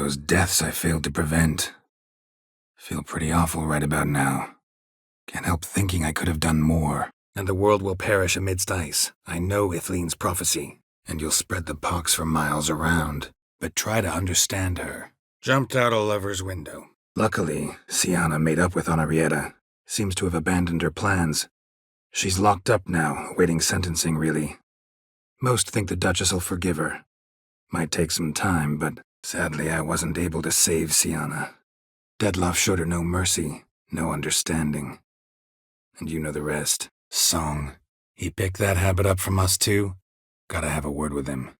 those deaths I failed to prevent. Feel pretty awful right about now. Can't help thinking I could have done more. And the world will perish amidst ice. I know Ithleen's prophecy. And you'll spread the pox for miles around. But try to understand her. Jumped out a lover's window. Luckily, Sienna made up with Henrietta. Seems to have abandoned her plans. She's locked up now, awaiting sentencing, really. Most think the Duchess will forgive her. Might take some time, but sadly I wasn't able to save Sienna. Detloff showed her no mercy, no understanding. And you know the rest. Song. He picked that habit up from us too? Gotta have a word with him.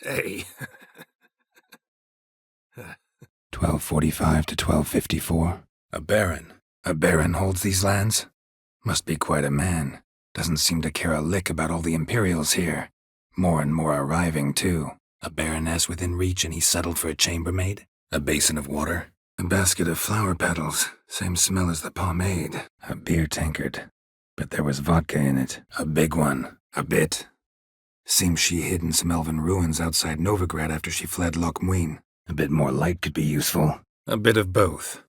Hey. 1245 to 1254. A baron. A baron holds these lands? Must be quite a man. Doesn't seem to care a lick about all the Imperials here. More and more arriving, too. A baroness within reach and he settled for a chambermaid? A basin of water? A basket of flower petals. Same smell as the pomade. A beer tankard. But there was vodka in it. A big one. A bit. Seems she hid in some elven ruins outside Novigrad after she fled Loch Muin. A bit more light could be useful. A bit of both.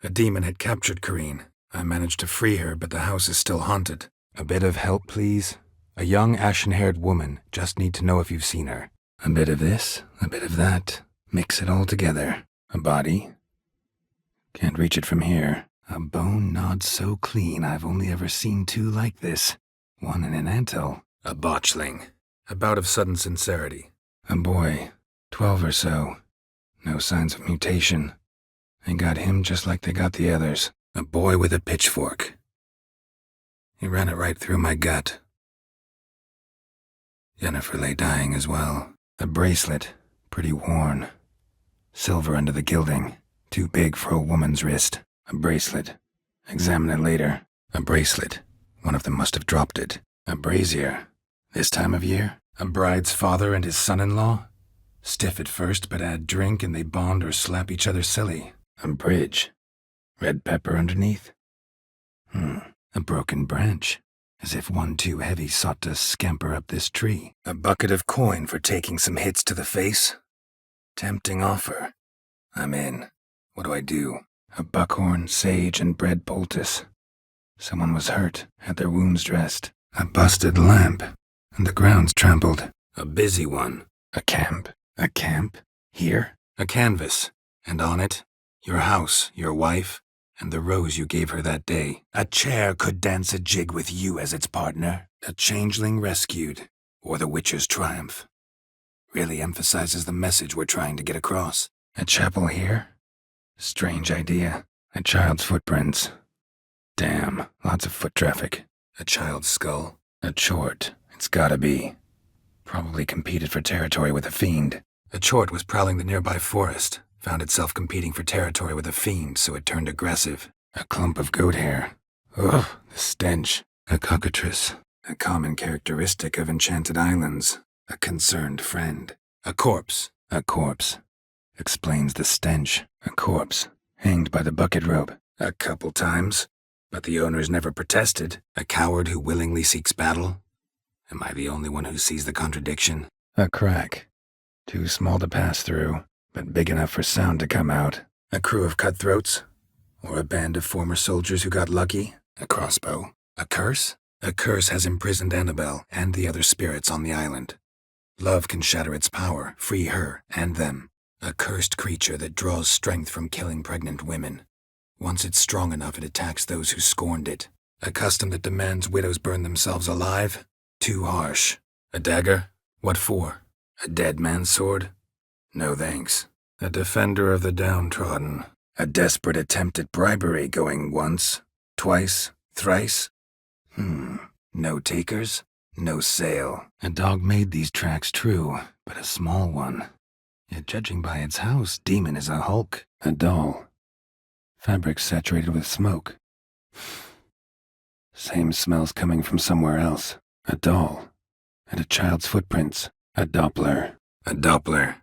A demon had captured Corrine. I managed to free her, but the house is still haunted. A bit of help, please? A young ashen-haired woman. Just need to know if you've seen her. A bit of this, a bit of that. Mix it all together. A body. Can't reach it from here. A bone gnawed so clean I've only ever seen two like this. One in an anthill. A botchling. A bout of sudden sincerity. A boy. 12 or so. No signs of mutation. They got him just like they got the others. A boy with a pitchfork. He ran it right through my gut. Jennifer lay dying as well. A bracelet, pretty worn. Silver under the gilding. Too big for a woman's wrist. A bracelet. Examine it later. A bracelet. One of them must have dropped it. A brazier. This time of year? A bride's father and his son-in-law? Stiff at first, but add drink and they bond or slap each other silly. A bridge. Red pepper underneath? A broken branch. As if one too heavy sought to scamper up this tree. A bucket of coin for taking some hits to the face? Tempting offer. I'm in. What do I do? A buckhorn, sage, and bread poultice. Someone was hurt, had their wounds dressed. A busted lamp, and the ground's trampled. A busy one. A camp. A camp? Here? A canvas. And on it, your house, your wife, and the rose you gave her that day. A chair could dance a jig with you as its partner. A changeling rescued, or the witcher's triumph. Really emphasizes the message we're trying to get across. A chapel here? Strange idea. A child's footprints. Damn, lots of foot traffic. A child's skull. A chort. It's gotta be. Probably competed for territory with a fiend. A chort was prowling the nearby forest. Found itself competing for territory with a fiend, so it turned aggressive. A clump of goat hair. Ugh, the stench. A cockatrice. A common characteristic of enchanted islands. A concerned friend. A corpse. A corpse. Explains the stench. A corpse. Hanged by the bucket rope. A couple times. But the owners never protested. A coward who willingly seeks battle. Am I the only one who sees the contradiction? A crack. Too small to pass through, but big enough for sound to come out. A crew of cutthroats? Or a band of former soldiers who got lucky? A crossbow? A curse? A curse has imprisoned Annabelle and the other spirits on the island. Love can shatter its power, free her and them. A cursed creature that draws strength from killing pregnant women. Once it's strong enough, it attacks those who scorned it. A custom that demands widows burn themselves alive? Too harsh. A dagger? What for? A dead man's sword? No thanks. A defender of the downtrodden. A desperate attempt at bribery going once, twice, thrice? No takers? No sale. A dog made these tracks true, but a small one. Yet judging by its house, demon is a hulk. A doll. Fabric saturated with smoke. Same smells coming from somewhere else. A doll. And a child's footprints. A Doppler. A Doppler.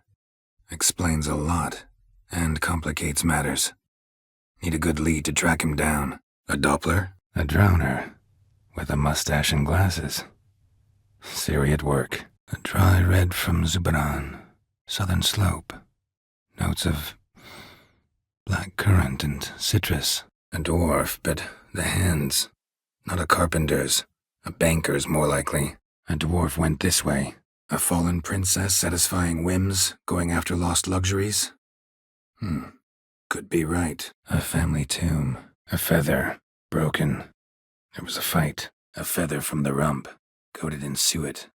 Explains a lot. And complicates matters. Need a good lead to track him down. A Doppler? A drowner. with a mustache and glasses. Siri at work. A dry red from Zubran. Southern slope. Notes of black currant and citrus. A dwarf, but the hands. Not a carpenter's. A banker's, more likely. A dwarf went this way. A fallen princess satisfying whims, going after lost luxuries? Could be right. A family tomb. A feather. Broken. There was a fight. A feather from the rump. Coated in suet.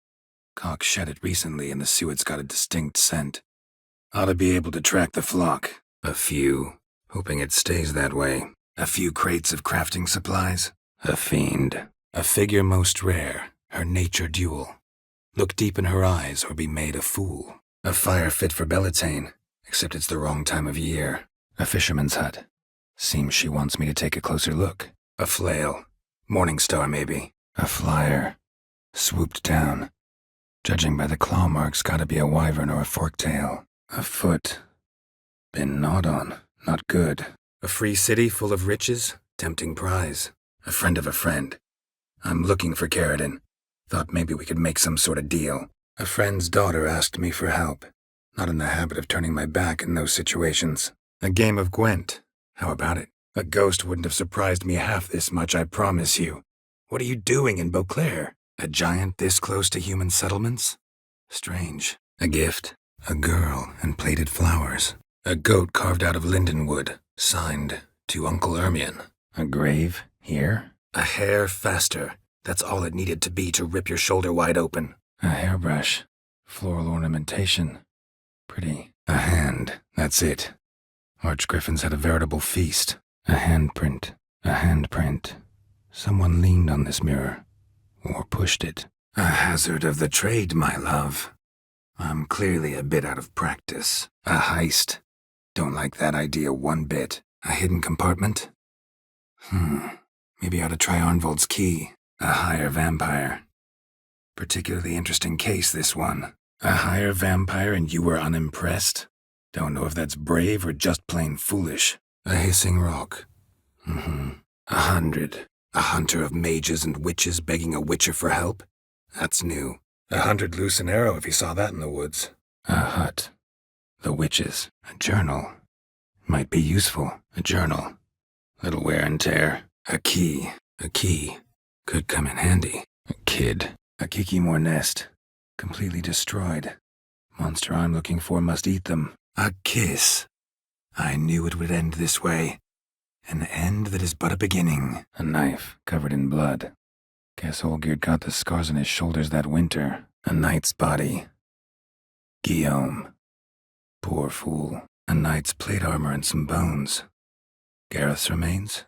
Cock shed it recently and the suet's got a distinct scent. Ought to be able to track the flock. A few. Hoping it stays that way. A few crates of crafting supplies. A fiend. A figure most rare. Her nature dual. Look deep in her eyes or be made a fool. A fire fit for Bellatane, except it's the wrong time of year. A fisherman's hut. Seems she wants me to take a closer look. A flail. Morning star, maybe. A flyer. Swooped down. Judging by the claw marks, gotta be a wyvern or a forktail. A foot. Been gnawed on. Not good. A free city full of riches. Tempting prize. A friend of a friend. I'm looking for Carradine. Thought maybe we could make some sort of deal. A friend's daughter asked me for help. Not in the habit of turning my back in those situations. A game of Gwent. How about it? A ghost wouldn't have surprised me half this much, I promise you. What are you doing in Beauclair? A giant this close to human settlements? Strange. A gift. A girl and plated flowers. A goat carved out of linden wood. Signed, to Uncle Ermion. A grave? Here? A hair faster. That's all it needed to be to rip your shoulder wide open. A hairbrush. Floral ornamentation. Pretty. A hand. That's it. Archgriffins had a veritable feast. A handprint. A handprint. Someone leaned on this mirror. Or pushed it. A hazard of the trade, my love. I'm clearly a bit out of practice. A heist. Don't like that idea one bit. A hidden compartment? Maybe I ought to try Arnvold's key. A higher vampire. Particularly interesting case, this one. A higher vampire and you were unimpressed? Don't know if that's brave or just plain foolish. A hissing rock. 100. A hunter of mages and witches begging a witcher for help? That's new. 100 loose an arrow if he saw that in the woods. A hut. The witches. A journal. Might be useful. A journal. Little wear and tear. A key. A key. Could come in handy. A kid. A Kikimor nest. Completely destroyed. Monster I'm looking for must eat them. A kiss. I knew it would end this way. An end that is but a beginning. A knife covered in blood. Guess Olgierd got the scars on his shoulders that winter. A knight's body. Guillaume. Poor fool. A knight's plate armor and some bones. Gareth's remains?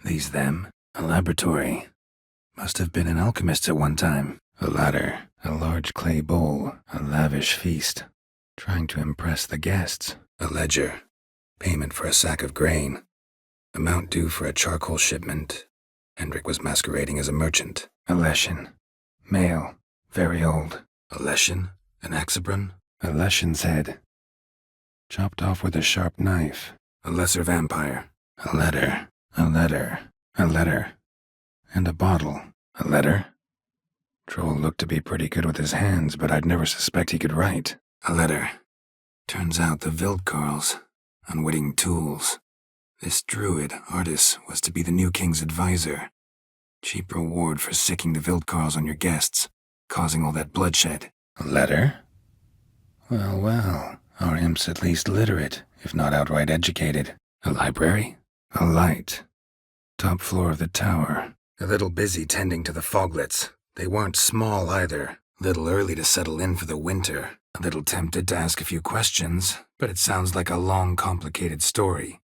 These them? A laboratory. Must have been an alchemist at one time. A ladder. A large clay bowl. A lavish feast. Trying to impress the guests. A ledger. Payment for a sack of grain. Amount due for a charcoal shipment. Hendrik was masquerading as a merchant. A leshen. Male. Very old. A leshen? An axabron? A leshen's head. Chopped off with a sharp knife. A lesser vampire. A letter. A letter. A letter. And a bottle. A letter? Troll looked to be pretty good with his hands, but I'd never suspect he could write. A letter. Turns out the Wildkarls. Unwitting tools. This druid, Artis, was to be the new king's advisor. Cheap reward for sicking the Wildkarls on your guests, causing all that bloodshed. A letter? Well, well, our imp's at least literate, if not outright educated. A library? A light. Top floor of the tower. A little busy tending to the foglets. They weren't small either. Little early to settle in for the winter. A little tempted to ask a few questions, but it sounds like a long, complicated story.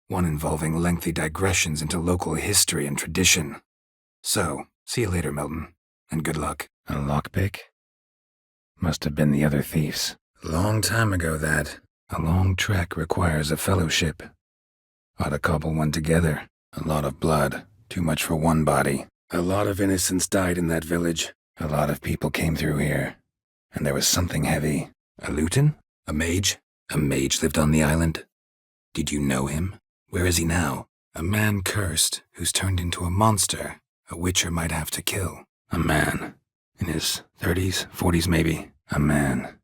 One involving lengthy digressions into local history and tradition. So, see you later, Milton, and good luck. A lockpick? Must have been the other thieves. Long time ago, that. A long trek requires a fellowship. Ought to cobble one together. A lot of blood. Too much for one body. A lot of innocents died in that village. A lot of people came through here. And there was something heavy. A luton? A mage? A mage lived on the island? Did you know him? Where is he now? A man cursed, who's turned into a monster. A witcher might have to kill. A man. In his 30s, 40s maybe. A man.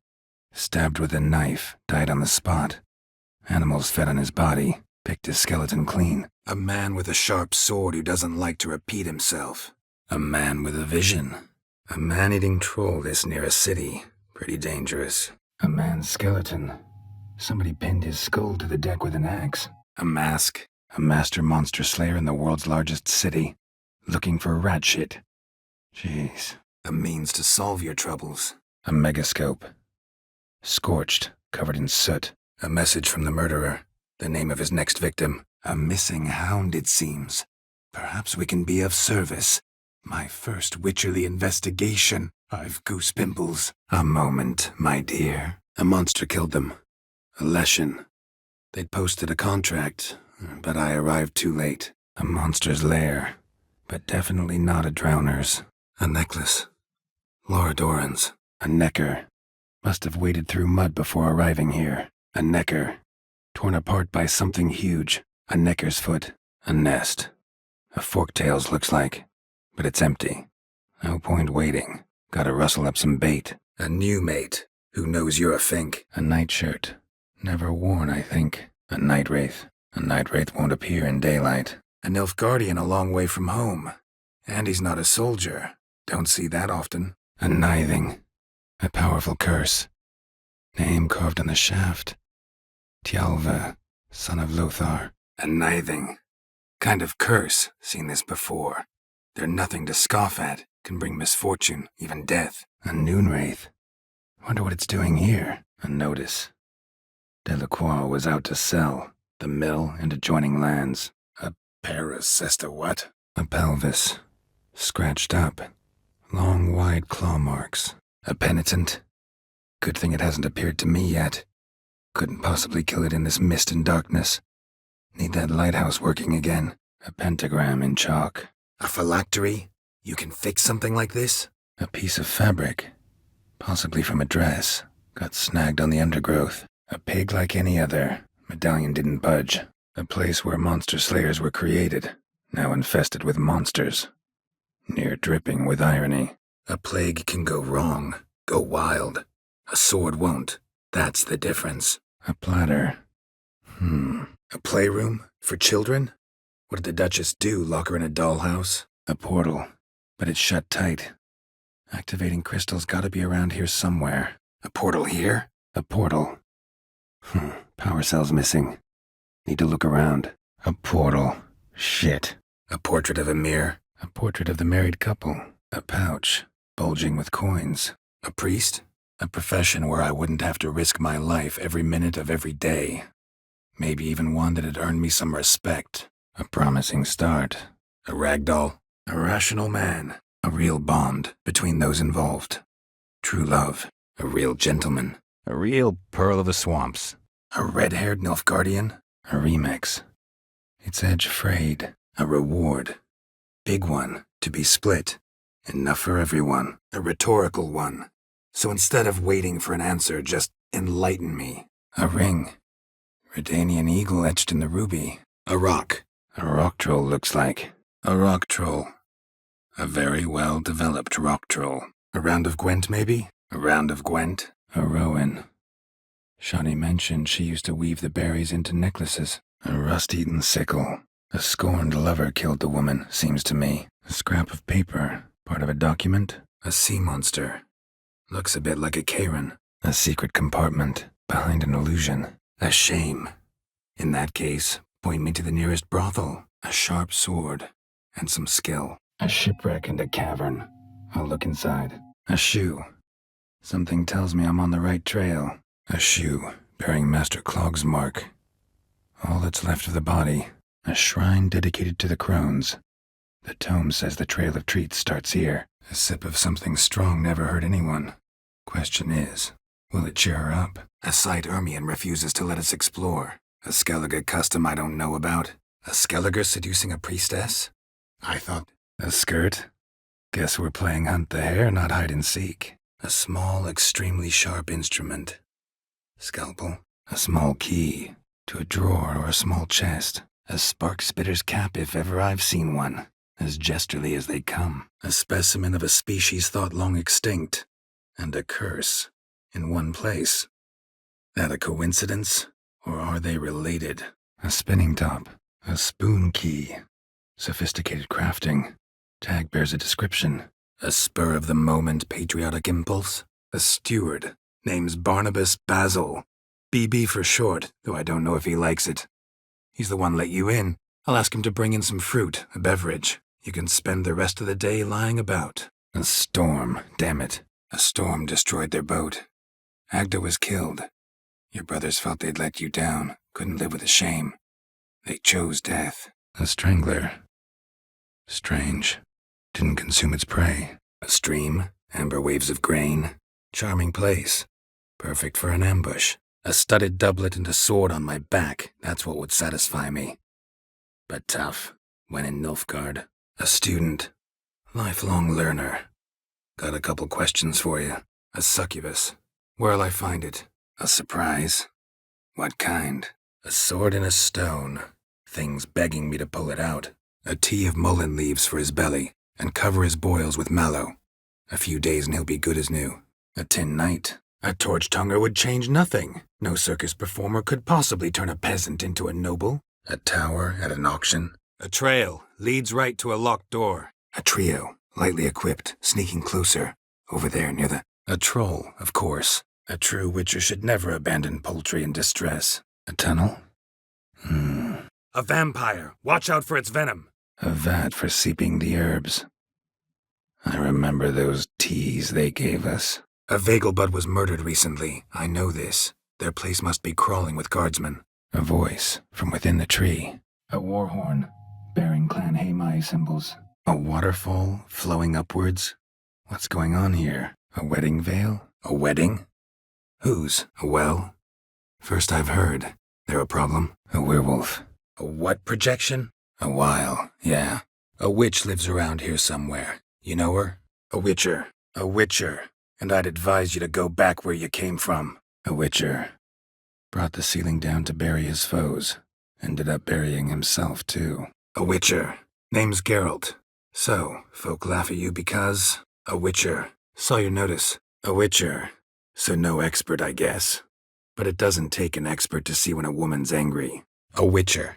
Stabbed with a knife, died on the spot. Animals fed on his body, picked his skeleton clean. A man with a sharp sword who doesn't like to repeat himself. A man with a vision. A man-eating troll this near a city. Pretty dangerous. A man's skeleton. Somebody pinned his skull to the deck with an axe. A mask. A master monster slayer in the world's largest city. Looking for rat shit. Jeez. A means to solve your troubles. A megascope. Scorched, covered in soot. A message from the murderer. The name of his next victim. A missing hound, it seems. Perhaps we can be of service. My first witcherly investigation. I've goose pimples. A moment, my dear. A monster killed them. A Leshen. They'd posted a contract, but I arrived too late. A monster's lair, but definitely not a drowner's. A necklace. Laura Doran's. A necker. Must have waded through mud before arriving here. A necker. Torn apart by something huge. A necker's foot. A nest. A forktail's looks like, but it's empty. No point waiting. Gotta rustle up some bait. A new mate. Who knows you're a fink. A nightshirt. Never worn, I think. A night wraith. A night wraith won't appear in daylight. An elf guardian a long way from home. And he's not a soldier. Don't see that often. A nithing. A powerful curse. Name carved on the shaft. Tjalva, son of Lothar. A nithing. Kind of curse. Seen this before. They're nothing to scoff at. Can bring misfortune, even death. A noon wraith. Wonder what it's doing here. A notice. Delacroix was out to sell. The mill and adjoining lands. A paracesta what? A pelvis. Scratched up. Long, wide claw marks. A penitent. Good thing it hasn't appeared to me yet. Couldn't possibly kill it in this mist and darkness. Need that lighthouse working again. A pentagram in chalk. A phylactery? You can fix something like this? A piece of fabric. Possibly from a dress. Got snagged on the undergrowth. A pig like any other. Medallion didn't budge. A place where monster slayers were created. Now infested with monsters. Near dripping with irony. A plague can go wrong. Go wild. A sword won't. That's the difference. A platter. A playroom? For children? What did the Duchess do, lock her in a dollhouse? A portal. But it's shut tight. Activating crystal's gotta be around here somewhere. A portal here? A portal. Power cell's missing. Need to look around. A portal. Shit. A portrait of a mirror. A portrait of the married couple. A pouch. Bulging with coins. A priest? A profession where I wouldn't have to risk my life every minute of every day. Maybe even one that'd earn me some respect. A promising start. A ragdoll. A rational man. A real bond between those involved. True love. A real gentleman. A real pearl of the swamps. A red-haired Nilfgaardian. A remix. Its edge frayed. A reward. Big one. To be split. Enough for everyone. A rhetorical one. So instead of waiting for an answer, just enlighten me. A ring. Redanian eagle etched in the ruby. A rock. A rock troll looks like. A rock troll. A very well-developed rock troll. A round of Gwent, maybe? A round of Gwent. A rowan. Shawnee mentioned she used to weave the berries into necklaces. A rust-eaten sickle. A scorned lover killed the woman, seems to me. A scrap of paper. Part of a document. A sea monster. Looks a bit like a Karen. A secret compartment. Behind an illusion. A shame. In that case, point me to the nearest brothel. A sharp sword. And some skill. A shipwreck and a cavern. I'll look inside. A shoe. Something tells me I'm on the right trail. A shoe, bearing Master Clog's mark. All that's left of the body. A shrine dedicated to the crones. The tome says the trail of treats starts here. A sip of something strong never hurt anyone. Question is, will it cheer her up? A site Ermion refuses to let us explore. A Skellige custom I don't know about. A Skellige seducing a priestess? I thought... A skirt? Guess we're playing hunt the hare, not hide and seek. A small, extremely sharp instrument. Scalpel. A small key. To a drawer or a small chest. A spark spitter's cap if ever I've seen one. as gesturely as they come. A specimen of a species thought long extinct, and a curse, in one place. That a coincidence, or are they related? A spinning top, a spoon key, sophisticated crafting. Tag bears a description. A spur-of-the-moment patriotic impulse. A steward, name's Barnabas Basil. BB for short, though I don't know if he likes it. He's the one let you in. I'll ask him to bring in some fruit, a beverage. You can spend the rest of the day lying about. A storm, damn it. A storm destroyed their boat. Agda was killed. Your brothers felt they'd let you down, couldn't live with the shame. They chose death. A strangler. Strange. Didn't consume its prey. A stream, amber waves of grain. Charming place. Perfect for an ambush. A studded doublet and a sword on my back, that's what would satisfy me. But tough, when in Nilfgaard. A student. Lifelong learner. Got a couple questions for you. A succubus. Where'll I find it? A surprise. What kind? A sword in a stone. Things begging me to pull it out. A tea of mullein leaves for his belly, and cover his boils with mallow. A few days and he'll be good as new. A tin knight. A torch-tonger would change nothing. No circus performer could possibly turn a peasant into a noble. A tower at an auction. A trail leads right to a locked door. A trio, lightly equipped, sneaking closer. Over there near the... A troll, of course. A true witcher should never abandon poultry in distress. A tunnel? A vampire. Watch out for its venom. A vat for seeping the herbs. I remember those teas they gave us. A Vagelbud was murdered recently. I know this. Their place must be crawling with guardsmen. A voice from within the tree. A war horn, bearing Clan Haimai symbols. A waterfall flowing upwards. What's going on here? A wedding veil? A wedding? Whose? A well? First I've heard. They're a problem? A werewolf. A what projection? A wile, yeah. A witch lives around here somewhere. You know her? A witcher. A witcher. And I'd advise you to go back where you came from. A witcher. Brought the ceiling down to bury his foes. Ended up burying himself, too. A witcher. Name's Geralt. So, folk laugh at you because... A witcher. Saw your notice. A witcher. So no expert, I guess. But it doesn't take an expert to see when a woman's angry. A witcher.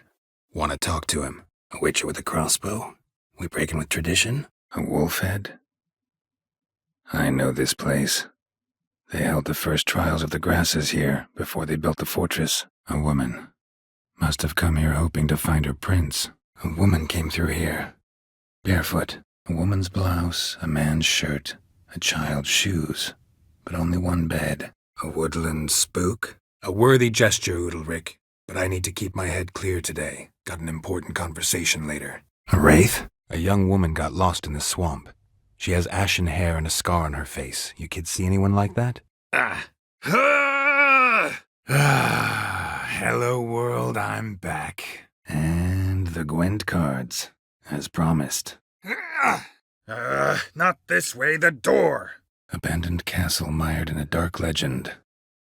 Want to talk to him. A witcher with a crossbow. We breaking with tradition? A wolf head? I know this place. They held the first trials of the grasses here before they built the fortress. A woman. Must have come here hoping to find her prince. A woman came through here. Barefoot. A woman's blouse, a man's shirt, a child's shoes. But only one bed. A woodland spook? A worthy gesture, Udalric. But I need to keep my head clear today. Got an important conversation later. A wraith? A young woman got lost in the swamp. She has ashen hair and a scar on her face. You kids see anyone like that? Hello world, I'm back. And the Gwent cards, as promised. Not this way, the door! Abandoned castle mired in a dark legend.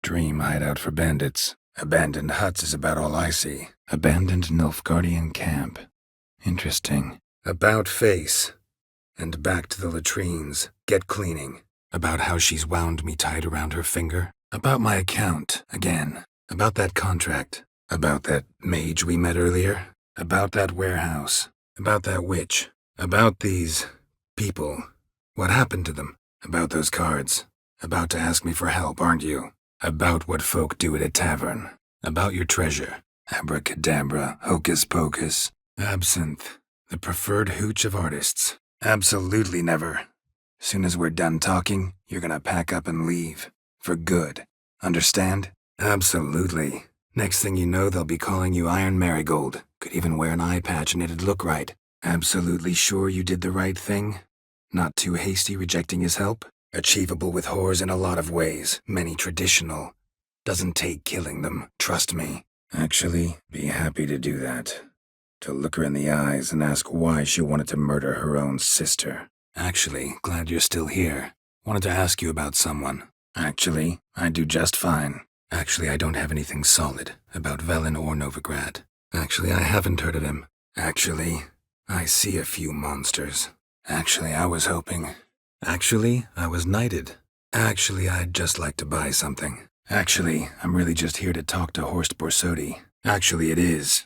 Dream hideout for bandits. Abandoned huts is about all I see. Abandoned Nilfgaardian camp. Interesting. About face. And back to the latrines. Get cleaning. About how she's wound me tight around her finger. About my account, again. About that contract. About that mage we met earlier. About that warehouse. About that witch. About these... people. What happened to them? About those cards. About to ask me for help, aren't you? About what folk do at a tavern. About your treasure. Abracadabra, hocus pocus. Absinthe. The preferred hooch of artists. Absolutely never. Soon as we're done talking, you're gonna pack up and leave. For good. Understand? Absolutely. Next thing you know, they'll be calling you Iron Marigold. Could even wear an eye patch and it'd look right. Absolutely sure you did the right thing? Not too hasty rejecting his help? Achievable with whores in a lot of ways, many traditional. Doesn't take killing them, trust me. Actually, be happy to do that. To look her in the eyes and ask why she wanted to murder her own sister. Actually, glad you're still here. Wanted to ask you about someone. Actually, I do just fine. Actually, I don't have anything solid about Velen or Novigrad. Actually, I haven't heard of him. Actually, I see a few monsters. Actually, I was hoping. Actually, I was knighted. Actually, I'd just like to buy something. Actually, I'm really just here to talk to Horst Borsodi. Actually, it is.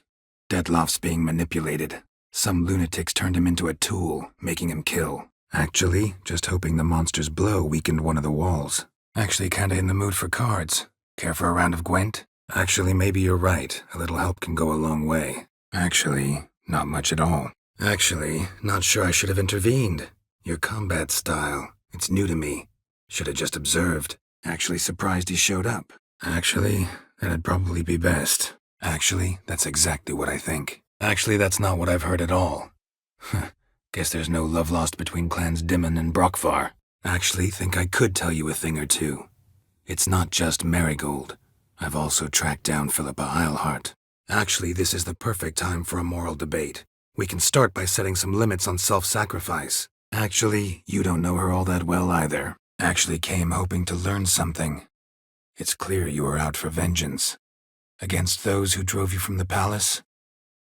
Detlof's being manipulated. Some lunatics turned him into a tool, making him kill. Actually, just hoping the monster's blow weakened one of the walls. Actually, kinda in the mood for cards. Care for a round of Gwent? Actually, maybe you're right. A little help can go a long way. Actually, not much at all. Actually, not sure I should have intervened. Your combat style, it's new to me. Should have just observed. Actually, surprised he showed up. Actually, that'd probably be best. Actually, that's exactly what I think. Actually, that's not what I've heard at all. Guess there's no love lost between clans Dimon and Brockvar. Actually, think I could tell you a thing or two. It's not just Marigold. I've also tracked down Philippa Eilhart. Actually, this is the perfect time for a moral debate. We can start by setting some limits on self-sacrifice. Actually, you don't know her all that well either. Actually came hoping to learn something. It's clear you were out for vengeance. Against those who drove you from the palace?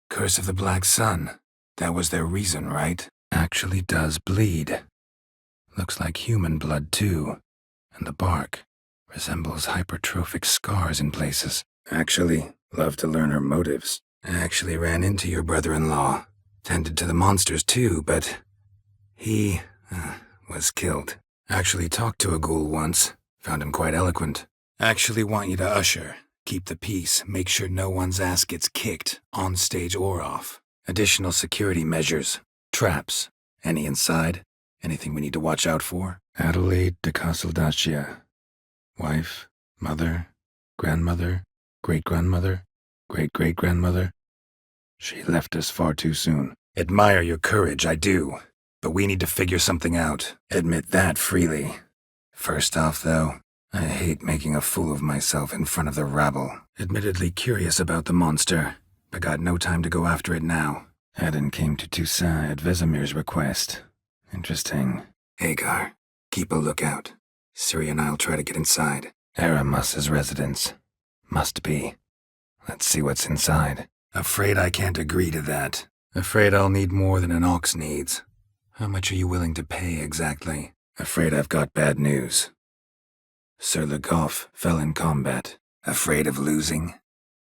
Curse of the Black Sun. That was their reason, right? Actually does bleed. Looks like human blood, too. And the bark resembles hypertrophic scars in places. Actually, love to learn her motives. Actually ran into your brother-in-law. Tended to the monsters, too, but he was killed. Actually talked to a ghoul once. Found him quite eloquent. Actually want you to usher. Keep the peace. Make sure no one's ass gets kicked, on stage or off. Additional security measures. Traps. Any inside? Anything we need to watch out for? Adelaide de Casteldacia. Wife, mother, grandmother, great-grandmother, great-great-grandmother. She left us far too soon. Admire your courage, I do. But we need to figure something out. Admit that freely. First off, though, I hate making a fool of myself in front of the rabble. Admittedly curious about the monster, but got no time to go after it now. Adin came to Toussaint at Vesemir's request. Interesting. Hagar, keep a lookout. Ciri and I'll try to get inside. Aramus's residence. Must be. Let's see what's inside. Afraid I can't agree to that. Afraid I'll need more than an ox needs. How much are you willing to pay exactly? Afraid I've got bad news. Sir Le Goff fell in combat. Afraid of losing?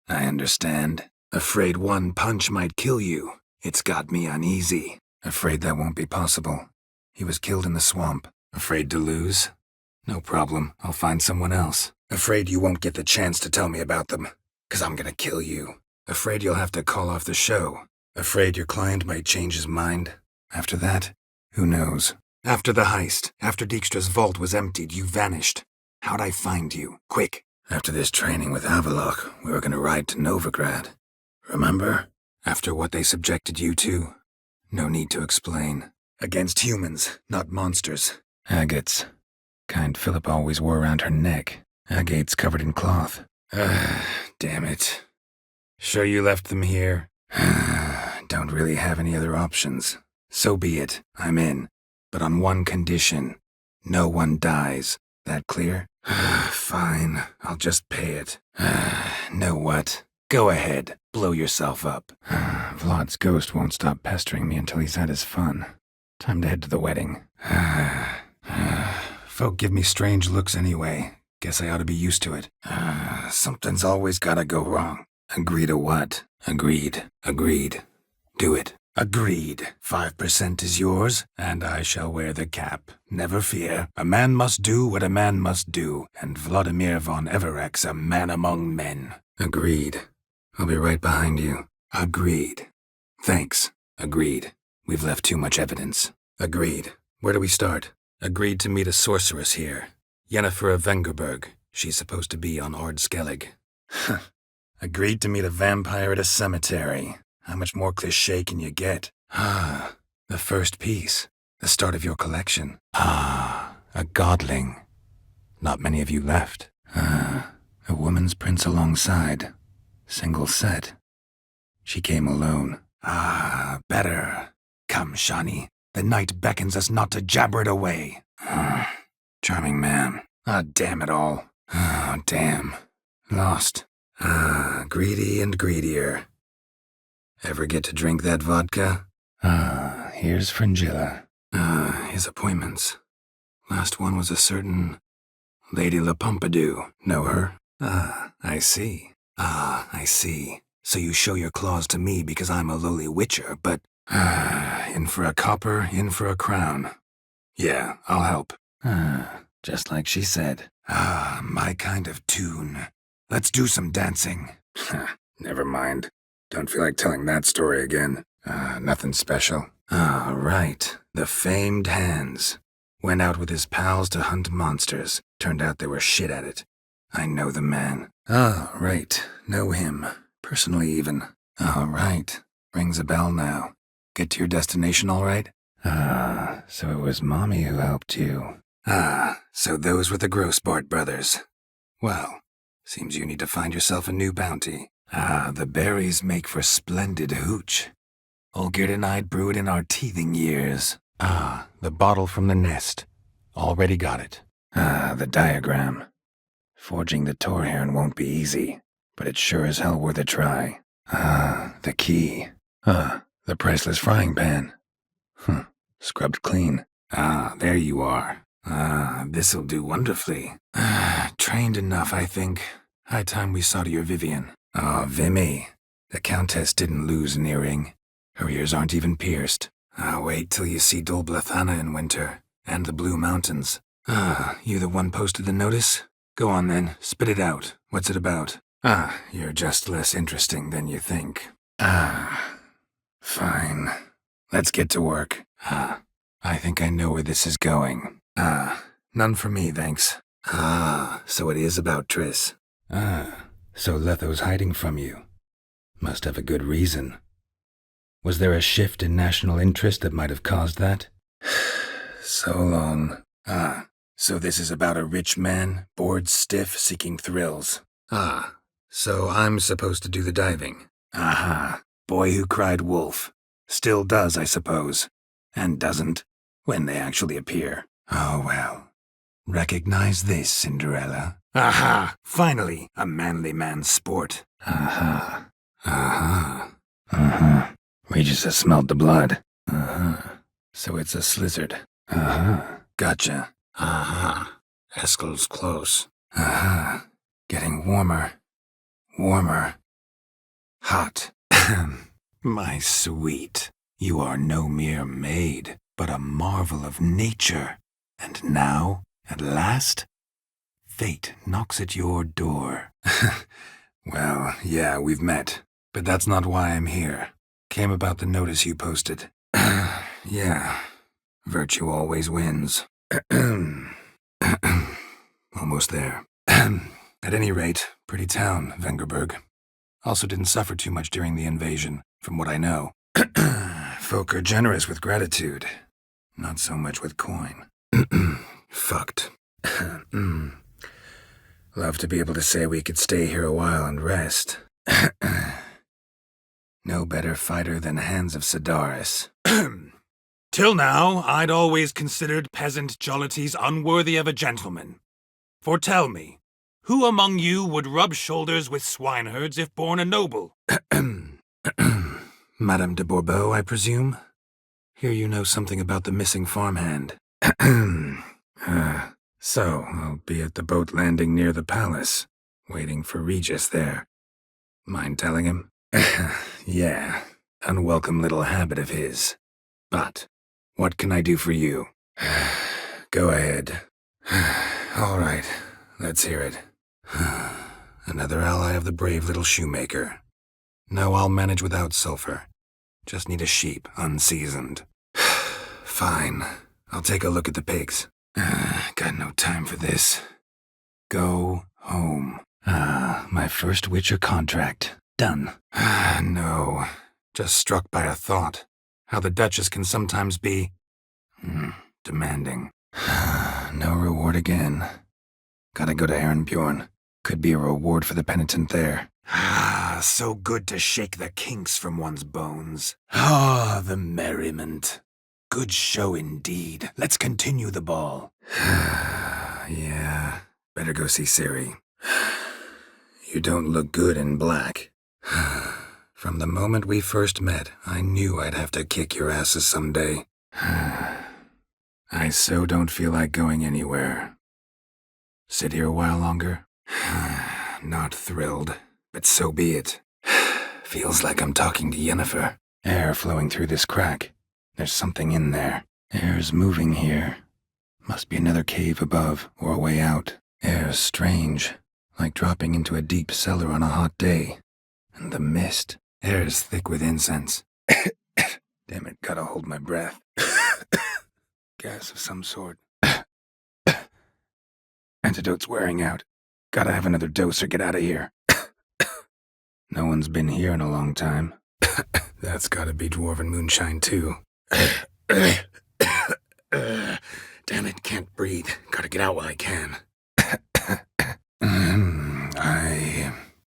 I understand. Afraid one punch might kill you. It's got me uneasy. Afraid that won't be possible. He was killed in the swamp. Afraid to lose? No problem. I'll find someone else. Afraid you won't get the chance to tell me about them, 'cause I'm gonna kill you. Afraid you'll have to call off the show. Afraid your client might change his mind. After that, who knows? After the heist, after Dijkstra's vault was emptied, you vanished. How'd I find you? Quick. After this training with Avalok, we were gonna ride to Novigrad. Remember? After what they subjected you to? No need to explain. Against humans, not monsters. Agates. Kind Philip always wore around her neck. Agates covered in cloth. Damn it. Sure you left them here? Don't really have any other options. So be it. I'm in. But on one condition. No one dies. That clear? Fine. I'll just pay it. Know what? Go ahead. Blow yourself up. Vlad's ghost won't stop pestering me until he's had his fun. Time to head to the wedding. Folk give me strange looks anyway. Guess I ought to be used to it. Something's always gotta go wrong. Agree to what? Agreed. Agreed. Do it. Agreed. 5% is yours, and I shall wear the cap. Never fear. A man must do what a man must do, and Vladimir von Everek's a man among men. Agreed. I'll be right behind you. Agreed. Thanks. Agreed. We've left too much evidence. Agreed. Where do we start? Agreed to meet a sorceress here. Yennefer of Vengerberg. She's supposed to be on Ard Skellig. Agreed to meet a vampire at a cemetery. How much more cliché can you get? The first piece. The start of your collection. A godling. Not many of you left. A woman's prince alongside. Single set. She came alone. Better. Come, Shani. The night beckons us not to jabber it away. Charming man. Damn it all. Damn. Lost. Greedy and greedier. Ever get to drink that vodka? Here's Fringilla. His appointments. Last one was a certain Lady La Pompadour. Know her? I see. I see. So you show your claws to me because I'm a lowly witcher, but... in for a copper, in for a crown. Yeah, I'll help. Just like she said. My kind of tune. Let's do some dancing. Never mind. Don't feel like telling that story again. Nothing special. Right. The famed Hans. Went out with his pals to hunt monsters. Turned out they were shit at it. I know the man. Right. Know him. Personally even. Right. Rings a bell now. Get to your destination all right? So it was Mommy who helped you. So those were the Grossbart brothers. Well, seems you need to find yourself a new bounty. The berries make for splendid hooch. Olgerd and I'd brew it in our teething years. The bottle from the nest. Already got it. The diagram. Forging the Torhairn won't be easy, but it's sure as hell worth a try. The key. The priceless frying pan. Scrubbed clean. There you are. This'll do wonderfully. Trained enough, I think. High time we saw to your Vivian. Vimy. The Countess didn't lose an earring. Her ears aren't even pierced. Wait till you see Dol Blathana in winter, and the Blue Mountains. You the one posted the notice? Go on then, spit it out. What's it about? You're just less interesting than you think. Fine. Let's get to work. I think I know where this is going. None for me, thanks. So it is about Triss. So Letho's hiding from you. Must have a good reason. Was there a shift in national interest that might have caused that? So long. So this is about a rich man, bored stiff, seeking thrills. So I'm supposed to do the diving. Boy who cried wolf. Still does, I suppose. And doesn't, when they actually appear. Oh well. Recognize this, Cinderella. Finally, a manly man's sport. Regis has smelled the blood. So it's a slizzard. Gotcha. Eskel's close. Getting warmer. Warmer. Hot. My sweet, you are no mere maid, but a marvel of nature. And now, at last, fate knocks at your door. Well, yeah, we've met, but that's not why I'm here. Came about the notice you posted. Yeah, virtue always wins. Almost there. At any rate, pretty town, Vengerberg. Also didn't suffer too much during the invasion, from what I know. Folk are generous with gratitude. Not so much with coin. Fucked. Love to be able to say we could stay here a while and rest. No better fighter than Hans of Sidaris. Till now, I'd always considered peasant jollities unworthy of a gentleman. For tell me, who among you would rub shoulders with swineherds if born a noble? Madame de Bourbeau, I presume? Hear you know something about the missing farmhand. So, I'll be at the boat landing near the palace, waiting for Regis there. Mind telling him? Yeah, unwelcome little habit of his. But, what can I do for you? Go ahead. All right, let's hear it. Another ally of the brave little shoemaker. No, I'll manage without sulfur. Just need a sheep, unseasoned. Fine. I'll take a look at the pigs. Got no time for this. Go home. My first Witcher contract. Done. No. Just struck by a thought. How the Duchess can sometimes be... demanding. No reward again. Gotta go to Ehrenbjorn. Could be a reward for the penitent there. So good to shake the kinks from one's bones. The merriment. Good show indeed. Let's continue the ball. Yeah, better go see Ciri. You don't look good in black. From the moment we first met, I knew I'd have to kick your asses someday. I so don't feel like going anywhere. Sit here a while longer? Not thrilled, but so be it. Feels like I'm talking to Yennefer. Air flowing through this crack. There's something in there. Air's moving here. Must be another cave above, or a way out. Air's strange, like dropping into a deep cellar on a hot day. And the mist. Air's thick with incense. Damn it, gotta hold my breath. Gas of some sort. Antidote's wearing out. Gotta have another dose or get out of here. No one's been here in a long time. That's gotta be dwarven moonshine, too. Damn it, can't breathe. Gotta get out while I can.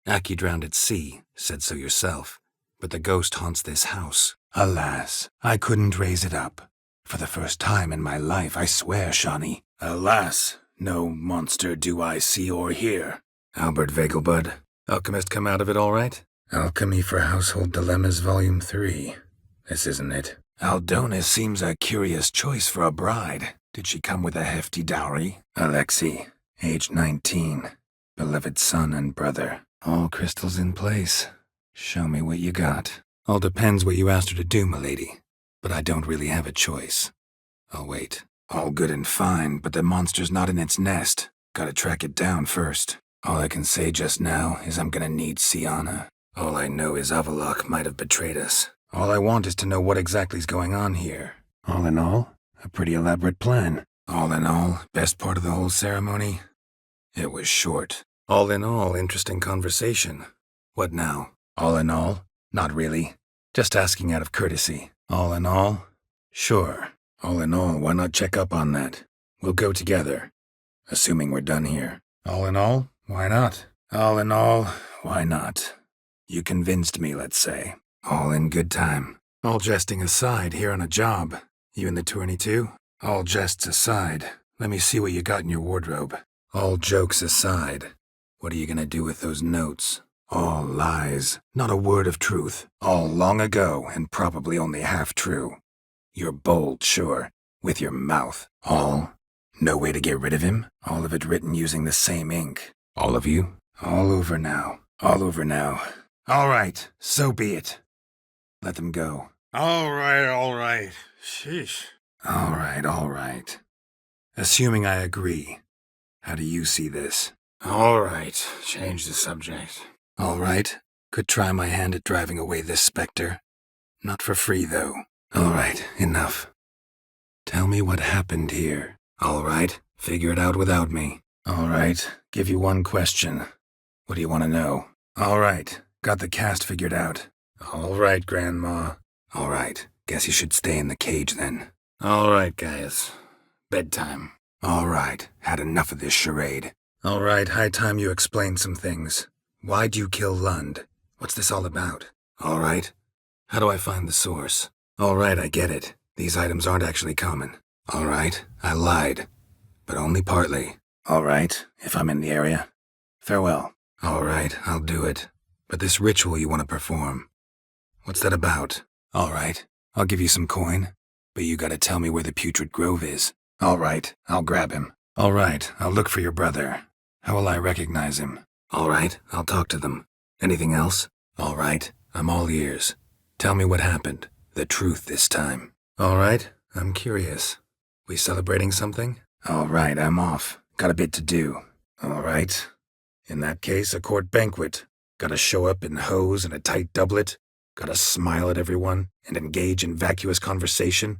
Aki drowned at sea, said so yourself. But the ghost haunts this house. Alas, I couldn't raise it up. For the first time in my life, I swear, Shawnee. Alas, no monster do I see or hear. Albert Vegelbud. Alchemist come out of it all right? Alchemy for Household Dilemmas Volume 3. This isn't it. Aldonis seems a curious choice for a bride. Did she come with a hefty dowry? Alexei, age 19. Beloved son and brother. All crystals in place. Show me what you got. All depends what you asked her to do, milady. But I don't really have a choice. I'll wait. All good and fine, but the monster's not in its nest. Gotta track it down first. All I can say just now is I'm gonna need Sienna. All I know is Avalok might have betrayed us. All I want is to know what exactly's going on here. All in all, a pretty elaborate plan. All in all, best part of the whole ceremony? It was short. All in all, interesting conversation. What now? All in all? Not really. Just asking out of courtesy. All in all? Sure. All in all, why not check up on that? We'll go together. Assuming we're done here. All in all? Why not? All in all, why not? You convinced me, let's say. All in good time. All jesting aside, here on a job. You and the tourney too? All jests aside, let me see what you got in your wardrobe. All jokes aside, what are you gonna do with those notes? All lies, not a word of truth. All long ago, and probably only half true. You're bold, sure, with your mouth. All? No way to get rid of him? All of it written using the same ink. All of you? All over now. All over now. All right, so be it. Let them go. All right. Sheesh. All right. Assuming I agree, how do you see this? All right, change the subject. All right, could try my hand at driving away this specter. Not for free, though. All right, enough. Tell me what happened here. All right, figure it out without me. All right, give you one question. What do you want to know? All right, got the cast figured out. All right, Grandma. All right, guess you should stay in the cage then. All right, guys. Bedtime. All right, had enough of this charade. All right, high time you explain some things. Why'd you kill Lund? What's this all about? All right, how do I find the source? All right, I get it. These items aren't actually common. All right, I lied. But only partly. All right, if I'm in the area. Farewell. All right, I'll do it. But this ritual you want to perform, what's that about? All right, I'll give you some coin, but you gotta tell me where the Putrid Grove is. All right, I'll grab him. All right, I'll look for your brother. How will I recognize him? All right, I'll talk to them. Anything else? All right, I'm all ears. Tell me what happened. The truth this time. All right, I'm curious. We celebrating something? All right, I'm off. Got a bit to do. All right. In that case, a court banquet. Gotta show up in hose and a tight doublet. Gotta smile at everyone and engage in vacuous conversation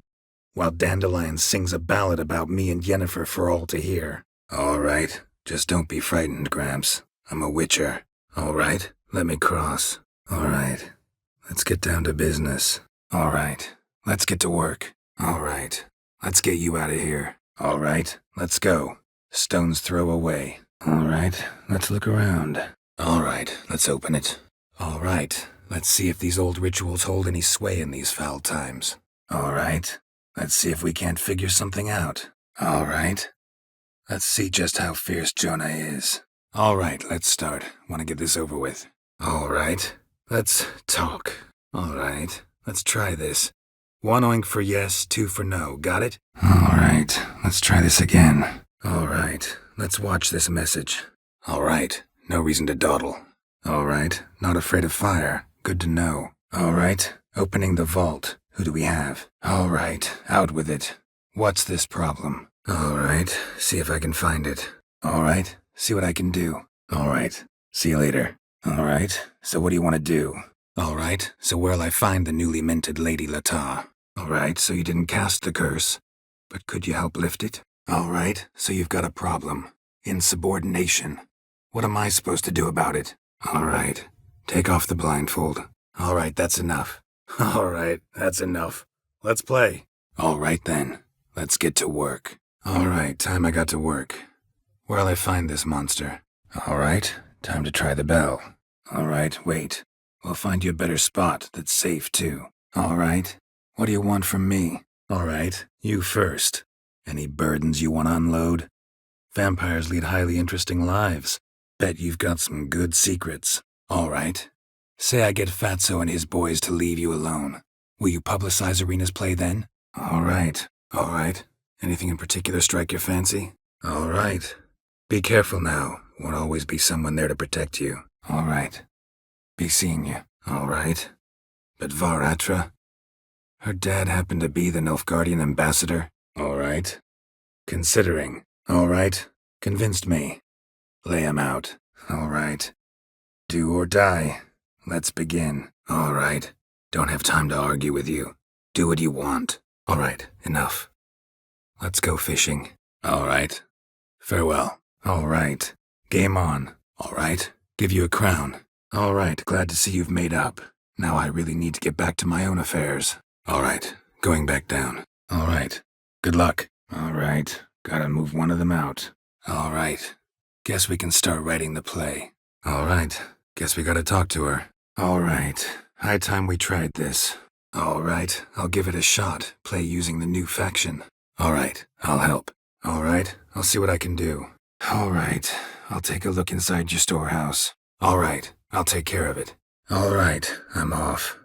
while Dandelion sings a ballad about me and Yennefer for all to hear. All right, just don't be frightened, Gramps. I'm a witcher. All right, let me cross. All right, let's get down to business. All right, let's get to work. All right, let's get you out of here. All right, let's go. Stone's throw away. All right, let's look around. All right, let's open it. All right, let's see if these old rituals hold any sway in these foul times. All right, let's see if we can't figure something out. All right, let's see just how fierce Jonah is. All right, let's start. Want to get this over with. All right, Let's talk. Alright, let's try this. 1 oink for yes, 2 for no, got it? Alright, let's try this again. Alright, let's watch this message. Alright, no reason to dawdle. Alright, not afraid of fire, good to know. Alright, opening the vault, who do we have? Alright, out with it. What's this problem? Alright, see if I can find it. Alright, see what I can do. Alright, see you later. Alright, so what do you want to do? Alright, so where'll I find the newly minted Lady Lata? Alright, so you didn't cast the curse, but could you help lift it? Alright, so you've got a problem. Insubordination. What am I supposed to do about it? Alright, take off the blindfold. Alright, that's enough. Alright, that's enough. Let's play. Alright then, let's get to work. Alright, time I got to work. Where'll I find this monster? Alright, time to try the bell. Alright, wait. We'll find you a better spot that's safe too. Alright, what do you want from me? Alright, you first. Any burdens you want to unload? Vampires lead highly interesting lives. Bet you've got some good secrets. Alright. Say I get Fatso and his boys to leave you alone. Will you publicize Arena's play then? Alright. Anything in particular strike your fancy? Alright. Be careful now. Won't always be someone there to protect you. Alright. Be seeing you. Alright. But Varatra? Her dad happened to be the Nilfgaardian ambassador? Alright. Considering. Alright. Convinced me. Lay him out. Alright. Do or die. Let's begin. Alright. Don't have time to argue with you. Do what you want. Alright, enough. Let's go fishing. Alright. Farewell. Alright. Game on. Alright. Give you a crown. Alright, glad to see you've made up. Now I really need to get back to my own affairs. Alright, going back down. Alright. Good luck. Alright, gotta move one of them out. Alright. Guess we can start writing the play. Alright, guess we gotta talk to her. Alright, high time we tried this. Alright, I'll give it a shot, play using the new faction. Alright, I'll help. Alright, I'll see what I can do. Alright, I'll take a look inside your storehouse. Alright, I'll take care of it. Alright, I'm off.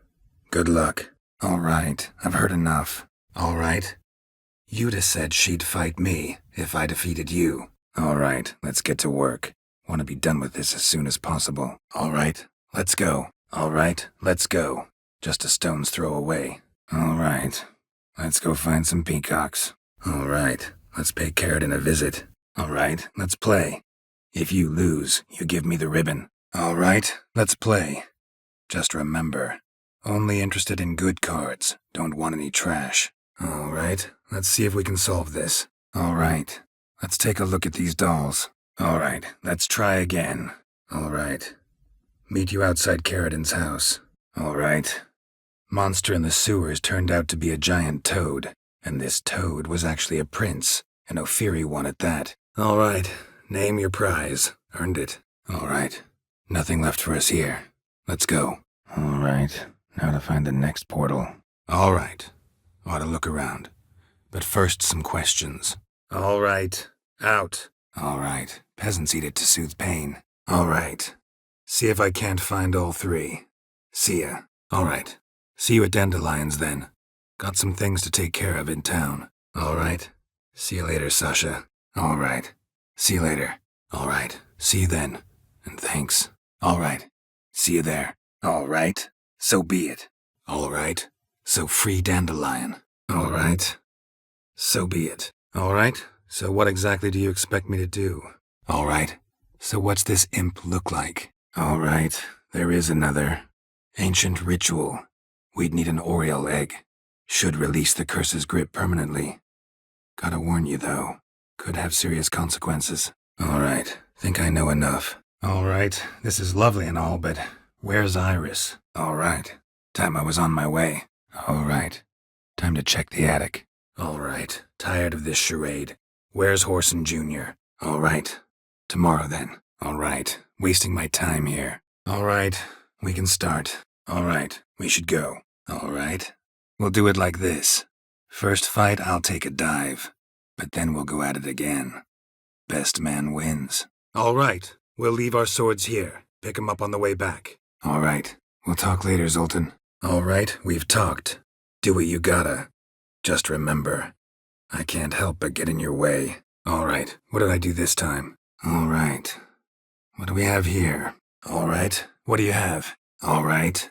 Good luck. Alright, I've heard enough. Alright. Yuta said she'd fight me if I defeated you. Alright, let's get to work. Want to be done with this as soon as possible. Alright, let's go. Alright, let's go. Just a stone's throw away. Alright, let's go find some peacocks. Alright, let's pay Karadin a visit. Alright, let's play. If you lose, you give me the ribbon. Alright, let's play. Just remember, only interested in good cards, don't want any trash. Alright, let's see if we can solve this. Alright, let's take a look at these dolls. Alright, let's try again. Alright. Meet you outside Karadin's house. Alright. Monster in the sewers turned out to be a giant toad, and this toad was actually a prince, an Ophiri one at that. Alright, name your prize. Earned it. Alright. Nothing left for us here. Let's go. Alright, now to find the next portal. Alright. Ought to look around. But first, some questions. Alright. Out. Alright. Peasants eat it to soothe pain. Alright. See if I can't find all 3. See ya. Alright. See you at Dandelions then. Got some things to take care of in town. Alright. See you later, Sasha. Alright. See you later. Alright. See you then. And thanks. Alright. See you there. Alright. So be it. Alright. So free Dandelion. Alright. So be it. Alright. So what exactly do you expect me to do? Alright. So what's this imp look like? Alright. There is another. Ancient ritual. We'd need an Oriole egg. Should release the curse's grip permanently. Gotta warn you though. Could have serious consequences. Alright. Think I know enough. Alright. This is lovely and all, but where's Iris? Alright. Time I was on my way. Alright. Time to check the attic. Alright. Tired of this charade. Where's Horson Jr.? Alright. Tomorrow then. Alright. Wasting my time here. Alright. We can start. Alright. We should go. Alright. We'll do it like this. First fight, I'll take a dive. But then we'll go at it again. Best man wins. Alright. We'll leave our swords here. Pick 'em up on the way back. Alright. We'll talk later, Zoltan. All right, we've talked. Do what you gotta. Just remember, I can't help but get in your way. All right, what did I do this time? All right. What do we have here? All right, what do you have? All right.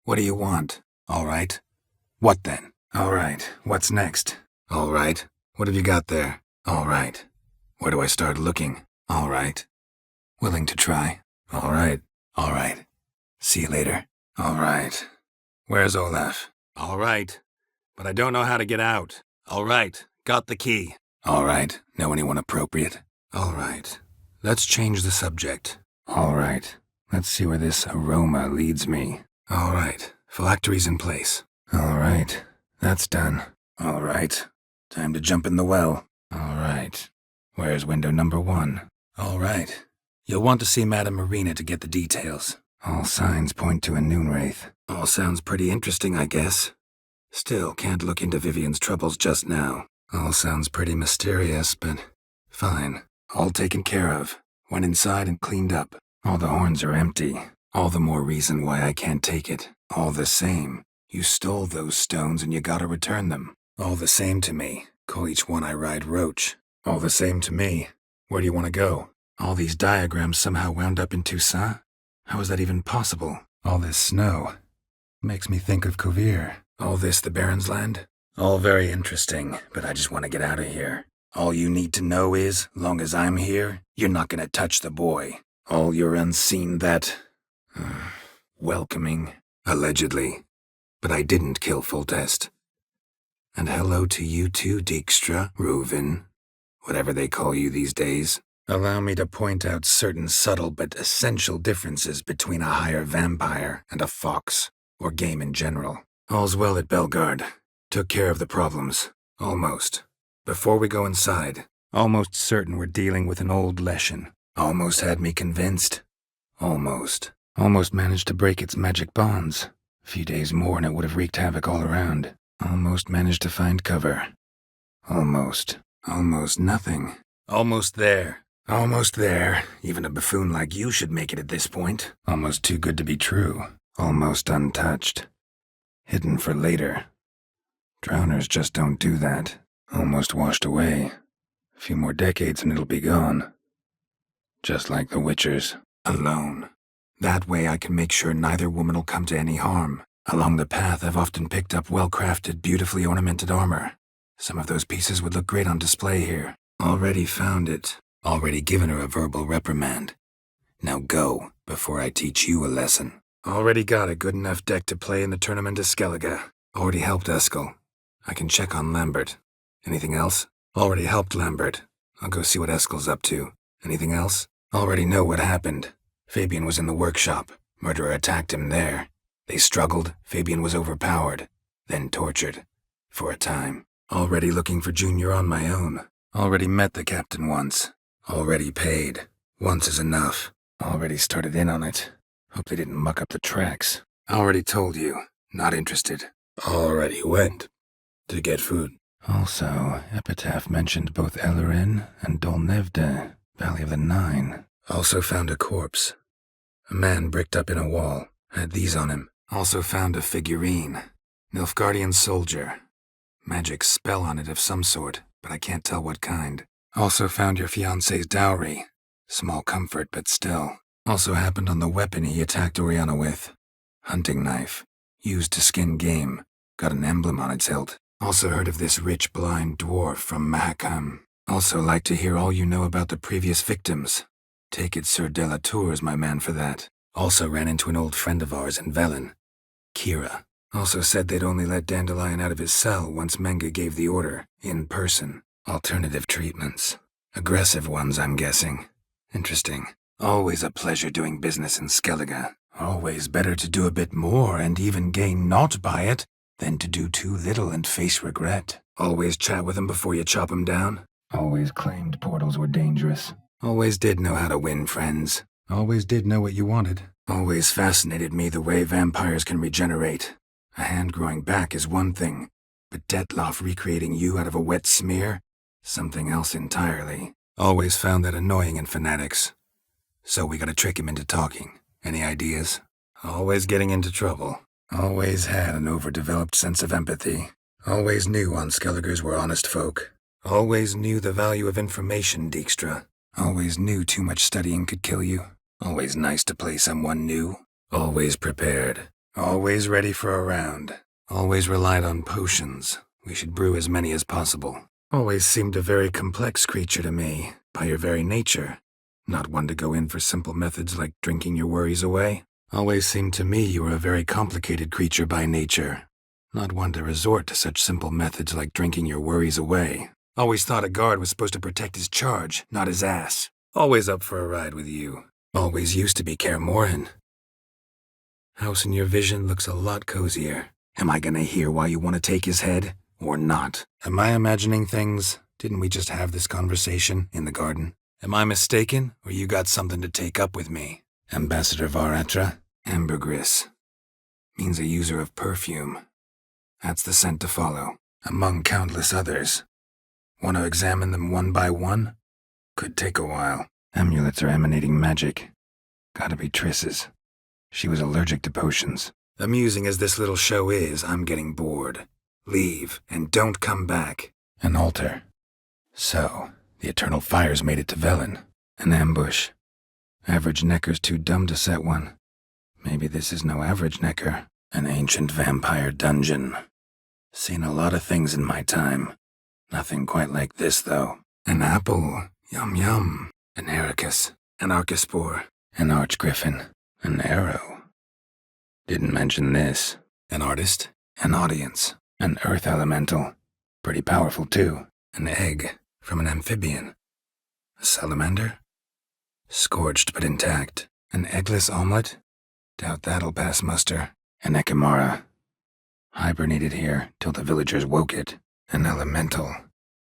What do you want? All right. What then? All right, what's next? All right. What have you got there? All right. Where do I start looking? All right. Willing to try? All right. All right. See you later. All right. Where's Olaf? All right. But I don't know how to get out. All right. Got the key. All right. Know anyone appropriate? All right. Let's change the subject. All right. Let's see where this aroma leads me. All right. Phylactery's in place. All right. That's done. All right. Time to jump in the well. All right. Where's window number 1? All right. You'll want to see Madame Marina to get the details. All signs point to a Noonwraith. All sounds pretty interesting, I guess. Still, can't look into Vivian's troubles just now. All sounds pretty mysterious, but fine. All taken care of. Went inside and cleaned up. All the horns are empty. All the more reason why I can't take it. All the same, you stole those stones and you gotta return them. All the same to me, call each one I ride Roach. All the same to me, where do you want to go? All these diagrams somehow wound up in Toussaint? How is that even possible? All this snow makes me think of Kovir. All this the Baron's land? All very interesting, but I just want to get out of here. All you need to know is, long as I'm here, you're not gonna touch the boy. All your unseen that... welcoming, allegedly. But I didn't kill Foltest. And hello to you too, Dijkstra, Reuven, whatever they call you these days. Allow me to point out certain subtle but essential differences between a higher vampire and a fox, or game in general. All's well at Belgard. Took care of the problems. Almost. Before we go inside, almost certain we're dealing with an old Leshen. Almost had me convinced. Almost. Almost managed to break its magic bonds. A few days more and it would have wreaked havoc all around. Almost managed to find cover. Almost. Almost nothing. Almost there. Almost there. Even a buffoon like you should make it at this point. Almost too good to be true. Almost untouched. Hidden for later. Drowners just don't do that. Almost washed away. A few more decades and it'll be gone. Just like the Witchers. Alone. That way I can make sure neither woman will come to any harm. Along the path I've often picked up well-crafted, beautifully ornamented armor. Some of those pieces would look great on display here. Already found it. Already given her a verbal reprimand. Now go, before I teach you a lesson. Already got a good enough deck to play in the tournament of Skellige. Already helped Eskel. I can check on Lambert. Anything else? Already helped Lambert. I'll go see what Eskel's up to. Anything else? Already know what happened. Fabian was in the workshop. Murderer attacked him there. They struggled. Fabian was overpowered. Then tortured. For a time. Already looking for Junior on my own. Already met the captain once. Already paid. Once is enough. Already started in on it. Hope they didn't muck up the tracks. Already told you. Not interested. Already went. To get food. Also, Epitaph mentioned both Ellerin and Dolnevde, Valley of the Nine. Also found a corpse. A man bricked up in a wall. Had these on him. Also found a figurine. Nilfgaardian soldier. Magic spell on it of some sort, but I can't tell what kind. Also found your fiancé's dowry. Small comfort, but still. Also happened on the weapon he attacked Oriana with. Hunting knife. Used to skin game. Got an emblem on its hilt. Also heard of this rich blind dwarf from Mahakam. Also like to hear all you know about the previous victims. Take it Sir Delatour is my man for that. Also ran into an old friend of ours in Velen. Kira. Also said they'd only let Dandelion out of his cell once Menga gave the order, in person. Alternative treatments. Aggressive ones, I'm guessing. Interesting. Always a pleasure doing business in Skellige. Always better to do a bit more and even gain naught by it than to do too little and face regret. Always chat with him before you chop him down. Always claimed portals were dangerous. Always did know how to win friends. Always did know what you wanted. Always fascinated me the way vampires can regenerate. A hand growing back is one thing, but Detloff recreating you out of a wet smear? Something else entirely. Always found that annoying in fanatics. So we gotta trick him into talking. Any ideas? Always getting into trouble. Always had an overdeveloped sense of empathy. Always knew Unskelligers were honest folk. Always knew the value of information, Dijkstra. Always knew too much studying could kill you. Always nice to play someone new. Always prepared. Always ready for a round. Always relied on potions. We should brew as many as possible. Always seemed a very complex creature to me, by your very nature. Not one to go in for simple methods like drinking your worries away. Always seemed to me you were a very complicated creature by nature. Not one to resort to such simple methods like drinking your worries away. Always thought a guard was supposed to protect his charge, not his ass. Always up for a ride with you. Always used to be Kaer Morhen. House in your vision looks a lot cozier. Am I gonna hear why you want to take his head? Or not? Am I imagining things? Didn't we just have this conversation in the garden? Am I mistaken, or you got something to take up with me? Ambassador Varatra? Ambergris. Means a user of perfume. That's the scent to follow, among countless others. Want to examine them one by one? Could take a while. Amulets are emanating magic. Gotta be Triss's. She was allergic to potions. Amusing as this little show is, I'm getting bored. Leave, and don't come back. An altar. So, the Eternal Fires made it to Velen. An ambush. Average Necker's too dumb to set one. Maybe this is no average Necker. An ancient vampire dungeon. Seen a lot of things in my time. Nothing quite like this, though. An apple. Yum yum. An ericus. An archispore. An archgriffin. An arrow. Didn't mention this. An artist. An audience. An earth elemental. Pretty powerful, too. An egg. From an amphibian. A salamander? Scorched but intact. An eggless omelet? Doubt that'll pass muster. An Ekimara. Hibernated here till the villagers woke it. An elemental.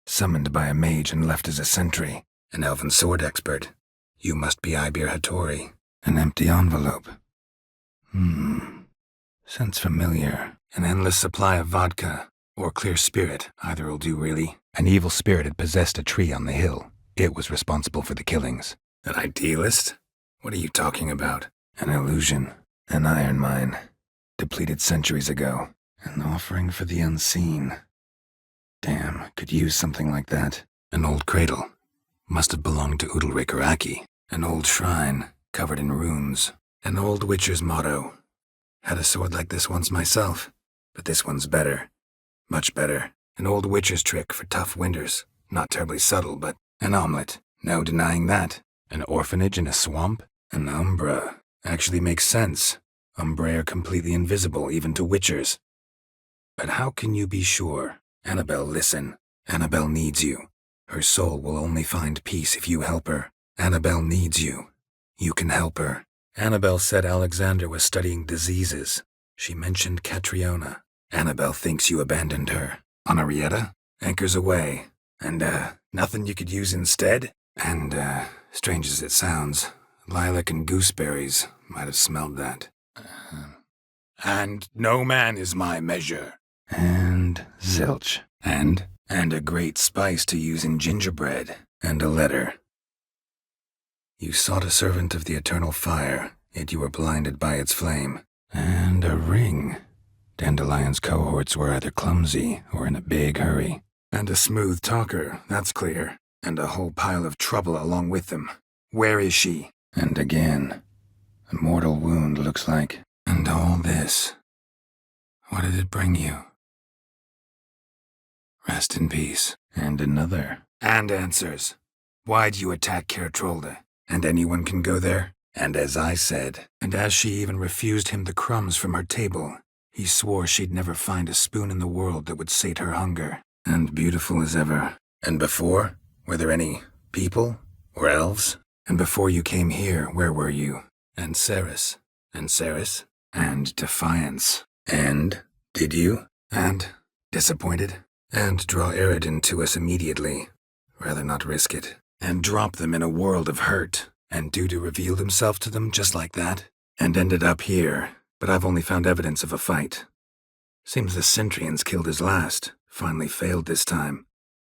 Summoned by a mage and left as a sentry. An elven sword expert. You must be Ibir Hattori. An empty envelope. Sounds familiar. An endless supply of vodka. Or clear spirit. Either'll do, really. An evil spirit had possessed a tree on the hill. It was responsible for the killings. An idealist? What are you talking about? An illusion. An iron mine. Depleted centuries ago. An offering for the unseen. Damn, could use something like that. An old cradle. Must have belonged to Udalric or Aki. An old shrine, covered in runes. An old witcher's motto. Had a sword like this once myself, but this one's better. Much better. An old witcher's trick for tough winters. Not terribly subtle, but an omelet. No denying that. An orphanage in a swamp? An umbra. Actually makes sense. Umbrae are completely invisible, even to witchers. But how can you be sure? Annabelle, listen. Annabelle needs you. Her soul will only find peace if you help her. Annabelle needs you. You can help her. Annabelle said Alexander was studying diseases. She mentioned Catriona. Annabelle thinks you abandoned her. Honorietta? Anchors away. And, nothing you could use instead? And, strange as it sounds, lilac and gooseberries might have smelled that. And no man is my measure. And zilch. And a great spice to use in gingerbread. And a letter. You sought a servant of the eternal fire, yet you were blinded by its flame. And a ring. Dandelion's cohorts were either clumsy or in a big hurry. And a smooth talker, that's clear. And a whole pile of trouble along with them. Where is she? And again. A mortal wound, looks like. And all this. What did it bring you? Rest in peace. And another. And answers. Why'd you attack Kaer Trolde? And anyone can go there? And as I said, and as she even refused him the crumbs from her table, he swore she'd never find a spoon in the world that would sate her hunger. And beautiful as ever. And before? Were there any people? Or elves? And before you came here, where were you? And Ceres. And Ceres. And Defiance. And did you? And disappointed? And draw Eridan to us immediately. Rather not risk it. And drop them in a world of hurt. And Dudu revealed himself to them just like that. And ended up here. But I've only found evidence of a fight. Seems the Centrians killed his last. Finally failed this time.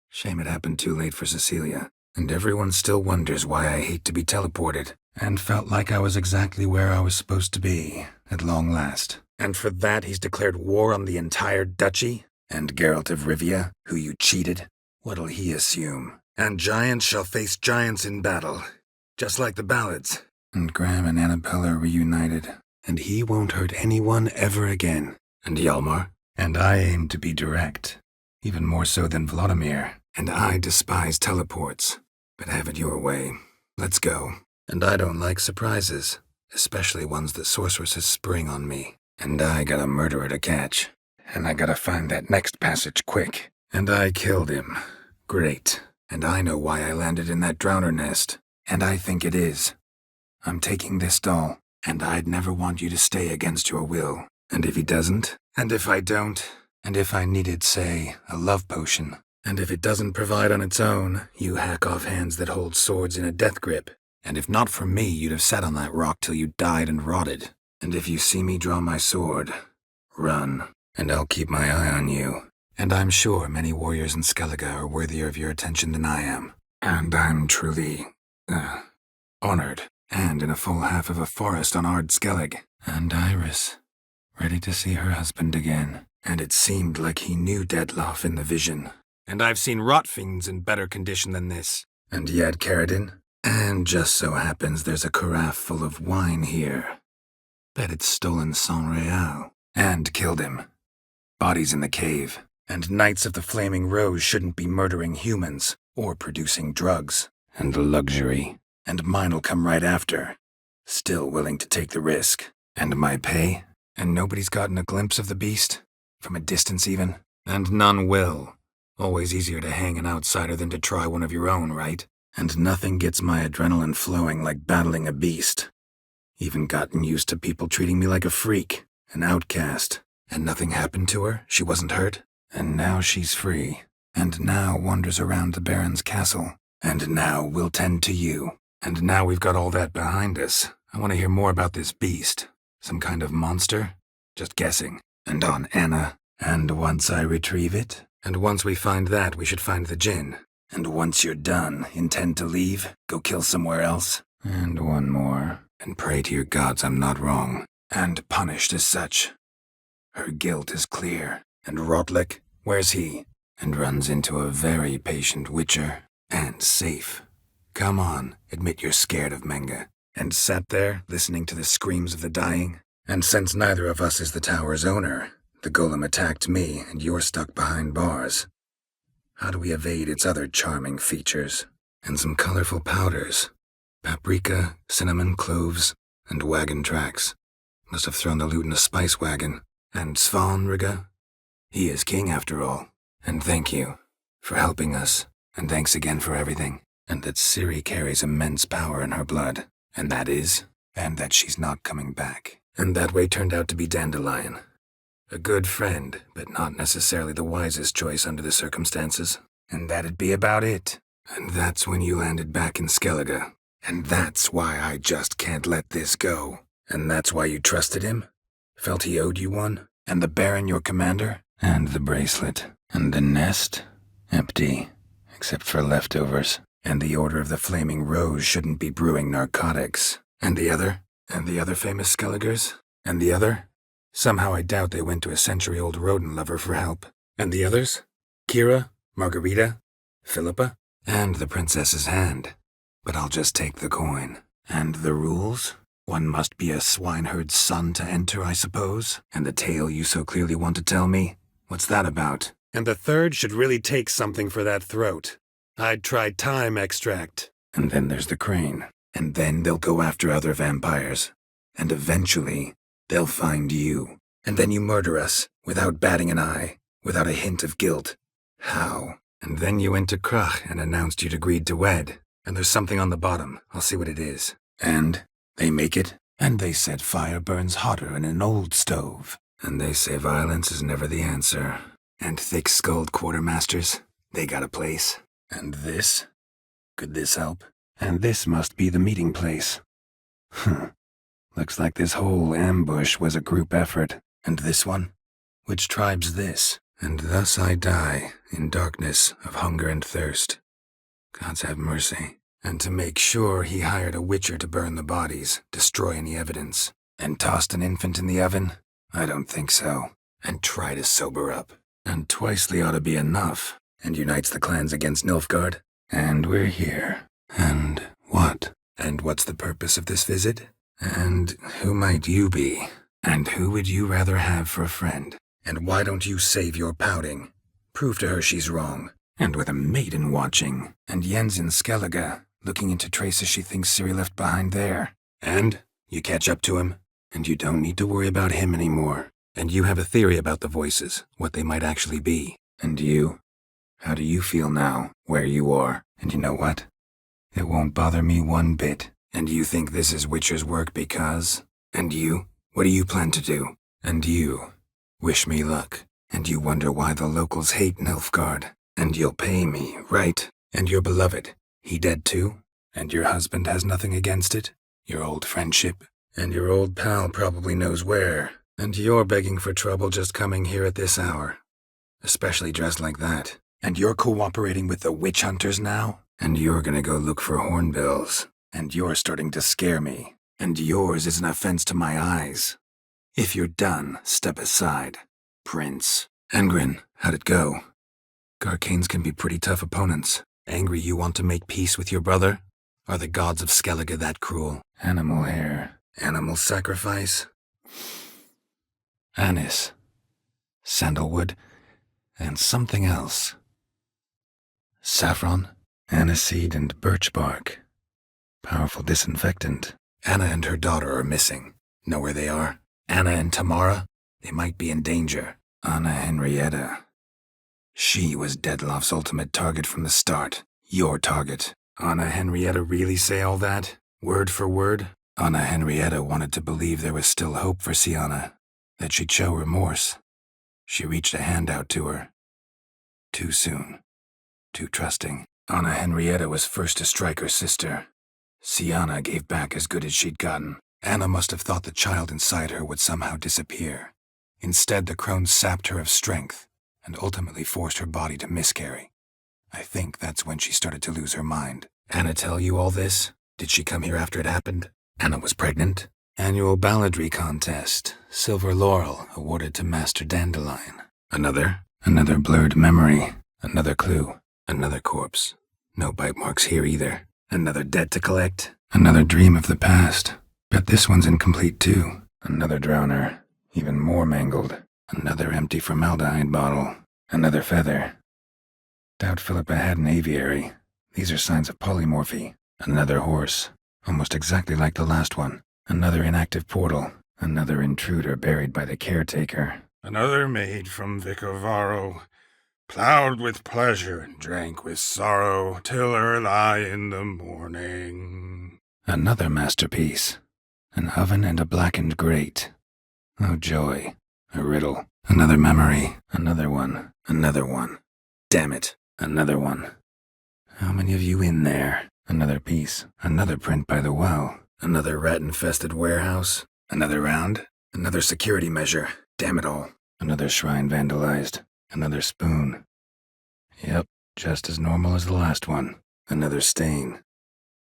Shame it happened too late for Cecilia. and everyone still wonders why I hate to be teleported, and felt like I was exactly where I was supposed to be, at long last. And for that he's declared war on the entire duchy? And Geralt of Rivia, who you cheated? What'll he assume? And giants shall face giants in battle, just like the ballads. And Graham and Annabelle are reunited, and he won't hurt anyone ever again. And Hjalmar? And I aim to be direct, even more so than Vladimir. And I despise teleports, but have it your way. Let's go. And I don't like surprises, especially ones that sorceresses spring on me. And I got a murderer to catch, and I gotta find that next passage quick. And I killed him. Great. And I know why I landed in that drowner nest, and I think it is. I'm taking this doll, and I'd never want you to stay against your will. And if he doesn't, and if I don't, and if I needed, say, a love potion, and if it doesn't provide on its own, you hack off hands that hold swords in a death grip. And if not for me, you'd have sat on that rock till you died and rotted. And if you see me draw my sword, run, and I'll keep my eye on you. And I'm sure many warriors in Skellige are worthier of your attention than I am. And I'm truly, honored, and in a full half of a forest on Ard Skellig. And Iris, ready to see her husband again. And it seemed like he knew Dettlaff in the vision. And I've seen rotfiends in better condition than this. And Yad Karadin. And just so happens there's a carafe full of wine here. Bet it's stolen Saint-Réal. And killed him. Bodies in the cave. And Knights of the Flaming Rose shouldn't be murdering humans, or producing drugs. And luxury. And mine'll come right after. Still willing to take the risk. And my pay? And nobody's gotten a glimpse of the beast? From a distance even? And none will. Always easier to hang an outsider than to try one of your own, right? And nothing gets my adrenaline flowing like battling a beast. Even gotten used to people treating me like a freak, an outcast. And nothing happened to her? She wasn't hurt? And now she's free. And now wanders around the Baron's castle. And now we'll tend to you. And now we've got all that behind us. I want to hear more about this beast. Some kind of monster? Just guessing. And on Anna. And once I retrieve it? And once we find that, we should find the Djinn. And once you're done, intend to leave? Go kill somewhere else? And one more. And pray to your gods I'm not wrong. And punished as such. Her guilt is clear. And Rotlick, where's he? And runs into a very patient witcher. And safe. Come on, admit you're scared of Menga. And sat there, listening to the screams of the dying. And since neither of us is the tower's owner, the golem attacked me, and you're stuck behind bars. How do we evade its other charming features? And some colorful powders. Paprika, cinnamon, cloves, and wagon tracks. Must have thrown the loot in a spice wagon. And Svanriga? He is king after all. And thank you for helping us. And thanks again for everything. And that Ciri carries immense power in her blood. And that is, and that she's not coming back. And that way turned out to be Dandelion. A good friend, but not necessarily the wisest choice under the circumstances. And that'd be about it. And that's when you landed back in Skellige. And that's why I just can't let this go. And that's why you trusted him? Felt he owed you one? And the Baron your commander? And the bracelet. And the nest? Empty. Except for leftovers. And the Order of the Flaming Rose shouldn't be brewing narcotics. And the other? And the other famous Skelligers? And the other? Somehow I doubt they went to a century-old rodent lover for help. And the others? Kira? Margarita? Philippa? And the princess's hand. But I'll just take the coin. And the rules? One must be a swineherd's son to enter, I suppose? And the tale you so clearly want to tell me? What's that about? And the third should really take something for that throat. I'd try thyme extract. And then there's the crane. And then they'll go after other vampires. And eventually, they'll find you. And then you murder us, without batting an eye, without a hint of guilt. How? And then you went to Krach and announced you'd agreed to wed. And there's something on the bottom. I'll see what it is. And they make it. And they said fire burns hotter in an old stove. And they say violence is never the answer. And thick-skulled quartermasters, they got a place. And this? Could this help? And this must be the meeting place. Looks like this whole ambush was a group effort. And this one? Which tribe's this? And thus I die, in darkness of hunger and thirst. Gods have mercy. And to make sure, he hired a witcher to burn the bodies, destroy any evidence, and tossed an infant in the oven? I don't think so. And try to sober up. And Twicely ought to be enough, and unites the clans against Nilfgaard. And we're here. And what? And what's the purpose of this visit? And who might you be? And who would you rather have for a friend? And why don't you save your pouting? Prove to her she's wrong. And with a maiden watching, and Jens in Skellige, looking into traces she thinks Ciri left behind there. And you catch up to him, and you don't need to worry about him anymore. And you have a theory about the voices, what they might actually be. And you? How do you feel now, where you are? And you know what? It won't bother me one bit. And you think this is Witcher's work because? And you? What do you plan to do? And you? Wish me luck. And you wonder why the locals hate Nilfgaard. And you'll pay me, right? And your beloved, he dead too? And your husband has nothing against it? Your old friendship? And your old pal probably knows where. And you're begging for trouble just coming here at this hour. Especially dressed like that. And you're cooperating with the witch hunters now? And you're gonna go look for hornbills. And you're starting to scare me. And yours is an offense to my eyes. If you're done, step aside. Prince. Angrin, how'd it go? Garcanes can be pretty tough opponents. Angry you want to make peace with your brother? Are the gods of Skellige that cruel? Animal hair. Animal sacrifice? Anise. Sandalwood. And something else. Saffron. Aniseed and birch bark. Powerful disinfectant. Anna and her daughter are missing. Know where they are? Anna and Tamara? They might be in danger. Anna Henrietta. She was Dettlaff's ultimate target from the start. Your target. Anna Henrietta really say all that? Word for word? Anna Henrietta wanted to believe there was still hope for Sienna. That she'd show remorse. She reached a hand out to her. Too soon. Too trusting. Anna Henrietta was first to strike her sister. Sienna gave back as good as she'd gotten. Anna must have thought the child inside her would somehow disappear. Instead, the crones sapped her of strength and ultimately forced her body to miscarry. I think that's when she started to lose her mind. Anna tell you all this? Did she come here after it happened? Anna was pregnant? Annual balladry contest. Silver laurel awarded to Master Dandelion. Another blurred memory. Another clue. Another corpse. No bite marks here either. Another debt to collect. Another dream of the past. Bet this one's incomplete too. Another drowner. Even more mangled. Another empty formaldehyde bottle. Another feather. Doubt Philippa had an aviary. These are signs of polymorphy. Another horse. Almost exactly like the last one. Another inactive portal. Another intruder buried by the caretaker. Another maid from Vicovaro, plowed with pleasure and drank with sorrow till early in the morning. Another masterpiece. An oven and a blackened grate. Oh joy. A riddle. Another memory. Another one. Another one. Damn it. Another one. How many of you in there? Another piece. Another print by the well. Another rat-infested warehouse. Another round. Another security measure. Damn it all. Another shrine vandalized. Another spoon. Yep, just as normal as the last one. Another stain.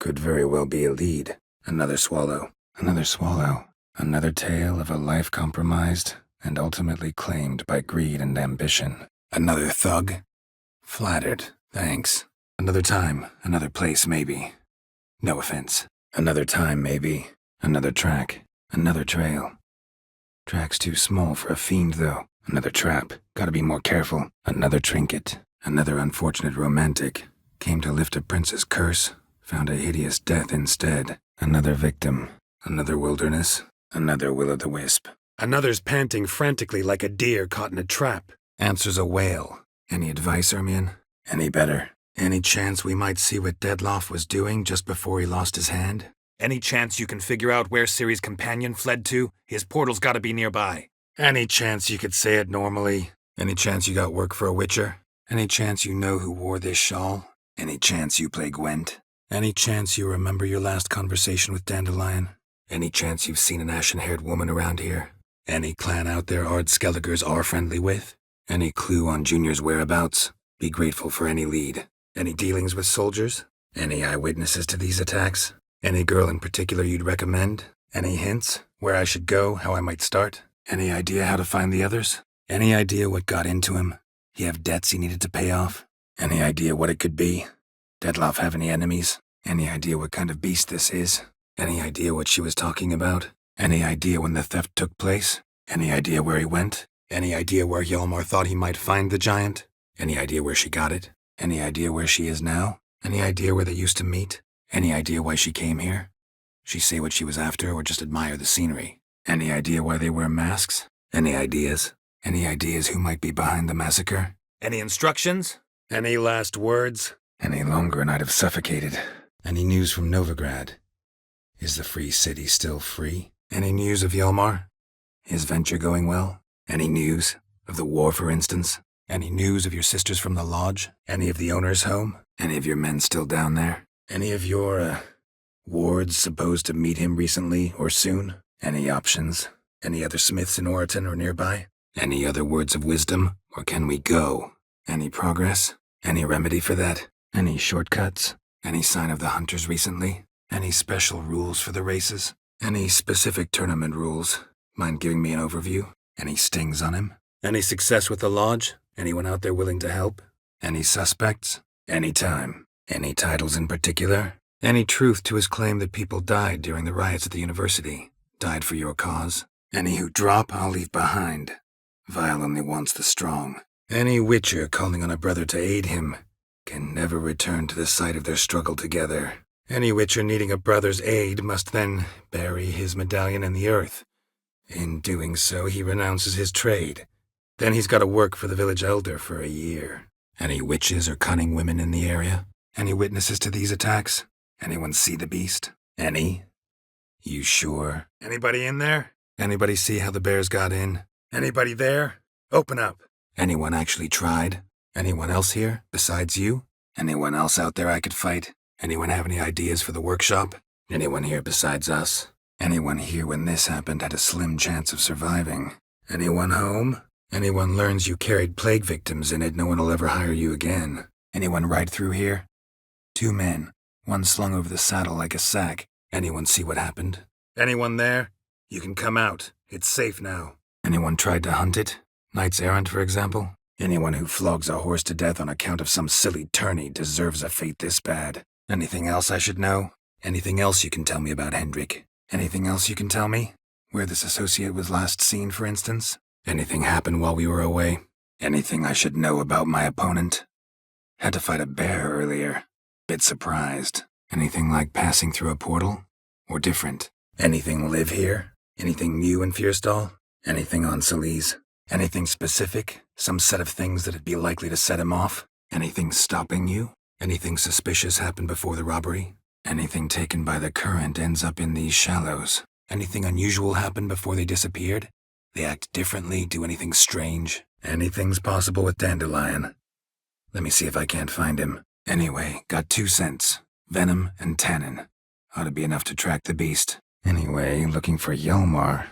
Could very well be a lead. Another swallow. Another swallow. Another tale of a life compromised and ultimately claimed by greed and ambition. Another thug. Flattered. Thanks. Another time. Another place, maybe. No offense. Another time, maybe. Another track. Another trail. Track's too small for a fiend, though. Another trap. Gotta be more careful. Another trinket. Another unfortunate romantic. Came to lift a prince's curse. Found a hideous death instead. Another victim. Another wilderness. Another will-o'-the-wisp. Another's panting frantically like a deer caught in a trap. Answers a wail. Any advice, Ermion? Any better? Any chance we might see what Dettlaff was doing just before he lost his hand? Any chance you can figure out where Ciri's companion fled to? His portal's gotta be nearby. Any chance you could say it normally? Any chance you got work for a witcher? Any chance you know who wore this shawl? Any chance you play Gwent? Any chance you remember your last conversation with Dandelion? Any chance you've seen an ashen-haired woman around here? Any clan out there Ard Skelligers are friendly with? Any clue on Junior's whereabouts? Be grateful for any lead. Any dealings with soldiers? Any eyewitnesses to these attacks? Any girl in particular you'd recommend? Any hints? Where I should go? How I might start? Any idea how to find the others? Any idea what got into him? He have debts he needed to pay off? Any idea what it could be? Detloff have any enemies? Any idea what kind of beast this is? Any idea what she was talking about? Any idea when the theft took place? Any idea where he went? Any idea where Hjalmar thought he might find the giant? Any idea where she got it? Any idea where she is now? Any idea where they used to meet? Any idea why she came here? She say what she was after or just admire the scenery? Any idea why they wear masks? Any ideas? Any ideas who might be behind the massacre? Any instructions? Any last words? Any longer and I'd have suffocated. Any news from Novigrad? Is the free city still free? Any news of Hjalmar? His venture going well? Any news of the war, for instance? Any news of your sisters from the lodge? Any of the owner's home? Any of your men still down there? Any of your, wards supposed to meet him recently or soon? Any options? Any other smiths in Oriton or nearby? Any other words of wisdom? Or can we go? Any progress? Any remedy for that? Any shortcuts? Any sign of the hunters recently? Any special rules for the races? Any specific tournament rules? Mind giving me an overview? Any stings on him? Any success with the lodge? Anyone out there willing to help? Any suspects? Any time? Any titles in particular? Any truth to his claim that people died during the riots at the university? Died for your cause? Any who drop, I'll leave behind. Vile only wants the strong. Any witcher calling on a brother to aid him can never return to the site of their struggle together. Any witcher needing a brother's aid must then bury his medallion in the earth. In doing so, he renounces his trade. Then he's got to work for the village elder for a year. Any witches or cunning women in the area? Any witnesses to these attacks? Anyone see the beast? Any? You sure? Anybody in there? Anybody see how the bears got in? Anybody there? Open up. Anyone actually tried? Anyone else here, besides you? Anyone else out there I could fight? Anyone have any ideas for the workshop? Anyone here besides us? Anyone here when this happened had a slim chance of surviving? Anyone home? Anyone learns you carried plague victims in it, no one will ever hire you again. Anyone ride through here? 2 men, one slung over the saddle like a sack. Anyone see what happened? Anyone there? You can come out. It's safe now. Anyone tried to hunt it? Knights errant, for example? Anyone who flogs a horse to death on account of some silly tourney deserves a fate this bad. Anything else I should know? Anything else you can tell me about Hendrik? Anything else you can tell me? Where this associate was last seen, for instance? Anything happen while we were away? Anything I should know about my opponent? Had to fight a bear earlier. Bit surprised. Anything like passing through a portal? Or different? Anything live here? Anything new in Fierstall? Anything on Celise? Anything specific? Some set of things that'd be likely to set him off? Anything stopping you? Anything suspicious happen before the robbery? Anything taken by the current ends up in these shallows? Anything unusual happen before they disappeared? They act differently, do anything strange? Anything's possible with Dandelion. Let me see if I can't find him. Anyway, got 2 scents. Venom and tannin. Ought to be enough to track the beast. Anyway, looking for Hjalmar.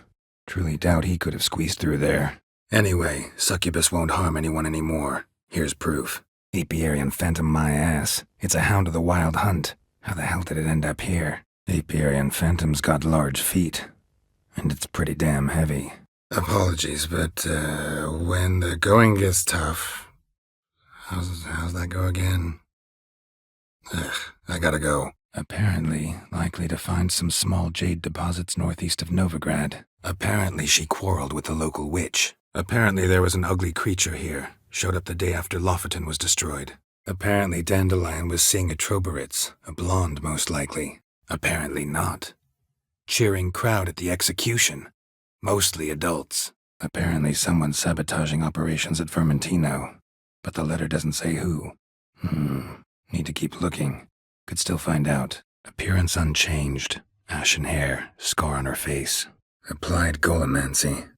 Truly doubt he could have squeezed through there. Anyway, succubus won't harm anyone anymore. Here's proof. Apiarian phantom my ass. It's a hound of the wild hunt. How the hell did it end up here? Apiarian phantom's got large feet. And it's pretty damn heavy. Apologies, but, when the going gets tough... How's that go again? Ugh, I gotta go. Apparently, likely to find some small jade deposits northeast of Novigrad. Apparently she quarreled with the local witch. Apparently there was an ugly creature here. Showed up the day after Lofoten was destroyed. Apparently Dandelion was seeing a Troberitz, a blonde most likely. Apparently not. Cheering crowd at the execution. Mostly adults. Apparently someone's sabotaging operations at Vermentino. But the letter doesn't say who. Need to keep looking. Could still find out. Appearance unchanged. Ashen hair, scar on her face. Applied golemancy.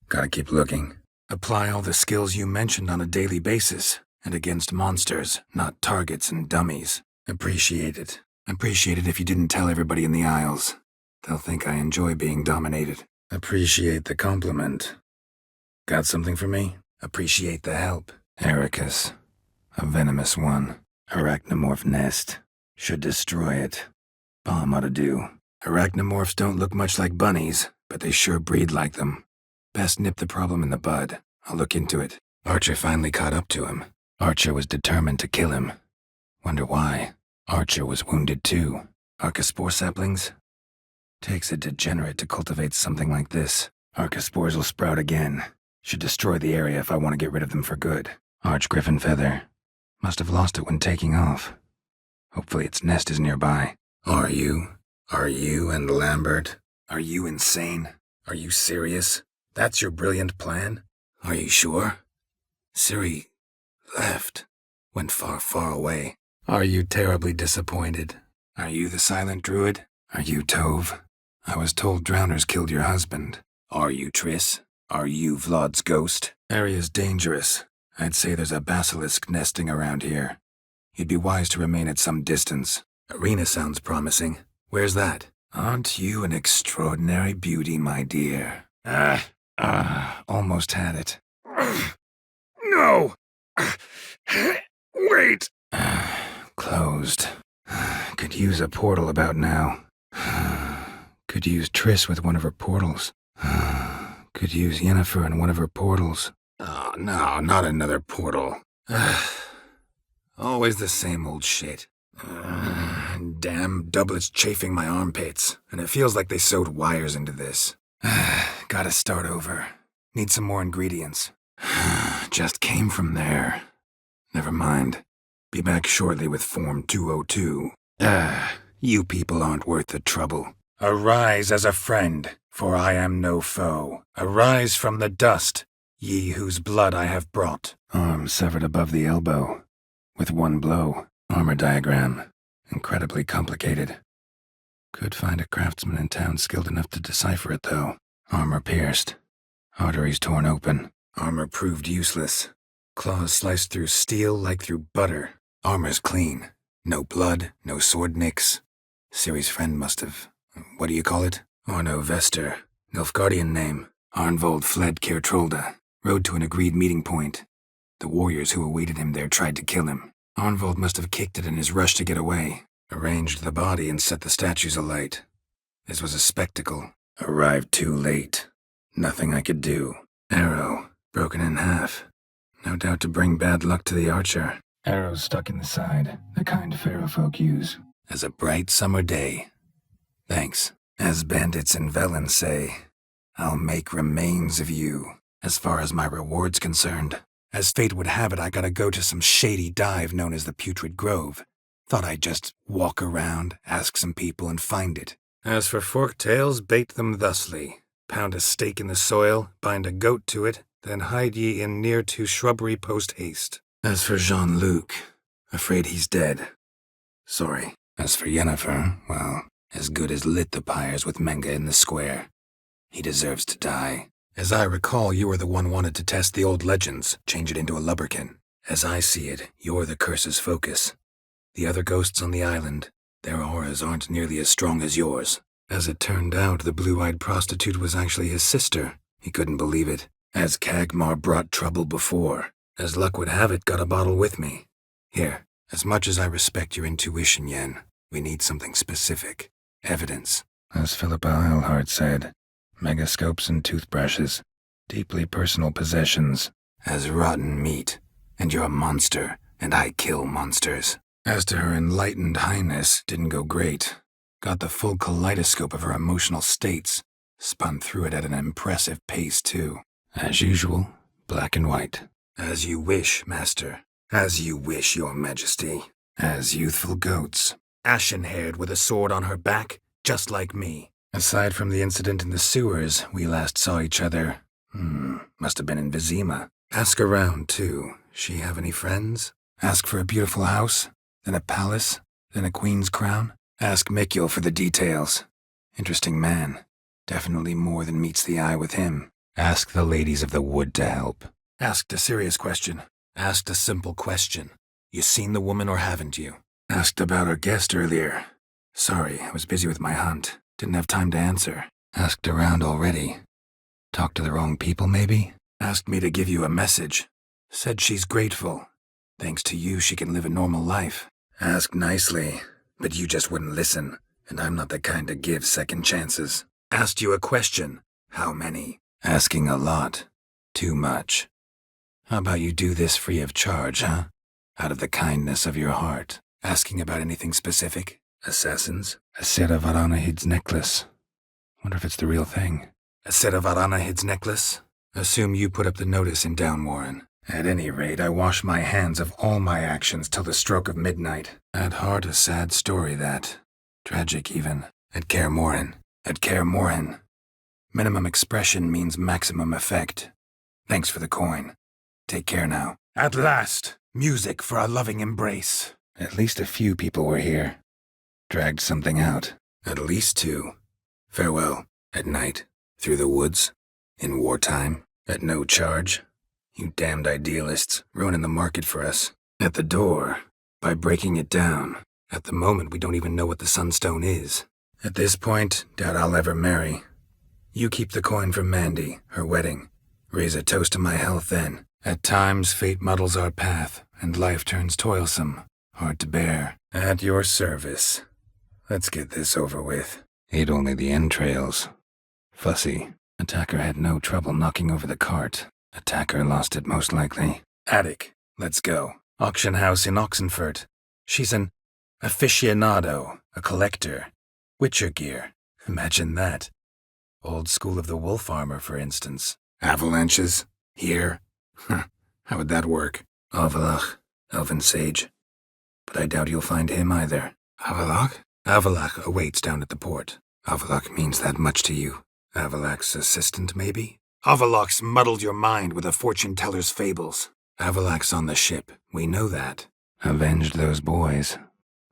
Gotta keep looking. Apply all the skills you mentioned on a daily basis, and against monsters, not targets and dummies. Appreciate it. Appreciate it if you didn't tell everybody in the Isles. They'll think I enjoy being dominated. Appreciate the compliment. Got something for me? Appreciate the help. Ericus. A venomous one. Arachnomorph nest. Should destroy it. Bomb ought to do. Arachnomorphs don't look much like bunnies, but they sure breed like them. Best nip the problem in the bud. I'll look into it. Archer finally caught up to him. Archer was determined to kill him. Wonder why. Archer was wounded too. Archospore saplings? Takes a degenerate to cultivate something like this. Archospores will sprout again. Should destroy the area if I want to get rid of them for good. Arch griffin feather. Must have lost it when taking off. Hopefully its nest is nearby. Are you and Lambert? Are you insane? Are you serious? That's your brilliant plan? Are you sure? Ciri left. Went far, far away. Are you terribly disappointed? Are you the silent druid? Are you Tove? I was told drowners killed your husband. Are you Triss? Are you Vlad's ghost? Area's dangerous. I'd say there's a basilisk nesting around here. You'd be wise to remain at some distance. Arena sounds promising. Where's that? Aren't you an extraordinary beauty, my dear? Almost had it. No! Wait! Closed. Could use a portal about now. Could use Triss with one of her portals. Could use Yennefer in one of her portals. Oh, no, not another portal. Always the same old shit. Damn doublets chafing my armpits, and it feels like they sewed wires into this. Gotta start over. Need some more ingredients. Just came from there. Never mind. Be back shortly with Form 202. You people aren't worth the trouble. Arise as a friend, for I am no foe. Arise from the dust, ye whose blood I have brought. Arm severed above the elbow. With one blow. Armor diagram. Incredibly complicated. Could find a craftsman in town skilled enough to decipher it, though. Armor pierced. Arteries torn open. Armor proved useless. Claws sliced through steel like through butter. Armor's clean. No blood, no sword nicks. Ciri's friend must have... What do you call it? Orno Vester. Nilfgaardian name. Arnvold fled Caer Trolda. Rode to an agreed meeting point. The warriors who awaited him there tried to kill him. Arnvold must have kicked it in his rush to get away. Arranged the body and set the statues alight. This was a spectacle. Arrived too late. Nothing I could do. Arrow, broken in half. No doubt to bring bad luck to the archer. Arrows stuck in the side, the kind pharaoh folk use. As a bright summer day. Thanks. As bandits in Velen say, I'll make remains of you. As far as my reward's concerned. As fate would have it, I gotta go to some shady dive known as the Putrid Grove. Thought I'd just walk around, ask some people, and find it. As for forked tails, bait them thusly. Pound a stake in the soil, bind a goat to it, then hide ye in near to shrubbery post haste. As for Jean-Luc, afraid he's dead. Sorry. As for Yennefer, well, as good as lit the pyres with Menga in the square. He deserves to die. As I recall, you were the one wanted to test the old legends, change it into a lubberkin. As I see it, you're the curse's focus. The other ghosts on the island, their auras aren't nearly as strong as yours. As it turned out, the blue-eyed prostitute was actually his sister. He couldn't believe it. As Kagmar brought trouble before. As luck would have it, got a bottle with me. Here, as much as I respect your intuition, Yen, we need something specific. Evidence. As Philippa Eilhart said, megascopes and toothbrushes. Deeply personal possessions. As rotten meat. And you're a monster, and I kill monsters. As to her enlightened highness, didn't go great. Got the full kaleidoscope of her emotional states. Spun through it at an impressive pace, too. As usual, black and white. As you wish, master. As you wish, your majesty. As youthful goats. Ashen-haired with a sword on her back, just like me. Aside from the incident in the sewers, we last saw each other. Must have been in Vizima. Ask around, too. She have any friends? Ask for a beautiful house, then a palace, then a queen's crown. Ask Mikul for the details. Interesting man. Definitely more than meets the eye with him. Ask the ladies of the wood to help. Asked a serious question. Asked a simple question. You seen the woman or haven't you? Asked about our guest earlier. Sorry, I was busy with my hunt. Didn't have time to answer. Asked around already. Talked to the wrong people, maybe? Asked me to give you a message. Said she's grateful. Thanks to you, she can live a normal life. Ask nicely, but you just wouldn't listen, and I'm not the kind to give second chances. Asked you a question. How many? Asking a lot. Too much. How about you do this free of charge, huh? Out of the kindness of your heart. Asking about anything specific? Assassins? A set of Aranahid's necklace. Wonder if it's the real thing. A set of Aranahid's necklace? Assume you put up the notice in Downwarren. At any rate, I wash my hands of all my actions till the stroke of midnight. At heart, a sad story, that. Tragic, even. At Kaer Morhen. At Kaer Morhen. Minimum expression means maximum effect. Thanks for the coin. Take care now. At last! Music for a loving embrace. At least a few people were here. Dragged something out. At least 2. Farewell. At night. Through the woods. In wartime. At no charge. You damned idealists, ruining the market for us. At the door. By breaking it down. At the moment, we don't even know what the Sunstone is. At this point, doubt I'll ever marry. You keep the coin for Mandy, her wedding. Raise a toast to my health then. At times, fate muddles our path, and life turns toilsome, hard to bear. At your service. Let's get this over with. Ate only the entrails. Fussy. Attacker had no trouble knocking over the cart. Attacker lost it most likely. Attic. Let's go. Auction house in Oxenfurt. She's an aficionado, a collector. Witcher gear. Imagine that. Old school of the wolf armor, for instance. Avalanches? Here? Huh. How would that work? Avalach. Elven sage. But I doubt you'll find him either. Avalach? Avalach awaits down at the port. Avalach means that much to you. Avalach's assistant, maybe? Avalach's muddled your mind with a fortune-teller's fables. Avalach's on the ship. We know that. Avenged those boys.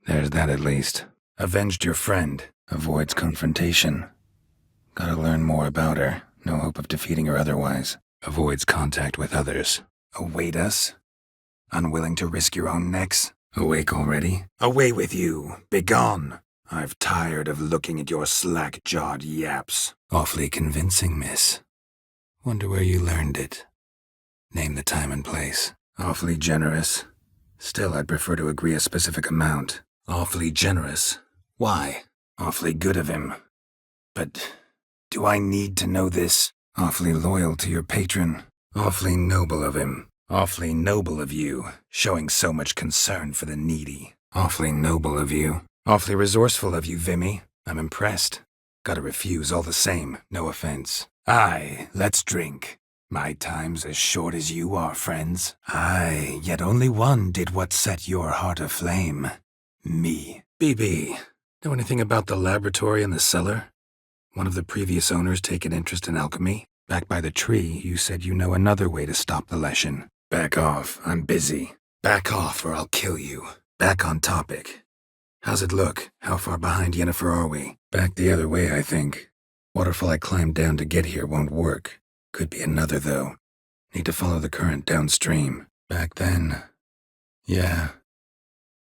There's that at least. Avenged your friend. Avoids confrontation. Gotta learn more about her. No hope of defeating her otherwise. Avoids contact with others. Await us? Unwilling to risk your own necks? Awake already? Away with you. Begone. I've tired of looking at your slack-jawed yaps. Awfully convincing, miss. Wonder where you learned it. Name the time and place. Awfully generous. Still, I'd prefer to agree a specific amount. Awfully generous. Why? Awfully good of him. But do I need to know this? Awfully loyal to your patron. Awfully noble of him. Awfully noble of you, showing so much concern for the needy. Awfully noble of you. Awfully resourceful of you, Vimy. I'm impressed. Gotta refuse all the same, no offense. Aye, let's drink. My time's as short as you are, friends. Aye, yet only one did what set your heart aflame. Me. BB, know anything about the laboratory in the cellar? One of the previous owners take an interest in alchemy? Back by the tree, you said you know another way to stop the Leshen. Back off, I'm busy. Back off or I'll kill you. Back on topic. How's it look? How far behind Yennefer are we? Back the other way, I think. Waterfall I climbed down to get here won't work. Could be another, though. Need to follow the current downstream. Back then. Yeah.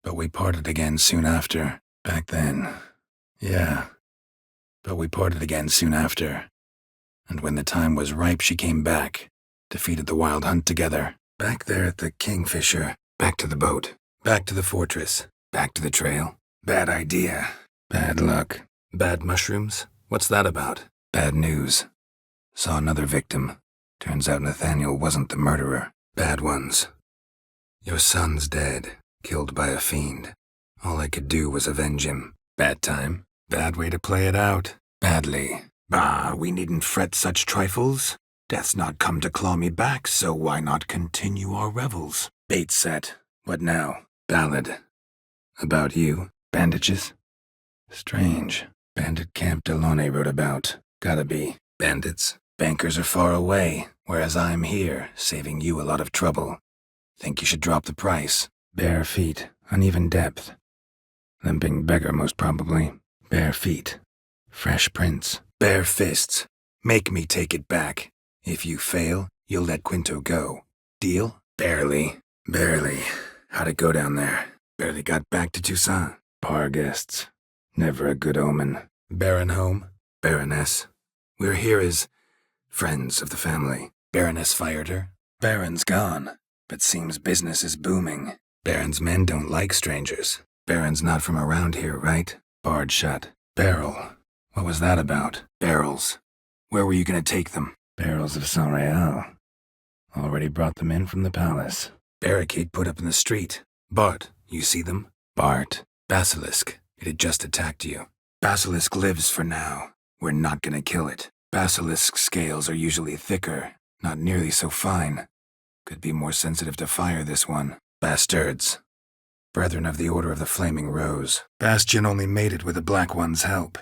But we parted again soon after. Back then. Yeah. But we parted again soon after. And when the time was ripe, she came back. Defeated the Wild Hunt together. Back there at the Kingfisher. Back to the boat. Back to the fortress. Back to the trail. Bad idea. Bad luck. Bad mushrooms? What's that about? Bad news. Saw another victim. Turns out Nathaniel wasn't the murderer. Bad ones. Your son's dead. Killed by a fiend. All I could do was avenge him. Bad time. Bad way to play it out. Badly. Bah, we needn't fret such trifles. Death's not come to claw me back, so why not continue our revels? Bait set. What now? Ballad. About you? Bandages? Strange. Bandit Camp Delaunay wrote about. Gotta be. Bandits. Bankers are far away, whereas I'm here, saving you a lot of trouble. Think you should drop the price. Bare feet. Uneven depth. Limping beggar, most probably. Bare feet. Fresh prints. Bare fists. Make me take it back. If you fail, you'll let Quinto go. Deal? Barely. Barely. How'd it go down there? Barely got back to Toussaint. Bar guests. Never a good omen. Baron home? Baroness. We're here as friends of the family. Baroness fired her. Baron's gone. but seems business is booming. Baron's men don't like strangers. Baron's not from around here, right? Barred shut. Barrel. What was that about? Barrels. Where were you gonna take them? Barrels of Saint Real. Already brought them in from the palace. Barricade put up in the street. Bart, you see them? Bart. Basilisk. It had just attacked you. Basilisk lives for now. We're not gonna kill it. Basilisk scales are usually thicker, not nearly so fine. Could be more sensitive to fire, this one. Bastards. Brethren of the Order of the Flaming Rose. Bastion only made it with the Black One's help.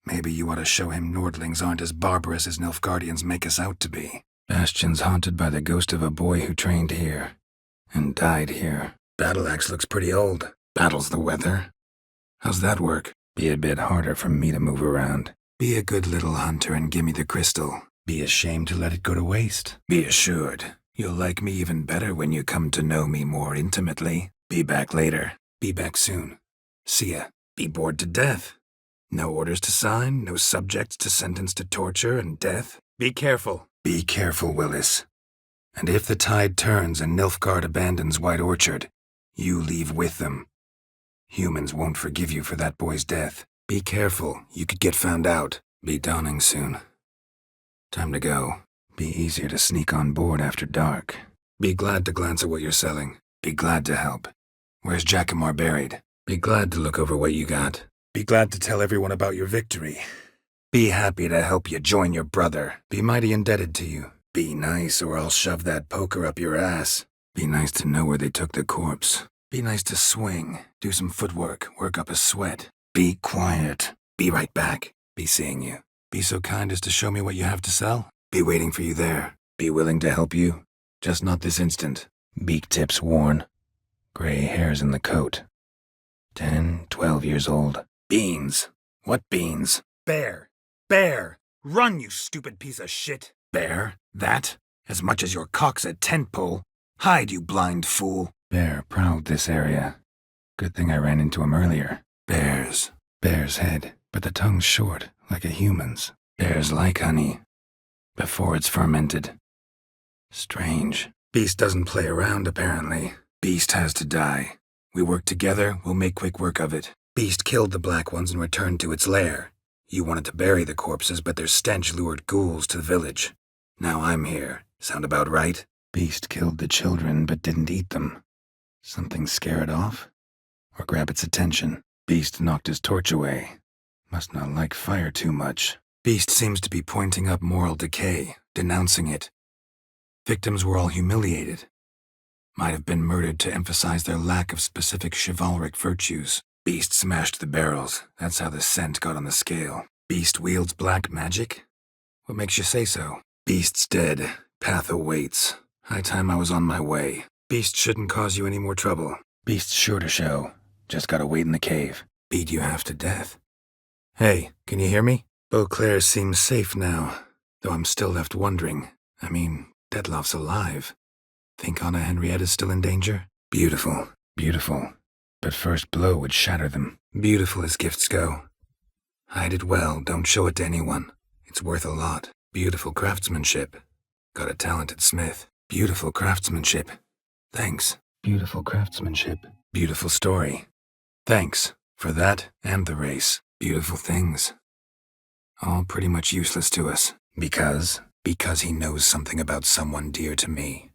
Maybe you ought to show him Nordlings aren't as barbarous as Nilfgaardians make us out to be. Bastion's haunted by the ghost of a boy who trained here and died here. Battle axe looks pretty old. Battle's the weather. How's that work? Be a bit harder for me to move around. Be a good little hunter and gimme the crystal. Be ashamed to let it go to waste. Be assured, you'll like me even better when you come to know me more intimately. Be back later. Be back soon. See ya. Be bored to death. No orders to sign, no subjects to sentence to torture and death. Be careful. Be careful, Willis. And if the tide turns and Nilfgaard abandons White Orchard, you leave with them. Humans won't forgive you for that boy's death. Be careful, you could get found out. Be dawning soon. Time to go. Be easier to sneak on board after dark. Be glad to glance at what you're selling. Be glad to help. Where's Jackamar buried? Be glad to look over what you got. Be glad to tell everyone about your victory. Be happy to help you join your brother. Be mighty indebted to you. Be nice or I'll shove that poker up your ass. Be nice to know where they took the corpse. Be nice to swing, do some footwork, work up a sweat. Be quiet. Be right back. Be seeing you. Be so kind as to show me what you have to sell. Be waiting for you there. Be willing to help you. Just not this instant. Beak tips worn. Gray hairs in the coat. 10, 12 years old. Beans. What beans? Bear. Bear. Run, you stupid piece of shit. Bear? That? As much as your cock's a tent pole. Hide, you blind fool. Bear prowled this area. Good thing I ran into him earlier. Bears. Bear's head, but the tongue's short, like a human's. Bears like honey. Before it's fermented. Strange. Beast doesn't play around, apparently. Beast has to die. We work together, we'll make quick work of it. Beast killed the Black Ones and returned to its lair. You wanted to bury the corpses, but their stench lured ghouls to the village. Now I'm here. Sound about right? Beast killed the children, but didn't eat them. Something scare it off? Or grab its attention? Beast knocked his torch away. Must not like fire too much. Beast seems to be pointing up moral decay, denouncing it. Victims were all humiliated. Might have been murdered to emphasize their lack of specific chivalric virtues. Beast smashed the barrels. That's how the scent got on the scale. Beast wields black magic? What makes you say so? Beast's dead. Path awaits. High time I was on my way. Beast shouldn't cause you any more trouble. Beast's sure to show. Just gotta wait in the cave. Beat you half to death. Hey, can you hear me? Beauclair seems safe now, though I'm still left wondering. Detloff's alive. Think Anna Henrietta's still in danger? Beautiful. Beautiful. But first blow would shatter them. Beautiful as gifts go. Hide it well, don't show it to anyone. It's worth a lot. Beautiful craftsmanship. Got a talented smith. Beautiful craftsmanship. Thanks. Beautiful craftsmanship. Beautiful story. Thanks. For that and the race. Beautiful things. All pretty much useless to us. Because he knows something about someone dear to me.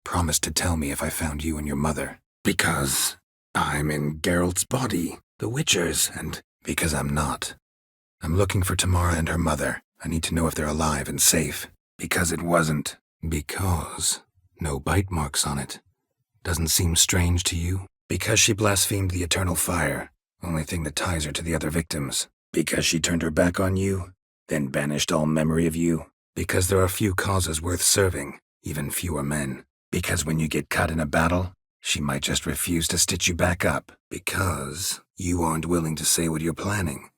Promised to tell me if I found you and your mother. Because I'm in Geralt's body, the Witcher's, and because I'm not. I'm looking for Tamara and her mother. I need to know if they're alive and safe. Because it wasn't. Because no bite marks on it. Doesn't seem strange to you? Because she blasphemed the eternal fire, only thing that ties her to the other victims. Because she turned her back on you, then banished all memory of you. Because there are few causes worth serving, even fewer men. Because when you get cut in a battle, she might just refuse to stitch you back up. Because you aren't willing to say what you're planning.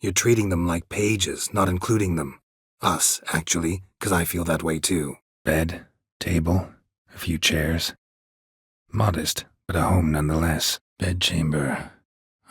You're treating them like pages, not including them. Us, actually, 'cause I feel that way too. Bed, table, a few chairs. Modest, but a home nonetheless. Bedchamber.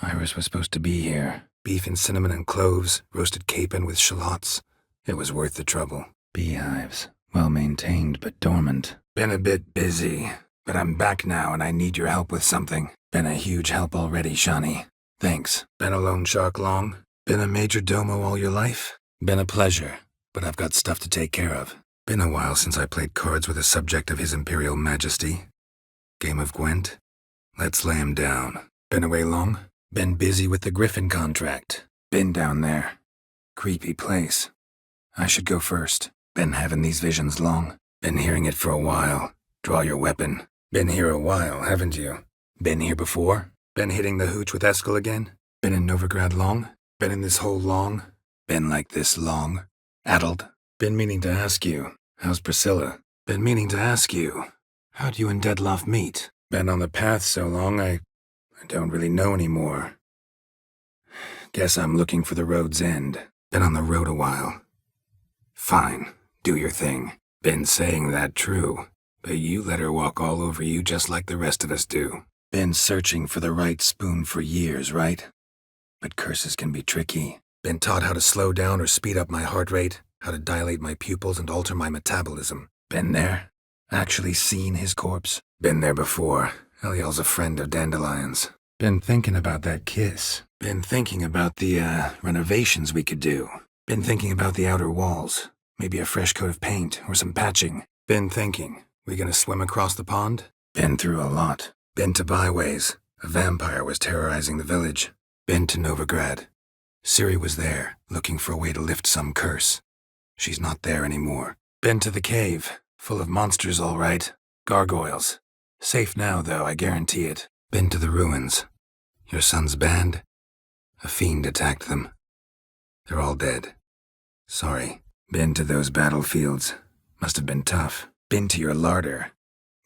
Iris was supposed to be here. Beef and cinnamon and cloves, roasted capon with shallots. It was worth the trouble. Beehives. Well maintained, but dormant. Been a bit busy. But I'm back now and I need your help with something. Been a huge help already, Shawnee. Thanks. Been a loan shark long? Been a major domo all your life? Been a pleasure, but I've got stuff to take care of. Been a while since I played cards with a subject of His Imperial Majesty. Game of Gwent? Let's lay him down. Been away long? Been busy with the Griffin contract. Been down there. Creepy place. I should go first. Been having these visions long? Been hearing it for a while. Draw your weapon. Been here a while, haven't you? Been here before? Been hitting the hooch with Eskel again? Been in Novigrad long? Been in this hole long? Been like this long? Addled? Been meaning to ask you. How's Priscilla? Been meaning to ask you. How'd you and Dedloff meet? Been on the path so long, I don't really know anymore. Guess I'm looking for the road's end. Been on the road a while. Fine, do your thing. Been saying that true, but you let her walk all over you just like the rest of us do. Been searching for the right spoon for years, right? But curses can be tricky. Been taught how to slow down or speed up my heart rate, how to dilate my pupils and alter my metabolism. Been there. Actually seen his corpse. Been there before. Eliel's a friend of Dandelion's. Been thinking about that kiss. Been thinking about the, renovations we could do. Been thinking about the outer walls. Maybe a fresh coat of paint or some patching. Been thinking, we gonna swim across the pond? Been through a lot. Been to byways. A vampire was terrorizing the village. Been to Novigrad. Ciri was there, looking for a way to lift some curse. She's not there anymore. Been to the cave. Full of monsters, all right. Gargoyles. Safe now, though, I guarantee it. Been to the ruins. Your son's band? A fiend attacked them. They're all dead. Sorry. Been to those battlefields. Must have been tough. Been to your larder.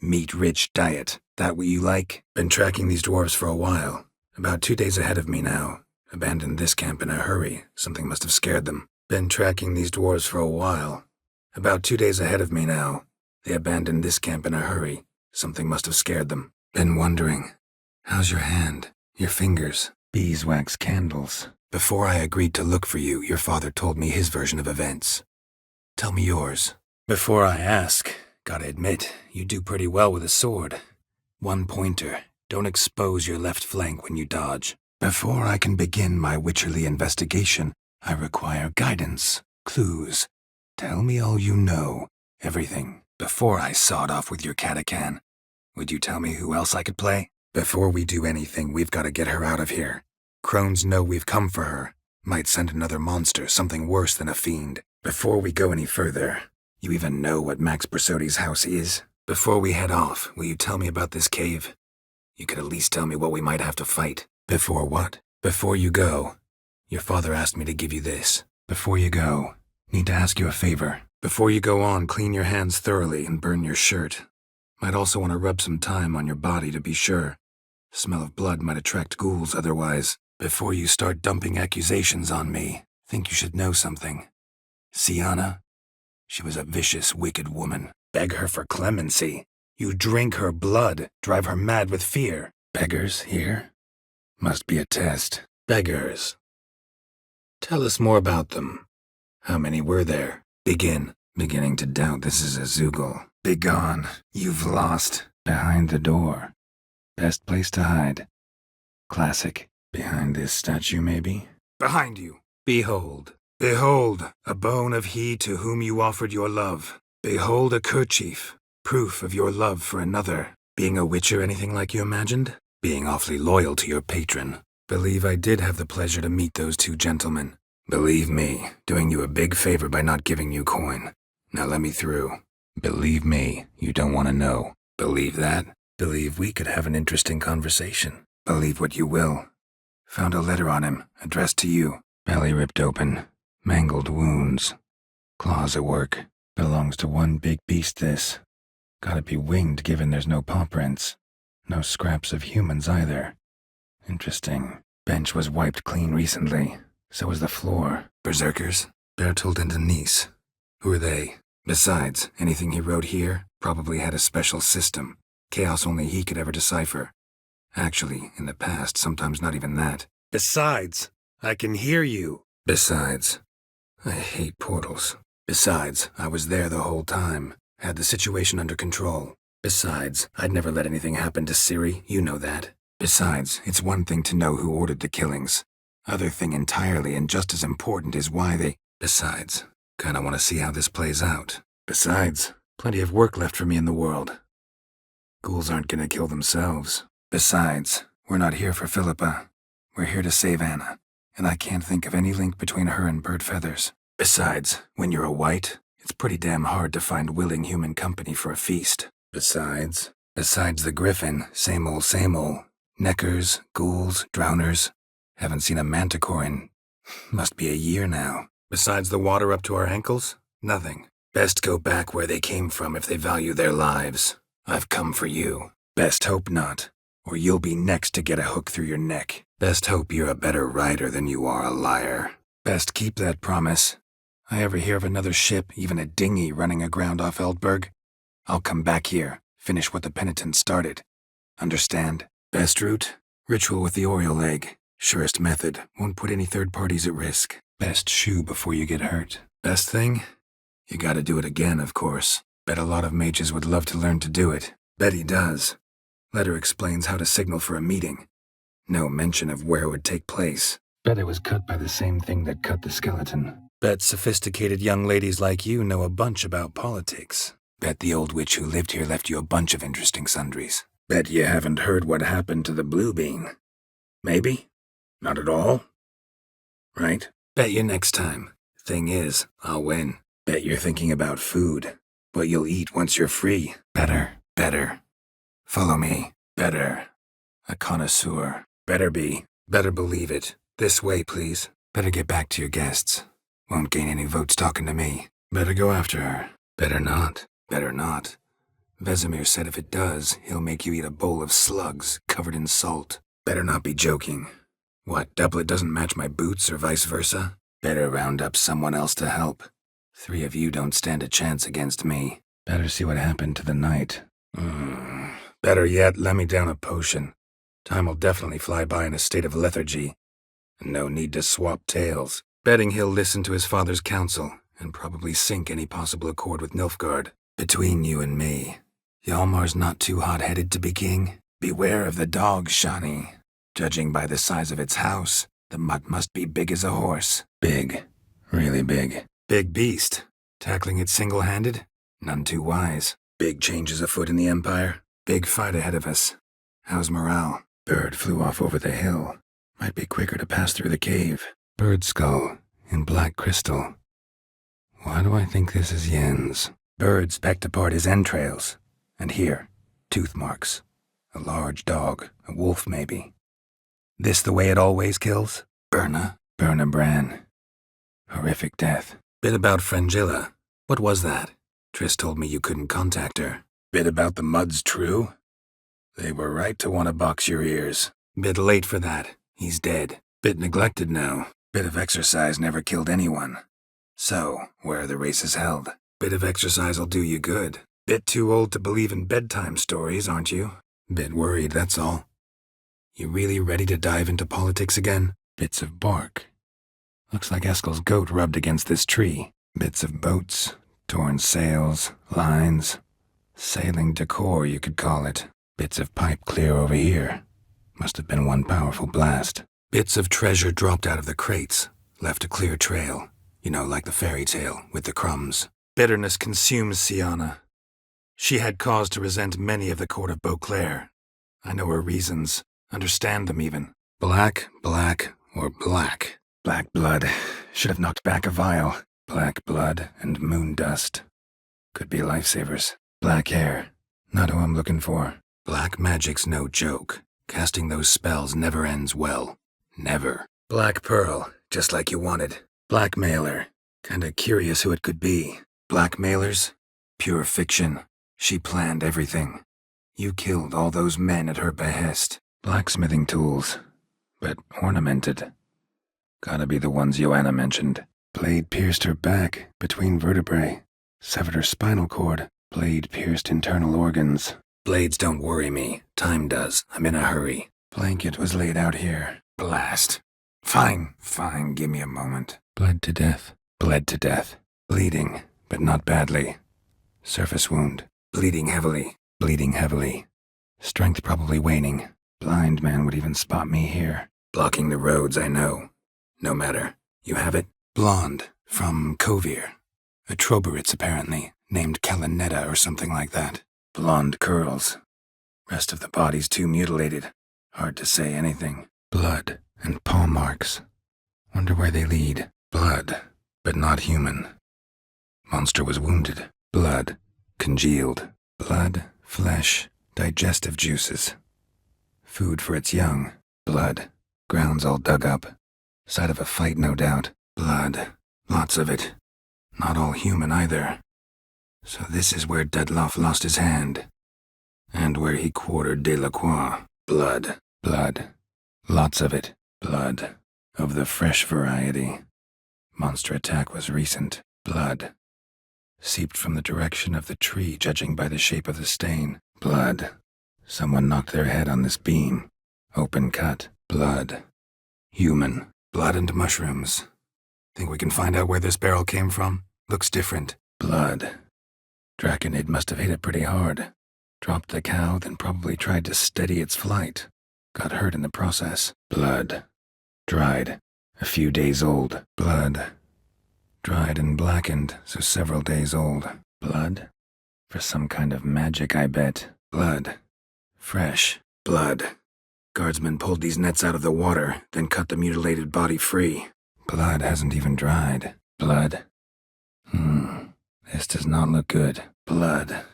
Meat-rich diet. That what you like? Been tracking these dwarves for a while. About 2 days ahead of me now. Abandoned this camp in a hurry. Something must have scared them. Been tracking these dwarves for a while. About 2 days ahead of me now. They abandoned this camp in a hurry. Something must have scared them. Been wondering. How's your hand? Your fingers? Beeswax candles. Before I agreed to look for you, your father told me his version of events. Tell me yours. Before I ask, gotta admit, you do pretty well with a sword. One pointer. Don't expose your left flank when you dodge. Before I can begin my witcherly investigation, I require guidance, clues. Tell me all you know, everything, before I sawed off with your catacan. Would you tell me who else I could play? Before we do anything, we've got to get her out of here. Crones know we've come for her. Might send another monster, something worse than a fiend. Before we go any further, you even know what Max Bersodi's house is? Before we head off, will you tell me about this cave? You could at least tell me what we might have to fight. Before what? Before you go. Your father asked me to give you this. Before you go. Need to ask you a favor. Before you go on, clean your hands thoroughly and burn your shirt. Might also want to rub some thyme on your body to be sure. Smell of blood might attract ghouls otherwise. Before you start dumping accusations on me, think you should know something. Sienna? She was a vicious, wicked woman. Beg her for clemency. You drink her blood, drive her mad with fear. Beggars here? Must be a test. Beggars. Tell us more about them. How many were there? Begin. Beginning to doubt this is a Zoogle. Begone. You've lost. Behind the door. Best place to hide. Classic. Behind this statue, maybe? Behind you. Behold. Behold, a bone of he to whom you offered your love. Behold a kerchief. Proof of your love for another. Being a witcher anything like you imagined? Being awfully loyal to your patron. Believe I did have the pleasure to meet those two gentlemen. Believe me, doing you a big favor by not giving you coin. Now let me through. Believe me, you don't want to know. Believe that? Believe we could have an interesting conversation. Believe what you will. Found a letter on him, addressed to you. Belly ripped open. Mangled wounds. Claws at work. Belongs to one big beast, this. Gotta be winged given there's no paw prints. No scraps of humans either. Interesting. Bench was wiped clean recently. So was the floor. Berserkers? Bertold and Denise. Who are they? Besides, anything he wrote here probably had a special system. Chaos only he could ever decipher. Actually, in the past, sometimes not even that. Besides, I can hear you. Besides, I hate portals. Besides, I was there the whole time. Had the situation under control. Besides, I'd never let anything happen to Ciri, you know that. Besides, it's one thing to know who ordered the killings. Other thing entirely, and just as important, is why they... Besides, kinda wanna see how this plays out. Besides, plenty of work left for me in the world. Ghouls aren't gonna kill themselves. Besides, we're not here for Philippa. We're here to save Anna, and I can't think of any link between her and Bird Feathers. Besides, when you're a white, it's pretty damn hard to find willing human company for a feast. Besides the griffin, same old, same old. Neckers, ghouls, drowners. Haven't seen a manticore in... must be a year now. Besides the water up to our ankles, nothing. Best go back where they came from if they value their lives. I've come for you. Best hope not, or you'll be next to get a hook through your neck. Best hope you're a better rider than you are a liar. Best keep that promise. I ever hear of another ship, even a dinghy, running aground off Eldberg, I'll come back here, finish what the penitent started. Understand? Best route? Ritual with the Oriole egg. Surest method. Won't put any third parties at risk. Best shoe before you get hurt. Best thing? You gotta do it again, of course. Bet a lot of mages would love to learn to do it. Bet he does. Letter explains how to signal for a meeting. No mention of where it would take place. Bet it was cut by the same thing that cut the skeleton. Bet sophisticated young ladies like you know a bunch about politics. Bet the old witch who lived here left you a bunch of interesting sundries. Bet you haven't heard what happened to the blue bean. Maybe? Not at all? Right? Bet you next time. Thing is, I'll win. Bet you're thinking about food. What you'll eat once you're free. Better. Follow me. Better. A connoisseur. Better be. Better believe it. This way, please. Better get back to your guests. Won't gain any votes talking to me. Better go after her. Better not. Better not. Vesemir said if it does, he'll make you eat a bowl of slugs covered in salt. Better not be joking. What, doublet doesn't match my boots or vice versa? Better round up someone else to help. 3 of you don't stand a chance against me. Better see what happened to the knight. Better yet, let me down a potion. Time will definitely fly by in a state of lethargy. No need to swap tales. Betting he'll listen to his father's counsel, and probably sink any possible accord with Nilfgaard. Between you and me, Hjalmar's not too hot-headed to be king. Beware of the dog, Shani. Judging by the size of its house, the mutt must be big as a horse. Big. Really big. Big beast. Tackling it single-handed? None too wise. Big changes afoot in the Empire. Big fight ahead of us. How's morale? Bird flew off over the hill. Might be quicker to pass through the cave. Bird skull in black crystal. Why do I think this is Yen's? Birds pecked apart his entrails. And here, tooth marks. A large dog, a wolf maybe. This the way it always kills? Berna Bran. Horrific death. Bit about Frangilla. What was that? Triss told me you couldn't contact her. Bit about the Mud's true? They were right to want to box your ears. Bit late for that. He's dead. Bit neglected now. Bit of exercise never killed anyone. So, where are the races held? Bit of exercise'll do you good. Bit too old to believe in bedtime stories, aren't you? Bit worried, that's all. You really ready to dive into politics again? Bits of bark. Looks like Eskel's goat rubbed against this tree. Bits of boats, torn sails, lines. Sailing decor, you could call it. Bits of pipe clear over here. Must have been one powerful blast. Bits of treasure dropped out of the crates. Left a clear trail. You know, like the fairy tale, with the crumbs. Bitterness consumes Siana. She had cause to resent many of the court of Beauclair. I know her reasons. Understand them even. Black, or black. Black blood. Should have knocked back a vial. Black blood and moon dust. Could be lifesavers. Black hair. Not who I'm looking for. Black magic's no joke. Casting those spells never ends well. Never. Black pearl, just like you wanted. Blackmailer. Kinda curious who it could be. Blackmailers? Pure fiction. She planned everything. You killed all those men at her behest. Blacksmithing tools. But ornamented. Gotta be the ones Joanna mentioned. Blade pierced her back, between vertebrae. Severed her spinal cord. Blade pierced internal organs. Blades don't worry me. Time does. I'm in a hurry. Blanket was laid out here. Blast. Fine, give me a moment. Bled to death. Bleeding, but not badly. Surface wound. Bleeding heavily. bleeding heavily. Strength probably waning. Blind man would even spot me here. Blocking the roads, I know. No matter. You have it? Blonde, from Kovir. A Troberitz, apparently, named Kalinetta or something like that. Blonde curls. Rest of the body's too mutilated. Hard to say anything. Blood and paw marks. Wonder where they lead. Blood, but not human. Monster was wounded. Blood, congealed. Blood, flesh, digestive juices. Food for its young. Blood. Ground's all dug up. Site of a fight, no doubt. Blood. Lots of it. Not all human either. So this is where Dedloff lost his hand. And where he quartered Delacroix. Blood. Blood. Lots of it. Blood. Of the fresh variety. Monster attack was recent. Blood. Seeped from the direction of the tree, judging by the shape of the stain. Blood. Someone knocked their head on this beam. Open cut. Blood. Human. Blood and mushrooms. Think we can find out where this barrel came from? Looks different. Blood. Draconid must have hit it pretty hard. Dropped the cow, then probably tried to steady its flight. Got hurt in the process. Blood. Dried. A few days old. Blood. Dried and blackened, so several days old. Blood? For some kind of magic, I bet. Blood. Fresh. Blood. Guardsmen pulled these nets out of the water, then cut the mutilated body free. Blood hasn't even dried. Blood. This does not look good. Blood.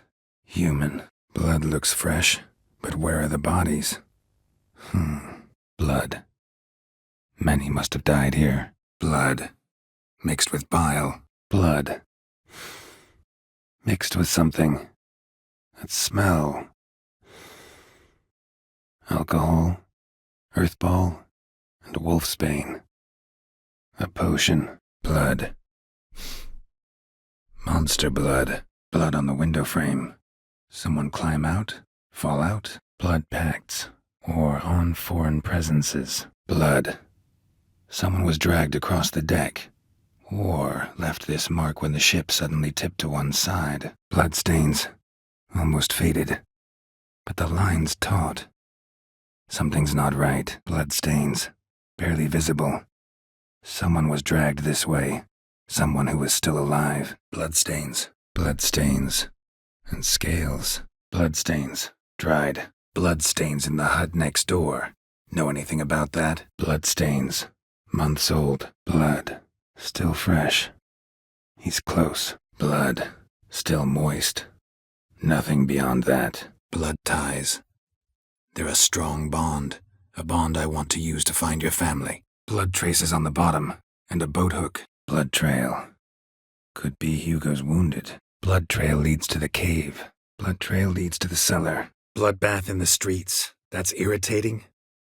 Human. Blood looks fresh, but where are the bodies? Blood. Many must have died here. Blood. Mixed with bile. Blood. Mixed with something. That smell. Alcohol, earthball, and wolfsbane. A potion. Blood. Monster blood. Blood on the window frame. Someone climb out, fall out, blood pacts, or on foreign presences. Blood. Someone was dragged across the deck, or left this mark when the ship suddenly tipped to one side. Bloodstains. Almost faded. But the line's taut. Something's not right. Bloodstains. Barely visible. Someone was dragged this way. Someone who was still alive. Bloodstains. Bloodstains. And scales. Bloodstains. Dried. Bloodstains in the hut next door. Know anything about that? Bloodstains. Months old. Blood. Still fresh. He's close. Blood. Still moist. Nothing beyond that. Blood ties. They're a strong bond. A bond I want to use to find your family. Blood traces on the bottom. And a boat hook. Blood trail. Could be Hugo's wounded. Blood trail leads to the cave. Blood trail leads to the cellar. Bloodbath in the streets. That's irritating?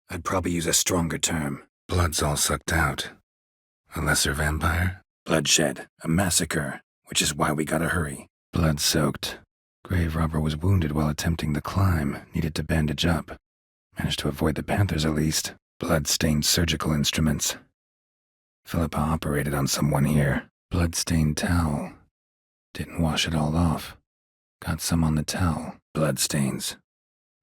I'd probably use a stronger term. Blood's all sucked out. A lesser vampire? Bloodshed. A massacre. Which is why we gotta hurry. Blood-soaked. Grave robber was wounded while attempting the climb. Needed to bandage up. Managed to avoid the panthers at least. Blood-stained surgical instruments. Philippa operated on someone here. Blood-stained towel. Didn't wash it all off. Got some on the towel. Bloodstains.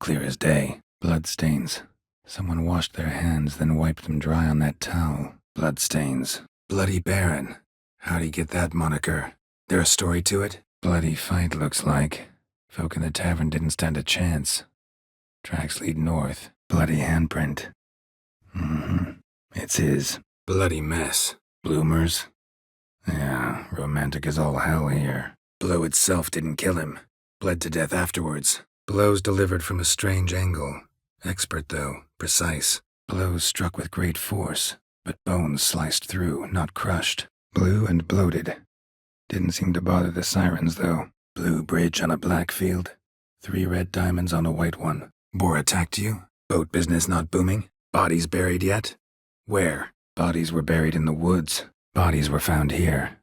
Clear as day. Bloodstains. Someone washed their hands, then wiped them dry on that towel. Bloodstains. Bloody Baron. How'd he get that moniker? There a story to it? Bloody fight, looks like. Folk in the tavern didn't stand a chance. Tracks lead north. Bloody handprint. It's his. Bloody mess. Bloomers. Yeah, romantic as all hell here. Blow itself didn't kill him. Bled to death afterwards. Blows delivered from a strange angle. Expert, though. Precise. Blows struck with great force, but bones sliced through, not crushed. Blue and bloated. Didn't seem to bother the sirens, though. Blue bridge on a black field. 3 red diamonds on a white one. Boar attacked you? Boat business not booming? Bodies buried yet? Where? Bodies were buried in the woods. Bodies were found here.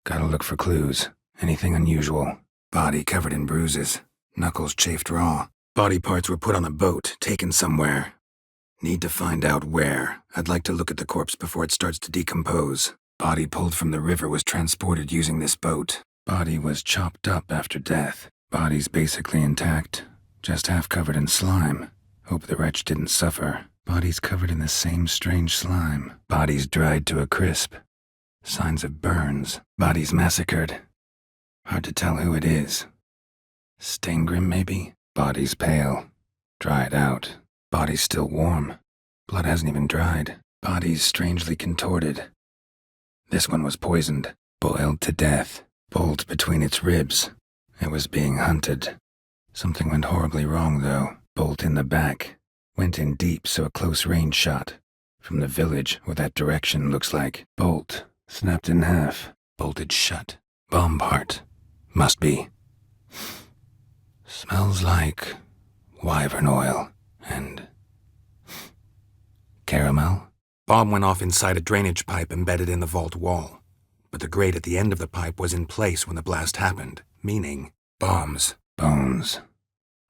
Gotta look for clues. Anything unusual. Body covered in bruises. Knuckles chafed raw. Body parts were put on a boat, taken somewhere. Need to find out where. I'd like to look at the corpse before it starts to decompose. Body pulled from the river was transported using this boat. Body was chopped up after death. Bodies basically intact, just half covered in slime. Hope the wretch didn't suffer. Bodies covered in the same strange slime. Bodies dried to a crisp. Signs of burns. Bodies massacred. Hard to tell who it is. Stangrim, maybe? Bodies pale. Dried out. Bodies still warm. Blood hasn't even dried. Bodies strangely contorted. This one was poisoned. Boiled to death. Bolt between its ribs. It was being hunted. Something went horribly wrong, though. Bolt in the back. Went in deep, so a close-range shot. From the village, where that direction looks like. Bolt. Snapped in half. Bolted shut. Bomb part. Must be. Smells like wyvern oil and caramel. Bomb went off inside a drainage pipe embedded in the vault wall. But the grate at the end of the pipe was in place when the blast happened, meaning bombs. Bones.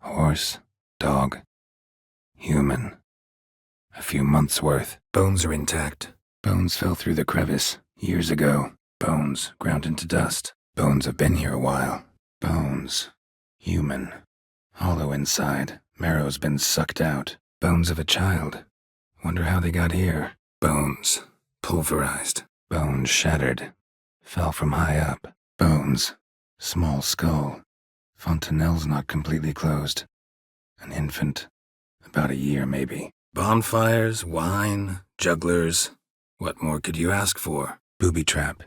Horse. Dog. Human. A few months' worth. Bones are intact. Bones fell through the crevice years ago. Bones ground into dust. Bones have been here a while. Bones. Human. Hollow inside. Marrow's been sucked out. Bones of a child. Wonder how they got here. Bones. Pulverized. Bones shattered. Fell from high up. Bones. Small skull. Fontanelle's not completely closed. An infant. About a year, maybe. Bonfires, wine, jugglers. What more could you ask for? Booby trap.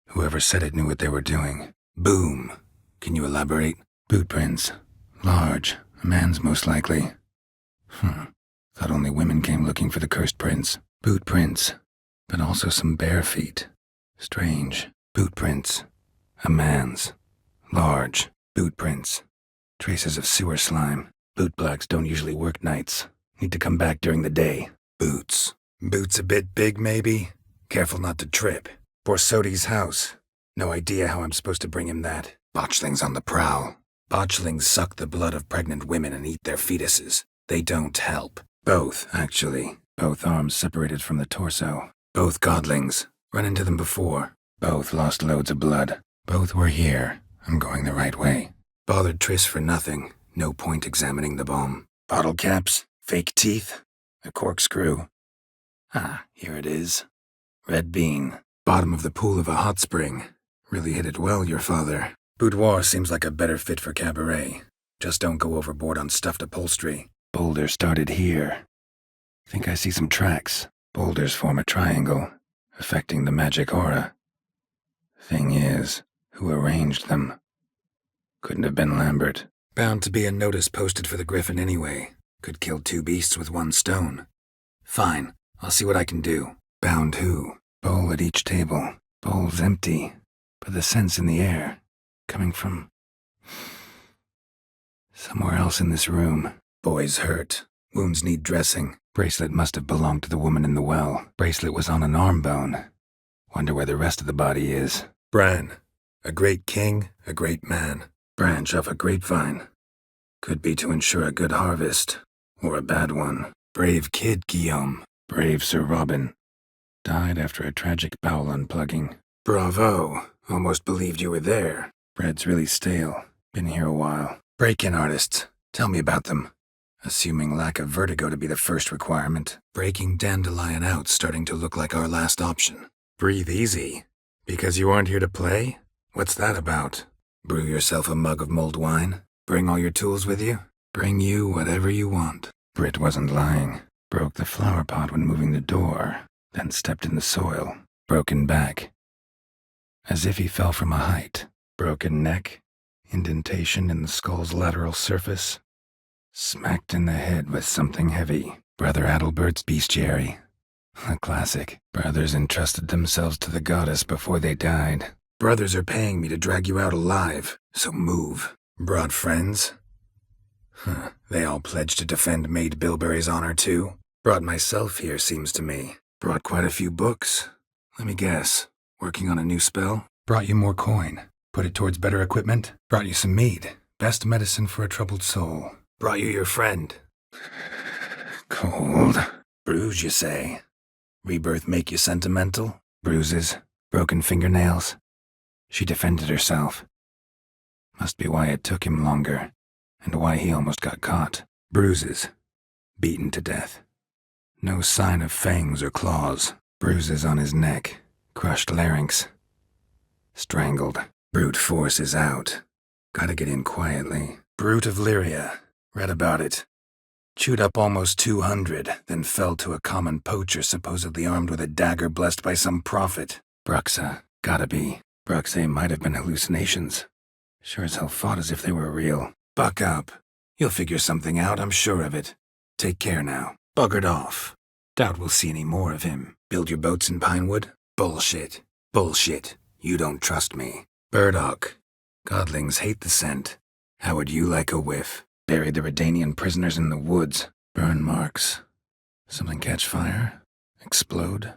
Whoever said it knew what they were doing. Boom. Can you elaborate? Boot prints. Large. A man's most likely. Thought only women came looking for the cursed prints. Boot prints. But also some bare feet. Strange. Boot prints. A man's. Large. Boot prints. Traces of sewer slime. Boot blacks don't usually work nights. Need to come back during the day. Boots. Boots a bit big, maybe? Careful not to trip. Borsodi's house. No idea how I'm supposed to bring him that. Botchlings on the prowl. Botchlings suck the blood of pregnant women and eat their fetuses. They don't help. Both, actually. Both arms separated from the torso. Both godlings. Run into them before. Both lost loads of blood. Both were here. I'm going the right way. Bothered Triss for nothing. No point examining the bomb. Bottle caps. Fake teeth. A corkscrew. Ah, here it is. Red bean. Bottom of the pool of a hot spring. Really hit it well, your father. Boudoir seems like a better fit for cabaret. Just don't go overboard on stuffed upholstery. Boulder started here. Think I see some tracks. Boulders form a triangle, affecting the magic aura. Thing is, who arranged them? Couldn't have been Lambert. Bound to be a notice posted for the Griffin anyway. Could kill two beasts with one stone. Fine, I'll see what I can do. Bound who? Bowl at each table. Bowl's empty, but the scent's in the air. Coming from somewhere else in this room. Boy's hurt. Wounds need dressing. Bracelet must have belonged to the woman in the well. Bracelet was on an arm bone. Wonder where the rest of the body is. Bran. A great king, a great man. Branch off a grapevine. Could be to ensure a good harvest. Or a bad one. Brave kid, Guillaume. Brave Sir Robin. Died after a tragic bowel unplugging. Bravo. Almost believed you were there. Bread's really stale. Been here a while. Break-in artists. Tell me about them. Assuming lack of vertigo to be the first requirement. Breaking Dandelion out starting to look like our last option. Breathe easy. Because you aren't here to play? What's that about? Brew yourself a mug of mulled wine? Bring all your tools with you? Bring you whatever you want. Brit wasn't lying. Broke the flower pot when moving the door, then stepped in the soil. Broken back. As if he fell from a height. Broken neck. Indentation in the skull's lateral surface. Smacked in the head with something heavy. Brother Adalbert's bestiary. A classic. Brothers entrusted themselves to the goddess before they died. Brothers are paying me to drag you out alive, so move. Brought friends? They all pledged to defend Maid Bilberry's honor too. Brought myself here, seems to me. Brought quite a few books. Let me guess. Working on a new spell? Brought you more coin. Put it towards better equipment. Brought you some mead. Best medicine for a troubled soul. Brought you your friend. Cold. Bruise, you say? Rebirth make you sentimental? Bruises. Broken fingernails. She defended herself. Must be why it took him longer, and why he almost got caught. Bruises. Beaten to death. No sign of fangs or claws. Bruises on his neck. Crushed larynx. Strangled. Brute force is out. Gotta get in quietly. Brute of Lyria. Read about it. Chewed up almost 200, then fell to a common poacher supposedly armed with a dagger blessed by some prophet. Bruxa. Gotta be. Bruxa might have been hallucinations. Sure as hell fought as if they were real. Buck up. You'll figure something out, I'm sure of it. Take care now. Buggered off. Doubt we'll see any more of him. Build your boats in Pinewood? Bullshit. Bullshit. You don't trust me. Burdock. Godlings hate the scent. How would you like a whiff? Buried the Redanian prisoners in the woods. Burn marks. Something catch fire? Explode?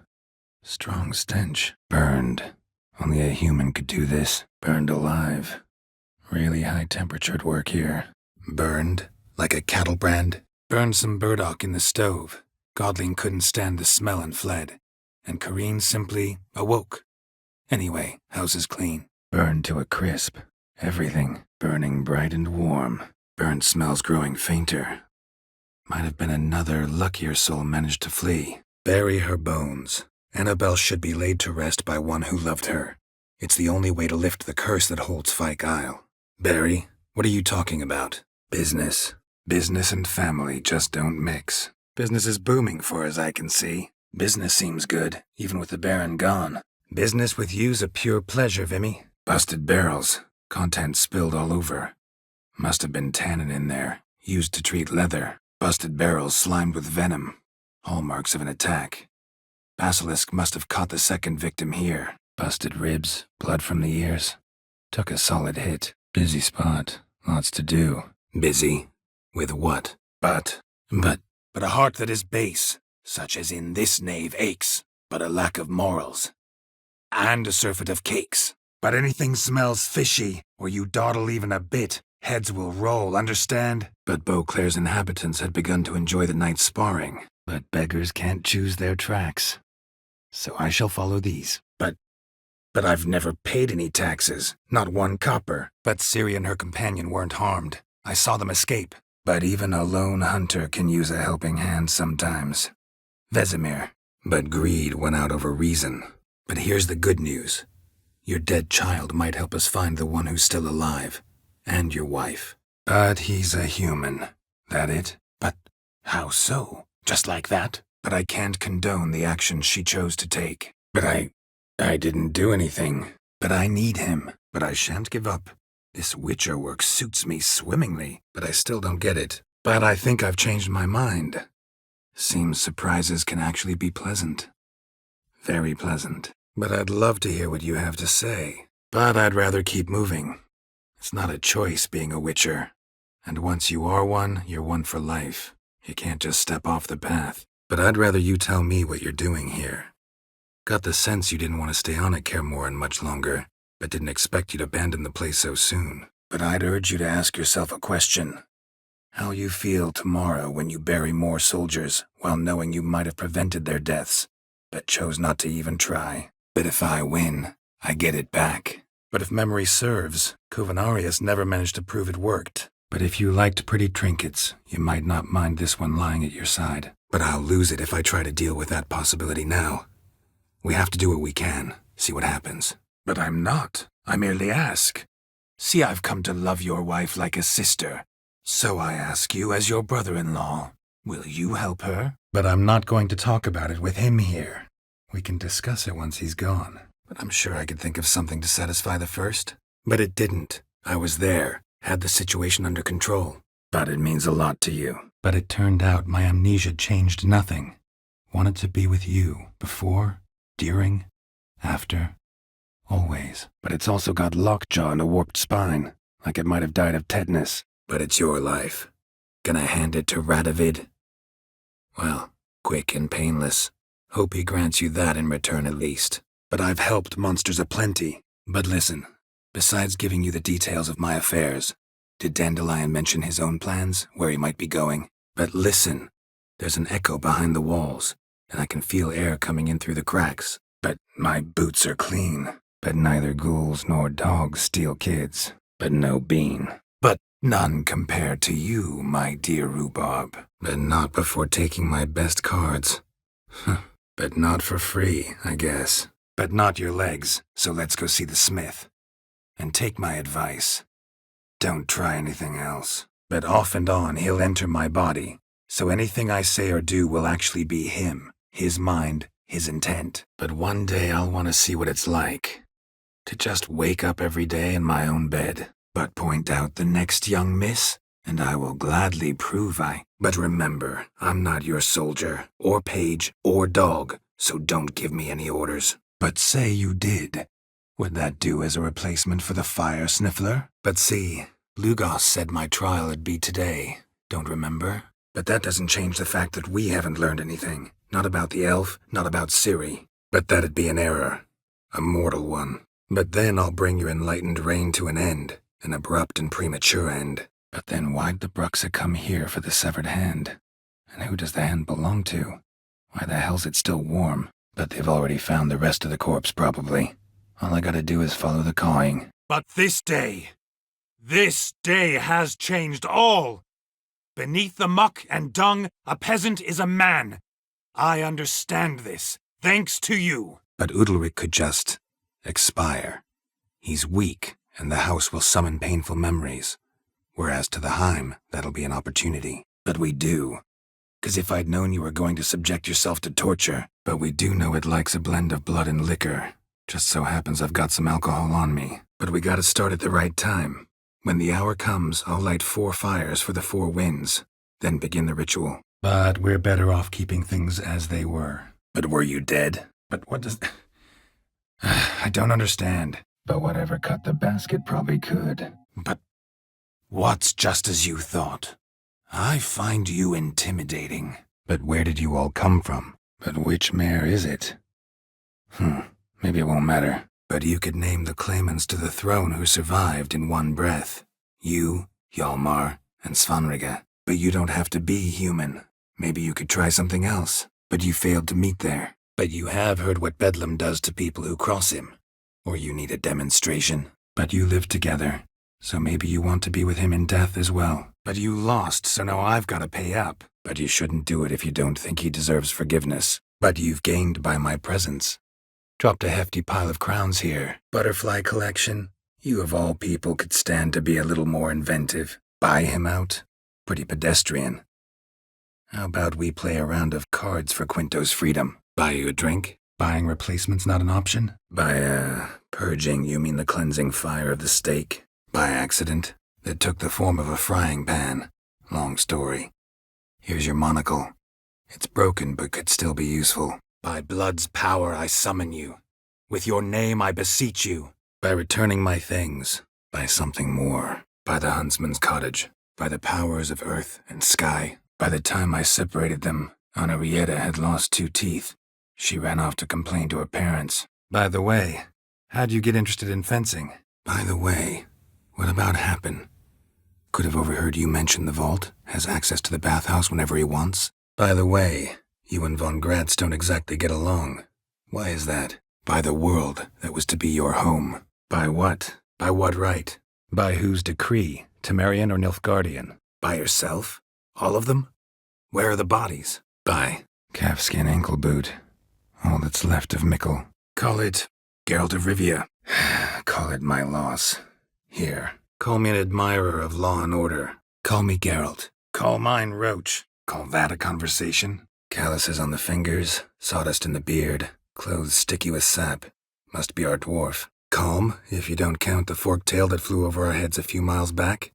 Strong stench. Burned. Only a human could do this. Burned alive. Really high-temperatured work here. Burned? Like a cattle brand? Burned some burdock in the stove. Godling couldn't stand the smell and fled. And Kareen simply awoke. Anyway, house is clean. Burned to a crisp. Everything. Burning bright and warm. Burned smells growing fainter. Might have been another luckier soul managed to flee. Bury her bones. Annabelle should be laid to rest by one who loved her. It's the only way to lift the curse that holds Fyke Isle. Barry, what are you talking about? Business. Business and family just don't mix. Business is booming for as I can see. Business seems good, even with the Baron gone. Business with you's a pure pleasure, Vimy. Busted barrels. Contents spilled all over. Must have been tannin in there, used to treat leather. Busted barrels slimed with venom. Hallmarks of an attack. Basilisk must have caught the second victim here. Busted ribs, blood from the ears. Took a solid hit. Busy spot. Lots to do. Busy? With what? But a heart that is base, such as in this knave aches, but a lack of morals. And a surfeit of cakes. But anything smells fishy, or you dawdle even a bit, heads will roll, understand? But Beauclair's inhabitants had begun to enjoy the night's sparring. But beggars can't choose their tracks. So I shall follow these. But I've never paid any taxes, not one copper. But Ciri and her companion weren't harmed. I saw them escape. But even a lone hunter can use a helping hand sometimes. Vesemir. But greed won out over reason. But here's the good news. Your dead child might help us find the one who's still alive. And your wife. But he's a human. That it? But how so? Just like that? But I can't condone the actions she chose to take. But I didn't do anything. But I need him. But I shan't give up. This Witcher work suits me swimmingly, but I still don't get it. But I think I've changed my mind. Seems surprises can actually be pleasant. Very pleasant. But I'd love to hear what you have to say. But I'd rather keep moving. It's not a choice being a Witcher. And once you are one, you're one for life. You can't just step off the path. But I'd rather you tell me what you're doing here. Got the sense you didn't want to stay on at Kaer Morhen much longer, but didn't expect you to abandon the place so soon. But I'd urge you to ask yourself a question. How you feel tomorrow when you bury more soldiers while knowing you might have prevented their deaths, but chose not to even try. But if I win, I get it back. But if memory serves, Covenarius never managed to prove it worked. But if you liked pretty trinkets, you might not mind this one lying at your side. But I'll lose it if I try to deal with that possibility now. We have to do what we can, see what happens. But I'm not. I merely ask. See, I've come to love your wife like a sister. So I ask you as your brother-in-law, will you help her? But I'm not going to talk about it with him here. We can discuss it once he's gone. But I'm sure I could think of something to satisfy the first. But it didn't. I was there, had the situation under control. But it means a lot to you. But it turned out my amnesia changed nothing. Wanted to be with you, before, during, after, always. But it's also got lockjaw and a warped spine, like it might have died of tetanus. But it's your life. Gonna hand it to Radovid? Well, quick and painless. Hope he grants you that in return at least. But I've helped monsters aplenty. But listen, besides giving you the details of my affairs, did Dandelion mention his own plans, where he might be going? But listen, there's an echo behind the walls, and I can feel air coming in through the cracks. But my boots are clean. But neither ghouls nor dogs steal kids. but no bean. But none compared to you, my dear rhubarb. But not before taking my best cards. But not for free, I guess. But not your legs, so let's go see the smith. And take my advice. Don't try anything else. But off and on he'll enter my body, so anything I say or do will actually be him, his mind, his intent. But one day I'll want to see what it's like. To just wake up every day in my own bed, but point out the next young miss, and I will gladly prove I... But remember, I'm not your soldier, or page, or dog, so don't give me any orders. But say you did. Would that do as a replacement for the fire sniffler? But see, Lugos said my trial would be today, don't remember? But that doesn't change the fact that we haven't learned anything. Not about the elf, not about Ciri. But that'd be an error. A mortal one. But then I'll bring your enlightened reign to an end. An abrupt and premature end. But then why'd the Bruxa come here for the severed hand? And who does the hand belong to? Why the hell's it still warm? But they've already found the rest of the corpse, probably. All I gotta do is follow the cawing. But this day has changed all. Beneath the muck and dung, a peasant is a man. I understand this, thanks to you. But Udalric could just expire. He's weak, and the house will summon painful memories. Whereas to the Heim, that'll be an opportunity. But we do. 'Cause if I'd known you were going to subject yourself to torture, but we do know it likes a blend of blood and liquor. Just so happens I've got some alcohol on me. But we gotta start at the right time. When the hour comes, I'll light 4 fires for the 4 winds, then begin the ritual. But we're better off keeping things as they were. But were you dead? But what does... I don't understand. But whatever cut the basket probably could. But what's just as you thought? I find you intimidating. But where did you all come from? But which mare is it? Maybe it won't matter. But you could name the claimants to the throne who survived in one breath. You, Hjalmar, and Svanrige. But you don't have to be human. Maybe you could try something else. But you failed to meet there. But you have heard what Bedlam does to people who cross him. Or you need a demonstration. But you live together, so maybe you want to be with him in death as well. But you lost, so now I've got to pay up. But you shouldn't do it if you don't think he deserves forgiveness. But you've gained by my presence. Dropped a hefty pile of crowns here. Butterfly collection. You of all people could stand to be a little more inventive. Buy him out. Pretty pedestrian. How about we play a round of cards for Quinto's freedom? Buy you a drink? Buying replacements not an option? By, purging, you mean the cleansing fire of the stake? By accident? It took the form of a frying pan. Long story. Here's your monocle. It's broken but could still be useful. By blood's power I summon you. With your name I beseech you. By returning my things. By something more. By the huntsman's cottage. By the powers of earth and sky. By the time I separated them, Anarietta had lost 2 teeth. She ran off to complain to her parents. By the way, how'd you get interested in fencing? By the way, what about Happen? Could have overheard you mention the vault. Has access to the bathhouse whenever he wants. By the way, you and von Gratz don't exactly get along. Why is that? By the world that was to be your home. By what? By what right? By whose decree? Temerian or Nilfgaardian? By yourself? All of them? Where are the bodies? By calfskin ankle boot. All that's left of Mikkel. Call it Geralt of Rivia. Call it my loss. Here. Call me an admirer of law and order. Call me Geralt. Call mine Roach. Call that a conversation? Calluses on the fingers, sawdust in the beard, clothes sticky with sap. Must be our dwarf. Calm, if you don't count the forked tail that flew over our heads a few miles back.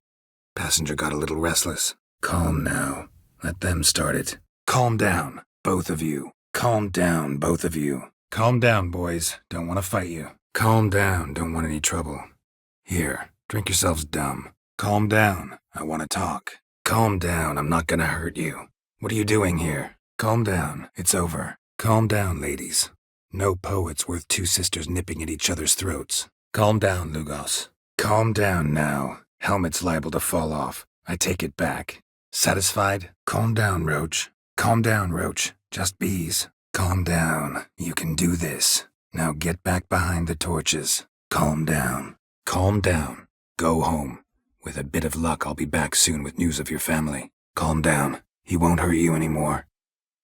Passenger got a little restless. Calm now. Let them start it. Calm down, both of you. Calm down, both of you. Calm down, boys. Don't want to fight you. Calm down, don't want any trouble. Here, drink yourselves dumb. Calm down, I want to talk. Calm down, I'm not gonna hurt you. What are you doing here? Calm down, it's over. Calm down, ladies. No poet's worth 2 sisters nipping at each other's throats. Calm down, Lugos. Calm down now. Helmet's liable to fall off. I take it back. Satisfied? Calm down, Roach. Calm down, Roach. Just bees. Calm down. You can do this. Now get back behind the torches. Calm down. Calm down. Go home. With a bit of luck, I'll be back soon with news of your family. Calm down. He won't hurt you anymore.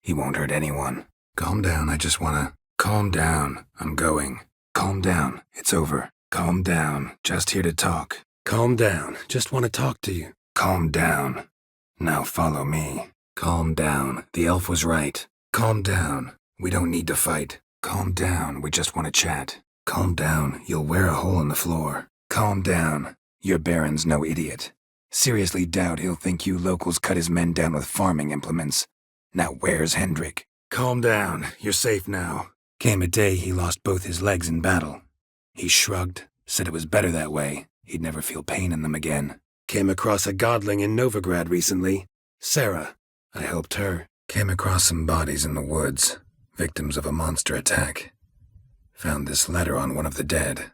He won't hurt anyone. Calm down, I just wanna... Calm down. I'm going. Calm down. It's over. Calm down. Just here to talk. Calm down. Just want to talk to you. Calm down. Now follow me. Calm down. The elf was right. Calm down. We don't need to fight. Calm down. We just want to chat. Calm down. You'll wear a hole in the floor. Calm down. Your Baron's no idiot. Seriously doubt he'll think you locals cut his men down with farming implements. Now where's Hendrik? Calm down. You're safe now. Came a day he lost both his legs in battle. He shrugged, said it was better that way. He'd never feel pain in them again. Came across a godling in Novigrad recently. Sarah. I helped her. Came across some bodies in the woods, victims of a monster attack. Found this letter on one of the dead.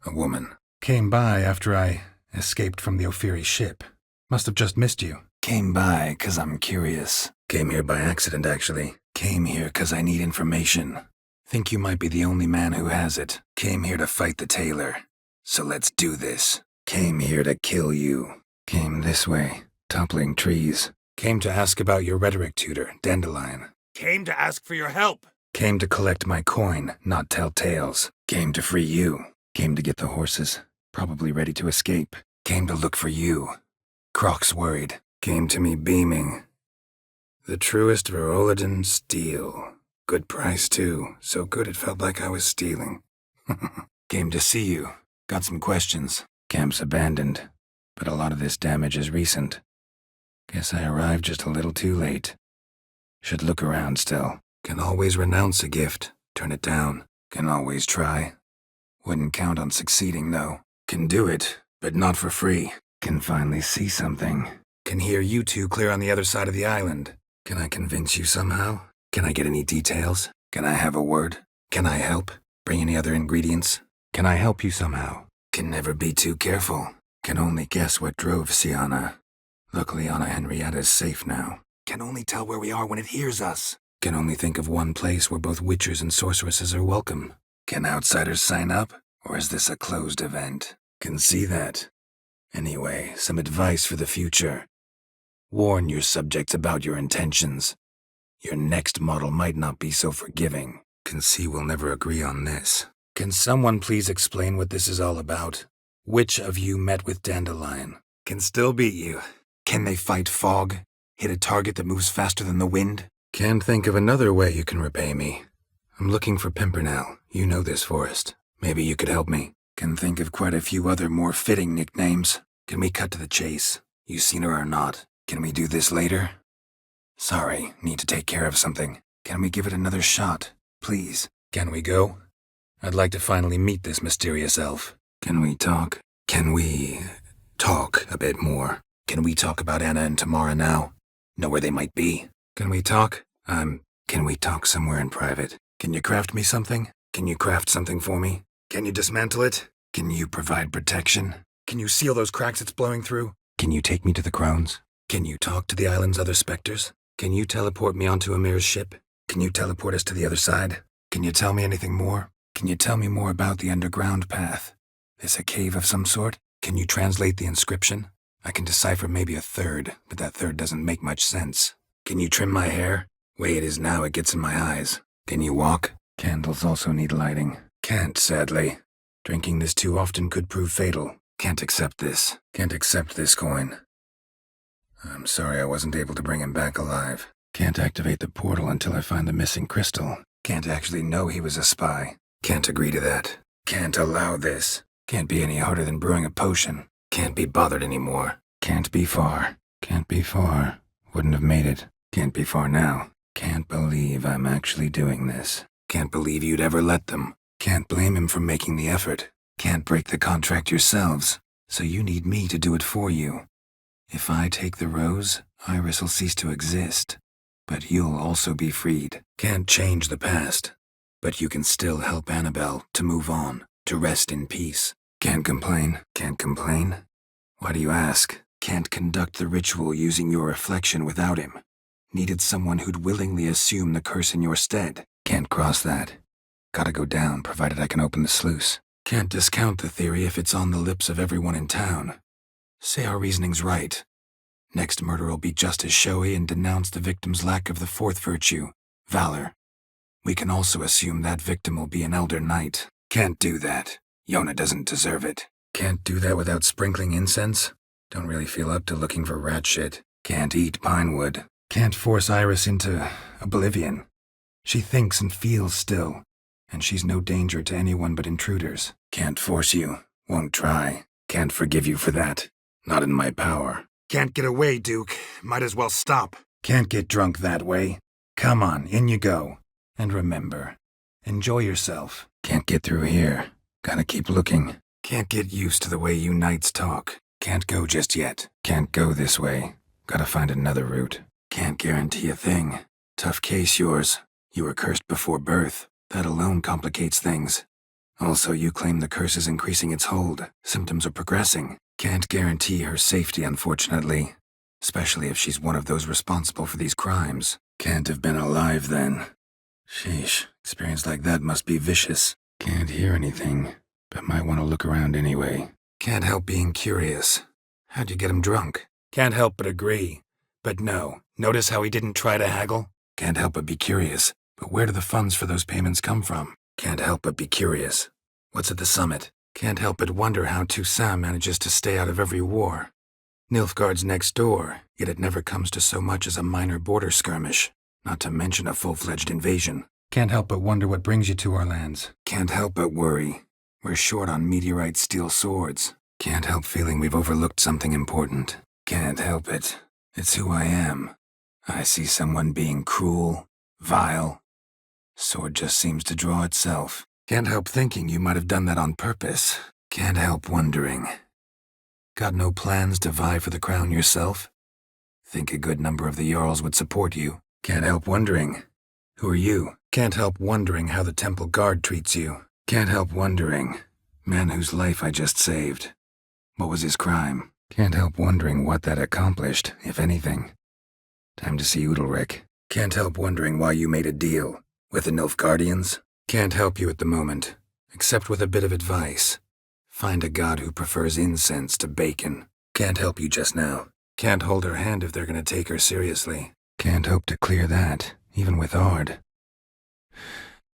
A woman. Came by after I escaped from the Ophiri ship. Must have just missed you. Came by 'cause I'm curious. Came here by accident, actually. Came here 'cause I need information. Think you might be the only man who has it. Came here to fight the tailor. So let's do this. Came here to kill you. Came this way, toppling trees. Came to ask about your rhetoric tutor, Dandelion. Came to ask for your help. Came to collect my coin, not tell tales. Came to free you. Came to get the horses, probably ready to escape. Came to look for you. Croc's worried. Came to me beaming. The truest Verolidan steel. Good price, too. So good it felt like I was stealing. Came to see you. Got some questions. Camp's abandoned, but a lot of this damage is recent. Guess I arrived just a little too late. Should look around still. Can always renounce a gift. Turn it down. Can always try. Wouldn't count on succeeding, though. Can do it, but not for free. Can finally see something. Can hear you two clear on the other side of the island. Can I convince you somehow? Can I get any details? Can I have a word? Can I help? Bring any other ingredients? Can I help you somehow? Can never be too careful. Can only guess what drove Sienna. Luckily, Anna Henrietta's safe now. Can only tell where we are when it hears us. Can only think of one place where both witchers and sorceresses are welcome. Can outsiders sign up, or is this a closed event? Can see that. Anyway, some advice for the future. Warn your subjects about your intentions. Your next model might not be so forgiving. Can see we'll never agree on this. Can someone please explain what this is all about? Which of you met with Dandelion? Can still beat you. Can they fight fog? Hit a target that moves faster than the wind? Can't think of another way you can repay me. I'm looking for Pimpernel. You know this forest. Maybe you could help me. Can think of quite a few other more fitting nicknames. Can we cut to the chase? You seen her or not? Can we do this later? Sorry, need to take care of something. Can we give it another shot? Please. Can we go? I'd like to finally meet this mysterious elf. Can we talk? Can we talk a bit more? Can we talk about Anna and Tamara now? Know where they might be? Can we talk? Can we talk somewhere in private? Can you craft me something? Can you craft something for me? Can you dismantle it? Can you provide protection? Can you seal those cracks it's blowing through? Can you take me to the crones? Can you talk to the island's other specters? Can you teleport me onto Amir's ship? Can you teleport us to the other side? Can you tell me anything more? Can you tell me more about the underground path? Is a cave of some sort? Can you translate the inscription? I can decipher maybe a third, but that third doesn't make much sense. Can you trim my hair? Way it is now, it gets in my eyes. Can you walk? Candles also need lighting. Can't, sadly. Drinking this too often could prove fatal. Can't accept this. Can't accept this coin. I'm sorry I wasn't able to bring him back alive. Can't activate the portal until I find the missing crystal. Can't actually know he was a spy. Can't agree to that. Can't allow this. Can't be any harder than brewing a potion. Can't be bothered anymore. Can't be far. Can't be far. Wouldn't have made it. Can't be far now. Can't believe I'm actually doing this. Can't believe you'd ever let them. Can't blame him for making the effort. Can't break the contract yourselves. So you need me to do it for you. If I take the rose, Iris'll cease to exist. But you'll also be freed. Can't change the past. But you can still help Annabelle to move on, to rest in peace. Can't complain. Can't complain? Why do you ask? Can't conduct the ritual using your reflection without him. Needed someone who'd willingly assume the curse in your stead. Can't cross that. Gotta go down, provided I can open the sluice. Can't discount the theory if it's on the lips of everyone in town. Say our reasoning's right. Next murder will be just as showy and denounce the victim's lack of the fourth virtue, valor. We can also assume that victim will be an elder knight. Can't do that. Yona doesn't deserve it. Can't do that without sprinkling incense? Don't really feel up to looking for rat shit. Can't eat pine wood. Can't force Iris into oblivion. She thinks and feels still, and she's no danger to anyone but intruders. Can't force you. Won't try. Can't forgive you for that. Not in my power. Can't get away, Duke. Might as well stop. Can't get drunk that way. Come on, in you go. And remember, enjoy yourself. Can't get through here. Gotta keep looking. Can't get used to the way you knights talk. Can't go just yet. Can't go this way. Gotta find another route. Can't guarantee a thing. Tough case, yours. You were cursed before birth. That alone complicates things. Also, you claim the curse is increasing its hold. Symptoms are progressing. Can't guarantee her safety, unfortunately. Especially if she's one of those responsible for these crimes. Can't have been alive then. Sheesh, experience like that must be vicious. Can't hear anything, but might want to look around anyway. Can't help being curious. How'd you get him drunk? Can't help but agree. But no, notice how he didn't try to haggle? Can't help but be curious. But where do the funds for those payments come from? Can't help but be curious. What's at the summit? Can't help but wonder how Toussaint manages to stay out of every war. Nilfgaard's next door, yet it never comes to so much as a minor border skirmish, not to mention a full-fledged invasion. Can't help but wonder what brings you to our lands. Can't help but worry. We're short on meteorite steel swords. Can't help feeling we've overlooked something important. Can't help it. It's who I am. I see someone being cruel, vile. Sword just seems to draw itself. Can't help thinking you might have done that on purpose. Can't help wondering. Got no plans to vie for the crown yourself? Think a good number of the Jarls would support you. Can't help wondering. Who are you? Can't help wondering how the Temple Guard treats you. Can't help wondering. Man whose life I just saved. What was his crime? Can't help wondering what that accomplished, if anything. Time to see Udalric. Can't help wondering why you made a deal. With the Nilfgaardians? Can't help you at the moment, except with a bit of advice. Find a god who prefers incense to bacon. Can't help you just now. Can't hold her hand if they're gonna take her seriously. Can't hope to clear that, even with Ard.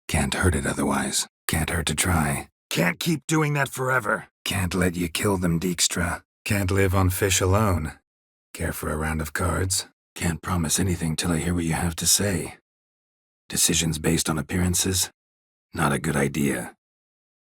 Can't hurt it otherwise. Can't hurt to try. Can't keep doing that forever. Can't let you kill them, Dijkstra. Can't live on fish alone. Care for a round of cards? Can't promise anything till I hear what you have to say. Decisions based on appearances? Not a good idea.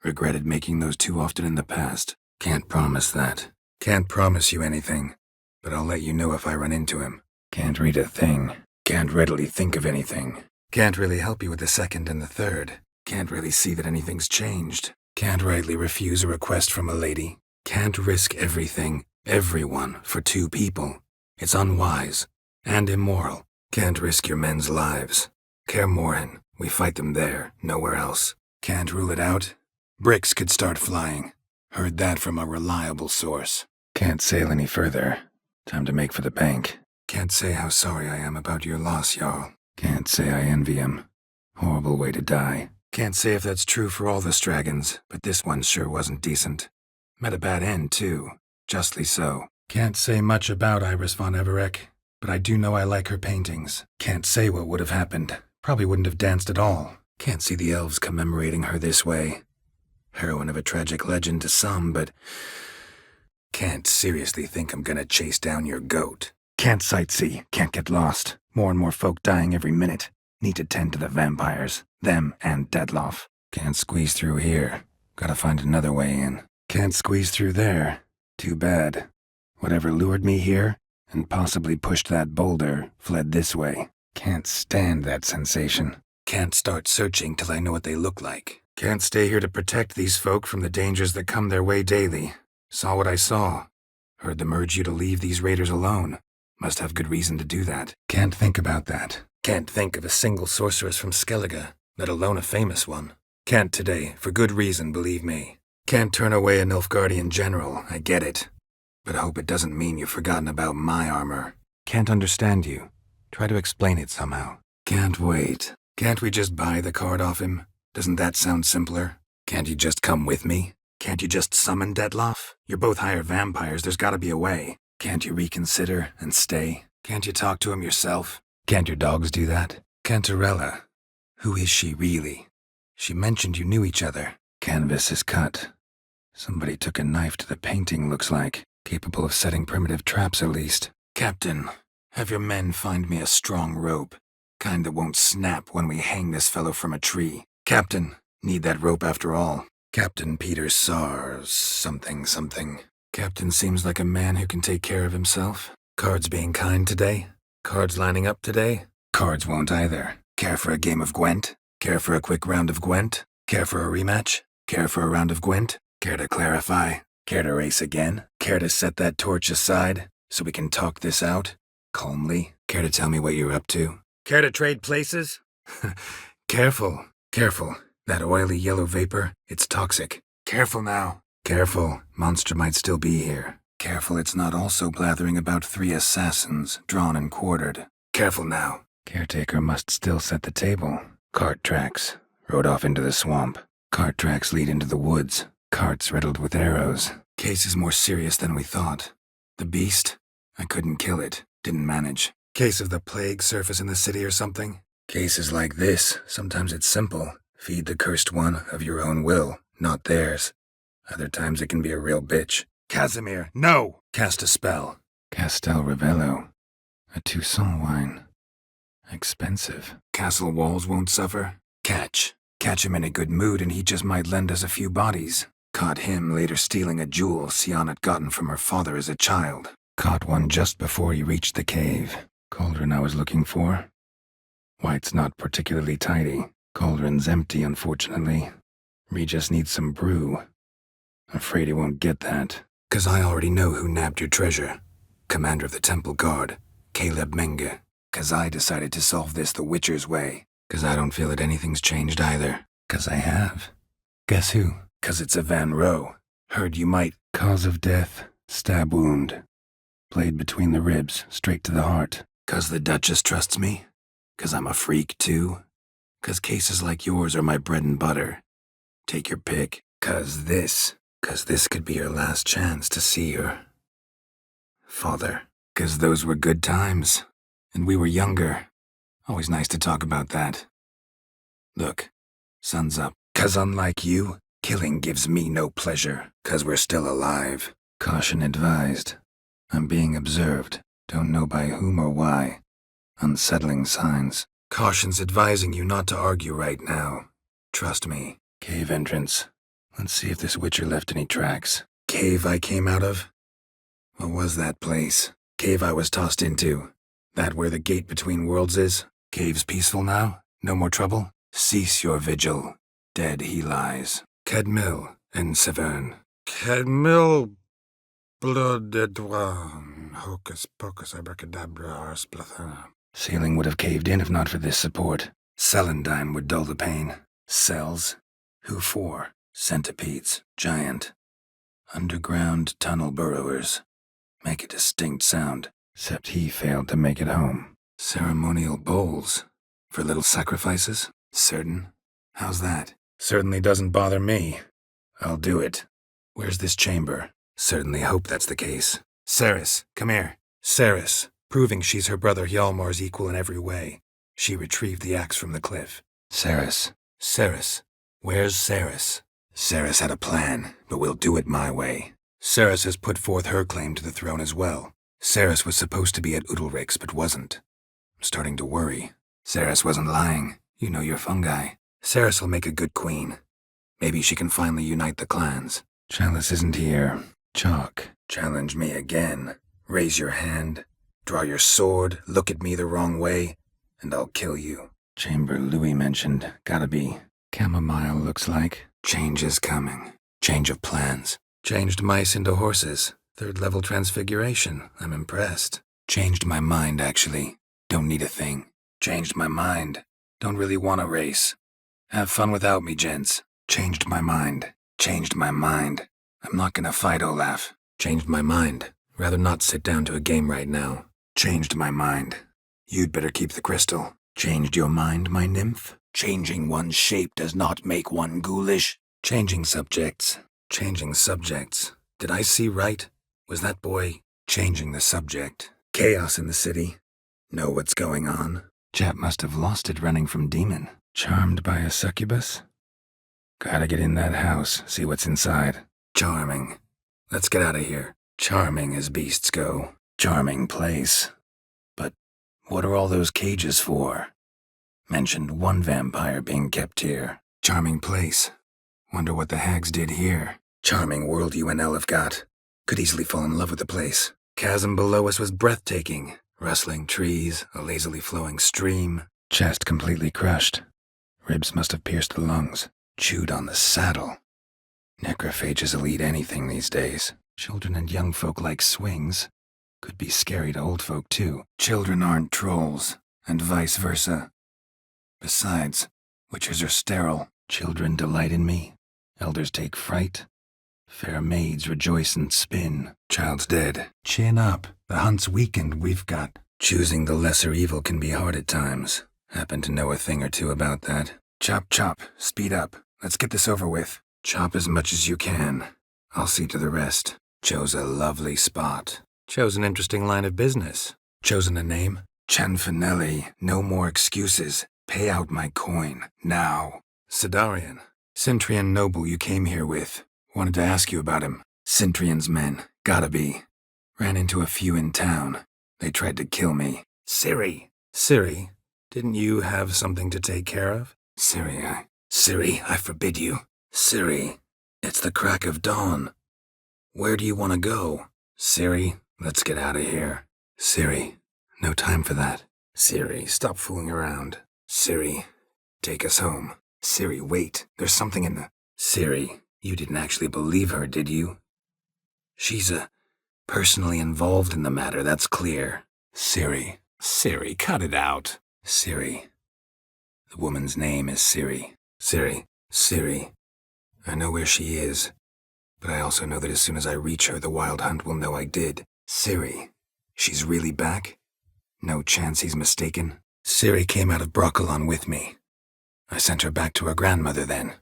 Regretted making those too often in the past. Can't promise that. Can't promise you anything, but I'll let you know if I run into him. Can't read a thing. Can't readily think of anything. Can't really help you with the second and the third. Can't really see that anything's changed. Can't rightly refuse a request from a lady. Can't risk everything, everyone, for two people. It's unwise and immoral. Can't risk your men's lives. Kaer Morhen, we fight them there, nowhere else. Can't rule it out. Bricks could start flying. Heard that from a reliable source. Can't sail any further. Time to make for the bank. Can't say how sorry I am about your loss, Jarl. Can't say I envy him. Horrible way to die. Can't say if that's true for all the Stragons, but this one sure wasn't decent. Met a bad end, too. Justly so. Can't say much about Iris von Everec, but I do know I like her paintings. Can't say what would have happened. Probably wouldn't have danced at all. Can't see the elves commemorating her this way. Heroine of a tragic legend to some, but can't seriously think I'm gonna chase down your goat. Can't sightsee, can't get lost. More and more folk dying every minute. Need to tend to the vampires, them and Deadloff. Can't squeeze through here. Gotta find another way in. Can't squeeze through there. Too bad. Whatever lured me here, and possibly pushed that boulder, fled this way. Can't stand that sensation. Can't start searching till I know what they look like. Can't stay here to protect these folk from the dangers that come their way daily. Saw what I saw. Heard them urge you to leave these raiders alone. Must have good reason to do that. Can't think about that. Can't think of a single sorceress from Skellige, let alone a famous one. Can't today, for good reason, believe me. Can't turn away a Nilfgaardian general, I get it. But I hope it doesn't mean you've forgotten about my armor. Can't understand you. Try to explain it somehow. Can't wait. Can't we just buy the card off him? Doesn't that sound simpler? Can't you just come with me? Can't you just summon Detloff? You're both hired vampires, there's gotta be a way. Can't you reconsider and stay? Can't you talk to him yourself? Can't your dogs do that? Cantarella. Who is she really? She mentioned you knew each other. Canvas is cut. Somebody took a knife to the painting, looks like. Capable of setting primitive traps, at least. Captain, have your men find me a strong rope. Kind that won't snap when we hang this fellow from a tree. Captain, need that rope after all. Captain Peter Sars, something. Captain seems like a man who can take care of himself. Cards being kind today? Cards lining up today? Cards won't either. Care for a game of Gwent? Care for a quick round of Gwent? Care for a rematch? Care for a round of Gwent? Care to clarify? Care to race again? Care to set that torch aside so we can talk this out? Calmly? Care to tell me what you're up to? Care to trade places? Careful. That oily yellow vapor, it's toxic. Careful now. Careful, monster might still be here. Careful it's not also blathering about 3 assassins, drawn and quartered. Careful now. Caretaker must still set the table. Cart tracks. Rode off into the swamp. Cart tracks lead into the woods. Carts riddled with arrows. Case is more serious than we thought. The beast? I couldn't kill it. Didn't manage. Case of the plague surface in the city or something? Cases like this, sometimes it's simple. Feed the cursed one of your own will, not theirs. Other times it can be a real bitch. Casimir, no! Cast a spell. Castel Ravello. A Toussaint wine. Expensive. Castle walls won't suffer. Catch him in a good mood and he just might lend us a few bodies. Caught him later stealing a jewel Sion had gotten from her father as a child. Caught one just before he reached the cave. Cauldron I was looking for. White's not particularly tidy. Cauldron's empty, unfortunately. We just need some brew. Afraid he won't get that. 'Cause I already know who nabbed your treasure. Commander of the Temple Guard, Caleb Menge. 'Cause I decided to solve this the Witcher's way. 'Cause I don't feel that anything's changed either. 'Cause I have. Guess who? 'Cause it's a Van Rowe. Heard you might. Cause of death, stab wound. Blade between the ribs, straight to the heart. 'Cause the Duchess trusts me? 'Cause I'm a freak too? 'Cause cases like yours are my bread and butter? Take your pick. 'Cause this could be your last chance to see your father. 'Cause those were good times. And we were younger. Always nice to talk about that. Look, sun's up. 'Cause unlike you, killing gives me no pleasure. 'Cause we're still alive. Caution advised. I'm being observed. Don't know by whom or why. Unsettling signs. Caution's advising you not to argue right now. Trust me. Cave entrance. Let's see if this Witcher left any tracks. Cave I came out of? What was that place? Cave I was tossed into. That where the gate between worlds is? Cave's peaceful now? No more trouble? Cease your vigil. Dead he lies. Kedmil and Severn. Kedmil, blood edouin, hocus pocus abracadabra ars plathana. Ceiling would have caved in if not for this support. Celandine would dull the pain. Cells? Who for? Centipedes. Giant. Underground tunnel burrowers. Make a distinct sound. Except he failed to make it home. Ceremonial bowls. For little sacrifices? Certain? How's that? Certainly doesn't bother me. I'll do it. Where's this chamber? Certainly hope that's the case. Ceres, come here. Ceres, proving she's her brother Hjalmar's equal in every way. She retrieved the axe from the cliff. Ceres. Ceres. Where's Ceres? Ceres had a plan, but we'll do it my way. Ceres has put forth her claim to the throne as well. Ceres was supposed to be at Udalric's, but wasn't. I'm starting to worry. Ceres wasn't lying. You know your fungi. Ceres will make a good queen. Maybe she can finally unite the clans. Chalice isn't here. Chalk. Challenge me again. Raise your hand. Draw your sword. Look at me the wrong way. And I'll kill you. Chamber Louis mentioned. Gotta be. Chamomile looks like. Change is coming. Change of plans. Changed mice into horses. 3rd level transfiguration. I'm impressed. Changed my mind, actually. Don't need a thing. Changed my mind. Don't really want to race. Have fun without me, gents. Changed my mind. Changed my mind. I'm not gonna fight, Olaf. Changed my mind. Rather not sit down to a game right now. Changed my mind. You'd better keep the crystal. Changed your mind, my nymph? Changing one's shape does not make one ghoulish. Changing subjects. Changing subjects. Did I see right? Was that boy changing the subject? Chaos in the city. Know what's going on? Chap must have lost it running from demon. Charmed by a succubus? Gotta get in that house, see what's inside. Charming. Let's get out of here. Charming as beasts go. Charming place. But what are all those cages for? Mentioned one vampire being kept here. Charming place. Wonder what the hags did here. Charming world you and Elle have got. Could easily fall in love with the place. Chasm below us was breathtaking. Rustling trees, a lazily flowing stream. Chest completely crushed. Ribs must have pierced the lungs. Chewed on the saddle. Necrophages will eat anything these days. Children and young folk like swings. Could be scary to old folk too. Children aren't trolls, and vice versa. Besides, witches are sterile. Children delight in me. Elders take fright. Fair maids rejoice and spin. Child's dead. Chin up. The hunt's weakened. We've got. Choosing the lesser evil can be hard at times. Happen to know a thing or two about that. Chop, chop. Speed up. Let's get this over with. Chop as much as you can. I'll see to the rest. Chose a lovely spot. Chose an interesting line of business. Chosen a name? Cianfanelli. No more excuses. Pay out my coin. Now. Sidarian. Centrian noble you came here with. Wanted to ask you about him. Centrion's men. Gotta be. Ran into a few in town. They tried to kill me. Ciri. Ciri? Didn't you have something to take care of? Ciri, I forbid you. Ciri, it's the crack of dawn. Where do you want to go? Ciri, let's get out of here. Ciri, no time for that. Ciri, stop fooling around. Ciri, take us home. Ciri, wait, there's something in the... Ciri, you didn't actually believe her, did you? She's personally involved in the matter, that's clear. Ciri, cut it out. Ciri. The woman's name is Ciri. Ciri. I know where she is, but I also know that as soon as I reach her, the Wild Hunt will know I did. Ciri. She's really back? No chance he's mistaken? Ciri came out of Broccolon with me. I sent her back to her grandmother then.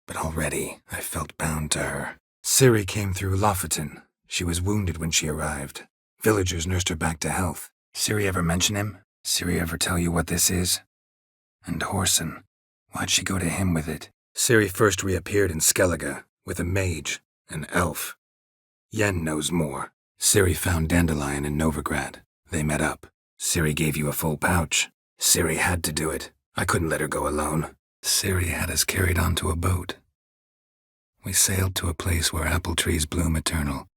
But already, I felt bound to her. Ciri came through Lofoten. She was wounded when she arrived. Villagers nursed her back to health. Ciri ever mention him? Ciri ever tell you what this is? And Whoreson, why'd she go to him with it? Ciri first reappeared in Skellige, with a mage, an elf. Yen knows more. Ciri found Dandelion in Novigrad. They met up. Ciri gave you a full pouch. Ciri had to do it. I couldn't let her go alone. Ciri had us carried onto a boat. We sailed to a place where apple trees bloom eternal.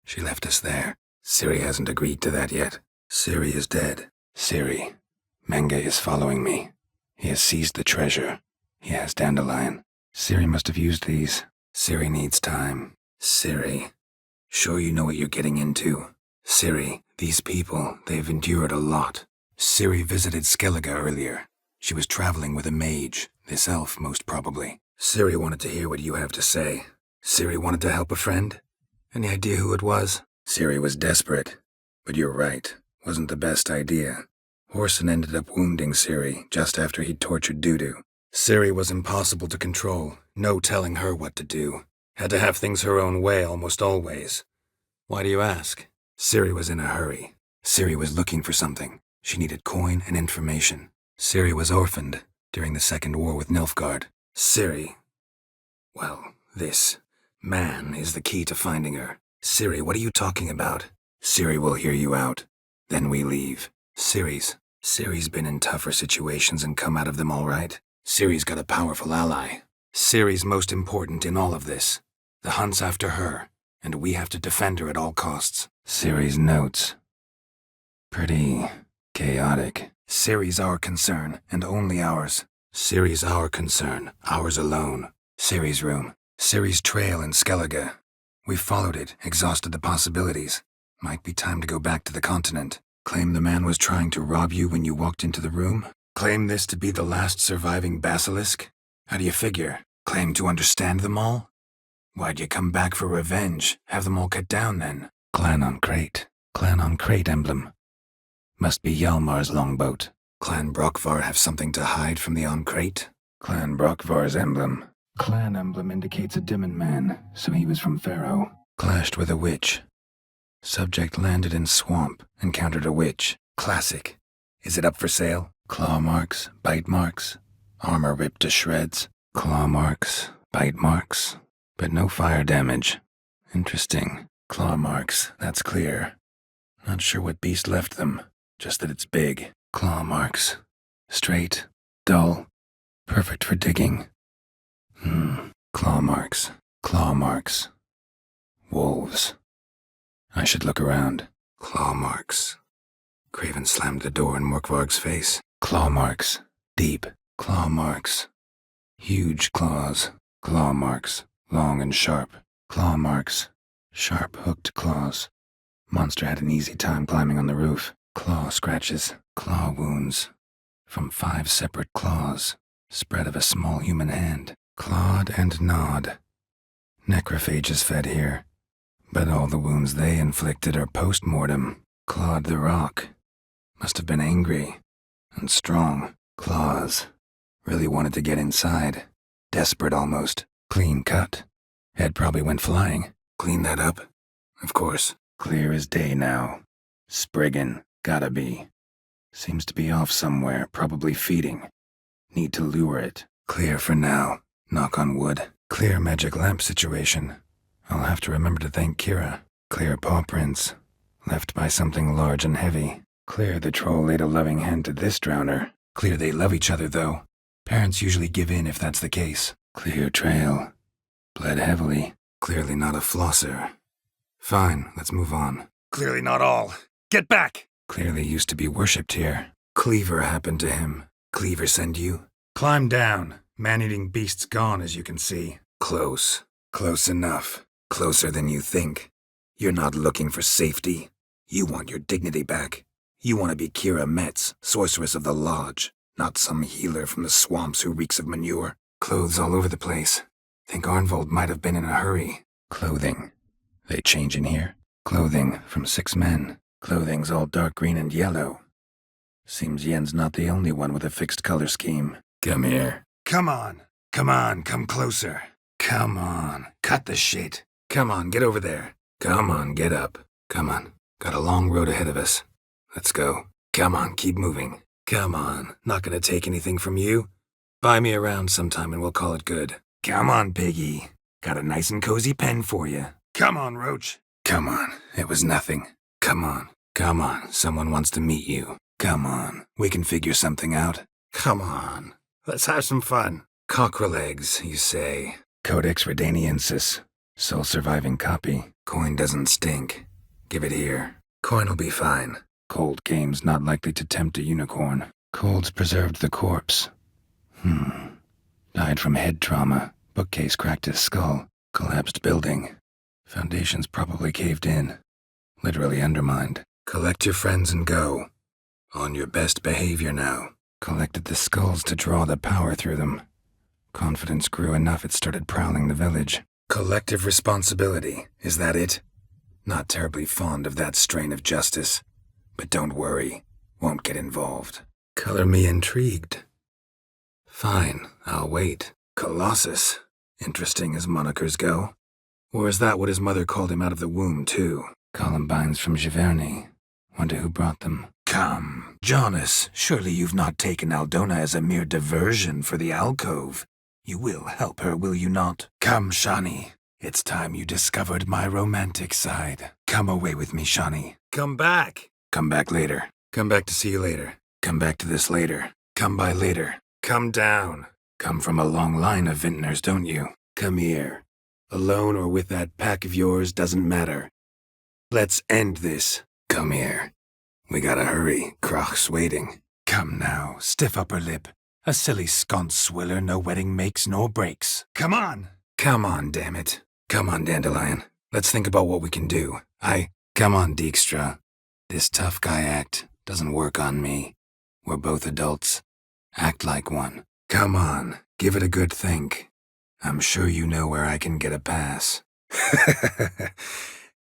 She left us there. Ciri hasn't agreed to that yet. Ciri is dead. Ciri. Menge is following me. He has seized the treasure. He has Dandelion. Ciri must have used these. Ciri needs time. Ciri. Sure you know what you're getting into? Ciri, these people, they've endured a lot. Ciri visited Skellige earlier. She was traveling with a mage, this elf most probably. Ciri wanted to hear what you have to say. Ciri wanted to help a friend? Any idea who it was? Ciri was desperate. But you're right, wasn't the best idea. Whoreson ended up wounding Ciri just after he'd tortured Dudu. Ciri was impossible to control, no telling her what to do. Had to have things her own way almost always. Why do you ask? Ciri was in a hurry. Ciri was looking for something. She needed coin and information. Ciri was orphaned during the Second War with Nilfgaard. Ciri... Well, this man is the key to finding her. Ciri, what are you talking about? Ciri will hear you out. Then we leave. Ciri's been in tougher situations and come out of them all right. Ciri's got a powerful ally. Ciri's most important in all of this. The hunt's after her, and we have to defend her at all costs. Ciri's notes. Pretty chaotic. Ciri's our concern, and only ours. Ciri's our concern, ours alone. Ciri's room. Ciri's trail in Skellige. We followed it, exhausted the possibilities. Might be time to go back to the continent. Claim the man was trying to rob you when you walked into the room? Claim this to be the last surviving basilisk? How do you figure? Claim to understand them all? Why'd you come back for revenge? Have them all cut down then? Clan on crate. Clan on crate emblem. Must be Hjalmar's longboat. Clan Brockvar have something to hide from the on crate? Clan Brockvar's emblem. Clan emblem indicates a Dimmen man, so he was from Pharaoh. Clashed with a witch. Subject landed in swamp, encountered a witch. Classic. Is it up for sale? Claw marks, bite marks, armor ripped to shreds. Claw marks, bite marks, but no fire damage. Interesting. Claw marks, that's clear. Not sure what beast left them, just that it's big. Claw marks. Straight, dull, perfect for digging. Claw marks, claw marks. Wolves. I should look around. Claw marks. Craven slammed the door in Morkvarg's face. Claw marks. Deep. Claw marks. Huge claws. Claw marks. Long and sharp. Claw marks. Sharp hooked claws. Monster had an easy time climbing on the roof. Claw scratches. Claw wounds. From 5 separate claws. Spread of a small human hand. Clawed and gnawed. Necrophages fed here. But all the wounds they inflicted are post-mortem. Clawed the rock. Must have been angry. And strong. Claws. Really wanted to get inside. Desperate almost. Clean cut. Head probably went flying. Clean that up? Of course. Clear as day now. Spriggan. Gotta be. Seems to be off somewhere, probably feeding. Need to lure it. Clear for now. Knock on wood. Clear magic lamp situation. I'll have to remember to thank Kira. Clear paw prints. Left by something large and heavy. Clear the troll laid a loving hand to this drowner. Clear they love each other, though. Parents usually give in if that's the case. Clear trail. Bled heavily. Clearly not a flosser. Fine, let's move on. Clearly not all. Get back! Clearly used to be worshipped here. Cleaver happened to him. Cleaver send you? Climb down. Man-eating beast's gone, as you can see. Close. Close enough. Closer than you think. You're not looking for safety. You want your dignity back. You want to be Kira Metz, sorceress of the Lodge, not some healer from the swamps who reeks of manure. Clothes all over the place. Think Arnvold might have been in a hurry. Clothing. They change in here. Clothing from 6 men. Clothing's all dark green and yellow. Seems Yen's not the only one with a fixed color scheme. Come here. Come on. Come on, come closer. Come on, cut the shit. Come on, get over there. Come on, get up. Come on, got a long road ahead of us. Let's go. Come on, keep moving. Come on, not gonna take anything from you. Buy me around sometime and we'll call it good. Come on, piggy. Got a nice and cozy pen for you. Come on, Roach. Come on, it was nothing. Come on, come on, someone wants to meet you. Come on, we can figure something out. Come on, let's have some fun. Cockerel eggs, you say? Codex Redaniensis. Sole surviving copy. Coin doesn't stink. Give it here. Coin'll be fine. Cold game's not likely to tempt a unicorn. Cold's preserved the corpse. Died from head trauma. Bookcase cracked his skull. Collapsed building. Foundations probably caved in. Literally undermined. Collect your friends and go. On your best behavior now. Collected the skulls to draw the power through them. Confidence grew enough it started prowling the village. Collective responsibility, is that it? Not terribly fond of that strain of justice. But don't worry, won't get involved. Color me intrigued. Fine, I'll wait. Colossus. Interesting as monikers go. Or is that what his mother called him out of the womb, too? Columbines from Giverny. Wonder who brought them. Come, Jonas, surely you've not taken Aldona as a mere diversion for the alcove. You will help her, will you not? Come, Shani. It's time you discovered my romantic side. Come away with me, Shani. Come back. Come back later. Come back to see you later. Come back to this later. Come by later. Come down. Come from a long line of vintners, don't you? Come here. Alone or with that pack of yours doesn't matter. Let's end this. Come here. We gotta hurry. Kroch's waiting. Come now, stiff upper lip. A silly sconce swiller no wedding makes nor breaks. Come on. Come on, damn it. Come on, Dandelion. Let's think about what we can do. Come on, Dijkstra. This tough guy act doesn't work on me. We're both adults. Act like one. Come on, give it a good think. I'm sure you know where I can get a pass.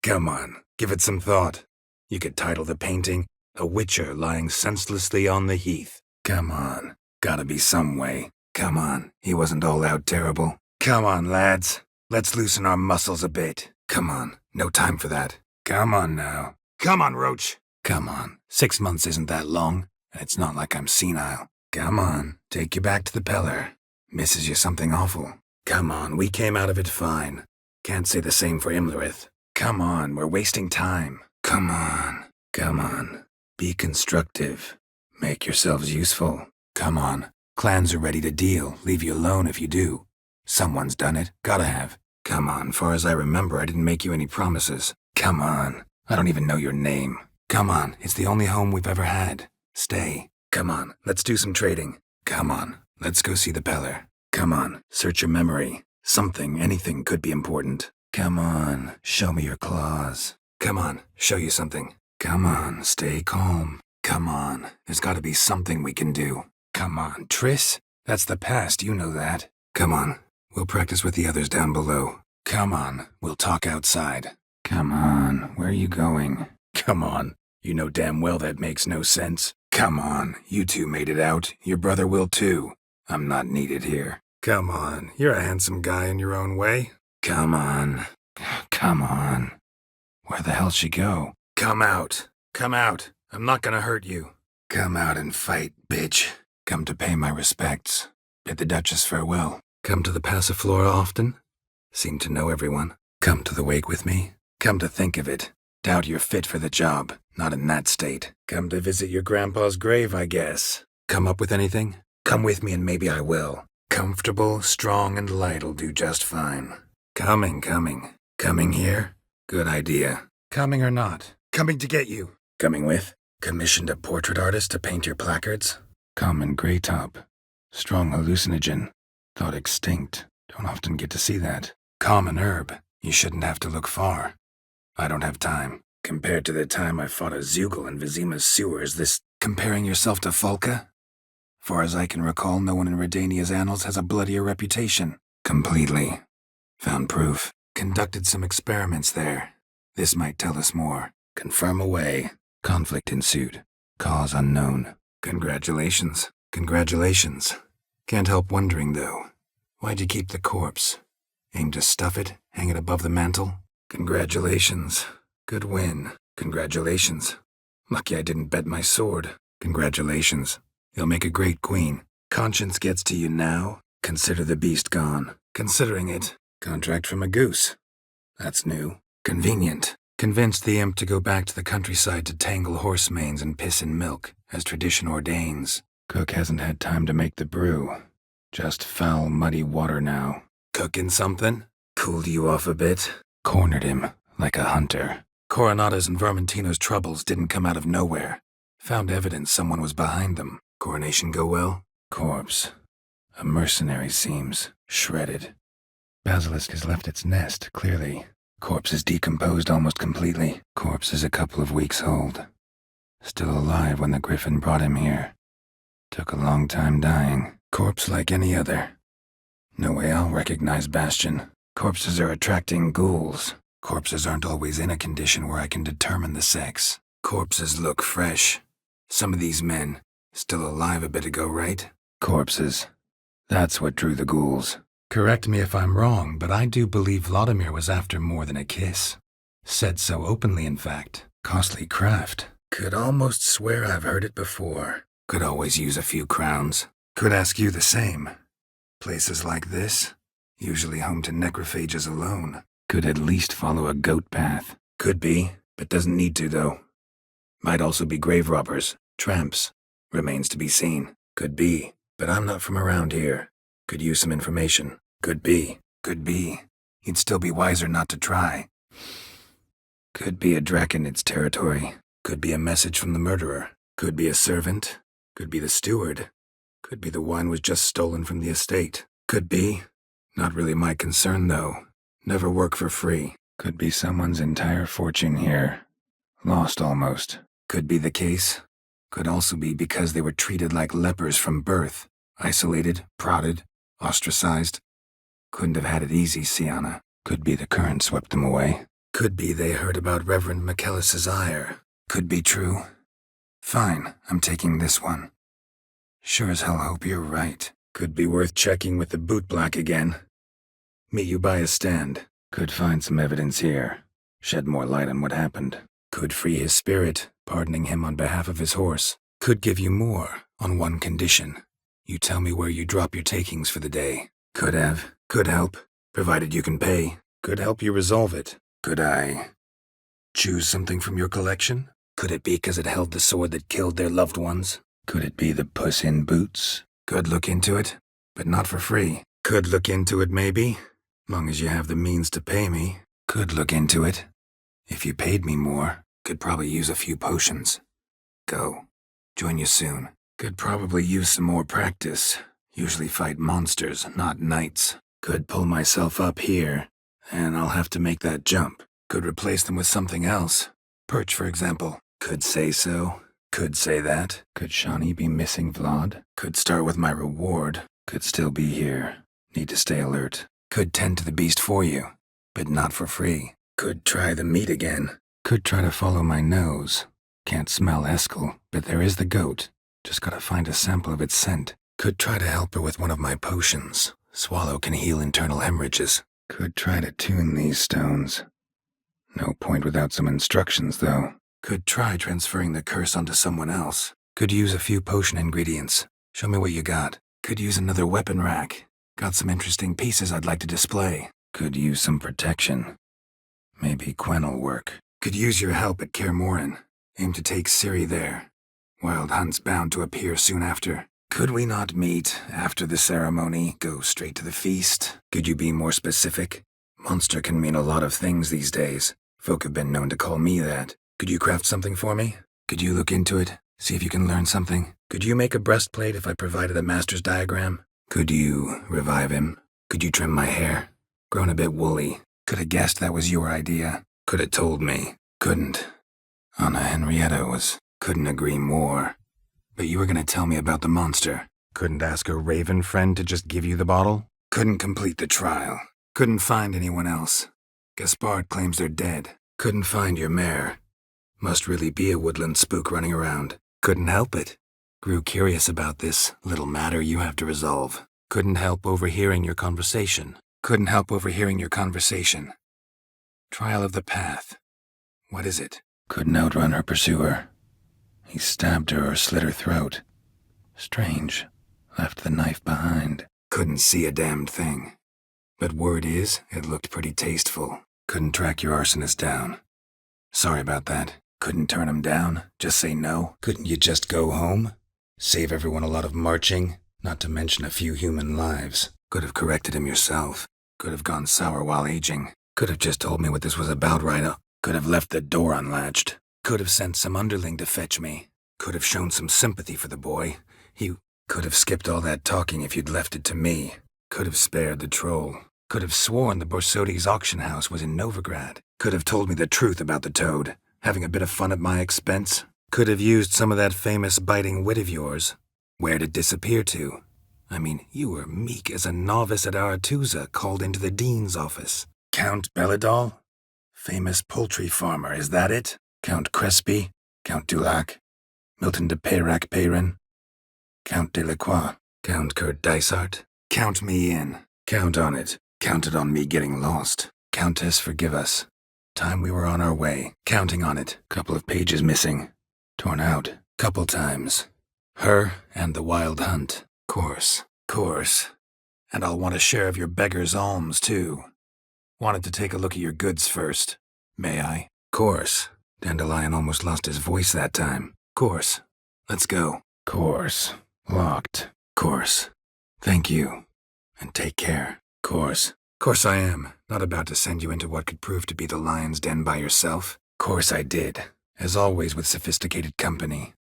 Come on, give it some thought. You could title the painting, A Witcher Lying Senselessly on the Heath. Come on, gotta be some way. Come on, he wasn't all out terrible. Come on, lads. Let's loosen our muscles a bit. Come on, no time for that. Come on now. Come on, Roach. Come on, 6 months isn't that long, and it's not like I'm senile. Come on, take you back to the Peller. Misses you something awful. Come on, we came out of it fine. Can't say the same for Imlerith. Come on, we're wasting time. Come on, come on. Be constructive. Make yourselves useful. Come on. Clans are ready to deal. Leave you alone if you do. Someone's done it. Gotta have. Come on, far as I remember, I didn't make you any promises. Come on. I don't even know your name. Come on, it's the only home we've ever had. Stay. Come on, let's do some trading. Come on, let's go see the Peller. Come on, search your memory. Something, anything could be important. Come on, show me your claws. Come on, show you something. Come on, stay calm. Come on, there's gotta be something we can do. Come on, Triss? That's the past, you know that. Come on, we'll practice with the others down below. Come on, we'll talk outside. Come on, where are you going? Come on, you know damn well that makes no sense. Come on, you two made it out. Your brother will too. I'm not needed here. Come on, you're a handsome guy in your own way. Come on. Come on. Where the hell'd she go? Come out. Come out. I'm not gonna hurt you. Come out and fight, bitch. Come to pay my respects. Bid the Duchess farewell. Come to the Passiflora often? Seem to know everyone. Come to the wake with me. Come to think of it. Doubt you're fit for the job. Not in that state. Come to visit your grandpa's grave, I guess. Come up with anything? Come with me and maybe I will. Comfortable, strong, and light'll do just fine. Coming. Coming here? Good idea. Coming or not? Coming to get you. Coming with? Commissioned a portrait artist to paint your placards? Common grey top. Strong hallucinogen. Thought extinct. Don't often get to see that. Common herb. You shouldn't have to look far. I don't have time. Compared to the time I fought a Zeugl in Vizima's sewers, this comparing yourself to Falka? Far as I can recall, no one in Redania's annals has a bloodier reputation. Completely. Found proof. Conducted some experiments there. This might tell us more. Confirm away. Conflict ensued. Cause unknown. Congratulations. Congratulations. Can't help wondering, though. Why'd you keep the corpse? Aim to stuff it? Hang it above the mantle? Congratulations. Good win. Congratulations. Lucky I didn't bet my sword. Congratulations. You'll make a great queen. Conscience gets to you now. Consider the beast gone. Considering it. Contract from a goose. That's new. Convenient. Convinced the imp to go back to the countryside to tangle horse manes and piss in milk, as tradition ordains. Cook hasn't had time to make the brew. Just foul, muddy water now. Cooking something? Cooled you off a bit? Cornered him, like a hunter. Coronata's and Vermentino's troubles didn't come out of nowhere. Found evidence someone was behind them. Coronation go well? Corpse. A mercenary seems. Shredded. Basilisk has left its nest, clearly. Corpse is decomposed almost completely. Corpse is a couple of weeks old. Still alive when the Griffin brought him here. Took a long time dying. Corpse like any other. No way I'll recognize Bastion. Corpses are attracting ghouls. Corpses aren't always in a condition where I can determine the sex. Corpses look fresh. Some of these men, still alive a bit ago, right? Corpses. That's what drew the ghouls. Correct me if I'm wrong, but I do believe Vladimir was after more than a kiss. Said so openly, in fact. Costly craft. Could almost swear I've heard it before. Could always use a few crowns. Could ask you the same. Places like this, usually home to necrophages alone. Could at least follow a goat path. Could be, but doesn't need to, though. Might also be grave robbers, tramps. Remains to be seen. Could be, but I'm not from around here. Could use some information. Could be. Could be. You'd still be wiser not to try. Could be a Draconid's territory. Could be a message from the murderer. Could be a servant. Could be the steward. Could be the wine was just stolen from the estate. Could be. Not really my concern, though. Never work for free. Could be someone's entire fortune here. Lost almost. Could be the case. Could also be because they were treated like lepers from birth. Isolated, prodded, ostracized. Couldn't have had it easy, Sienna. Could be the current swept them away. Could be they heard about Reverend McKellis's ire. Could be true. Fine, I'm taking this one. Sure as hell hope you're right. Could be worth checking with the bootblack again. Meet you by a stand. Could find some evidence here. Shed more light on what happened. Could free his spirit, pardoning him on behalf of his horse. Could give you more, on one condition. You tell me where you drop your takings for the day. Could have. Could help, provided you can pay. Could help you resolve it. Could I choose something from your collection? Could it be because it held the sword that killed their loved ones? Could it be the Puss in Boots? Could look into it, but not for free. Could look into it, maybe, long as you have the means to pay me. Could look into it. If you paid me more, could probably use a few potions. Go. Join you soon. Could probably use some more practice. Usually fight monsters, not knights. Could pull myself up here, and I'll have to make that jump. Could replace them with something else. Perch, for example. Could say so. Could say that. Could Shawnee be missing Vlad? Could start with my reward. Could still be here. Need to stay alert. Could tend to the beast for you, but not for free. Could try the meat again. Could try to follow my nose. Can't smell Eskel, but there is the goat. Just gotta find a sample of its scent. Could try to help her with one of my potions. Swallow can heal internal hemorrhages. Could try to tune these stones. No point without some instructions, though. Could try transferring the curse onto someone else. Could use a few potion ingredients. Show me what you got. Could use another weapon rack. Got some interesting pieces I'd like to display. Could use some protection. Maybe Qwen'll work. Could use your help at Kaer Morhen. Aim to take Ciri there. Wild Hunt's bound to appear soon after. Could we not meet after the ceremony, go straight to the feast? Could you be more specific? Monster can mean a lot of things these days. Folk have been known to call me that. Could you craft something for me? Could you look into it? See if you can learn something? Could you make a breastplate if I provided a master's diagram? Could you revive him? Could you trim my hair? Grown a bit woolly. Could have guessed that was your idea. Could have told me. Couldn't. Anna Henrietta couldn't agree more. But you were gonna tell me about the monster. Couldn't ask a raven friend to just give you the bottle? Couldn't complete the trial. Couldn't find anyone else. Gaspard claims they're dead. Couldn't find your mare. Must really be a woodland spook running around. Couldn't help it. Grew curious about this little matter you have to resolve. Couldn't help overhearing your conversation. Couldn't help overhearing your conversation. Trial of the Path. What is it? Couldn't outrun her pursuer. He stabbed her or slit her throat. Strange. Left the knife behind. Couldn't see a damned thing. But word is, it looked pretty tasteful. Couldn't track your arsonist down. Sorry about that. Couldn't turn him down? Just say no? Couldn't you just go home? Save everyone a lot of marching? Not to mention a few human lives. Could have corrected him yourself. Could have gone sour while aging. Could have just told me what this was about right up. Could have left the door unlatched. Could have sent some underling to fetch me. Could have shown some sympathy for the boy. He could have skipped all that talking if you'd left it to me. Could have spared the troll. Could have sworn the Borsodi's auction house was in Novigrad. Could have told me the truth about the toad, having a bit of fun at my expense. Could have used some of that famous biting wit of yours. Where'd it disappear to? I mean, you were meek as a novice at Aretuza called into the dean's office. Count Belladol? Famous poultry farmer, is that it? Count Crespi? Count Dulac? Milton de Peyrac-Peyrin? Count Delacroix? Count Kurt Dysart? Count me in. Count on it. Counted on me getting lost. Countess, forgive us. Time we were on our way. Counting on it. Couple of pages missing. Torn out. Couple times. Her and the Wild Hunt. Course. And I'll want a share of your beggar's alms, too. Wanted to take a look at your goods first. May I? Course. Dandelion almost lost his voice that time. Course. Let's go. Course. Locked. Course. Thank you. And take care. Course. Course I am. Not about to send you into what could prove to be the lion's den by yourself. Course I did. As always with sophisticated company.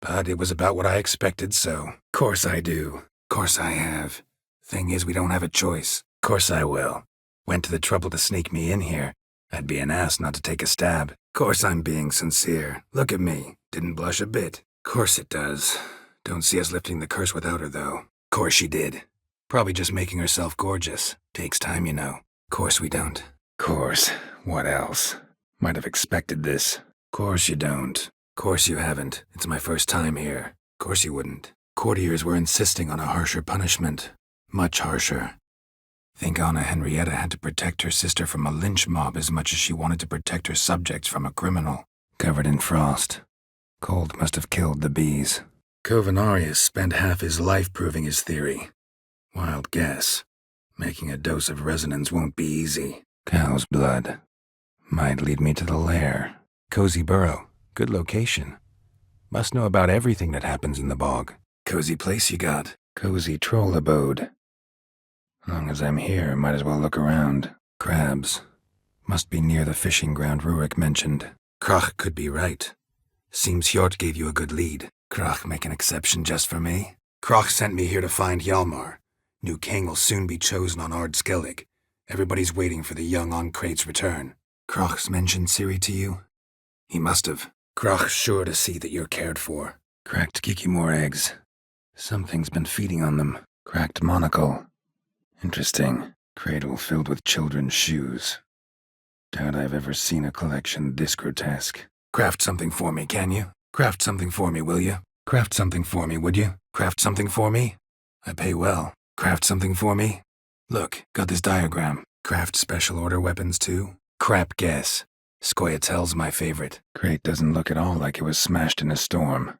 But it was about what I expected, so course I do. Course I have. Thing is, we don't have a choice. Course I will. Went to the trouble to sneak me in here. I'd be an ass not to take a stab. Course I'm being sincere. Look at me. Didn't blush a bit. Course it does. Don't see us lifting the curse without her, though. Course she did. Probably just making herself gorgeous. Takes time, you know. Course we don't. Course. What else? Might have expected this. Course you don't. Course you haven't. It's my first time here. Course you wouldn't. Courtiers were insisting on a harsher punishment. Much harsher. Think Anna Henrietta had to protect her sister from a lynch mob as much as she wanted to protect her subjects from a criminal. Covered in frost. Cold must have killed the bees. Covenarius spent half his life proving his theory. Wild guess. Making a dose of resonance won't be easy. Cow's blood. Might lead me to the lair. Cozy burrow. Good location. Must know about everything that happens in the bog. Cozy place you got. Cozy troll abode. Long as I'm here, might as well look around. Crabs. Must be near the fishing ground Rurik mentioned. Krach could be right. Seems Hjort gave you a good lead. Krach make an exception just for me. Krach sent me here to find Hjalmar. New king will soon be chosen on Ard Skellig. Everybody's waiting for the young Ancrate's return. Krach's mentioned Ciri to you? He must have. Krach's sure to see that you're cared for. Cracked Kikimore eggs. Something's been feeding on them. Cracked monocle. Interesting. Cradle filled with children's shoes. Doubt I've ever seen a collection this grotesque. Craft something for me, can you? Craft something for me, will you? Craft something for me, would you? Craft something for me? I pay well. Craft something for me? Look, got this diagram. Craft special order weapons too? Crap guess. Scoia'tael's my favorite. Crate doesn't look at all like it was smashed in a storm.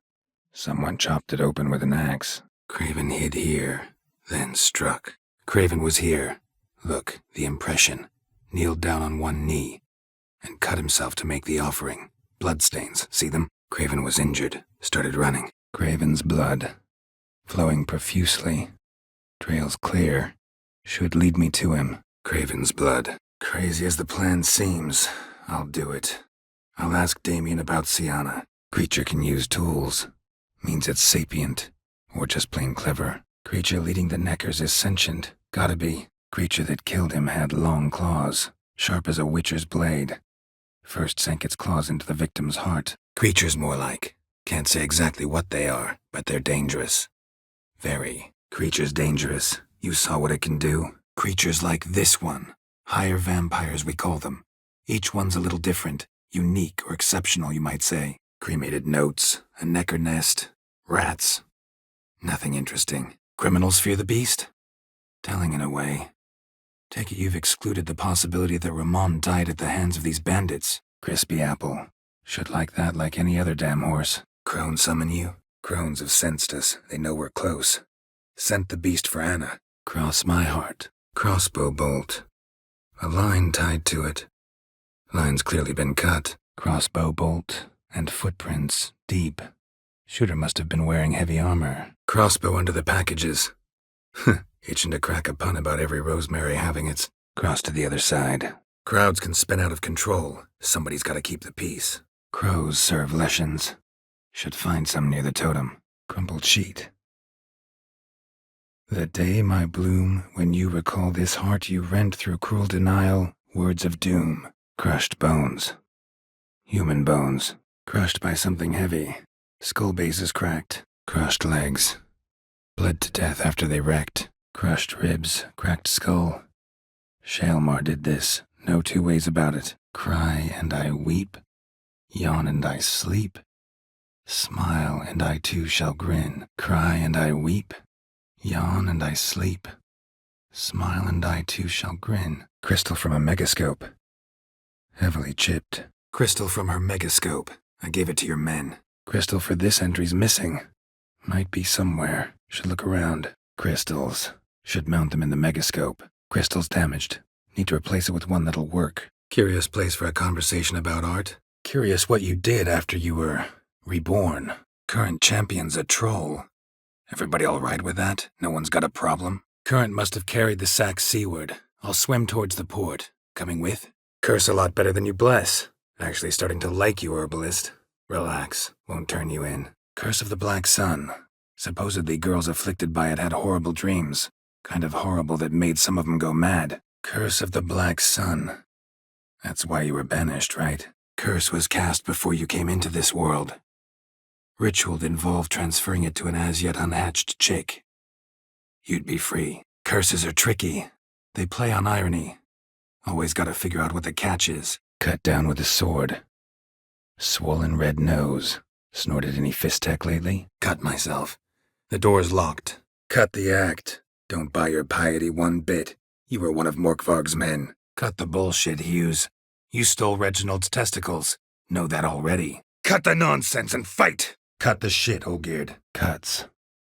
Someone chopped it open with an axe. Craven hid here, then struck. Craven was here. Look, the impression. Kneeled down on one knee and cut himself to make the offering. Bloodstains, see them? Craven was injured, started running. Craven's blood. Flowing profusely. Trail's clear. Should lead me to him. Craven's blood. Crazy as the plan seems, I'll do it. I'll ask Damien about Sienna. Creature can use tools. Means it's sapient. Or just plain clever. Creature leading the Neckers is sentient. Gotta be. Creature that killed him had long claws. Sharp as a witcher's blade. First sank its claws into the victim's heart. Creatures more like. Can't say exactly what they are, but they're dangerous. Very. Creature's dangerous. You saw what it can do. Creatures like this one. Higher vampires, we call them. Each one's a little different. Unique or exceptional, you might say. Cremated notes, a necker nest, rats. Nothing interesting. Criminals fear the beast? Telling in a way. Take it you've excluded the possibility that Ramon died at the hands of these bandits. Crispy apple. Should like that like any other damn horse. Crone summon you? Crones have sensed us. They know we're close. Sent the beast for Anna. Cross my heart. Crossbow bolt. A line tied to it. Line's clearly been cut. Crossbow bolt and footprints deep. Shooter must have been wearing heavy armor. Crossbow under the packages. Itching to crack a pun about every rosemary having its. Cross to the other side. Crowds can spin out of control. Somebody's got to keep the peace. Crows serve leshens. Should find some near the totem. Crumpled sheet. The day, my bloom, when you recall this heart you rent through cruel denial, words of doom. Crushed bones. Human bones. Crushed by something heavy. Skull base is cracked. Crushed legs. Bled to death after they wrecked. Crushed ribs. Cracked skull. Hjalmar did this. No two ways about it. Cry and I weep. Yawn and I sleep. Smile and I too shall grin. Cry and I weep. Yawn and I sleep. Smile and I too shall grin. Crystal from a megascope. Heavily chipped. Crystal from her megascope. I gave it to your men. Crystal for this entry's missing. Might be somewhere. Should look around. Crystals. Should mount them in the megascope. Crystal's damaged. Need to replace it with one that'll work. Curious place for a conversation about art. Curious what you did after you were reborn. Current champion's a troll. Everybody all right with that? No one's got a problem? Current must have carried the sack seaward. I'll swim towards the port. Coming with? Curse a lot better than you bless. Actually starting to like you, herbalist. Relax. Won't turn you in. Curse of the Black Sun. Supposedly girls afflicted by it had horrible dreams. Kind of horrible that made some of them go mad. Curse of the Black Sun. That's why you were banished, right? Curse was cast before you came into this world. Ritual involved transferring it to an as-yet unhatched chick. You'd be free. Curses are tricky. They play on irony. Always gotta figure out what the catch is. Cut down with a sword. Swollen red nose. Snorted any fist tech lately? Cut myself. The door's locked. Cut the act. Don't buy your piety one bit. You were one of Morkvarg's men. Cut the bullshit, Hughes. You stole Reginald's testicles. Know that already. Cut the nonsense and fight! Cut the shit, Olgierd. Cuts.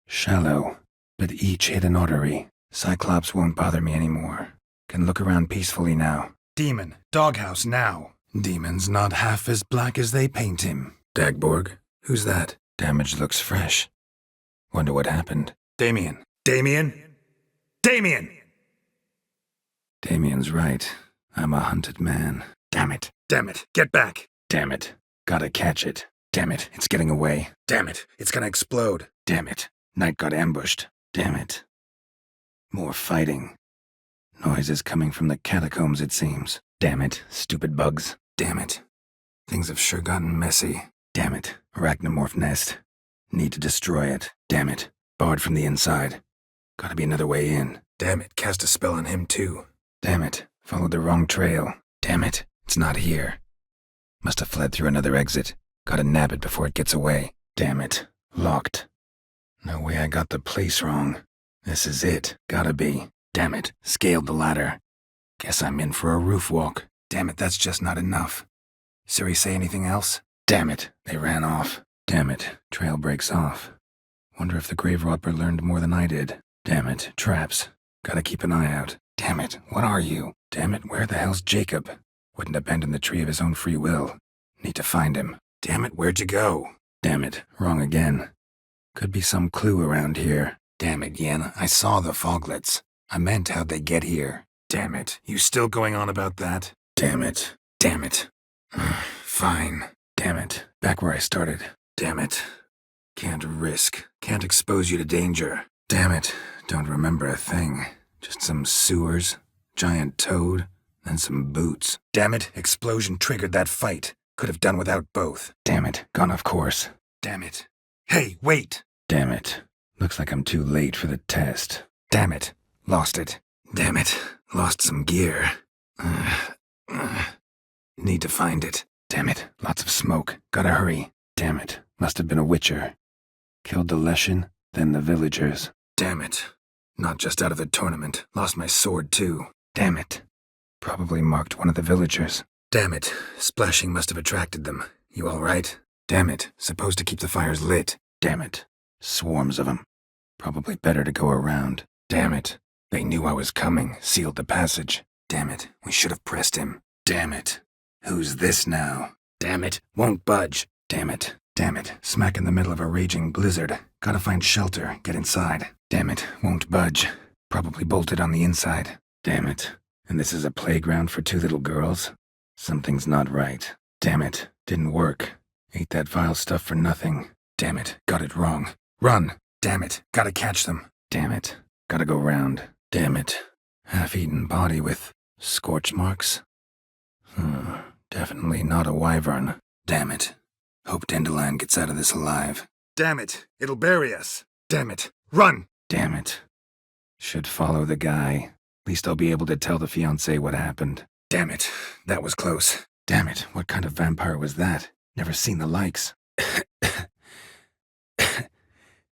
Shallow, but each hit an artery. Cyclops won't bother me anymore. Can look around peacefully now. Demon, doghouse now. Demon's not half as black as they paint him. Dagborg? Who's that? Damage looks fresh. Wonder what happened. Damien. Damien? Damien! Damien's right. I'm a hunted man. Damn it. Damn it. Get back. Damn it. Gotta catch it. Damn it. It's getting away. Damn it. It's gonna explode. Damn it. Knight got ambushed. Damn it. More fighting. Noises coming from the catacombs, it seems. Damn it. Stupid bugs. Damn it. Things have sure gotten messy. Damn it. Arachnomorph nest. Need to destroy it. Damn it. Barred from the inside. Gotta be another way in. Damn it. Cast a spell on him, too. Damn it. Followed the wrong trail. Damn it. It's not here. Must have fled through another exit. Gotta nab it before it gets away. Damn it. Locked. No way I got the place wrong. This is it. Gotta be. Damn it. Scaled the ladder. Guess I'm in for a roof walk. Damn it, that's just not enough. Siri say anything else? Damn it. They ran off. Damn it. Trail breaks off. Wonder if the grave robber learned more than I did. Damn it. Traps. Gotta keep an eye out. Damn it. What are you? Damn it. Where the hell's Jacob? Wouldn't abandon the tree of his own free will. Need to find him. Damn it. Where'd you go? Damn it. Wrong again. Could be some clue around here. Damn it, Yen. I saw the foglets. I meant how'd they get here. Damn it. You still going on about that? Damn it. Damn it. Fine. Damn it. Back where I started. Damn it. Can't risk. Can't expose you to danger. Damn it. Don't remember a thing. Just some sewers, giant toad, and some boots. Damn it. Explosion triggered that fight. Could have done without both. Damn it. Gone off course. Damn it. Hey, wait. Damn it. Looks like I'm too late for the test. Damn it. Lost it. Damn it. Lost some gear. Need to find it. Damn it. Lots of smoke. Gotta hurry. Damn it. Must have been a witcher. Killed the Leshen, then the villagers. Damn it. Not just out of the tournament. Lost my sword, too. Damn it. Probably marked one of the villagers. Damn it. Splashing must have attracted them. You all right? Damn it. Supposed to keep the fires lit. Damn it. Swarms of them. Probably better to go around. Damn it. They knew I was coming, sealed the passage. Damn it. We should have pressed him. Damn it. Who's this now? Damn it. Won't budge. Damn it. Damn it. Smack in the middle of a raging blizzard. Gotta find shelter. Get inside. Damn it. Won't budge. Probably bolted on the inside. Damn it. And this is a playground for two little girls? Something's not right. Damn it. Didn't work. Ate that vile stuff for nothing. Damn it. Got it wrong. Run. Damn it. Gotta catch them. Damn it. Gotta go round. Damn it. Half-eaten body with scorch marks? Definitely not a wyvern. Damn it. Hope Dandelion gets out of this alive. Damn it. It'll bury us. Damn it. Run. Damn it. Should follow the guy. Least I'll be able to tell the fiancé what happened. Damn it. That was close. Damn it. What kind of vampire was that? Never seen the likes.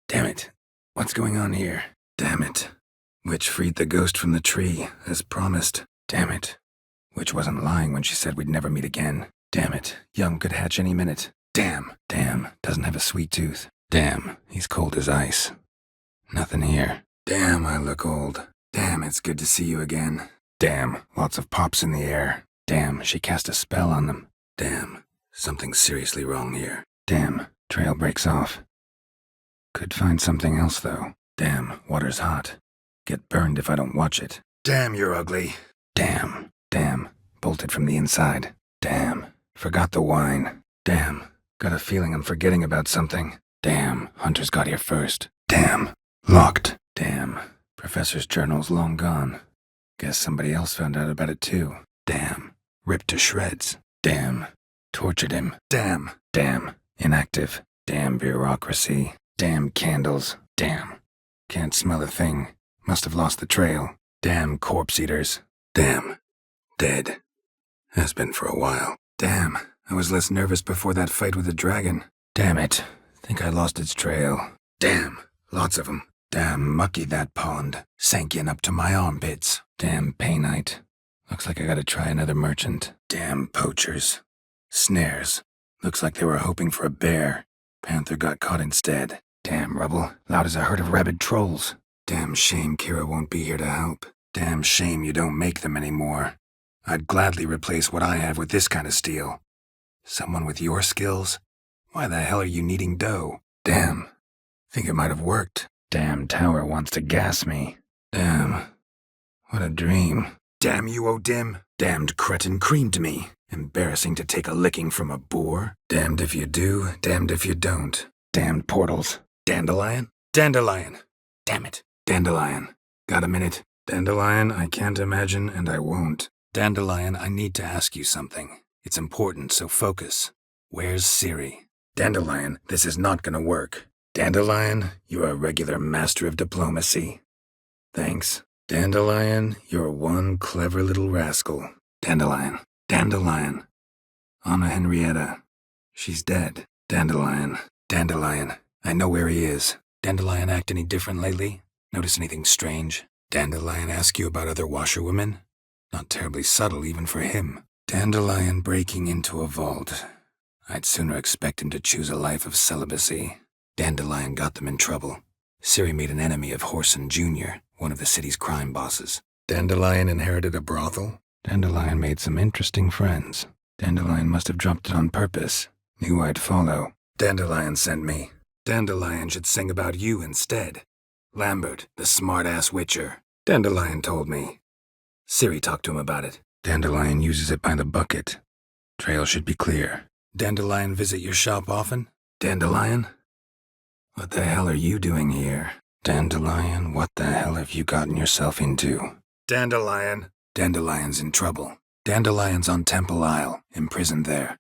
Damn it. What's going on here? Damn it. Witch freed the ghost from the tree, as promised. Damn it. Witch wasn't lying when she said we'd never meet again. Damn it. Young could hatch any minute. Damn. Damn. Doesn't have a sweet tooth. Damn. He's cold as ice. Nothing here. Damn, I look old. Damn, it's good to see you again. Damn. Lots of pops in the air. Damn, she cast a spell on them. Damn. Something's seriously wrong here. Damn. Trail breaks off. Could find something else, though. Damn, water's hot. Get burned if I don't watch it. Damn, you're ugly. Damn. Damn. Bolted from the inside. Damn. Forgot the wine. Damn. Got a feeling I'm forgetting about something. Damn. Hunters got here first. Damn. Locked. Damn. Professor's journal's long gone. Guess somebody else found out about it too. Damn. Ripped to shreds. Damn. Tortured him. Damn. Damn. Inactive. Damn bureaucracy. Damn candles. Damn. Can't smell a thing. Must have lost the trail. Damn corpse eaters. Damn. Dead. Has been for a while. Damn. I was less nervous before that fight with the dragon. Damn it. Think I lost its trail. Damn. Lots of 'em. Damn mucky that pond. Sank in up to my armpits. Damn painite. Looks like I gotta try another merchant. Damn poachers. Snares. Looks like they were hoping for a bear. Panther got caught instead. Damn rubble. Loud as a herd of rabid trolls. Damn shame Kira won't be here to help. Damn shame you don't make them anymore. I'd gladly replace what I have with this kind of steel. Someone with your skills? Why the hell are you needing dough? Damn. Think it might have worked. Damn tower wants to gas me. Damn. What a dream. Damn you, O'Dim. Damned cretin creamed me. Embarrassing to take a licking from a boar. Damned if you do, damned if you don't. Damned portals. Dandelion? Dandelion. Damn it. Dandelion. Got a minute? Dandelion, I can't imagine and I won't. Dandelion, I need to ask you something. It's important, so focus. Where's Ciri? Dandelion, this is not gonna work. Dandelion, you're a regular master of diplomacy. Thanks. Dandelion, you're one clever little rascal. Dandelion. Dandelion. Anna Henrietta. She's dead. Dandelion. Dandelion. I know where he is. Dandelion act any different lately? Notice anything strange? Dandelion ask you about other washerwomen? Not terribly subtle even for him. Dandelion breaking into a vault. I'd sooner expect him to choose a life of celibacy. Dandelion got them in trouble. Ciri made an enemy of Whoreson Jr., one of the city's crime bosses. Dandelion inherited a brothel? Dandelion made some interesting friends. Dandelion must have dropped it on purpose. Knew I'd follow. Dandelion sent me. Dandelion should sing about you instead. Lambert, the smart-ass witcher. Dandelion told me. Ciri talked to him about it. Dandelion uses it by the bucket. Trail should be clear. Dandelion visit your shop often? Dandelion? What the hell are you doing here? Dandelion, what the hell have you gotten yourself into? Dandelion. Dandelion's in trouble. Dandelion's on Temple Isle, imprisoned there.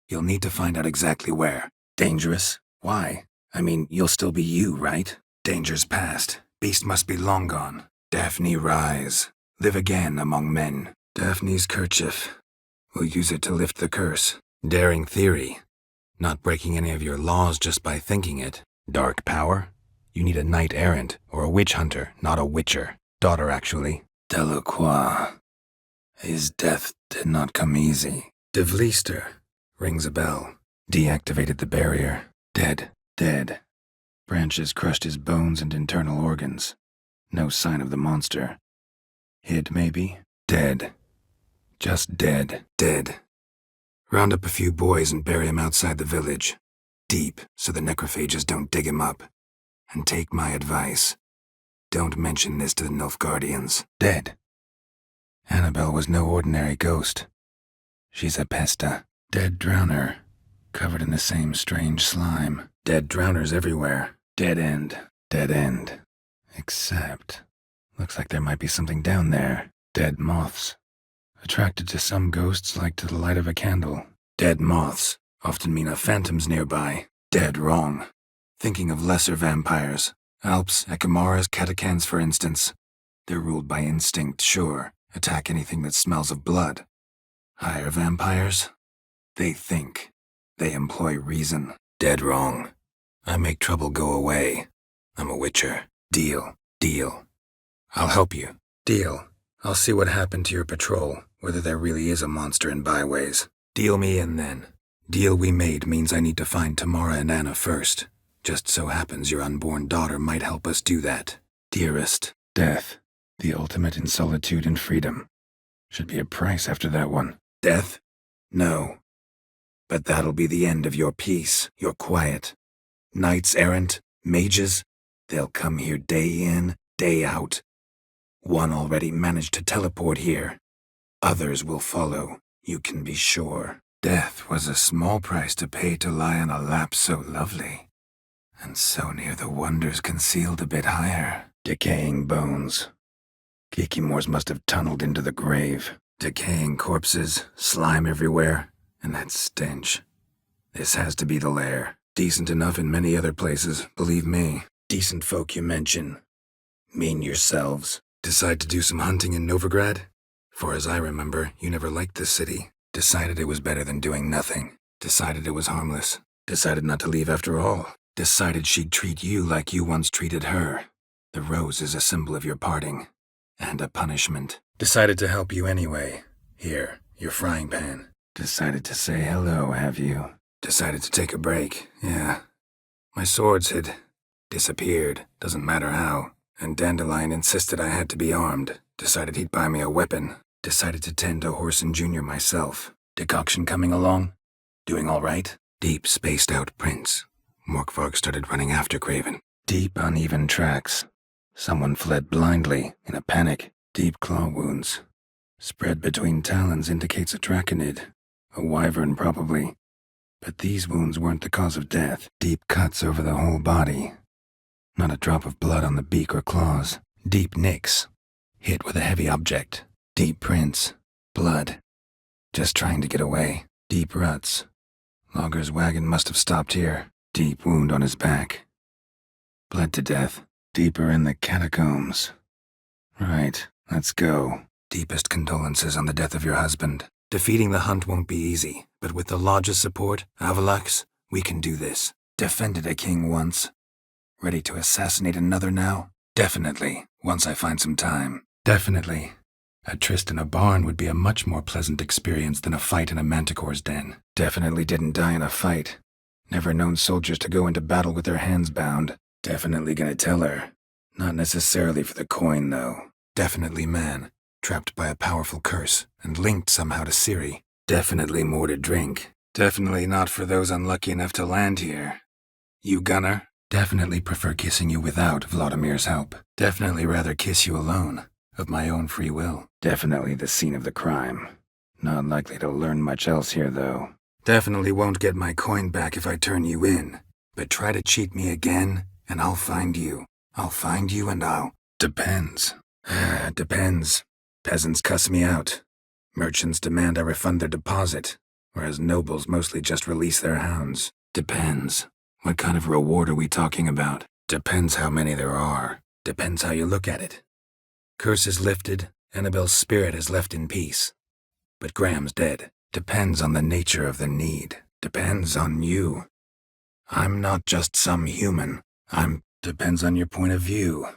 You'll need to find out exactly where. Dangerous? Why? I mean, you'll still be you, right? Danger's past. Beast must be long gone. Daphne rise. Live again among men. Daphne's kerchief. We'll use it to lift the curse. Daring theory. Not breaking any of your laws just by thinking it. Dark power? You need a knight-errant or a witch hunter, not a witcher. Daughter, actually. Delacroix. His death did not come easy. De Vliester. Rings a bell. Deactivated the barrier. Dead. Dead. Branches crushed his bones and internal organs. No sign of the monster. Hid, maybe? Dead. Just dead. Dead. Round up a few boys and bury him outside the village. Deep, so the necrophages don't dig him up. And take my advice. Don't mention this to the Nilfgaardians. Dead. Annabelle was no ordinary ghost. She's a pesta. Dead drowner. Covered in the same strange slime. Dead drowners everywhere. Dead end. Dead end. Except, looks like there might be something down there. Dead moths. Attracted to some ghosts like to the light of a candle. Dead moths often mean a phantom's nearby. Dead wrong. Thinking of lesser vampires. Alps, Ekamaras, Catacans, for instance. They're ruled by instinct, sure. Attack anything that smells of blood. Higher vampires? They think. They employ reason. Dead wrong. I make trouble go away. I'm a witcher. Deal. Deal. I'll help you. Deal. I'll see what happened to your patrol, whether there really is a monster in byways. Deal me in then. Deal we made means I need to find Tamara and Anna first. Just so happens your unborn daughter might help us do that. Dearest. Death. The ultimate in solitude and freedom. Should be a price after that one. Death? No. But that'll be the end of your peace, your quiet. Knights errant, mages, they'll come here day in, day out. One already managed to teleport here. Others will follow, you can be sure. Death was a small price to pay to lie on a lap so lovely. And so near the wonders concealed a bit higher. Decaying bones. Kikimors must have tunneled into the grave. Decaying corpses, slime everywhere, and that stench. This has to be the lair. Decent enough in many other places, believe me. Decent folk you mention. Mean yourselves. Decide to do some hunting in Novigrad? For as I remember, you never liked this city. Decided it was better than doing nothing. Decided it was harmless. Decided not to leave after all. Decided she'd treat you like you once treated her. The rose is a symbol of your parting. And a punishment. Decided to help you anyway. Here, your frying pan. Decided to say hello, have you? Decided to take a break, yeah. My swords had disappeared, doesn't matter how. And Dandelion insisted I had to be armed. Decided he'd buy me a weapon. Decided to tend to Horson Jr. myself. Decoction coming along? Doing all right? Deep, spaced-out prints. Morkvarg started running after Craven. Deep, uneven tracks. Someone fled blindly, in a panic. Deep claw wounds. Spread between talons indicates a draconid. A wyvern, probably. But these wounds weren't the cause of death. Deep cuts over the whole body. Not a drop of blood on the beak or claws. Deep nicks. Hit with a heavy object. Deep prints. Blood. Just trying to get away. Deep ruts. Logger's wagon must have stopped here. Deep wound on his back. Bled to death. Deeper in the catacombs. Right, let's go. Deepest condolences on the death of your husband. Defeating the hunt won't be easy, but with the Lodge's support, Avalax, we can do this. Defended a king once. Ready to assassinate another now? Definitely, once I find some time. Definitely. A tryst in a barn would be a much more pleasant experience than a fight in a manticore's den. Definitely didn't die in a fight. Never known soldiers to go into battle with their hands bound. Definitely gonna tell her. Not necessarily for the coin, though. Definitely man, trapped by a powerful curse, and linked somehow to Ciri. Definitely more to drink. Definitely not for those unlucky enough to land here. You gunner? Definitely prefer kissing you without Vladimir's help. Definitely rather kiss you alone, of my own free will. Definitely the scene of the crime. Not likely to learn much else here, though. Definitely won't get my coin back if I turn you in. But try to cheat me again, and I'll find you. I'll find you and I'll... Depends. Depends. Peasants cuss me out. Merchants demand I refund their deposit, whereas nobles mostly just release their hounds. Depends. What kind of reward are we talking about? Depends how many there are. Depends how you look at it. Curse is lifted, Annabelle's spirit is left in peace. But Graham's dead. Depends on the nature of the need. Depends on you. I'm not just some human. Depends on your point of view.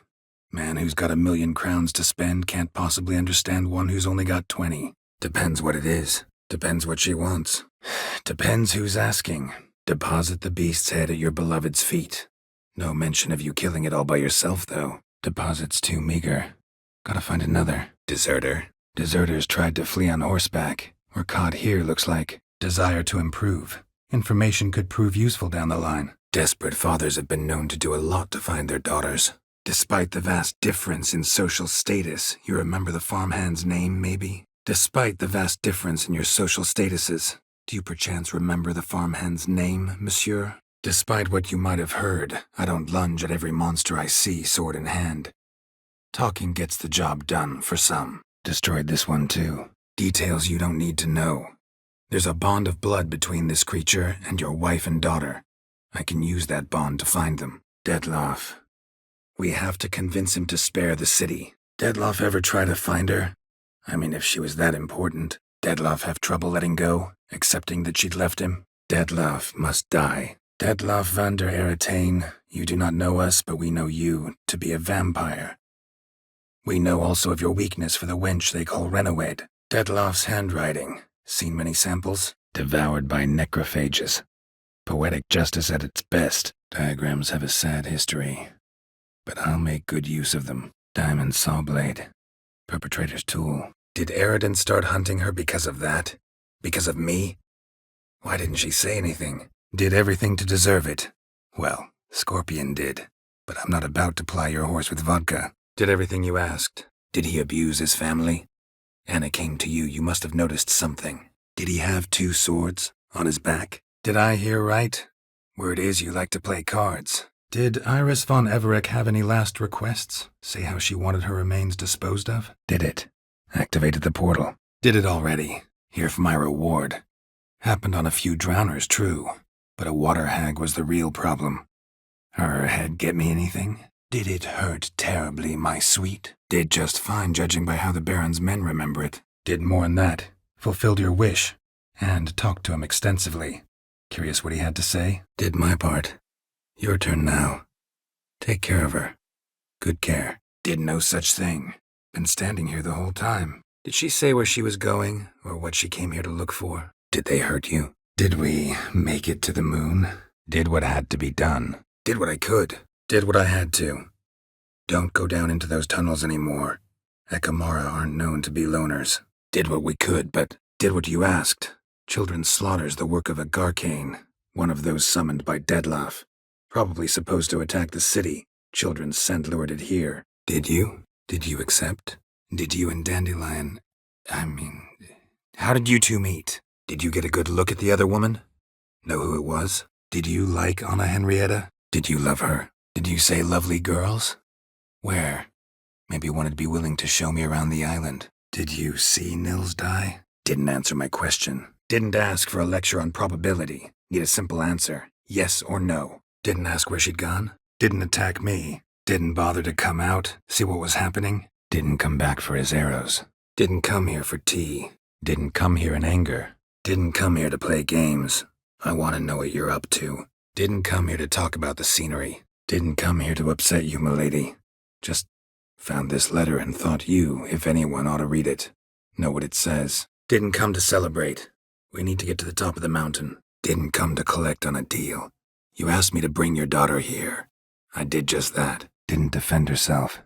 Man who's got 1,000,000 crowns to spend can't possibly understand one who's only got 20. Depends what it is. Depends what she wants. Depends who's asking. Deposit the beast's head at your beloved's feet. No mention of you killing it all by yourself, though. Deposit's too meager. Gotta find another. Deserter. Deserters tried to flee on horseback. Were caught here, looks like. Desire to improve. Information could prove useful down the line. Desperate fathers have been known to do a lot to find their daughters. Despite the vast difference in social status, you remember the farmhand's name, maybe? Despite the vast difference in your social statuses, do you perchance remember the farmhand's name, monsieur? Despite what you might have heard, I don't lunge at every monster I see, sword in hand. Talking gets the job done, for some. Destroyed this one, too. Details you don't need to know. There's a bond of blood between this creature and your wife and daughter. I can use that bond to find them. Dettlaff. We have to convince him to spare the city. Dettlaff ever try to find her? I mean, if she was that important. Dettlaff have trouble letting go, accepting that she'd left him? Dettlaff must die. Dettlaff van der Eretain, you do not know us, but we know you to be a vampire. We know also of your weakness for the wench they call Renawed. Dettlaff's handwriting. Seen many samples? Devoured by necrophages. Poetic justice at its best. Diagrams have a sad history. But I'll make good use of them. Diamond saw blade. Perpetrator's tool. Did Eridan start hunting her because of that? Because of me? Why didn't she say anything? Did everything to deserve it? Well, Scorpion did. But I'm not about to ply your horse with vodka. Did everything you asked. Did he abuse his family? Anna came to you, you must have noticed something. Did he have 2 swords on his back? Did I hear right? Word is you like to play cards. Did Iris von Everett have any last requests? Say how she wanted her remains disposed of? Did it. Activated the portal. Did it already. Here for my reward. Happened on a few drowners, true. But a water hag was the real problem. Her head get me anything? Did it hurt terribly, my sweet? Did just fine, judging by how the Baron's men remember it. Did more than that. Fulfilled your wish. And talked to him extensively. Curious what he had to say? Did my part. Your turn now. Take care of her. Good care. Did no such thing. Been standing here the whole time. Did she say where she was going, or what she came here to look for? Did they hurt you? Did we make it to the moon? Did what had to be done. Did what I could. Did what I had to. Don't go down into those tunnels anymore. Ekamara aren't known to be loners. Did what we could, but did what you asked. Children's slaughter's the work of a Garcane, one of those summoned by Deadlaugh. Probably supposed to attack the city. Children's scent lured it here. Did you? Did you accept? Did you and Dandelion... how did you two meet? Did you get a good look at the other woman? Know who it was? Did you like Anna Henrietta? Did you love her? Did you say lovely girls? Where? Maybe one would be willing to show me around the island. Did you see Nils die? Didn't answer my question. Didn't ask for a lecture on probability. Need a simple answer. Yes or no. Didn't ask where she'd gone. Didn't attack me. Didn't bother to come out, see what was happening. Didn't come back for his arrows. Didn't come here for tea. Didn't come here in anger. Didn't come here to play games. I want to know what you're up to. Didn't come here to talk about the scenery. Didn't come here to upset you, milady. Just found this letter and thought you, if anyone, ought to read it. Know what it says. Didn't come to celebrate. We need to get to the top of the mountain. Didn't come to collect on a deal. You asked me to bring your daughter here. I did just that. Didn't defend herself.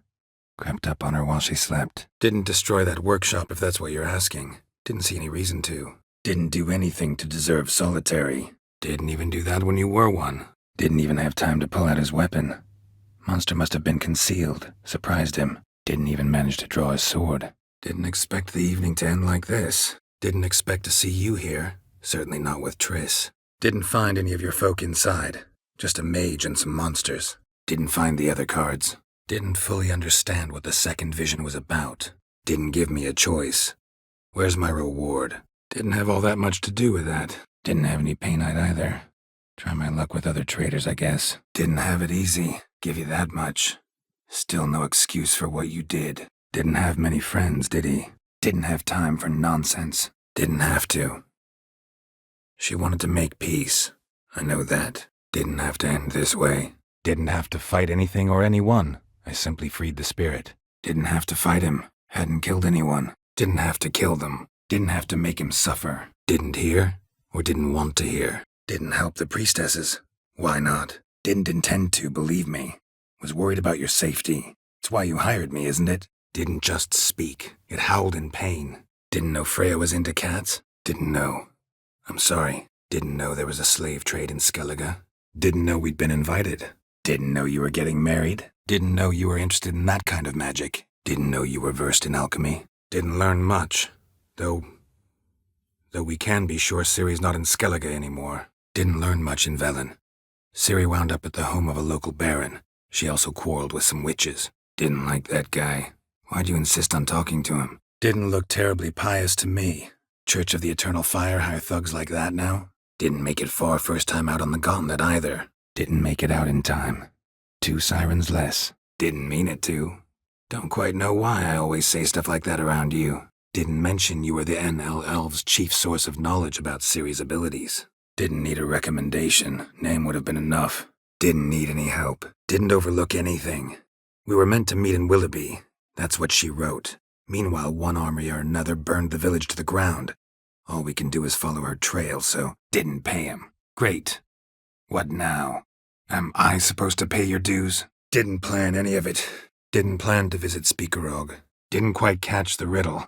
Crept up on her while she slept. Didn't destroy that workshop if that's what you're asking. Didn't see any reason to. Didn't do anything to deserve solitary. Didn't even do that when you were one. Didn't even have time to pull out his weapon. Monster must have been concealed. Surprised him. Didn't even manage to draw his sword. Didn't expect the evening to end like this. Didn't expect to see you here. Certainly not with Triss. Didn't find any of your folk inside. Just a mage and some monsters. Didn't find the other cards. Didn't fully understand what the second vision was about. Didn't give me a choice. Where's my reward? Didn't have all that much to do with that. Didn't have any painite either. Try my luck with other traders, I guess. Didn't have it easy. Give you that much. Still no excuse for what you did. Didn't have many friends, did he? Didn't have time for nonsense. Didn't have to. She wanted to make peace. I know that. Didn't have to end this way. Didn't have to fight anything or anyone. I simply freed the spirit. Didn't have to fight him. Hadn't killed anyone. Didn't have to kill them. Didn't have to make him suffer. Didn't hear, or didn't want to hear. Didn't help the priestesses. Why not? Didn't intend to, believe me. Was worried about your safety. It's why you hired me, isn't it? Didn't just speak. It howled in pain. Didn't know Freya was into cats. Didn't know. I'm sorry. Didn't know there was a slave trade in Skellige. Didn't know we'd been invited. Didn't know you were getting married. Didn't know you were interested in that kind of magic. Didn't know you were versed in alchemy. Didn't learn much. Though we can be sure Ciri's not in Skellige anymore. Didn't learn much in Velen. Ciri wound up at the home of a local baron. She also quarreled with some witches. Didn't like that guy. Why'd you insist on talking to him? Didn't look terribly pious to me. Church of the Eternal Fire hire thugs like that now? Didn't make it far first time out on the gauntlet either. Didn't make it out in time. 2 sirens less. Didn't mean it to. Don't quite know why I always say stuff like that around you. Didn't mention you were the NL Elves' chief source of knowledge about Ciri's abilities. Didn't need a recommendation. Name would have been enough. Didn't need any help. Didn't overlook anything. We were meant to meet in Willoughby. That's what she wrote. Meanwhile, one army or another burned the village to the ground. All we can do is follow her trail, so didn't pay him. Great. What now? Am I supposed to pay your dues? Didn't plan any of it. Didn't plan to visit Speakerog. Didn't quite catch the riddle.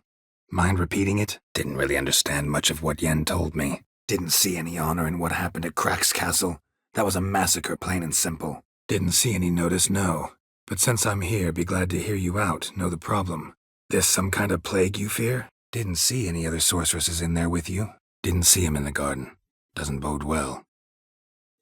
Mind repeating it? Didn't really understand much of what Yen told me. Didn't see any honor in what happened at Crack's Castle. That was a massacre, plain and simple. Didn't see any notice, no. But since I'm here, be glad to hear you out, know the problem. This some kind of plague you fear? Didn't see any other sorceresses in there with you. Didn't see him in the garden. Doesn't bode well.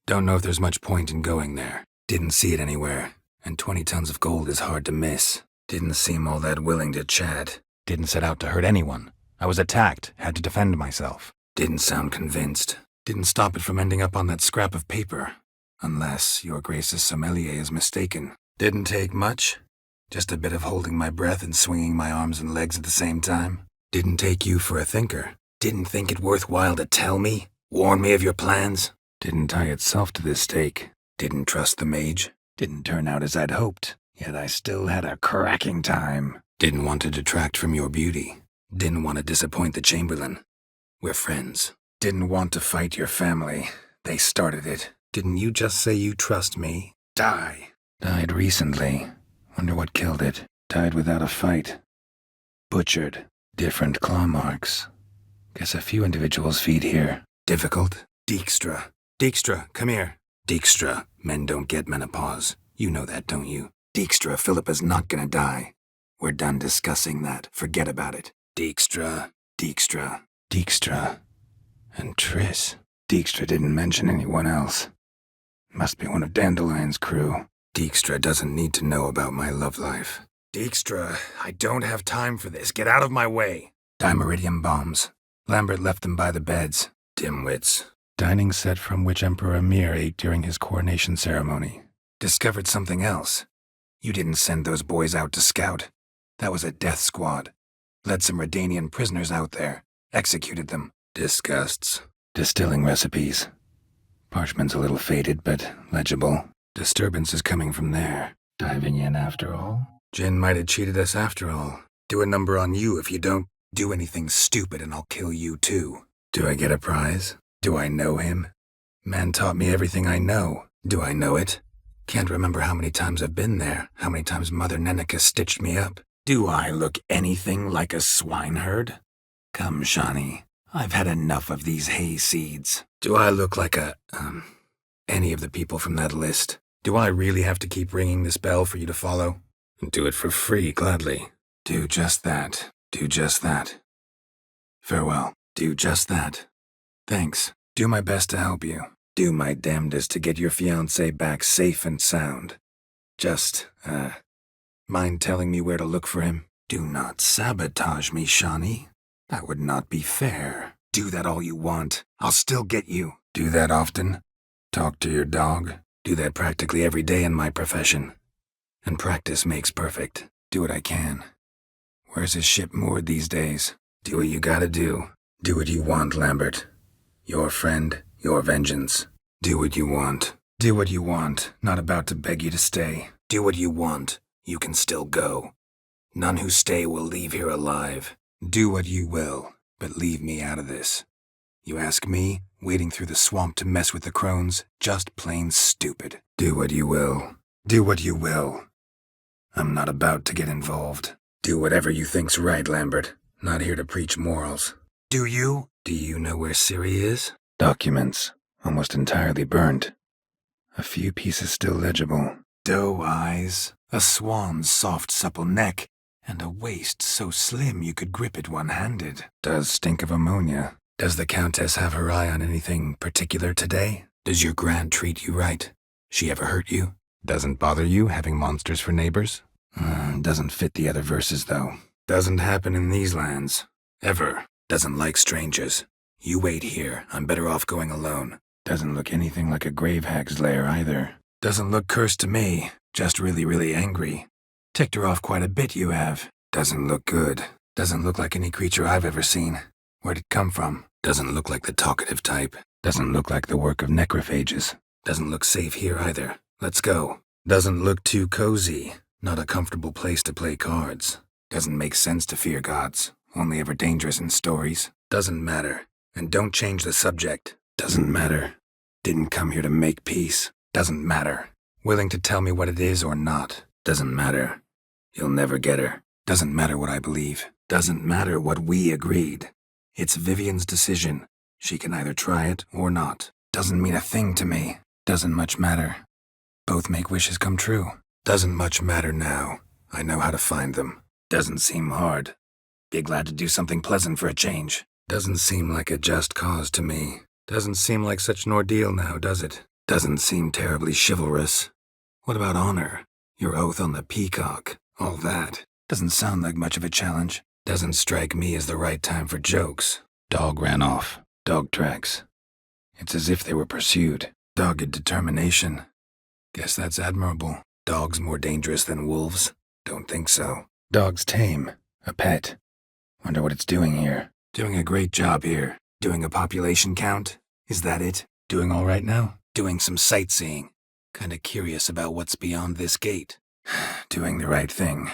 Don't know if there's much point in going there. Didn't see it anywhere. And 20 tons of gold is hard to miss. Didn't seem all that willing to chat. Didn't set out to hurt anyone. I was attacked, had to defend myself. Didn't sound convinced. Didn't stop it from ending up on that scrap of paper. Unless your Grace's sommelier is mistaken. Didn't take much. Just a bit of holding my breath and swinging my arms and legs at the same time. Didn't take you for a thinker. Didn't think it worthwhile to tell me? Warn me of your plans? Didn't tie itself to this stake. Didn't trust the mage. Didn't turn out as I'd hoped, yet I still had a cracking time. Didn't want to detract from your beauty. Didn't want to disappoint the Chamberlain. We're friends. Didn't want to fight your family. They started it. Didn't you just say you trust me? Die. Died recently. Wonder what killed it. Died without a fight. Butchered. Different claw marks. Guess a few individuals feed here. Difficult? Dijkstra. Dijkstra, come here. Dijkstra, men don't get menopause. You know that, don't you? Dijkstra, Philippa's not gonna die. We're done discussing that. Forget about it. Dijkstra. Dijkstra. Dijkstra. And Triss. Dijkstra didn't mention anyone else. Must be one of Dandelion's crew. Dijkstra doesn't need to know about my love life. Dijkstra, I don't have time for this. Get out of my way. Dimeridium bombs. Lambert left them by the beds. Dimwits. Dining set from which Emperor Emir ate during his coronation ceremony. Discovered something else. You didn't send those boys out to scout. That was a death squad. Led some Redanian prisoners out there. Executed them. Disgusts. Distilling recipes. Parchment's a little faded, but legible. Disturbance is coming from there. Diving in after all? Jin might have cheated us after all. Do a number on you if you don't do anything stupid and I'll kill you too. Do I get a prize? Do I know him? Man taught me everything I know. Do I know it? Can't remember how many times I've been there, how many times Mother Neneka stitched me up. Do I look anything like a swineherd? Come, Shani. I've had enough of these hay seeds. Do I look like any of the people from that list? Do I really have to keep ringing this bell for you to follow? Do it for free, gladly. Do just that. Do just that. Farewell. Do just that. Thanks. Do my best to help you. Do my damnedest to get your fiancé back safe and sound. Just, mind telling me where to look for him? Do not sabotage me, Shani. That would not be fair. Do that all you want. I'll still get you. Do that often? Talk to your dog? Do that practically every day in my profession. And practice makes perfect. Do what I can. Where's his ship moored these days? Do what you gotta do. Do what you want, Lambert. Your friend, your vengeance. Do what you want. Do what you want. Not about to beg you to stay. Do what you want. You can still go. None who stay will leave here alive. Do what you will, but leave me out of this. You ask me, wading through the swamp to mess with the crones, just plain stupid. Do what you will. Do what you will. I'm not about to get involved. Do whatever you think's right, Lambert. Not here to preach morals. Do you? Do you know where Ciri is? Documents. Almost entirely burned. A few pieces still legible. Doe eyes, a swan's soft supple neck, and a waist so slim you could grip it one-handed. Does stink of ammonia. Does the Countess have her eye on anything particular today? Does your Grand treat you right? She ever hurt you? Doesn't bother you having monsters for neighbors? Doesn't fit the other verses, though. Doesn't happen in these lands. Ever. Doesn't like strangers. You wait here. I'm better off going alone. Doesn't look anything like a grave hag's lair, either. Doesn't look cursed to me. Just really, really angry. Ticked her off quite a bit, you have. Doesn't look good. Doesn't look like any creature I've ever seen. Where'd it come from? Doesn't look like the talkative type. Doesn't look like the work of necrophages. Doesn't look safe here either. Let's go. Doesn't look too cozy. Not a comfortable place to play cards. Doesn't make sense to fear gods. Only ever dangerous in stories. Doesn't matter. And don't change the subject. Doesn't matter. Didn't come here to make peace. Doesn't matter. Willing to tell me what it is or not. Doesn't matter. You'll never get her. Doesn't matter what I believe. Doesn't matter what we agreed. It's Vivian's decision. She can either try it or not. Doesn't mean a thing to me. Doesn't much matter. Both make wishes come true. Doesn't much matter now. I know how to find them. Doesn't seem hard. Be glad to do something pleasant for a change. Doesn't seem like a just cause to me. Doesn't seem like such an ordeal now, does it? Doesn't seem terribly chivalrous. What about honor? Your oath on the peacock? All that. Doesn't sound like much of a challenge. Doesn't strike me as the right time for jokes. Dog ran off. Dog tracks. It's as if they were pursued. Dogged determination. Guess that's admirable. Dogs more dangerous than wolves? Don't think so. Dog's tame. A pet. Wonder what it's doing here. Doing a great job here. Doing a population count? Is that it? Doing all right now? Doing some sightseeing. Kinda curious about what's beyond this gate. Doing the right thing.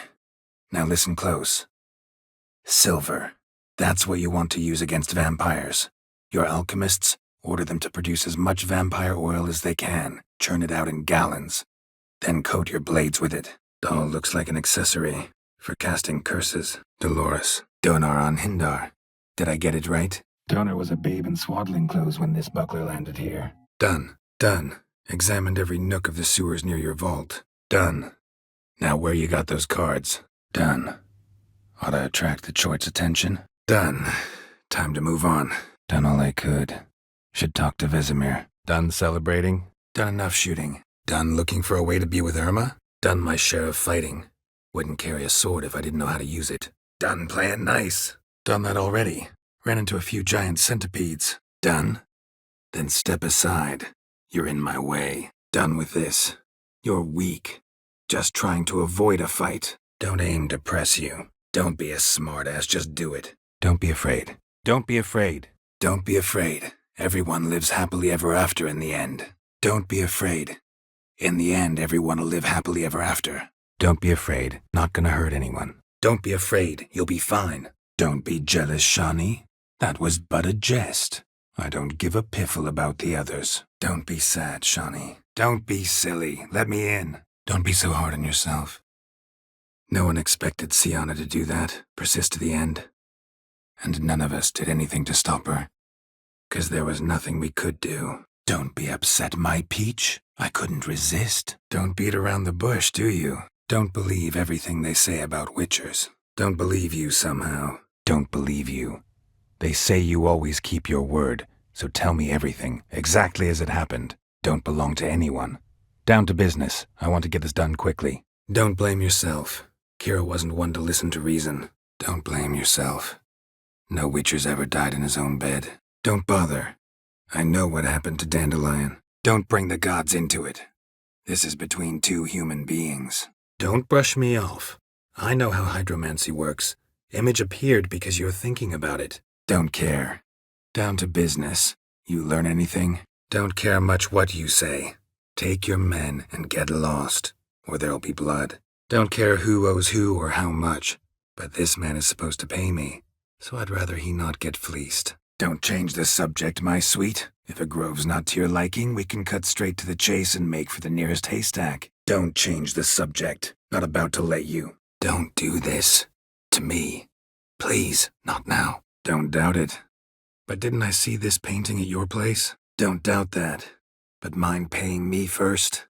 Now listen close. Silver. That's what you want to use against vampires. Your alchemists order them to produce as much vampire oil as they can, churn it out in gallons. Then coat your blades with it. All looks like an accessory for casting curses. Dolores. Donar on Hindar. Did I get it right? Donar was a babe in swaddling clothes when this buckler landed here. Done. Done. Examined every nook of the sewers near your vault. Done. Now where you got those cards? Done. Ought to attract the Choit's attention. Done. Time to move on. Done all I could. Should talk to Vesemir. Done celebrating. Done enough shooting. Done looking for a way to be with Irma. Done my share of fighting. Wouldn't carry a sword if I didn't know how to use it. Done playing nice. Done that already. Ran into a few giant centipedes. Done. Then step aside. You're in my way. Done with this. You're weak. Just trying to avoid a fight. Don't aim to press you. Don't be a smartass, just do it. Don't be afraid. Don't be afraid. Don't be afraid. Everyone lives happily ever after in the end. Don't be afraid. In the end, everyone will live happily ever after. Don't be afraid. Not gonna hurt anyone. Don't be afraid. You'll be fine. Don't be jealous, Shawnee. That was but a jest. I don't give a piffle about the others. Don't be sad, Shawnee. Don't be silly. Let me in. Don't be so hard on yourself. No one expected Sienna to do that, persist to the end. And none of us did anything to stop her. 'Cause there was nothing we could do. Don't be upset, my peach. I couldn't resist. Don't beat around the bush, do you? Don't believe everything they say about witchers. Don't believe you somehow. Don't believe you. They say you always keep your word, so tell me everything, exactly as it happened. Don't belong to anyone. Down to business. I want to get this done quickly. Don't blame yourself. Kira wasn't one to listen to reason. Don't blame yourself. No witcher's ever died in his own bed. Don't bother. I know what happened to Dandelion. Don't bring the gods into it. This is between two human beings. Don't brush me off. I know how hydromancy works. Image appeared because you're thinking about it. Don't care. Down to business. You learn anything? Don't care much what you say. Take your men and get lost, or there'll be blood. Don't care who owes who or how much, but this man is supposed to pay me, so I'd rather he not get fleeced. Don't change the subject, my sweet. If a grove's not to your liking, we can cut straight to the chase and make for the nearest haystack. Don't change the subject. Not about to let you. Don't do this. To me. Please, not now. Don't doubt it. But didn't I see this painting at your place? Don't doubt that. But mind paying me first?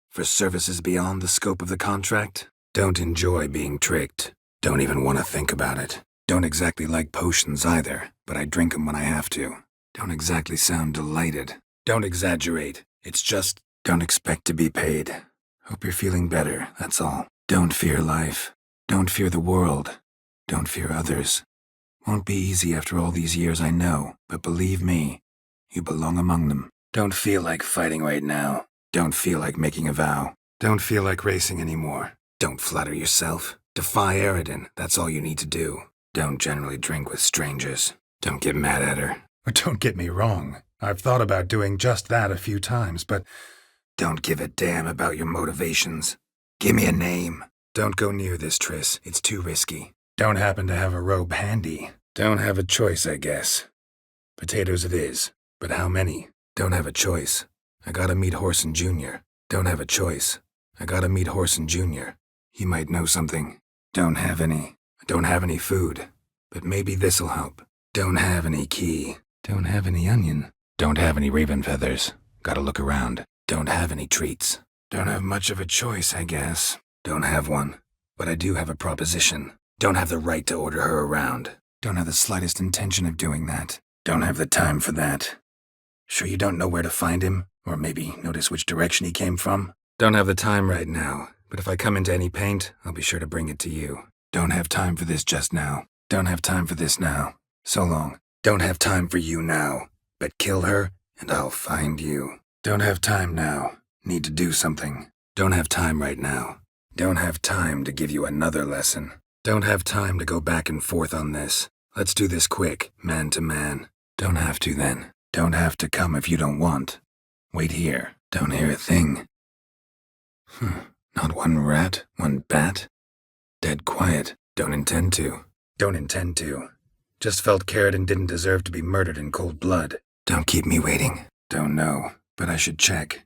For services beyond the scope of the contract? Don't enjoy being tricked. Don't even want to think about it. Don't exactly like potions either, but I drink 'em when I have to. Don't exactly sound delighted. Don't exaggerate. It's just, don't expect to be paid. Hope you're feeling better, that's all. Don't fear life. Don't fear the world. Don't fear others. Won't be easy after all these years, I know, but believe me, you belong among them. Don't feel like fighting right now. Don't feel like making a vow. Don't feel like racing anymore. Don't flatter yourself. Defy Eridan, that's all you need to do. Don't generally drink with strangers. Don't get mad at her. Don't get me wrong. I've thought about doing just that a few times, but don't give a damn about your motivations. Give me a name. Don't go near this, Triss. It's too risky. Don't happen to have a robe handy. Don't have a choice, I guess. Potatoes it is. But how many? Don't have a choice. I gotta meet Horson Jr. Don't have a choice. I gotta meet Horson Jr. He might know something. Don't have any. I don't have any food. But maybe this'll help. Don't have any key. Don't have any onion. Don't have any raven feathers. Gotta look around. Don't have any treats. Don't have much of a choice, I guess. Don't have one. But I do have a proposition. Don't have the right to order her around. Don't have the slightest intention of doing that. Don't have the time for that. Sure you don't know where to find him? Or maybe notice which direction he came from? Don't have the time right now, but if I come into any paint, I'll be sure to bring it to you. Don't have time for this just now. Don't have time for this now. So long. Don't have time for you now. But kill her, and I'll find you. Don't have time now. Need to do something. Don't have time right now. Don't have time to give you another lesson. Don't have time to go back and forth on this. Let's do this quick, man to man. Don't have to then. Don't have to come if you don't want. Wait here. Don't hear a thing. Not one rat, one bat. Dead quiet. Don't intend to. Don't intend to. Just felt Carradine didn't deserve to be murdered in cold blood. Don't keep me waiting. Don't know, but I should check.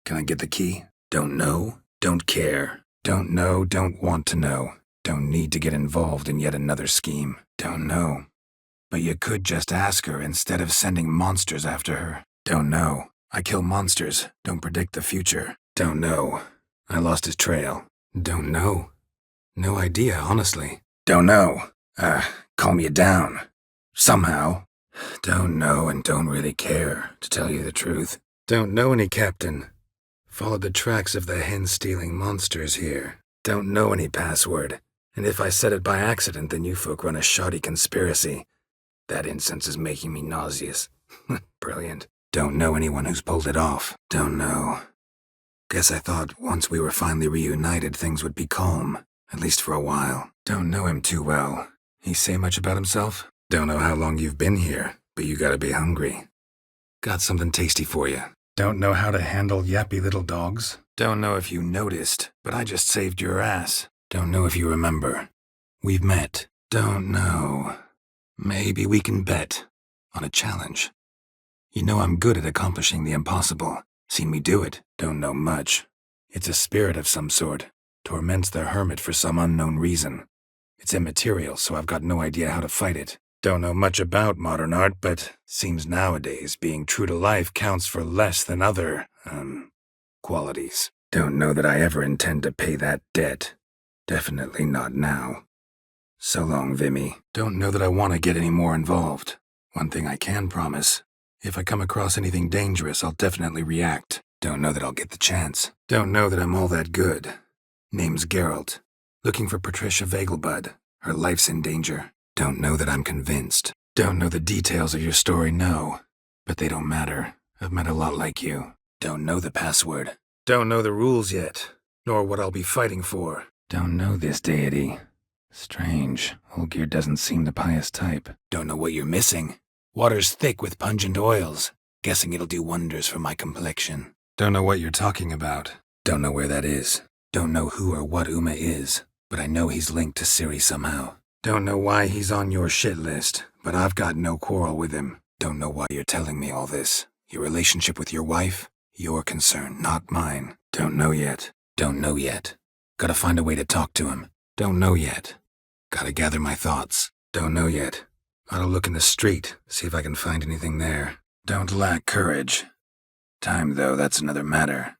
Can I get the key? Don't know. Don't care. Don't know, don't want to know. Don't need to get involved in yet another scheme. Don't know. But you could just ask her instead of sending monsters after her. Don't know. I kill monsters, don't predict the future. Don't know. I lost his trail. Don't know. No idea, honestly. Don't know. Calm you down. Somehow. Don't know and don't really care, to tell you the truth. Don't know any captain. Followed the tracks of the hen-stealing monsters here. Don't know any password. And if I said it by accident, then you folk run a shoddy conspiracy. That incense is making me nauseous. Brilliant. Don't know anyone who's pulled it off. Don't know. Guess I thought once we were finally reunited, things would be calm. At least for a while. Don't know him too well. He say much about himself? Don't know how long you've been here, but you gotta be hungry. Got something tasty for you. Don't know how to handle yappy little dogs? Don't know if you noticed, but I just saved your ass. Don't know if you remember. We've met. Don't know. Maybe we can bet. On a challenge. You know I'm good at accomplishing the impossible. Seen me do it. Don't know much. It's a spirit of some sort. Torments the hermit for some unknown reason. It's immaterial, so I've got no idea how to fight it. Don't know much about modern art, but seems nowadays being true to life counts for less than other, qualities. Don't know that I ever intend to pay that debt. Definitely not now. So long, Vimy. Don't know that I want to get any more involved. One thing I can promise. If I come across anything dangerous, I'll definitely react. Don't know that I'll get the chance. Don't know that I'm all that good. Name's Geralt. Looking for Patricia Vegelbud. Her life's in danger. Don't know that I'm convinced. Don't know the details of your story, no. But they don't matter. I've met a lot like you. Don't know the password. Don't know the rules yet. Nor what I'll be fighting for. Don't know this deity. Strange. Olgierd doesn't seem the pious type. Don't know what you're missing. Water's thick with pungent oils. Guessing it'll do wonders for my complexion. Don't know what you're talking about. Don't know where that is. Don't know who or what Uma is, but I know he's linked to Ciri somehow. Don't know why he's on your shit list, but I've got no quarrel with him. Don't know why you're telling me all this. Your relationship with your wife? Your concern, not mine. Don't know yet. Don't know yet. Gotta find a way to talk to him. Don't know yet. Gotta gather my thoughts. Don't know yet. Oughta look in the street, see if I can find anything there. Don't lack courage. Time, though, that's another matter.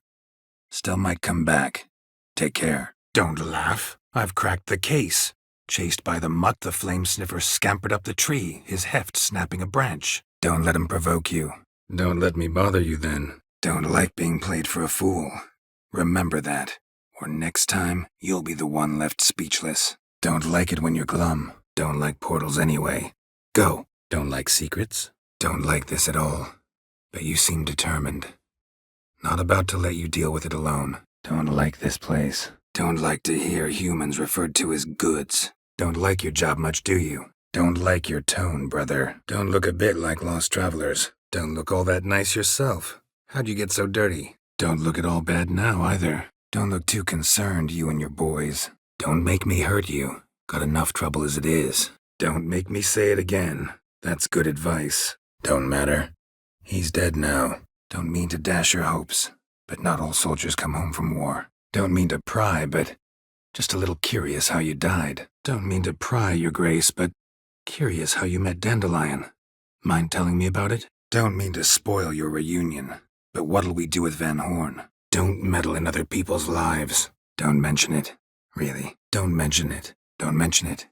Still might come back. Take care. Don't laugh. I've cracked the case. Chased by the mutt, the flame sniffer scampered up the tree, his heft snapping a branch. Don't let him provoke you. Don't let me bother you, then. Don't like being played for a fool. Remember that. Or next time, you'll be the one left speechless. Don't like it when you're glum. Don't like portals anyway. Go. Don't like secrets. Don't like this at all. But you seem determined. Not about to let you deal with it alone. Don't like this place. Don't like to hear humans referred to as goods. Don't like your job much, do you? Don't like your tone, brother. Don't look a bit like lost travelers. Don't look all that nice yourself. How'd you get so dirty? Don't look at all bad now, either. Don't look too concerned, you and your boys. Don't make me hurt you. Got enough trouble as it is. Don't make me say it again. That's good advice. Don't matter. He's dead now. Don't mean to dash your hopes. But not all soldiers come home from war. Don't mean to pry, but just a little curious how you died. Don't mean to pry, your grace, but curious how you met Dandelion. Mind telling me about it? Don't mean to spoil your reunion, but what'll we do with Van Horn? Don't meddle in other people's lives. Don't mention it. Really, don't mention it. Don't mention it.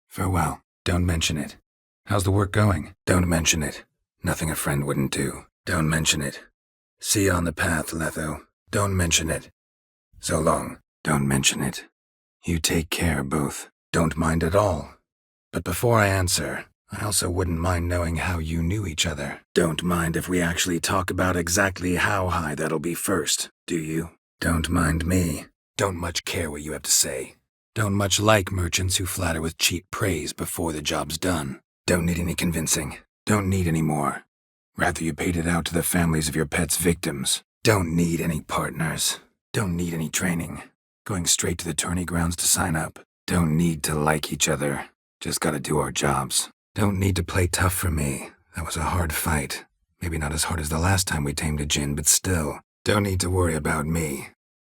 Farewell. Don't mention it. How's the work going? Don't mention it. Nothing a friend wouldn't do. Don't mention it. See you on the path, Letho. Don't mention it. So long. Don't mention it. You take care, both. Don't mind at all. But before I answer, I also wouldn't mind knowing how you knew each other. Don't mind if we actually talk about exactly how high that'll be first, do you? Don't mind me. Don't much care what you have to say. Don't much like merchants who flatter with cheap praise before the job's done. Don't need any convincing. Don't need any more. Rather you paid it out to the families of your pet's victims. Don't need any partners. Don't need any training. Going straight to the tourney grounds to sign up. Don't need to like each other. Just gotta do our jobs. Don't need to play tough for me. That was a hard fight. Maybe not as hard as the last time we tamed a djinn, but still. Don't need to worry about me.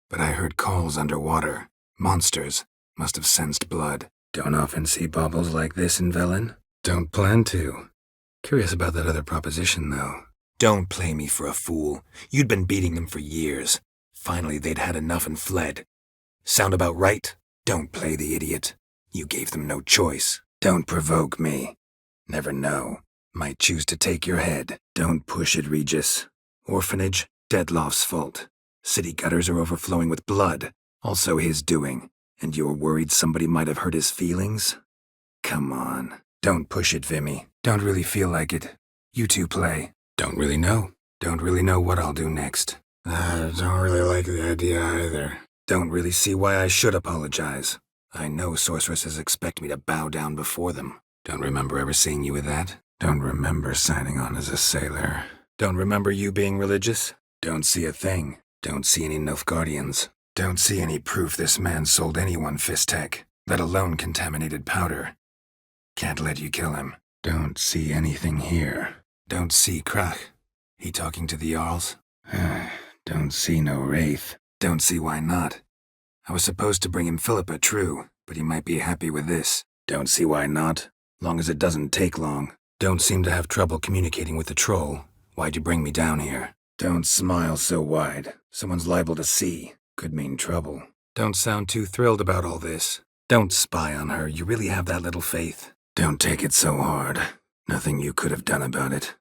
But I heard calls underwater. Monsters. Must have sensed blood. Don't often see baubles like this in Velen. Don't plan to. Curious about that other proposition, though. Don't play me for a fool. You'd been beating them for years. Finally, they'd had enough and fled. Sound about right? Don't play the idiot. You gave them no choice. Don't provoke me. Never know. Might choose to take your head. Don't push it, Regis. Orphanage, Deadloff's fault. City gutters are overflowing with blood. Also his doing. And you're worried somebody might have hurt his feelings? Come on. Don't push it, Vimy. Don't really feel like it. You two play. Don't really know. Don't really know what I'll do next. I don't really like the idea either. Don't really see why I should apologize. I know sorceresses expect me to bow down before them. Don't remember ever seeing you with that. Don't remember signing on as a sailor. Don't remember you being religious. Don't see a thing. Don't see any Nilfgaardians. Don't see any proof this man sold anyone Fistek, let alone contaminated powder. Can't let you kill him. Don't see anything here. Don't see Krach. He talking to the Jarls? Don't see no Wraith. Don't see why not. I was supposed to bring him Philippa, true, but he might be happy with this. Don't see why not. Long as it doesn't take long. Don't seem to have trouble communicating with the troll. Why'd you bring me down here? Don't smile so wide. Someone's liable to see. Could mean trouble. Don't sound too thrilled about all this. Don't spy on her. You really have that little faith. Don't take it so hard. Nothing you could have done about it.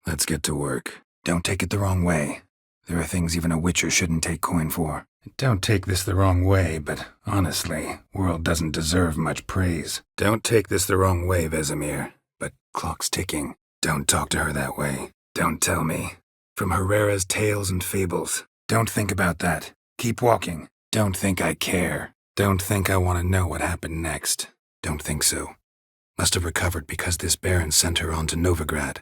Let's get to work. Don't take it the wrong way. There are things even a witcher shouldn't take coin for. Don't take this the wrong way, but honestly, world doesn't deserve much praise. Don't take this the wrong way, Vesemir, but clock's ticking. Don't talk to her that way. Don't tell me. From Herrera's tales and fables. Don't think about that. Keep walking. Don't think I care. Don't think I want to know what happened next. Don't think so. Must have recovered because this Baron sent her on to Novigrad.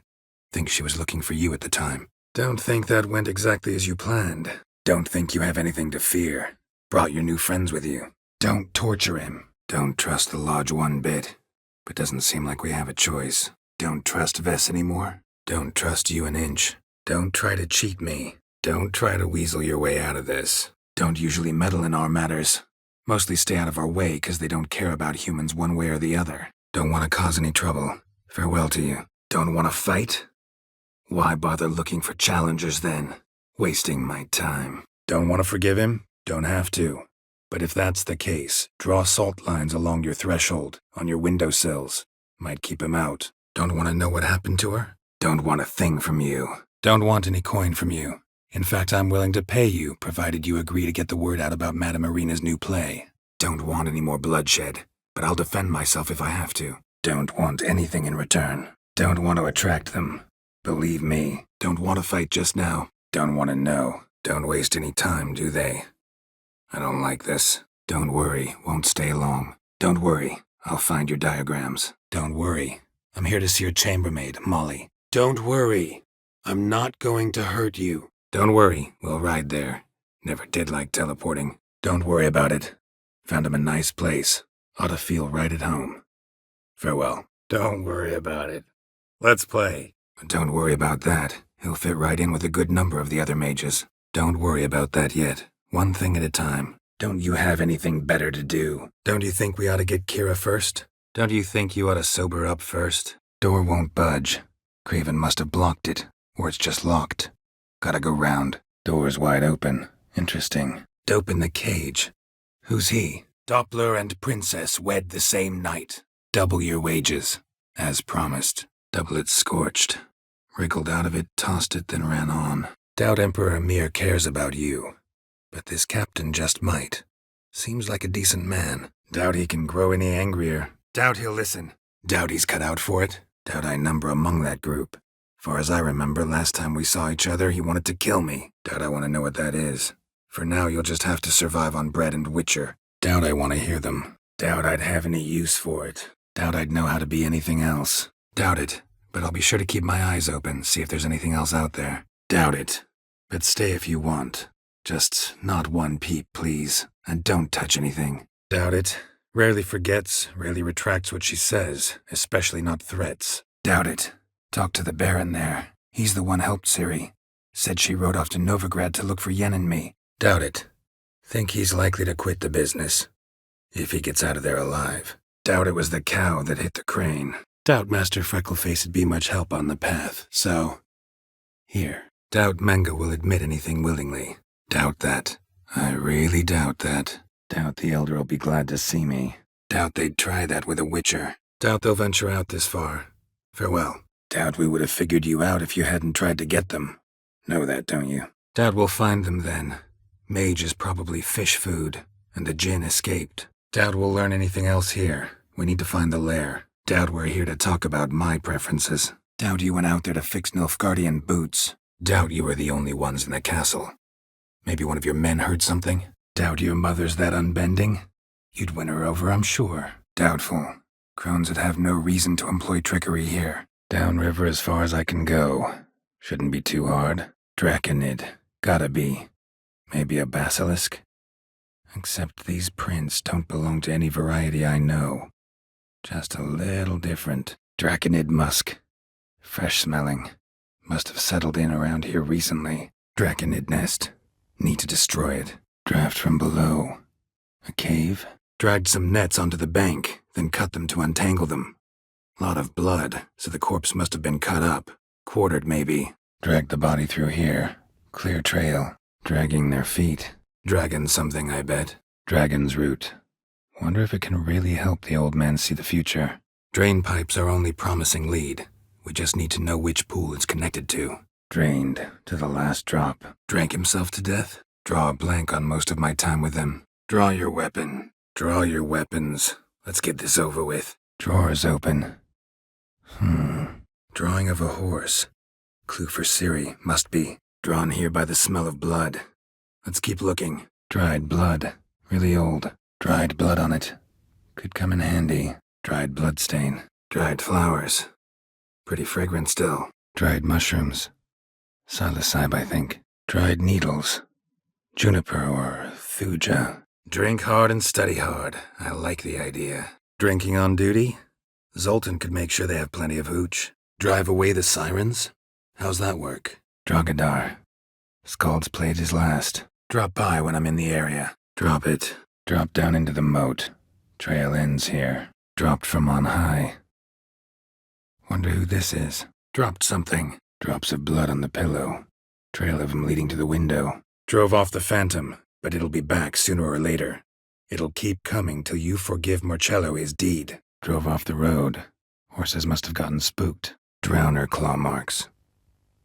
Think she was looking for you at the time. Don't think that went exactly as you planned. Don't think you have anything to fear. Brought your new friends with you. Don't torture him. Don't trust the Lodge one bit. But doesn't seem like we have a choice. Don't trust Vess anymore. Don't trust you an inch. Don't try to cheat me. Don't try to weasel your way out of this. Don't usually meddle in our matters. Mostly stay out of our way because they don't care about humans one way or the other. Don't want to cause any trouble. Farewell to you. Don't want to fight? Why bother looking for challengers then? Wasting my time. Don't want to forgive him? Don't have to. But if that's the case, draw salt lines along your threshold, on your windowsills. Might keep him out. Don't want to know what happened to her? Don't want a thing from you. Don't want any coin from you. In fact, I'm willing to pay you, provided you agree to get the word out about Madame Irina's new play. Don't want any more bloodshed, but I'll defend myself if I have to. Don't want anything in return. Don't want to attract them. Believe me, don't want to fight just now. Don't want to know. Don't waste any time, do they? I don't like this. Don't worry, won't stay long. Don't worry, I'll find your diagrams. Don't worry, I'm here to see your chambermaid, Molly. Don't worry, I'm not going to hurt you. Don't worry, we'll ride there. Never did like teleporting. Don't worry about it. Found him a nice place. Ought to feel right at home. Farewell. Don't worry about it. Let's play. But don't worry about that. He'll fit right in with a good number of the other mages. Don't worry about that yet. One thing at a time. Don't you have anything better to do? Don't you think we ought to get Kira first? Don't you think you ought to sober up first? Door won't budge. Craven must have blocked it, or it's just locked. Gotta go round. Door's wide open. Interesting. Dope in the cage. Who's he? Doppler and Princess wed the same night. Double your wages. As promised. Double it scorched. Wriggled out of it, tossed it, then ran on. Doubt Emperor Mir cares about you. But this captain just might. Seems like a decent man. Doubt he can grow any angrier. Doubt he'll listen. Doubt he's cut out for it. Doubt I number among that group. Far as I remember, last time we saw each other, he wanted to kill me. Doubt I want to know what that is. For now, you'll just have to survive on bread and witcher. Doubt I want to hear them. Doubt I'd have any use for it. Doubt I'd know how to be anything else. Doubt it, but I'll be sure to keep my eyes open, see if there's anything else out there. Doubt it, but stay if you want. Just not one peep, please, and don't touch anything. Doubt it. Rarely forgets, rarely retracts what she says, especially not threats. Doubt it. Talk to the Baron there. He's the one helped Ciri. Said she rode off to Novigrad to look for Yen and me. Doubt it. Think he's likely to quit the business. If he gets out of there alive. Doubt it was the cow that hit the crane. Doubt Master Freckleface'd be much help on the path, so... Here. Doubt Menga will admit anything willingly. Doubt that. I really doubt that. Doubt the Elder will be glad to see me. Doubt they'd try that with a Witcher. Doubt they'll venture out this far. Farewell. Doubt we would have figured you out if you hadn't tried to get them. Know that, don't you? Doubt we'll find them then. Mage is probably fish food, and the Djinn escaped. Doubt we'll learn anything else here. We need to find the lair. Doubt we're here to talk about my preferences. Doubt you went out there to fix Nilfgaardian boots. Doubt you were the only ones in the castle. Maybe one of your men heard something? Doubt your mother's that unbending? You'd win her over, I'm sure. Doubtful. Crones would have no reason to employ trickery here. Downriver as far as I can go. Shouldn't be too hard. Draconid. Gotta be. Maybe a basilisk? Except these prints don't belong to any variety I know. Just a little different. Draconid musk. Fresh smelling. Must have settled in around here recently. Draconid nest. Need to destroy it. Draft from below. A cave? Dragged some nets onto the bank, then cut them to untangle them. Lot of blood, so the corpse must have been cut up. Quartered, maybe. Dragged the body through here. Clear trail. Dragging their feet. Dragon something, I bet. Dragon's root. Wonder if it can really help the old man see the future. Drain pipes are only promising lead. We just need to know which pool it's connected to. Drained to the last drop. Drank himself to death? Draw a blank on most of my time with him. Draw your weapon. Draw your weapons. Let's get this over with. Drawers open. Drawing of a horse. Clue for Ciri, must be. Drawn here by the smell of blood. Let's keep looking. Dried blood. Really old. Dried blood on it. Could come in handy. Dried bloodstain. Dried flowers. Pretty fragrant still. Dried mushrooms. Psilocybe, I think. Dried needles. Juniper or thuja. Drink hard and study hard. I like the idea. Drinking on duty? Zoltan could make sure they have plenty of hooch. Drive away the sirens? How's that work? Drogadar. Skald's played his last. Drop by when I'm in the area. Drop it. Drop down into the moat. Trail ends here. Dropped from on high. Wonder who this is. Dropped something. Drops of blood on the pillow. Trail of him leading to the window. Drove off the Phantom, but it'll be back sooner or later. It'll keep coming till you forgive Marcello his deed. Drove off the road. Horses must have gotten spooked. Drowner claw marks.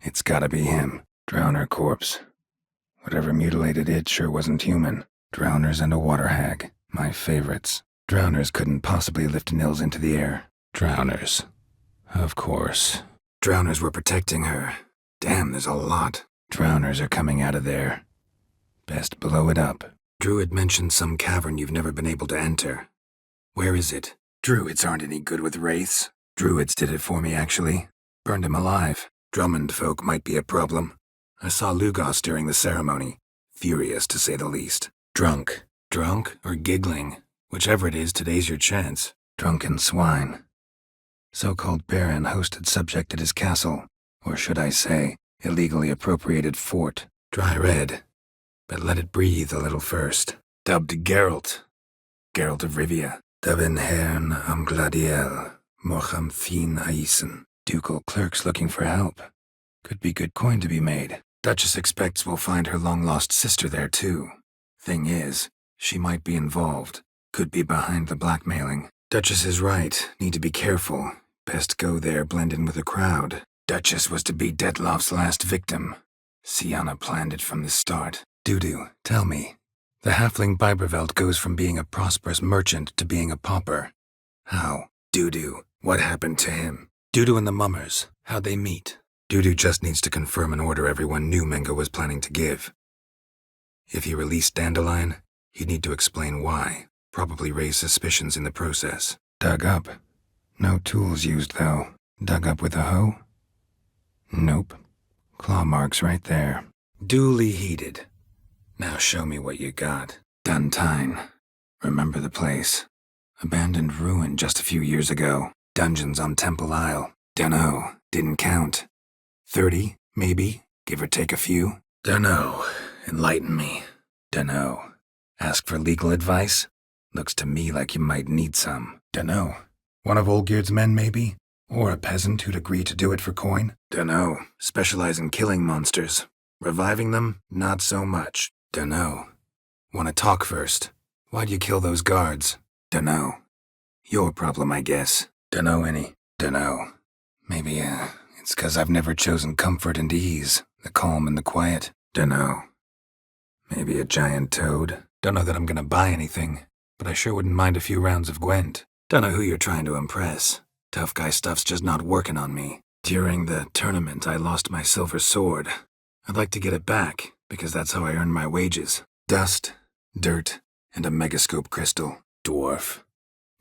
It's gotta be him. Drowner corpse. Whatever mutilated it sure wasn't human. Drowners and a water hag. My favorites. Drowners couldn't possibly lift Nils into the air. Drowners. Of course. Drowners were protecting her. Damn, there's a lot. Drowners are coming out of there. Best blow it up. Druid mentioned some cavern you've never been able to enter. Where is it? Druids aren't any good with wraiths. Druids did it for me, actually. Burned him alive. Drummond folk might be a problem. I saw Lugos during the ceremony. Furious, to say the least. Drunk. Drunk or giggling. Whichever it is, today's your chance. Drunken swine. So-called Baron hosted subject at his castle. Or should I say, illegally appropriated fort. Dry red. But let it breathe a little first. Dubbed Geralt. Geralt of Rivia. Daven Hern am Gladiel. Mocham Fin Aisen. Ducal clerks looking for help. Could be good coin to be made. Duchess expects we'll find her long-lost sister there, too. Thing is, she might be involved. Could be behind the blackmailing. Duchess is right. Need to be careful. Best go there, blend in with the crowd. Duchess was to be Detlof's last victim. Sienna planned it from the start. Dudu, tell me. The halfling Biberveld goes from being a prosperous merchant to being a pauper. How? Dudu, what happened to him? Dudu and the mummers, how'd they meet? Dudu just needs to confirm an order everyone knew Menga was planning to give. If he released Dandelion, he'd need to explain why. Probably raise suspicions in the process. Dug up. No tools used, though. Dug up with a hoe? Nope. Claw marks right there. Duly heeded. Now show me what you got. Duntine. Remember the place. Abandoned ruin just a few years ago. Dungeons on Temple Isle. Dunno. Didn't count. 30, maybe? Give or take a few? Dunno. Enlighten me. Dunno. Ask for legal advice? Looks to me like you might need some. Dunno. One of Olgierd's men, maybe? Or a peasant who'd agree to do it for coin? Dunno. Specialize in killing monsters. Reviving them? Not so much. Dunno. Wanna talk first? Why'd you kill those guards? Dunno. Your problem, I guess. Dunno any. Dunno. Maybe, it's 'cause I've never chosen comfort and ease, the calm and the quiet. Dunno. Maybe a giant toad. Dunno that I'm gonna buy anything, but I sure wouldn't mind a few rounds of Gwent. Dunno who you're trying to impress. Tough guy stuff's just not working on me. During the tournament, I lost my silver sword. I'd like to get it back, because that's how I earn my wages. Dust, dirt, and a megascope crystal. Dwarf.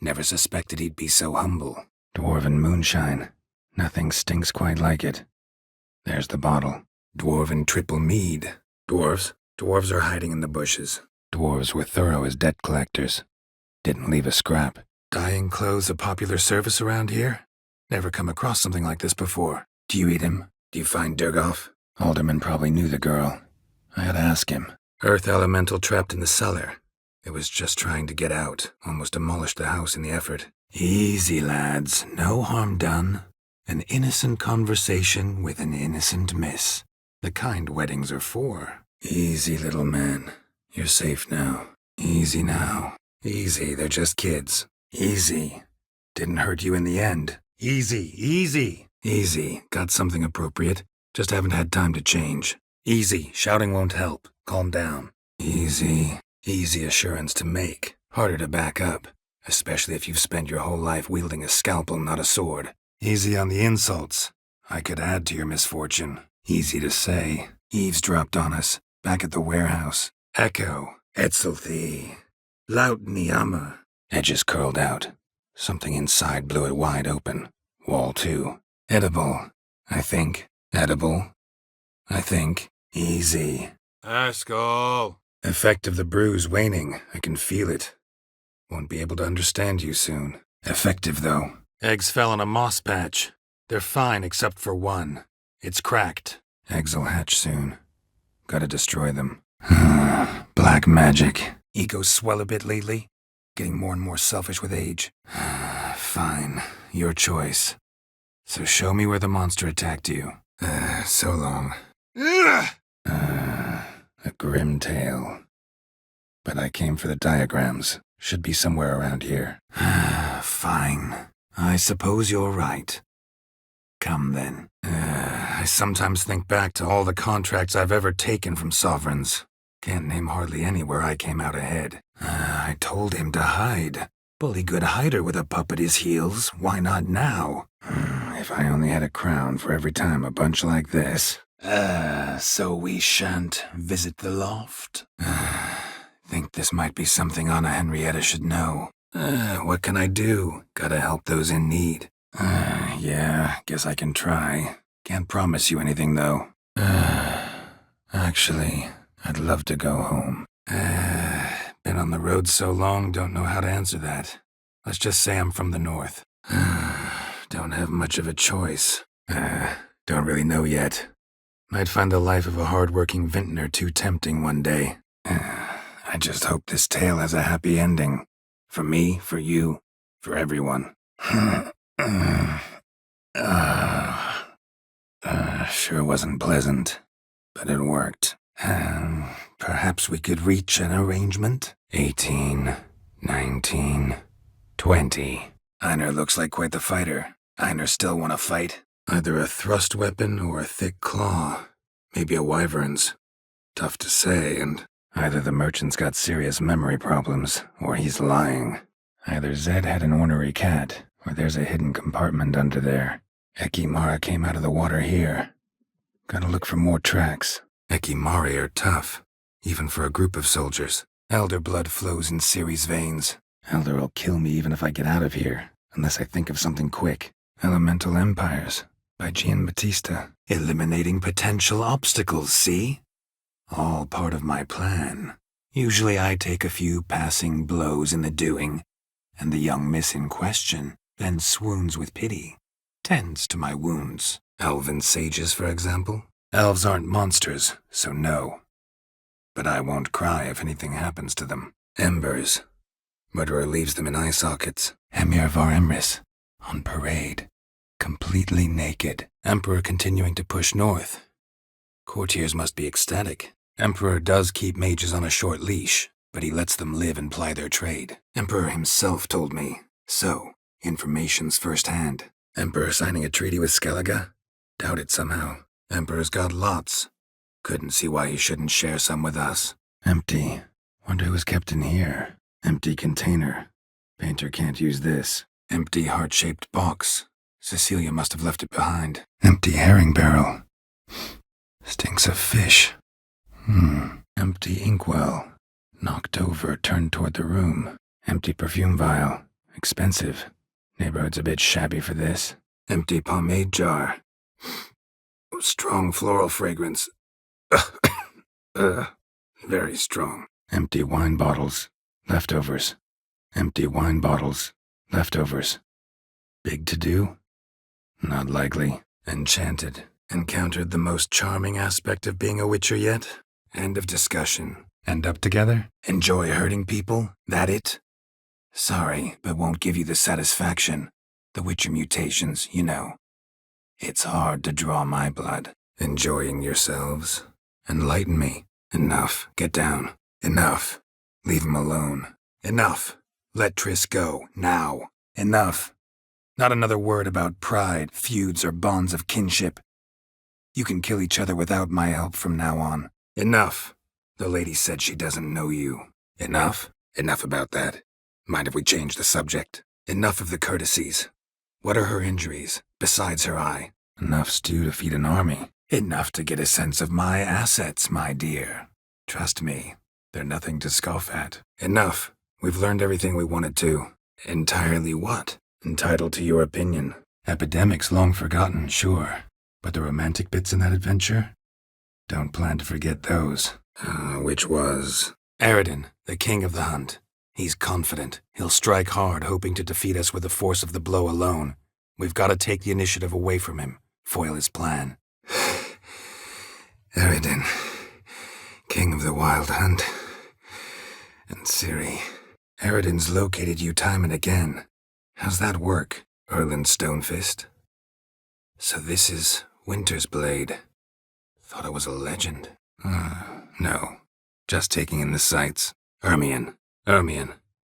Never suspected he'd be so humble. Dwarven moonshine. Nothing stinks quite like it. There's the bottle. Dwarven triple mead. Dwarves? Dwarves are hiding in the bushes. Dwarves were thorough as debt collectors. Didn't leave a scrap. Dyeing clothes a popular service around here? Never come across something like this before. Do you eat him? Do you find Durgoff? Alderman probably knew the girl. I had to ask him. Earth elemental trapped in the cellar. It was just trying to get out. Almost demolished the house in the effort. Easy, lads. No harm done. An innocent conversation with an innocent miss. The kind weddings are for. Easy, little man. You're safe now. Easy now. Easy, they're just kids. Easy. Didn't hurt you in the end. Easy, easy. Easy, got something appropriate. Just haven't had time to change. Easy, shouting won't help. Calm down. Easy. Easy assurance to make. Harder to back up. Especially if you've spent your whole life wielding a scalpel, not a sword. Easy on the insults. I could add to your misfortune. Easy to say. Eavesdropped on us. Back at the warehouse. Echo. Etzelthi. Laut Niama. Edges curled out. Something inside blew it wide open. Wall 2. Edible. I think. Edible. I think. Easy. Askel. Effect of the bruise waning. I can feel it. Won't be able to understand you soon. Effective, though. Eggs fell in a moss patch. They're fine except for one. It's cracked. Eggs'll hatch soon. Gotta destroy them. Black magic. Egos swell a bit lately. Getting more and more selfish with age. Fine. Your choice. So show me where the monster attacked you. So long. A grim tale. But I came for the diagrams. Should be somewhere around here. Fine. I suppose you're right. Come then. I sometimes think back to all the contracts I've ever taken from sovereigns. Can't name hardly any where I came out ahead. I told him to hide. Bully good hider with a pup at his heels. Why not now? If I only had a crown for every time a bunch like this. So we shan't visit the loft? Think this might be something Anna Henrietta should know. What can I do? Gotta help those in need. Yeah, guess I can try. Can't promise you anything, though. Actually, I'd love to go home. Been on the road so long, don't know how to answer that. Let's just say I'm from the north. Don't have much of a choice. Don't really know yet. Might find the life of a hard-working vintner too tempting one day. I just hope this tale has a happy ending. For me, for you, for everyone. Sure wasn't pleasant, but it worked. Perhaps we could reach an arrangement? 18, 19, 20. Einar looks like quite the fighter. Einar still want to fight? Either a thrust weapon or a thick claw. Maybe a wyvern's. Tough to say, and either the merchant's got serious memory problems, or he's lying. Either Zed had an ornery cat, or there's a hidden compartment under there. Ekimara came out of the water here. Gotta look for more tracks. Ekimari are tough, even for a group of soldiers. Elder blood flows in Ciri's veins. Elder will kill me even if I get out of here, unless I think of something quick. Elemental Empires, by Gian Battista. Eliminating potential obstacles, see? All part of my plan. Usually I take a few passing blows in the doing, and the young miss in question then swoons with pity, tends to my wounds. Elven sages, for example? Elves aren't monsters, so no. But I won't cry if anything happens to them. Embers. Murderer leaves them in eye sockets. Emir Var Emrys, on parade. Completely naked. Emperor continuing to push north. Courtiers must be ecstatic. Emperor does keep mages on a short leash, but he lets them live and ply their trade. Emperor himself told me. So, information's firsthand. Emperor signing a treaty with Skellige? Doubt it somehow. Emperor's got lots. Couldn't see why he shouldn't share some with us. Empty. Wonder who's kept in here. Empty container. Painter can't use this. Empty heart-shaped box. Cecilia must have left it behind. Empty herring barrel. Stinks of fish. Empty inkwell. Knocked over, turned toward the room. Empty perfume vial. Expensive. Neighborhood's a bit shabby for this. Empty pomade jar. Strong floral fragrance. Very strong. Empty wine bottles. Leftovers. Empty wine bottles. Leftovers. Big to do? Not likely. Enchanted. Encountered the most charming aspect of being a witcher yet? End of discussion. End up together? Enjoy hurting people? That it? Sorry, but won't give you the satisfaction. The witcher mutations, you know. It's hard to draw my blood. Enjoying yourselves? Enlighten me. Enough. Get down. Enough. Leave him alone. Enough. Let Triss go. Now. Enough. Not another word about pride, feuds, or bonds of kinship. You can kill each other without my help from now on. Enough. The lady said she doesn't know you. Enough? Enough about that. Mind if we change the subject? Enough of the courtesies. What are her injuries, besides her eye? Enough stew to feed an army. Enough to get a sense of my assets, my dear. Trust me, they're nothing to scoff at. Enough. We've learned everything we wanted to. Entirely what? Entitled to your opinion. Epidemics long forgotten, sure. But the romantic bits in that adventure? Don't plan to forget those. Which was? Aradin, the king of the hunt. He's confident. He'll strike hard, hoping to defeat us with the force of the blow alone. We've got to take the initiative away from him, foil his plan. Aradin, king of the wild hunt. And Ciri. Aradin's located you time and again. How's that work, Erland Stonefist? So this is Winter's Blade. Thought it was a legend. No. Just taking in the sights. Ermion.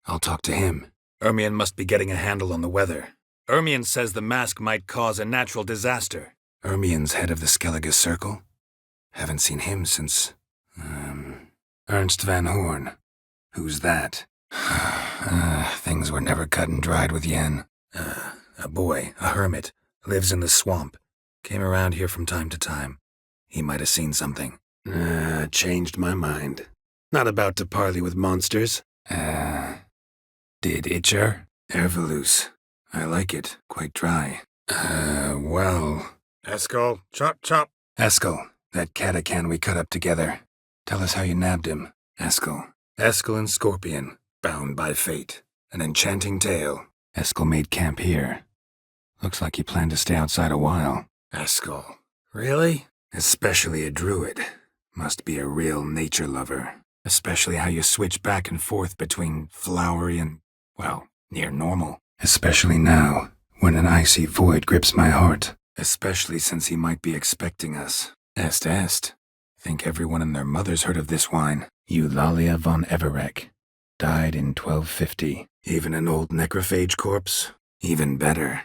I'll talk to him. Ermion must be getting a handle on the weather. Ermion says the mask might cause a natural disaster. Ermion's head of the Skellige Circle? Haven't seen him since... Ernst Van Horn. Who's that? Things were never cut and dried with Yen. A boy, a hermit, lives in the swamp. Came around here from time to time. He might have seen something. Changed my mind. Not about to parley with monsters. Did Itcher? Ervelus. I like it. Quite dry. Well... Eskel, chop chop. Eskel, that catacan we cut up together. Tell us how you nabbed him. Eskel and Scorpion, bound by fate. An enchanting tale. Eskel made camp here. Looks like he planned to stay outside a while. Eskel. Really? Especially a druid. Must be a real nature lover. Especially how you switch back and forth between flowery and, well, near normal. Especially now, when an icy void grips my heart. Especially since he might be expecting us. Est. Think everyone and their mothers heard of this wine. Eulalia von Everec. Died in 1250. Even an old necrophage corpse? Even better.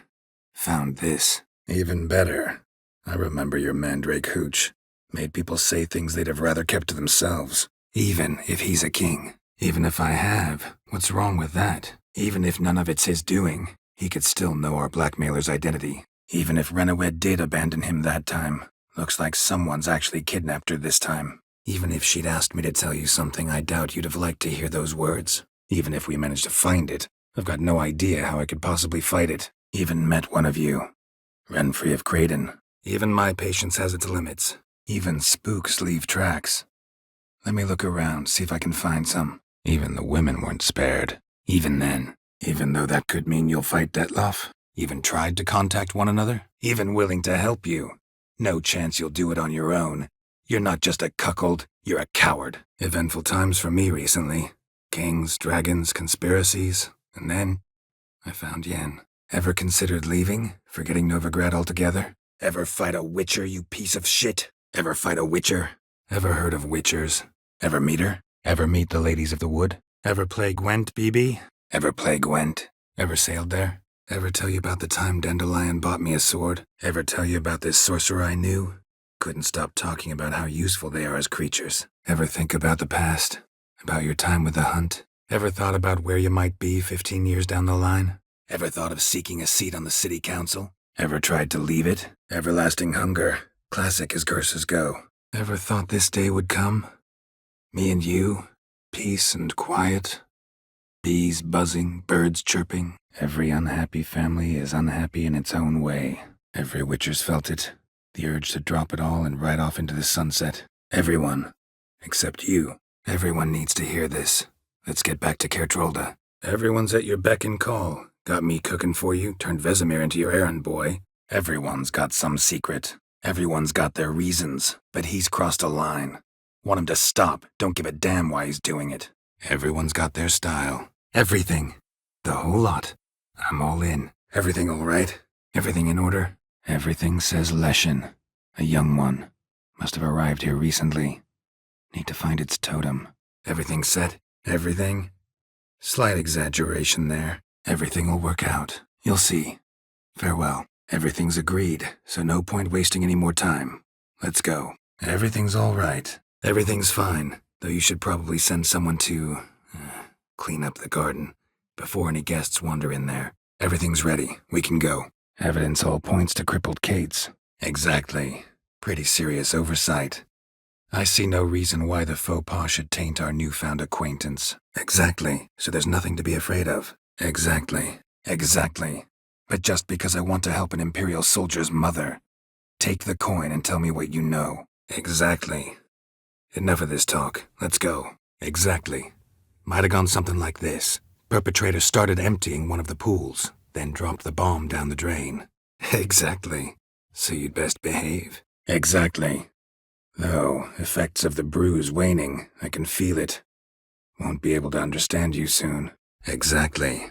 Found this. Even better. I remember your mandrake hooch. Made people say things they'd have rather kept to themselves. Even if he's a king. Even if I have. What's wrong with that? Even if none of it's his doing, he could still know our blackmailer's identity. Even if Renawed did abandon him that time. Looks like someone's actually kidnapped her this time. Even if she'd asked me to tell you something I doubt you'd have liked to hear those words. Even if we managed to find it, I've got no idea how I could possibly fight it. Even met one of you. Renfrey of Craden. Even my patience has its limits. Even spooks leave tracks. Let me look around, see if I can find some. Even the women weren't spared. Even then. Even though that could mean you'll fight Detloff. Even tried to contact one another. Even willing to help you. No chance you'll do it on your own. You're not just a cuckold, you're a coward. Eventful times for me recently. Kings, dragons, conspiracies. And then, I found Yen. Ever considered leaving? Forgetting Novigrad altogether? Ever fight a witcher, you piece of shit? Ever fight a witcher? Ever heard of witchers? Ever meet her? Ever meet the ladies of the wood? Ever play Gwent, BB? Ever play Gwent? Ever sailed there? Ever tell you about the time Dandelion bought me a sword? Ever tell you about this sorcerer I knew? Couldn't stop talking about how useful they are as creatures. Ever think about the past? About your time with the hunt? Ever thought about where you might be 15 years down the line? Ever thought of seeking a seat on the city council? Ever tried to leave it? Everlasting hunger. Classic as curses go. Ever thought this day would come? Me and you, peace and quiet. Bees buzzing, birds chirping. Every unhappy family is unhappy in its own way. Every witcher's felt it. The urge to drop it all and ride off into the sunset. Everyone. Except you. Everyone needs to hear this. Let's get back to Kertrolda. Everyone's at your beck and call. Got me cooking for you, turned Vesemir into your errand boy. Everyone's got some secret. Everyone's got their reasons, but he's crossed a line. Want him to stop, don't give a damn why he's doing it. Everyone's got their style. Everything. The whole lot. I'm all in. Everything all right? Everything in order? Everything says Leshen. A young one. Must have arrived here recently. Need to find its totem. Everything set? Everything? Slight exaggeration there. Everything will work out. You'll see. Farewell. Everything's agreed, so no point wasting any more time. Let's go. Everything's all right. Everything's fine, though you should probably send someone to clean up the garden before any guests wander in there. Everything's ready. We can go. Evidence all points to crippled Kate's. Exactly. Pretty serious oversight. I see no reason why the faux pas should taint our newfound acquaintance. Exactly. So there's nothing to be afraid of. Exactly. Exactly. But just because I want to help an Imperial soldier's mother. Take the coin and tell me what you know. Exactly. Enough of this talk. Let's go. Exactly. Might have gone something like this. Perpetrator started emptying one of the pools, then dropped the bomb down the drain. Exactly. So you'd best behave. Exactly. Though, effects of the bruise waning, I can feel it. Won't be able to understand you soon. Exactly.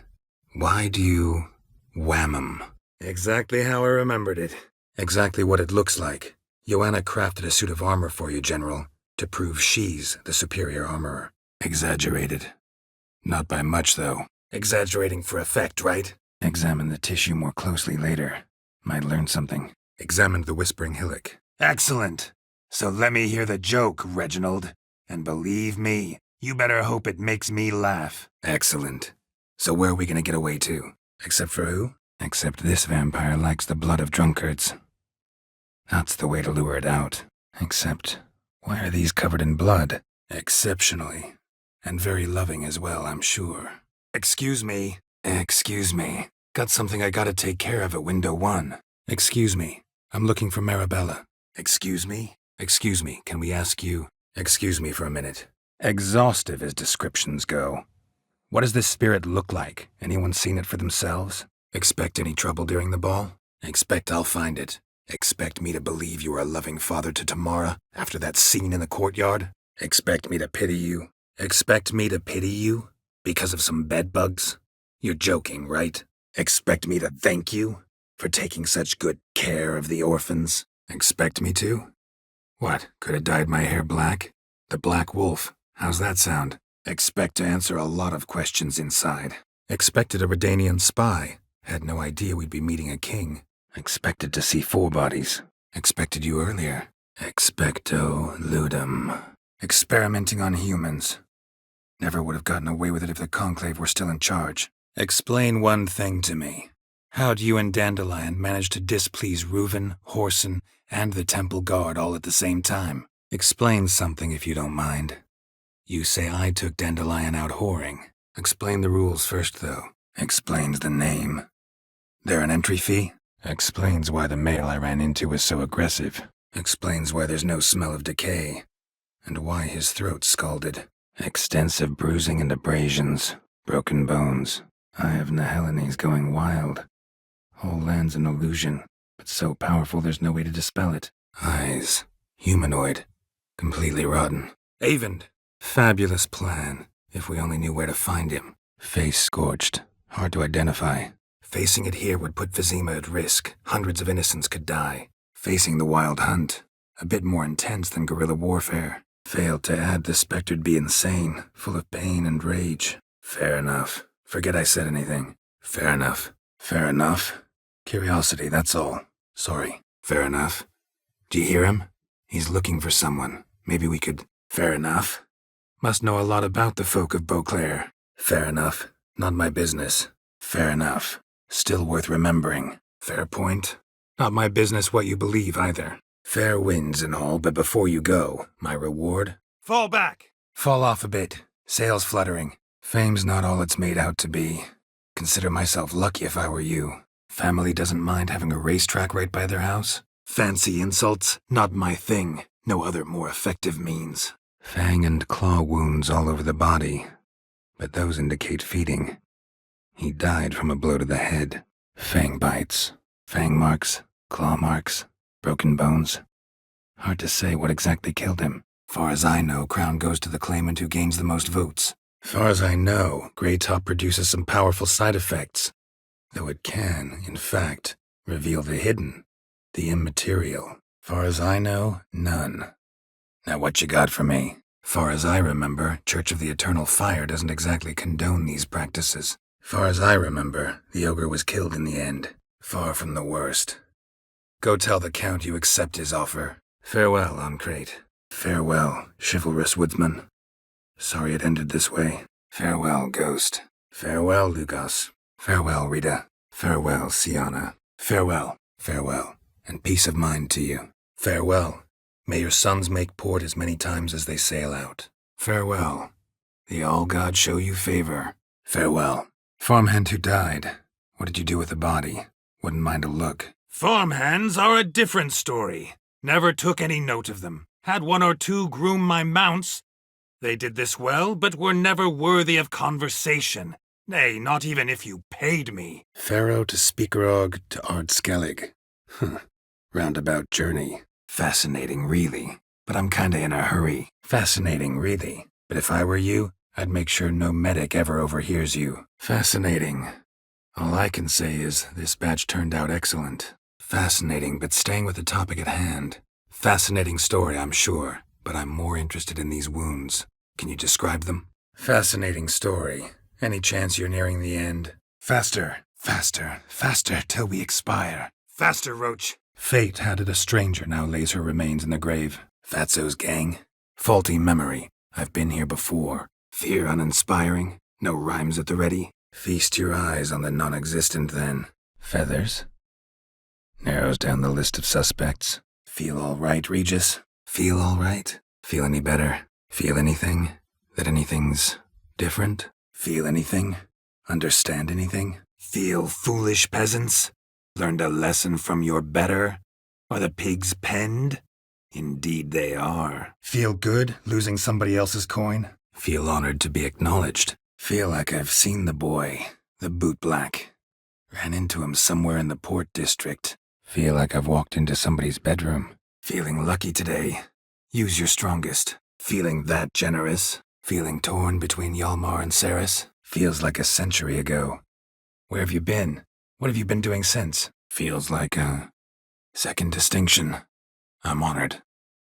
Why do you wham 'em? Exactly how I remembered it. Exactly what it looks like. Joanna crafted a suit of armor for you, General, to prove she's the superior armorer. Exaggerated. Not by much, though. Exaggerating for effect, right? Examine the tissue more closely later. Might learn something. Examined the Whispering Hillock. Excellent. So let me hear the joke, Reginald. And believe me, you better hope it makes me laugh. Excellent. So where are we gonna get away to? Except for who? Except this vampire likes the blood of drunkards. That's the way to lure it out. Except, why are these covered in blood? Exceptionally. And very loving as well, I'm sure. Excuse me. Excuse me. Got something I gotta take care of at window 1. Excuse me. I'm looking for Marabella. Excuse me? Excuse me, can we ask you? Excuse me for a minute. Exhaustive as descriptions go. What does this spirit look like? Anyone seen it for themselves? Expect any trouble during the ball? Expect I'll find it. Expect me to believe you are a loving father to Tamara after that scene in the courtyard? Expect me to pity you? Expect me to pity you? Because of some bedbugs? You're joking, right? Expect me to thank you for taking such good care of the orphans? Expect me to? What, could have dyed my hair black? The Black Wolf, how's that sound? Expect to answer a lot of questions inside. Expected a Redanian spy. Had no idea we'd be meeting a king. Expected to see 4 bodies. Expected you earlier. Expecto ludum. Experimenting on humans. Never would have gotten away with it if the Conclave were still in charge. Explain one thing to me. How'd you and Dandelion manage to displease Reuven, Whoreson, and the Temple Guard all at the same time? Explain something if you don't mind. You say I took Dandelion out whoring. Explain the rules first, though. Explains the name. There an entry fee? Explains why the male I ran into was so aggressive. Explains why there's no smell of decay. and why his throat scalded. Extensive bruising and abrasions, broken bones. Eye of Nihelenes going wild. Whole land's an illusion, but so powerful there's no way to dispel it. Eyes. Humanoid. Completely rotten. Avend. Fabulous plan, if we only knew where to find him. Face scorched, hard to identify. Facing it here would put Vizima at risk. Hundreds of innocents could die. Facing the wild hunt, a bit more intense than guerrilla warfare. Failed to add the spectre'd be insane, full of pain and rage. Fair enough. Forget I said anything. Fair enough. Fair enough. Curiosity, that's all. Sorry. Fair enough. Do you hear him? He's looking for someone. Maybe we could... Fair enough. Must know a lot about the folk of Beauclair. Fair enough. Not my business. Fair enough. Still worth remembering. Fair point. Not my business what you believe either. Fair winds and all, but before you go, my reward? Fall back! Fall off a bit. Sails fluttering. Fame's not all it's made out to be. Consider myself lucky if I were you. Family doesn't mind having a racetrack right by their house. Fancy insults? Not my thing. No other more effective means. Fang and claw wounds all over the body, but those indicate feeding. He died from a blow to the head. Fang bites, fang marks, claw marks, broken bones. Hard to say what exactly killed him. Far as I know, crown goes to the claimant who gains the most votes. Far as I know, Greytop produces some powerful side effects, though it can, in fact, reveal the hidden, the immaterial. Far as I know, none. Now what you got for me? Far as I remember, Church of the Eternal Fire doesn't exactly condone these practices. Far as I remember, the ogre was killed in the end. Far from the worst. Go tell the Count you accept his offer. Farewell, Ancrate. Farewell, chivalrous woodsman. Sorry it ended this way. Farewell, Ghost. Farewell, Lugos. Farewell, Rita. Farewell, Siana. Farewell, farewell, and peace of mind to you. Farewell. May your sons make port as many times as they sail out. Farewell. The All-God show you favor. Farewell. Farmhand who died. What did you do with the body? Wouldn't mind a look. Farmhands are a different story. Never took any note of them. Had one or two groom my mounts. They did this well, but were never worthy of conversation. Nay, not even if you paid me. Pharaoh to Speakerog to Ardskellig. Roundabout journey. Fascinating, really. But I'm kinda in a hurry. Fascinating, really. But if I were you, I'd make sure no medic ever overhears you. Fascinating. All I can say is this batch turned out excellent. Fascinating, but staying with the topic at hand. Fascinating story, I'm sure, but I'm more interested in these wounds. Can you describe them? Fascinating story. Any chance you're nearing the end? Faster, faster, faster till we expire. Faster, Roach. Fate hatted a stranger now lays her remains in the grave. Fatso's gang. Faulty memory. I've been here before. Fear uninspiring. No rhymes at the ready. Feast your eyes on the non-existent then. Feathers. Narrows down the list of suspects. Feel all right, Regis? Feel all right? Feel any better? Feel anything? That anything's different? Feel anything? Understand anything? Feel foolish peasants? Learned a lesson from your better? Are the pigs penned? Indeed they are. Feel good losing somebody else's coin? Feel honored to be acknowledged. Feel like I've seen the boy, the bootblack. Ran into him somewhere in the Port District. Feel like I've walked into somebody's bedroom. Feeling lucky today. Use your strongest. Feeling that generous. Feeling torn between Yalmar and Ceres. Feels like a century ago. Where have you been? What have you been doing since? Feels like a second distinction. I'm honored.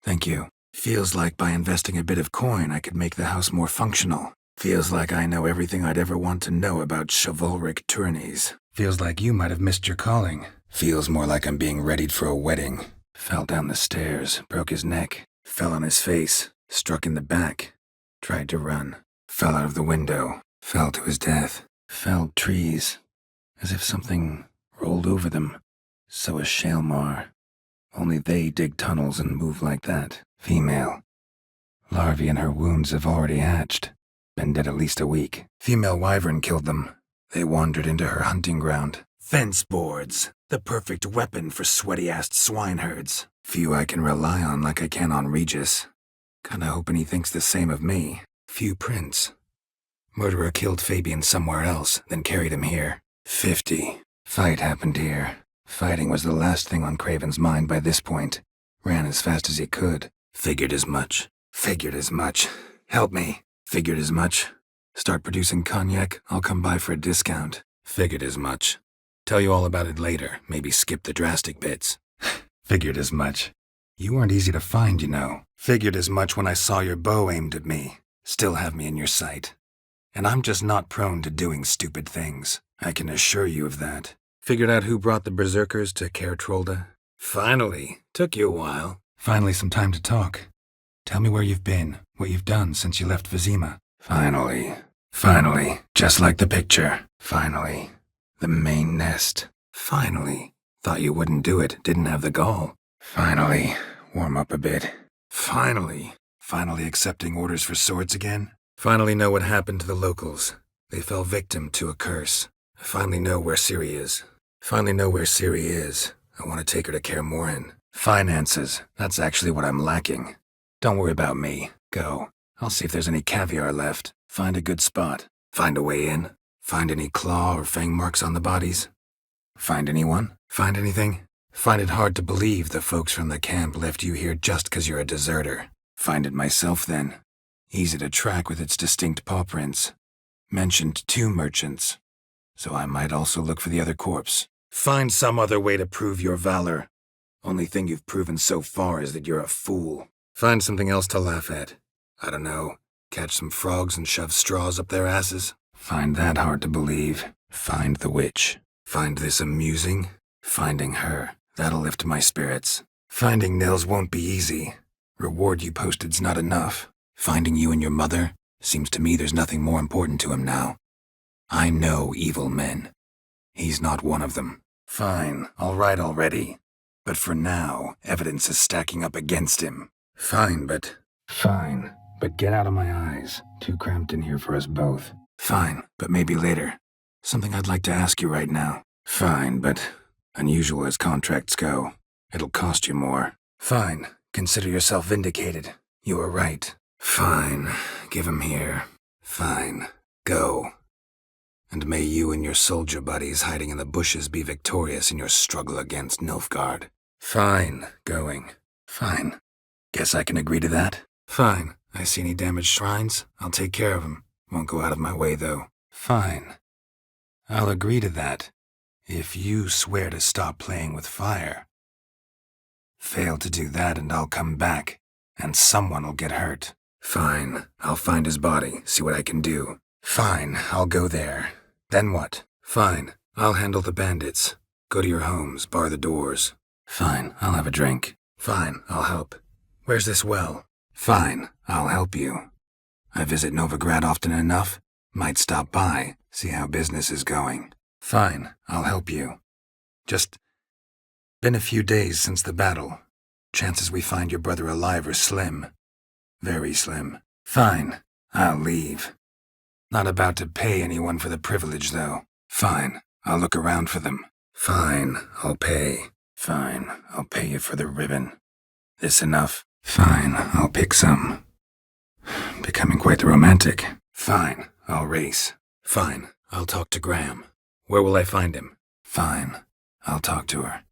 Thank you. Feels like by investing a bit of coin I could make the house more functional. Feels like I know everything I'd ever want to know about chivalric tourneys. Feels like you might have missed your calling. Feels more like I'm being readied for a wedding. Fell down the stairs, broke his neck, fell on his face, struck in the back, tried to run, fell out of the window, fell to his death, felled trees, as if something rolled over them. So is Shaelmar. Only they dig tunnels and move like that. Female. Larvae in her wounds have already hatched. Been dead at least a week. Female wyvern killed them. They wandered into her hunting ground. Fence boards. The perfect weapon for sweaty-assed swineherds. Few I can rely on like I can on Regis. Kinda hoping he thinks the same of me. Few prints. Murderer killed Fabian somewhere else, then carried him here. 50. Fight happened here. Fighting was the last thing on Craven's mind by this point. Ran as fast as he could. Figured as much. Figured as much. Help me. Figured as much. Start producing cognac, I'll come by for a discount. Figured as much. Tell you all about it later, maybe skip the drastic bits. Figured as much. You weren't easy to find, you know. Figured as much when I saw your bow aimed at me. Still have me in your sight. And I'm just not prone to doing stupid things. I can assure you of that. Figured out who brought the berserkers to Caer Trolda? Finally. Took you a while. Finally some time to talk. Tell me where you've been, what you've done since you left Vizima. Finally. Finally. Just like the picture. Finally. The main nest. Finally. Thought you wouldn't do it, didn't have the gall. Finally. Warm up a bit. Finally. Finally accepting orders for swords again. Finally know what happened to the locals. They fell victim to a curse. I finally know where Ciri is. Finally know where Ciri is. I want to take her to Kaer Morhen. Finances. That's actually what I'm lacking. Don't worry about me. Go. I'll see if there's any caviar left. Find a good spot. Find a way in. Find any claw or fang marks on the bodies. Find anyone? Find anything? Find it hard to believe the folks from the camp left you here just 'cause you're a deserter. Find it myself then. Easy to track with its distinct paw prints. Mentioned 2 merchants. So I might also look for the other corpse. Find some other way to prove your valor. Only thing you've proven so far is that you're a fool. Find something else to laugh at. I don't know. Catch some frogs and shove straws up their asses. Find that hard to believe. Find the witch. Find this amusing. Finding her. That'll lift my spirits. Finding Nils won't be easy. Reward you posted's not enough. Finding you and your mother? Seems to me there's nothing more important to him now. I know evil men. He's not one of them. Fine, all right already. But for now, evidence is stacking up against him. Fine, but get out of my eyes. Too cramped in here for us both. Fine, but maybe later. Something I'd like to ask you right now. Fine, but unusual as contracts go. It'll cost you more. Fine, consider yourself vindicated. You were right. Fine, give him here. Fine, go. And may you and your soldier buddies hiding in the bushes be victorious in your struggle against Nilfgaard. Fine, going. Fine. Guess I can agree to that? Fine. I see any damaged shrines? I'll take care of them. Won't go out of my way, though. Fine. I'll agree to that, if you swear to stop playing with fire. Fail to do that and I'll come back, and someone will get hurt. Fine. I'll find his body, see what I can do. Fine. I'll go there. Then what? Fine. I'll handle the bandits. Go to your homes, bar the doors. Fine. I'll have a drink. Fine. I'll help. Where's this well? Fine. I'll help you. I visit Novigrad often enough. Might stop by, see how business is going. Fine. I'll help you. Just been a few days since the battle. Chances we find your brother alive are slim. Very slim. Fine. I'll leave. Not about to pay anyone for the privilege, though. Fine. I'll look around for them. Fine. I'll pay. Fine. I'll pay you for the ribbon. This enough? Fine. I'll pick some. Becoming quite the romantic. Fine. I'll race. Fine. I'll talk to Graham. Where will I find him? Fine. I'll talk to her.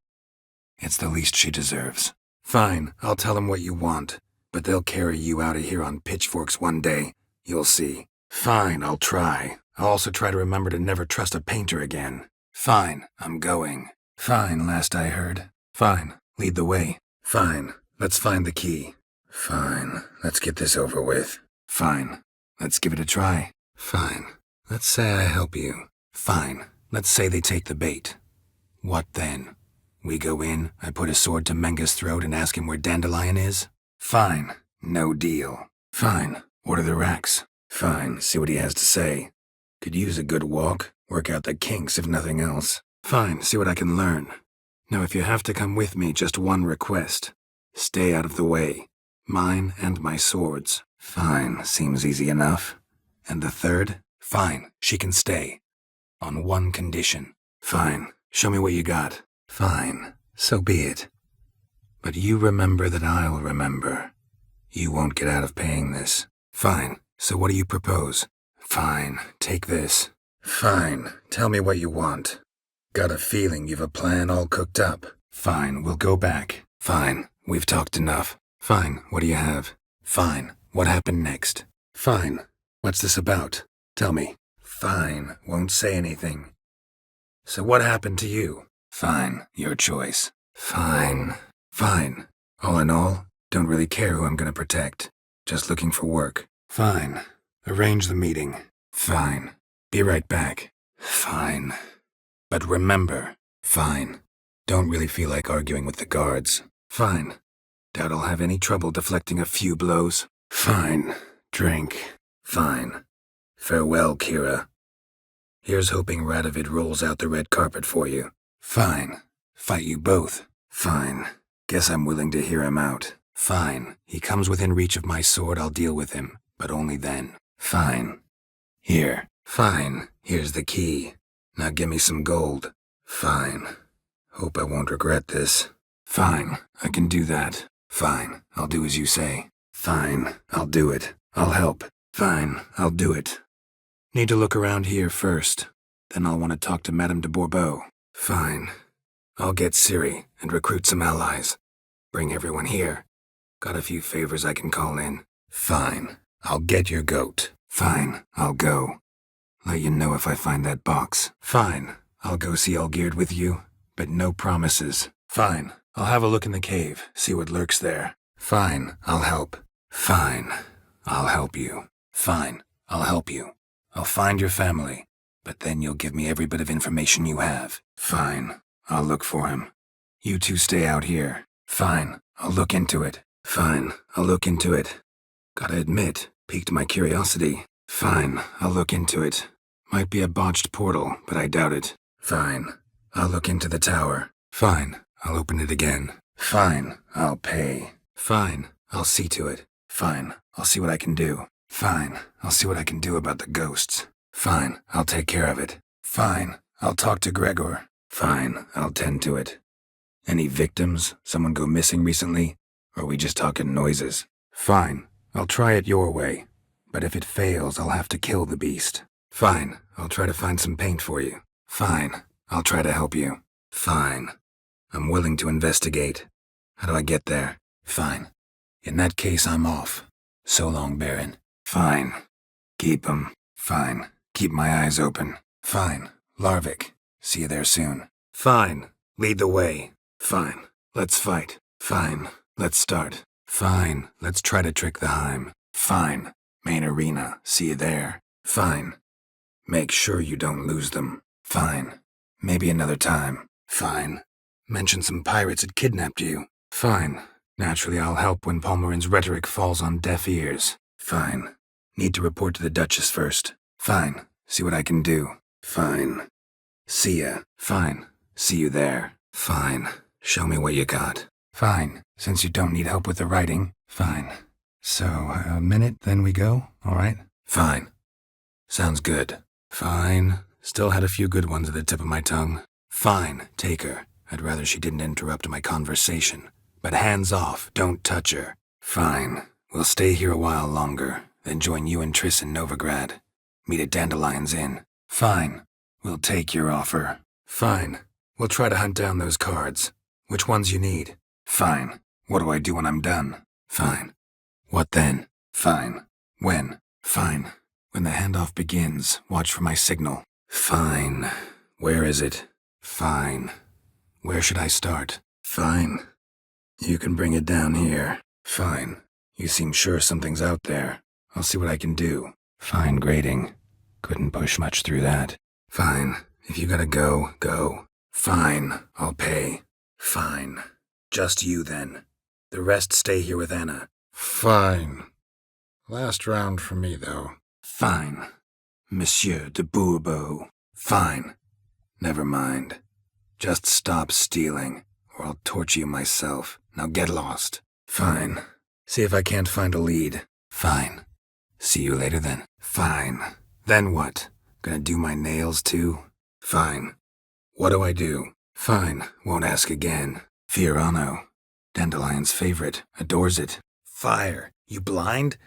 It's the least she deserves. Fine. I'll tell him what you want. But they'll carry you out of here on pitchforks one day. You'll see. Fine, I'll try. I'll also try to remember to never trust a painter again. Fine, I'm going. Fine, last I heard. Fine, lead the way. Fine, let's find the key. Fine, let's get this over with. Fine, let's give it a try. Fine, let's say I help you. Fine, let's say they take the bait. What then? We go in, I put a sword to Menga's throat and ask him where Dandelion is? Fine, no deal. Fine, order the racks. Fine, see what he has to say. Could use a good walk, work out the kinks if nothing else. Fine, see what I can learn. Now if you have to come with me, just one request. Stay out of the way. Mine and my swords. Fine, seems easy enough. And the third? Fine, she can stay. On one condition. Fine, show me what you got. Fine, so be it. But you remember that I'll remember. You won't get out of paying this. Fine. So what do you propose? Fine. Take this. Fine. Tell me what you want. Got a feeling you've a plan all cooked up. Fine. We'll go back. Fine. We've talked enough. Fine. What do you have? Fine. What happened next? Fine. What's this about? Tell me. Fine. Won't say anything. So what happened to you? Fine. Your choice. Fine. Fine. All in all, don't really care who I'm gonna protect. Just looking for work. Fine. Arrange the meeting. Fine. Be right back. Fine. But remember, fine. Don't really feel like arguing with the guards. Fine. Doubt I'll have any trouble deflecting a few blows. Fine. Drink. Fine. Farewell, Kira. Here's hoping Radovid rolls out the red carpet for you. Fine. Fight you both. Fine. Guess I'm willing to hear him out. Fine. He comes within reach of my sword, I'll deal with him. But only then. Fine. Here. Fine. Here's the key. Now give me some gold. Fine. Hope I won't regret this. Fine. I can do that. Fine. I'll do as you say. Fine. I'll do it. I'll help. Fine. I'll do it. Need to look around here first. Then I'll want to talk to Madame de Bourbeau. Fine. I'll get Ciri and recruit some allies. Bring everyone here. Got a few favors I can call in. Fine. I'll get your goat. Fine. I'll go. Let you know if I find that box. Fine. I'll go see Olgierd with you, but no promises. Fine. I'll have a look in the cave, see what lurks there. Fine. I'll help. Fine. I'll help you. Fine. I'll help you. I'll find your family, but then you'll give me every bit of information you have. Fine. I'll look for him. You two stay out here. Fine. I'll look into it. Fine. I'll look into it. Gotta admit, piqued my curiosity. Fine. I'll look into it. Might be a botched portal, but I doubt it. Fine. I'll look into the tower. Fine. I'll open it again. Fine. I'll pay. Fine. I'll see to it. Fine. I'll see what I can do. Fine. I'll see what I can do about the ghosts. Fine. I'll take care of it. Fine. I'll talk to Gregor. Fine. I'll tend to it. Any victims? Someone go missing recently? Or are we just talking noises? Fine. I'll try it your way. But if it fails, I'll have to kill the beast. Fine. I'll try to find some paint for you. Fine. I'll try to help you. Fine. I'm willing to investigate. How do I get there? Fine. In that case, I'm off. So long, Baron. Fine. Keep 'em. Fine. Keep my eyes open. Fine. Larvik. See you there soon. Fine. Lead the way. Fine. Let's fight. Fine. Let's start. Fine. Let's try to trick the Heim. Fine. Main arena. See you there. Fine. Make sure you don't lose them. Fine. Maybe another time. Fine. Mention some pirates had kidnapped you. Fine. Naturally, I'll help when Palmerin's rhetoric falls on deaf ears. Fine. Need to report to the Duchess first. Fine. See what I can do. Fine. See ya. Fine. See you there. Fine. Show me what you got. Fine. Since you don't need help with the writing. Fine. So, a minute, then we go? All right? Fine. Sounds good. Fine. Still had a few good ones at the tip of my tongue. Fine. Take her. I'd rather she didn't interrupt my conversation. But hands off. Don't touch her. Fine. We'll stay here a while longer, then join you and Triss in Novigrad. Meet at Dandelion's Inn. Fine. We'll take your offer. Fine. We'll try to hunt down those cards. Which ones you need? Fine. What do I do when I'm done? Fine. What then? Fine. When? Fine. When the handoff begins, watch for my signal. Fine. Where is it? Fine. Where should I start? Fine. You can bring it down here. Fine. You seem sure something's out there. I'll see what I can do. Fine grading. Couldn't push much through that. Fine. If you gotta go, go. Fine. I'll pay. Fine. Just you then. The rest stay here with Anna. Fine. Last round for me, though. Fine. Monsieur de Bourbeau. Fine. Never mind. Just stop stealing, or I'll torture you myself. Now get lost. Fine. See if I can't find a lead. Fine. See you later then. Fine. Then what? Gonna do my nails too? Fine. What do I do? Fine. Won't ask again. Fiorano. Dandelion's favorite. Adores it. Fire. You blind?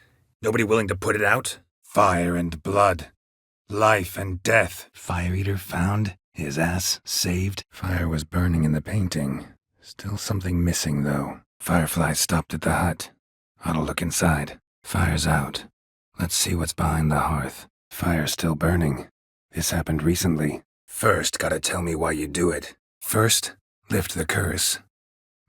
Nobody willing to put it out? Fire and blood. Life and death. Fire Eater found, his ass saved. Fire was burning in the painting. Still something missing, though. Firefly stopped at the hut. Oughta look inside. Fire's out. Let's see what's behind the hearth. Fire's still burning. This happened recently. First, gotta tell me why you do it. First, lift the curse.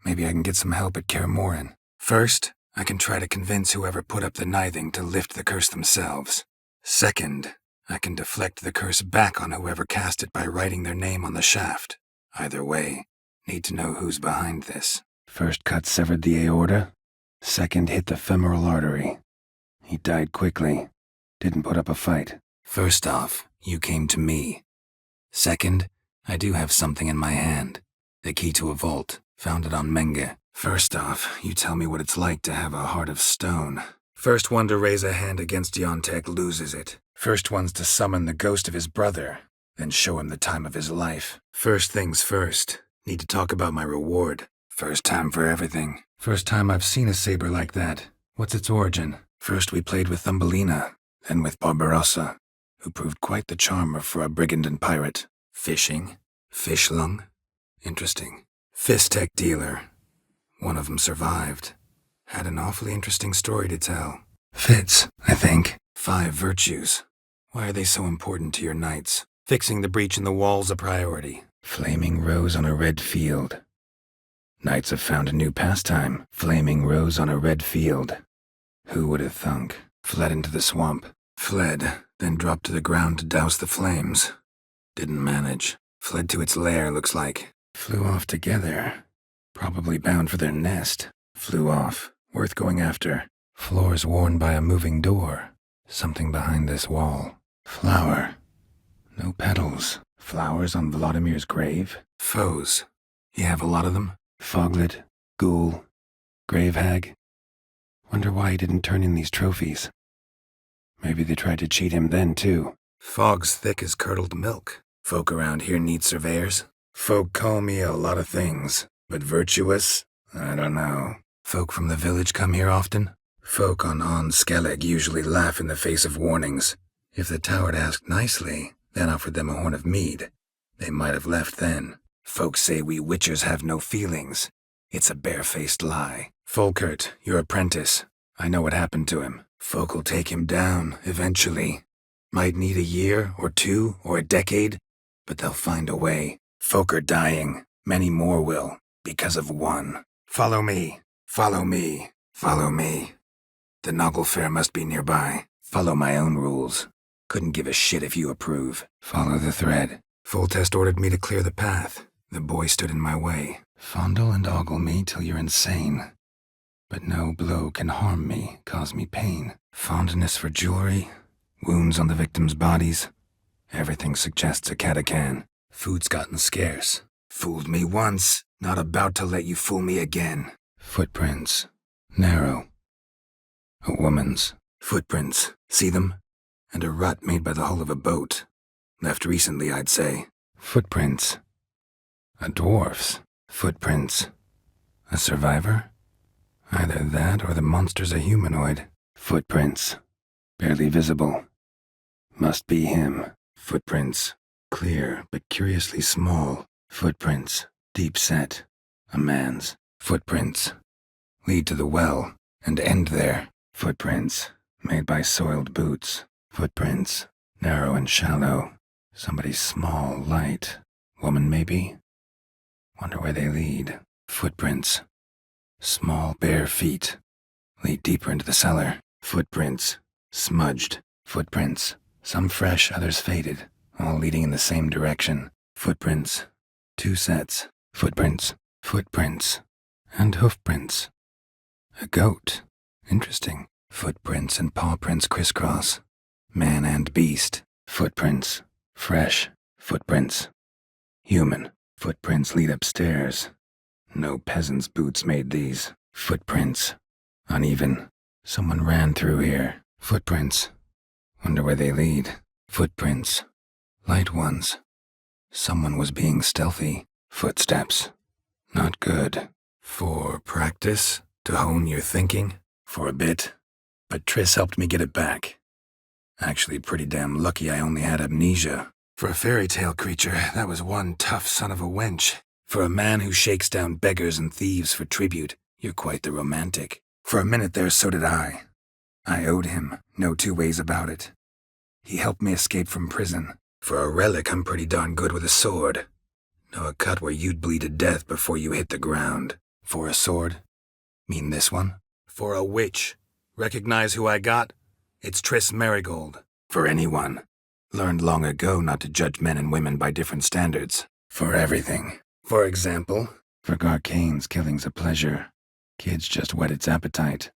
Maybe I can get some help at Kaer Morhen. First, I can try to convince whoever put up the knithing to lift the curse themselves. Second, I can deflect the curse back on whoever cast it by writing their name on the shaft. Either way, need to know who's behind this. First cut severed the aorta. Second hit the femoral artery. He died quickly. Didn't put up a fight. First off, you came to me. Second, I do have something in my hand. The key to a vault, found it on Menge. First off, you tell me what it's like to have a heart of stone. First one to raise a hand against Yontek loses it. First one's to summon the ghost of his brother, then show him the time of his life. First things first. Need to talk about my reward. First time for everything. First time I've seen a saber like that. What's its origin? First we played with Thumbelina, then with Barbarossa, who proved quite the charmer for a brigand and pirate. Fishing? Fishlung? Interesting. Fistech dealer. One of them survived. Had an awfully interesting story to tell. Fits, I think. 5 virtues. Why are they so important to your knights? Fixing the breach in the wall's a priority. Flaming rose on a red field. Knights have found a new pastime. Flaming rose on a red field. Who would have thunk? Fled into the swamp. Fled, then dropped to the ground to douse the flames. Didn't manage. Fled to its lair, looks like. Flew off together. Probably bound for their nest. Flew off. Worth going after. Floors worn by a moving door. Something behind this wall. Flower. No petals. Flowers on Vladimir's grave. Foes. You have a lot of them? Foglet. Ghoul. Grave hag. Wonder why he didn't turn in these trophies. Maybe they tried to cheat him then, too. Fog's thick as curdled milk. Folk around here need surveyors. Folk call me a lot of things, but virtuous? I don't know. Folk from the village come here often? Folk on Skellig usually laugh in the face of warnings. If the tower had asked nicely, then offered them a horn of mead, they might have left then. Folk say we witchers have no feelings. It's a barefaced lie. Folkert, your apprentice. I know what happened to him. Folk will take him down, eventually. Might need a year, or 2, or a decade, but they'll find a way. Folk are dying. Many more will, because of one. Follow me. Follow me. Follow me. The Noggle Fair must be nearby. Follow my own rules. Couldn't give a shit if you approve. Follow the thread. Foltest ordered me to clear the path. The boy stood in my way. Fondle and ogle me till you're insane. But no blow can harm me, cause me pain. Fondness for jewelry, wounds on the victims' bodies. Everything suggests a Catacan. Food's gotten scarce. Fooled me once, not about to let you fool me again. Footprints. Narrow. A woman's. Footprints. See them? And a rut made by the hull of a boat. Left recently, I'd say. Footprints. A dwarf's. Footprints. A survivor? Either that or the monster's a humanoid. Footprints. Barely visible. Must be him. Footprints. Clear, but curiously small. Footprints. Deep set. A man's. Footprints. Lead to the well, and end there. Footprints. Made by soiled boots. Footprints. Narrow and shallow. Somebody small, light. Woman, maybe? Wonder where they lead. Footprints. Small, bare feet. Lead deeper into the cellar. Footprints. Smudged. Footprints. Some fresh, others faded. All leading in the same direction. Footprints. 2 sets. Footprints. Footprints. And hoofprints. A goat. Interesting. Footprints and paw prints crisscross. Man and beast. Footprints. Fresh. Footprints. Human. Footprints lead upstairs. No peasant's boots made these. Footprints. Uneven. Someone ran through here. Footprints. Wonder where they lead. Footprints. Light ones. Someone was being stealthy. Footsteps. Not good. For practice? To hone your thinking? For a bit? but Triss helped me get it back. Actually, pretty damn lucky I only had amnesia. For a fairy tale creature, that was one tough son of a wench. For a man who shakes down beggars and thieves for tribute, you're quite the romantic. For a minute there, so did I. I owed him, no two ways about it. He helped me escape from prison. For a relic, I'm pretty darn good with a sword. Know a cut where you'd bleed to death before you hit the ground. For a sword? Mean this one? For a witch. Recognize who I got? It's Triss Marigold. For anyone. Learned long ago not to judge men and women by different standards. For everything. For example? For Garcane's killing's a pleasure. Kid's just whet its appetite.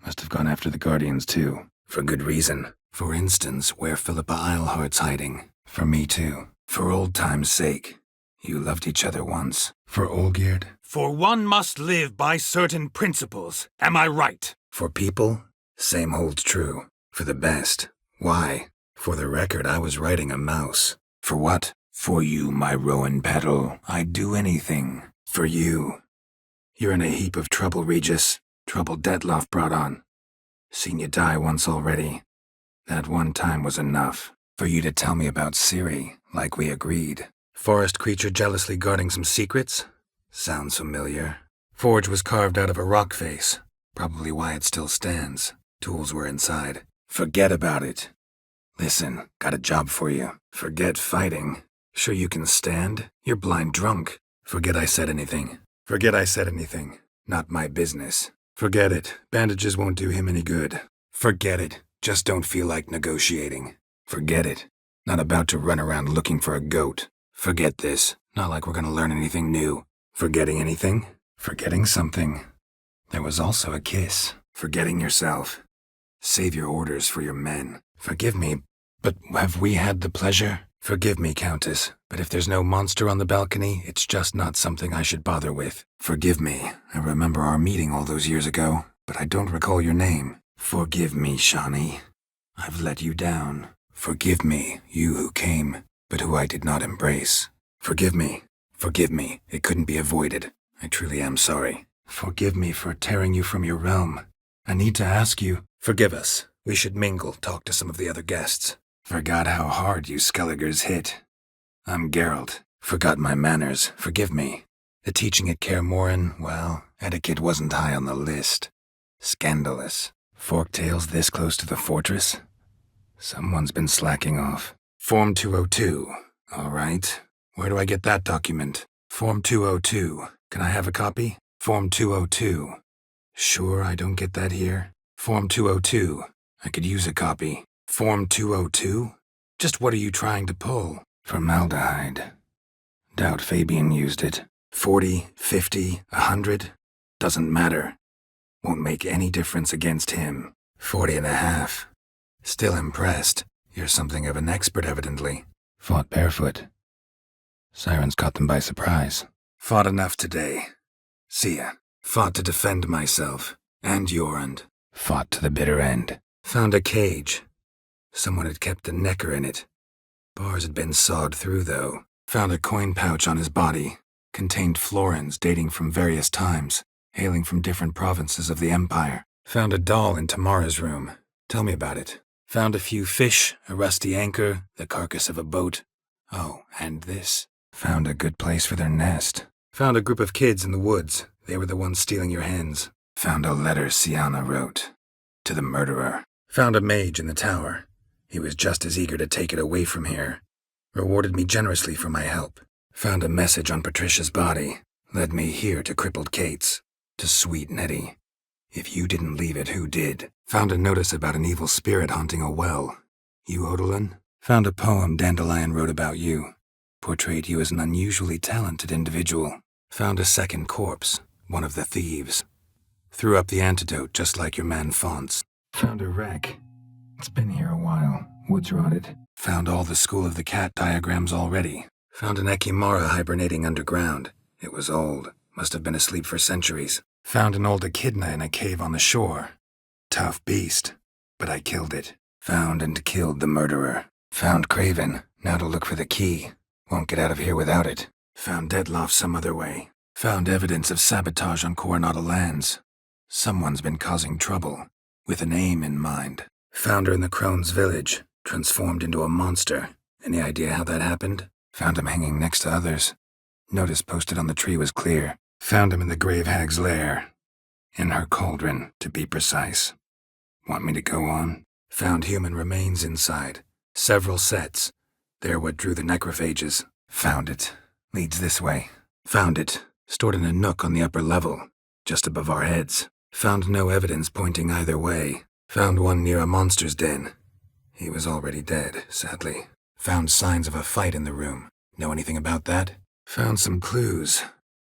Must have gone after the Guardians, too. For good reason. For instance, where Philippa Eilhart's hiding. For me, too. For old time's sake. You loved each other once. For Olgierd. For one must live by certain principles. Am I right? For people, same holds true. For the best. Why? For the record, I was writing a mouse. For what? For you, my rowan petal, I'd do anything. For you. You're in a heap of trouble, Regis. Trouble Detloff brought on. Seen you die once already. That one time was enough. For you to tell me about Ciri, like we agreed. Forest creature jealously guarding some secrets? Sounds familiar. Forge was carved out of a rock face. Probably why it still stands. Tools were inside. Forget about it. Listen, got a job for you. Forget fighting. Sure you can stand? You're blind drunk. Forget I said anything. Forget I said anything. Not my business. Forget it. Bandages won't do him any good. Forget it. Just don't feel like negotiating. Forget it. Not about to run around looking for a goat. Forget this. Not like we're gonna learn anything new. Forgetting anything? Forgetting something. There was also a kiss. Forgetting yourself. Save your orders for your men. Forgive me, but have we had the pleasure? Forgive me, Countess, but if there's no monster on the balcony, it's just not something I should bother with. Forgive me. I remember our meeting all those years ago, but I don't recall your name. Forgive me, Shawnee. I've let you down. Forgive me, you who came, but who I did not embrace. Forgive me. Forgive me. It couldn't be avoided. I truly am sorry. Forgive me for tearing you from your realm. I need to ask you. Forgive us. We should mingle, talk to some of the other guests. Forgot how hard you Skelligers hit. I'm Geralt. Forgot my manners. Forgive me. The teaching at Kaer Morhen, well, etiquette wasn't high on the list. Scandalous. Forktails this close to the fortress? Someone's been slacking off. Form 202. All right. Where do I get that document? Form 202. Can I have a copy? Form 202. Sure I don't get that here? Form 202. I could use a copy. Form 202? Just what are you trying to pull? Formaldehyde. Doubt Fabian used it. 40, 50, 100? Doesn't matter. Won't make any difference against him. 40 and a half. Still impressed. You're something of an expert, evidently. Fought barefoot. Sirens caught them by surprise. Fought enough today. See ya. Fought to defend myself. And Jorund. Fought to the bitter end. Found a cage. Someone had kept a necker in it. Bars had been sawed through, though. Found a coin pouch on his body. Contained florins dating from various times, hailing from different provinces of the Empire. Found a doll in Tamara's room. Tell me about it. Found a few fish, a rusty anchor, the carcass of a boat. Oh, and this. Found a good place for their nest. Found a group of kids in the woods. They were the ones stealing your hens. Found a letter Siana wrote. To the murderer. Found a mage in the tower. He was just as eager to take it away from here. Rewarded me generously for my help. Found a message on Patricia's body. Led me here to crippled Kate's. To sweet Nettie. If you didn't leave it, who did? Found a notice about an evil spirit haunting a well. You, Odalin? Found a poem Dandelion wrote about you. Portrayed you as an unusually talented individual. Found a second corpse, one of the thieves. Threw up the antidote just like your man Fonts. Found a wreck. It's been here a while. Woods rotted. Found all the School of the Cat diagrams already. Found an Ekimara hibernating underground. It was old. Must have been asleep for centuries. Found an old echidna in a cave on the shore. Tough beast. But I killed it. Found and killed the murderer. Found Craven. Now to look for the key. Won't get out of here without it. Found Detloff some other way. Found evidence of sabotage on Coronado lands. Someone's been causing trouble. with an aim in mind. Found her in the crone's village, transformed into a monster. Any idea how that happened? Found him hanging next to others. Notice posted on the tree was clear. Found him in the grave hag's lair. In her cauldron, to be precise. Want me to go on? Found human remains inside. Several sets. They're what drew the necrophages. Found it. Leads this way. Found it. Stored in a nook on the upper level, just above our heads. Found no evidence pointing either way. Found one near a monster's den. He was already dead, sadly. Found signs of a fight in the room. Know anything about that? Found some clues.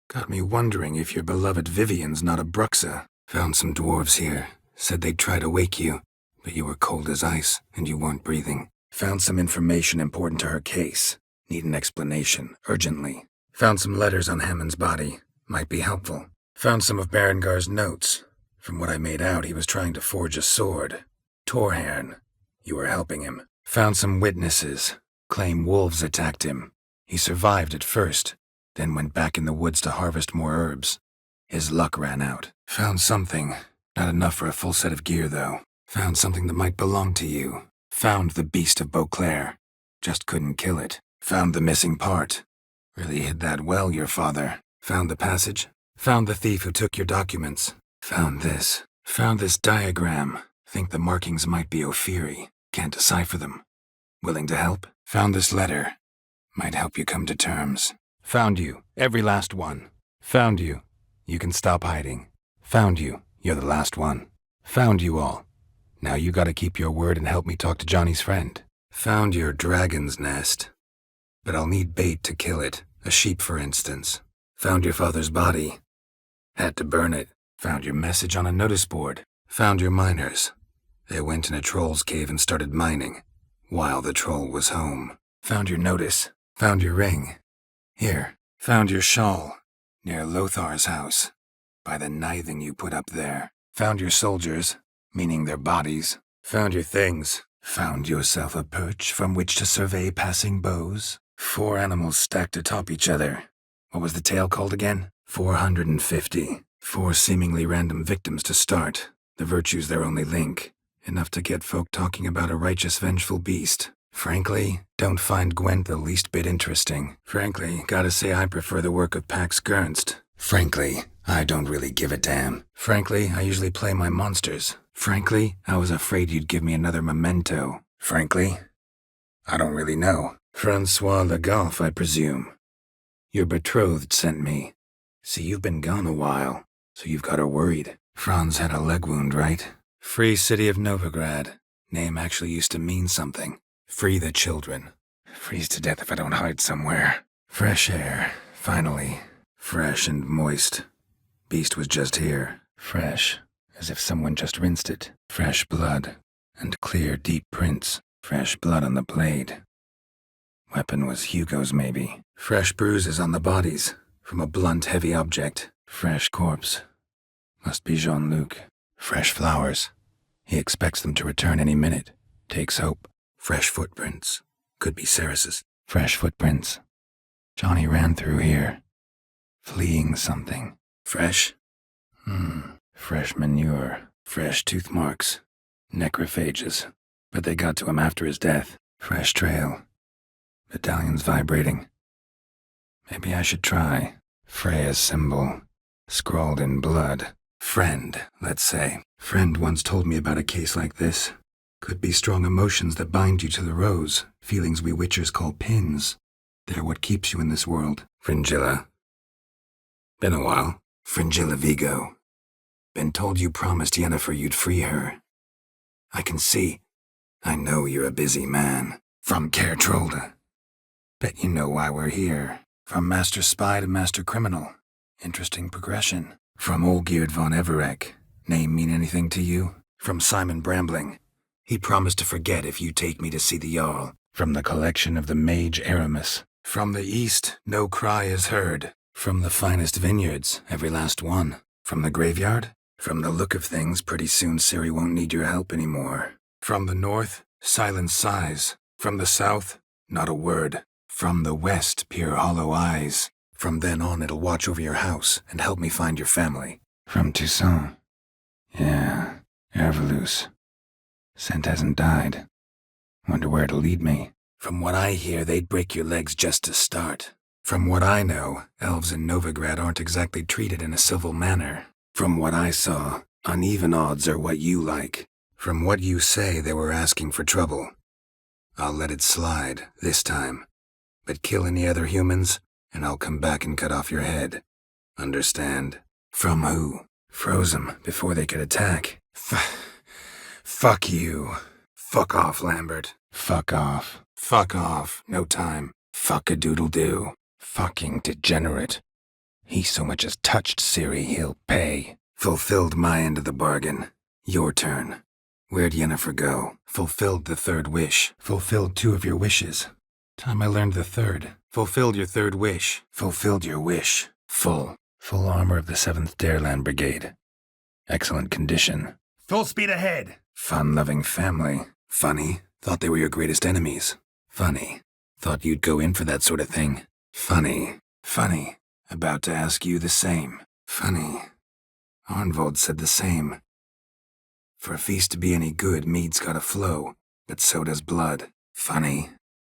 Got me wondering if your beloved Vivian's not a Bruxa. Found some dwarves here. Said they'd try to wake you, but you were cold as ice and you weren't breathing. Found some information important to her case. Need an explanation, urgently. Found some letters on Hammond's body. Might be helpful. Found some of Berengar's notes. From what I made out, he was trying to forge a sword. Torhairn. You were helping him. Found some witnesses. Claim wolves attacked him. He survived at first, then went back in the woods to harvest more herbs. His luck ran out. Found something. Not enough for a full set of gear, though. Found something that might belong to you. Found the beast of Beauclair. Just couldn't kill it. Found the missing part. Really hid that well, your father. Found the passage. Found the thief who took your documents. Found this. Found this diagram. Think the markings might be Ophiri. Can't decipher them. Willing to help? Found this letter. Might help you come to terms. Found you. Every last one. Found you. You can stop hiding. Found you. You're the last one. Found you all. Now you gotta keep your word and help me talk to Johnny's friend. Found your dragon's nest. But I'll need bait to kill it. A sheep, for instance. Found your father's body. Had to burn it. Found your message on a notice board. Found your miners. They went in a troll's cave and started mining, while the troll was home. Found your notice. Found your ring. Here. Found your shawl. Near Lothar's house. By the nithing you put up there. Found your soldiers, meaning their bodies. Found your things. Found yourself a perch from which to survey passing bows. 4 animals stacked atop each other. What was the tale called again? 450. 4 seemingly random victims to start. The virtue's their only link. Enough to get folk talking about a righteous, vengeful beast. Frankly, don't find Gwent the least bit interesting. Frankly, gotta say I prefer the work of Pax Gernst. Frankly, I don't really give a damn. Frankly, I usually play my monsters. Frankly, I was afraid you'd give me another memento. Frankly, I don't really know. Francois Le Goff, I presume. Your betrothed sent me. See, you've been gone a while, so you've got her worried. Franz had a leg wound, right? Free City of Novigrad. Name actually used to mean something. Free the children. Freeze to death if I don't hide somewhere. Fresh air, finally. Fresh and moist. Beast was just here. Fresh, as if someone just rinsed it. Fresh blood. And clear, deep prints. Fresh blood on the blade. Weapon was Hugo's, maybe. Fresh bruises on the bodies. From a blunt, heavy object. Fresh corpse. Must be Jean-Luc. Fresh flowers. He expects them to return any minute. Takes hope. Fresh footprints. Could be Ceres's. Fresh footprints. Johnny ran through here. Fleeing something. Fresh? Fresh manure. Fresh tooth marks. Necrophages. But they got to him after his death. Fresh trail. Medallions vibrating. Maybe I should try. Freya's symbol. Scrawled in blood. Friend, let's say. Friend once told me about a case like this. Could be strong emotions that bind you to the rose. Feelings we witchers call pins. They're what keeps you in this world. Fringilla. Been a while. Fringilla Vigo. Been told you promised Yennefer you'd free her. I can see. I know you're a busy man. From Caer Trolde. Bet you know why we're here. From Master Spy to Master Criminal. Interesting progression. From Olgierd von Everec. Name mean anything to you? From Simon Brambling. He promised to forget if you take me to see the Jarl. From the collection of the mage Aramis. From the east, no cry is heard. From the finest vineyards, every last one. From the graveyard? From the look of things, pretty soon Ciri won't need your help anymore. From the north, silence sighs. From the south, not a word. From the west, peer hollow eyes. From then on, it'll watch over your house and help me find your family. From Toussaint. Yeah, Ervelus. Scent hasn't died. Wonder where it'll lead me. From what I hear, they'd break your legs just to start. From what I know, elves in Novigrad aren't exactly treated in a civil manner. From what I saw, uneven odds are what you like. From what you say, they were asking for trouble. I'll let it slide, this time. But kill any other humans, and I'll come back and cut off your head. Understand? From who? Froze them before they could attack. Fuck you. Fuck off, Lambert. Fuck off. Fuck off. No time. Fuck-a-doodle-doo. Fucking degenerate. He so much as touched Ciri, he'll pay. Fulfilled my end of the bargain. Your turn. Where'd Yennefer go? Fulfilled the third wish. Fulfilled 2 of your wishes. Time I learned the third. Fulfilled your third wish. Fulfilled your wish. Full. Full armor of the 7th Dareland Brigade. Excellent condition. Full speed ahead. Fun-loving family. Funny. Thought they were your greatest enemies. Funny. Thought you'd go in for that sort of thing. Funny. Funny. About to ask you the same. Funny. Arnvold said the same. For a feast to be any good, mead's gotta flow, but so does blood. Funny.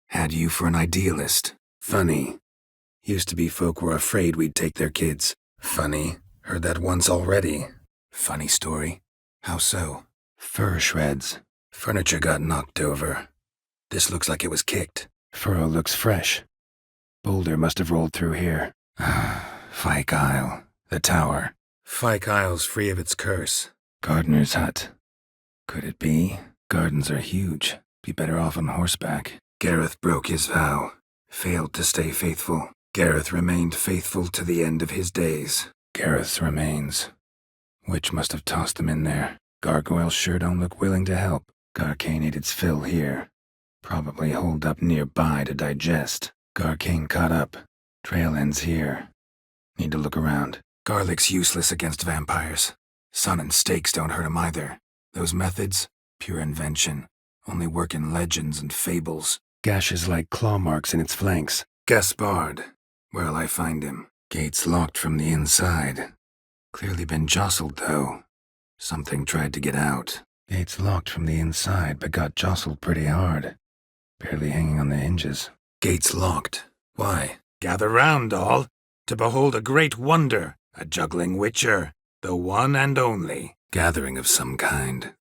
Had you for an idealist. Funny. Used to be folk were afraid we'd take their kids. Funny. Heard that once already. Funny story. How so? Fur shreds. Furniture got knocked over. This looks like it was kicked. Furrow looks fresh. Boulder must have rolled through here. Fyke Isle. The tower. Fyke Isle's free of its curse. Gardener's hut. Could it be? Gardens are huge. Be better off on horseback. Gareth broke his vow. Failed to stay faithful. Gareth remained faithful to the end of his days. Gareth's remains. Witch must have tossed them in there. Gargoyles sure don't look willing to help. Garcane ate its fill here. Probably holed up nearby to digest. Garcane caught up. Trail ends here. Need to look around. Garlic's useless against vampires. Sun and stakes don't hurt him either. Those methods, pure invention. Only work in legends and fables. Gashes like claw marks in its flanks. Gaspard. Where'll I find him? Gates locked from the inside. Clearly been jostled, though. Something tried to get out. Gates locked from the inside, but got jostled pretty hard. Barely hanging on the hinges. Gates locked. Why? Gather round, all, to behold a great wonder, a juggling witcher, the one and only. Gathering of some kind.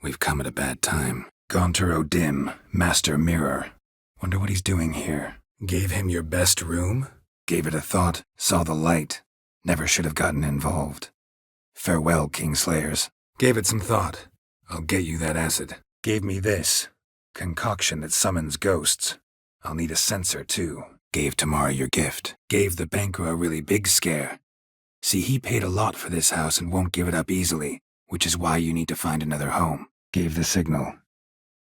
We've come at a bad time. Gaunter O'Dim, Master Mirror. Wonder what he's doing here. Gave him your best room? Gave it a thought, saw the light. Never should have gotten involved. Farewell, Kingslayers. Gave it some thought. I'll get you that acid. Gave me this. Concoction that summons ghosts. I'll need a censer, too. Gave Tamara your gift. Gave the banker a really big scare. See, he paid a lot for this house and won't give it up easily, which is why you need to find another home. Gave the signal.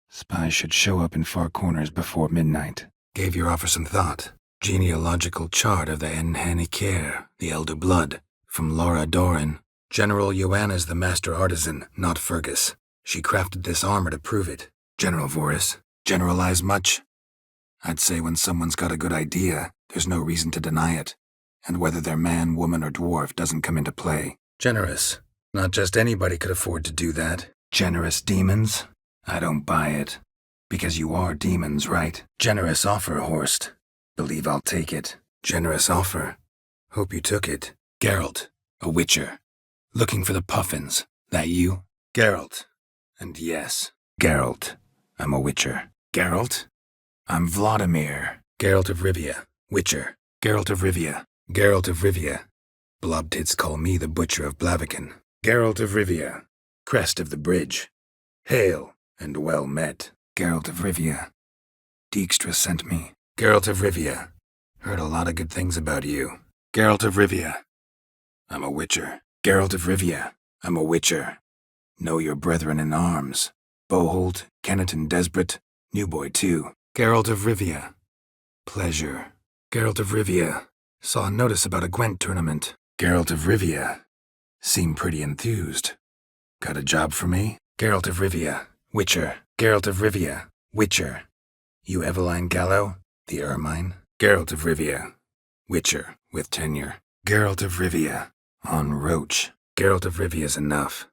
Spies should show up in far corners before midnight. Gave your offer some thought. Genealogical chart of the Enhanikir, the Elder Blood, from Laura Doran. General Joanna's the master artisan, not Fergus. She crafted this armor to prove it. General Voris, generalize much? I'd say when someone's got a good idea, there's no reason to deny it. And whether they're man, woman, or dwarf doesn't come into play. Generous. Not just anybody could afford to do that. Generous demons? I don't buy it. Because you are demons, right? Generous offer, Horst. Believe I'll take it. Generous offer. Hope you took it. Geralt, a witcher. Looking for the puffins. That you? Geralt. And yes, Geralt. I'm a witcher. Geralt? I'm Vladimir. Geralt of Rivia. Witcher. Geralt of Rivia. Geralt of Rivia. Blobtits call me the Butcher of Blaviken. Geralt of Rivia. Crest of the bridge. Hail, and well met. Geralt of Rivia. Dijkstra sent me. Geralt of Rivia. Heard a lot of good things about you. Geralt of Rivia. I'm a witcher. Geralt of Rivia. I'm a witcher. Know your brethren in arms. Boholt, Kenneton Desbret, Newboy too. Geralt of Rivia. Pleasure. Geralt of Rivia. Saw a notice about a Gwent tournament. Geralt of Rivia. Seem pretty enthused. Got a job for me? Geralt of Rivia. Witcher. Geralt of Rivia. Witcher. You Eveline Gallo? The Ermine? Geralt of Rivia. Witcher, with tenure. Geralt of Rivia. On Roach. Geralt of Rivia's enough.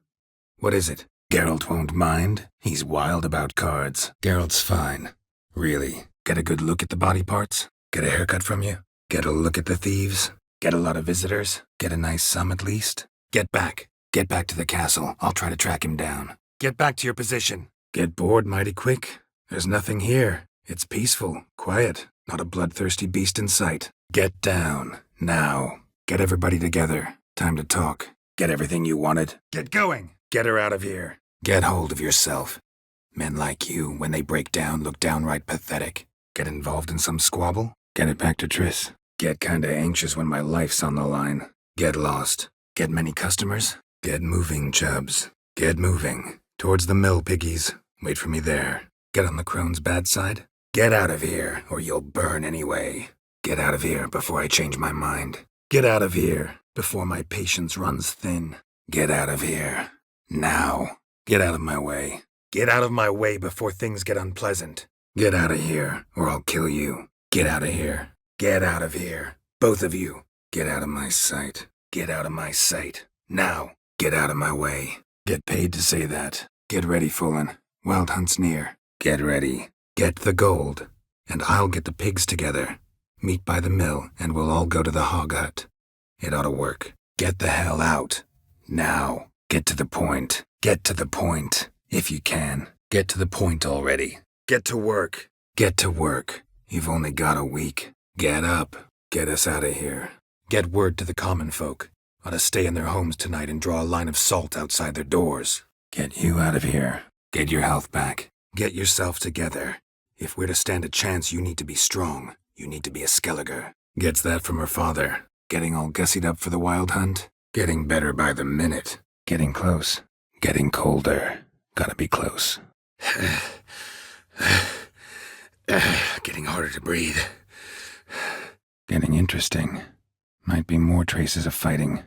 What is it? Geralt won't mind. He's wild about cards. Geralt's fine. Really. Get a good look at the body parts? Get a haircut from you? Get a look at the thieves? Get a lot of visitors? Get a nice sum at least? Get back. Get back to the castle. I'll try to track him down. Get back to your position. Get bored mighty quick. There's nothing here. It's peaceful, quiet, not a bloodthirsty beast in sight. Get down, now. Get everybody together. Time to talk. Get everything you wanted. Get going. Get her out of here. Get hold of yourself. Men like you, when they break down, look downright pathetic. Get involved in some squabble? Get it back to Triss. Get kinda anxious when my life's on the line. Get lost. Get many customers? Get moving, chubs. Get moving. Towards the mill, piggies. Wait for me there. Get on the crone's bad side? Get out of here, or you'll burn anyway. Get out of here before I change my mind. Get out of here before my patience runs thin. Get out of here. Now. Get out of my way. Get out of my way before things get unpleasant. Get out of here, or I'll kill you. Get out of here. Get out of here. Both of you. Get out of my sight. Get out of my sight. Now. Get out of my way. Get paid to say that. Get ready, Fullen. Wild Hunt's near. Get ready. Get the gold. And I'll get the pigs together. Meet by the mill, and we'll all go to the hog hut. It ought to work. Get the hell out. Now. Get to the point. Get to the point. If you can. Get to the point already. Get to work. Get to work. You've only got a week. Get up. Get us out of here. Get word to the common folk. Ought to stay in their homes tonight and draw a line of salt outside their doors. Get you out of here. Get your health back. Get yourself together. If we're to stand a chance, you need to be strong. You need to be a Skelliger. Gets that from her father. Getting all gussied up for the wild hunt. Getting better by the minute. Getting close. Getting colder. Gotta be close. Getting harder to breathe. Getting interesting. Might be more traces of fighting.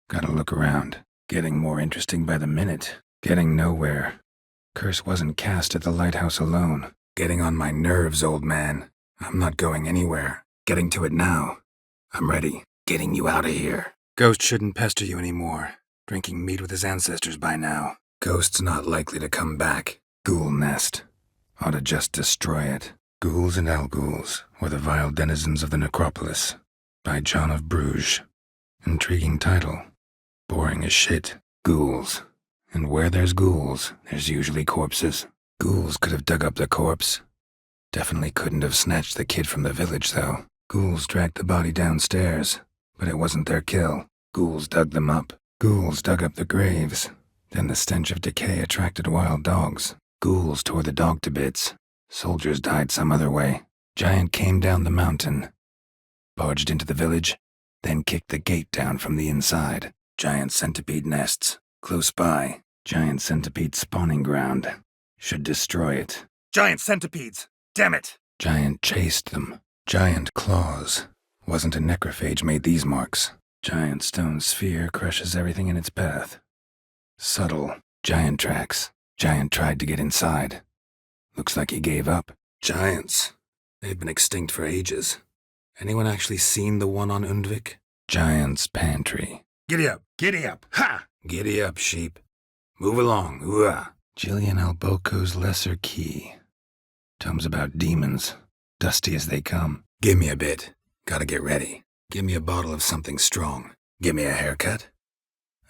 Gotta look around. Getting more interesting by the minute. Getting nowhere. Curse wasn't cast at the lighthouse alone. Getting on my nerves, old man. I'm not going anywhere. Getting to it now. I'm ready. Getting you out of here. Ghost shouldn't pester you anymore. Drinking meat with his ancestors by now. Ghost's not likely to come back. Ghoul nest. Ought to just destroy it. Ghouls and Alghouls, or the vile denizens of the necropolis. By John of Bruges. Intriguing title. Boring as shit. Ghouls. And where there's ghouls, there's usually corpses. Ghouls could have dug up the corpse. Definitely couldn't have snatched the kid from the village, though. Ghouls dragged the body downstairs, but it wasn't their kill. Ghouls dug them up. Ghouls dug up the graves. Then the stench of decay attracted wild dogs. Ghouls tore the dog to bits. Soldiers died some other way. Giant came down the mountain. Barged into the village, then kicked the gate down from the inside. Giant centipede nests. Close by. Giant centipede spawning ground. Should destroy it. Giant centipedes! Damn it! Giant chased them. Giant claws. Wasn't a necrophage made these marks. Giant stone sphere crushes everything in its path. Subtle. Giant tracks. Giant tried to get inside. Looks like he gave up. Giants. They've been extinct for ages. Anyone actually seen the one on Undvik? Giant's pantry. Giddy up! Giddy up! Ha! Giddy up, sheep. Move along, ooh-ah. Gillian Alboco's Lesser Key. Tomes about demons. Dusty as they come. Give me a bit. Gotta get ready. Give me a bottle of something strong. Give me a haircut.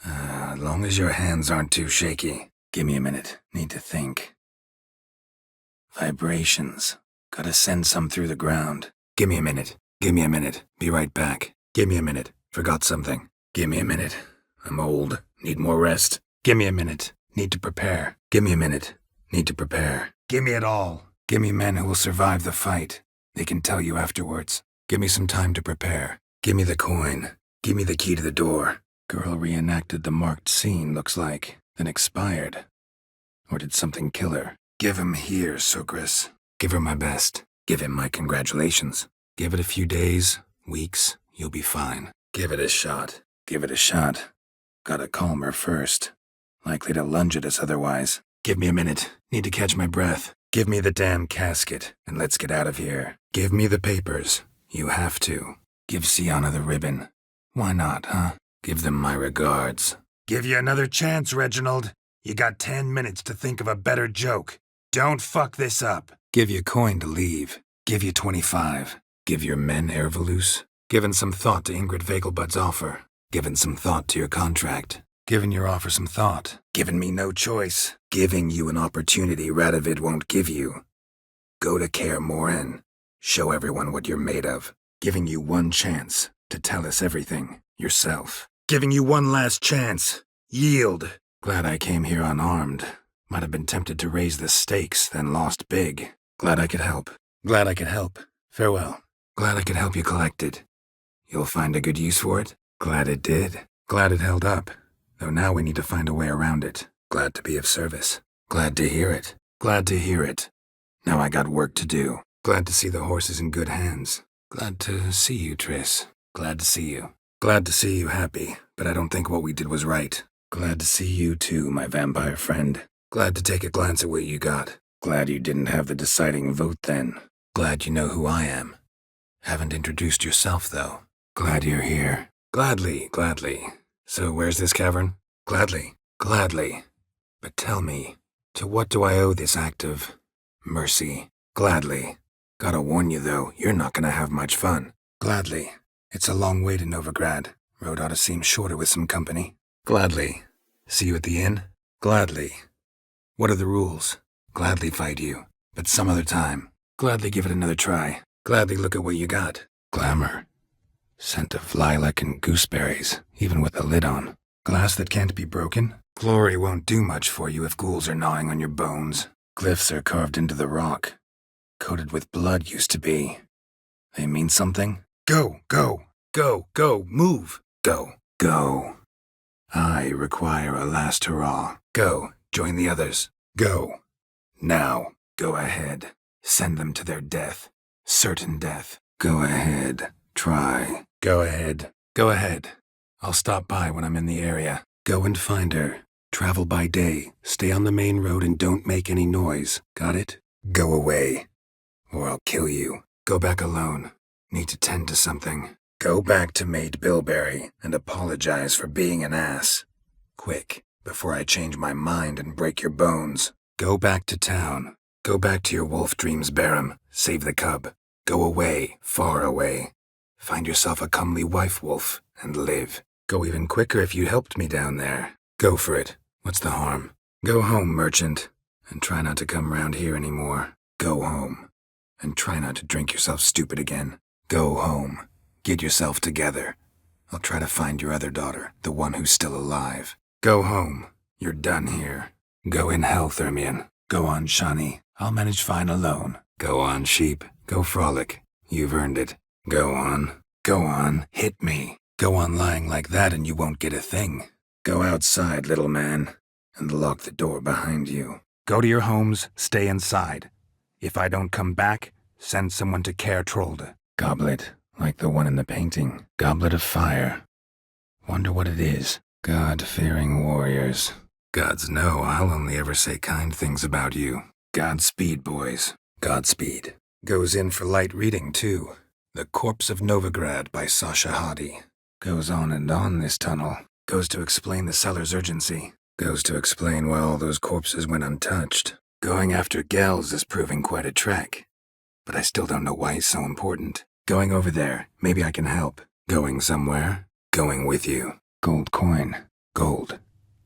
As long as your hands aren't too shaky. Give me a minute. Need to think. Vibrations. Gotta send some through the ground. Give me a minute. Give me a minute. Be right back. Give me a minute. Forgot something. Give me a minute. I'm old. Need more rest. Give me a minute. Need to prepare. Give me a minute. Need to prepare. Give me it all. Give me men who will survive the fight. They can tell you afterwards. Give me some time to prepare. Give me the coin. Give me the key to the door. Girl reenacted the marked scene, looks like, then expired. Or did something kill her? Give him here, Sokris. Give her my best. Give him my congratulations. Give it a few days, weeks, you'll be fine. Give it a shot. Give it a shot. Gotta calm her first. Likely to lunge at us otherwise. Give me a minute. Need to catch my breath. Give me the damn casket, and let's get out of here. Give me the papers. You have to. Give Sienna the ribbon. Why not, huh? Give them my regards. Give you another chance, Reginald. You got 10 minutes to think of a better joke. Don't fuck this up. Give you coin to leave. Give you 25. Give your men Ervalus. Given some thought to Ingrid Vegelbud's offer. Given some thought to your contract. Given your offer some thought. Given me no choice. Giving you an opportunity Radovid won't give you. Go to Kaer Morhen. Show everyone what you're made of. Giving you one chance to tell us everything yourself. Giving you one last chance. Yield. Glad I came here unarmed. Might have been tempted to raise the stakes, then lost big. Glad I could help. Glad I could help. Farewell. Glad I could help you collect it. You'll find a good use for it? Glad it did. Glad it held up. Though now we need to find a way around it. Glad to be of service. Glad to hear it. Glad to hear it. Now I got work to do. Glad to see the horses in good hands. Glad to see you, Triss. Glad to see you. Glad to see you happy, but I don't think what we did was right. Glad to see you too, my vampire friend. Glad to take a glance at what you got. Glad you didn't have the deciding vote then. Glad you know who I am. Haven't introduced yourself, though. Glad you're here. Gladly, gladly. So where's this cavern? Gladly, gladly. But tell me, to what do I owe this act of mercy? Gladly. Gotta warn you, though, you're not gonna have much fun. Gladly. It's a long way to Novigrad. Road ought to seem shorter with some company. Gladly. See you at the inn? Gladly. What are the rules? Gladly fight you, but some other time. Gladly give it another try. Gladly look at what you got. Glamour. Scent of lilac and gooseberries, even with the lid on. Glass that can't be broken. Glory won't do much for you if ghouls are gnawing on your bones. Glyphs are carved into the rock. Coated with blood used to be. They mean something? Go, go, go, go, move. Go, go. I require a last hurrah. Go, join the others. Go. Now, go ahead. Send them to their death. Certain death. Go ahead. Try. Go ahead. Go ahead. I'll stop by when I'm in the area. Go and find her. Travel by day. Stay on the main road and don't make any noise. Got it? Go away. Or I'll kill you. Go back alone. Need to tend to something. Go back to Maid Bilberry and apologize for being an ass. Quick, before I change my mind and break your bones. Go back to town. Go back to your wolf dreams, Barum. Save the cub. Go away, far away. Find yourself a comely wife wolf and live. Go even quicker if you helped me down there. Go for it. What's the harm? Go home, merchant, and try not to come round here anymore. Go home. And try not to drink yourself stupid again. Go home. Get yourself together. I'll try to find your other daughter, the one who's still alive. Go home. You're done here. Go in hell, Thermion. Go on, Shani. I'll manage fine alone. Go on, sheep. Go frolic. You've earned it. Go on. Go on. Hit me. Go on lying like that and you won't get a thing. Go outside, little man, and lock the door behind you. Go to your homes, stay inside. If I don't come back, send someone to Kaer Trolde. Goblet, like the one in the painting. Goblet of fire. Wonder what it is. God-fearing warriors. Gods know I'll only ever say kind things about you. Godspeed, boys. Godspeed. Goes in for light reading, too. The Corpse of Novigrad by Sasha Hadi. Goes on and on, this tunnel. Goes to explain the cellar's urgency. Goes to explain why all those corpses went untouched. Going after Gels is proving quite a trek. But I still don't know why he's so important. Going over there, maybe I can help. Going somewhere. Going with you. Gold coin. Gold.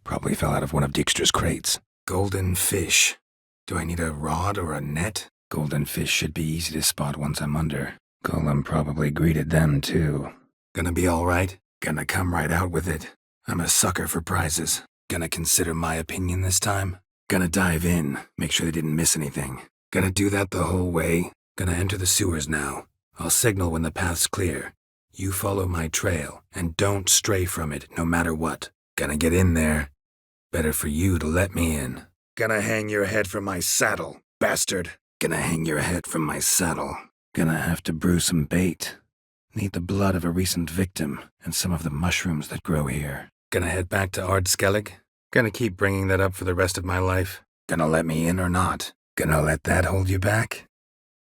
Probably fell out of one of Dijkstra's crates. Golden fish. Do I need a rod or a net? Golden fish should be easy to spot once I'm under. Golem probably greeted them, too. Gonna be alright? Gonna come right out with it. I'm a sucker for prizes. Gonna consider my opinion this time. Gonna dive in, make sure they didn't miss anything. Gonna do that the whole way. Gonna enter the sewers now. I'll signal when the path's clear. You follow my trail, and don't stray from it, no matter what. Gonna get in there. Better for you to let me in. Gonna hang your head from my saddle, bastard. Gonna hang your head from my saddle. Gonna have to brew some bait. Need the blood of a recent victim, and some of the mushrooms that grow here. Gonna head back to Ardskellig. Gonna keep bringing that up for the rest of my life. Gonna let me in or not? Gonna let that hold you back?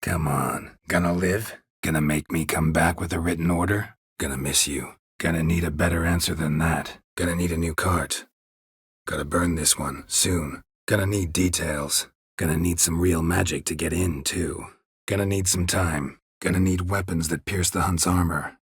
Come on. Gonna live? Gonna make me come back with a written order? Gonna miss you. Gonna need a better answer than that. Gonna need a new cart. Gotta burn this one, soon. Gonna need details. Gonna need some real magic to get in, too. Gonna need some time. Gonna need weapons that pierce the hunt's armor.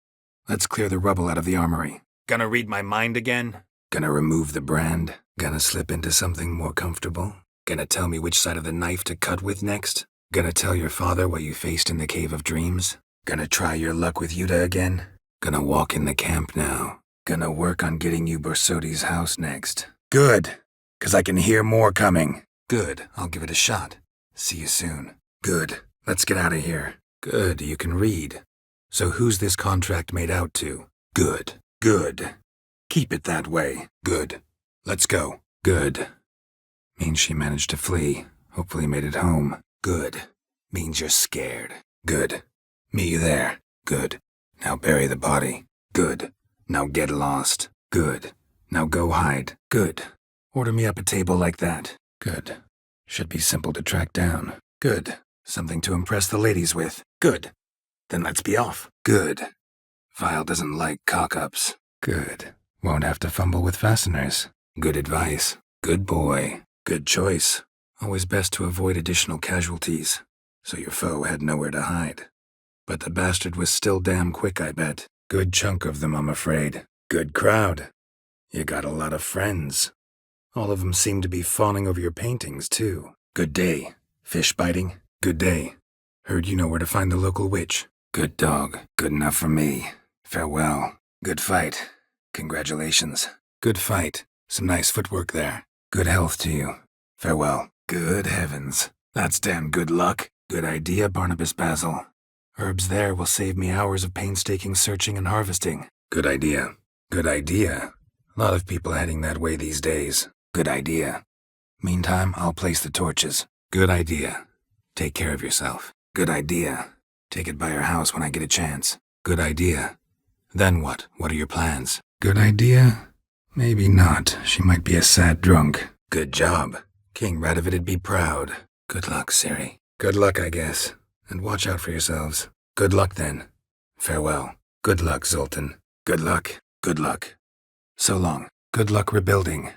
Let's clear the rubble out of the armory. Gonna read my mind again? Gonna remove the brand. Gonna slip into something more comfortable. Gonna tell me which side of the knife to cut with next. Gonna tell your father what you faced in the Cave of Dreams. Gonna try your luck with Yuta again. Gonna walk in the camp now. Gonna work on getting you Borsodi's house next. Good, 'cause I can hear more coming. Good, I'll give it a shot. See you soon. Good, let's get out of here. Good, you can read. So who's this contract made out to? Good, good. Keep it that way. Good. Let's go. Good. Means she managed to flee. Hopefully made it home. Good. Means you're scared. Good. Meet you there. Good. Now bury the body. Good. Now get lost. Good. Now go hide. Good. Order me up a table like that. Good. Should be simple to track down. Good. Something to impress the ladies with. Good. Then let's be off. Good. Vile doesn't like cock-ups. Good. Won't have to fumble with fasteners. Good advice. Good boy. Good choice. Always best to avoid additional casualties, so your foe had nowhere to hide. But the bastard was still damn quick, I bet. Good chunk of them, I'm afraid. Good crowd. You got a lot of friends. All of them seem to be fawning over your paintings, too. Good day. Fish biting? Good day. Heard you know where to find the local witch. Good dog. Good enough for me. Farewell. Good fight. Congratulations. Good fight. Some nice footwork there. Good health to you. Farewell. Good heavens. That's damn good luck. Good idea, Barnabas Basil. Herbs there will save me hours of painstaking searching and harvesting. Good idea. Good idea. A lot of people heading that way these days. Good idea. Meantime, I'll place the torches. Good idea. Take care of yourself. Good idea. Take it by her house when I get a chance. Good idea. Then what? What are your plans? Good idea? Maybe not. She might be a sad drunk. Good job. King Radovit'd be proud. Good luck, Ciri. Good luck, I guess. And watch out for yourselves. Good luck, then. Farewell. Good luck, Zoltan. Good luck. Good luck. So long. Good luck rebuilding.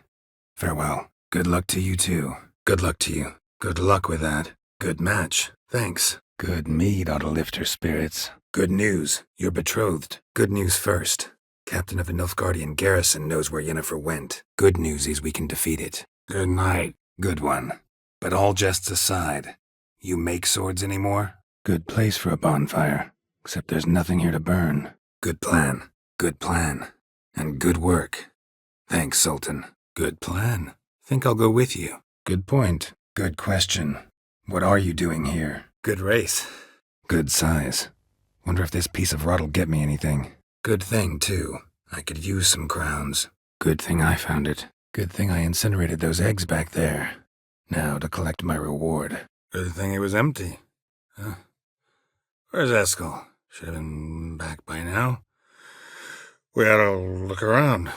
Farewell. Good luck to you, too. Good luck to you. Good luck with that. Good match. Thanks. Good mead ought to lift her spirits. Good news. You're betrothed. Good news first. Captain of the Nilfgaardian garrison knows where Yennefer went. Good news is we can defeat it. Good night. Good one. But all jests aside, you make swords anymore? Good place for a bonfire. Except there's nothing here to burn. Good plan. Good plan. And good work. Thanks, Sultan. Good plan. Think I'll go with you. Good point. Good question. What are you doing here? Good race. Good size. Wonder if this piece of rot'll get me anything. Good thing, too. I could use some crowns. Good thing I found it. Good thing I incinerated those eggs back there. Now to collect my reward. Good thing it was empty. Huh? Where's Eskel? Should have been back by now. We ought to look around.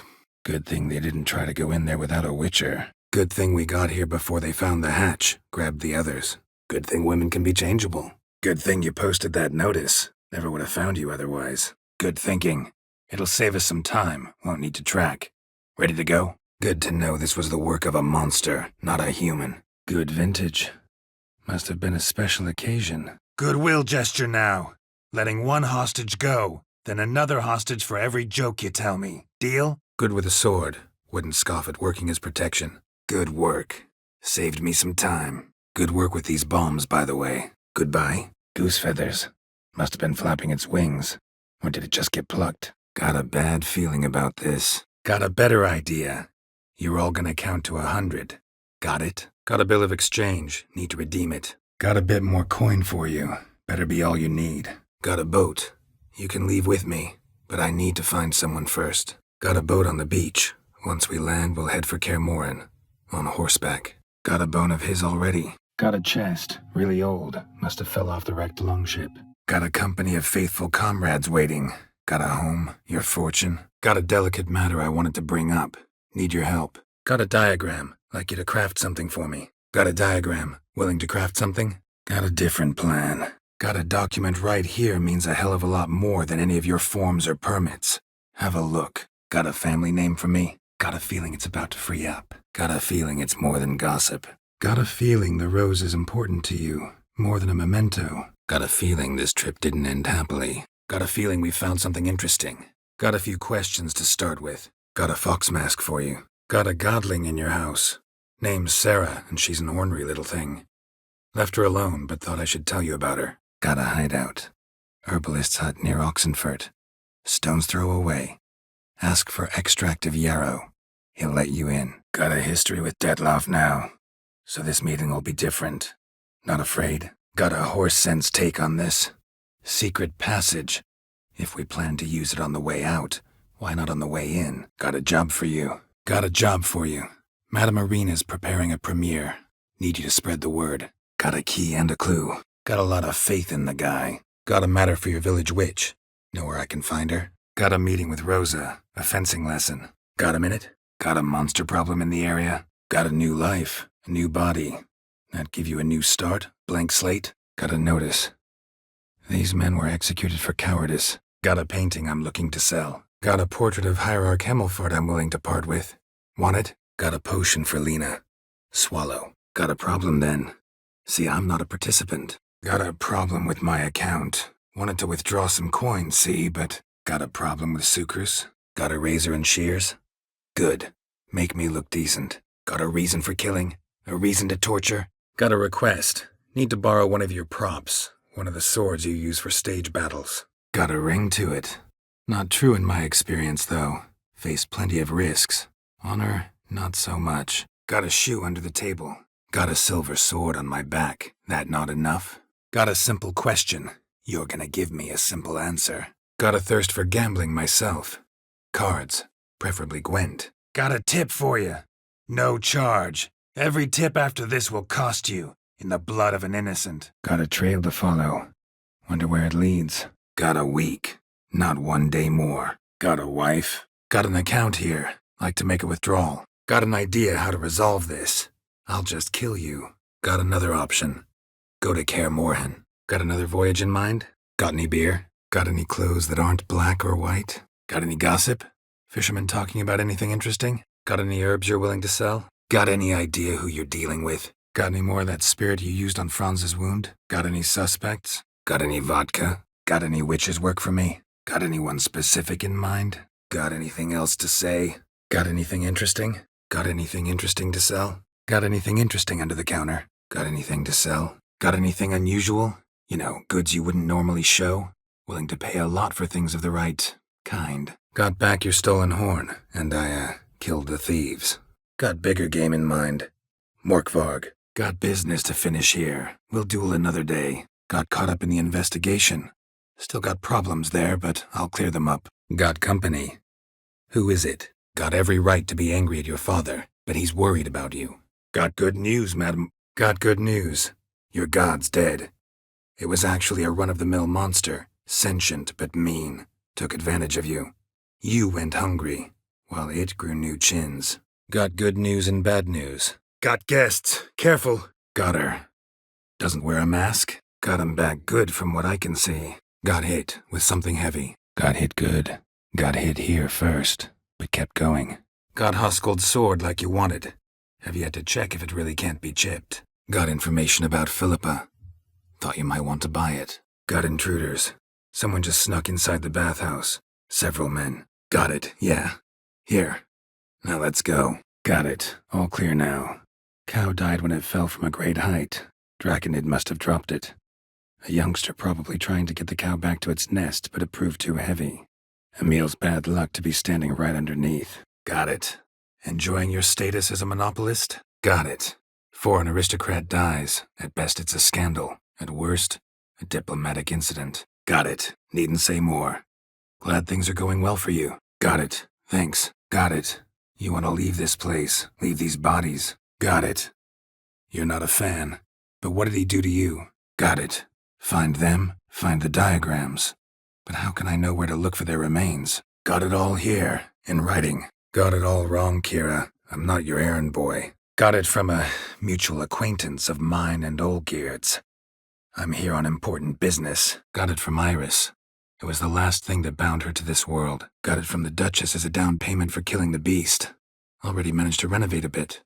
Good thing they didn't try to go in there without a witcher. Good thing we got here before they found the hatch, grabbed the others. Good thing women can be changeable. Good thing you posted that notice. Never would have found you otherwise. Good thinking. It'll save us some time, won't need to track. Ready to go? Good to know this was the work of a monster, not a human. Good vintage. Must have been a special occasion. Goodwill gesture now. Letting one hostage go, then another hostage for every joke you tell me. Deal? Good with a sword. Wouldn't scoff at working as protection. Good work. Saved me some time. Good work with these bombs, by the way. Goodbye. Goose feathers. Must have been flapping its wings. Or did it just get plucked? Got a bad feeling about this. Got a better idea. You're all gonna count to 100. Got it? Got a bill of exchange. Need to redeem it. Got a bit more coin for you. Better be all you need. Got a boat. You can leave with me, but I need to find someone first. Got a boat on the beach. Once we land, we'll head for Kaer Morhen. On horseback. Got a bone of his already. Got a chest. Really old. Must have fell off the wrecked longship. Got a company of faithful comrades waiting. Got a home, your fortune. Got a delicate matter I wanted to bring up. Need your help. Got a diagram. Like you to craft something for me. Got a diagram. Willing to craft something? Got a different plan. Got a document right here means a hell of a lot more than any of your forms or permits. Have a look. Got a family name for me? Got a feeling it's about to free up. Got a feeling it's more than gossip. Got a feeling the rose is important to you, more than a memento. Got a feeling this trip didn't end happily. Got a feeling we found something interesting. Got a few questions to start with. Got a fox mask for you. Got a godling in your house. Name's Sarah, and she's an ornery little thing. Left her alone, but thought I should tell you about her. Got a hideout. Herbalist's hut near Oxenfurt. Stone's throw away. Ask for extract of yarrow. He'll let you in. Got a history with Detloff now, so this meeting will be different. Not afraid. Got a horse sense take on this. Secret passage. If we plan to use it on the way out, why not on the way in? Got a job for you. Got a job for you. Madame Arena's preparing a premiere. Need you to spread the word. Got a key and a clue. Got a lot of faith in the guy. Got a matter for your village witch. Know where I can find her? Got a meeting with Rosa, a fencing lesson. Got a minute? Got a monster problem in the area. Got a new life, a new body. That give you a new start, blank slate. Got a notice. These men were executed for cowardice. Got a painting I'm looking to sell. Got a portrait of Hierarch Hemmelfart I'm willing to part with. Want it? Got a potion for Lena. Swallow. Got a problem then. See, I'm not a participant. Got a problem with my account. Wanted to withdraw some coins, see, but got a problem with sucres. Got a razor and shears. Good. Make me look decent. Got a reason for killing. A reason to torture. Got a request. Need to borrow one of your props. One of the swords you use for stage battles. Got a ring to it. Not true in my experience, though. Faced plenty of risks. Honor, not so much. Got a shoe under the table. Got a silver sword on my back. That not enough? Got a simple question. You're gonna give me a simple answer. Got a thirst for gambling myself. Cards. Preferably Gwent. Got a tip for you. No charge. Every tip after this will cost you. In the blood of an innocent. Got a trail to follow. Wonder where it leads. Got a week. Not 1 day more. Got a wife. Got an account here. Like to make a withdrawal. Got an idea how to resolve this. I'll just kill you. Got another option. Go to Kaer Morhen. Got another voyage in mind? Got any beer? Got any clothes that aren't black or white? Got any gossip? Fishermen talking about anything interesting? Got any herbs you're willing to sell? Got any idea who you're dealing with? Got any more of that spirit you used on Franz's wound? Got any suspects? Got any vodka? Got any witches work for me? Got anyone specific in mind? Got anything else to say? Got anything interesting? Got anything interesting to sell? Got anything interesting under the counter? Got anything to sell? Got anything unusual? You know, goods you wouldn't normally show? Willing to pay a lot for things of the right kind. Got back your stolen horn, and I, killed the thieves. Got bigger game in mind. Morkvarg. Got business to finish here. We'll duel another day. Got caught up in the investigation. Still got problems there, but I'll clear them up. Got company. Who is it? Got every right to be angry at your father, but he's worried about you. Got good news, madam. Got good news. Your god's dead. It was actually a run-of-the-mill monster, sentient but mean. Took advantage of you. You went hungry, while it grew new chins. Got good news and bad news. Got guests. Careful. Got her. Doesn't wear a mask. Got him back good from what I can see. Got hit with something heavy. Got hit good. Got hit here first, but kept going. Got Huskuld's sword like you wanted. Have yet to check if it really can't be chipped. Got information about Philippa. Thought you might want to buy it. Got intruders. Someone just snuck inside the bathhouse. Several men. Got it, yeah. Here. Now let's go. Got it. All clear now. Cow died when it fell from a great height. Draconid must have dropped it. A youngster probably trying to get the cow back to its nest, but it proved too heavy. Emil's bad luck to be standing right underneath. Got it. Enjoying your status as a monopolist? Got it. Foreign aristocrat dies. At best it's a scandal. At worst, a diplomatic incident. Got it. Needn't say more. Glad things are going well for you. Got it. Thanks. Got it. You want to leave this place, leave these bodies. Got it. You're not a fan. But what did he do to you? Got it. Find them, find the diagrams. But how can I know where to look for their remains? Got it all here, in writing. Got it all wrong, Kira. I'm not your errand boy. Got it from a mutual acquaintance of mine and Olgierd's. I'm here on important business. Got it from Iris. It was the last thing that bound her to this world. Got it from the Duchess as a down payment for killing the beast. Already managed to renovate a bit.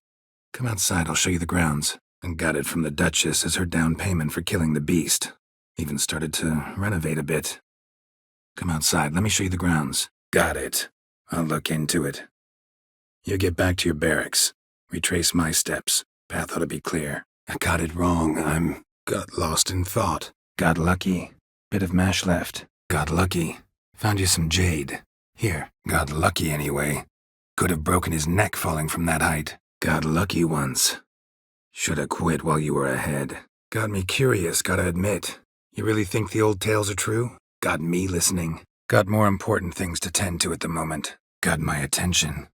Come outside, I'll show you the grounds. And got it from the Duchess as her down payment for killing the beast. Even started to renovate a bit. Come outside, let me show you the grounds. Got it. I'll look into it. You get back to your barracks. Retrace my steps. Path ought to be clear. I got it wrong. Got lost in thought. Got lucky. Bit of mash left. Got lucky. Found you some jade. Here. Got lucky anyway. Could have broken his neck falling from that height. Got lucky once. Shoulda quit while you were ahead. Got me curious, gotta admit. You really think the old tales are true? Got me listening. Got more important things to tend to at the moment. Got my attention.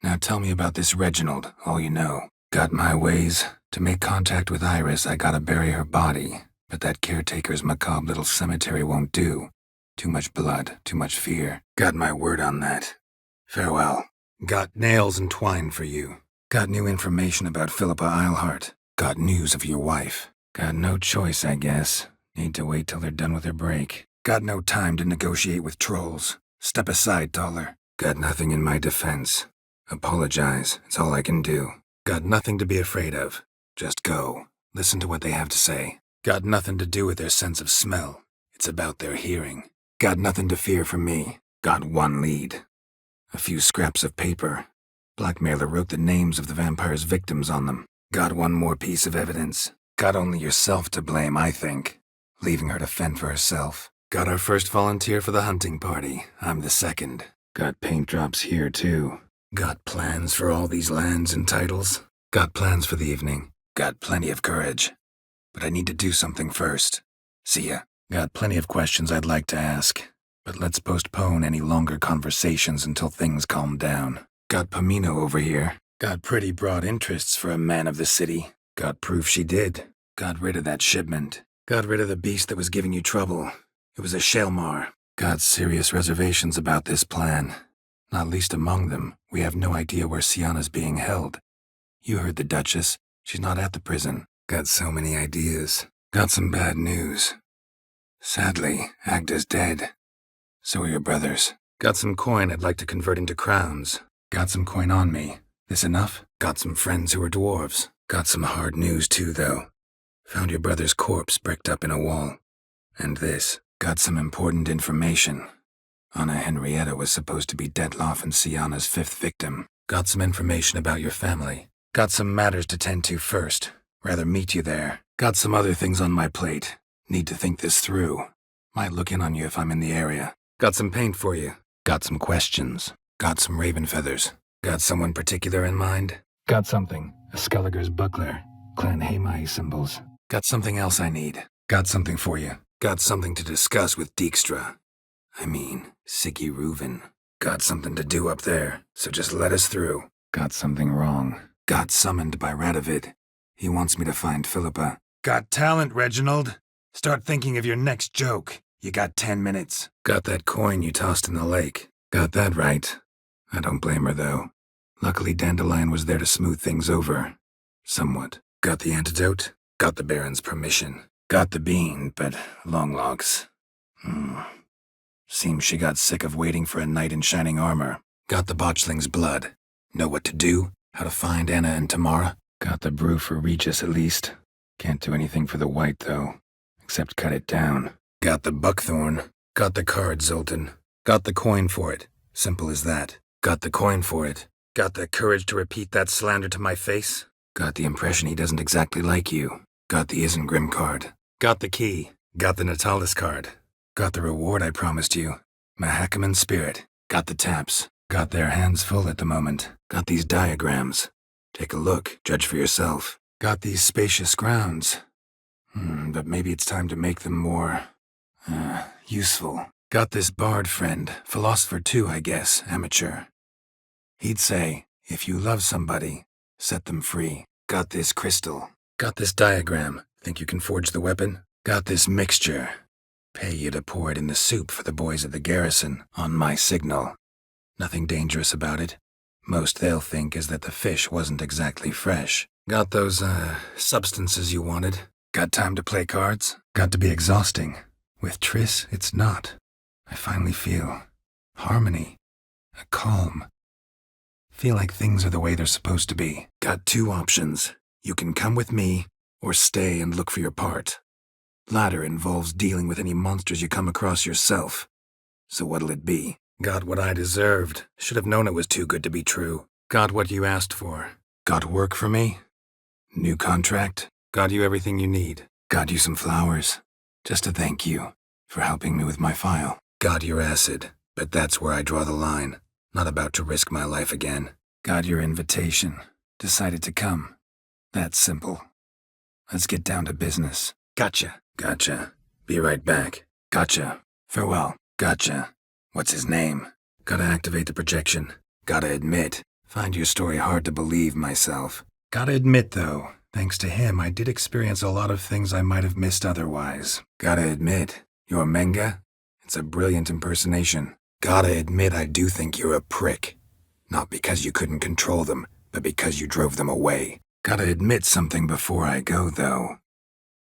Now tell me about this Reginald, all you know. Got my ways. To make contact with Iris, I gotta bury her body. But that caretaker's macabre little cemetery won't do. Too much blood, too much fear. Got my word on that. Farewell. Got nails and twine for you. Got new information about Philippa Eilhart. Got news of your wife. Got no choice, I guess. Need to wait till they're done with their break. Got no time to negotiate with trolls. Step aside, Taller. Got nothing in my defense. Apologize, it's all I can do. Got nothing to be afraid of. Just go. Listen to what they have to say. Got nothing to do with their sense of smell. It's about their hearing. Got nothing to fear from me. Got one lead. A few scraps of paper. Blackmailer wrote the names of the vampire's victims on them. Got one more piece of evidence. Got only yourself to blame, I think. Leaving her to fend for herself. Got our first volunteer for the hunting party. I'm the second. Got paint drops here, too. Got plans for all these lands and titles. Got plans for the evening. Got plenty of courage. But I need to do something first. See ya. Got plenty of questions I'd like to ask. But let's postpone any longer conversations until things calm down. Got Pomino over here. Got pretty broad interests for a man of the city. Got proof she did. Got rid of that shipment. Got rid of the beast that was giving you trouble. It was a Shelmar. Got serious reservations about this plan. Not least among them, we have no idea where Sienna's being held. You heard the Duchess. She's not at the prison. Got so many ideas. Got some bad news. Sadly, Agda's dead. So are your brothers. Got some coin I'd like to convert into crowns. Got some coin on me. This enough? Got some friends who are dwarves. Got some hard news too, though. Found your brother's corpse bricked up in a wall. And this. Got some important information. Anna Henrietta was supposed to be Detloff and Sienna's fifth victim. Got some information about your family. Got some matters to tend to first. Rather meet you there. Got some other things on my plate. Need to think this through. Might look in on you if I'm in the area. Got some paint for you. Got some questions. Got some raven feathers. Got someone particular in mind? Got something. A Skelliger's buckler. Clan Haemai symbols. Got something else I need. Got something for you. Got something to discuss with Dijkstra. I mean, Siggy Reuven. Got something to do up there, so just let us through. Got something wrong. Got summoned by Radovid. He wants me to find Philippa. Got talent, Reginald. Start thinking of your next joke. You got 10 minutes. Got that coin you tossed in the lake. Got that right. I don't blame her, though. Luckily, Dandelion was there to smooth things over. Somewhat. Got the antidote. Got the Baron's permission. Got the bean, but Longlocks. Seems she got sick of waiting for a knight in shining armor. Got the botchling's blood. Know what to do? How to find Anna and Tamara? Got the brew for Regis at least. Can't do anything for the white, though. Except cut it down. Got the buckthorn. Got the card, Zoltan. Got the coin for it. Simple as that. Got the coin for it. Got the courage to repeat that slander to my face? Got the impression he doesn't exactly like you. Got the Isengrim card. Got the key. Got the Natalis card. Got the reward I promised you. Mahakaman spirit. Got the taps. Got their hands full at the moment. Got these diagrams. Take a look, judge for yourself. Got these spacious grounds. But maybe it's time to make them more, useful. Got this bard friend, philosopher too, I guess, amateur. He'd say, if you love somebody, set them free. Got this crystal. Got this diagram. Think you can forge the weapon? Got this mixture. Pay you to pour it in the soup for the boys at the garrison, on my signal. Nothing dangerous about it. Most they'll think is that the fish wasn't exactly fresh. Got those, substances you wanted. Got time to play cards? Got to be exhausting. With Triss, it's not. I finally feel harmony, a calm. Feel like things are the way they're supposed to be. Got two options. You can come with me, or stay and look for your part. Latter involves dealing with any monsters you come across yourself. So what'll it be? Got what I deserved. Should have known it was too good to be true. Got what you asked for. Got work for me? New contract? Got you everything you need. Got you some flowers. Just to thank you for helping me with my file. Got your acid, but that's where I draw the line. Not about to risk my life again. Got your invitation. Decided to come. That's simple. Let's get down to business. Gotcha. Gotcha. Be right back. Gotcha. Farewell. Gotcha. What's his name? Gotta activate the projection. Gotta admit, find your story hard to believe myself. Gotta admit, though, thanks to him, I did experience a lot of things I might have missed otherwise. Gotta admit, your manga? It's a brilliant impersonation. Gotta admit, I do think you're a prick. Not because you couldn't control them, but because you drove them away. Gotta admit something before I go, though.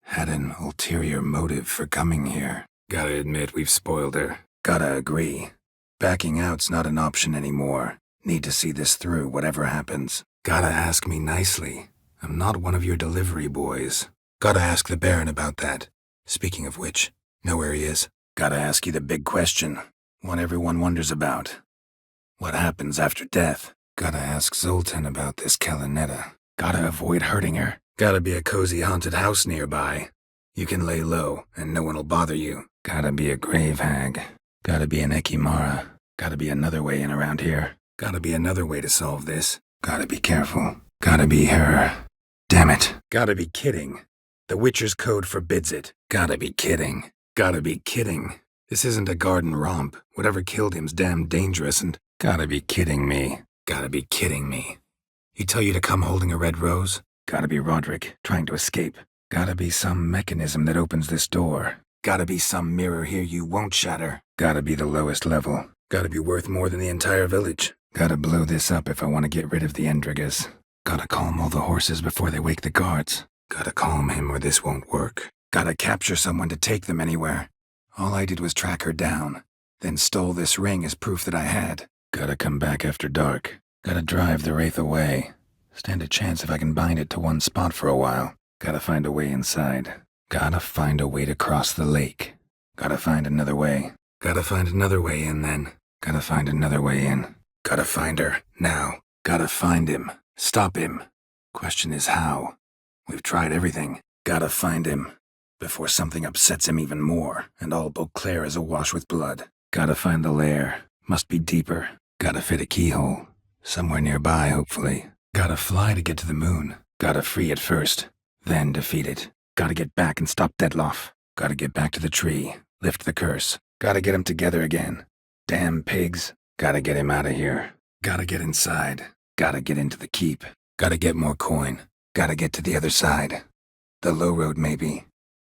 Had an ulterior motive for coming here. Gotta admit we've spoiled her. Gotta agree. Backing out's not an option anymore. Need to see this through, whatever happens. Gotta ask me nicely. I'm not one of your delivery boys. Gotta ask the Baron about that. Speaking of which, know where he is? Gotta ask you the big question. One everyone wonders about. What happens after death? Gotta ask Zoltan about this Kalinetta. Gotta avoid hurting her. Gotta be a cozy haunted house nearby. You can lay low, and no one'll bother you. Gotta be a grave hag. Gotta be an Ekimara. Gotta be another way in around here. Gotta be another way to solve this. Gotta be careful. Gotta be her. Damn it. Gotta be kidding. The Witcher's code forbids it. Gotta be kidding. Gotta be kidding. This isn't a garden romp. Whatever killed him's damn dangerous and... Gotta be kidding me. Gotta be kidding me. He tell you to come holding a red rose? Gotta be Roderick, trying to escape. Gotta be some mechanism that opens this door. Gotta be some mirror here you won't shatter. Gotta be the lowest level. Gotta be worth more than the entire village. Gotta blow this up if I want to get rid of the Endrigas. Gotta calm all the horses before they wake the guards. Gotta calm him or this won't work. Gotta capture someone to take them anywhere. All I did was track her down, then stole this ring as proof that I had. Gotta come back after dark. Gotta drive the Wraith away. Stand a chance if I can bind it to one spot for a while. Gotta find a way inside. Gotta find a way to cross the lake. Gotta find another way. Gotta find another way in then. Gotta find another way in. Gotta find her, now. Gotta find him. Stop him. Question is how. We've tried everything. Gotta find him. Before something upsets him even more, and all Beauclair is awash with blood. Gotta find the lair. Must be deeper. Gotta fit a keyhole. Somewhere nearby, hopefully. Gotta fly to get to the moon. Gotta free it first, then defeat it. Gotta get back and stop Dettloff. Gotta get back to the tree. Lift the curse. Gotta get 'em together again. Damn pigs. Gotta get him out of here. Gotta get inside. Gotta get into the keep. Gotta get more coin. Gotta get to the other side. The low road, maybe.